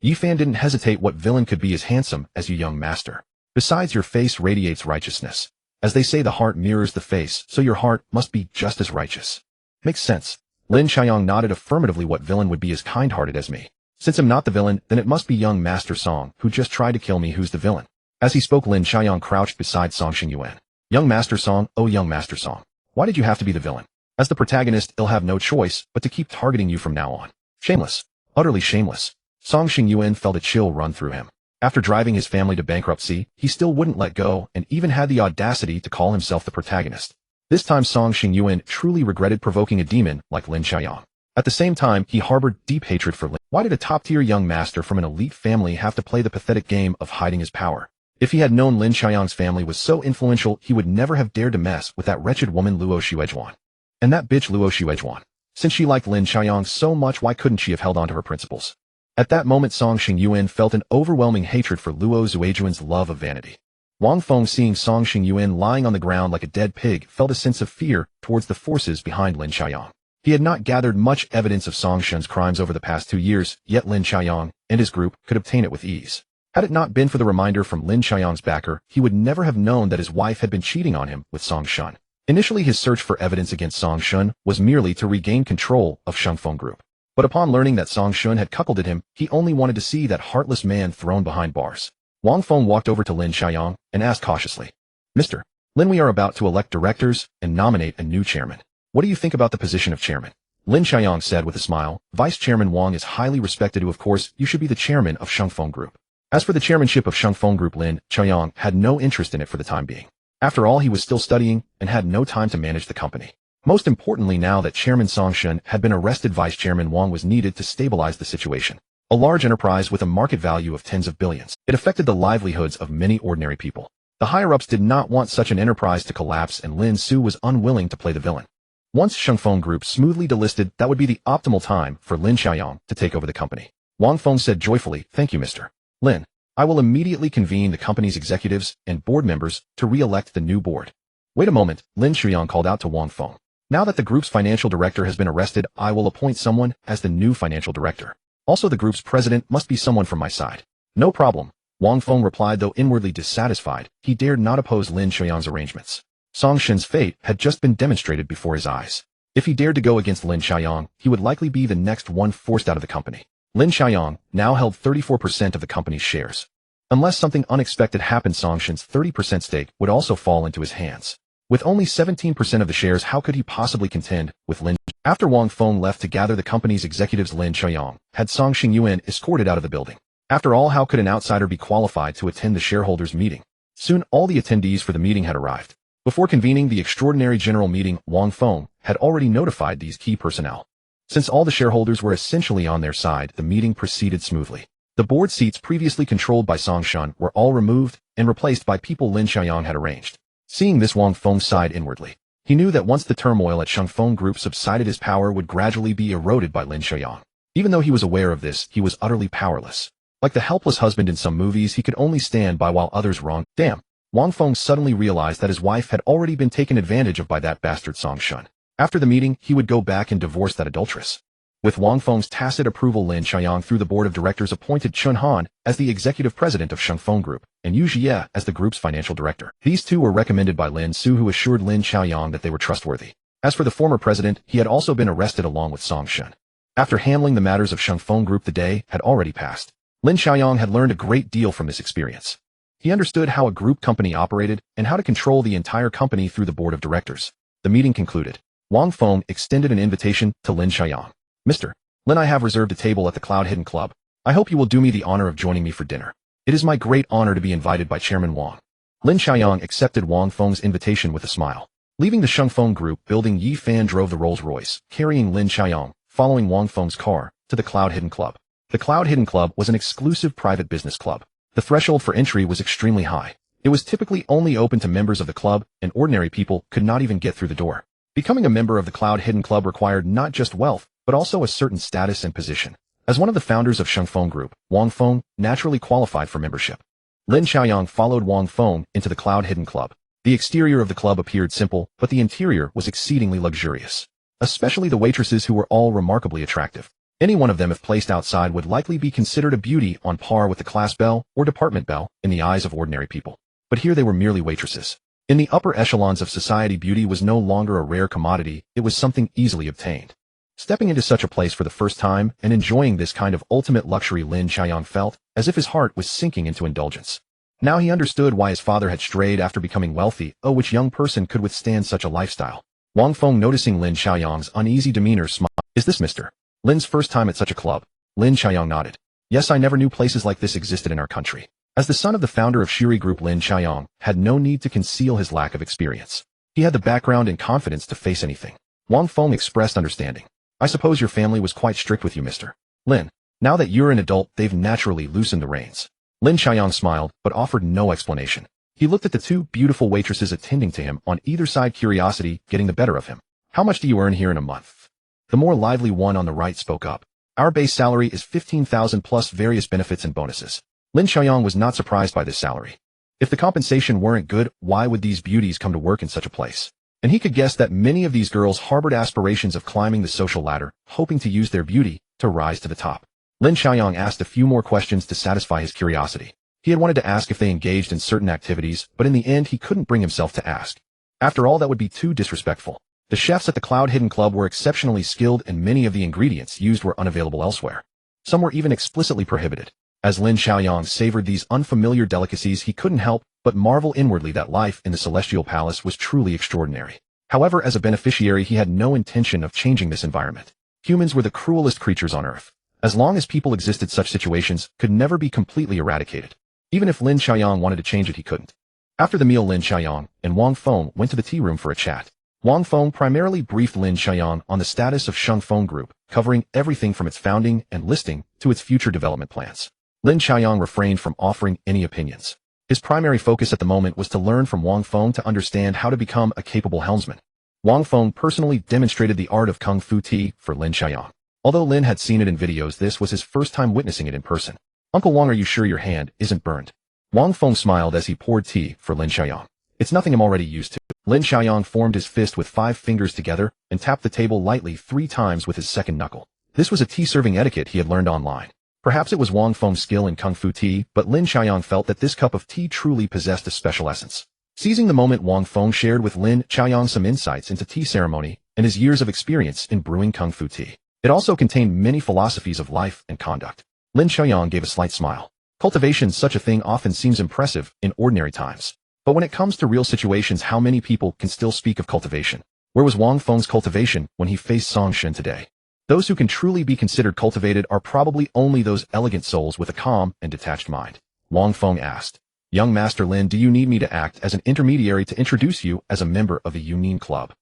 Yi Fan didn't hesitate. What villain could be as handsome as you, young Master? Besides, your face radiates righteousness. As they say, the heart mirrors the face, so your heart must be just as righteous. Makes sense. Lin Xiaoyang nodded affirmatively. What villain would be as kind-hearted as me? Since I'm not the villain, then it must be young Master Song, who just tried to kill me. Who's the villain? As he spoke, Lin Xiaoyang crouched beside Song Xingyuan. Young Master Song, oh young Master Song, why did you have to be the villain? As the protagonist, I'll have no choice but to keep targeting you from now on. Shameless. Utterly shameless. Song Xingyuan felt a chill run through him. After driving his family to bankruptcy, he still wouldn't let go and even had the audacity to call himself the protagonist. This time Song Xingyuan truly regretted provoking a demon like Lin Xiaoyang. At the same time, he harbored deep hatred for Lin. Why did a top-tier young master from an elite family have to play the pathetic game of hiding his power? If he had known Lin Xiaoyang's family was so influential, he would never have dared to mess with that wretched woman Luo Xuezhuan. And that bitch Luo Xuezhuan. Since she liked Lin Xiaoyang so much, why couldn't she have held on to her principles? At that moment, Song Xingyuan felt an overwhelming hatred for Luo Xuezhuan's love of vanity. Wang Feng, seeing Song Xingyuan lying on the ground like a dead pig, felt a sense of fear towards the forces behind Lin Xiaoyang. He had not gathered much evidence of Song Shun's crimes over the past 2 years, yet Lin Xiaoyang and his group could obtain it with ease. Had it not been for the reminder from Lin Xiaoyang's backer, he would never have known that his wife had been cheating on him with Song Shun. Initially, his search for evidence against Song Shun was merely to regain control of Shengfeng Group. But upon learning that Song Shun had cuckolded him, he only wanted to see that heartless man thrown behind bars. Wang Feng walked over to Lin Xiaoyang and asked cautiously, Mr. Lin, we are about to elect directors and nominate a new chairman. What do you think about the position of chairman? Lin Xiaoyang said with a smile, Vice Chairman Wang is highly respected. Of course, you should be the chairman of Shengfeng Group. As for the chairmanship of Shengfeng Group, Lin Xiaoyang had no interest in it for the time being. After all, he was still studying and had no time to manage the company. Most importantly, now that Chairman Song Shun had been arrested, Vice Chairman Wang was needed to stabilize the situation. A large enterprise with a market value of tens of billions. It affected the livelihoods of many ordinary people. The higher-ups did not want such an enterprise to collapse, and Lin Xu was unwilling to play the villain. Once Shengfeng Group smoothly delisted, that would be the optimal time for Lin Xiaoyang to take over the company. Wang Feng said joyfully, "Thank you, Mr. Lin. I will immediately convene the company's executives and board members to re-elect the new board." "Wait a moment," Lin Xiaoyang called out to Wang Feng. "Now that the group's financial director has been arrested, I will appoint someone as the new financial director. Also, the group's president must be someone from my side." "No problem," Wang Feng replied, though inwardly dissatisfied. He dared not oppose Lin Xiaoyang's arrangements. Song Shen's fate had just been demonstrated before his eyes. If he dared to go against Lin Xiaoyang, he would likely be the next one forced out of the company. Lin Xiaoyang now held 34% of the company's shares. Unless something unexpected happened, Song Shen's 30% stake would also fall into his hands. With only 17% of the shares, how could he possibly contend with Lin? After Wang Feng left to gather the company's executives, Lin Xiaoyang had Song Xingyuan escorted out of the building. After all, how could an outsider be qualified to attend the shareholders' meeting? Soon, all the attendees for the meeting had arrived. Before convening the extraordinary general meeting, Wang Feng had already notified these key personnel. Since all the shareholders were essentially on their side, the meeting proceeded smoothly. The board seats previously controlled by Song Shen were all removed and replaced by people Lin Xiaoyang had arranged. Seeing this, Wang Feng sighed inwardly. He knew that once the turmoil at Shengfeng Group subsided, his power would gradually be eroded by Lin Xiaoyang. Even though he was aware of this, he was utterly powerless. Like the helpless husband in some movies, he could only stand by while others wronged. Damn! Wang Feng suddenly realized that his wife had already been taken advantage of by that bastard Song Shen. After the meeting, he would go back and divorce that adulteress. With Wang Feng's tacit approval, Lin Xiaoyang, through the board of directors, appointed Chun Han as the executive president of Shengfeng Group and Yu Jie as the group's financial director. These two were recommended by Lin Xu, who assured Lin Xiaoyang that they were trustworthy. As for the former president, he had also been arrested along with Song Shen. After handling the matters of Shengfeng Group, the day had already passed. Lin Xiaoyang had learned a great deal from this experience. He understood how a group company operated and how to control the entire company through the board of directors. The meeting concluded. Wang Feng extended an invitation to Lin Xiaoyang. "Mr. Lin, I have reserved a table at the Cloud Hidden Club. I hope you will do me the honor of joining me for dinner. It is my great honor to be invited by Chairman Wang." Lin Xiaoyang accepted Wang Feng's invitation with a smile. Leaving the Shengfeng Group building, He Fei drove the Rolls-Royce, carrying Lin Xiaoyang, following Wang Feng's car, to the Cloud Hidden Club. The Cloud Hidden Club was an exclusive private business club. The threshold for entry was extremely high. It was typically only open to members of the club, and ordinary people could not even get through the door. Becoming a member of the Cloud Hidden Club required not just wealth, but also a certain status and position. As one of the founders of Shengfeng Group, Wang Feng naturally qualified for membership. Lin Xiaoyang followed Wang Feng into the Cloud Hidden Club. The exterior of the club appeared simple, but the interior was exceedingly luxurious. Especially the waitresses, who were all remarkably attractive. Any one of them, if placed outside, would likely be considered a beauty on par with the class belle or department belle in the eyes of ordinary people. But here they were merely waitresses. In the upper echelons of society, beauty was no longer a rare commodity, it was something easily obtained. Stepping into such a place for the first time and enjoying this kind of ultimate luxury, Lin Xiaoyang felt as if his heart was sinking into indulgence. Now he understood why his father had strayed after becoming wealthy. Oh, which young person could withstand such a lifestyle? Wang Feng, noticing Lin Xiaoyang's uneasy demeanor, smiled. "Is this Mr. Lin's first time at such a club?" Lin Xiaoyang nodded. "Yes, I never knew places like this existed in our country." As the son of the founder of Shiri Group, Lin Xiaoyang had no need to conceal his lack of experience. He had the background and confidence to face anything. Wang Feng expressed understanding. "I suppose your family was quite strict with you, Mr. Lin. Now that you're an adult, they've naturally loosened the reins." Lin Xiaoyang smiled, but offered no explanation. He looked at the two beautiful waitresses attending to him on either side, curiosity getting the better of him. "How much do you earn here in a month?" The more lively one on the right spoke up. "Our base salary is 15,000 plus various benefits and bonuses." Lin Xiaoyang was not surprised by this salary. If the compensation weren't good, why would these beauties come to work in such a place? And he could guess that many of these girls harbored aspirations of climbing the social ladder, hoping to use their beauty to rise to the top. Lin Xiaoyang asked a few more questions to satisfy his curiosity. He had wanted to ask if they engaged in certain activities, but in the end he couldn't bring himself to ask. After all, that would be too disrespectful. The chefs at the Cloud Hidden Club were exceptionally skilled, and many of the ingredients used were unavailable elsewhere. Some were even explicitly prohibited. As Lin Xiaoyang savored these unfamiliar delicacies, he couldn't help but marvel inwardly that life in the Celestial Palace was truly extraordinary. However, as a beneficiary, he had no intention of changing this environment. Humans were the cruelest creatures on Earth. As long as people existed, such situations could never be completely eradicated. Even if Lin Xiaoyang wanted to change it, he couldn't. After the meal, Lin Xiaoyang and Wang Feng went to the tea room for a chat. Wang Feng primarily briefed Lin Xiaoyang on the status of Shengfeng Group, covering everything from its founding and listing to its future development plans. Lin Xiaoyang refrained from offering any opinions. His primary focus at the moment was to learn from Wang Feng to understand how to become a capable helmsman. Wang Feng personally demonstrated the art of Kung Fu Tea for Lin Xiaoyang. Although Lin had seen it in videos, this was his first time witnessing it in person. "Uncle Wang, are you sure your hand isn't burned?" Wang Feng smiled as he poured tea for Lin Xiaoyang. "It's nothing I'm already used to." Lin Xiaoyang formed his fist with 5 fingers together and tapped the table lightly 3 times with his second knuckle. This was a tea-serving etiquette he had learned online. Perhaps it was Wang Feng's skill in Kung Fu Tea, but Lin Xiaoyang felt that this cup of tea truly possessed a special essence. Seizing the moment, Wang Feng shared with Lin Xiaoyang some insights into tea ceremony and his years of experience in brewing Kung Fu Tea. It also contained many philosophies of life and conduct. Lin Xiaoyang gave a slight smile. Cultivation, such a thing, often seems impressive in ordinary times. But when it comes to real situations, how many people can still speak of cultivation? Where was Wang Feng's cultivation when he faced Song Shen today? Those who can truly be considered cultivated are probably only those elegant souls with a calm and detached mind. Wang Feng asked, "Young Master Lin, do you need me to act as an intermediary to introduce you as a member of the Union Club?"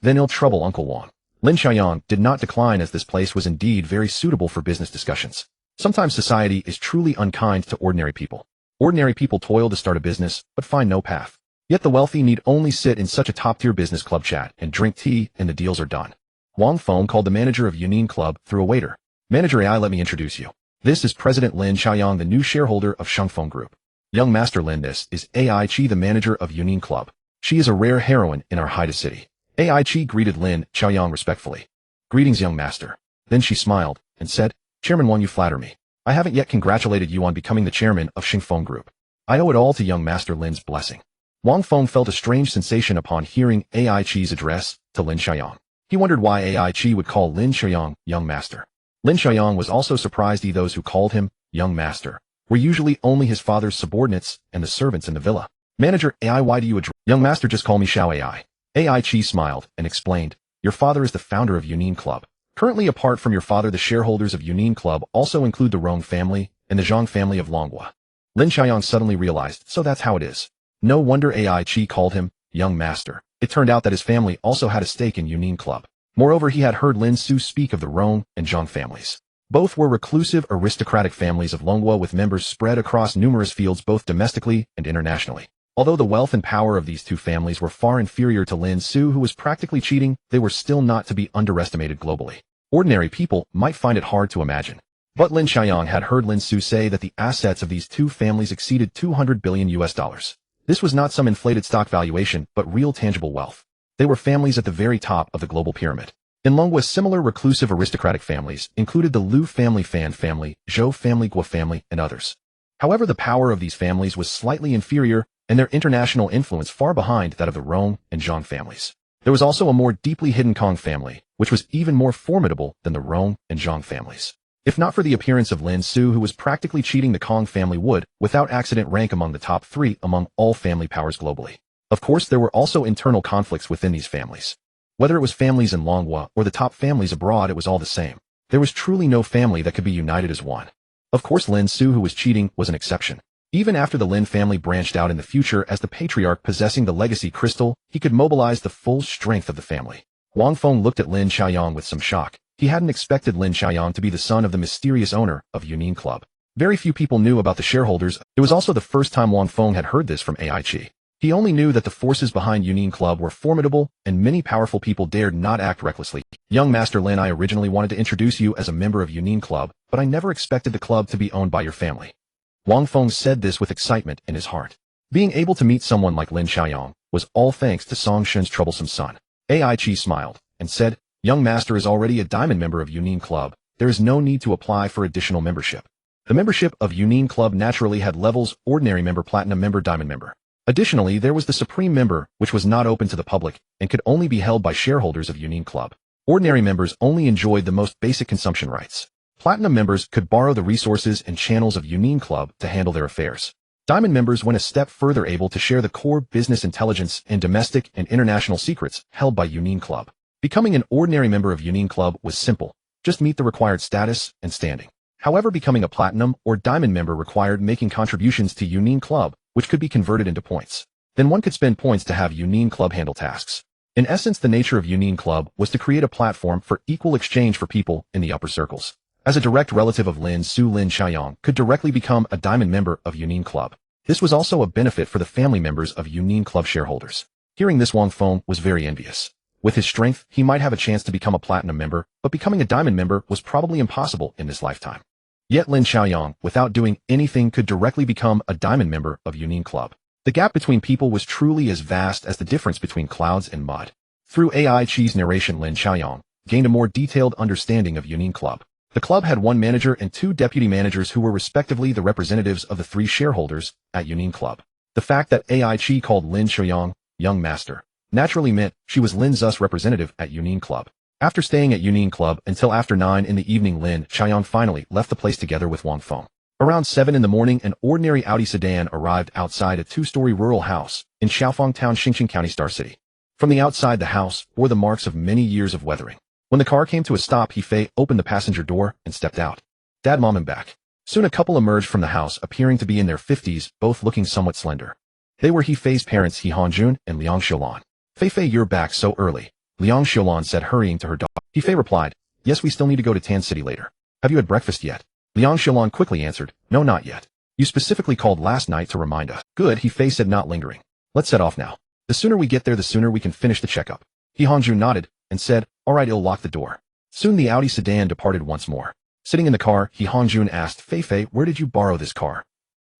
"Then ill trouble, Uncle Wang." Lin Xiaoyang did not decline, as this place was indeed very suitable for business discussions. Sometimes society is truly unkind to ordinary people. Ordinary people toil to start a business, but find no path. Yet the wealthy need only sit in such a top-tier business club chat and drink tea, and the deals are done. Wang Feng called the manager of Union Club through a waiter. "Manager AI, let me introduce you. This is President Lin Xiaoyang, the new shareholder of Shengfeng Group. Young Master Lin, this is AI Chi, the manager of Union Club. She is a rare heroine in our Haida city." AI Chi greeted Lin Xiaoyang respectfully. "Greetings, young master." Then she smiled and said, "Chairman Wang, you flatter me. I haven't yet congratulated you on becoming the chairman of Shengfeng Group. I owe it all to young Master Lin's blessing." Wang Feng felt a strange sensation upon hearing AI Chi's address to Lin Xiaoyang. He wondered why AI Chi would call Lin Xiaoyang young master. Lin Xiaoyang was also surprised those who called him young master were usually only his father's subordinates and the servants in the villa. "Manager AI, why do you address young master? Just call me Xiao AI." AI Chi smiled and explained, "Your father is the founder of Union Club. Currently, apart from your father, the shareholders of Union Club also include the Rong family and the Zhang family of Longhua." Lin Xiaoyang suddenly realized, so that's how it is. No wonder AI Chi called him young master. It turned out that his family also had a stake in Union Club. Moreover, he had heard Lin Xu speak of the Rong and Zhang families. Both were reclusive, aristocratic families of Longhua with members spread across numerous fields both domestically and internationally. Although the wealth and power of these two families were far inferior to Lin Xu, who was practically cheating, they were still not to be underestimated globally. Ordinary people might find it hard to imagine. But Lin Xiaoyang had heard Lin Xu say that the assets of these two families exceeded $200 billion. This was not some inflated stock valuation, but real tangible wealth. They were families at the very top of the global pyramid. In Longhua, similar reclusive aristocratic families included the Liu family, Fan family, Zhou family, Guo family, and others. However, the power of these families was slightly inferior, and their international influence far behind that of the Rong and Zhang families. There was also a more deeply hidden Kong family, which was even more formidable than the Rong and Zhang families. If not for the appearance of Lin Xu, who was practically cheating, the Kong family would, without accident, rank among the top 3 among all family powers globally. Of course, there were also internal conflicts within these families. Whether it was families in Longhua or the top families abroad, it was all the same. There was truly no family that could be united as one. Of course, Lin Xu, who was cheating, was an exception. Even after the Lin family branched out in the future as the patriarch possessing the legacy crystal, he could mobilize the full strength of the family. Wang Feng looked at Lin Xiaoyang with some shock. He hadn't expected Lin Xiaoyang to be the son of the mysterious owner of Union Club. Very few people knew about the shareholders. It was also the first time Wang Feng had heard this from AI Chi. He only knew that the forces behind Union Club were formidable, and many powerful people dared not act recklessly. "Young Master Lin, I originally wanted to introduce you as a member of Union Club, but I never expected the club to be owned by your family." Wang Feng said this with excitement in his heart. Being able to meet someone like Lin Xiaoyang was all thanks to Song Shen's troublesome son. AI Chi smiled and said, "Young Master is already a diamond member of Union Club. There is no need to apply for additional membership." The membership of Union Club naturally had levels: ordinary member, platinum member, diamond member. Additionally, there was the supreme member, which was not open to the public and could only be held by shareholders of Union Club. Ordinary members only enjoyed the most basic consumption rights. Platinum members could borrow the resources and channels of Union Club to handle their affairs. Diamond members went a step further, able to share the core business intelligence and domestic and international secrets held by Union Club. Becoming an ordinary member of Union Club was simple. Just meet the required status and standing. However, becoming a platinum or diamond member required making contributions to Union Club, which could be converted into points. Then one could spend points to have Union Club handle tasks. In essence, the nature of Union Club was to create a platform for equal exchange for people in the upper circles. As a direct relative of Lin Xu, Lin Xiaoyang could directly become a diamond member of Union Club. This was also a benefit for the family members of Union Club shareholders. Hearing this, Wang Feng was very envious. With his strength, he might have a chance to become a platinum member, but becoming a diamond member was probably impossible in this lifetime. Yet Lin Xiaoyang, without doing anything, could directly become a diamond member of Union Club. The gap between people was truly as vast as the difference between clouds and mud. Through AI Chi's narration, Lin Xiaoyang gained a more detailed understanding of Union Club. The club had one manager and two deputy managers who were respectively the representatives of the three shareholders at Union Club. The fact that AI Chi called Lin Xiaoyang young master naturally meant she was Lin Xu's representative at Union Club. After staying at Union Club until after 9 in the evening, Lin Xiaoyang finally left the place together with Wang Feng. Around 7 in the morning, an ordinary Audi sedan arrived outside a 2-story rural house in Xiaofang Town, Xinjiang County, Star City. From the outside, the house bore the marks of many years of weathering. When the car came to a stop, He Fei opened the passenger door and stepped out. Dad, Mom, and back. Soon a couple emerged from the house, appearing to be in their 50s, both looking somewhat slender. They were He Fei's parents, He Hanjun and Liang Xiulan. Fei, you're back so early, Liang Xiulan said, hurrying to her daughter. He Fei replied, yes, we still need to go to Tan City later. Have you had breakfast yet? Liang Xiulan quickly answered, no, not yet. You specifically called last night to remind us. Good, He Fei said, not lingering. Let's set off now. The sooner we get there, the sooner we can finish the checkup. He Hanjun nodded and said, all right, I'll lock the door. Soon the Audi sedan departed once more. Sitting in the car, He Hanjun asked, Fei, where did you borrow this car?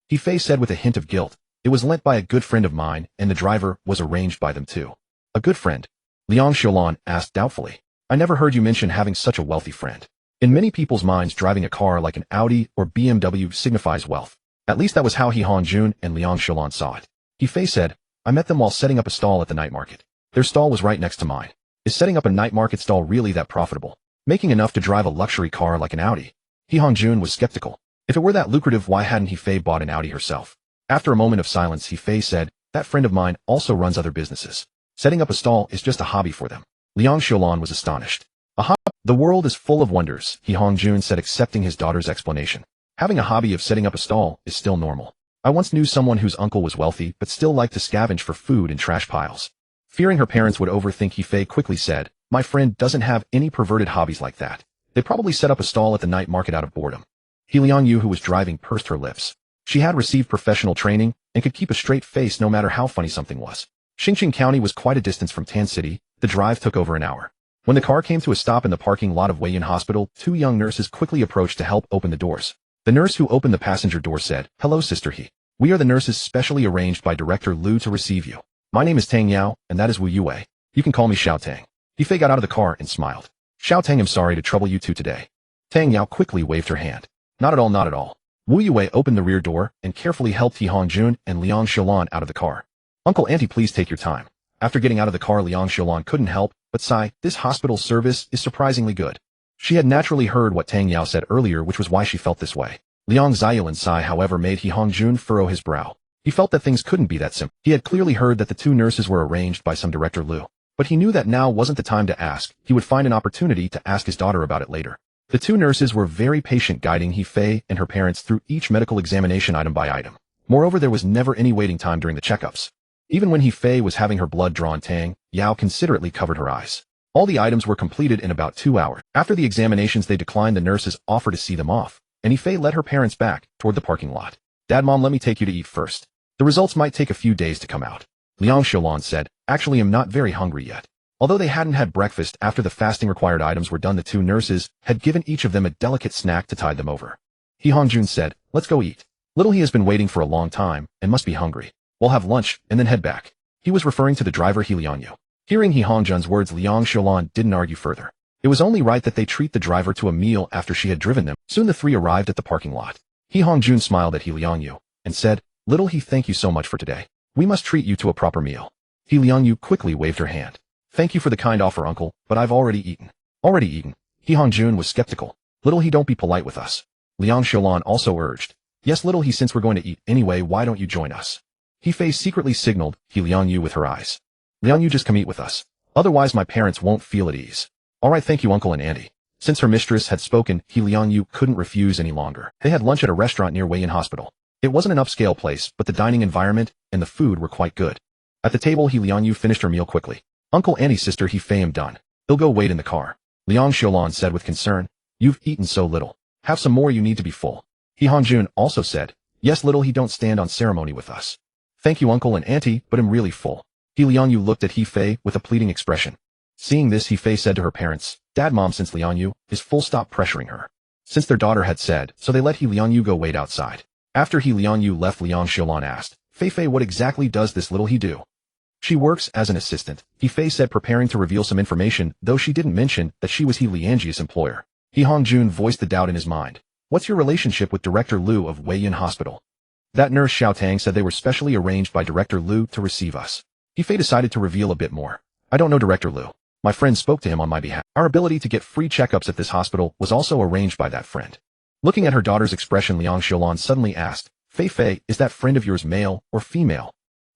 He Fei said with a hint of guilt, it was lent by a good friend of mine, and the driver was arranged by them too. A good friend? Liang Xiulan asked doubtfully. I never heard you mention having such a wealthy friend. In many people's minds, driving a car like an Audi or BMW signifies wealth. At least that was how He Hanjun and Liang Xiulan saw it. He Fei said, I met them while setting up a stall at the night market. Their stall was right next to mine. Is setting up a night market stall really that profitable? Making enough to drive a luxury car like an Audi? He Hanjun was skeptical. If it were that lucrative, why hadn't He Fei bought an Audi herself? After a moment of silence, He Fei said, that friend of mine also runs other businesses. Setting up a stall is just a hobby for them. Liang Xiulan was astonished. A hobby? The world is full of wonders, He Hanjun said, accepting his daughter's explanation. Having a hobby of setting up a stall is still normal. I once knew someone whose uncle was wealthy but still liked to scavenge for food in trash piles. Fearing her parents would overthink, He Fei quickly said, my friend doesn't have any perverted hobbies like that. They probably set up a stall at the night market out of boredom. He Liang Yu, who was driving, pursed her lips. She had received professional training and could keep a straight face no matter how funny something was. Xinjiang County was quite a distance from Tan City. The drive took over an hour. When the car came to a stop in the parking lot of Weiyan Hospital, 2 young nurses quickly approached to help open the doors. The nurse who opened the passenger door said, hello, Sister He. We are the nurses specially arranged by Director Liu to receive you. My name is Tang Yao, and that is Wu Yue. You can call me Xiao Tang. He Fei got out of the car and smiled. Xiao Tang, I'm sorry to trouble you two today. Tang Yao quickly waved her hand. Not at all, not at all. Wu Yue opened the rear door and carefully helped He Hanjun and Liang Xiulan out of the car. Uncle, Auntie, please take your time. After getting out of the car, Liang Xiulan couldn't help but sigh. This hospital service is surprisingly good. She had naturally heard what Tang Yao said earlier, which was why she felt this way. Liang Xiulan's sigh, however, made He Hanjun furrow his brow. He felt that things couldn't be that simple. He had clearly heard that the 2 nurses were arranged by some Director Liu, but he knew that now wasn't the time to ask. He would find an opportunity to ask his daughter about it later. The 2 nurses were very patient, guiding He Fei and her parents through each medical examination item by item. Moreover, there was never any waiting time during the checkups. Even when He Fei was having her blood drawn, Tang Yao considerately covered her eyes. All the items were completed in about 2 hours. After the examinations, they declined the nurses' offer to see them off, and He Fei led her parents back toward the parking lot. Dad, Mom, let me take you to eat first. The results might take a few days to come out. Liang Xiulan said, actually, I'm not very hungry yet. Although they hadn't had breakfast after the fasting required items were done, the 2 nurses had given each of them a delicate snack to tide them over. He Hanjun said, let's go eat. Little He has been waiting for a long time and must be hungry. We'll have lunch and then head back. He was referring to the driver, He Liang Yu. Hearing He Hanjun's words, Liang Xiulan didn't argue further. It was only right that they treat the driver to a meal after she had driven them. Soon the 3 arrived at the parking lot. He Hanjun smiled at He Liang Yu and said, little He, thank you so much for today. We must treat you to a proper meal. He Liang Yu quickly waved her hand. Thank you for the kind offer, uncle, but I've already eaten. Already eaten? He Hanjun was skeptical. Little He, don't be polite with us. Liang Xiulan also urged. Yes, little He, since we're going to eat anyway, why don't you join us? He Fei secretly signaled He Liang Yu with her eyes. Liang Yu, just come eat with us. Otherwise my parents won't feel at ease. All right, thank you, uncle and auntie. Since her mistress had spoken, He Liang Yu couldn't refuse any longer. They had lunch at a restaurant near Weiyan Hospital. It wasn't an upscale place, but the dining environment and the food were quite good. At the table, He Liang Yu finished her meal quickly. Uncle, auntie, sister, He Fei, am done. He'll go wait in the car. Liang Xiulan said with concern. You've eaten so little. Have some more, you need to be full. He Hanjun also said. Yes, little he don't stand on ceremony with us. Thank you uncle and auntie, but I'm really full. Liang Yu looked at He Fei with a pleading expression. Seeing this, He Fei said to her parents, Dad, Mom, since Liang Yu is full, stop pressuring her. Since their daughter had said, so they let Liang Yu go wait outside. After Liang Yu left, Liang Xiaolan asked, Fei Fei, what exactly does this little he do? She works as an assistant, He Fei said, preparing to reveal some information, though she didn't mention that she was He Liangji's employer. He Hongjun voiced the doubt in his mind. What's your relationship with Director Liu of Weiyan Hospital? That nurse Xiao Tang said they were specially arranged by Director Liu to receive us. He Fei decided to reveal a bit more. I don't know Director Liu. My friend spoke to him on my behalf. Our ability to get free checkups at this hospital was also arranged by that friend. Looking at her daughter's expression, Liang Xiaolan suddenly asked, Fei Fei, is that friend of yours male or female?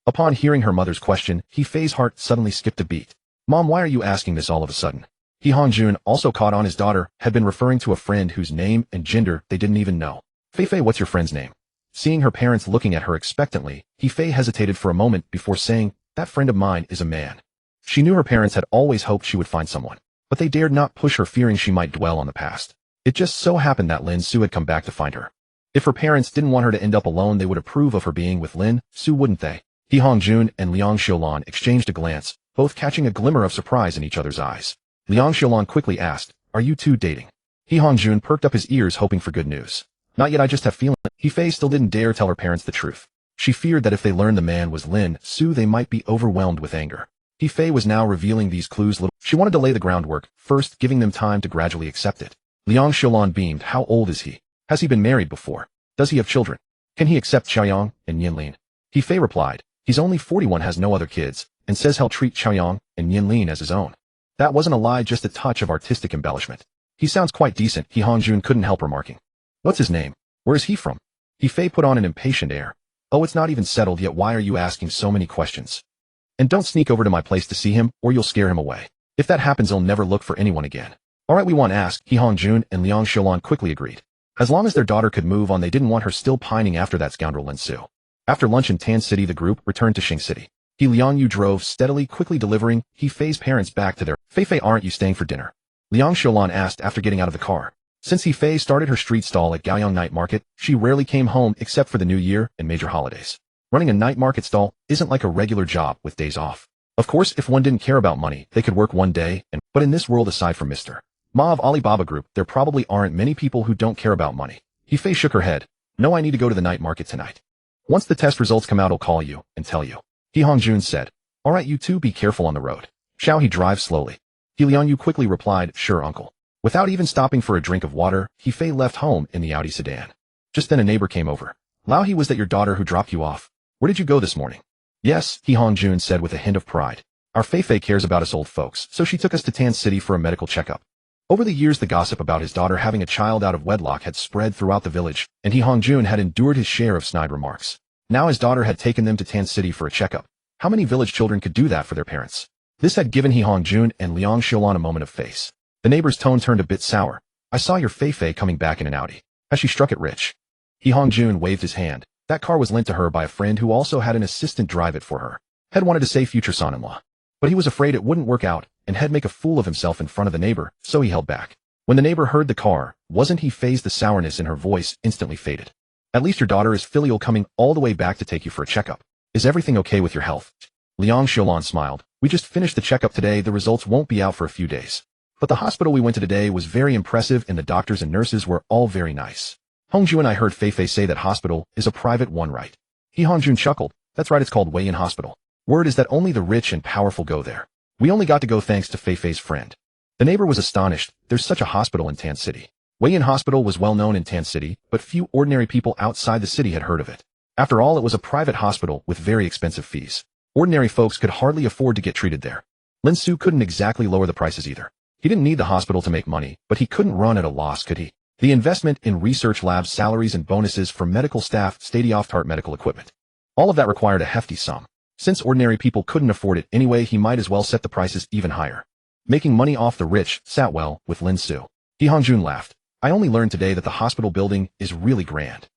Upon hearing her mother's question, He Fei's heart suddenly skipped a beat. Mom, why are you asking this all of a sudden? He Hongjun also caught on his daughter had been referring to a friend whose name and gender they didn't even know. Fei Fei, what's your friend's name? Seeing her parents looking at her expectantly, He Fei hesitated for a moment before saying, that friend of mine is a man. She knew her parents had always hoped she would find someone, but they dared not push her, fearing she might dwell on the past. It just so happened that Lin Xu had come back to find her. If her parents didn't want her to end up alone, they would approve of her being with Lin Xu, wouldn't they? He Hongjun and Liang Xiaolan exchanged a glance, both catching a glimmer of surprise in each other's eyes. Liang Xiaolan quickly asked, are you two dating? He Hongjun perked up his ears, hoping for good news. Not yet, I just have feeling. He Fei still didn't dare tell her parents the truth. She feared that if they learned the man was Lin Xu, they might be overwhelmed with anger. He Fei was now revealing these clues little. She wanted to lay the groundwork, first giving them time to gradually accept it. Liang Xiaolan beamed. How old is he? Has he been married before? Does he have children? Can he accept Chaoyang and Nianlin? He Fei replied, he's only 41, has no other kids, and says he'll treat Chaoyang and Nianlin as his own. That wasn't a lie, just a touch of artistic embellishment. He sounds quite decent, He Hongjun couldn't help remarking. What's his name? Where is he from? He Fei put on an impatient air. Oh, it's not even settled yet, why are you asking so many questions? And don't sneak over to my place to see him, or you'll scare him away. If that happens, he'll never look for anyone again. Alright, we won't ask, He Hongjun and Liang Xiaolan quickly agreed. As long as their daughter could move on, they didn't want her still pining after that scoundrel Lin Xu. After lunch in Tan City, the group returned to Xing City. He Liang Yu drove steadily, quickly delivering He Fei's parents back to their. Fei Fei, aren't you staying for dinner? Liang Xiaolan asked after getting out of the car. Since He Fei started her street stall at Gaoyang Night Market, she rarely came home except for the New Year and major holidays. Running a night market stall isn't like a regular job with days off. Of course, if one didn't care about money, they could work one day, but in this world, aside from Mr. Ma of Alibaba Group, there probably aren't many people who don't care about money. He Fei shook her head. No, I need to go to the night market tonight. Once the test results come out, I'll call you and tell you. He Hongjun said. Alright, you two be careful on the road. Shall he drive slowly? He Liang Yu quickly replied, sure uncle. Without even stopping for a drink of water, He Fei left home in the Audi sedan. Just then a neighbor came over. Lao He, was that your daughter who dropped you off? Where did you go this morning? Yes, He Hongjun said with a hint of pride. Our Fei Fei cares about us old folks, so she took us to Tan City for a medical checkup. Over the years, the gossip about his daughter having a child out of wedlock had spread throughout the village, and He Hongjun had endured his share of snide remarks. Now his daughter had taken them to Tan City for a checkup. How many village children could do that for their parents? This had given He Hongjun and Liang Xiaolan a moment of face. The neighbor's tone turned a bit sour. I saw your Fei Fei coming back in an Audi. Has she struck it rich? He Hongjun waved his hand. That car was lent to her by a friend who also had an assistant drive it for her. Head wanted to say future son-in-law. But he was afraid it wouldn't work out, and Head make a fool of himself in front of the neighbor, so he held back. When the neighbor heard the car, wasn't he phased? The sourness in her voice instantly faded. At least your daughter is filial, coming all the way back to take you for a checkup. Is everything okay with your health? Liang Xiaolan smiled. We just finished the checkup today, the results won't be out for a few days. But the hospital we went to today was very impressive, and the doctors and nurses were all very nice. Hongju and I heard Fei Fei say that hospital is a private one, right? He Hongjun chuckled. That's right, it's called Weiyan Hospital. Word is that only the rich and powerful go there. We only got to go thanks to Fei Fei's friend. The neighbor was astonished. There's such a hospital in Tan City. Weiyan Hospital was well known in Tan City, but few ordinary people outside the city had heard of it. After all, it was a private hospital with very expensive fees. Ordinary folks could hardly afford to get treated there. Lin Xu couldn't exactly lower the prices either. He didn't need the hospital to make money, but he couldn't run at a loss, could he? The investment in research labs, salaries and bonuses for medical staff, state-of-the-art medical equipment. All of that required a hefty sum. Since ordinary people couldn't afford it anyway, he might as well set the prices even higher. Making money off the rich sat well with Lin Xu. He Hongjun laughed. I only learned today that the hospital building is really grand.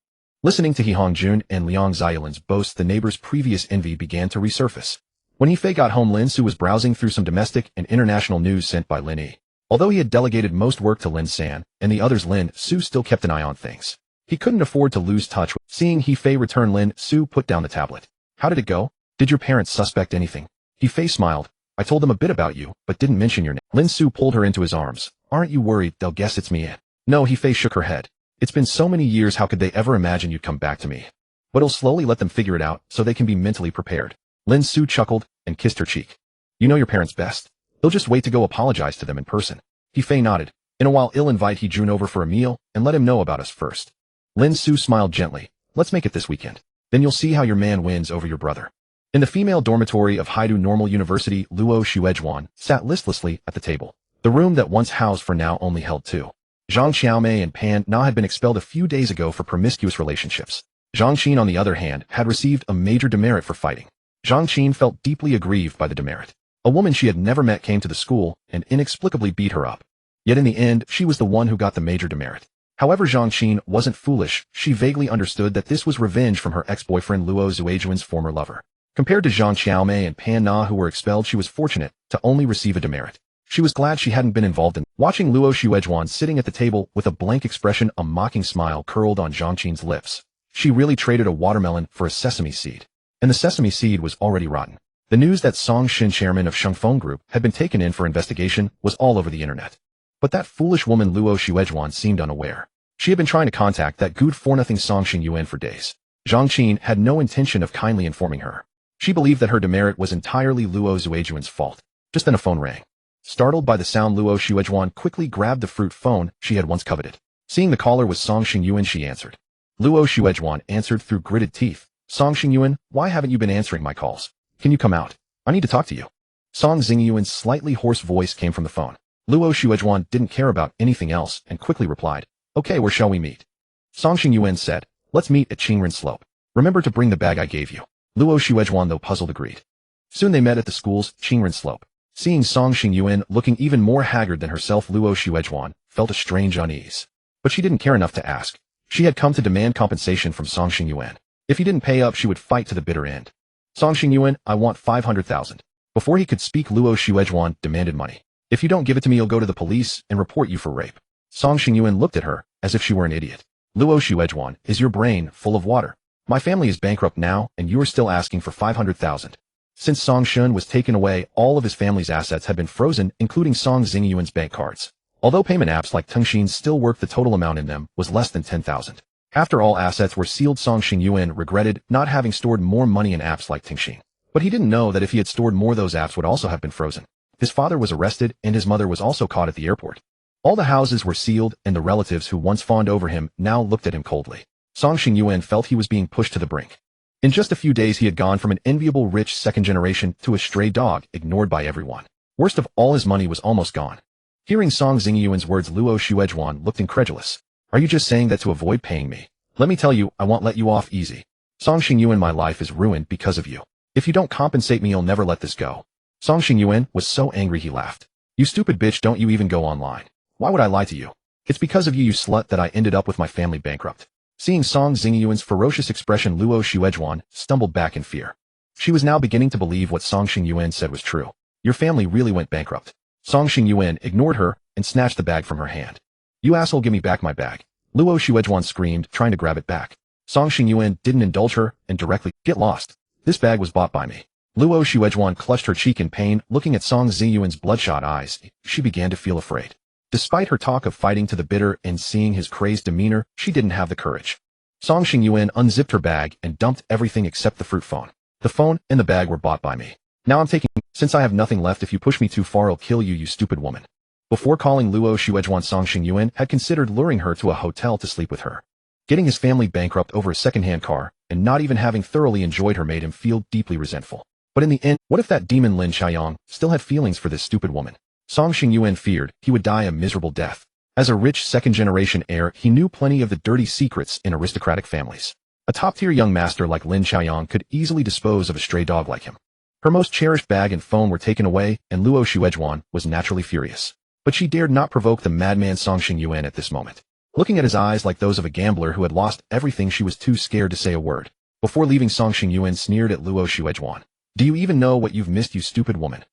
Listening to He Hongjun and Liang Xiaolan's boasts, the neighbor's previous envy began to resurface. When He Fei got home, Lin Xu was browsing through some domestic and international news sent by Lin Yi. Although he had delegated most work to Lin San and the others, Lin Xu still kept an eye on things. He couldn't afford to lose touch with. Seeing He Fei return, Lin Xu put down the tablet. How did it go? Did your parents suspect anything? He Fei smiled. I told them a bit about you, but didn't mention your name. Lin Xu pulled her into his arms. Aren't you worried they'll guess it's me? No, He Fei shook her head. It's been so many years, how could they ever imagine you'd come back to me? But I'll slowly let them figure it out so they can be mentally prepared. Lin Xu chuckled and kissed her cheek. You know your parents best. They'll just wait to go apologize to them in person. He Fei nodded. In a while he'll invite He Jun over for a meal and let him know about us first. Lin Xu smiled gently. Let's make it this weekend. Then you'll see how your man wins over your brother. In the female dormitory of Haidu Normal University, Luo Xuejuan sat listlessly at the table. The room that once housed for now only held two. Zhang Xiaomei and Pan Na had been expelled a few days ago for promiscuous relationships. Zhang Xin, on the other hand, had received a major demerit for fighting. Zhang Xin felt deeply aggrieved by the demerit. A woman she had never met came to the school and inexplicably beat her up. Yet in the end, she was the one who got the major demerit. However, Zhang Xin wasn't foolish. She vaguely understood that this was revenge from her ex-boyfriend Luo Xuejuan's former lover. Compared to Zhang Xiaomei and Pan Na, who were expelled, she was fortunate to only receive a demerit. She was glad she hadn't been involved in. Watching Luo Xuejuan sitting at the table with a blank expression, a mocking smile curled on Zhang Xin's lips. She really traded a watermelon for a sesame seed. And the sesame seed was already rotten. The news that Song Shin, chairman of Shengfeng Group, had been taken in for investigation was all over the internet. But that foolish woman Luo Xuejuan seemed unaware. She had been trying to contact that good-for-nothing Song Shin Yuan for days. Zhang Xin had no intention of kindly informing her. She believed that her demerit was entirely Luo Xuejuan's fault. Just then a phone rang. Startled by the sound, Luo Xuejuan quickly grabbed the fruit phone she had once coveted. Seeing the caller was Song Shin Yuan, she answered. Luo Xuejuan answered through gritted teeth. Song Shin Yuan, why haven't you been answering my calls? Can you come out? I need to talk to you. Song Xingyuan's slightly hoarse voice came from the phone. Luo Xuejuan didn't care about anything else and quickly replied, Okay, where shall we meet? Song Shin Yuan said, Let's meet at Qingren Slope. Remember to bring the bag I gave you. Luo Xuejuan, though puzzled, agreed. Soon they met at the school's Qingren Slope. Seeing Song Shin Yuan looking even more haggard than herself, Luo Xuejuan felt a strange unease. But she didn't care enough to ask. She had come to demand compensation from Song Shin Yuan. If he didn't pay up, she would fight to the bitter end. Song Shin Yuan, I want 500,000. Before he could speak, Luo Xuejuan demanded money. If you don't give it to me, I'll go to the police and report you for rape. Song Shin Yuan looked at her as if she were an idiot. Luo Xuejuan, is your brain full of water? My family is bankrupt now, and you are still asking for 500,000. Since Song Shun was taken away, all of his family's assets have been frozen, including Song Xingyuan's bank cards. Although payment apps like Tengxin still work, the total amount in them was less than 10,000. After all assets were sealed, Song Xingyuan regretted not having stored more money in apps like Tengxin. But he didn't know that if he had stored more, those apps would also have been frozen. His father was arrested, and his mother was also caught at the airport. All the houses were sealed, and the relatives who once fawned over him now looked at him coldly. Song Xingyuan felt he was being pushed to the brink. In just a few days, he had gone from an enviable rich second generation to a stray dog, ignored by everyone. Worst of all, his money was almost gone. Hearing Song Xingyuan's words, Luo Xuejuan looked incredulous. Are you just saying that to avoid paying me? Let me tell you, I won't let you off easy. Song Xingyuan, my life is ruined because of you. If you don't compensate me, you'll never let this go. Song Xingyuan was so angry he laughed. You stupid bitch, don't you even go online. Why would I lie to you? It's because of you, you slut, that I ended up with my family bankrupt. Seeing Song Xingyuan's ferocious expression, Luo Xuejuan stumbled back in fear. She was now beginning to believe what Song Xingyuan said was true. Your family really went bankrupt. Song Xingyuan ignored her and snatched the bag from her hand. You asshole, give me back my bag. Luo Xuejuan screamed, trying to grab it back. Song Xingyuan didn't indulge her and directly, get lost. This bag was bought by me. Luo Xuejuan clutched her cheek in pain. Looking at Song Xingyuan's bloodshot eyes, she began to feel afraid. Despite her talk of fighting to the bitter and seeing his crazed demeanor, she didn't have the courage. Song Xingyuan unzipped her bag and dumped everything except the fruit phone. The phone and the bag were bought by me. Now I'm taking, since I have nothing left. If you push me too far, I'll kill you, you stupid woman. Before calling Luo Xuejuan, Song Xingyuan had considered luring her to a hotel to sleep with her. Getting his family bankrupt over a second-hand car and not even having thoroughly enjoyed her made him feel deeply resentful. But in the end, what if that demon Lin Xiaoyang still had feelings for this stupid woman? Song Xingyuan feared he would die a miserable death. As a rich second-generation heir, he knew plenty of the dirty secrets in aristocratic families. A top-tier young master like Lin Xiaoyang could easily dispose of a stray dog like him. Her most cherished bag and phone were taken away, and Luo Xuejuan was naturally furious. But she dared not provoke the madman Song Xingyuan at this moment. Looking at his eyes like those of a gambler who had lost everything, she was too scared to say a word. Before leaving, Song Xingyuan sneered at Luo Xuejuan. Do you even know what you've missed, you stupid woman?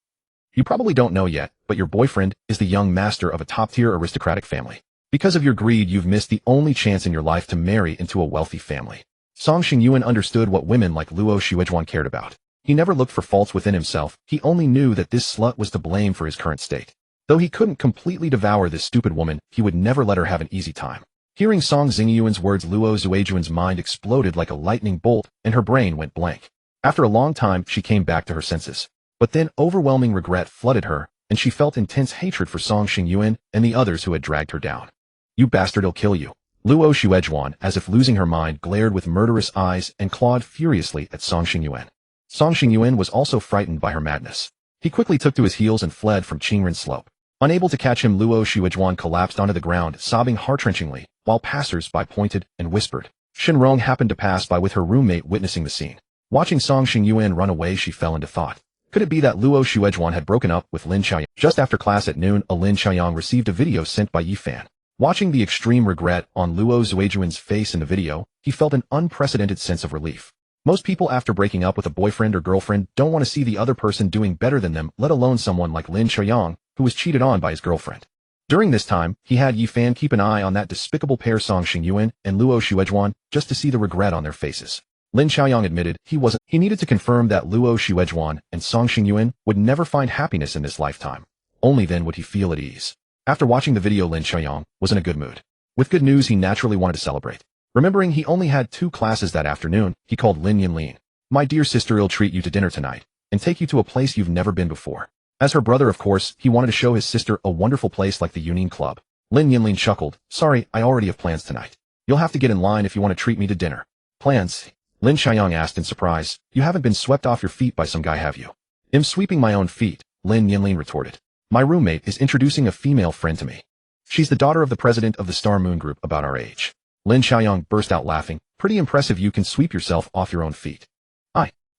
You probably don't know yet, but your boyfriend is the young master of a top-tier aristocratic family. Because of your greed, you've missed the only chance in your life to marry into a wealthy family. Song Xingyuan understood what women like Luo Xuejuan cared about. He never looked for faults within himself, he only knew that this slut was to blame for his current state. Though he couldn't completely devour this stupid woman, he would never let her have an easy time. Hearing Song Xingyuan's words, Luo Xuejuan's mind exploded like a lightning bolt, and her brain went blank. After a long time, she came back to her senses. But then overwhelming regret flooded her, and she felt intense hatred for Song Xingyuan and the others who had dragged her down. "You bastard, I'll kill you." Luo Xuejuan, as if losing her mind, glared with murderous eyes and clawed furiously at Song Xingyuan. Song Xingyuan was also frightened by her madness. He quickly took to his heels and fled from Qingren Slope. Unable to catch him, Luo Xuejuan collapsed onto the ground, sobbing heart-wrenchingly, while passers-by pointed and whispered. Shenrong happened to pass by with her roommate, witnessing the scene. Watching Song Xingyuan run away, she fell into thought. Could it be that Luo Xuejuan had broken up with Lin Xiaoyang? Just after class at noon, Lin Xiaoyang received a video sent by He Fei. Watching the extreme regret on Luo Xuejuan's face in the video, he felt an unprecedented sense of relief. Most people after breaking up with a boyfriend or girlfriend don't want to see the other person doing better than them, let alone someone like Lin Xiaoyang, who was cheated on by his girlfriend. During this time, he had He Fei keep an eye on that despicable pair Song Xingyuan and Luo Xuejuan just to see the regret on their faces. Lin Xiaoyang admitted he needed to confirm that Luo Xuejuan and Song Xingyuan would never find happiness in this lifetime. Only then would he feel at ease. After watching the video, Lin Xiaoyang was in a good mood. With good news, he naturally wanted to celebrate. Remembering he only had 2 classes that afternoon, he called Lin Nianlin. "My dear sister, I'll treat you to dinner tonight, and take you to a place you've never been before." As her brother, of course, he wanted to show his sister a wonderful place like the Union Club. Lin Nianlin chuckled. "Sorry, I already have plans tonight. You'll have to get in line if you want to treat me to dinner." "Plans?" Lin Xiaoyang asked in surprise. "You haven't been swept off your feet by some guy, have you?" "I'm sweeping my own feet," Lin Nianlin retorted. "My roommate is introducing a female friend to me. She's the daughter of the president of the Star Moon Group, about our age." Lin Xiaoyang burst out laughing. "Pretty impressive, you can sweep yourself off your own feet."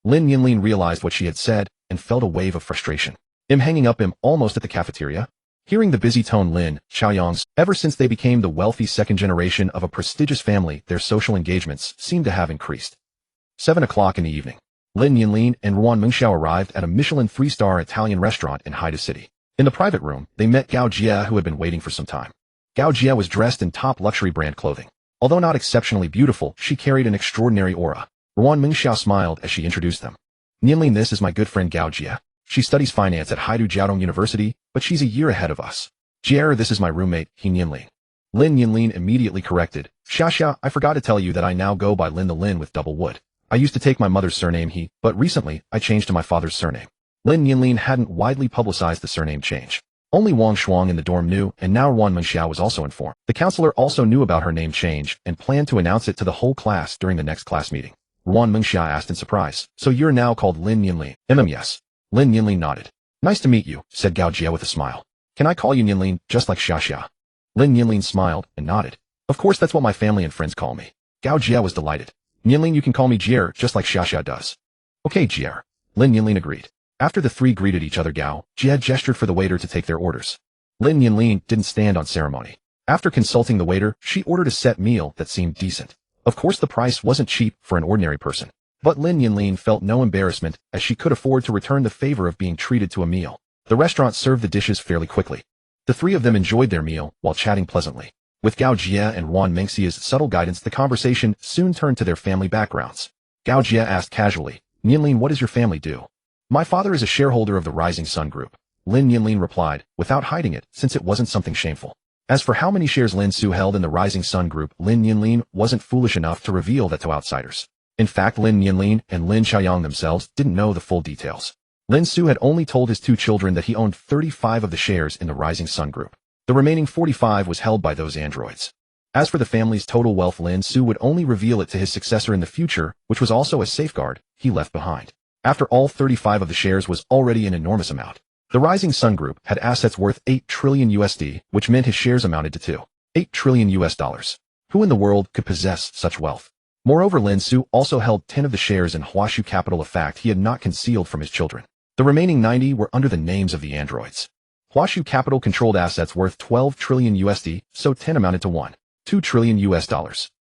Lin Nianlin realized what she had said and felt a wave of frustration. "I'm hanging up him almost at the cafeteria." Hearing the busy tone, Lin Xiaoyang's, ever since they became the wealthy second generation of a prestigious family, their social engagements seemed to have increased. 7 o'clock in the evening. Lin Nianlin and Ruan Mengxiao arrived at a Michelin 3-star Italian restaurant in Haida City. In the private room, they met Gao Jie, who had been waiting for some time. Gao Jie was dressed in top luxury brand clothing. Although not exceptionally beautiful, she carried an extraordinary aura. Ruan Mengxiao smiled as she introduced them. "Nianlin, this is my good friend Gao Jie. She studies finance at Haidu Jiaodong University, but she's a year ahead of us. Jie, this is my roommate, He Nianlin." Lin Nianlin immediately corrected. "Xia, I forgot to tell you that I now go by Lin the Lin with double wood. I used to take my mother's surname He, but recently, I changed to my father's surname." Lin Nianlin hadn't widely publicized the surname change. Only Wang Shuang in the dorm knew, and now Ruan Mengxiao was also informed. The counselor also knew about her name change and planned to announce it to the whole class during the next class meeting. Ruan Mengxiao asked in surprise. "So you're now called Lin Nianlin?" Yes. Lin Nianlin nodded. "Nice to meet you," said Gao Jie with a smile. "Can I call you Nianlin, just like Xia?" Lin Nianlin smiled and nodded. "Of course, that's what my family and friends call me." Gao Jie was delighted. "Nianlin, you can call me Jie, just like Xia does." "Okay, Jie." Lin Nianlin agreed. After the three greeted each other, Gao Jie gestured for the waiter to take their orders. Lin Nianlin didn't stand on ceremony. After consulting the waiter, she ordered a set meal that seemed decent. Of course, the price wasn't cheap for an ordinary person. But Lin Nianlin felt no embarrassment, as she could afford to return the favor of being treated to a meal. The restaurant served the dishes fairly quickly. The three of them enjoyed their meal while chatting pleasantly. With Gao Jie and Ruan Mengxia's subtle guidance, the conversation soon turned to their family backgrounds. Gao Jie asked casually, "Nianlin, what does your family do?" "My father is a shareholder of the Rising Sun Group," Lin Nianlin replied, without hiding it, since it wasn't something shameful. As for how many shares Lin Xu held in the Rising Sun Group, Lin Nianlin wasn't foolish enough to reveal that to outsiders. In fact, Lin Nianlin and Lin Xiaoyang themselves didn't know the full details. Lin Xu had only told his 2 children that he owned 35 of the shares in the Rising Sun Group. The remaining 45 was held by those androids. As for the family's total wealth, Lin Xu would only reveal it to his successor in the future, which was also a safeguard he left behind. After all, 35 of the shares was already an enormous amount. The Rising Sun Group had assets worth $8 trillion USD, which meant his shares amounted to $8 trillion US. Who in the world could possess such wealth? Moreover, Lin Xu also held 10 of the shares in Huashu Capital, a fact he had not concealed from his children. The remaining 90 were under the names of the androids. Huashu Capital controlled assets worth 12 trillion USD, so 10 amounted to $2 trillion US.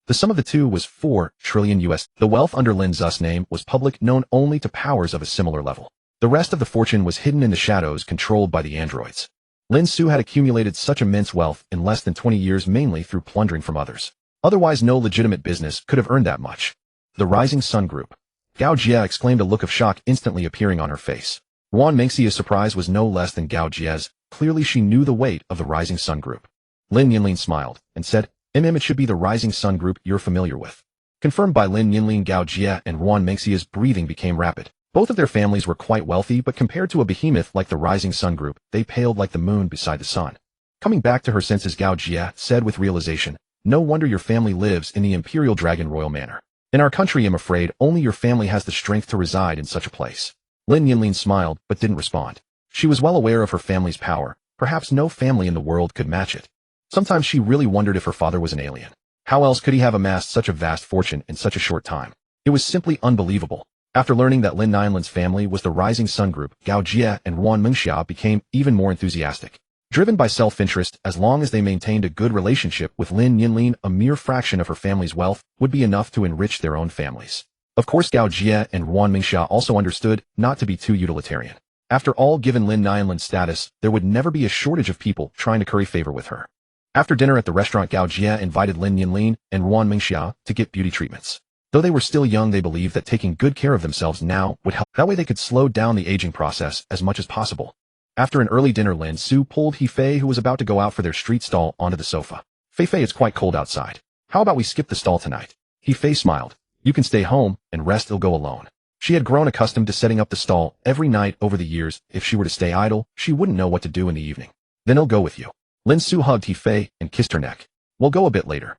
The sum of the two was 4 trillion US. The wealth under Lin Xu's name was public, known only to powers of a similar level. The rest of the fortune was hidden in the shadows, controlled by the androids. Lin Xu had accumulated such immense wealth in less than 20 years mainly through plundering from others. Otherwise, no legitimate business could have earned that much. The Rising Sun Group. Gao Jie exclaimed, a look of shock instantly appearing on her face. Yuan Mengxia's surprise was no less than Gao Jie's. Clearly she knew the weight of the Rising Sun Group. Lin Nianlin smiled and said, it should be the Rising Sun Group you're familiar with. Confirmed by Lin Nianlin, Gao Jie and Yuan Mengxia's breathing became rapid. Both of their families were quite wealthy, but compared to a behemoth like the Rising Sun Group, they paled like the moon beside the sun. Coming back to her senses, Gao Jie said with realization, no wonder your family lives in the Imperial Dragon Royal Manor. In our country, I'm afraid only your family has the strength to reside in such a place. Lin Nianlin smiled, but didn't respond. She was well aware of her family's power. Perhaps no family in the world could match it. Sometimes she really wondered if her father was an alien. How else could he have amassed such a vast fortune in such a short time? It was simply unbelievable. After learning that Lin Nianlin's family was the Rising Sun Group, Gao Jie and Yuan Mengxia became even more enthusiastic. Driven by self-interest, as long as they maintained a good relationship with Lin Nianlin, a mere fraction of her family's wealth would be enough to enrich their own families. Of course, Gao Jie and Yuan Mengxia also understood not to be too utilitarian. After all, given Lin Nianlin's status, there would never be a shortage of people trying to curry favor with her. After dinner at the restaurant, Gao Jie invited Lin Nianlin and Yuan Mengxia to get beauty treatments. Though they were still young, they believed that taking good care of themselves now would help. That way they could slow down the aging process as much as possible. After an early dinner, Lin Xu pulled He Fei, who was about to go out for their street stall, onto the sofa. Fei, it's quite cold outside. How about we skip the stall tonight? He Fei smiled. You can stay home and rest, I'll go alone. She had grown accustomed to setting up the stall every night over the years. If she were to stay idle, she wouldn't know what to do in the evening. Then I'll go with you. Lin Xu hugged He Fei and kissed her neck. We'll go a bit later.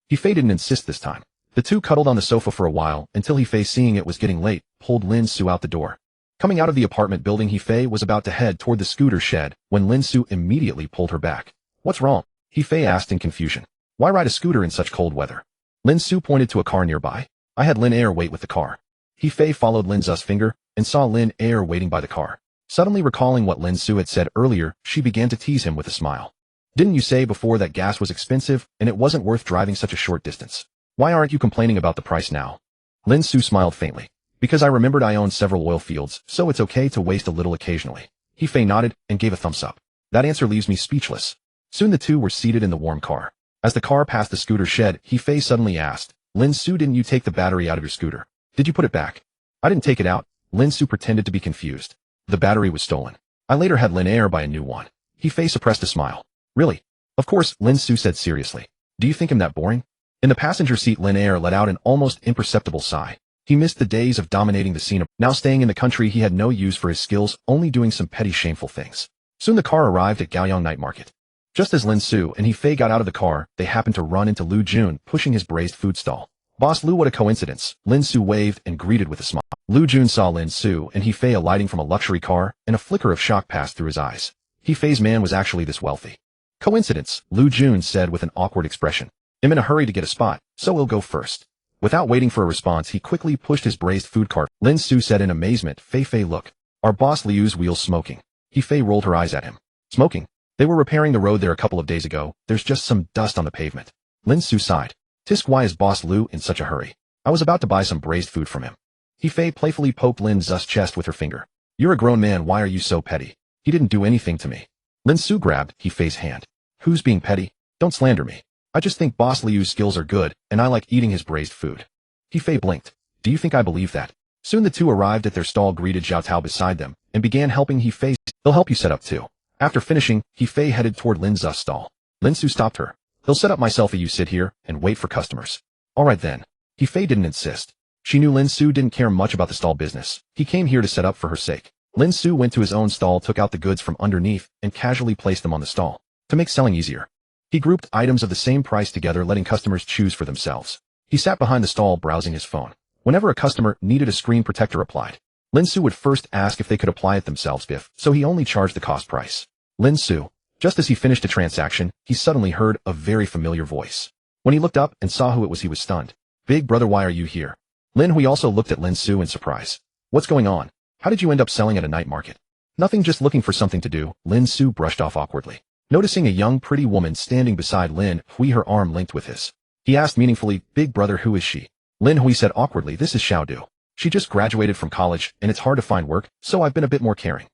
He Fei didn't insist this time. The two cuddled on the sofa for a while until He Fei, seeing it was getting late, pulled Lin Xu out the door. Coming out of the apartment building, He Fei was about to head toward the scooter shed when Lin Xu immediately pulled her back. What's wrong? He Fei asked in confusion. Why ride a scooter in such cold weather? Lin Xu pointed to a car nearby. I had Lin Air wait with the car. He Fei followed Lin Xu's finger and saw Lin Air waiting by the car. Suddenly recalling what Lin Xu had said earlier, she began to tease him with a smile. Didn't you say before that gas was expensive and it wasn't worth driving such a short distance? Why aren't you complaining about the price now? Lin Xu smiled faintly. Because I remembered I own several oil fields, so it's okay to waste a little occasionally. He Fei nodded and gave a thumbs up. That answer leaves me speechless. Soon the two were seated in the warm car. As the car passed the scooter shed, He Fei suddenly asked, Lin Xu, didn't you take the battery out of your scooter? Did you put it back? I didn't take it out. Lin Xu pretended to be confused. The battery was stolen. I later had Lin Air buy a new one. He Fei suppressed a smile. Really? Of course, Lin Xu said seriously. Do you think I'm that boring? In the passenger seat, Lin Air let out an almost imperceptible sigh. He missed the days of dominating the scene. Now staying in the country, he had no use for his skills, only doing some petty shameful things. Soon the car arrived at Gaoyang Night Market. Just as Lin Xu and He Fei got out of the car, they happened to run into Lu Jun pushing his braised food stall. Boss Lu, what a coincidence. Lin Xu waved and greeted with a smile. Lu Jun saw Lin Xu and He Fei alighting from a luxury car, and a flicker of shock passed through his eyes. He Fei's man was actually this wealthy. Coincidence, Lu Jun said with an awkward expression. I'm in a hurry to get a spot, so we'll go first. Without waiting for a response, he quickly pushed his braised food cart. Lin Xu said in amazement, Fei, look. Our boss Liu's wheels smoking. He Fei rolled her eyes at him. Smoking? They were repairing the road there a couple of days ago. There's just some dust on the pavement. Lin Xu sighed. Tisk, why is boss Liu in such a hurry? I was about to buy some braised food from him. He Fei playfully poked Lin Xu's chest with her finger. You're a grown man, why are you so petty? He didn't do anything to me. Lin Xu grabbed He Fei's hand. Who's being petty? Don't slander me. I just think boss Liu's skills are good, and I like eating his braised food. He Fei blinked. Do you think I believe that? Soon the two arrived at their stall, greeted Zhao Tao beside them, and began helping He Fei. He'll help you set up too. After finishing, He Fei headed toward Lin Xu's stall. Lin Xu stopped her. He'll set up myself, you sit here and wait for customers. Alright then. He Fei didn't insist. She knew Lin Xu didn't care much about the stall business. He came here to set up for her sake. Lin Xu went to his own stall, took out the goods from underneath, and casually placed them on the stall. To make selling easier, he grouped items of the same price together, letting customers choose for themselves. He sat behind the stall browsing his phone. Whenever a customer needed a screen protector applied, Lin Xu would first ask if they could apply it themselves, so he only charged the cost price. Lin Xu. Just as he finished a transaction, he suddenly heard a very familiar voice. When he looked up and saw who it was, he was stunned. Big brother, why are you here? Lin Hui also looked at Lin Xu in surprise. What's going on? How did you end up selling at a night market? Nothing, just looking for something to do, Lin Xu brushed off awkwardly. Noticing a young pretty woman standing beside Lin Hui, her arm linked with his, he asked meaningfully, Big brother, who is she? Lin Hui said awkwardly, this is Xiao Du. She just graduated from college, and it's hard to find work, so I've been a bit more caring.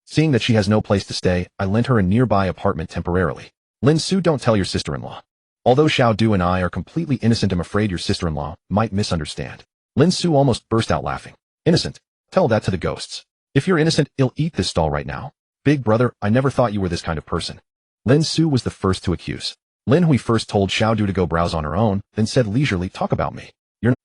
Seeing that she has no place to stay, I lent her a nearby apartment temporarily. Lin Xu, don't tell your sister-in-law. Although Xiao Du and I are completely innocent, I'm afraid your sister-in-law might misunderstand. Lin Xu almost burst out laughing. Innocent? Tell that to the ghosts. If you're innocent, I'll eat this stall right now. Big brother, I never thought you were this kind of person. Lin Xu was the first to accuse. Lin Hui first told Xiao Du to go browse on her own, then said leisurely, talk about me.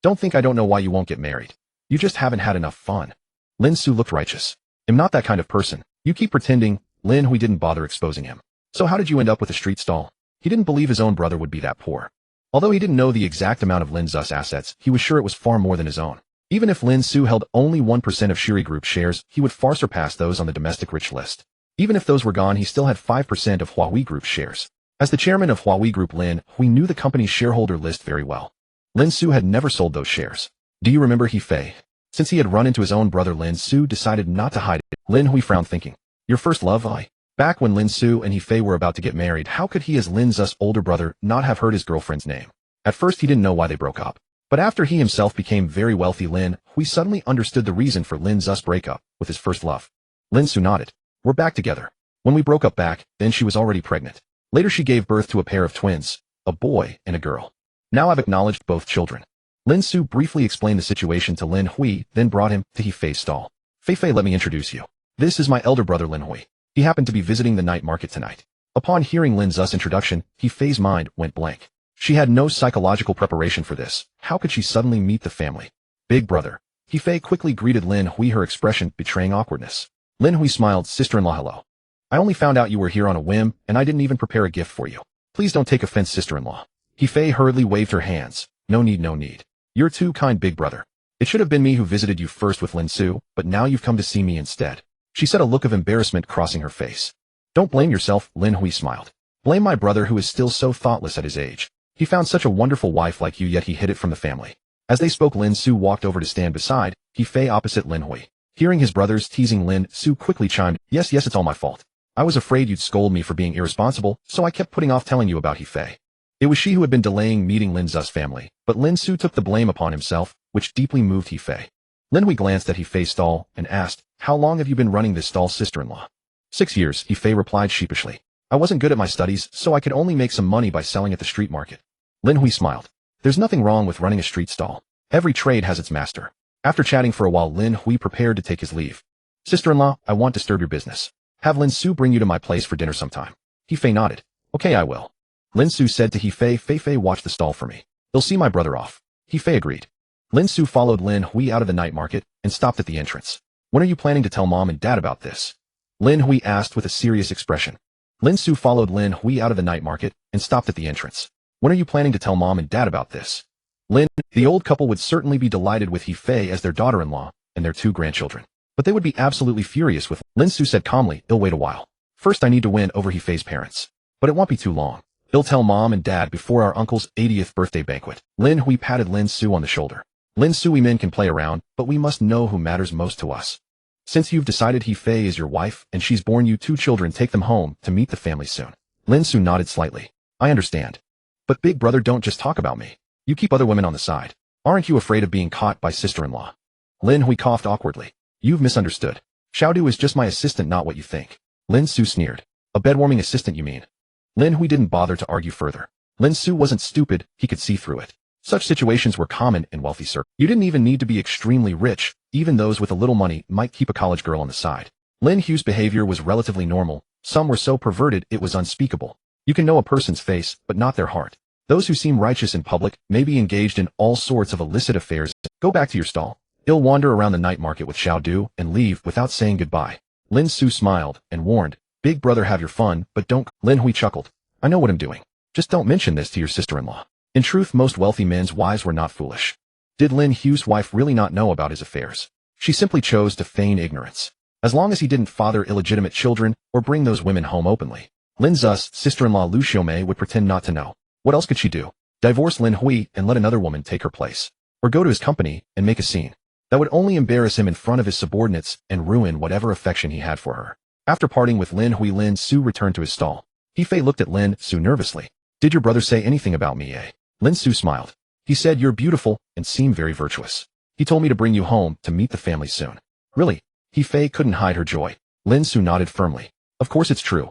Don't think I don't know why you won't get married. You just haven't had enough fun. Lin Xu looked righteous. I'm not that kind of person. You keep pretending. Lin Hui didn't bother exposing him. So how did you end up with a street stall? He didn't believe his own brother would be that poor. Although he didn't know the exact amount of Lin Xu's assets, he was sure it was far more than his own. Even if Lin Xu held only 1% of Shiri Group shares, he would far surpass those on the domestic rich list. Even if those were gone, he still had 5% of Huawei Group shares. As the chairman of Huawei Group, Lin Hui knew the company's shareholder list very well. Lin Xu had never sold those shares. Do you remember He Fei? Since he had run into his own brother, Lin Xu decided not to hide it. Lin Hui frowned, thinking, your first love, I? Back when Lin Xu and He Fei were about to get married, how could he as Lin Xu's older brother not have heard his girlfriend's name? At first he didn't know why they broke up. But after he himself became very wealthy, Lin Hui suddenly understood the reason for Lin Xu's breakup with his first love. Lin Xu nodded. We're back together. When we broke up back, then she was already pregnant. Later she gave birth to a pair of twins, a boy and a girl. Now I've acknowledged both children. Lin Xu briefly explained the situation to Lin Hui, then brought him to He Fei's stall. Fei, let me introduce you. This is my elder brother Lin Hui. He happened to be visiting the night market tonight. Upon hearing Lin Xu's introduction, He Fei's mind went blank. She had no psychological preparation for this. How could she suddenly meet the family? Big brother. He Fei quickly greeted Lin Hui, her expression betraying awkwardness. Lin Hui smiled. Sister-in-law, hello. I only found out you were here on a whim, and I didn't even prepare a gift for you. Please don't take offense, sister-in-law. He Fei hurriedly waved her hands. No need, no need. You're too kind, big brother. It should have been me who visited you first with Lin Xu, but now you've come to see me instead. She said, a look of embarrassment crossing her face. Don't blame yourself, Lin Hui smiled. Blame my brother who is still so thoughtless at his age. He found such a wonderful wife like you, yet he hid it from the family. As they spoke, Lin Xu walked over to stand beside He Fei opposite Lin Hui. Hearing his brothers teasing, Lin Xu quickly chimed, yes, it's all my fault. I was afraid you'd scold me for being irresponsible, so I kept putting off telling you about He Fei. It was she who had been delaying meeting Lin Xu's family, but Lin Xu took the blame upon himself, which deeply moved He Fei. Lin Hui glanced at He Fei's stall and asked, how long have you been running this stall, sister-in-law? 6 years, He Fei replied sheepishly. I wasn't good at my studies, so I could only make some money by selling at the street market. Lin Hui smiled. There's nothing wrong with running a street stall. Every trade has its master. After chatting for a while, Lin Hui prepared to take his leave. Sister-in-law, I won't disturb your business. Have Lin Xu bring you to my place for dinner sometime. He Fei nodded. Okay, I will. Lin Xu said to He Fei, Fei, watch the stall for me. They'll see my brother off. He Fei agreed. Lin Xu followed Lin Hui out of the night market and stopped at the entrance. When are you planning to tell mom and dad about this? Lin Hui asked with a serious expression. Lin Xu followed Lin Hui out of the night market and stopped at the entrance. When are you planning to tell mom and dad about this? The old couple would certainly be delighted with He Fei as their daughter-in-law and their 2 grandchildren. But they would be absolutely furious with Lin Xu said calmly, I'll wait a while. First I need to win over He Fei's parents. But it won't be too long. I'll tell mom and dad before our uncle's 80th birthday banquet. Lin Hui patted Lin Xu on the shoulder. Lin Xu, we men can play around, but we must know who matters most to us. Since you've decided He Fei is your wife and she's borne you 2 children, take them home to meet the family soon. Lin Xu nodded slightly. I understand. But big brother, don't just talk about me. You keep other women on the side. Aren't you afraid of being caught by sister-in-law? Lin Hui coughed awkwardly. You've misunderstood. Xiao Du is just my assistant, not what you think. Lin Xu sneered. A bedwarming assistant, you mean? Lin Hui didn't bother to argue further. Lin Xu wasn't stupid, he could see through it. Such situations were common in wealthy circles. You didn't even need to be extremely rich, even those with a little money might keep a college girl on the side. Lin Xu's behavior was relatively normal, some were so perverted it was unspeakable. You can know a person's face, but not their heart. Those who seem righteous in public may be engaged in all sorts of illicit affairs. Go back to your stall. He'll wander around the night market with Xiao Du and leave without saying goodbye. Lin Xu smiled and warned, big brother, have your fun, but don't. Lin Hui chuckled. I know what I'm doing. Just don't mention this to your sister-in-law. In truth, most wealthy men's wives were not foolish. Did Lin Xu's wife really not know about his affairs? She simply chose to feign ignorance. As long as he didn't father illegitimate children or bring those women home openly. Lin Xu's sister-in-law Lu Xiaomei would pretend not to know. What else could she do? Divorce Lin Hui and let another woman take her place. Or go to his company and make a scene. That would only embarrass him in front of his subordinates and ruin whatever affection he had for her. After parting with Lin Hui, Lin Xu returned to his stall. He Fei looked at Lin Xu nervously. Did your brother say anything about me, eh? Lin Xu smiled. He said you're beautiful and seem very virtuous. He told me to bring you home to meet the family soon. Really? He Fei couldn't hide her joy. Lin Xu nodded firmly. Of course it's true.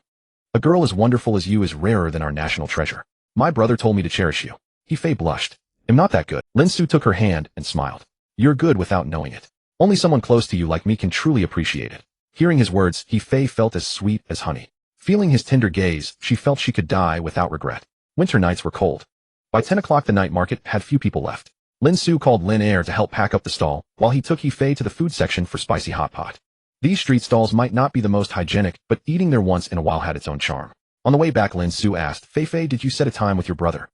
A girl as wonderful as you is rarer than our national treasure. My brother told me to cherish you. He Fei blushed. I'm not that good. Lin Xu took her hand and smiled. You're good without knowing it. Only someone close to you like me can truly appreciate it. Hearing his words, He Fei felt as sweet as honey. Feeling his tender gaze, she felt she could die without regret. Winter nights were cold. By 10 o'clock the night market had few people left. Lin Xu called Lin to help pack up the stall, while he took He Fei to the food section for spicy hot pot. These street stalls might not be the most hygienic, but eating there once in a while had its own charm. On the way back Lin Xu asked, Fei, did you set a time with your brother?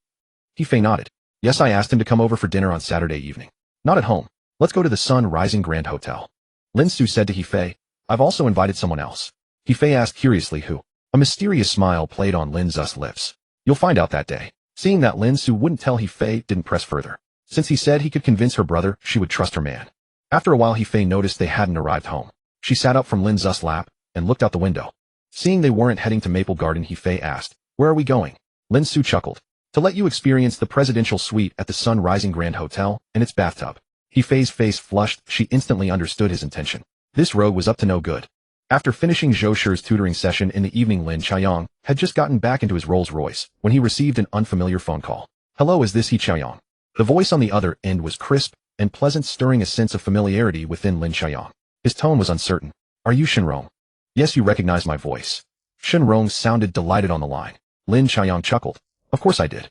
He Fei nodded. Yes, I asked him to come over for dinner on Saturday evening. Not at home. Let's go to the Sun Rising Grand Hotel. Lin Xu said to He Fei, I've also invited someone else. He Fei asked curiously who. A mysterious smile played on Lin Xu's lips. You'll find out that day. Seeing that Lin Xu wouldn't tell He Fei, didn't press further. Since he said he could convince her brother, she would trust her man. After a while He Fei noticed they hadn't arrived home. She sat up from Lin Xu's lap and looked out the window. Seeing they weren't heading to Maple Garden, He Fei asked, Where are we going? Lin Xu chuckled. To let you experience the presidential suite at the Sun Rising Grand Hotel and its bathtub. He Fei's face flushed. She instantly understood his intention. This rogue was up to no good. After finishing Zhou Shi's tutoring session in the evening, Lin Qiaoyang had just gotten back into his Rolls-Royce when he received an unfamiliar phone call. Hello, is this He Qiaoyang? The voice on the other end was crisp and pleasant, stirring a sense of familiarity within Lin Qiaoyang. His tone was uncertain. Are you Shenrong? Yes, you recognize my voice. Shenrong sounded delighted on the line. Lin Qiaoyang chuckled. Of course I did.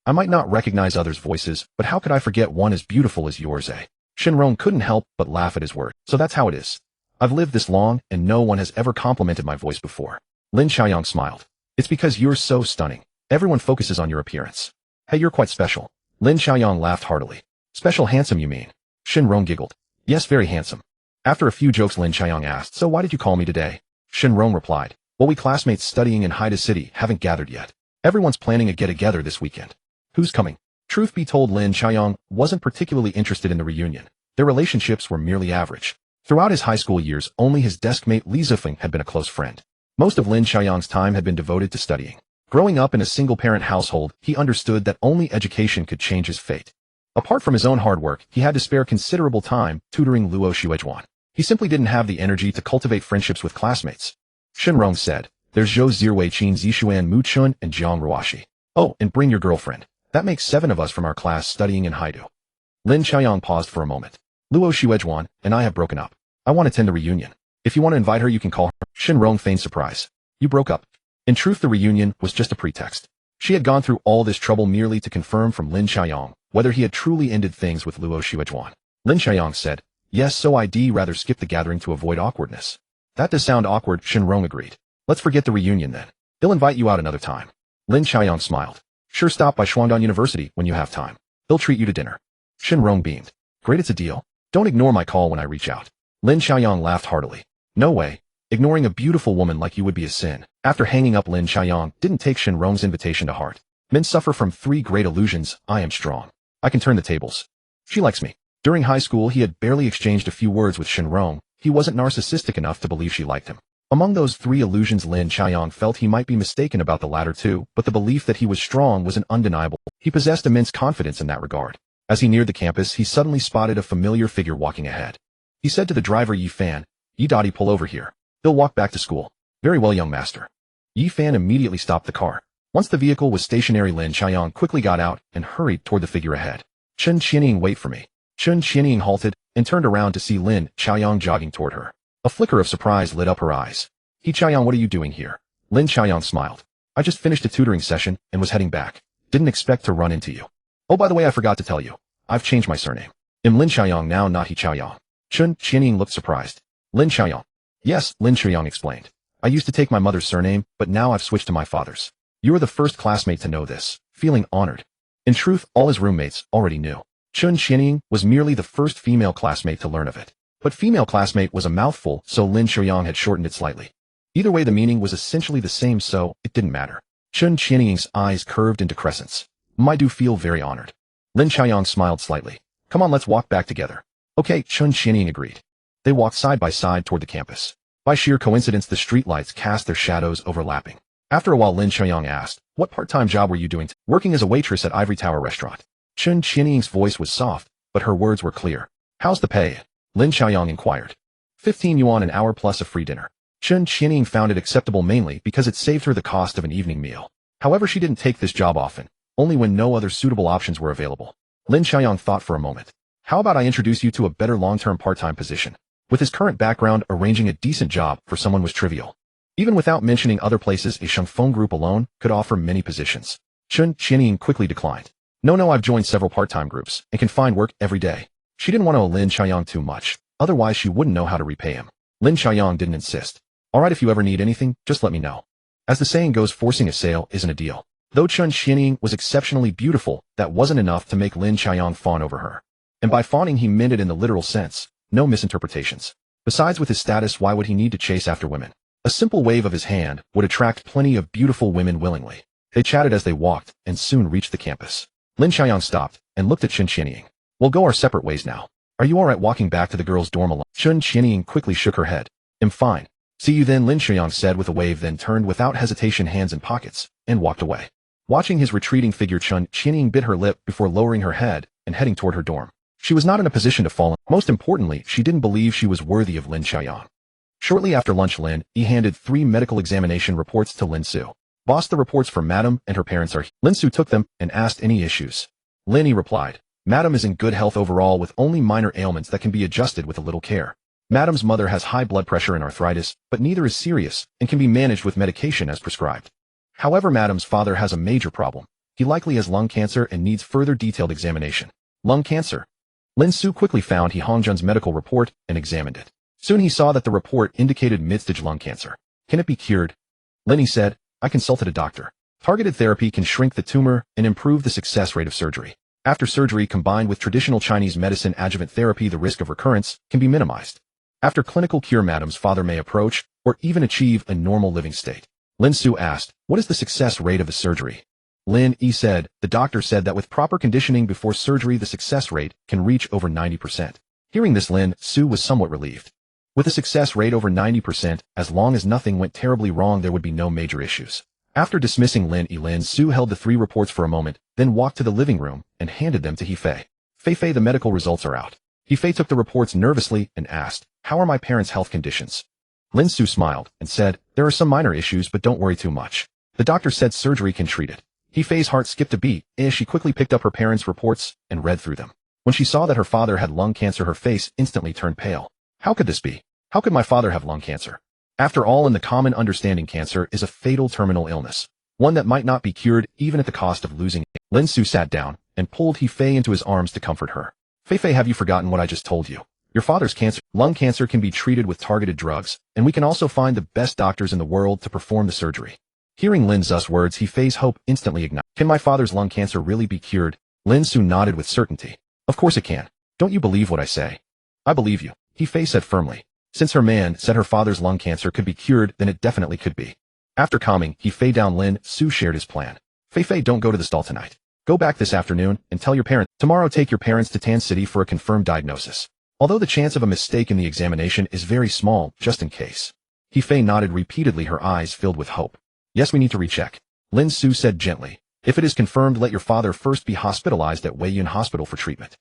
I might not recognize others' voices, but how could I forget one as beautiful as yours, eh? Shenrong couldn't help but laugh at his word. So that's how it is. I've lived this long, and no one has ever complimented my voice before. Lin Qiaoyang smiled. It's because you're so stunning. Everyone focuses on your appearance. Hey, you're quite special. Lin Qiaoyang laughed heartily. Special handsome, you mean? Shenrong giggled. Yes, very handsome. After a few jokes, Lin Qiaoyang asked, So why did you call me today? Shenrong replied, Well, we classmates studying in Haida City haven't gathered yet. Everyone's planning a get-together this weekend. Who's coming? Truth be told, Lin Qiaoyang wasn't particularly interested in the reunion. Their relationships were merely average. Throughout his high school years, only his deskmate Li Zifeng had been a close friend. Most of Lin Qiaoyang's time had been devoted to studying. Growing up in a single-parent household, he understood that only education could change his fate. Apart from his own hard work, he had to spare considerable time tutoring Luo Xuejuan. He simply didn't have the energy to cultivate friendships with classmates. Shenrong said, There's Zhou Zirwei Qin Zishuan Mu Chun and Jiang Ruashi. Oh, and bring your girlfriend. That makes 7 of us from our class studying in Haidu. Lin Qiaoyang paused for a moment. Luo Xuejuan and I have broken up. I want to attend the reunion. If you want to invite her, you can call her. Shenrong feigned surprise. You broke up. In truth, the reunion was just a pretext. She had gone through all this trouble merely to confirm from Lin Qiaoyang whether he had truly ended things with Luo Xuejuan. Lin Qiaoyang said, Yes, so I'd rather skip the gathering to avoid awkwardness. That does sound awkward, Shenrong agreed. Let's forget the reunion then. They'll invite you out another time. Lin Qiaoyang smiled. Sure, stop by Shuangdan University when you have time. They'll treat you to dinner. Shenrong beamed. Great, it's a deal. Don't ignore my call when I reach out. Lin Qiaoyang laughed heartily. No way. Ignoring a beautiful woman like you would be a sin. After hanging up, Lin Qiaoyang didn't take Shenrong's invitation to heart. Men suffer from 3 great illusions. I am strong. I can turn the tables. She likes me. During high school, he had barely exchanged a few words with Shenrong. He wasn't narcissistic enough to believe she liked him. Among those 3 illusions, Lin Qiaoyang felt he might be mistaken about the latter 2, but the belief that he was strong was an undeniable. He possessed immense confidence in that regard. As he neared the campus, he suddenly spotted a familiar figure walking ahead. He said to the driver, Yi Fan, Yi Dottie, pull over here. He'll walk back to school. Very well, young master. Yi Fan immediately stopped the car. Once the vehicle was stationary, Lin Qiaoyang quickly got out and hurried toward the figure ahead. Chen Qianying, wait for me. Chen Qianying halted and turned around to see Lin Qiaoyang jogging toward her. A flicker of surprise lit up her eyes. He Qiaoyang, what are you doing here? Lin Qiaoyang smiled. I just finished a tutoring session and was heading back. Didn't expect to run into you. Oh, by the way, I forgot to tell you. I've changed my surname. I'm Lin Qiaoyang now, not He Qiaoyang. Chen Qianying looked surprised. Lin Qiaoyang. Yes, Lin Qiaoyang explained. I used to take my mother's surname, but now I've switched to my father's. You are the first classmate to know this, feeling honored. In truth, all his roommates already knew. Chen Qianying was merely the first female classmate to learn of it. But female classmate was a mouthful, so Lin Qiaoyang had shortened it slightly. Either way, the meaning was essentially the same, so it didn't matter. Chen Qianying's eyes curved into crescents. I do feel very honored. Lin Qiaoyang smiled slightly. Come on, let's walk back together. Okay, Chen Qianying agreed. They walked side by side toward the campus. By sheer coincidence, the streetlights cast their shadows overlapping. After a while, Lin Qiaoyang asked, What part-time job were you doing? Working as a waitress at Ivory Tower Restaurant. Chen Qianying's voice was soft, but her words were clear. How's the pay? Lin Qiaoyang inquired. 15 yuan an hour plus a free dinner. Chen Qianying found it acceptable mainly because it saved her the cost of an evening meal. However, she didn't take this job often, only when no other suitable options were available. Lin Xiaoyang thought for a moment. How about I introduce you to a better long-term part-time position? With his current background, arranging a decent job for someone was trivial. Even without mentioning other places, a Shengfeng group alone could offer many positions. Chen Qianying quickly declined. No, I've joined several part-time groups and can find work every day. She didn't want to owe Lin Xiaoyang too much, otherwise she wouldn't know how to repay him. Lin Xiaoyang didn't insist. Alright, if you ever need anything, just let me know. As the saying goes, forcing a sale isn't a deal. Though Chen Qianying was exceptionally beautiful, that wasn't enough to make Lin Xiaoyang fawn over her. And by fawning he meant it in the literal sense, no misinterpretations. Besides, with his status, why would he need to chase after women? A simple wave of his hand would attract plenty of beautiful women willingly. They chatted as they walked, and soon reached the campus. Lin Xiaoyang stopped, and looked at Chen Qianying. We'll go our separate ways now. Are you alright walking back to the girls' dorm alone? Chen Qianying quickly shook her head. I'm fine. See you then, Lin Xiaoyang said with a wave, then turned without hesitation, hands in pockets, and walked away. Watching his retreating figure, Chen Qianying bit her lip before lowering her head and heading toward her dorm. She was not in a position to fall in. Most importantly, she didn't believe she was worthy of Lin Xiaoyang. Shortly after lunch, Lin Yi handed 3 medical examination reports to Lin Xu. Boss, the reports for Madam and her parents are here. Lin Xu took them and asked any issues. Lin Yi replied, Madam is in good health overall with only minor ailments that can be adjusted with a little care. Madam's mother has high blood pressure and arthritis, but neither is serious and can be managed with medication as prescribed. However, Madam's father has a major problem. He likely has lung cancer and needs further detailed examination. Lung cancer? Lin Xu quickly found He Hongjun's medical report and examined it. Soon he saw that the report indicated mid-stage lung cancer. Can it be cured? Lin Yi said, I consulted a doctor. Targeted therapy can shrink the tumor and improve the success rate of surgery. After surgery, combined with traditional Chinese medicine adjuvant therapy, the risk of recurrence can be minimized. After clinical cure, Madam's father may approach or even achieve a normal living state. Lin Xu asked, what is the success rate of the surgery? Lin Yi said, the doctor said that with proper conditioning before surgery, the success rate can reach over 90%. Hearing this, Lin Xu was somewhat relieved. With a success rate over 90%, as long as nothing went terribly wrong, there would be no major issues. After dismissing Lin Yi, Lin Xu held the 3 reports for a moment, then walked to the living room and handed them to He Fei. Fei, the medical results are out. He Fei took the reports nervously and asked, how are my parents' health conditions? Lin Xu smiled and said, there are some minor issues, but don't worry too much. The doctor said surgery can treat it. He Fei's heart skipped a beat as she quickly picked up her parents' reports and read through them. When she saw that her father had lung cancer, her face instantly turned pale. How could this be? How could my father have lung cancer? After all, in the common understanding, cancer is a fatal terminal illness, one that might not be cured even at the cost of losing it. Lin Xu sat down and pulled He Fei into his arms to comfort her. Fei, have you forgotten what I just told you? Your father's lung cancer can be treated with targeted drugs, and we can also find the best doctors in the world to perform the surgery. Hearing Lin Xu's words, He Fei's hope instantly ignited. Can my father's lung cancer really be cured? Lin Xu nodded with certainty. Of course it can. Don't you believe what I say? I believe you, He Fei said firmly. Since her man said her father's lung cancer could be cured, then it definitely could be. After calming He Fei down, Lin Xu shared his plan. Fei, don't go to the stall tonight. Go back this afternoon and tell your parents. Tomorrow, take your parents to Tan City for a confirmed diagnosis. Although the chance of a mistake in the examination is very small, just in case. He Fei nodded repeatedly, her eyes filled with hope. Yes, we need to recheck. Lin Xu said gently. If it is confirmed, let your father first be hospitalized at Weiyun Hospital for treatment.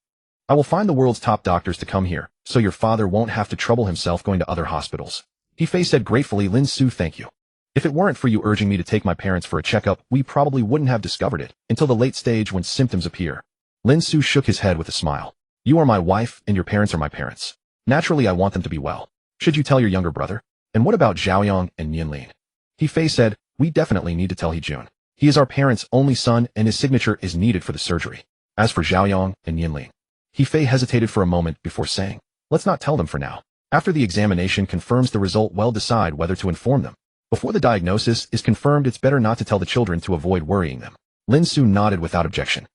I will find the world's top doctors to come here, so your father won't have to trouble himself going to other hospitals. He Fei said gratefully. Lin Xu, thank you. If it weren't for you urging me to take my parents for a checkup, we probably wouldn't have discovered it until the late stage when symptoms appear. Lin Xu shook his head with a smile. You are my wife, and your parents are my parents. Naturally, I want them to be well. Should you tell your younger brother? And what about Zhaoyang and Nianlin? He Fei said, we definitely need to tell He Jun. He is our parents' only son, and his signature is needed for the surgery. As for Zhaoyang and Nianlin, He Fei hesitated for a moment before saying, let's not tell them for now. After the examination confirms the result, we'll decide whether to inform them. Before the diagnosis is confirmed, it's better not to tell the children to avoid worrying them. Lin Xu nodded without objection.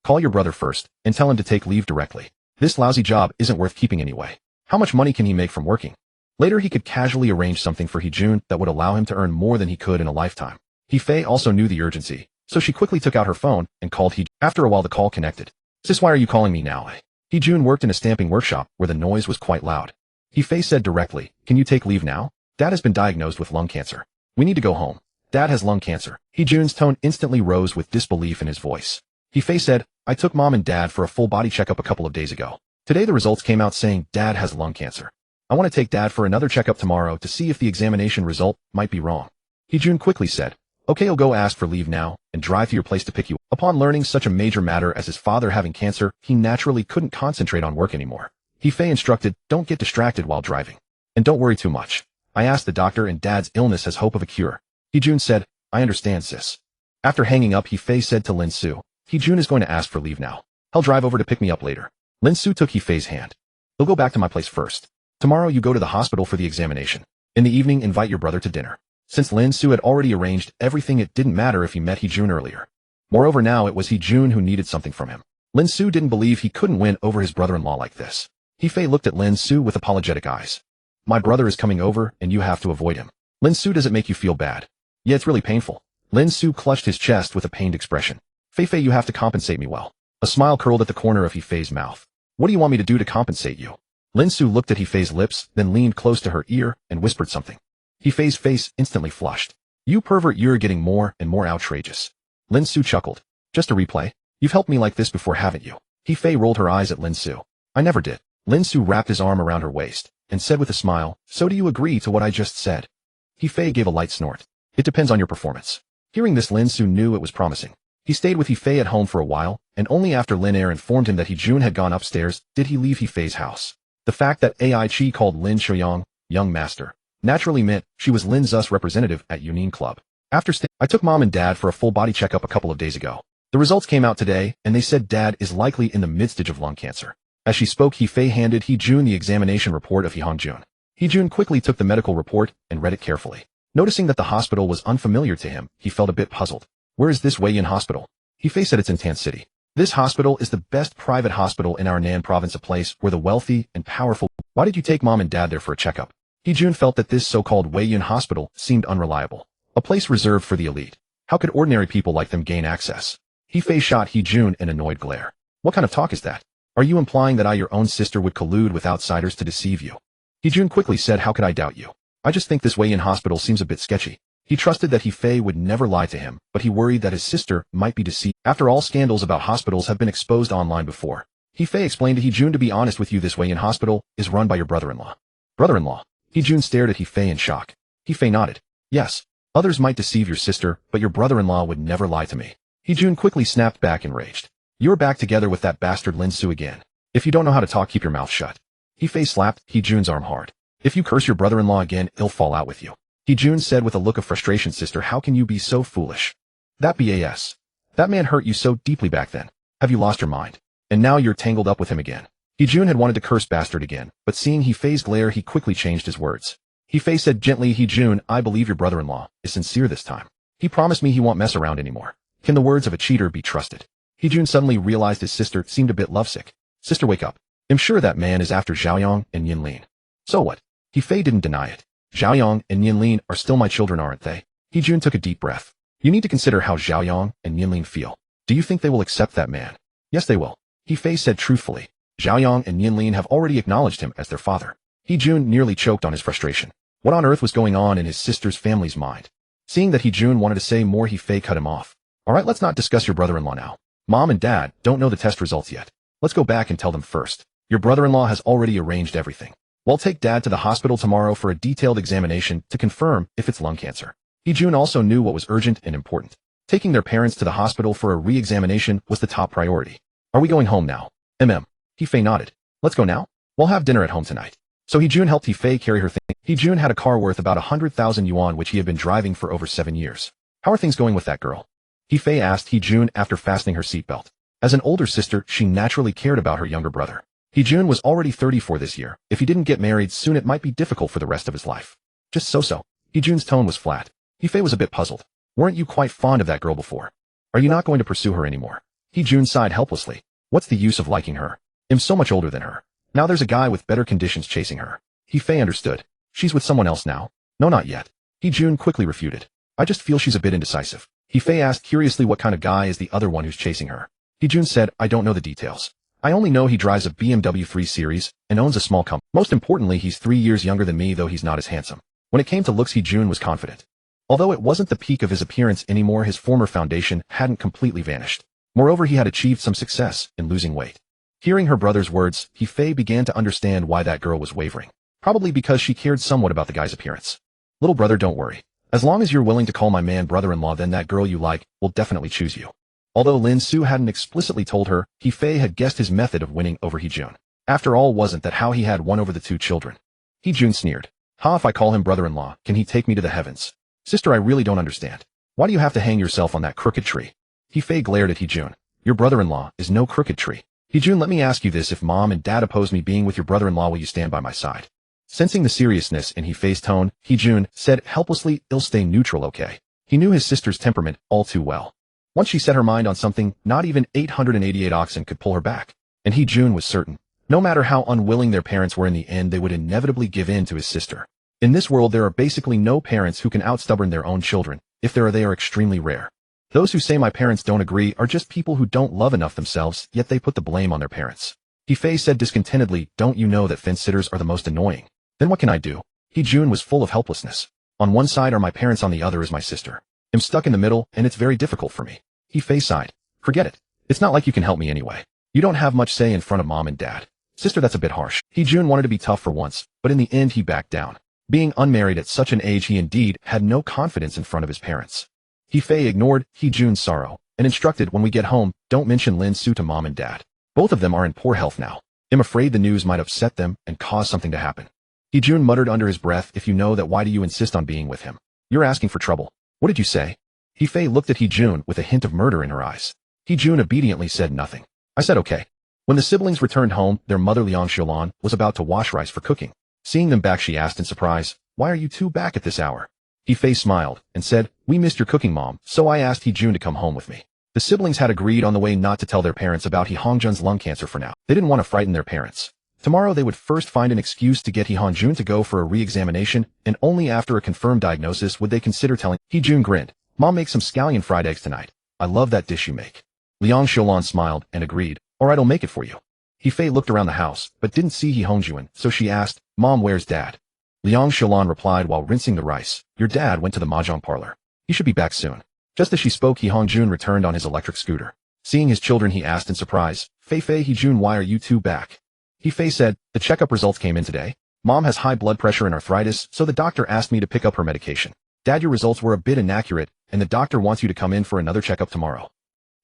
Call your brother first, and tell him to take leave directly. This lousy job isn't worth keeping anyway. How much money can he make from working? Later he could casually arrange something for He Jun that would allow him to earn more than he could in a lifetime. He Fei also knew the urgency, so she quickly took out her phone and called He Jun. After a while the call connected. Sis, why are you calling me now? He Jun worked in a stamping workshop where the noise was quite loud. He Fei said directly, can you take leave now? Dad has been diagnosed with lung cancer. We need to go home. Dad has lung cancer. He Jun's tone instantly rose with disbelief in his voice. He Fei said, I took Mom and Dad for a full body checkup a couple of days ago. Today the results came out saying Dad has lung cancer. I want to take Dad for another checkup tomorrow to see if the examination result might be wrong. He Jun quickly said, okay, I'll go ask for leave now and drive to your place to pick you up. Upon learning such a major matter as his father having cancer, he naturally couldn't concentrate on work anymore. He Fei instructed, don't get distracted while driving. And don't worry too much. I asked the doctor and Dad's illness has hope of a cure. He Jun said, I understand, sis. After hanging up, He Fei said to Lin Xu, He Jun is going to ask for leave now. He'll drive over to pick me up later. Lin Xu took He Fei's hand. He'll go back to my place first. Tomorrow you go to the hospital for the examination. In the evening, invite your brother to dinner. Since Lin Xu had already arranged everything, it didn't matter if he met He Jun earlier. Moreover, now it was He Jun who needed something from him. Lin Xu didn't believe he couldn't win over his brother-in-law like this. He Fei looked at Lin Xu with apologetic eyes. My brother is coming over and you have to avoid him. Lin Xu, does it make you feel bad? Yeah, it's really painful. Lin Xu clutched his chest with a pained expression. Fei, you have to compensate me well. A smile curled at the corner of He Fei's mouth. What do you want me to do to compensate you? Lin Xu looked at He Fei's lips, then leaned close to her ear and whispered something. He Fei's face instantly flushed. You pervert, you're getting more and more outrageous. Lin Xu chuckled. Just a replay? You've helped me like this before, haven't you? He Fei rolled her eyes at Lin Xu. I never did. Lin Xu wrapped his arm around her waist and said with a smile, so do you agree to what I just said? He Fei gave a light snort. It depends on your performance. Hearing this, Lin Xu knew it was promising. He stayed with He Fei at home for a while, and only after Lin Air informed him that He Jun had gone upstairs did he leave He Fei's house. The fact that Ai Chi called Lin Xiuyang, young master, naturally meant she was Lin Xu's representative at Union Club. After I took Mom and Dad for a full body checkup a couple of days ago. The results came out today, and they said Dad is likely in the mid-stage of lung cancer. As she spoke, He Fei handed He Jun the examination report of He Hongjun. He Jun quickly took the medical report and read it carefully. Noticing that the hospital was unfamiliar to him, he felt a bit puzzled. Where is this Weiyan hospital? He Fei said it's in Tan City. This hospital is the best private hospital in our Nan province, a place where the wealthy and powerful. Why did you take Mom and Dad there for a checkup? He Jun felt that this so-called Weiyan hospital seemed unreliable. A place reserved for the elite. How could ordinary people like them gain access? He Fei shot He Jun an annoyed glare. What kind of talk is that? Are you implying that I, your own sister, would collude with outsiders to deceive you? He Jun quickly said, how could I doubt you? I just think this Weiyan hospital seems a bit sketchy. He trusted that He Fei would never lie to him, but he worried that his sister might be deceived. After all, scandals about hospitals have been exposed online before. He Fei explained to He Jun, to be honest with you, this Weiyan hospital is run by your brother-in-law. Brother-in-law? He Jun stared at He Fei in shock. He Fei nodded. Yes. Others might deceive your sister, but your brother-in-law would never lie to me. He Jun quickly snapped back enraged. You're back together with that bastard Lin Xu again. If you don't know how to talk, keep your mouth shut. He Fei slapped He Jun's arm hard. If you curse your brother-in-law again, he'll fall out with you. He Jun said with a look of frustration, sister, how can you be so foolish? That BAS. That man hurt you so deeply back then. Have you lost your mind? And now you're tangled up with him again. He Jun had wanted to curse bastard again, but seeing He Fei's glare, he quickly changed his words. He Fei said gently, He Jun, I believe your brother-in-law is sincere this time. He promised me he won't mess around anymore. Can the words of a cheater be trusted? He Jun suddenly realized his sister seemed a bit lovesick. Sister, wake up. I'm sure that man is after Xiaoyang and Nianlin. So what? He Fei didn't deny it. Xiaoyang and Nianlin are still my children, aren't they? He Jun took a deep breath. You need to consider how Xiaoyang and Nianlin feel. Do you think they will accept that man? Yes, they will. He Fei said truthfully. Xiaoyang and Nianlin have already acknowledged him as their father. He Jun nearly choked on his frustration. What on earth was going on in his sister's family's mind? Seeing that He Jun wanted to say more, He Fei cut him off. Alright, let's not discuss your brother-in-law now. Mom and Dad don't know the test results yet. Let's go back and tell them first. Your brother-in-law has already arranged everything. We'll take Dad to the hospital tomorrow for a detailed examination to confirm if it's lung cancer. He Jun also knew what was urgent and important. Taking their parents to the hospital for a re-examination was the top priority. Are we going home now? He Fei nodded. Let's go now? We'll have dinner at home tonight. So He Jun helped He Fei carry her things. He Jun had a car worth about 100,000 yuan which he had been driving for over 7 years. How are things going with that girl? He Fei asked He Jun after fastening her seatbelt. As an older sister, she naturally cared about her younger brother. He Jun was already 34 this year. If he didn't get married soon, it might be difficult for the rest of his life. Just so. He Jun's tone was flat. He Fei was a bit puzzled. Weren't you quite fond of that girl before? Are you not going to pursue her anymore? He Jun sighed helplessly. What's the use of liking her? I'm so much older than her. Now there's a guy with better conditions chasing her. He Fei understood. She's with someone else now? No, not yet. He Jun quickly refuted. I just feel she's a bit indecisive. He Fei asked curiously, what kind of guy is the other one who's chasing her? He Jun said, I don't know the details. I only know he drives a BMW 3 Series and owns a small company. Most importantly, he's 3 years younger than me, though he's not as handsome. When it came to looks, He Jun was confident. Although it wasn't the peak of his appearance anymore, his former foundation hadn't completely vanished. Moreover, he had achieved some success in losing weight. Hearing her brother's words, He Fei began to understand why that girl was wavering. probably because she cared somewhat about the guy's appearance. Little brother, don't worry. As long as you're willing to call my man brother-in-law, then that girl you like will definitely choose you. Although Lin Xu hadn't explicitly told her, He Fei had guessed his method of winning over He Jun. After all, wasn't that how he had won over the two children? He Jun sneered. Ha, if I call him brother-in-law, can he take me to the heavens? Sister, I really don't understand. Why do you have to hang yourself on that crooked tree? He Fei glared at He Jun. Your brother-in-law is no crooked tree. He Jun, let me ask you this, if mom and dad oppose me being with your brother-in-law, will you stand by my side? Sensing the seriousness in He Fei's tone, He Jun said helplessly, I'll stay neutral, okay? He knew his sister's temperament all too well. Once she set her mind on something, not even 888 oxen could pull her back. And He Jun was certain. No matter how unwilling their parents were, in the end they would inevitably give in to his sister. In this world there are basically no parents who can outstubborn their own children. If there are, they are extremely rare. Those who say my parents don't agree are just people who don't love enough themselves, yet they put the blame on their parents. He Fei said discontentedly, don't you know that fence-sitters are the most annoying? Then what can I do? He Jun was full of helplessness. On one side are my parents, on the other is my sister. I'm stuck in the middle, and it's very difficult for me. He Fei sighed. Forget it. It's not like you can help me anyway. You don't have much say in front of mom and dad. Sister, that's a bit harsh. He Jun wanted to be tough for once, but in the end he backed down. Being unmarried at such an age, he indeed had no confidence in front of his parents. He Fei ignored He Jun's sorrow, and instructed, when we get home, don't mention Lin Xu to mom and dad. Both of them are in poor health now. I'm afraid the news might upset them and cause something to happen. He Jun muttered under his breath, if you know that, why do you insist on being with him? You're asking for trouble. What did you say? He Fei looked at He Jun with a hint of murder in her eyes. He Jun obediently said nothing. I said okay. When the siblings returned home, their mother Lin Xu was about to wash rice for cooking. Seeing them back, she asked in surprise, why are you two back at this hour? He Fei smiled and said, we missed your cooking, mom, so I asked He Jun to come home with me. The siblings had agreed on the way not to tell their parents about He Hongjun's lung cancer for now. They didn't want to frighten their parents. Tomorrow they would first find an excuse to get He Hongjun to go for a re-examination, and only after a confirmed diagnosis would they consider telling. He Jun grinned. Mom, make some scallion fried eggs tonight. I love that dish you make. Lin Xu smiled and agreed. Alright, I'll make it for you. He Fei looked around the house, but didn't see He Hongjun, so she asked, Mom, where's Dad? Lin Xu replied while rinsing the rice, your dad went to the mahjong parlor. He should be back soon. Just as she spoke, He Hongjun returned on his electric scooter. Seeing his children, he asked in surprise, Fei, He Jun, why are you two back? He Fei said, the checkup results came in today. Mom has high blood pressure and arthritis, so the doctor asked me to pick up her medication. Dad, your results were a bit inaccurate, and the doctor wants you to come in for another checkup tomorrow.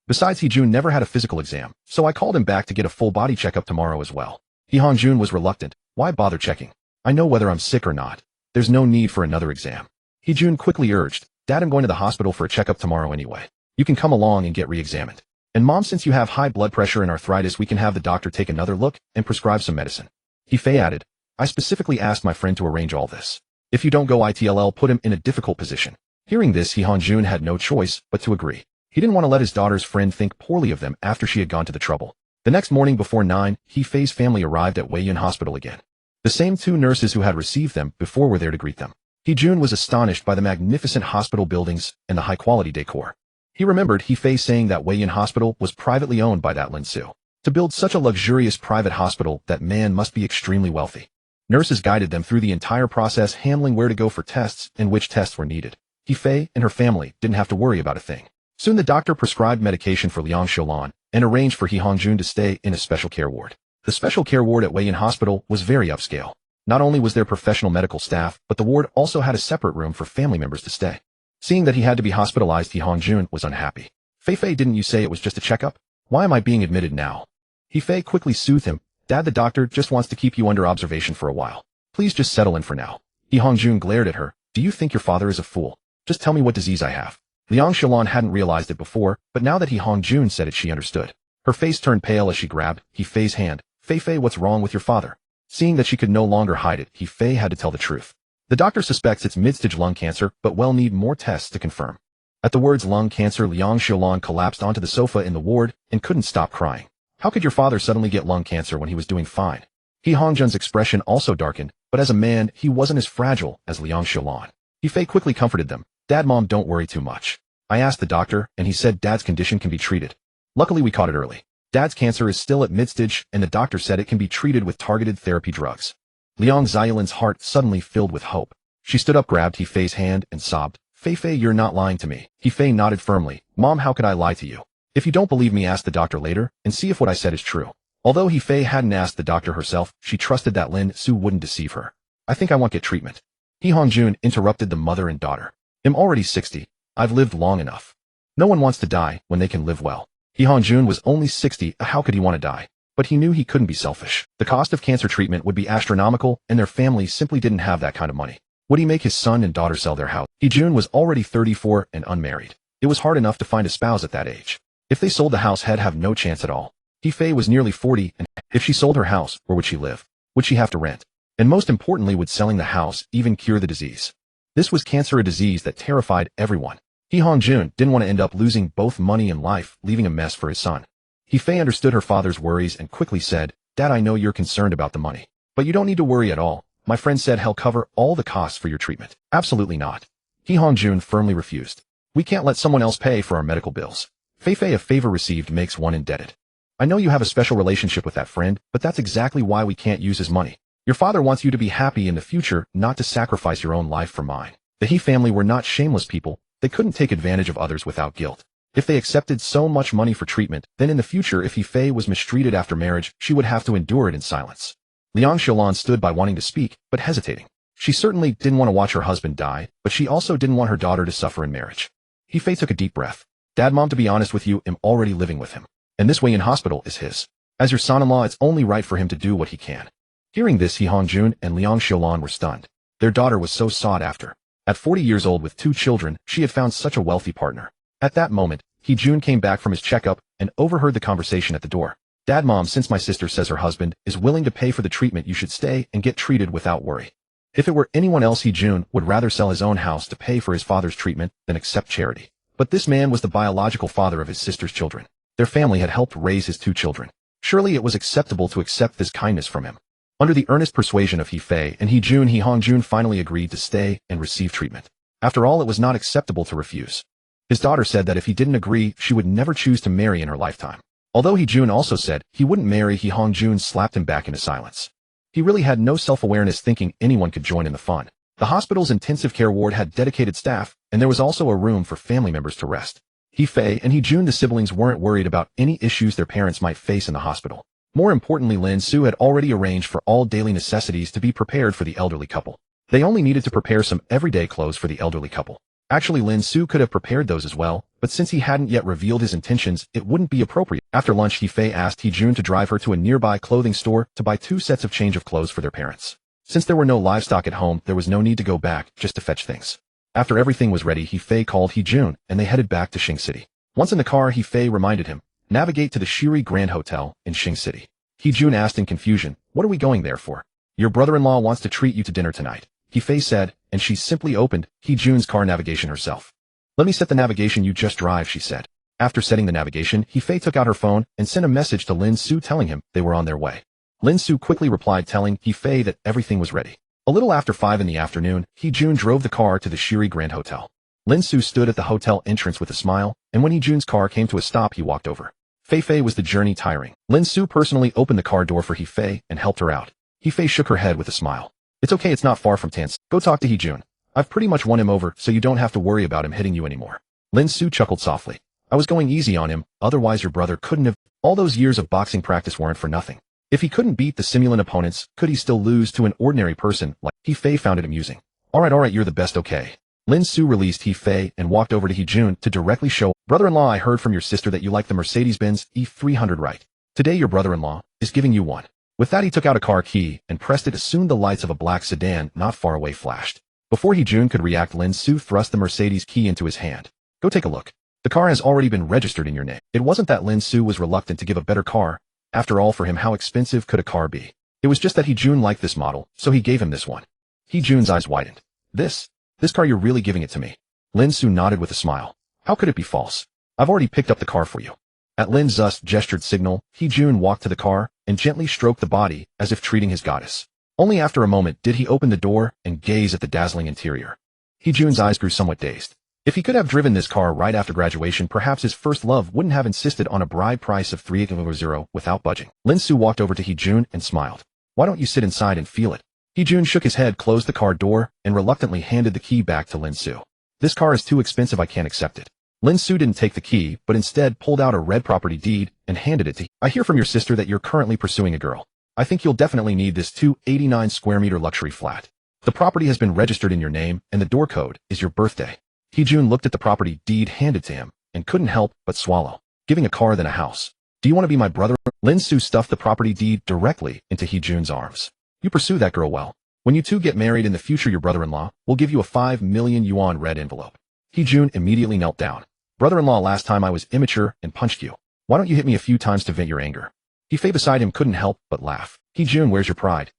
Besides, He Jun never had a physical exam, so I called him back to get a full body checkup tomorrow as well. He Hongjun was reluctant. Why bother checking? I know whether I'm sick or not. There's no need for another exam. He Jun quickly urged, Dad, I'm going to the hospital for a checkup tomorrow anyway. You can come along and get re-examined. And Mom, since you have high blood pressure and arthritis, we can have the doctor take another look and prescribe some medicine. He Fei added, I specifically asked my friend to arrange all this. If you don't go, it'll put him in a difficult position. Hearing this, He Hongjun had no choice but to agree. He didn't want to let his daughter's friend think poorly of them after she had gone to the trouble. The next morning before 9, He Fei's family arrived at Weiyun Hospital again. The same two nurses who had received them before were there to greet them. He Jun was astonished by the magnificent hospital buildings and the high-quality decor. He remembered He Fei saying that Weiyun Hospital was privately owned by that Lin Xu. To build such a luxurious private hospital, that man must be extremely wealthy. Nurses guided them through the entire process, handling where to go for tests and which tests were needed. He Fei and her family didn't have to worry about a thing. Soon the doctor prescribed medication for Lin Xu and arranged for He Hongjun to stay in a special care ward. The special care ward at Weiyun Hospital was very upscale. Not only was there professional medical staff, but the ward also had a separate room for family members to stay. Seeing that he had to be hospitalized, He Hongjun was unhappy. Fei, didn't you say it was just a checkup? Why am I being admitted now? He Fei quickly soothed him. Dad, the doctor just wants to keep you under observation for a while. Please just settle in for now. He Hongjun glared at her. Do you think your father is a fool? Just tell me what disease I have. Lin Xu hadn't realized it before, but now that He Hongjun said it, she understood. Her face turned pale as she grabbed He Fei's hand. Fei, what's wrong with your father? Seeing that she could no longer hide it, He Fei had to tell the truth. The doctor suspects it's mid-stage lung cancer, but will need more tests to confirm. At the words lung cancer, Lin Xu collapsed onto the sofa in the ward and couldn't stop crying. How could your father suddenly get lung cancer when he was doing fine? He Hongjun's expression also darkened, but as a man, he wasn't as fragile as Lin Xu. He Fei quickly comforted them. Dad, Mom, don't worry too much. I asked the doctor, and he said Dad's condition can be treated. Luckily, we caught it early. Dad's cancer is still at mid-stage, and the doctor said it can be treated with targeted therapy drugs. Liang Xiaolin's heart suddenly filled with hope. She stood up, grabbed He Fei's hand, and sobbed. Fei, you're not lying to me. He Fei nodded firmly. Mom, how could I lie to you? If you don't believe me, ask the doctor later, and see if what I said is true. Although He Fei hadn't asked the doctor herself, she trusted that Lin Xu wouldn't deceive her. I think I want get treatment. He Hongjun interrupted the mother and daughter. I'm already 60. I've lived long enough. No one wants to die when they can live well. He Hongjun was only 60, how could he want to die? But he knew he couldn't be selfish. The cost of cancer treatment would be astronomical, and their family simply didn't have that kind of money. Would he make his son and daughter sell their house? He Jun was already 34 and unmarried. It was hard enough to find a spouse at that age. If they sold the house, he'd have no chance at all. He Fei was nearly 40, and if she sold her house, where would she live? Would she have to rent? And most importantly, would selling the house even cure the disease? This was cancer, a disease that terrified everyone. He Hongjun didn't want to end up losing both money and life, leaving a mess for his son. He Fei understood her father's worries and quickly said, Dad, I know you're concerned about the money, but you don't need to worry at all. My friend said he'll cover all the costs for your treatment. Absolutely not. He Hongjun firmly refused. We can't let someone else pay for our medical bills. Fei Fei, a favor received makes one indebted. I know you have a special relationship with that friend, but that's exactly why we can't use his money. Your father wants you to be happy in the future, not to sacrifice your own life for mine. The He family were not shameless people. They couldn't take advantage of others without guilt. If they accepted so much money for treatment, then in the future if He Fei was mistreated after marriage, she would have to endure it in silence. Liang Xiaolan stood by wanting to speak, but hesitating. She certainly didn't want to watch her husband die, but she also didn't want her daughter to suffer in marriage. He Fei took a deep breath. Dad, Mom, to be honest with you, I'm already living with him. And this way in hospital is his. As your son-in-law, it's only right for him to do what he can. Hearing this, He Hongjun and Liang Xiaolan were stunned. Their daughter was so sought after. At 40 years old with 2 children, she had found such a wealthy partner. At that moment, He Jun came back from his checkup and overheard the conversation at the door. Dad, Mom, since my sister says her husband is willing to pay for the treatment, you should stay and get treated without worry. If it were anyone else, He Jun would rather sell his own house to pay for his father's treatment than accept charity. But this man was the biological father of his sister's children. Their family had helped raise his 2 children. Surely it was acceptable to accept this kindness from him. Under the earnest persuasion of He Fei and He Jun, He Hongjun finally agreed to stay and receive treatment. After all, it was not acceptable to refuse. His daughter said that if he didn't agree, she would never choose to marry in her lifetime. Although He Jun also said he wouldn't marry, He Hongjun slapped him back into silence. He really had no self-awareness, thinking anyone could join in the fun. The hospital's intensive care ward had dedicated staff, and there was also a room for family members to rest. He Fei and He Jun, the siblings, weren't worried about any issues their parents might face in the hospital. More importantly, Lin Xu had already arranged for all daily necessities to be prepared for the elderly couple. They only needed to prepare some everyday clothes for the elderly couple. Actually, Lin Xu could have prepared those as well, but since he hadn't yet revealed his intentions, it wouldn't be appropriate. After lunch, He Fei asked He Jun to drive her to a nearby clothing store to buy 2 sets of change of clothes for their parents. Since there were no livestock at home, there was no need to go back just to fetch things. After everything was ready, He Fei called He Jun, and they headed back to Xing City. Once in the car, He Fei reminded him, navigate to the Shiri Grand Hotel in Xing City. He Jun asked in confusion, what are we going there for? Your brother-in-law wants to treat you to dinner tonight, He Fei said, and she simply opened He Jun's car navigation herself. Let me set the navigation, you just drive, she said. After setting the navigation, He Fei took out her phone and sent a message to Lin Xu telling him they were on their way. Lin Xu quickly replied telling He Fei that everything was ready. A little after 5 in the afternoon, He Jun drove the car to the Shiri Grand Hotel. Lin Xu stood at the hotel entrance with a smile, and when He Jun's car came to a stop, he walked over. Fei Fei, was the journey tiring? Lin Xu personally opened the car door for He Fei and helped her out. He Fei shook her head with a smile. It's okay, it's not far from Tans. Go talk to He Jun. I've pretty much won him over, so you don't have to worry about him hitting you anymore. Lin Xu chuckled softly. I was going easy on him, otherwise your brother couldn't have. All those years of boxing practice weren't for nothing. If he couldn't beat the simulant opponents, could he still lose to an ordinary person like He Fei? Found it amusing. Alright, you're the best, okay. Lin Xu released He Fei and walked over to He Jun to directly show, brother-in-law, I heard from your sister that you like the Mercedes-Benz E300, right? Today your brother-in-law is giving you one. With that, he took out a car key and pressed it. Soon the lights of a black sedan not far away flashed. Before He Jun could react, Lin Xu thrust the Mercedes key into his hand. Go take a look. The car has already been registered in your name. It wasn't that Lin Xu was reluctant to give a better car. After all, for him, how expensive could a car be? It was just that He Jun liked this model, so he gave him this one. He Jun's eyes widened. This car, you're really giving it to me? Lin Xu nodded with a smile. How could it be false? I've already picked up the car for you. At Lin Xu's gestured signal, He Jun walked to the car and gently stroked the body as if treating his goddess. Only after a moment did he open the door and gaze at the dazzling interior. He Jun's eyes grew somewhat dazed. If he could have driven this car right after graduation, perhaps his first love wouldn't have insisted on a bride price of 300 without budging. Lin Xu walked over to He Jun and smiled. Why don't you sit inside and feel it? He Jun shook his head, closed the car door, and reluctantly handed the key back to Lin Xu. This car is too expensive, I can't accept it. Lin Xu didn't take the key, but instead pulled out a red property deed and handed it to him. I hear from your sister that you're currently pursuing a girl. I think you'll definitely need this 289 square meter luxury flat. The property has bin registered in your name, and the door code is your birthday. He-jun looked at the property deed handed to him, and couldn't help but swallow. Giving a car than a house. Do you want to be my brother? Lin Xu stuffed the property deed directly into He-jun's arms. You pursue that girl well. When you two get married in the future, your brother-in-law will give you a 5 million yuan red envelope. He-jun immediately knelt down. Brother-in-law, last time I was immature and punched you. Why don't you hit me a few times to vent your anger? He Fei beside him couldn't help but laugh. He-jun, where's your pride?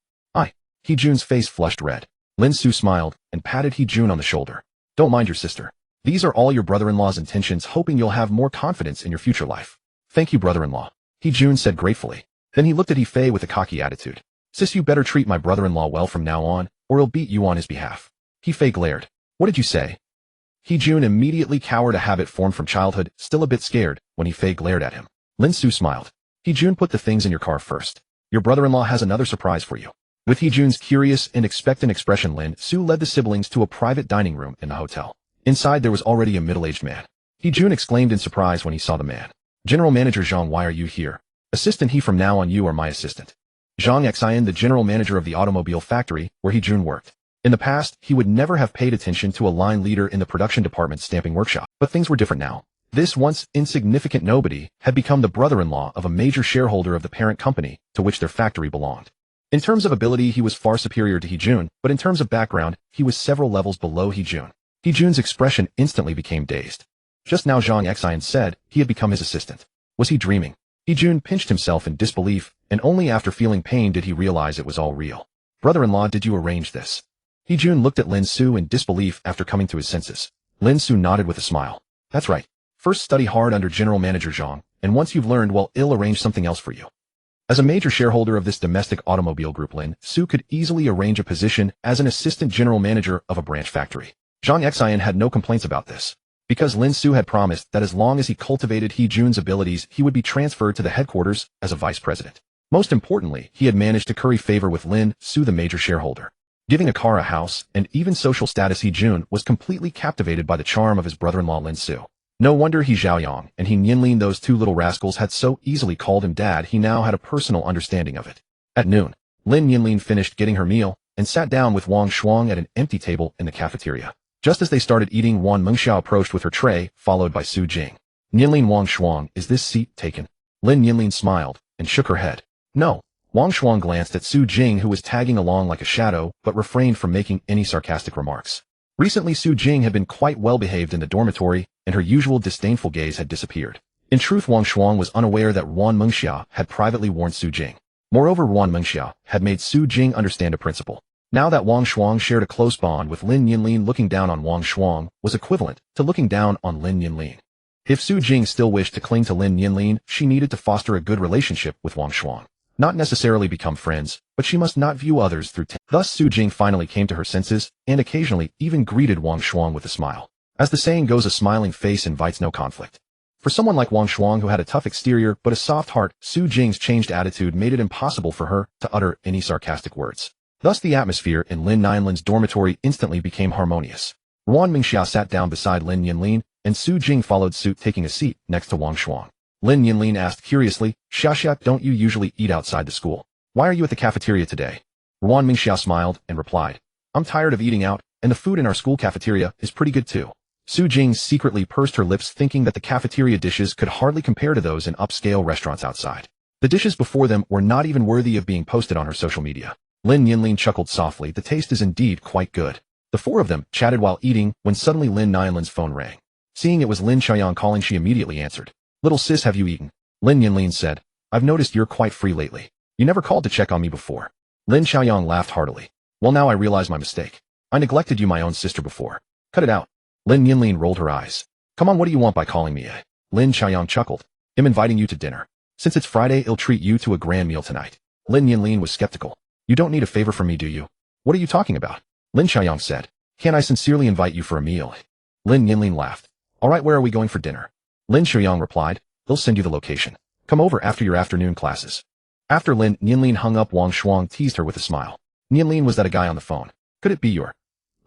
He-jun's face flushed red. Lin Xu smiled and patted He-jun on the shoulder. Don't mind your sister. These are all your brother-in-law's intentions, hoping you'll have more confidence in your future life. Thank you, brother-in-law, He-jun said gratefully. Then he looked at He Fei with a cocky attitude. Sis, you better treat my brother-in-law well from now on, or he'll beat you on his behalf. He Fei glared. What did you say? He-jun immediately cowered, a habit formed from childhood, still a bit scared when He Fei glared at him. Lin Xu smiled. He-jun, put the things in your car first. Your brother-in-law has another surprise for you. With He-jun's curious and expectant expression, Lin Xu led the siblings to a private dining room in the hotel. Inside there was already a middle-aged man. He-jun exclaimed in surprise when he saw the man. General Manager Zhang, why are you here? Assistant He, from now on you are my assistant. Zhang Xian, the general manager of the automobile factory where He-jun worked. In the past, he would never have paid attention to a line leader in the production department's stamping workshop, but things were different now. This once insignificant nobody had become the brother-in-law of a major shareholder of the parent company to which their factory belonged. In terms of ability, he was far superior to He-jun, but in terms of background, he was several levels below He-jun. He-jun's expression instantly became dazed. Just now Zhang Xian said he had become his assistant. Was he dreaming? He-jun pinched himself in disbelief, and only after feeling pain did he realize it was all real. Brother-in-law, did you arrange this? He-jun looked at Lin Xu in disbelief after coming to his senses. Lin Xu nodded with a smile. That's right. First study hard under General Manager Zhang, and once you've learned well, he'll arrange something else for you. As a major shareholder of this domestic automobile group, Lin Xu could easily arrange a position as an assistant general manager of a branch factory. Zhang Xian had no complaints about this, because Lin Xu had promised that as long as he cultivated He-jun's abilities, he would be transferred to the headquarters as a vice president. Most importantly, he had managed to curry favor with Lin Xu, the major shareholder. Giving a car, a house, and even social status, He-jun was completely captivated by the charm of his brother-in-law Lin Xu. No wonder He Xiaoyang and He Nianlin, those two little rascals, had so easily called him dad. He now had a personal understanding of it. At noon, Lin Nianlin finished getting her meal and sat down with Wang Shuang at an empty table in the cafeteria. Just as they started eating, Wan Mengxiao approached with her tray, followed by Su Jing. Nianlin, Wang Shuang, is this seat taken? Lin Nianlin smiled and shook her head. No. Wang Shuang glanced at Su Jing, who was tagging along like a shadow, but refrained from making any sarcastic remarks. Recently, Su Jing had been quite well behaved in the dormitory, and her usual disdainful gaze had disappeared. In truth, Wang Shuang was unaware that Wan Mengxiao had privately warned Su Jing. Moreover, Wan Mengxiao had made Su Jing understand a principle. Now that Wang Shuang shared a close bond with Lin Nianlin, looking down on Wang Shuang was equivalent to looking down on Lin Nianlin. If Su Jing still wished to cling to Lin Nianlin, she needed to foster a good relationship with Wang Shuang. Not necessarily become friends, but she must not view others through Thus Su Jing finally came to her senses, and occasionally even greeted Wang Shuang with a smile. As the saying goes, a smiling face invites no conflict. For someone like Wang Shuang, who had a tough exterior but a soft heart, Su Jing's changed attitude made it impossible for her to utter any sarcastic words. Thus the atmosphere in Lin Nianlin's dormitory instantly became harmonious. Wan Mengxiao sat down beside Lin Nianlin, and Su Jing followed suit, taking a seat next to Wang Shuang. Lin Nianlin asked curiously, Xiaxia, don't you usually eat outside the school? Why are you at the cafeteria today? Wan Mengxiao smiled and replied, I'm tired of eating out, and the food in our school cafeteria is pretty good too. Su Jing secretly pursed her lips, thinking that the cafeteria dishes could hardly compare to those in upscale restaurants outside. The dishes before them were not even worthy of being posted on her social media. Lin Nianlin chuckled softly. The taste is indeed quite good. The four of them chatted while eating when suddenly Lin Nianlin's phone rang. Seeing it was Lin Xiaoyang calling, she immediately answered. Little sis, have you eaten? Lin Nianlin said, I've noticed you're quite free lately. You never called to check on me before. Lin Xiaoyang laughed heartily. Well, now I realize my mistake. I neglected you, my own sister, before. Cut it out. Lin Nianlin rolled her eyes. Come on, what do you want by calling me? Lin Xiaoyang chuckled. I'm inviting you to dinner. Since it's Friday, I'll treat you to a grand meal tonight. Lin Nianlin was skeptical. You don't need a favor from me, do you? What are you talking about? Lin Xiaoyang said. Can I sincerely invite you for a meal? Lin Nianlin laughed. All right, where are we going for dinner? Lin Xiaoyang replied. They'll send you the location. Come over after your afternoon classes. After Lin Nianlin hung up, Wang Shuang teased her with a smile. Nianlin, was that a guy on the phone? Could it be your?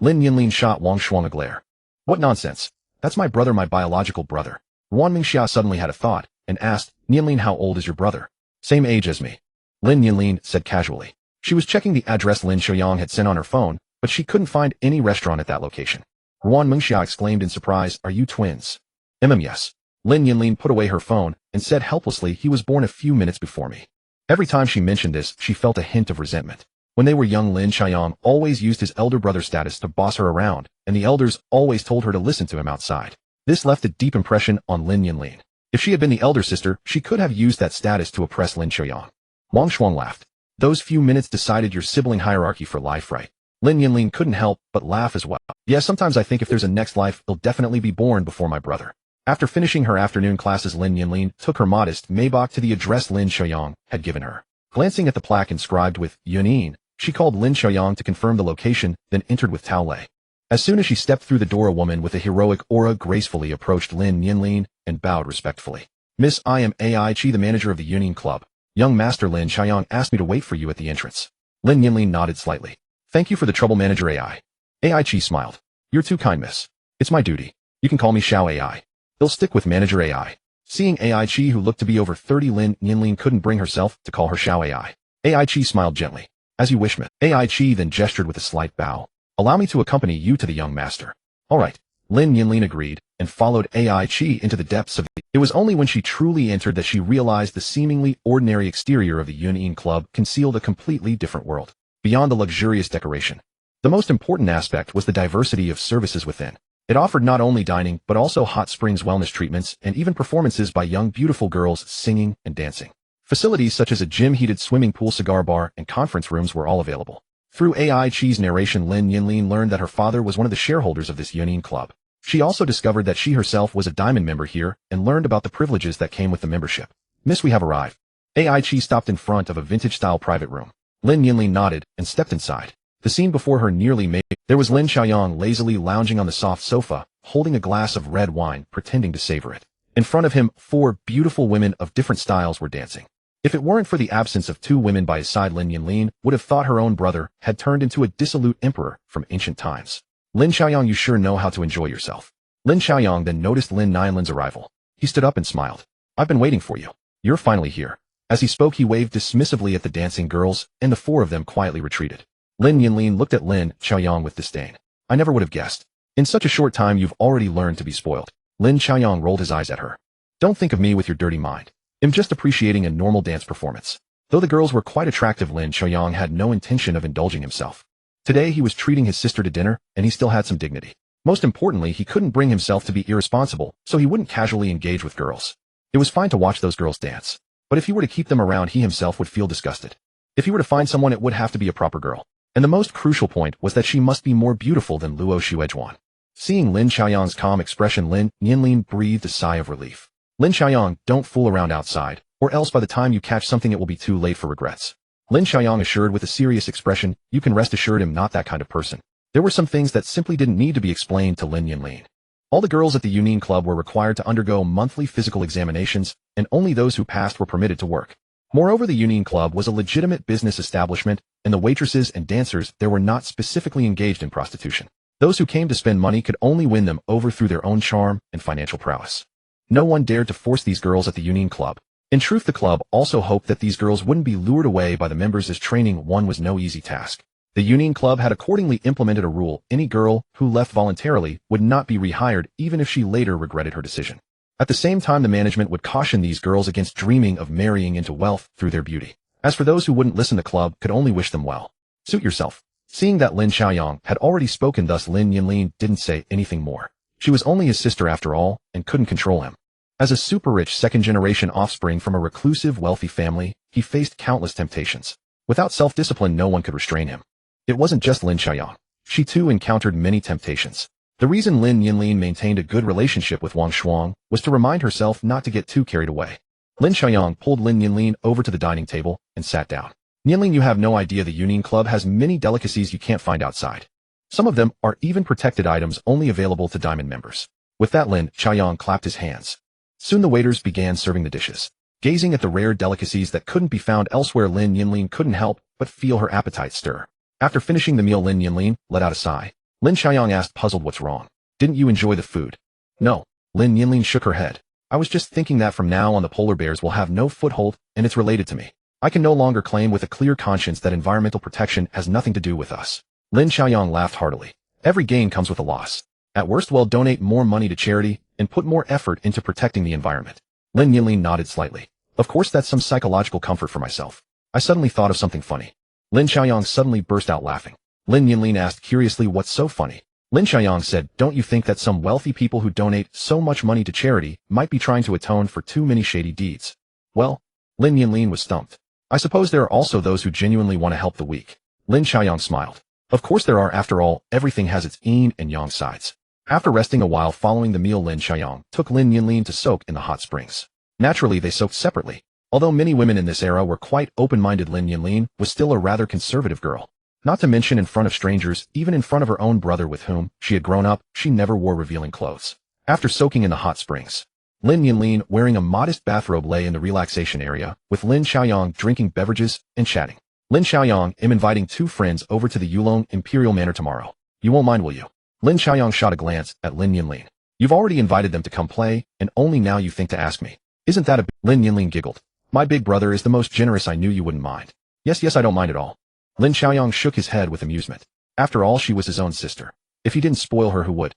Lin Nianlin shot Wang Shuang a glare. What nonsense. That's my brother, my biological brother. Wan Mengxiao suddenly had a thought and asked, Nianlin, how old is your brother? Same age as me. Lin Nianlin said casually. She was checking the address Lin Xiaoyang had sent on her phone, but she couldn't find any restaurant at that location. Ruan Mengxia exclaimed in surprise, "Are you twins?" Yes. Lin Yanlin put away her phone and said helplessly, "He was born a few minutes before me." Every time she mentioned this, she felt a hint of resentment. When they were young, Lin Xiaoyang always used his elder brother status to boss her around, and the elders always told her to listen to him outside. This left a deep impression on Lin Yanlin. If she had been the elder sister, she could have used that status to oppress Lin Xiaoyang. Wang Shuang laughed. "Those few minutes decided your sibling hierarchy for life, right?" Lin Yanlin couldn't help but laugh as well. "Yeah, sometimes I think if there's a next life, he'll definitely be born before my brother." After finishing her afternoon classes, Lin Yanlin took her modest Maybach to the address Lin Xiaoyang had given her. Glancing at the plaque inscribed with Yunin, she called Lin Xiaoyang to confirm the location, then entered with Tao Lei. As soon as she stepped through the door, a woman with a heroic aura gracefully approached Lin Yanlin and bowed respectfully. "Miss, I am Ai Chi, the manager of the Union Club. Young Master Lin Xiaoyang asked me to wait for you at the entrance." Lin Yanlin nodded slightly. "Thank you for the trouble, Manager Ai." Ai Chi smiled. "You're too kind, miss. It's my duty. You can call me Xiao Ai. He'll stick with Manager Ai." Seeing Ai Chi, who looked to be over 30, Lin Yanlin couldn't bring herself to call her Xiao Ai. Ai Chi smiled gently. "As you wish, miss." Ai Chi then gestured with a slight bow. "Allow me to accompany you to the young master." "All right." Lin Yanlin agreed and followed Ai Chi into the depths of the... It was only when she truly entered that she realized the seemingly ordinary exterior of the Union Club concealed a completely different world. Beyond the luxurious decoration, the most important aspect was the diversity of services within. It offered not only dining, but also hot springs wellness treatments and even performances by young beautiful girls singing and dancing. Facilities such as a gym, heated swimming pool, cigar bar, and conference rooms were all available. Through Ai Chi's narration, Lin Yanlin learned that her father was one of the shareholders of this Union Club. She also discovered that she herself was a diamond member here and learned about the privileges that came with the membership. "Miss, we have arrived." Ai Chi stopped in front of a vintage-style private room. Lin Yanlin nodded and stepped inside. The scene before her nearly made... There was Lin Xiaoyang lazily lounging on the soft sofa, holding a glass of red wine, pretending to savor it. In front of him, 4 beautiful women of different styles were dancing. If it weren't for the absence of 2 women by his side, Lin Yanlin would have thought her own brother had turned into a dissolute emperor from ancient times. "Lin Xiaoyang, you sure know how to enjoy yourself." Lin Xiaoyang then noticed Lin Nianlin's arrival. He stood up and smiled. "I've been waiting for you. You're finally here." As he spoke, he waved dismissively at the dancing girls, and the 4 of them quietly retreated. Lin Yanlin looked at Lin Xiaoyang with disdain. "I never would have guessed. In such a short time, you've already learned to be spoiled." Lin Xiaoyang rolled his eyes at her. "Don't think of me with your dirty mind. I'm just appreciating a normal dance performance." Though the girls were quite attractive, Lin Xiaoyang had no intention of indulging himself. Today he was treating his sister to dinner, and he still had some dignity. Most importantly, he couldn't bring himself to be irresponsible, so he wouldn't casually engage with girls. It was fine to watch those girls dance, but if he were to keep them around, he himself would feel disgusted. If he were to find someone, it would have to be a proper girl. And the most crucial point was that she must be more beautiful than Luo Xuejuan. Seeing Lin Xiaoyang's calm expression, Lin Nianlin breathed a sigh of relief. "Lin Xiaoyang, don't fool around outside, or else by the time you catch something it will be too late for regrets." Lin Xiaoyang assured with a serious expression. "You can rest assured I'm not that kind of person." There were some things that simply didn't need to be explained to Lin Yanlin. All the girls at the Union Club were required to undergo monthly physical examinations, and only those who passed were permitted to work. Moreover, the Union Club was a legitimate business establishment, and the waitresses and dancers there were not specifically engaged in prostitution. Those who came to spend money could only win them over through their own charm and financial prowess. No one dared to force these girls at the Union Club. In truth, the club also hoped that these girls wouldn't be lured away by the members, as training one was no easy task. The Union Club had accordingly implemented a rule: any girl who left voluntarily would not be rehired, even if she later regretted her decision. At the same time, the management would caution these girls against dreaming of marrying into wealth through their beauty. As for those who wouldn't listen, the club could only wish them well. "Suit yourself." Seeing that Lin Xiaoyang had already spoken, thus Lin Yanlin didn't say anything more. She was only his sister after all, and couldn't control him. As a super-rich second-generation offspring from a reclusive, wealthy family, he faced countless temptations. Without self-discipline, no one could restrain him. It wasn't just Lin Xiaoyang. She too encountered many temptations. The reason Lin Yanlin maintained a good relationship with Wang Shuang was to remind herself not to get too carried away. Lin Xiaoyang pulled Lin Yanlin over to the dining table and sat down. "Nianlin, you have no idea the Union Club has many delicacies you can't find outside. Some of them are even protected items only available to diamond members." With that, Lin Xiaoyang clapped his hands. Soon the waiters began serving the dishes. Gazing at the rare delicacies that couldn't be found elsewhere, Lin Yanlin couldn't help but feel her appetite stir. After finishing the meal, Lin Yanlin let out a sigh. Lin Xiaoyang asked, puzzled, "What's wrong? Didn't you enjoy the food?" "No." Lin Yanlin shook her head. "I was just thinking that from now on the polar bears will have no foothold, and it's related to me. I can no longer claim with a clear conscience that environmental protection has nothing to do with us." Lin Xiaoyang laughed heartily. Every gain comes with a loss. At worst, we'll donate more money to charity and put more effort into protecting the environment. Lin Nianlin nodded slightly. Of course, that's some psychological comfort for myself. I suddenly thought of something funny. Lin Xiaoyang suddenly burst out laughing. Lin Nianlin asked curiously, what's so funny? Lin Xiaoyang said, don't you think that some wealthy people who donate so much money to charity might be trying to atone for too many shady deeds? Well, Lin Nianlin was stumped. I suppose there are also those who genuinely want to help the weak. Lin Xiaoyang smiled. Of course there are, after all, everything has its yin and yang sides. After resting a while following the meal, Lin Xiaoyang took Lin Nianlin to soak in the hot springs. Naturally, they soaked separately. Although many women in this era were quite open-minded, Lin Nianlin was still a rather conservative girl. Not to mention in front of strangers, even in front of her own brother with whom she had grown up, she never wore revealing clothes. After soaking in the hot springs, Lin Nianlin, wearing a modest bathrobe, lay in the relaxation area, with Lin Xiaoyang drinking beverages and chatting. Lin Xiaoyang, am inviting 2 friends over to the Yulong Imperial Manor tomorrow. You won't mind, will you? Lin Xiaoyang shot a glance at Lin Nianlin. You've already invited them to come play, and only now you think to ask me. Isn't that a... Lin Nianlin giggled. My big brother is the most generous. I knew you wouldn't mind. Yes, I don't mind at all. Lin Xiaoyang shook his head with amusement. After all, she was his own sister. If he didn't spoil her, who would?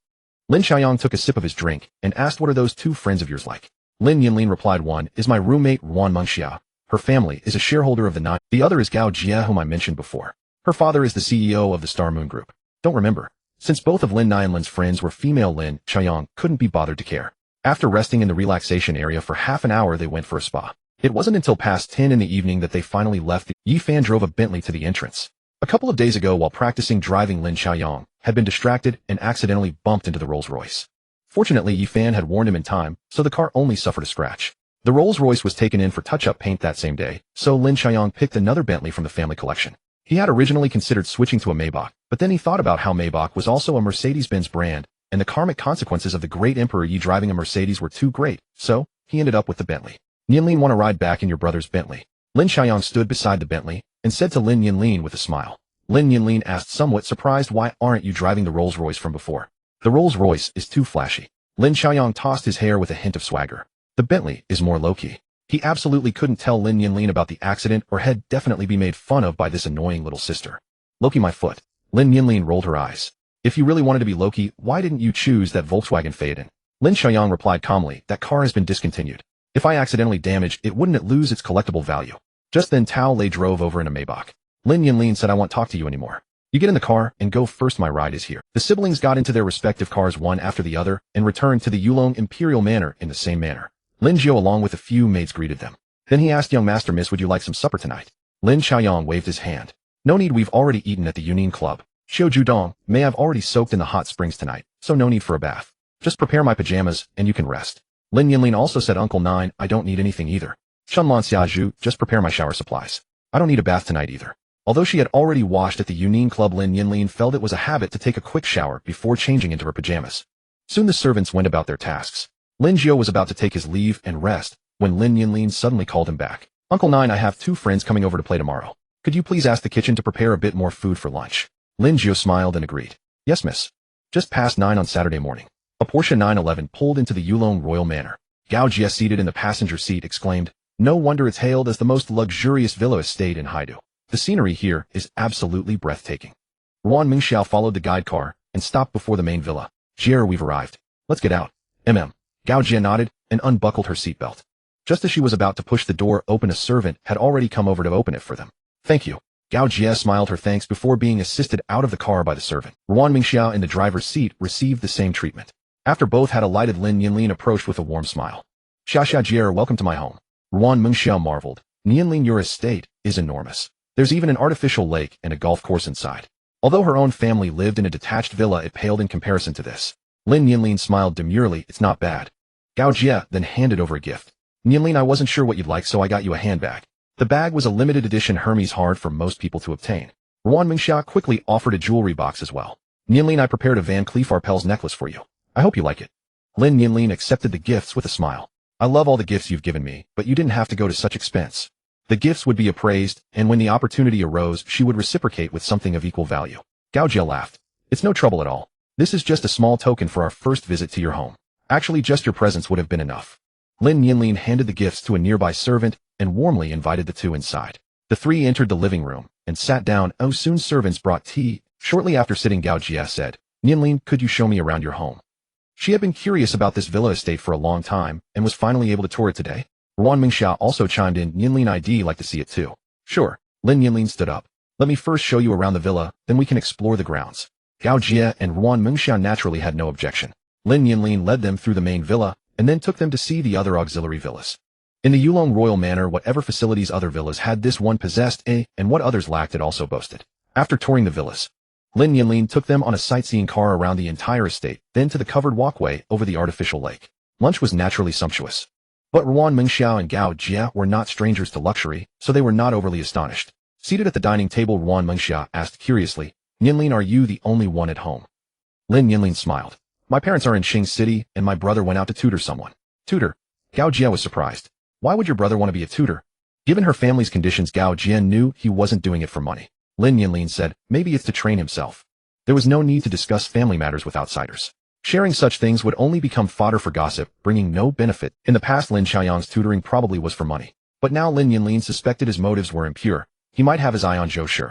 Lin Xiaoyang took a sip of his drink and asked, what are those 2 friends of yours like? Lin Nianlin replied, one is my roommate Ruan Mengxia. Her family is a shareholder of the Nianlin. The other is Gao Jie, whom I mentioned before. Her father is the CEO of the Star Moon Group. Don't remember. Since both of Lin Nianlin's friends were female, Lin Xiaoyang couldn't be bothered to care. After resting in the relaxation area for half an hour, they went for a spa. It wasn't until past 10 in the evening that they finally left. He Fei drove a Bentley to the entrance. A couple of days ago, while practicing driving, Lin Xiaoyang had been distracted and accidentally bumped into the Rolls-Royce. Fortunately, He Fei had warned him in time, so the car only suffered a scratch. The Rolls-Royce was taken in for touch-up paint that same day, so Lin Xiaoyang picked another Bentley from the family collection. He had originally considered switching to a Maybach, but then he thought about how Maybach was also a Mercedes-Benz brand, and the karmic consequences of the great Emperor Yi driving a Mercedes were too great, so he ended up with the Bentley. Nianlin, want to ride back in your brother's Bentley? Lin Xiaoyang stood beside the Bentley and said to Lin Nianlin with a smile. Lin Nianlin asked, somewhat surprised, why aren't you driving the Rolls-Royce from before? The Rolls-Royce is too flashy. Lin Xiaoyang tossed his hair with a hint of swagger. The Bentley is more low-key. He absolutely couldn't tell Lin Nianlin about the accident, or had definitely be made fun of by this annoying little sister. Low-key, my foot. Lin Nianlin rolled her eyes. If you really wanted to be low-key, why didn't you choose that Volkswagen Phaeton? Lin Xiaoyang replied calmly, that car has been discontinued. If I accidentally damaged it, wouldn't it lose its collectible value? Just then Tao Lei drove over in a Maybach. Lin Nianlin said, I won't talk to you anymore. You get in the car and go first, my ride is here. The siblings got into their respective cars one after the other and returned to the Yulong Imperial Manor in the same manner. Lin Jiu along with a few maids greeted them. Then he asked, young master, miss, would you like some supper tonight? Lin Xiaoyang waved his hand. No need, we've already eaten at the Yunin Club. Xiu Judong, may I've already soaked in the hot springs tonight, so no need for a bath. Just prepare my pajamas and you can rest. Lin Nianlin also said, Uncle Nine, I don't need anything either. Shunlan Xiaju, just prepare my shower supplies. I don't need a bath tonight either. Although she had already washed at the Yunin Club, Lin Nianlin felt it was a habit to take a quick shower before changing into her pajamas. Soon the servants went about their tasks. Lin Jiu was about to take his leave and rest when Lin Nianlin suddenly called him back. Uncle Nine, I have 2 friends coming over to play tomorrow. Could you please ask the kitchen to prepare a bit more food for lunch? Lin Jiu smiled and agreed. Yes, miss. Just past 9 on Saturday morning. A Porsche 911 pulled into the Yulong Royal Manor. Gao Jie, seated in the passenger seat, exclaimed, no wonder it's hailed as the most luxurious villa estate in Haidu. The scenery here is absolutely breathtaking. Ruan Mengxiao followed the guide car and stopped before the main villa. Jie, we've arrived. Let's get out. Gao Jie nodded and unbuckled her seatbelt. Just as she was about to push the door open, a servant had already come over to open it for them. Thank you. Gao Jie smiled her thanks before being assisted out of the car by the servant. Ruan Mengxiao in the driver's seat received the same treatment. After both had alighted, Lin Nianlin approached with a warm smile. Xia Jie, welcome to my home. Ruan Mengxiao marveled. Nianlin, your estate is enormous. There's even an artificial lake and a golf course inside. Although her own family lived in a detached villa, it paled in comparison to this. Lin Nianlin smiled demurely. It's not bad. Gao Jie then handed over a gift. Nianlin, I wasn't sure what you'd like, so I got you a handbag. The bag was a limited edition Hermes, hard for most people to obtain. Ruan Mengxiao quickly offered a jewelry box as well. Nianlin, I prepared a Van Cleef Arpels necklace for you. I hope you like it. Lin Nianlin accepted the gifts with a smile. I love all the gifts you've given me, but you didn't have to go to such expense. The gifts would be appraised, and when the opportunity arose, she would reciprocate with something of equal value. Gao Jie laughed. It's no trouble at all. This is just a small token for our first visit to your home. Actually, just your presence would have been enough. Lin Nianlin handed the gifts to a nearby servant and warmly invited the 2 inside. The 3 entered the living room and sat down. Soon servants brought tea Shortly after sitting, Gao Jia said, Nianlin, could you show me around your home? She had been curious about this villa estate for a long time and was finally able to tour it today. Ruan Mingxia also chimed in, Nianlin, I'd like to see it too. Sure. Lin Nianlin stood up. Let me first show you around the villa, then we can explore the grounds. Gao Jia and Ruan Mingxia naturally had no objection. Lin Nianlin led them through the main villa and then took them to see the other auxiliary villas. In the Yulong royal manor, whatever facilities other villas had, this one possessed, and what others lacked it also boasted. After touring the villas, Lin Nianlin took them on a sightseeing car around the entire estate, then to the covered walkway over the artificial lake. Lunch was naturally sumptuous. But Ruan Mingxiao and Gao Jia were not strangers to luxury, so they were not overly astonished. Seated at the dining table, Ruan Mingxia asked curiously, Nianlin, are you the only one at home? Lin Nianlin smiled. My parents are in Qing City, and my brother went out to tutor someone. Tutor? Gao Jia was surprised. Why would your brother want to be a tutor? Given her family's conditions, Gao Jia knew he wasn't doing it for money. Lin Nianlin said, maybe it's to train himself. There was no need to discuss family matters with outsiders. Sharing such things would only become fodder for gossip, bringing no benefit. In the past, Lin Xiaoyang's tutoring probably was for money. But now Lin Nianlin suspected his motives were impure. He might have his eye on Zhou Shi.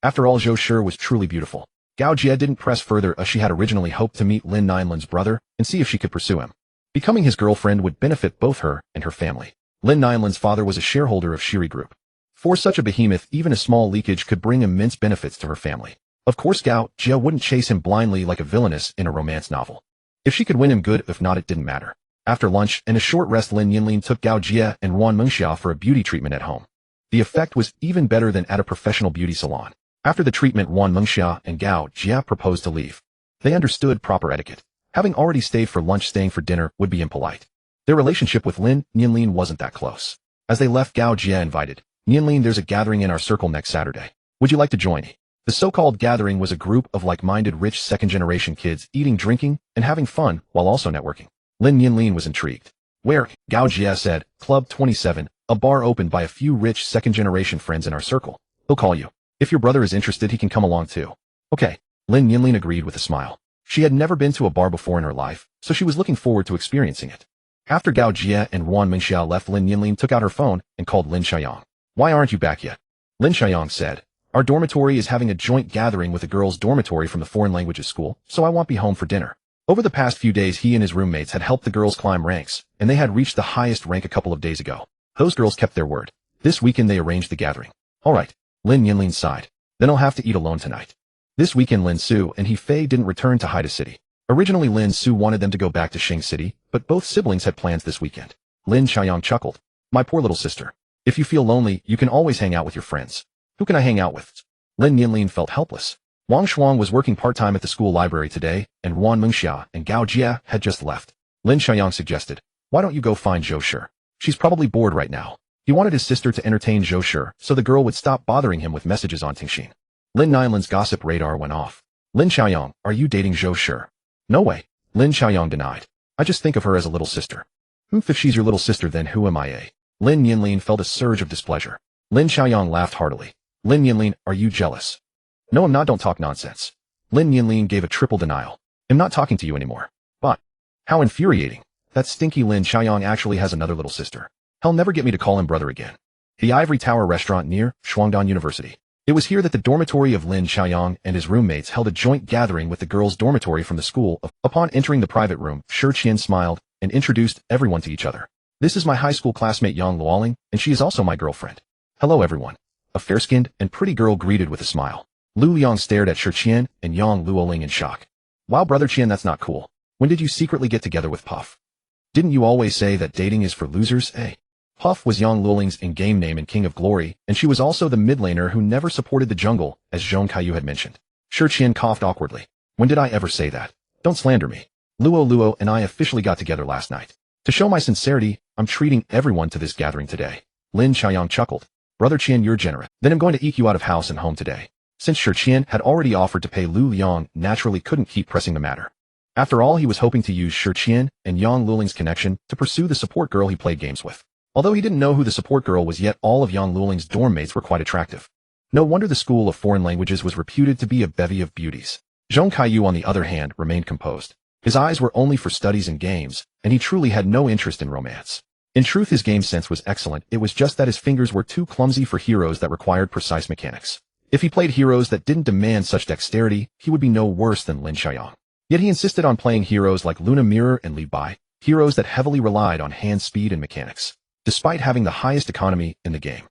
After all, Zhou Shi was truly beautiful. Gao Jia didn't press further, as she had originally hoped to meet Lin Nianlin's brother and see if she could pursue him. Becoming his girlfriend would benefit both her and her family. Lin Nianlin's father was a shareholder of Shiri Group. For such a behemoth, even a small leakage could bring immense benefits to her family. Of course, Gao Jia wouldn't chase him blindly like a villainess in a romance novel. If she could win him, good. If not, it didn't matter. After lunch and a short rest, Lin Nianlin took Gao Jia and Ruan Mingxia for a beauty treatment at home. The effect was even better than at a professional beauty salon. After the treatment, Ruan Mingxia and Gao Jia proposed to leave. They understood proper etiquette. Having already stayed for lunch, staying for dinner would be impolite. Their relationship with Lin Nianlin wasn't that close. As they left, Gao Jia invited, Nianlin, there's a gathering in our circle next Saturday. Would you like to join me? The so-called gathering was a group of like-minded rich second-generation kids eating, drinking, and having fun while also networking. Lin Nianlin was intrigued. Where? Gao Jia said, Club 27, a bar opened by a few rich second-generation friends in our circle. He'll call you. If your brother is interested, he can come along too. Okay. Lin Nianlin agreed with a smile. She had never been to a bar before in her life, so she was looking forward to experiencing it. After Gao Jia and Ruan Mingxiao left, Lin Nianlin took out her phone and called Lin Xiaoyang. Why aren't you back yet? Lin Xiaoyang said, our dormitory is having a joint gathering with the girls' dormitory from the foreign languages school, so I won't be home for dinner. Over the past few days, he and his roommates had helped the girls climb ranks, and they had reached the highest rank a couple of days ago. Those girls kept their word. This weekend they arranged the gathering. All right. Lin Nianlin sighed. Then I'll have to eat alone tonight. This weekend, Lin Xu and He Fei didn't return to Haida City. Originally, Lin Xu wanted them to go back to Qing City, but both siblings had plans this weekend. Lin Xiaoyang chuckled. My poor little sister. If you feel lonely, you can always hang out with your friends. Who can I hang out with? Lin Nianlin felt helpless. Wang Shuang was working part-time at the school library today, and Ruan Mingxia and Gao Jia had just left. Lin Xiaoyang suggested, why don't you go find Zhou Shi? She's probably bored right now. He wanted his sister to entertain Zhou Shi so the girl would stop bothering him with messages on Tingxin. Lin Nianlin's gossip radar went off. Lin Xiaoyang, are you dating Zhou Shi? No way. Lin Xiaoyang denied. I just think of her as a little sister. If she's your little sister, then who am I? Lin Nianlin felt a surge of displeasure. Lin Xiaoyang laughed heartily. Lin Nianlin, are you jealous? No, I'm not. Don't talk nonsense. Lin Nianlin gave a triple denial. I'm not talking to you anymore. But how infuriating. That stinky Lin Xiaoyang actually has another little sister. He'll never get me to call him brother again. The Ivory Tower restaurant near Shuangdan University. It was here that the dormitory of Lin Xiaoyang and his roommates held a joint gathering with the girls' dormitory from the school. Upon entering the private room, Shi Qian smiled and introduced everyone to each other. This is my high school classmate Yang Luoling, and she is also my girlfriend. Hello everyone. A fair-skinned and pretty girl greeted with a smile. Lu Liang stared at Shi Qian and Yang Luoling in shock. Wow, brother Qian, that's not cool. When did you secretly get together with Puff? Didn't you always say that dating is for losers, eh? Puff was Yang Luoling's in-game name in King of Glory, and she was also the mid-laner who never supported the jungle, as Zhong Kaiyu had mentioned. Shi Qian coughed awkwardly. When did I ever say that? Don't slander me. Luo and I officially got together last night. To show my sincerity, I'm treating everyone to this gathering today. Lin Xiaoyang chuckled. Brother Qian, you're generous. Then I'm going to eke you out of house and home today. Since Shi Qian had already offered to pay, Lu Liang naturally couldn't keep pressing the matter. After all, he was hoping to use Shi Qian and Yang Luoling's connection to pursue the support girl he played games with. Although he didn't know who the support girl was yet, all of Yang Luoling's dorm mates were quite attractive. No wonder the School of Foreign Languages was reputed to be a bevy of beauties. Zhong Kaiyu, on the other hand, remained composed. His eyes were only for studies and games, and he truly had no interest in romance. In truth, his game sense was excellent, it was just that his fingers were too clumsy for heroes that required precise mechanics. If he played heroes that didn't demand such dexterity, he would be no worse than Lin Xiaoyang. Yet he insisted on playing heroes like Luna Mirror and Li Bai, heroes that heavily relied on hand speed and mechanics. Despite having the highest economy in the game,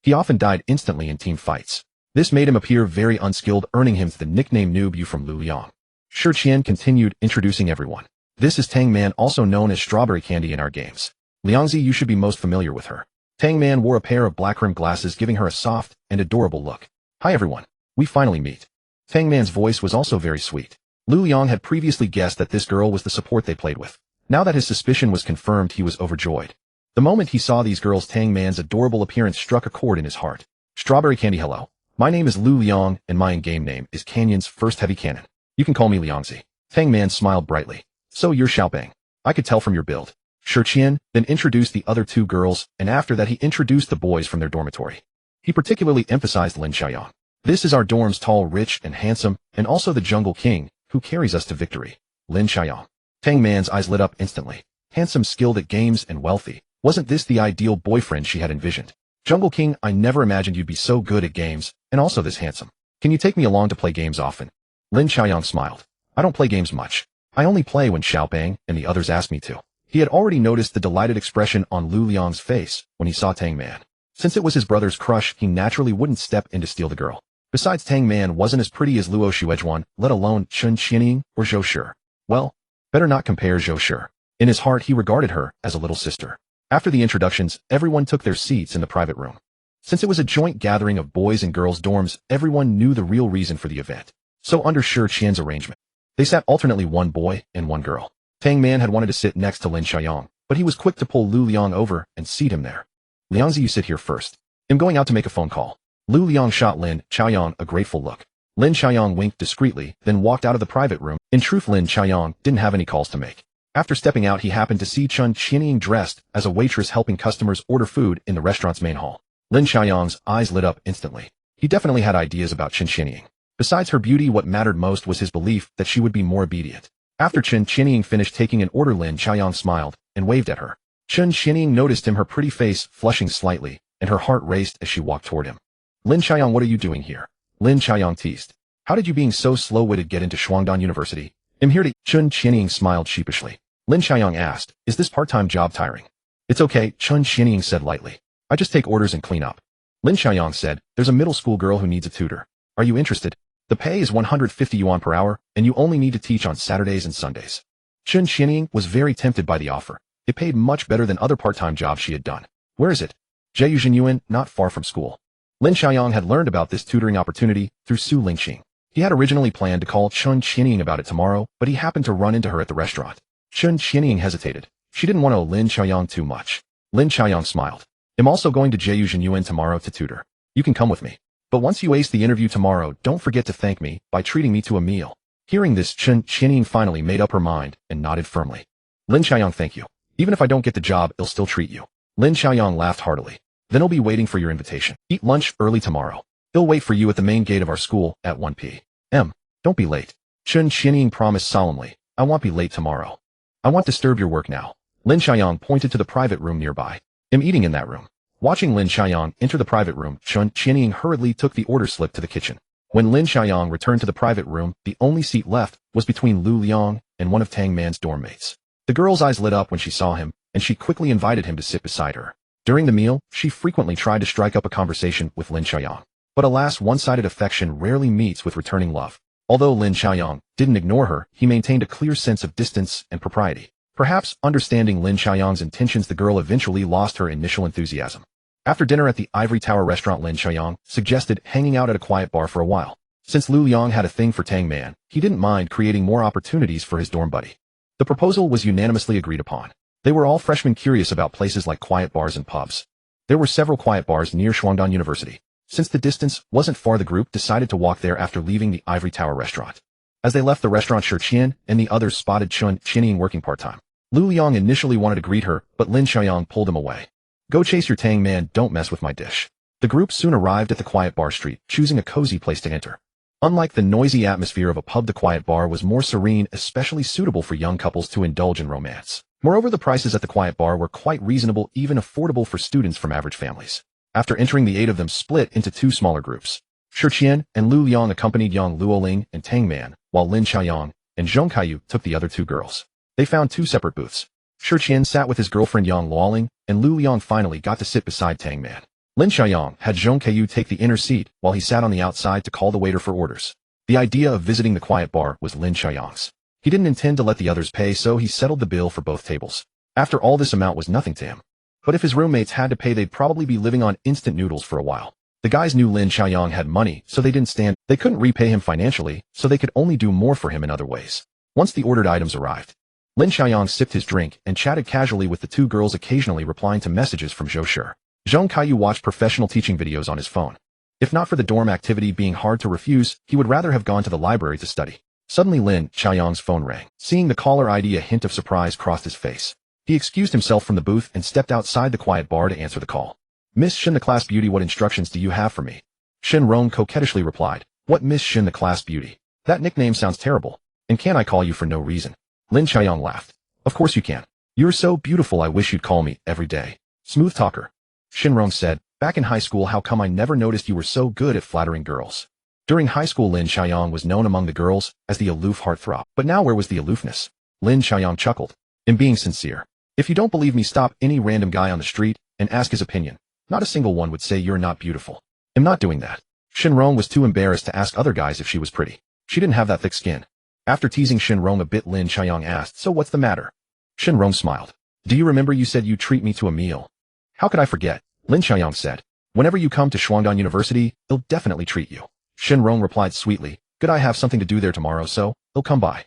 he often died instantly in team fights. This made him appear very unskilled, earning him the nickname Noob You from Luliang. Shi Qian continued, introducing everyone. This is Tang Man, also known as Strawberry Candy in our games. Liangzi, you should be most familiar with her. Tang Man wore a pair of black-rimmed glasses, giving her a soft and adorable look. Hi everyone. We finally meet. Tang Man's voice was also very sweet. Lu Liang had previously guessed that this girl was the support they played with. Now that his suspicion was confirmed, he was overjoyed. The moment he saw these girls, Tang Man's adorable appearance struck a chord in his heart. Strawberry Candy, hello. My name is Lu Liang, and my in-game name is Canyon's first heavy cannon. You can call me Liangzi. Tang Man smiled brightly. So you're Xiaobang. I could tell from your build. Shi Qian then introduced the other two girls, and after that he introduced the boys from their dormitory. He particularly emphasized Lin Xiaoyang. This is our dorm's tall, rich, and handsome, and also the Jungle King, who carries us to victory. Lin Xiaoyang. Tang Man's eyes lit up instantly. Handsome, skilled at games, and wealthy. Wasn't this the ideal boyfriend she had envisioned? Jungle King, I never imagined you'd be so good at games, and also this handsome. Can you take me along to play games often? Lin Xiaoyang smiled. I don't play games much. I only play when Xiaobang and the others ask me to. He had already noticed the delighted expression on Lu Liang's face when he saw Tang Man. Since it was his brother's crush, he naturally wouldn't step in to steal the girl. Besides, Tang Man wasn't as pretty as Luo Xuejuan, let alone Chen Qianing or Zhou Shi. Well, better not compare Zhou Shi. In his heart, he regarded her as a little sister. After the introductions, everyone took their seats in the private room. Since it was a joint gathering of boys and girls' dorms, everyone knew the real reason for the event. So under Shi Qian's arrangement, they sat alternately, one boy and one girl. Tang Man had wanted to sit next to Lin Xiaoyang, but he was quick to pull Lu Liang over and seat him there. Liangzi, you sit here first. I'm going out to make a phone call. Lu Liang shot Lin Xiaoyang a grateful look. Lin Xiaoyang winked discreetly, then walked out of the private room. In truth, Lin Xiaoyang didn't have any calls to make. After stepping out, he happened to see Chen Qianing dressed as a waitress helping customers order food in the restaurant's main hall. Lin Xiaoyang's eyes lit up instantly. He definitely had ideas about Chen Qianing. Besides her beauty, what mattered most was his belief that she would be more obedient. After Chen Qianing finished taking an order, Lin Xiaoyang smiled and waved at her. Chen Qianing noticed him, her pretty face flushing slightly, and her heart raced as she walked toward him. Lin Xiaoyang, what are you doing here? Lin Xiaoyang teased. How did you, being so slow-witted, get into Shuangdan University? I'm here to... Chen Qianing smiled sheepishly. Lin Xiaoyang asked, is this part-time job tiring? It's okay, Chen Qianing said lightly. I just take orders and clean up. Lin Xiaoyang said, there's a middle school girl who needs a tutor. Are you interested? The pay is 150 yuan per hour, and you only need to teach on Saturdays and Sundays. Chen Qianing was very tempted by the offer. It paid much better than other part-time jobs she had done. Where is it? Jieyu Jinyuan, not far from school. Lin Xiaoyang had learned about this tutoring opportunity through Su Lingxing. He had originally planned to call Chen Qianing about it tomorrow, but he happened to run into her at the restaurant. Chen Qianing hesitated. She didn't want to owe Lin Xiaoyang too much. Lin Xiaoyang smiled. I'm also going to Jieyu Jinyuan tomorrow to tutor. You can come with me. But once you ace the interview tomorrow, don't forget to thank me by treating me to a meal. Hearing this, Chen Qianing finally made up her mind and nodded firmly. Lin Xiaoyang, thank you. Even if I don't get the job, I'll still treat you. Lin Xiaoyang laughed heartily. Then I'll be waiting for your invitation. Eat lunch early tomorrow. I'll wait for you at the main gate of our school at 1 p.m. Don't be late. Chen Qianing promised solemnly. I won't be late tomorrow. I won't disturb your work now. Lin Xiaoyang pointed to the private room nearby. I'm eating in that room. Watching Lin Xiaoyang enter the private room, Chen Qianing hurriedly took the order slip to the kitchen. When Lin Xiaoyang returned to the private room, the only seat left was between Lu Liang and one of Tang Man's dorm mates. The girl's eyes lit up when she saw him, and she quickly invited him to sit beside her. During the meal, she frequently tried to strike up a conversation with Lin Xiaoyang. But alas, one-sided affection rarely meets with returning love. Although Lin Xiaoyang didn't ignore her, he maintained a clear sense of distance and propriety. Perhaps understanding Lin Xiaoyang's intentions, the girl eventually lost her initial enthusiasm. After dinner at the Ivory Tower restaurant, Lin Xiaoyang suggested hanging out at a quiet bar for a while. Since Lu Liang had a thing for Tang Man, he didn't mind creating more opportunities for his dorm buddy. The proposal was unanimously agreed upon. They were all freshmen curious about places like quiet bars and pubs. There were several quiet bars near Shuangdan University. Since the distance wasn't far, the group decided to walk there after leaving the Ivory Tower restaurant. As they left the restaurant, Shi Qian and the others spotted Chen Qianing working part-time. Lu Liang initially wanted to greet her, but Lin Xiaoyang pulled him away. Go chase your Tang Man, don't mess with my dish. The group soon arrived at the quiet bar street, choosing a cozy place to enter. Unlike the noisy atmosphere of a pub, the quiet bar was more serene, especially suitable for young couples to indulge in romance. Moreover, the prices at the quiet bar were quite reasonable, even affordable for students from average families. After entering, the 8 of them split into 2 smaller groups. Shi Qian and Lu Liang accompanied Yang Luoling and Tang Man, while Lin Xiaoyang and Zhong Kaiyu took the other two girls. They found two separate booths. Shi Qian sat with his girlfriend Yang Luoling, and Lu Liang finally got to sit beside Tang Man. Lin Xiaoyang had Zhong Kaiyu take the inner seat while he sat on the outside to call the waiter for orders. The idea of visiting the quiet bar was Lin Xiaoyang's. He didn't intend to let the others pay, so he settled the bill for both tables. After all, this amount was nothing to him. But if his roommates had to pay, they'd probably be living on instant noodles for a while. The guys knew Lin Xiaoyang had money, so they couldn't repay him financially, so they could only do more for him in other ways. Once the ordered items arrived, Lin Xiaoyang sipped his drink and chatted casually with the two girls, occasionally replying to messages from Zhou Shi. Zhong Kaiyu watched professional teaching videos on his phone. If not for the dorm activity being hard to refuse, he would rather have gone to the library to study. Suddenly Lin Xiaoyang's phone rang. Seeing the caller ID, a hint of surprise crossed his face. He excused himself from the booth and stepped outside the quiet bar to answer the call. Miss Shin, the class beauty, what instructions do you have for me? Shin Rong coquettishly replied. What, Miss Shin, the class beauty? That nickname sounds terrible. And can I call you for no reason? Lin Xiaoyang laughed. Of course you can. You're so beautiful, I wish you'd call me every day. Smooth talker. Shin Rong said, back in high school, how come I never noticed you were so good at flattering girls? During high school, Lin Xiaoyang was known among the girls as the aloof heartthrob. But now where was the aloofness? Lin Xiaoyang chuckled. In being sincere. If you don't believe me, stop any random guy on the street and ask his opinion. Not a single one would say you're not beautiful. I'm not doing that. Shin Rong was too embarrassed to ask other guys if she was pretty. She didn't have that thick skin. After teasing Shin Rong a bit, Lin Xiaoyang asked, so what's the matter? Shin Rong smiled. Do you remember you said you'd treat me to a meal? How could I forget? Lin Xiaoyang said. Whenever you come to Shuangdan University, they'll definitely treat you. Shin Rong replied sweetly. Good, I have something to do there tomorrow, so they'll come by.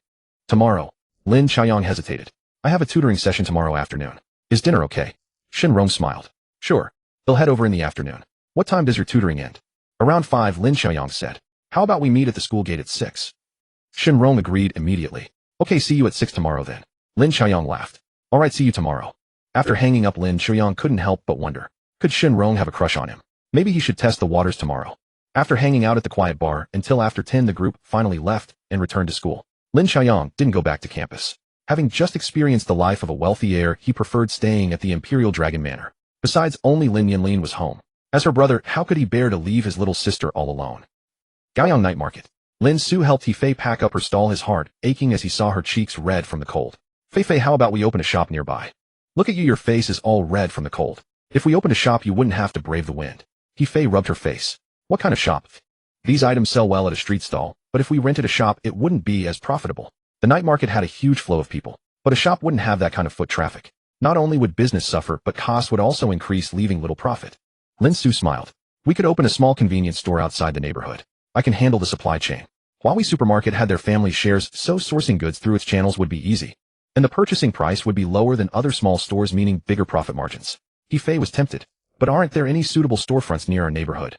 Tomorrow? Lin Xiaoyang hesitated. I have a tutoring session tomorrow afternoon. Is dinner okay? Shin Rong smiled. Sure. They'll head over in the afternoon. What time does your tutoring end? Around 5, Lin Xiaoyang said. How about we meet at the school gate at 6? Shin Rong agreed immediately. Okay, see you at 6 tomorrow then. Lin Xiaoyang laughed. Alright, see you tomorrow. After hanging up, Lin Xiaoyang couldn't help but wonder. Could Shin Rong have a crush on him? Maybe he should test the waters tomorrow. After hanging out at the quiet bar until after 10, the group finally left and returned to school. Lin Xiaoyang didn't go back to campus. Having just experienced the life of a wealthy heir, he preferred staying at the Imperial Dragon Manor. Besides, only Lin Nianlin was home. As her brother, how could he bear to leave his little sister all alone? Gaoyang Night Market. Lin Xu helped He Fei pack up her stall, his heart aching as he saw her cheeks red from the cold. Fei, how about we open a shop nearby? Look at you, your face is all red from the cold. If we opened a shop, you wouldn't have to brave the wind. He Fei rubbed her face. What kind of shop? These items sell well at a street stall, but if we rented a shop, it wouldn't be as profitable. The night market had a huge flow of people, but a shop wouldn't have that kind of foot traffic. Not only would business suffer, but cost would also increase, leaving little profit. Lin Xu smiled. We could open a small convenience store outside the neighborhood. I can handle the supply chain. Huawei Supermarket had their family shares, so sourcing goods through its channels would be easy. And the purchasing price would be lower than other small stores, meaning bigger profit margins. He Fei was tempted. But aren't there any suitable storefronts near our neighborhood?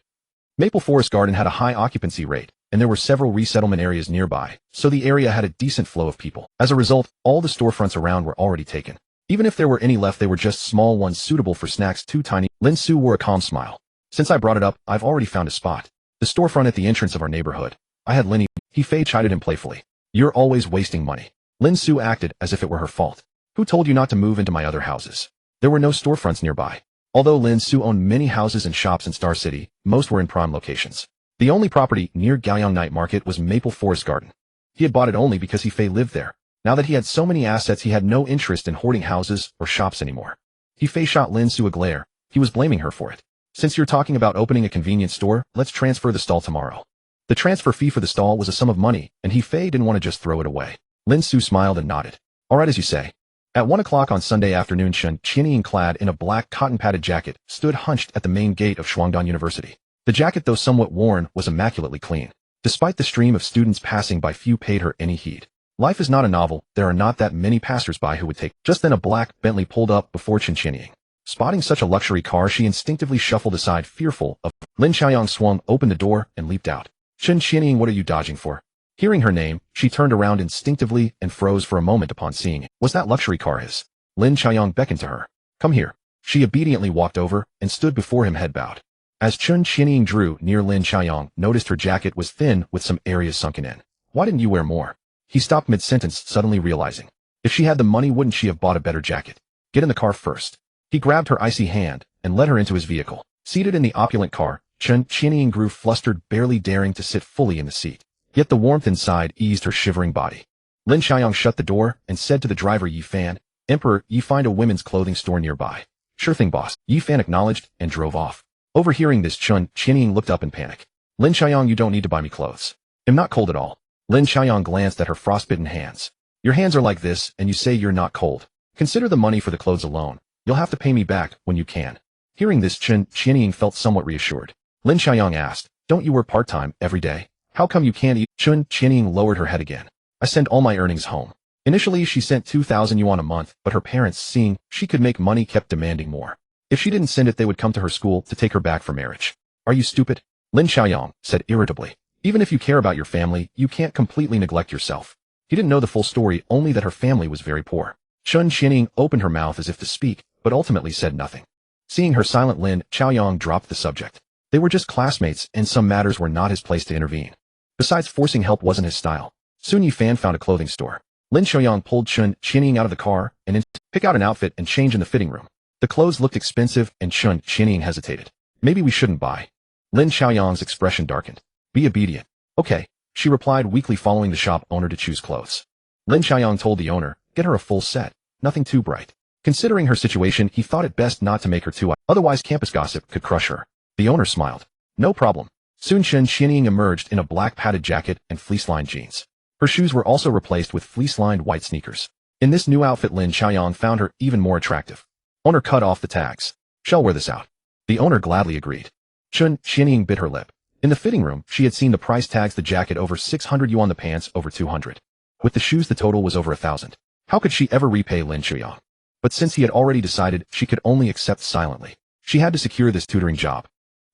Maple Forest Garden had a high occupancy rate, and there were several resettlement areas nearby, so the area had a decent flow of people. As a result, all the storefronts around were already taken. Even if there were any left, they were just small ones suitable for snacks, too tiny. Lin Xu wore a calm smile. Since I brought it up, I've already found a spot. The storefront at the entrance of our neighborhood. I had Lin. He Fei chided him playfully. You're always wasting money. Lin Xu acted as if it were her fault. Who told you not to move into my other houses? There were no storefronts nearby. Although Lin Xu owned many houses and shops in Star City, most were in prime locations. The only property near Gaoyang Night Market was Maple Forest Garden. He had bought it only because He Fei lived there. Now that he had so many assets, he had no interest in hoarding houses or shops anymore. He Fei shot Lin Xu a glare. He was blaming her for it. Since you're talking about opening a convenience store, let's transfer the stall tomorrow. The transfer fee for the stall was a sum of money, and He Fei didn't want to just throw it away. Lin Xu smiled and nodded. All right, as you say. At 1 o'clock on Sunday afternoon, Chen Qianying, clad in a black cotton-padded jacket, stood hunched at the main gate of Shuangdan University. The jacket, though somewhat worn, was immaculately clean. Despite the stream of students passing by, few paid her any heed. Life is not a novel. There are not that many passers-by who would take. Just then a black Bentley pulled up before Chen Qianying. Spotting such a luxury car, she instinctively shuffled aside, fearful of. Lin Xiaoyang swung open the door and leaped out. Chen Qianying, what are you dodging for? Hearing her name, she turned around instinctively and froze for a moment upon seeing it. Was that luxury car his? Lin Xiaoyang beckoned to her. Come here. She obediently walked over and stood before him, head bowed. As Chen Qianying drew near, Lin Xiaoyang noticed her jacket was thin with some areas sunken in. Why didn't you wear more? He stopped mid-sentence, suddenly realizing. If she had the money, wouldn't she have bought a better jacket? Get in the car first. He grabbed her icy hand and led her into his vehicle. Seated in the opulent car, Chen Qianying grew flustered, barely daring to sit fully in the seat. Yet the warmth inside eased her shivering body. Lin Xiaoyang shut the door and said to the driver He Fan, "Emperor, you find a women's clothing store nearby." "Sure thing, boss." He Fan acknowledged and drove off. Overhearing this, Chen Qianying looked up in panic. "Lin Xiaoyang, you don't need to buy me clothes. I'm not cold at all." Lin Xiaoyang glanced at her frostbitten hands. "Your hands are like this, and you say you're not cold. Consider the money for the clothes alone. You'll have to pay me back when you can." Hearing this, Chen Qianying felt somewhat reassured. Lin Xiaoyang asked, "Don't you work part-time every day? How come you can't eat?" Chen Qianying lowered her head again. "I send all my earnings home." Initially, she sent 2,000 yuan a month, but her parents, seeing she could make money, kept demanding more. If she didn't send it, they would come to her school to take her back for marriage. "Are you stupid?" Lin Xiaoyang said irritably. "Even if you care about your family, you can't completely neglect yourself." He didn't know the full story, only that her family was very poor. Chen Qianying opened her mouth as if to speak, but ultimately said nothing. Seeing her silent, Lin Xiaoyang dropped the subject. They were just classmates, and some matters were not his place to intervene. Besides, forcing help wasn't his style. Soon He Fan found a clothing store. Lin Xiaoyang pulled Chen Qianying out of the car and pick out an outfit and change in the fitting room. The clothes looked expensive, and Chen Qianying hesitated. "Maybe we shouldn't buy." Lin Xiaoyang's expression darkened. "Be obedient." "Okay," she replied weakly, following the shop owner to choose clothes. Lin Xiaoyang told the owner, "Get her a full set, nothing too bright." Considering her situation, he thought it best not to make her too otherwise campus gossip could crush her. The owner smiled. "No problem." Soon Chen Qianying emerged in a black padded jacket and fleece-lined jeans. Her shoes were also replaced with fleece-lined white sneakers. In this new outfit, Lin Xiaoyang found her even more attractive. Owner cut off the tags. "Shall wear this out." The owner gladly agreed. Chen Qianying bit her lip. In the fitting room, she had seen the price tags: the jacket over 600 yuan, the pants over 200. With the shoes, the total was over 1,000. How could she ever repay Lin Xiaoyang? But since he had already decided, she could only accept silently. She had to secure this tutoring job.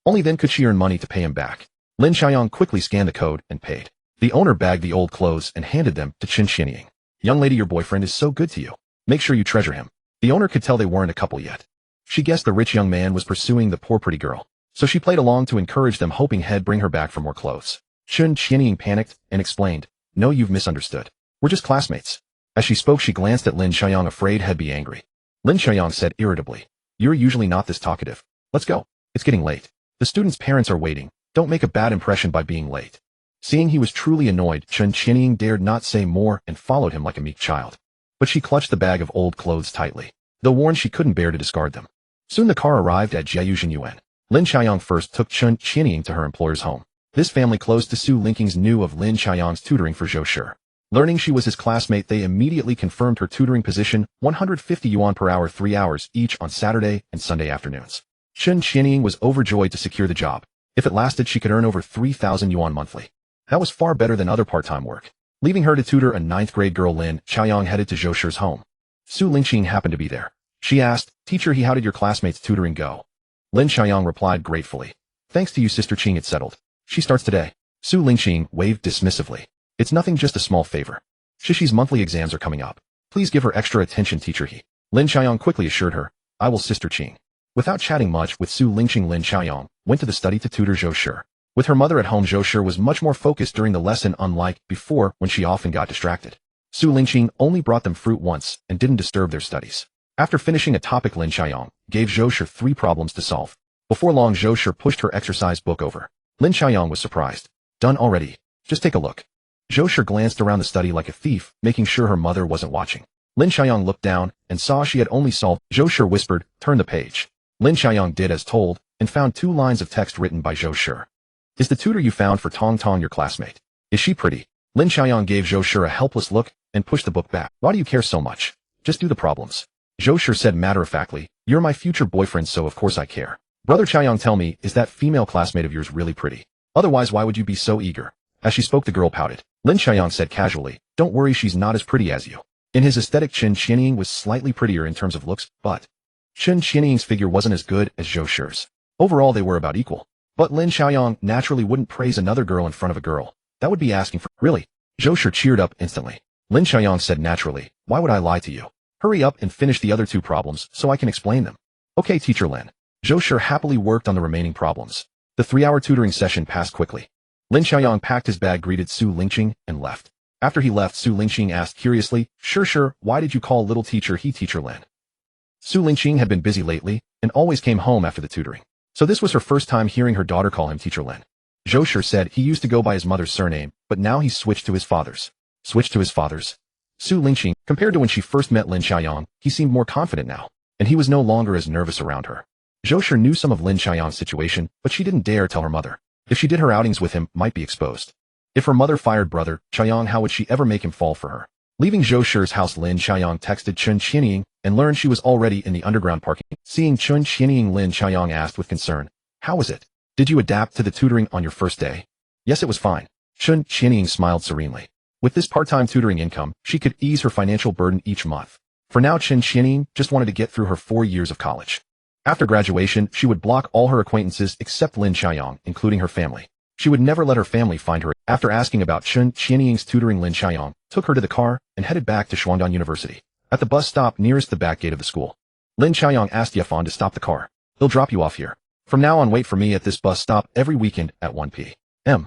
Only then could she earn money to pay him back. Lin Xiaoyang quickly scanned the code and paid. The owner bagged the old clothes and handed them to Chen Qianying. "Young lady, your boyfriend is so good to you. Make sure you treasure him." The owner could tell they weren't a couple yet. She guessed the rich young man was pursuing the poor pretty girl, so she played along to encourage them, hoping he'd bring her back for more clothes. Chen Qianying panicked and explained, "No, you've misunderstood. We're just classmates." As she spoke, she glanced at Lin Xiaoyang, afraid he'd be angry. Lin Xiaoyang said irritably, "You're usually not this talkative. Let's go. It's getting late. The students' parents are waiting. Don't make a bad impression by being late." Seeing he was truly annoyed, Chen Qianying dared not say more and followed him like a meek child. But she clutched the bag of old clothes tightly, though warned she couldn't bear to discard them. Soon the car arrived at Jiayujianyuan. Lin Xiaoyang first took Chen Qianying to her employer's home. This family close to Su Lingqing's knew of Lin Xiaoyang's tutoring for Zhou Shi. Learning she was his classmate, they immediately confirmed her tutoring position, 150 yuan per hour, 3 hours each on Saturday and Sunday afternoons. Chen Qianying was overjoyed to secure the job. If it lasted, she could earn over 3,000 yuan monthly. That was far better than other part-time work. Leaving her to tutor a 9th grade girl, Lin Xiaoyang headed to Zhou Shi's home. Su Lingqing happened to be there. She asked, "Teacher He, how did your classmates' tutoring go?" Lin Xiaoyang replied gratefully, "Thanks to you, Sister Qing, it's settled. She starts today." Su Lingqing waved dismissively. "It's nothing, just a small favor. Shishi's monthly exams are coming up. Please give her extra attention, Teacher He." Lin Xiaoyang quickly assured her, "I will, Sister Qing." Without chatting much with Su Lingqing, Lin Xiaoyang went to the study to tutor Zhou Shi. With her mother at home, Zhou Shi was much more focused during the lesson, unlike before when she often got distracted. Su Lingqing only brought them fruit once and didn't disturb their studies. After finishing a topic, Lin Xiaoyang gave Zhou Shi 3 problems to solve. Before long, Zhou Shi pushed her exercise book over. Lin Xiaoyang was surprised. "Done already? Just take a look." Zhou Shi glanced around the study like a thief, making sure her mother wasn't watching. Lin Xiaoyang looked down and saw she had only solved. Zhou Shi whispered, "Turn the page." Lin Xiaoyang did as told and found 2 lines of text written by Zhou Shi. "Is the tutor you found for Tong Tong your classmate? Is she pretty?" Lin Xiaoyang gave Zhou Shi a helpless look and pushed the book back. "Why do you care so much? Just do the problems." Zhou Shi said matter-of-factly, "You're my future boyfriend, so of course I care." "Brother Xiaoyang, tell me, is that female classmate of yours really pretty? Otherwise, why would you be so eager?" As she spoke, the girl pouted. Lin Xiaoyang said casually, "Don't worry, she's not as pretty as you." In his aesthetic, Chen Qianying was slightly prettier in terms of looks, but Chen Qianying's figure wasn't as good as Zhou Shi's. Overall, they were about equal. But Lin Xiaoyang naturally wouldn't praise another girl in front of a girl. That would be asking for... "Really?" Zhou Shi cheered up instantly. Lin Xiaoyang said naturally, "Why would I lie to you? Hurry up and finish the other 2 problems so I can explain them." "Okay, Teacher Lin." Zhou Shi happily worked on the remaining problems. The 3-hour tutoring session passed quickly. Lin Xiaoyang packed his bag, greeted Su Lingqing, and left. After he left, Su Lingqing asked curiously, Sure, why did you call little teacher he Teacher Lin?" Su Lingqing had been busy lately and always came home after the tutoring, So this was her first time hearing her daughter call him Teacher Lin. Zhou said he used to go by his mother's surname, but now he's switched to his father's. Switched to his father's? Su Lingqing, compared to when she first met Lin Xiaoyang, he seemed more confident now, and he was no longer as nervous around her. Zhou knew some of Lin Xiaoyang's situation, but she didn't dare tell her mother. If she did, her outings with him might be exposed. If her mother fired brother Xiaoyang, how would she ever make him fall for her? Leaving Zhou house, Lin Xiaoyang texted Chun Qianying and learned she was already in the underground parking. Seeing Chun Qianying, Lin Xiaoyang asked with concern, "How was it? Did you adapt to the tutoring on your first day?" "Yes, it was fine." Chun Qianying smiled serenely. With this part-time tutoring income, she could ease her financial burden each month. For now, Chun Qianying just wanted to get through her 4 years of college. After graduation, she would block all her acquaintances except Lin Xiaoyang, including her family. She would never let her family find her. After asking about Chun Qianying's tutoring, Lin Xiaoyang took her to the car and headed back to Shuangdan University. At the bus stop nearest the back gate of the school, Lin Xiaoyang asked Yefan to stop the car. "He'll drop you off here. From now on, wait for me at this bus stop every weekend at 1 p.m.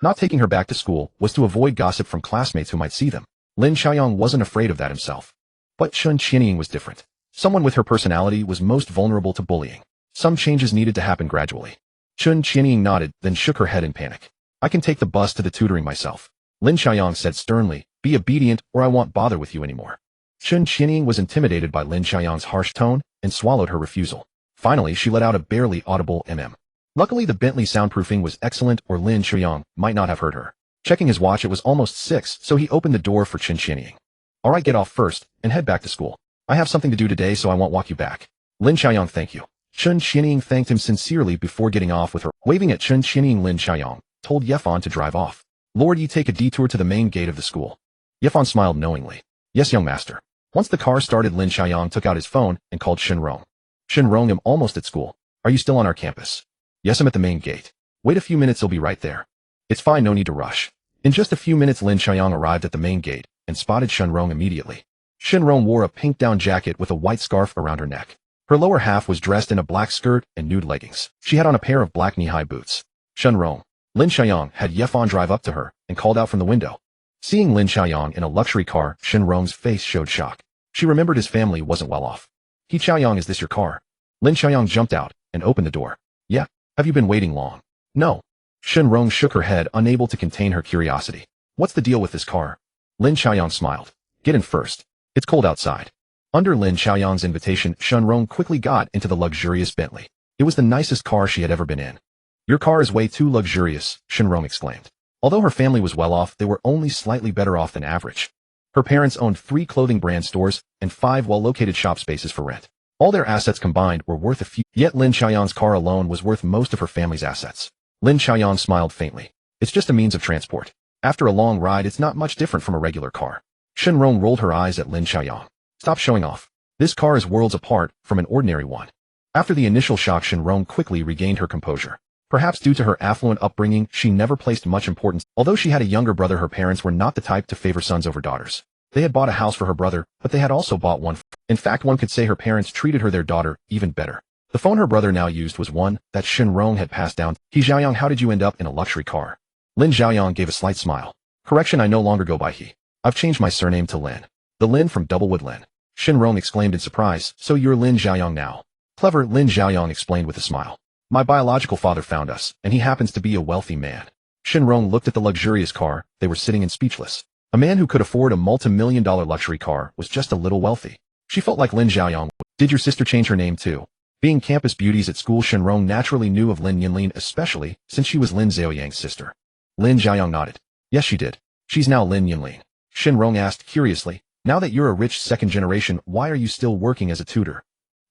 Not taking her back to school was to avoid gossip from classmates who might see them. Lin Xiaoyang wasn't afraid of that himself. But Chun Qianying was different. Someone with her personality was most vulnerable to bullying. Some changes needed to happen gradually. Chun Qianying nodded, then shook her head in panic. "I can take the bus to the tutoring myself." Lin Xiaoyang said sternly, "Be obedient or I won't bother with you anymore." Chun Qianying was intimidated by Lin Xiaoyang's harsh tone and swallowed her refusal. Finally, she let out a barely audible mm. Luckily, the Bentley soundproofing was excellent, or Lin Xiaoyang might not have heard her. Checking his watch, it was almost 6, so he opened the door for Chun Qianying. "All right, get off first and head back to school. I have something to do today, so I won't walk you back." Lin Xiaoyang, "Thank you." Chun Qianying thanked him sincerely before getting off with her. Waving at Chun Qianying, Lin Xiaoyang told Yefan to drive off. "Lord, you take a detour to the main gate of the school." Yefan smiled knowingly. "Yes, young master." Once the car started, Lin Xiaoyang took out his phone and called Shenrong. "Shenrong, I'm almost at school. Are you still on our campus?" "Yes, I'm at the main gate." "Wait a few minutes, he'll be right there." "It's fine, no need to rush." In just a few minutes, Lin Xiaoyang arrived at the main gate and spotted Shenrong immediately. Shenrong wore a pink down jacket with a white scarf around her neck. Her lower half was dressed in a black skirt and nude leggings. She had on a pair of black knee-high boots. "Shenrong." Lin Xiaoyang had Yefan drive up to her and called out from the window. Seeing Lin Xiaoyang in a luxury car, Shenrong's face showed shock. She remembered his family wasn't well off. "He Xiaoyang, is this your car?" Lin Xiaoyang jumped out and opened the door. "Yeah. Have you been waiting long?" "No." Shenrong shook her head, unable to contain her curiosity. "What's the deal with this car?" Lin Xiaoyang smiled. "Get in first. It's cold outside." Under Lin Xiaoyang's invitation, Shenrong quickly got into the luxurious Bentley. It was the nicest car she had ever been in. "Your car is way too luxurious," Shenrong exclaimed. Although her family was well off, they were only slightly better off than average. Her parents owned 3 clothing brand stores and 5 well-located shop spaces for rent. All their assets combined were worth a few, yet Lin Xiaoyang's car alone was worth most of her family's assets. Lin Xiaoyang smiled faintly. "It's just a means of transport. After a long ride, it's not much different from a regular car." Shenrong rolled her eyes at Lin Xiaoyang. "Stop showing off. This car is worlds apart from an ordinary one." After the initial shock, Shenrong quickly regained her composure. Perhaps due to her affluent upbringing, she never placed much importance. Although she had a younger brother, her parents were not the type to favor sons over daughters. They had bought a house for her brother, but they had also bought one. In fact, one could say her parents treated her, their daughter, even better. The phone her brother now used was one that Shenrong had passed down. "He Xiaoyang, how did you end up in a luxury car?" Lin Xiaoyang gave a slight smile. "Correction, I no longer go by he. I've changed my surname to Lin. The Lin from Doublewood Lin." Shenrong exclaimed in surprise. "So you're Lin Xiaoyang now?" "Clever," Lin Xiaoyang explained with a smile. "My biological father found us, and he happens to be a wealthy man." Shenrong looked at the luxurious car. They were sitting in speechless. A man who could afford a multi-million-dollar luxury car was just a little wealthy. She felt like Lin Xiaoyang. "Did your sister change her name too?" Being campus beauties at school, Shenrong naturally knew of Lin Nianlin, especially since she was Lin Xiaoyang's sister. Lin Xiaoyang nodded. "Yes, she did. She's now Lin Nianlin." Shenrong asked curiously, "Now that you're a rich second generation, why are you still working as a tutor?"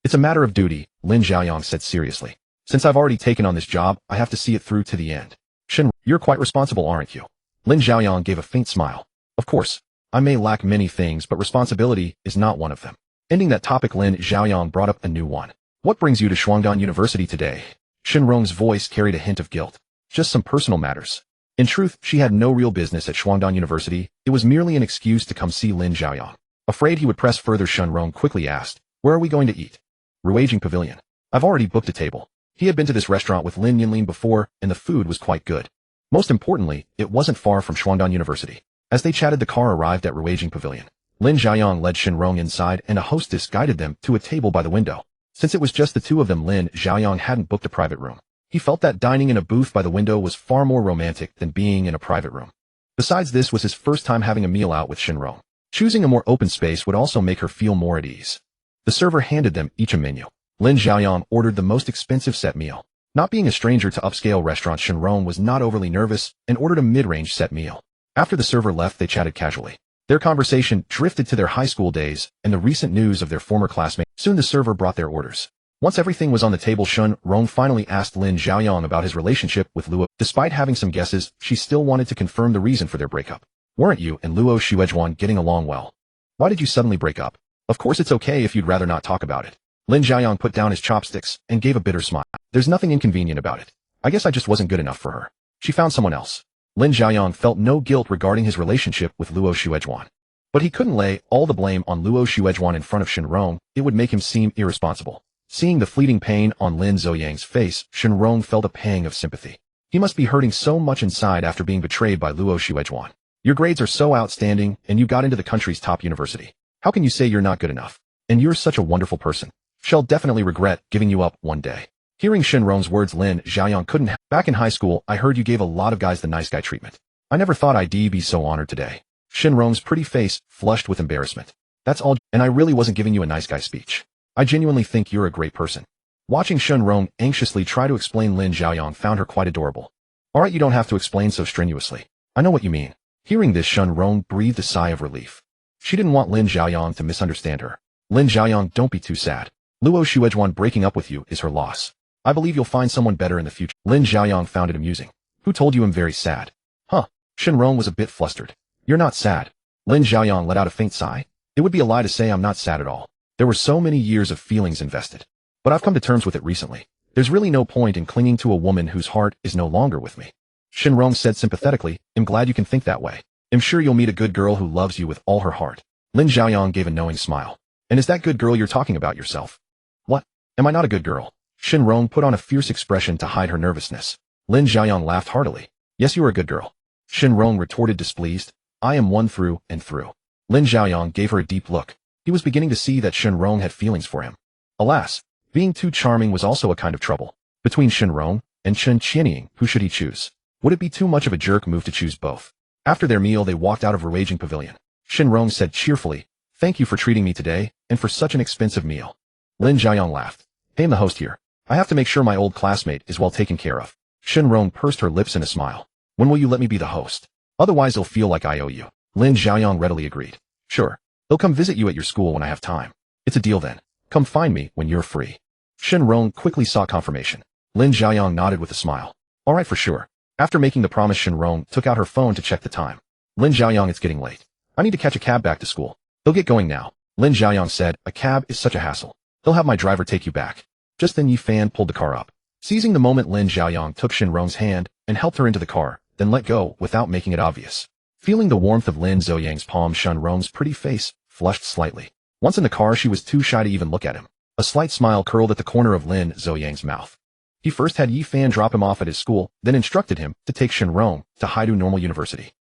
"It's a matter of duty," Lin Xiaoyang said seriously. "Since I've already taken on this job, I have to see it through to the end." "Shenrong, you're quite responsible, aren't you?" Lin Xiaoyang gave a faint smile. "Of course. I may lack many things, but responsibility is not one of them." Ending that topic, Lin Xiaoyang brought up a new one. "What brings you to Shuangdan University today?" Shenrong's voice carried a hint of guilt. "Just some personal matters." In truth, she had no real business at Shuangdan University. It was merely an excuse to come see Lin Xiaoyang. Afraid he would press further, Shenrong quickly asked, "Where are we going to eat?" "Ruijing Pavilion. I've already booked a table." He had been to this restaurant with Lin Nianlin before, and the food was quite good. Most importantly, it wasn't far from Shuangdan University. As they chatted, the car arrived at Ruijing Pavilion. Lin Xiaoyang led Shenrong inside, and a hostess guided them to a table by the window. Since it was just the two of them, Lin Xiaoyang hadn't booked a private room. He felt that dining in a booth by the window was far more romantic than being in a private room. Besides, this was his first time having a meal out with Shenrong. Choosing a more open space would also make her feel more at ease. The server handed them each a menu. Lin Xiaoyang ordered the most expensive set meal. Not being a stranger to upscale restaurants, Shenrong was not overly nervous and ordered a mid-range set meal. After the server left, they chatted casually. Their conversation drifted to their high school days and the recent news of their former classmates. Soon the server brought their orders. Once everything was on the table, Shenrong finally asked Lin Xiaoyang about his relationship with Luo. Despite having some guesses, she still wanted to confirm the reason for their breakup. Weren't you and Luo Xuezhuan getting along well? Why did you suddenly break up? Of course it's okay if you'd rather not talk about it. Lin Xiaoyang put down his chopsticks and gave a bitter smile. There's nothing inconvenient about it. I guess I just wasn't good enough for her. She found someone else. Lin Xiaoyang felt no guilt regarding his relationship with Luo Xuezhuan. But he couldn't lay all the blame on Luo Xuezhuan in front of Shenrong. It would make him seem irresponsible. Seeing the fleeting pain on Lin Xiaoyang's face, Shenrong felt a pang of sympathy. He must be hurting so much inside after being betrayed by Luo Xuezhuan. Your grades are so outstanding, and you got into the country's top university. How can you say you're not good enough? And you're such a wonderful person. She'll definitely regret giving you up one day. Hearing Shenrong's words, Lin Xiaoyang couldn't. Back in high school, I heard you gave a lot of guys the nice guy treatment. I never thought I'd be so honored today. Shenrong's pretty face flushed with embarrassment. That's all, and I really wasn't giving you a nice guy speech. I genuinely think you're a great person. Watching Shenrong anxiously try to explain, Lin Xiaoyang found her quite adorable. Alright, you don't have to explain so strenuously. I know what you mean. Hearing this, Shenrong breathed a sigh of relief. She didn't want Lin Xiaoyang to misunderstand her. Lin Xiaoyang, don't be too sad. Luo Xuezhuan breaking up with you is her loss. I believe you'll find someone better in the future. Lin Xiaoyang found it amusing. Who told you I'm very sad? Huh. Shenrong was a bit flustered. You're not sad. Lin Xiaoyang let out a faint sigh. It would be a lie to say I'm not sad at all. There were so many years of feelings invested. But I've come to terms with it recently. There's really no point in clinging to a woman whose heart is no longer with me. Shenrong said sympathetically, I'm glad you can think that way. I'm sure you'll meet a good girl who loves you with all her heart. Lin Xiaoyang gave a knowing smile. And is that good girl you're talking about yourself? What? Am I not a good girl? Shenrong put on a fierce expression to hide her nervousness. Lin Xiaoyang laughed heartily. Yes, you are a good girl. Shenrong retorted displeased. I am one through and through. Lin Xiaoyang gave her a deep look. He was beginning to see that Shenrong had feelings for him. Alas, being too charming was also a kind of trouble. Between Shenrong and Chen Qianying, who should he choose? Would it be too much of a jerk move to choose both? After their meal, they walked out of a raging pavilion. Shenrong said cheerfully, thank you for treating me today, and for such an expensive meal. Lin Xiaoyang laughed. Hey, I'm the host here. I have to make sure my old classmate is well taken care of. Shenrong pursed her lips in a smile. When will you let me be the host? Otherwise it'll feel like I owe you. Lin Xiaoyang readily agreed. Sure. I'll come visit you at your school when I have time. It's a deal then. Come find me when you're free. Shenrong quickly sought confirmation. Lin Xiaoyang nodded with a smile. Alright, for sure. After making the promise, Shenrong took out her phone to check the time. Lin Xiaoyang, it's getting late. I need to catch a cab back to school. They'll get going now. Lin Xiaoyang said, a cab is such a hassle. They'll have my driver take you back. Just then He Fei pulled the car up. Seizing the moment, Lin Xiaoyang took Shenrong's hand and helped her into the car, then let go without making it obvious. Feeling the warmth of Lin Xiaoyang's palm, Shenrong's pretty face flushed slightly. Once in the car, she was too shy to even look at him. A slight smile curled at the corner of Lin Xiaoyang's mouth. He first had He Fei drop him off at his school, then instructed him to take Shenrong to Haidu Normal University.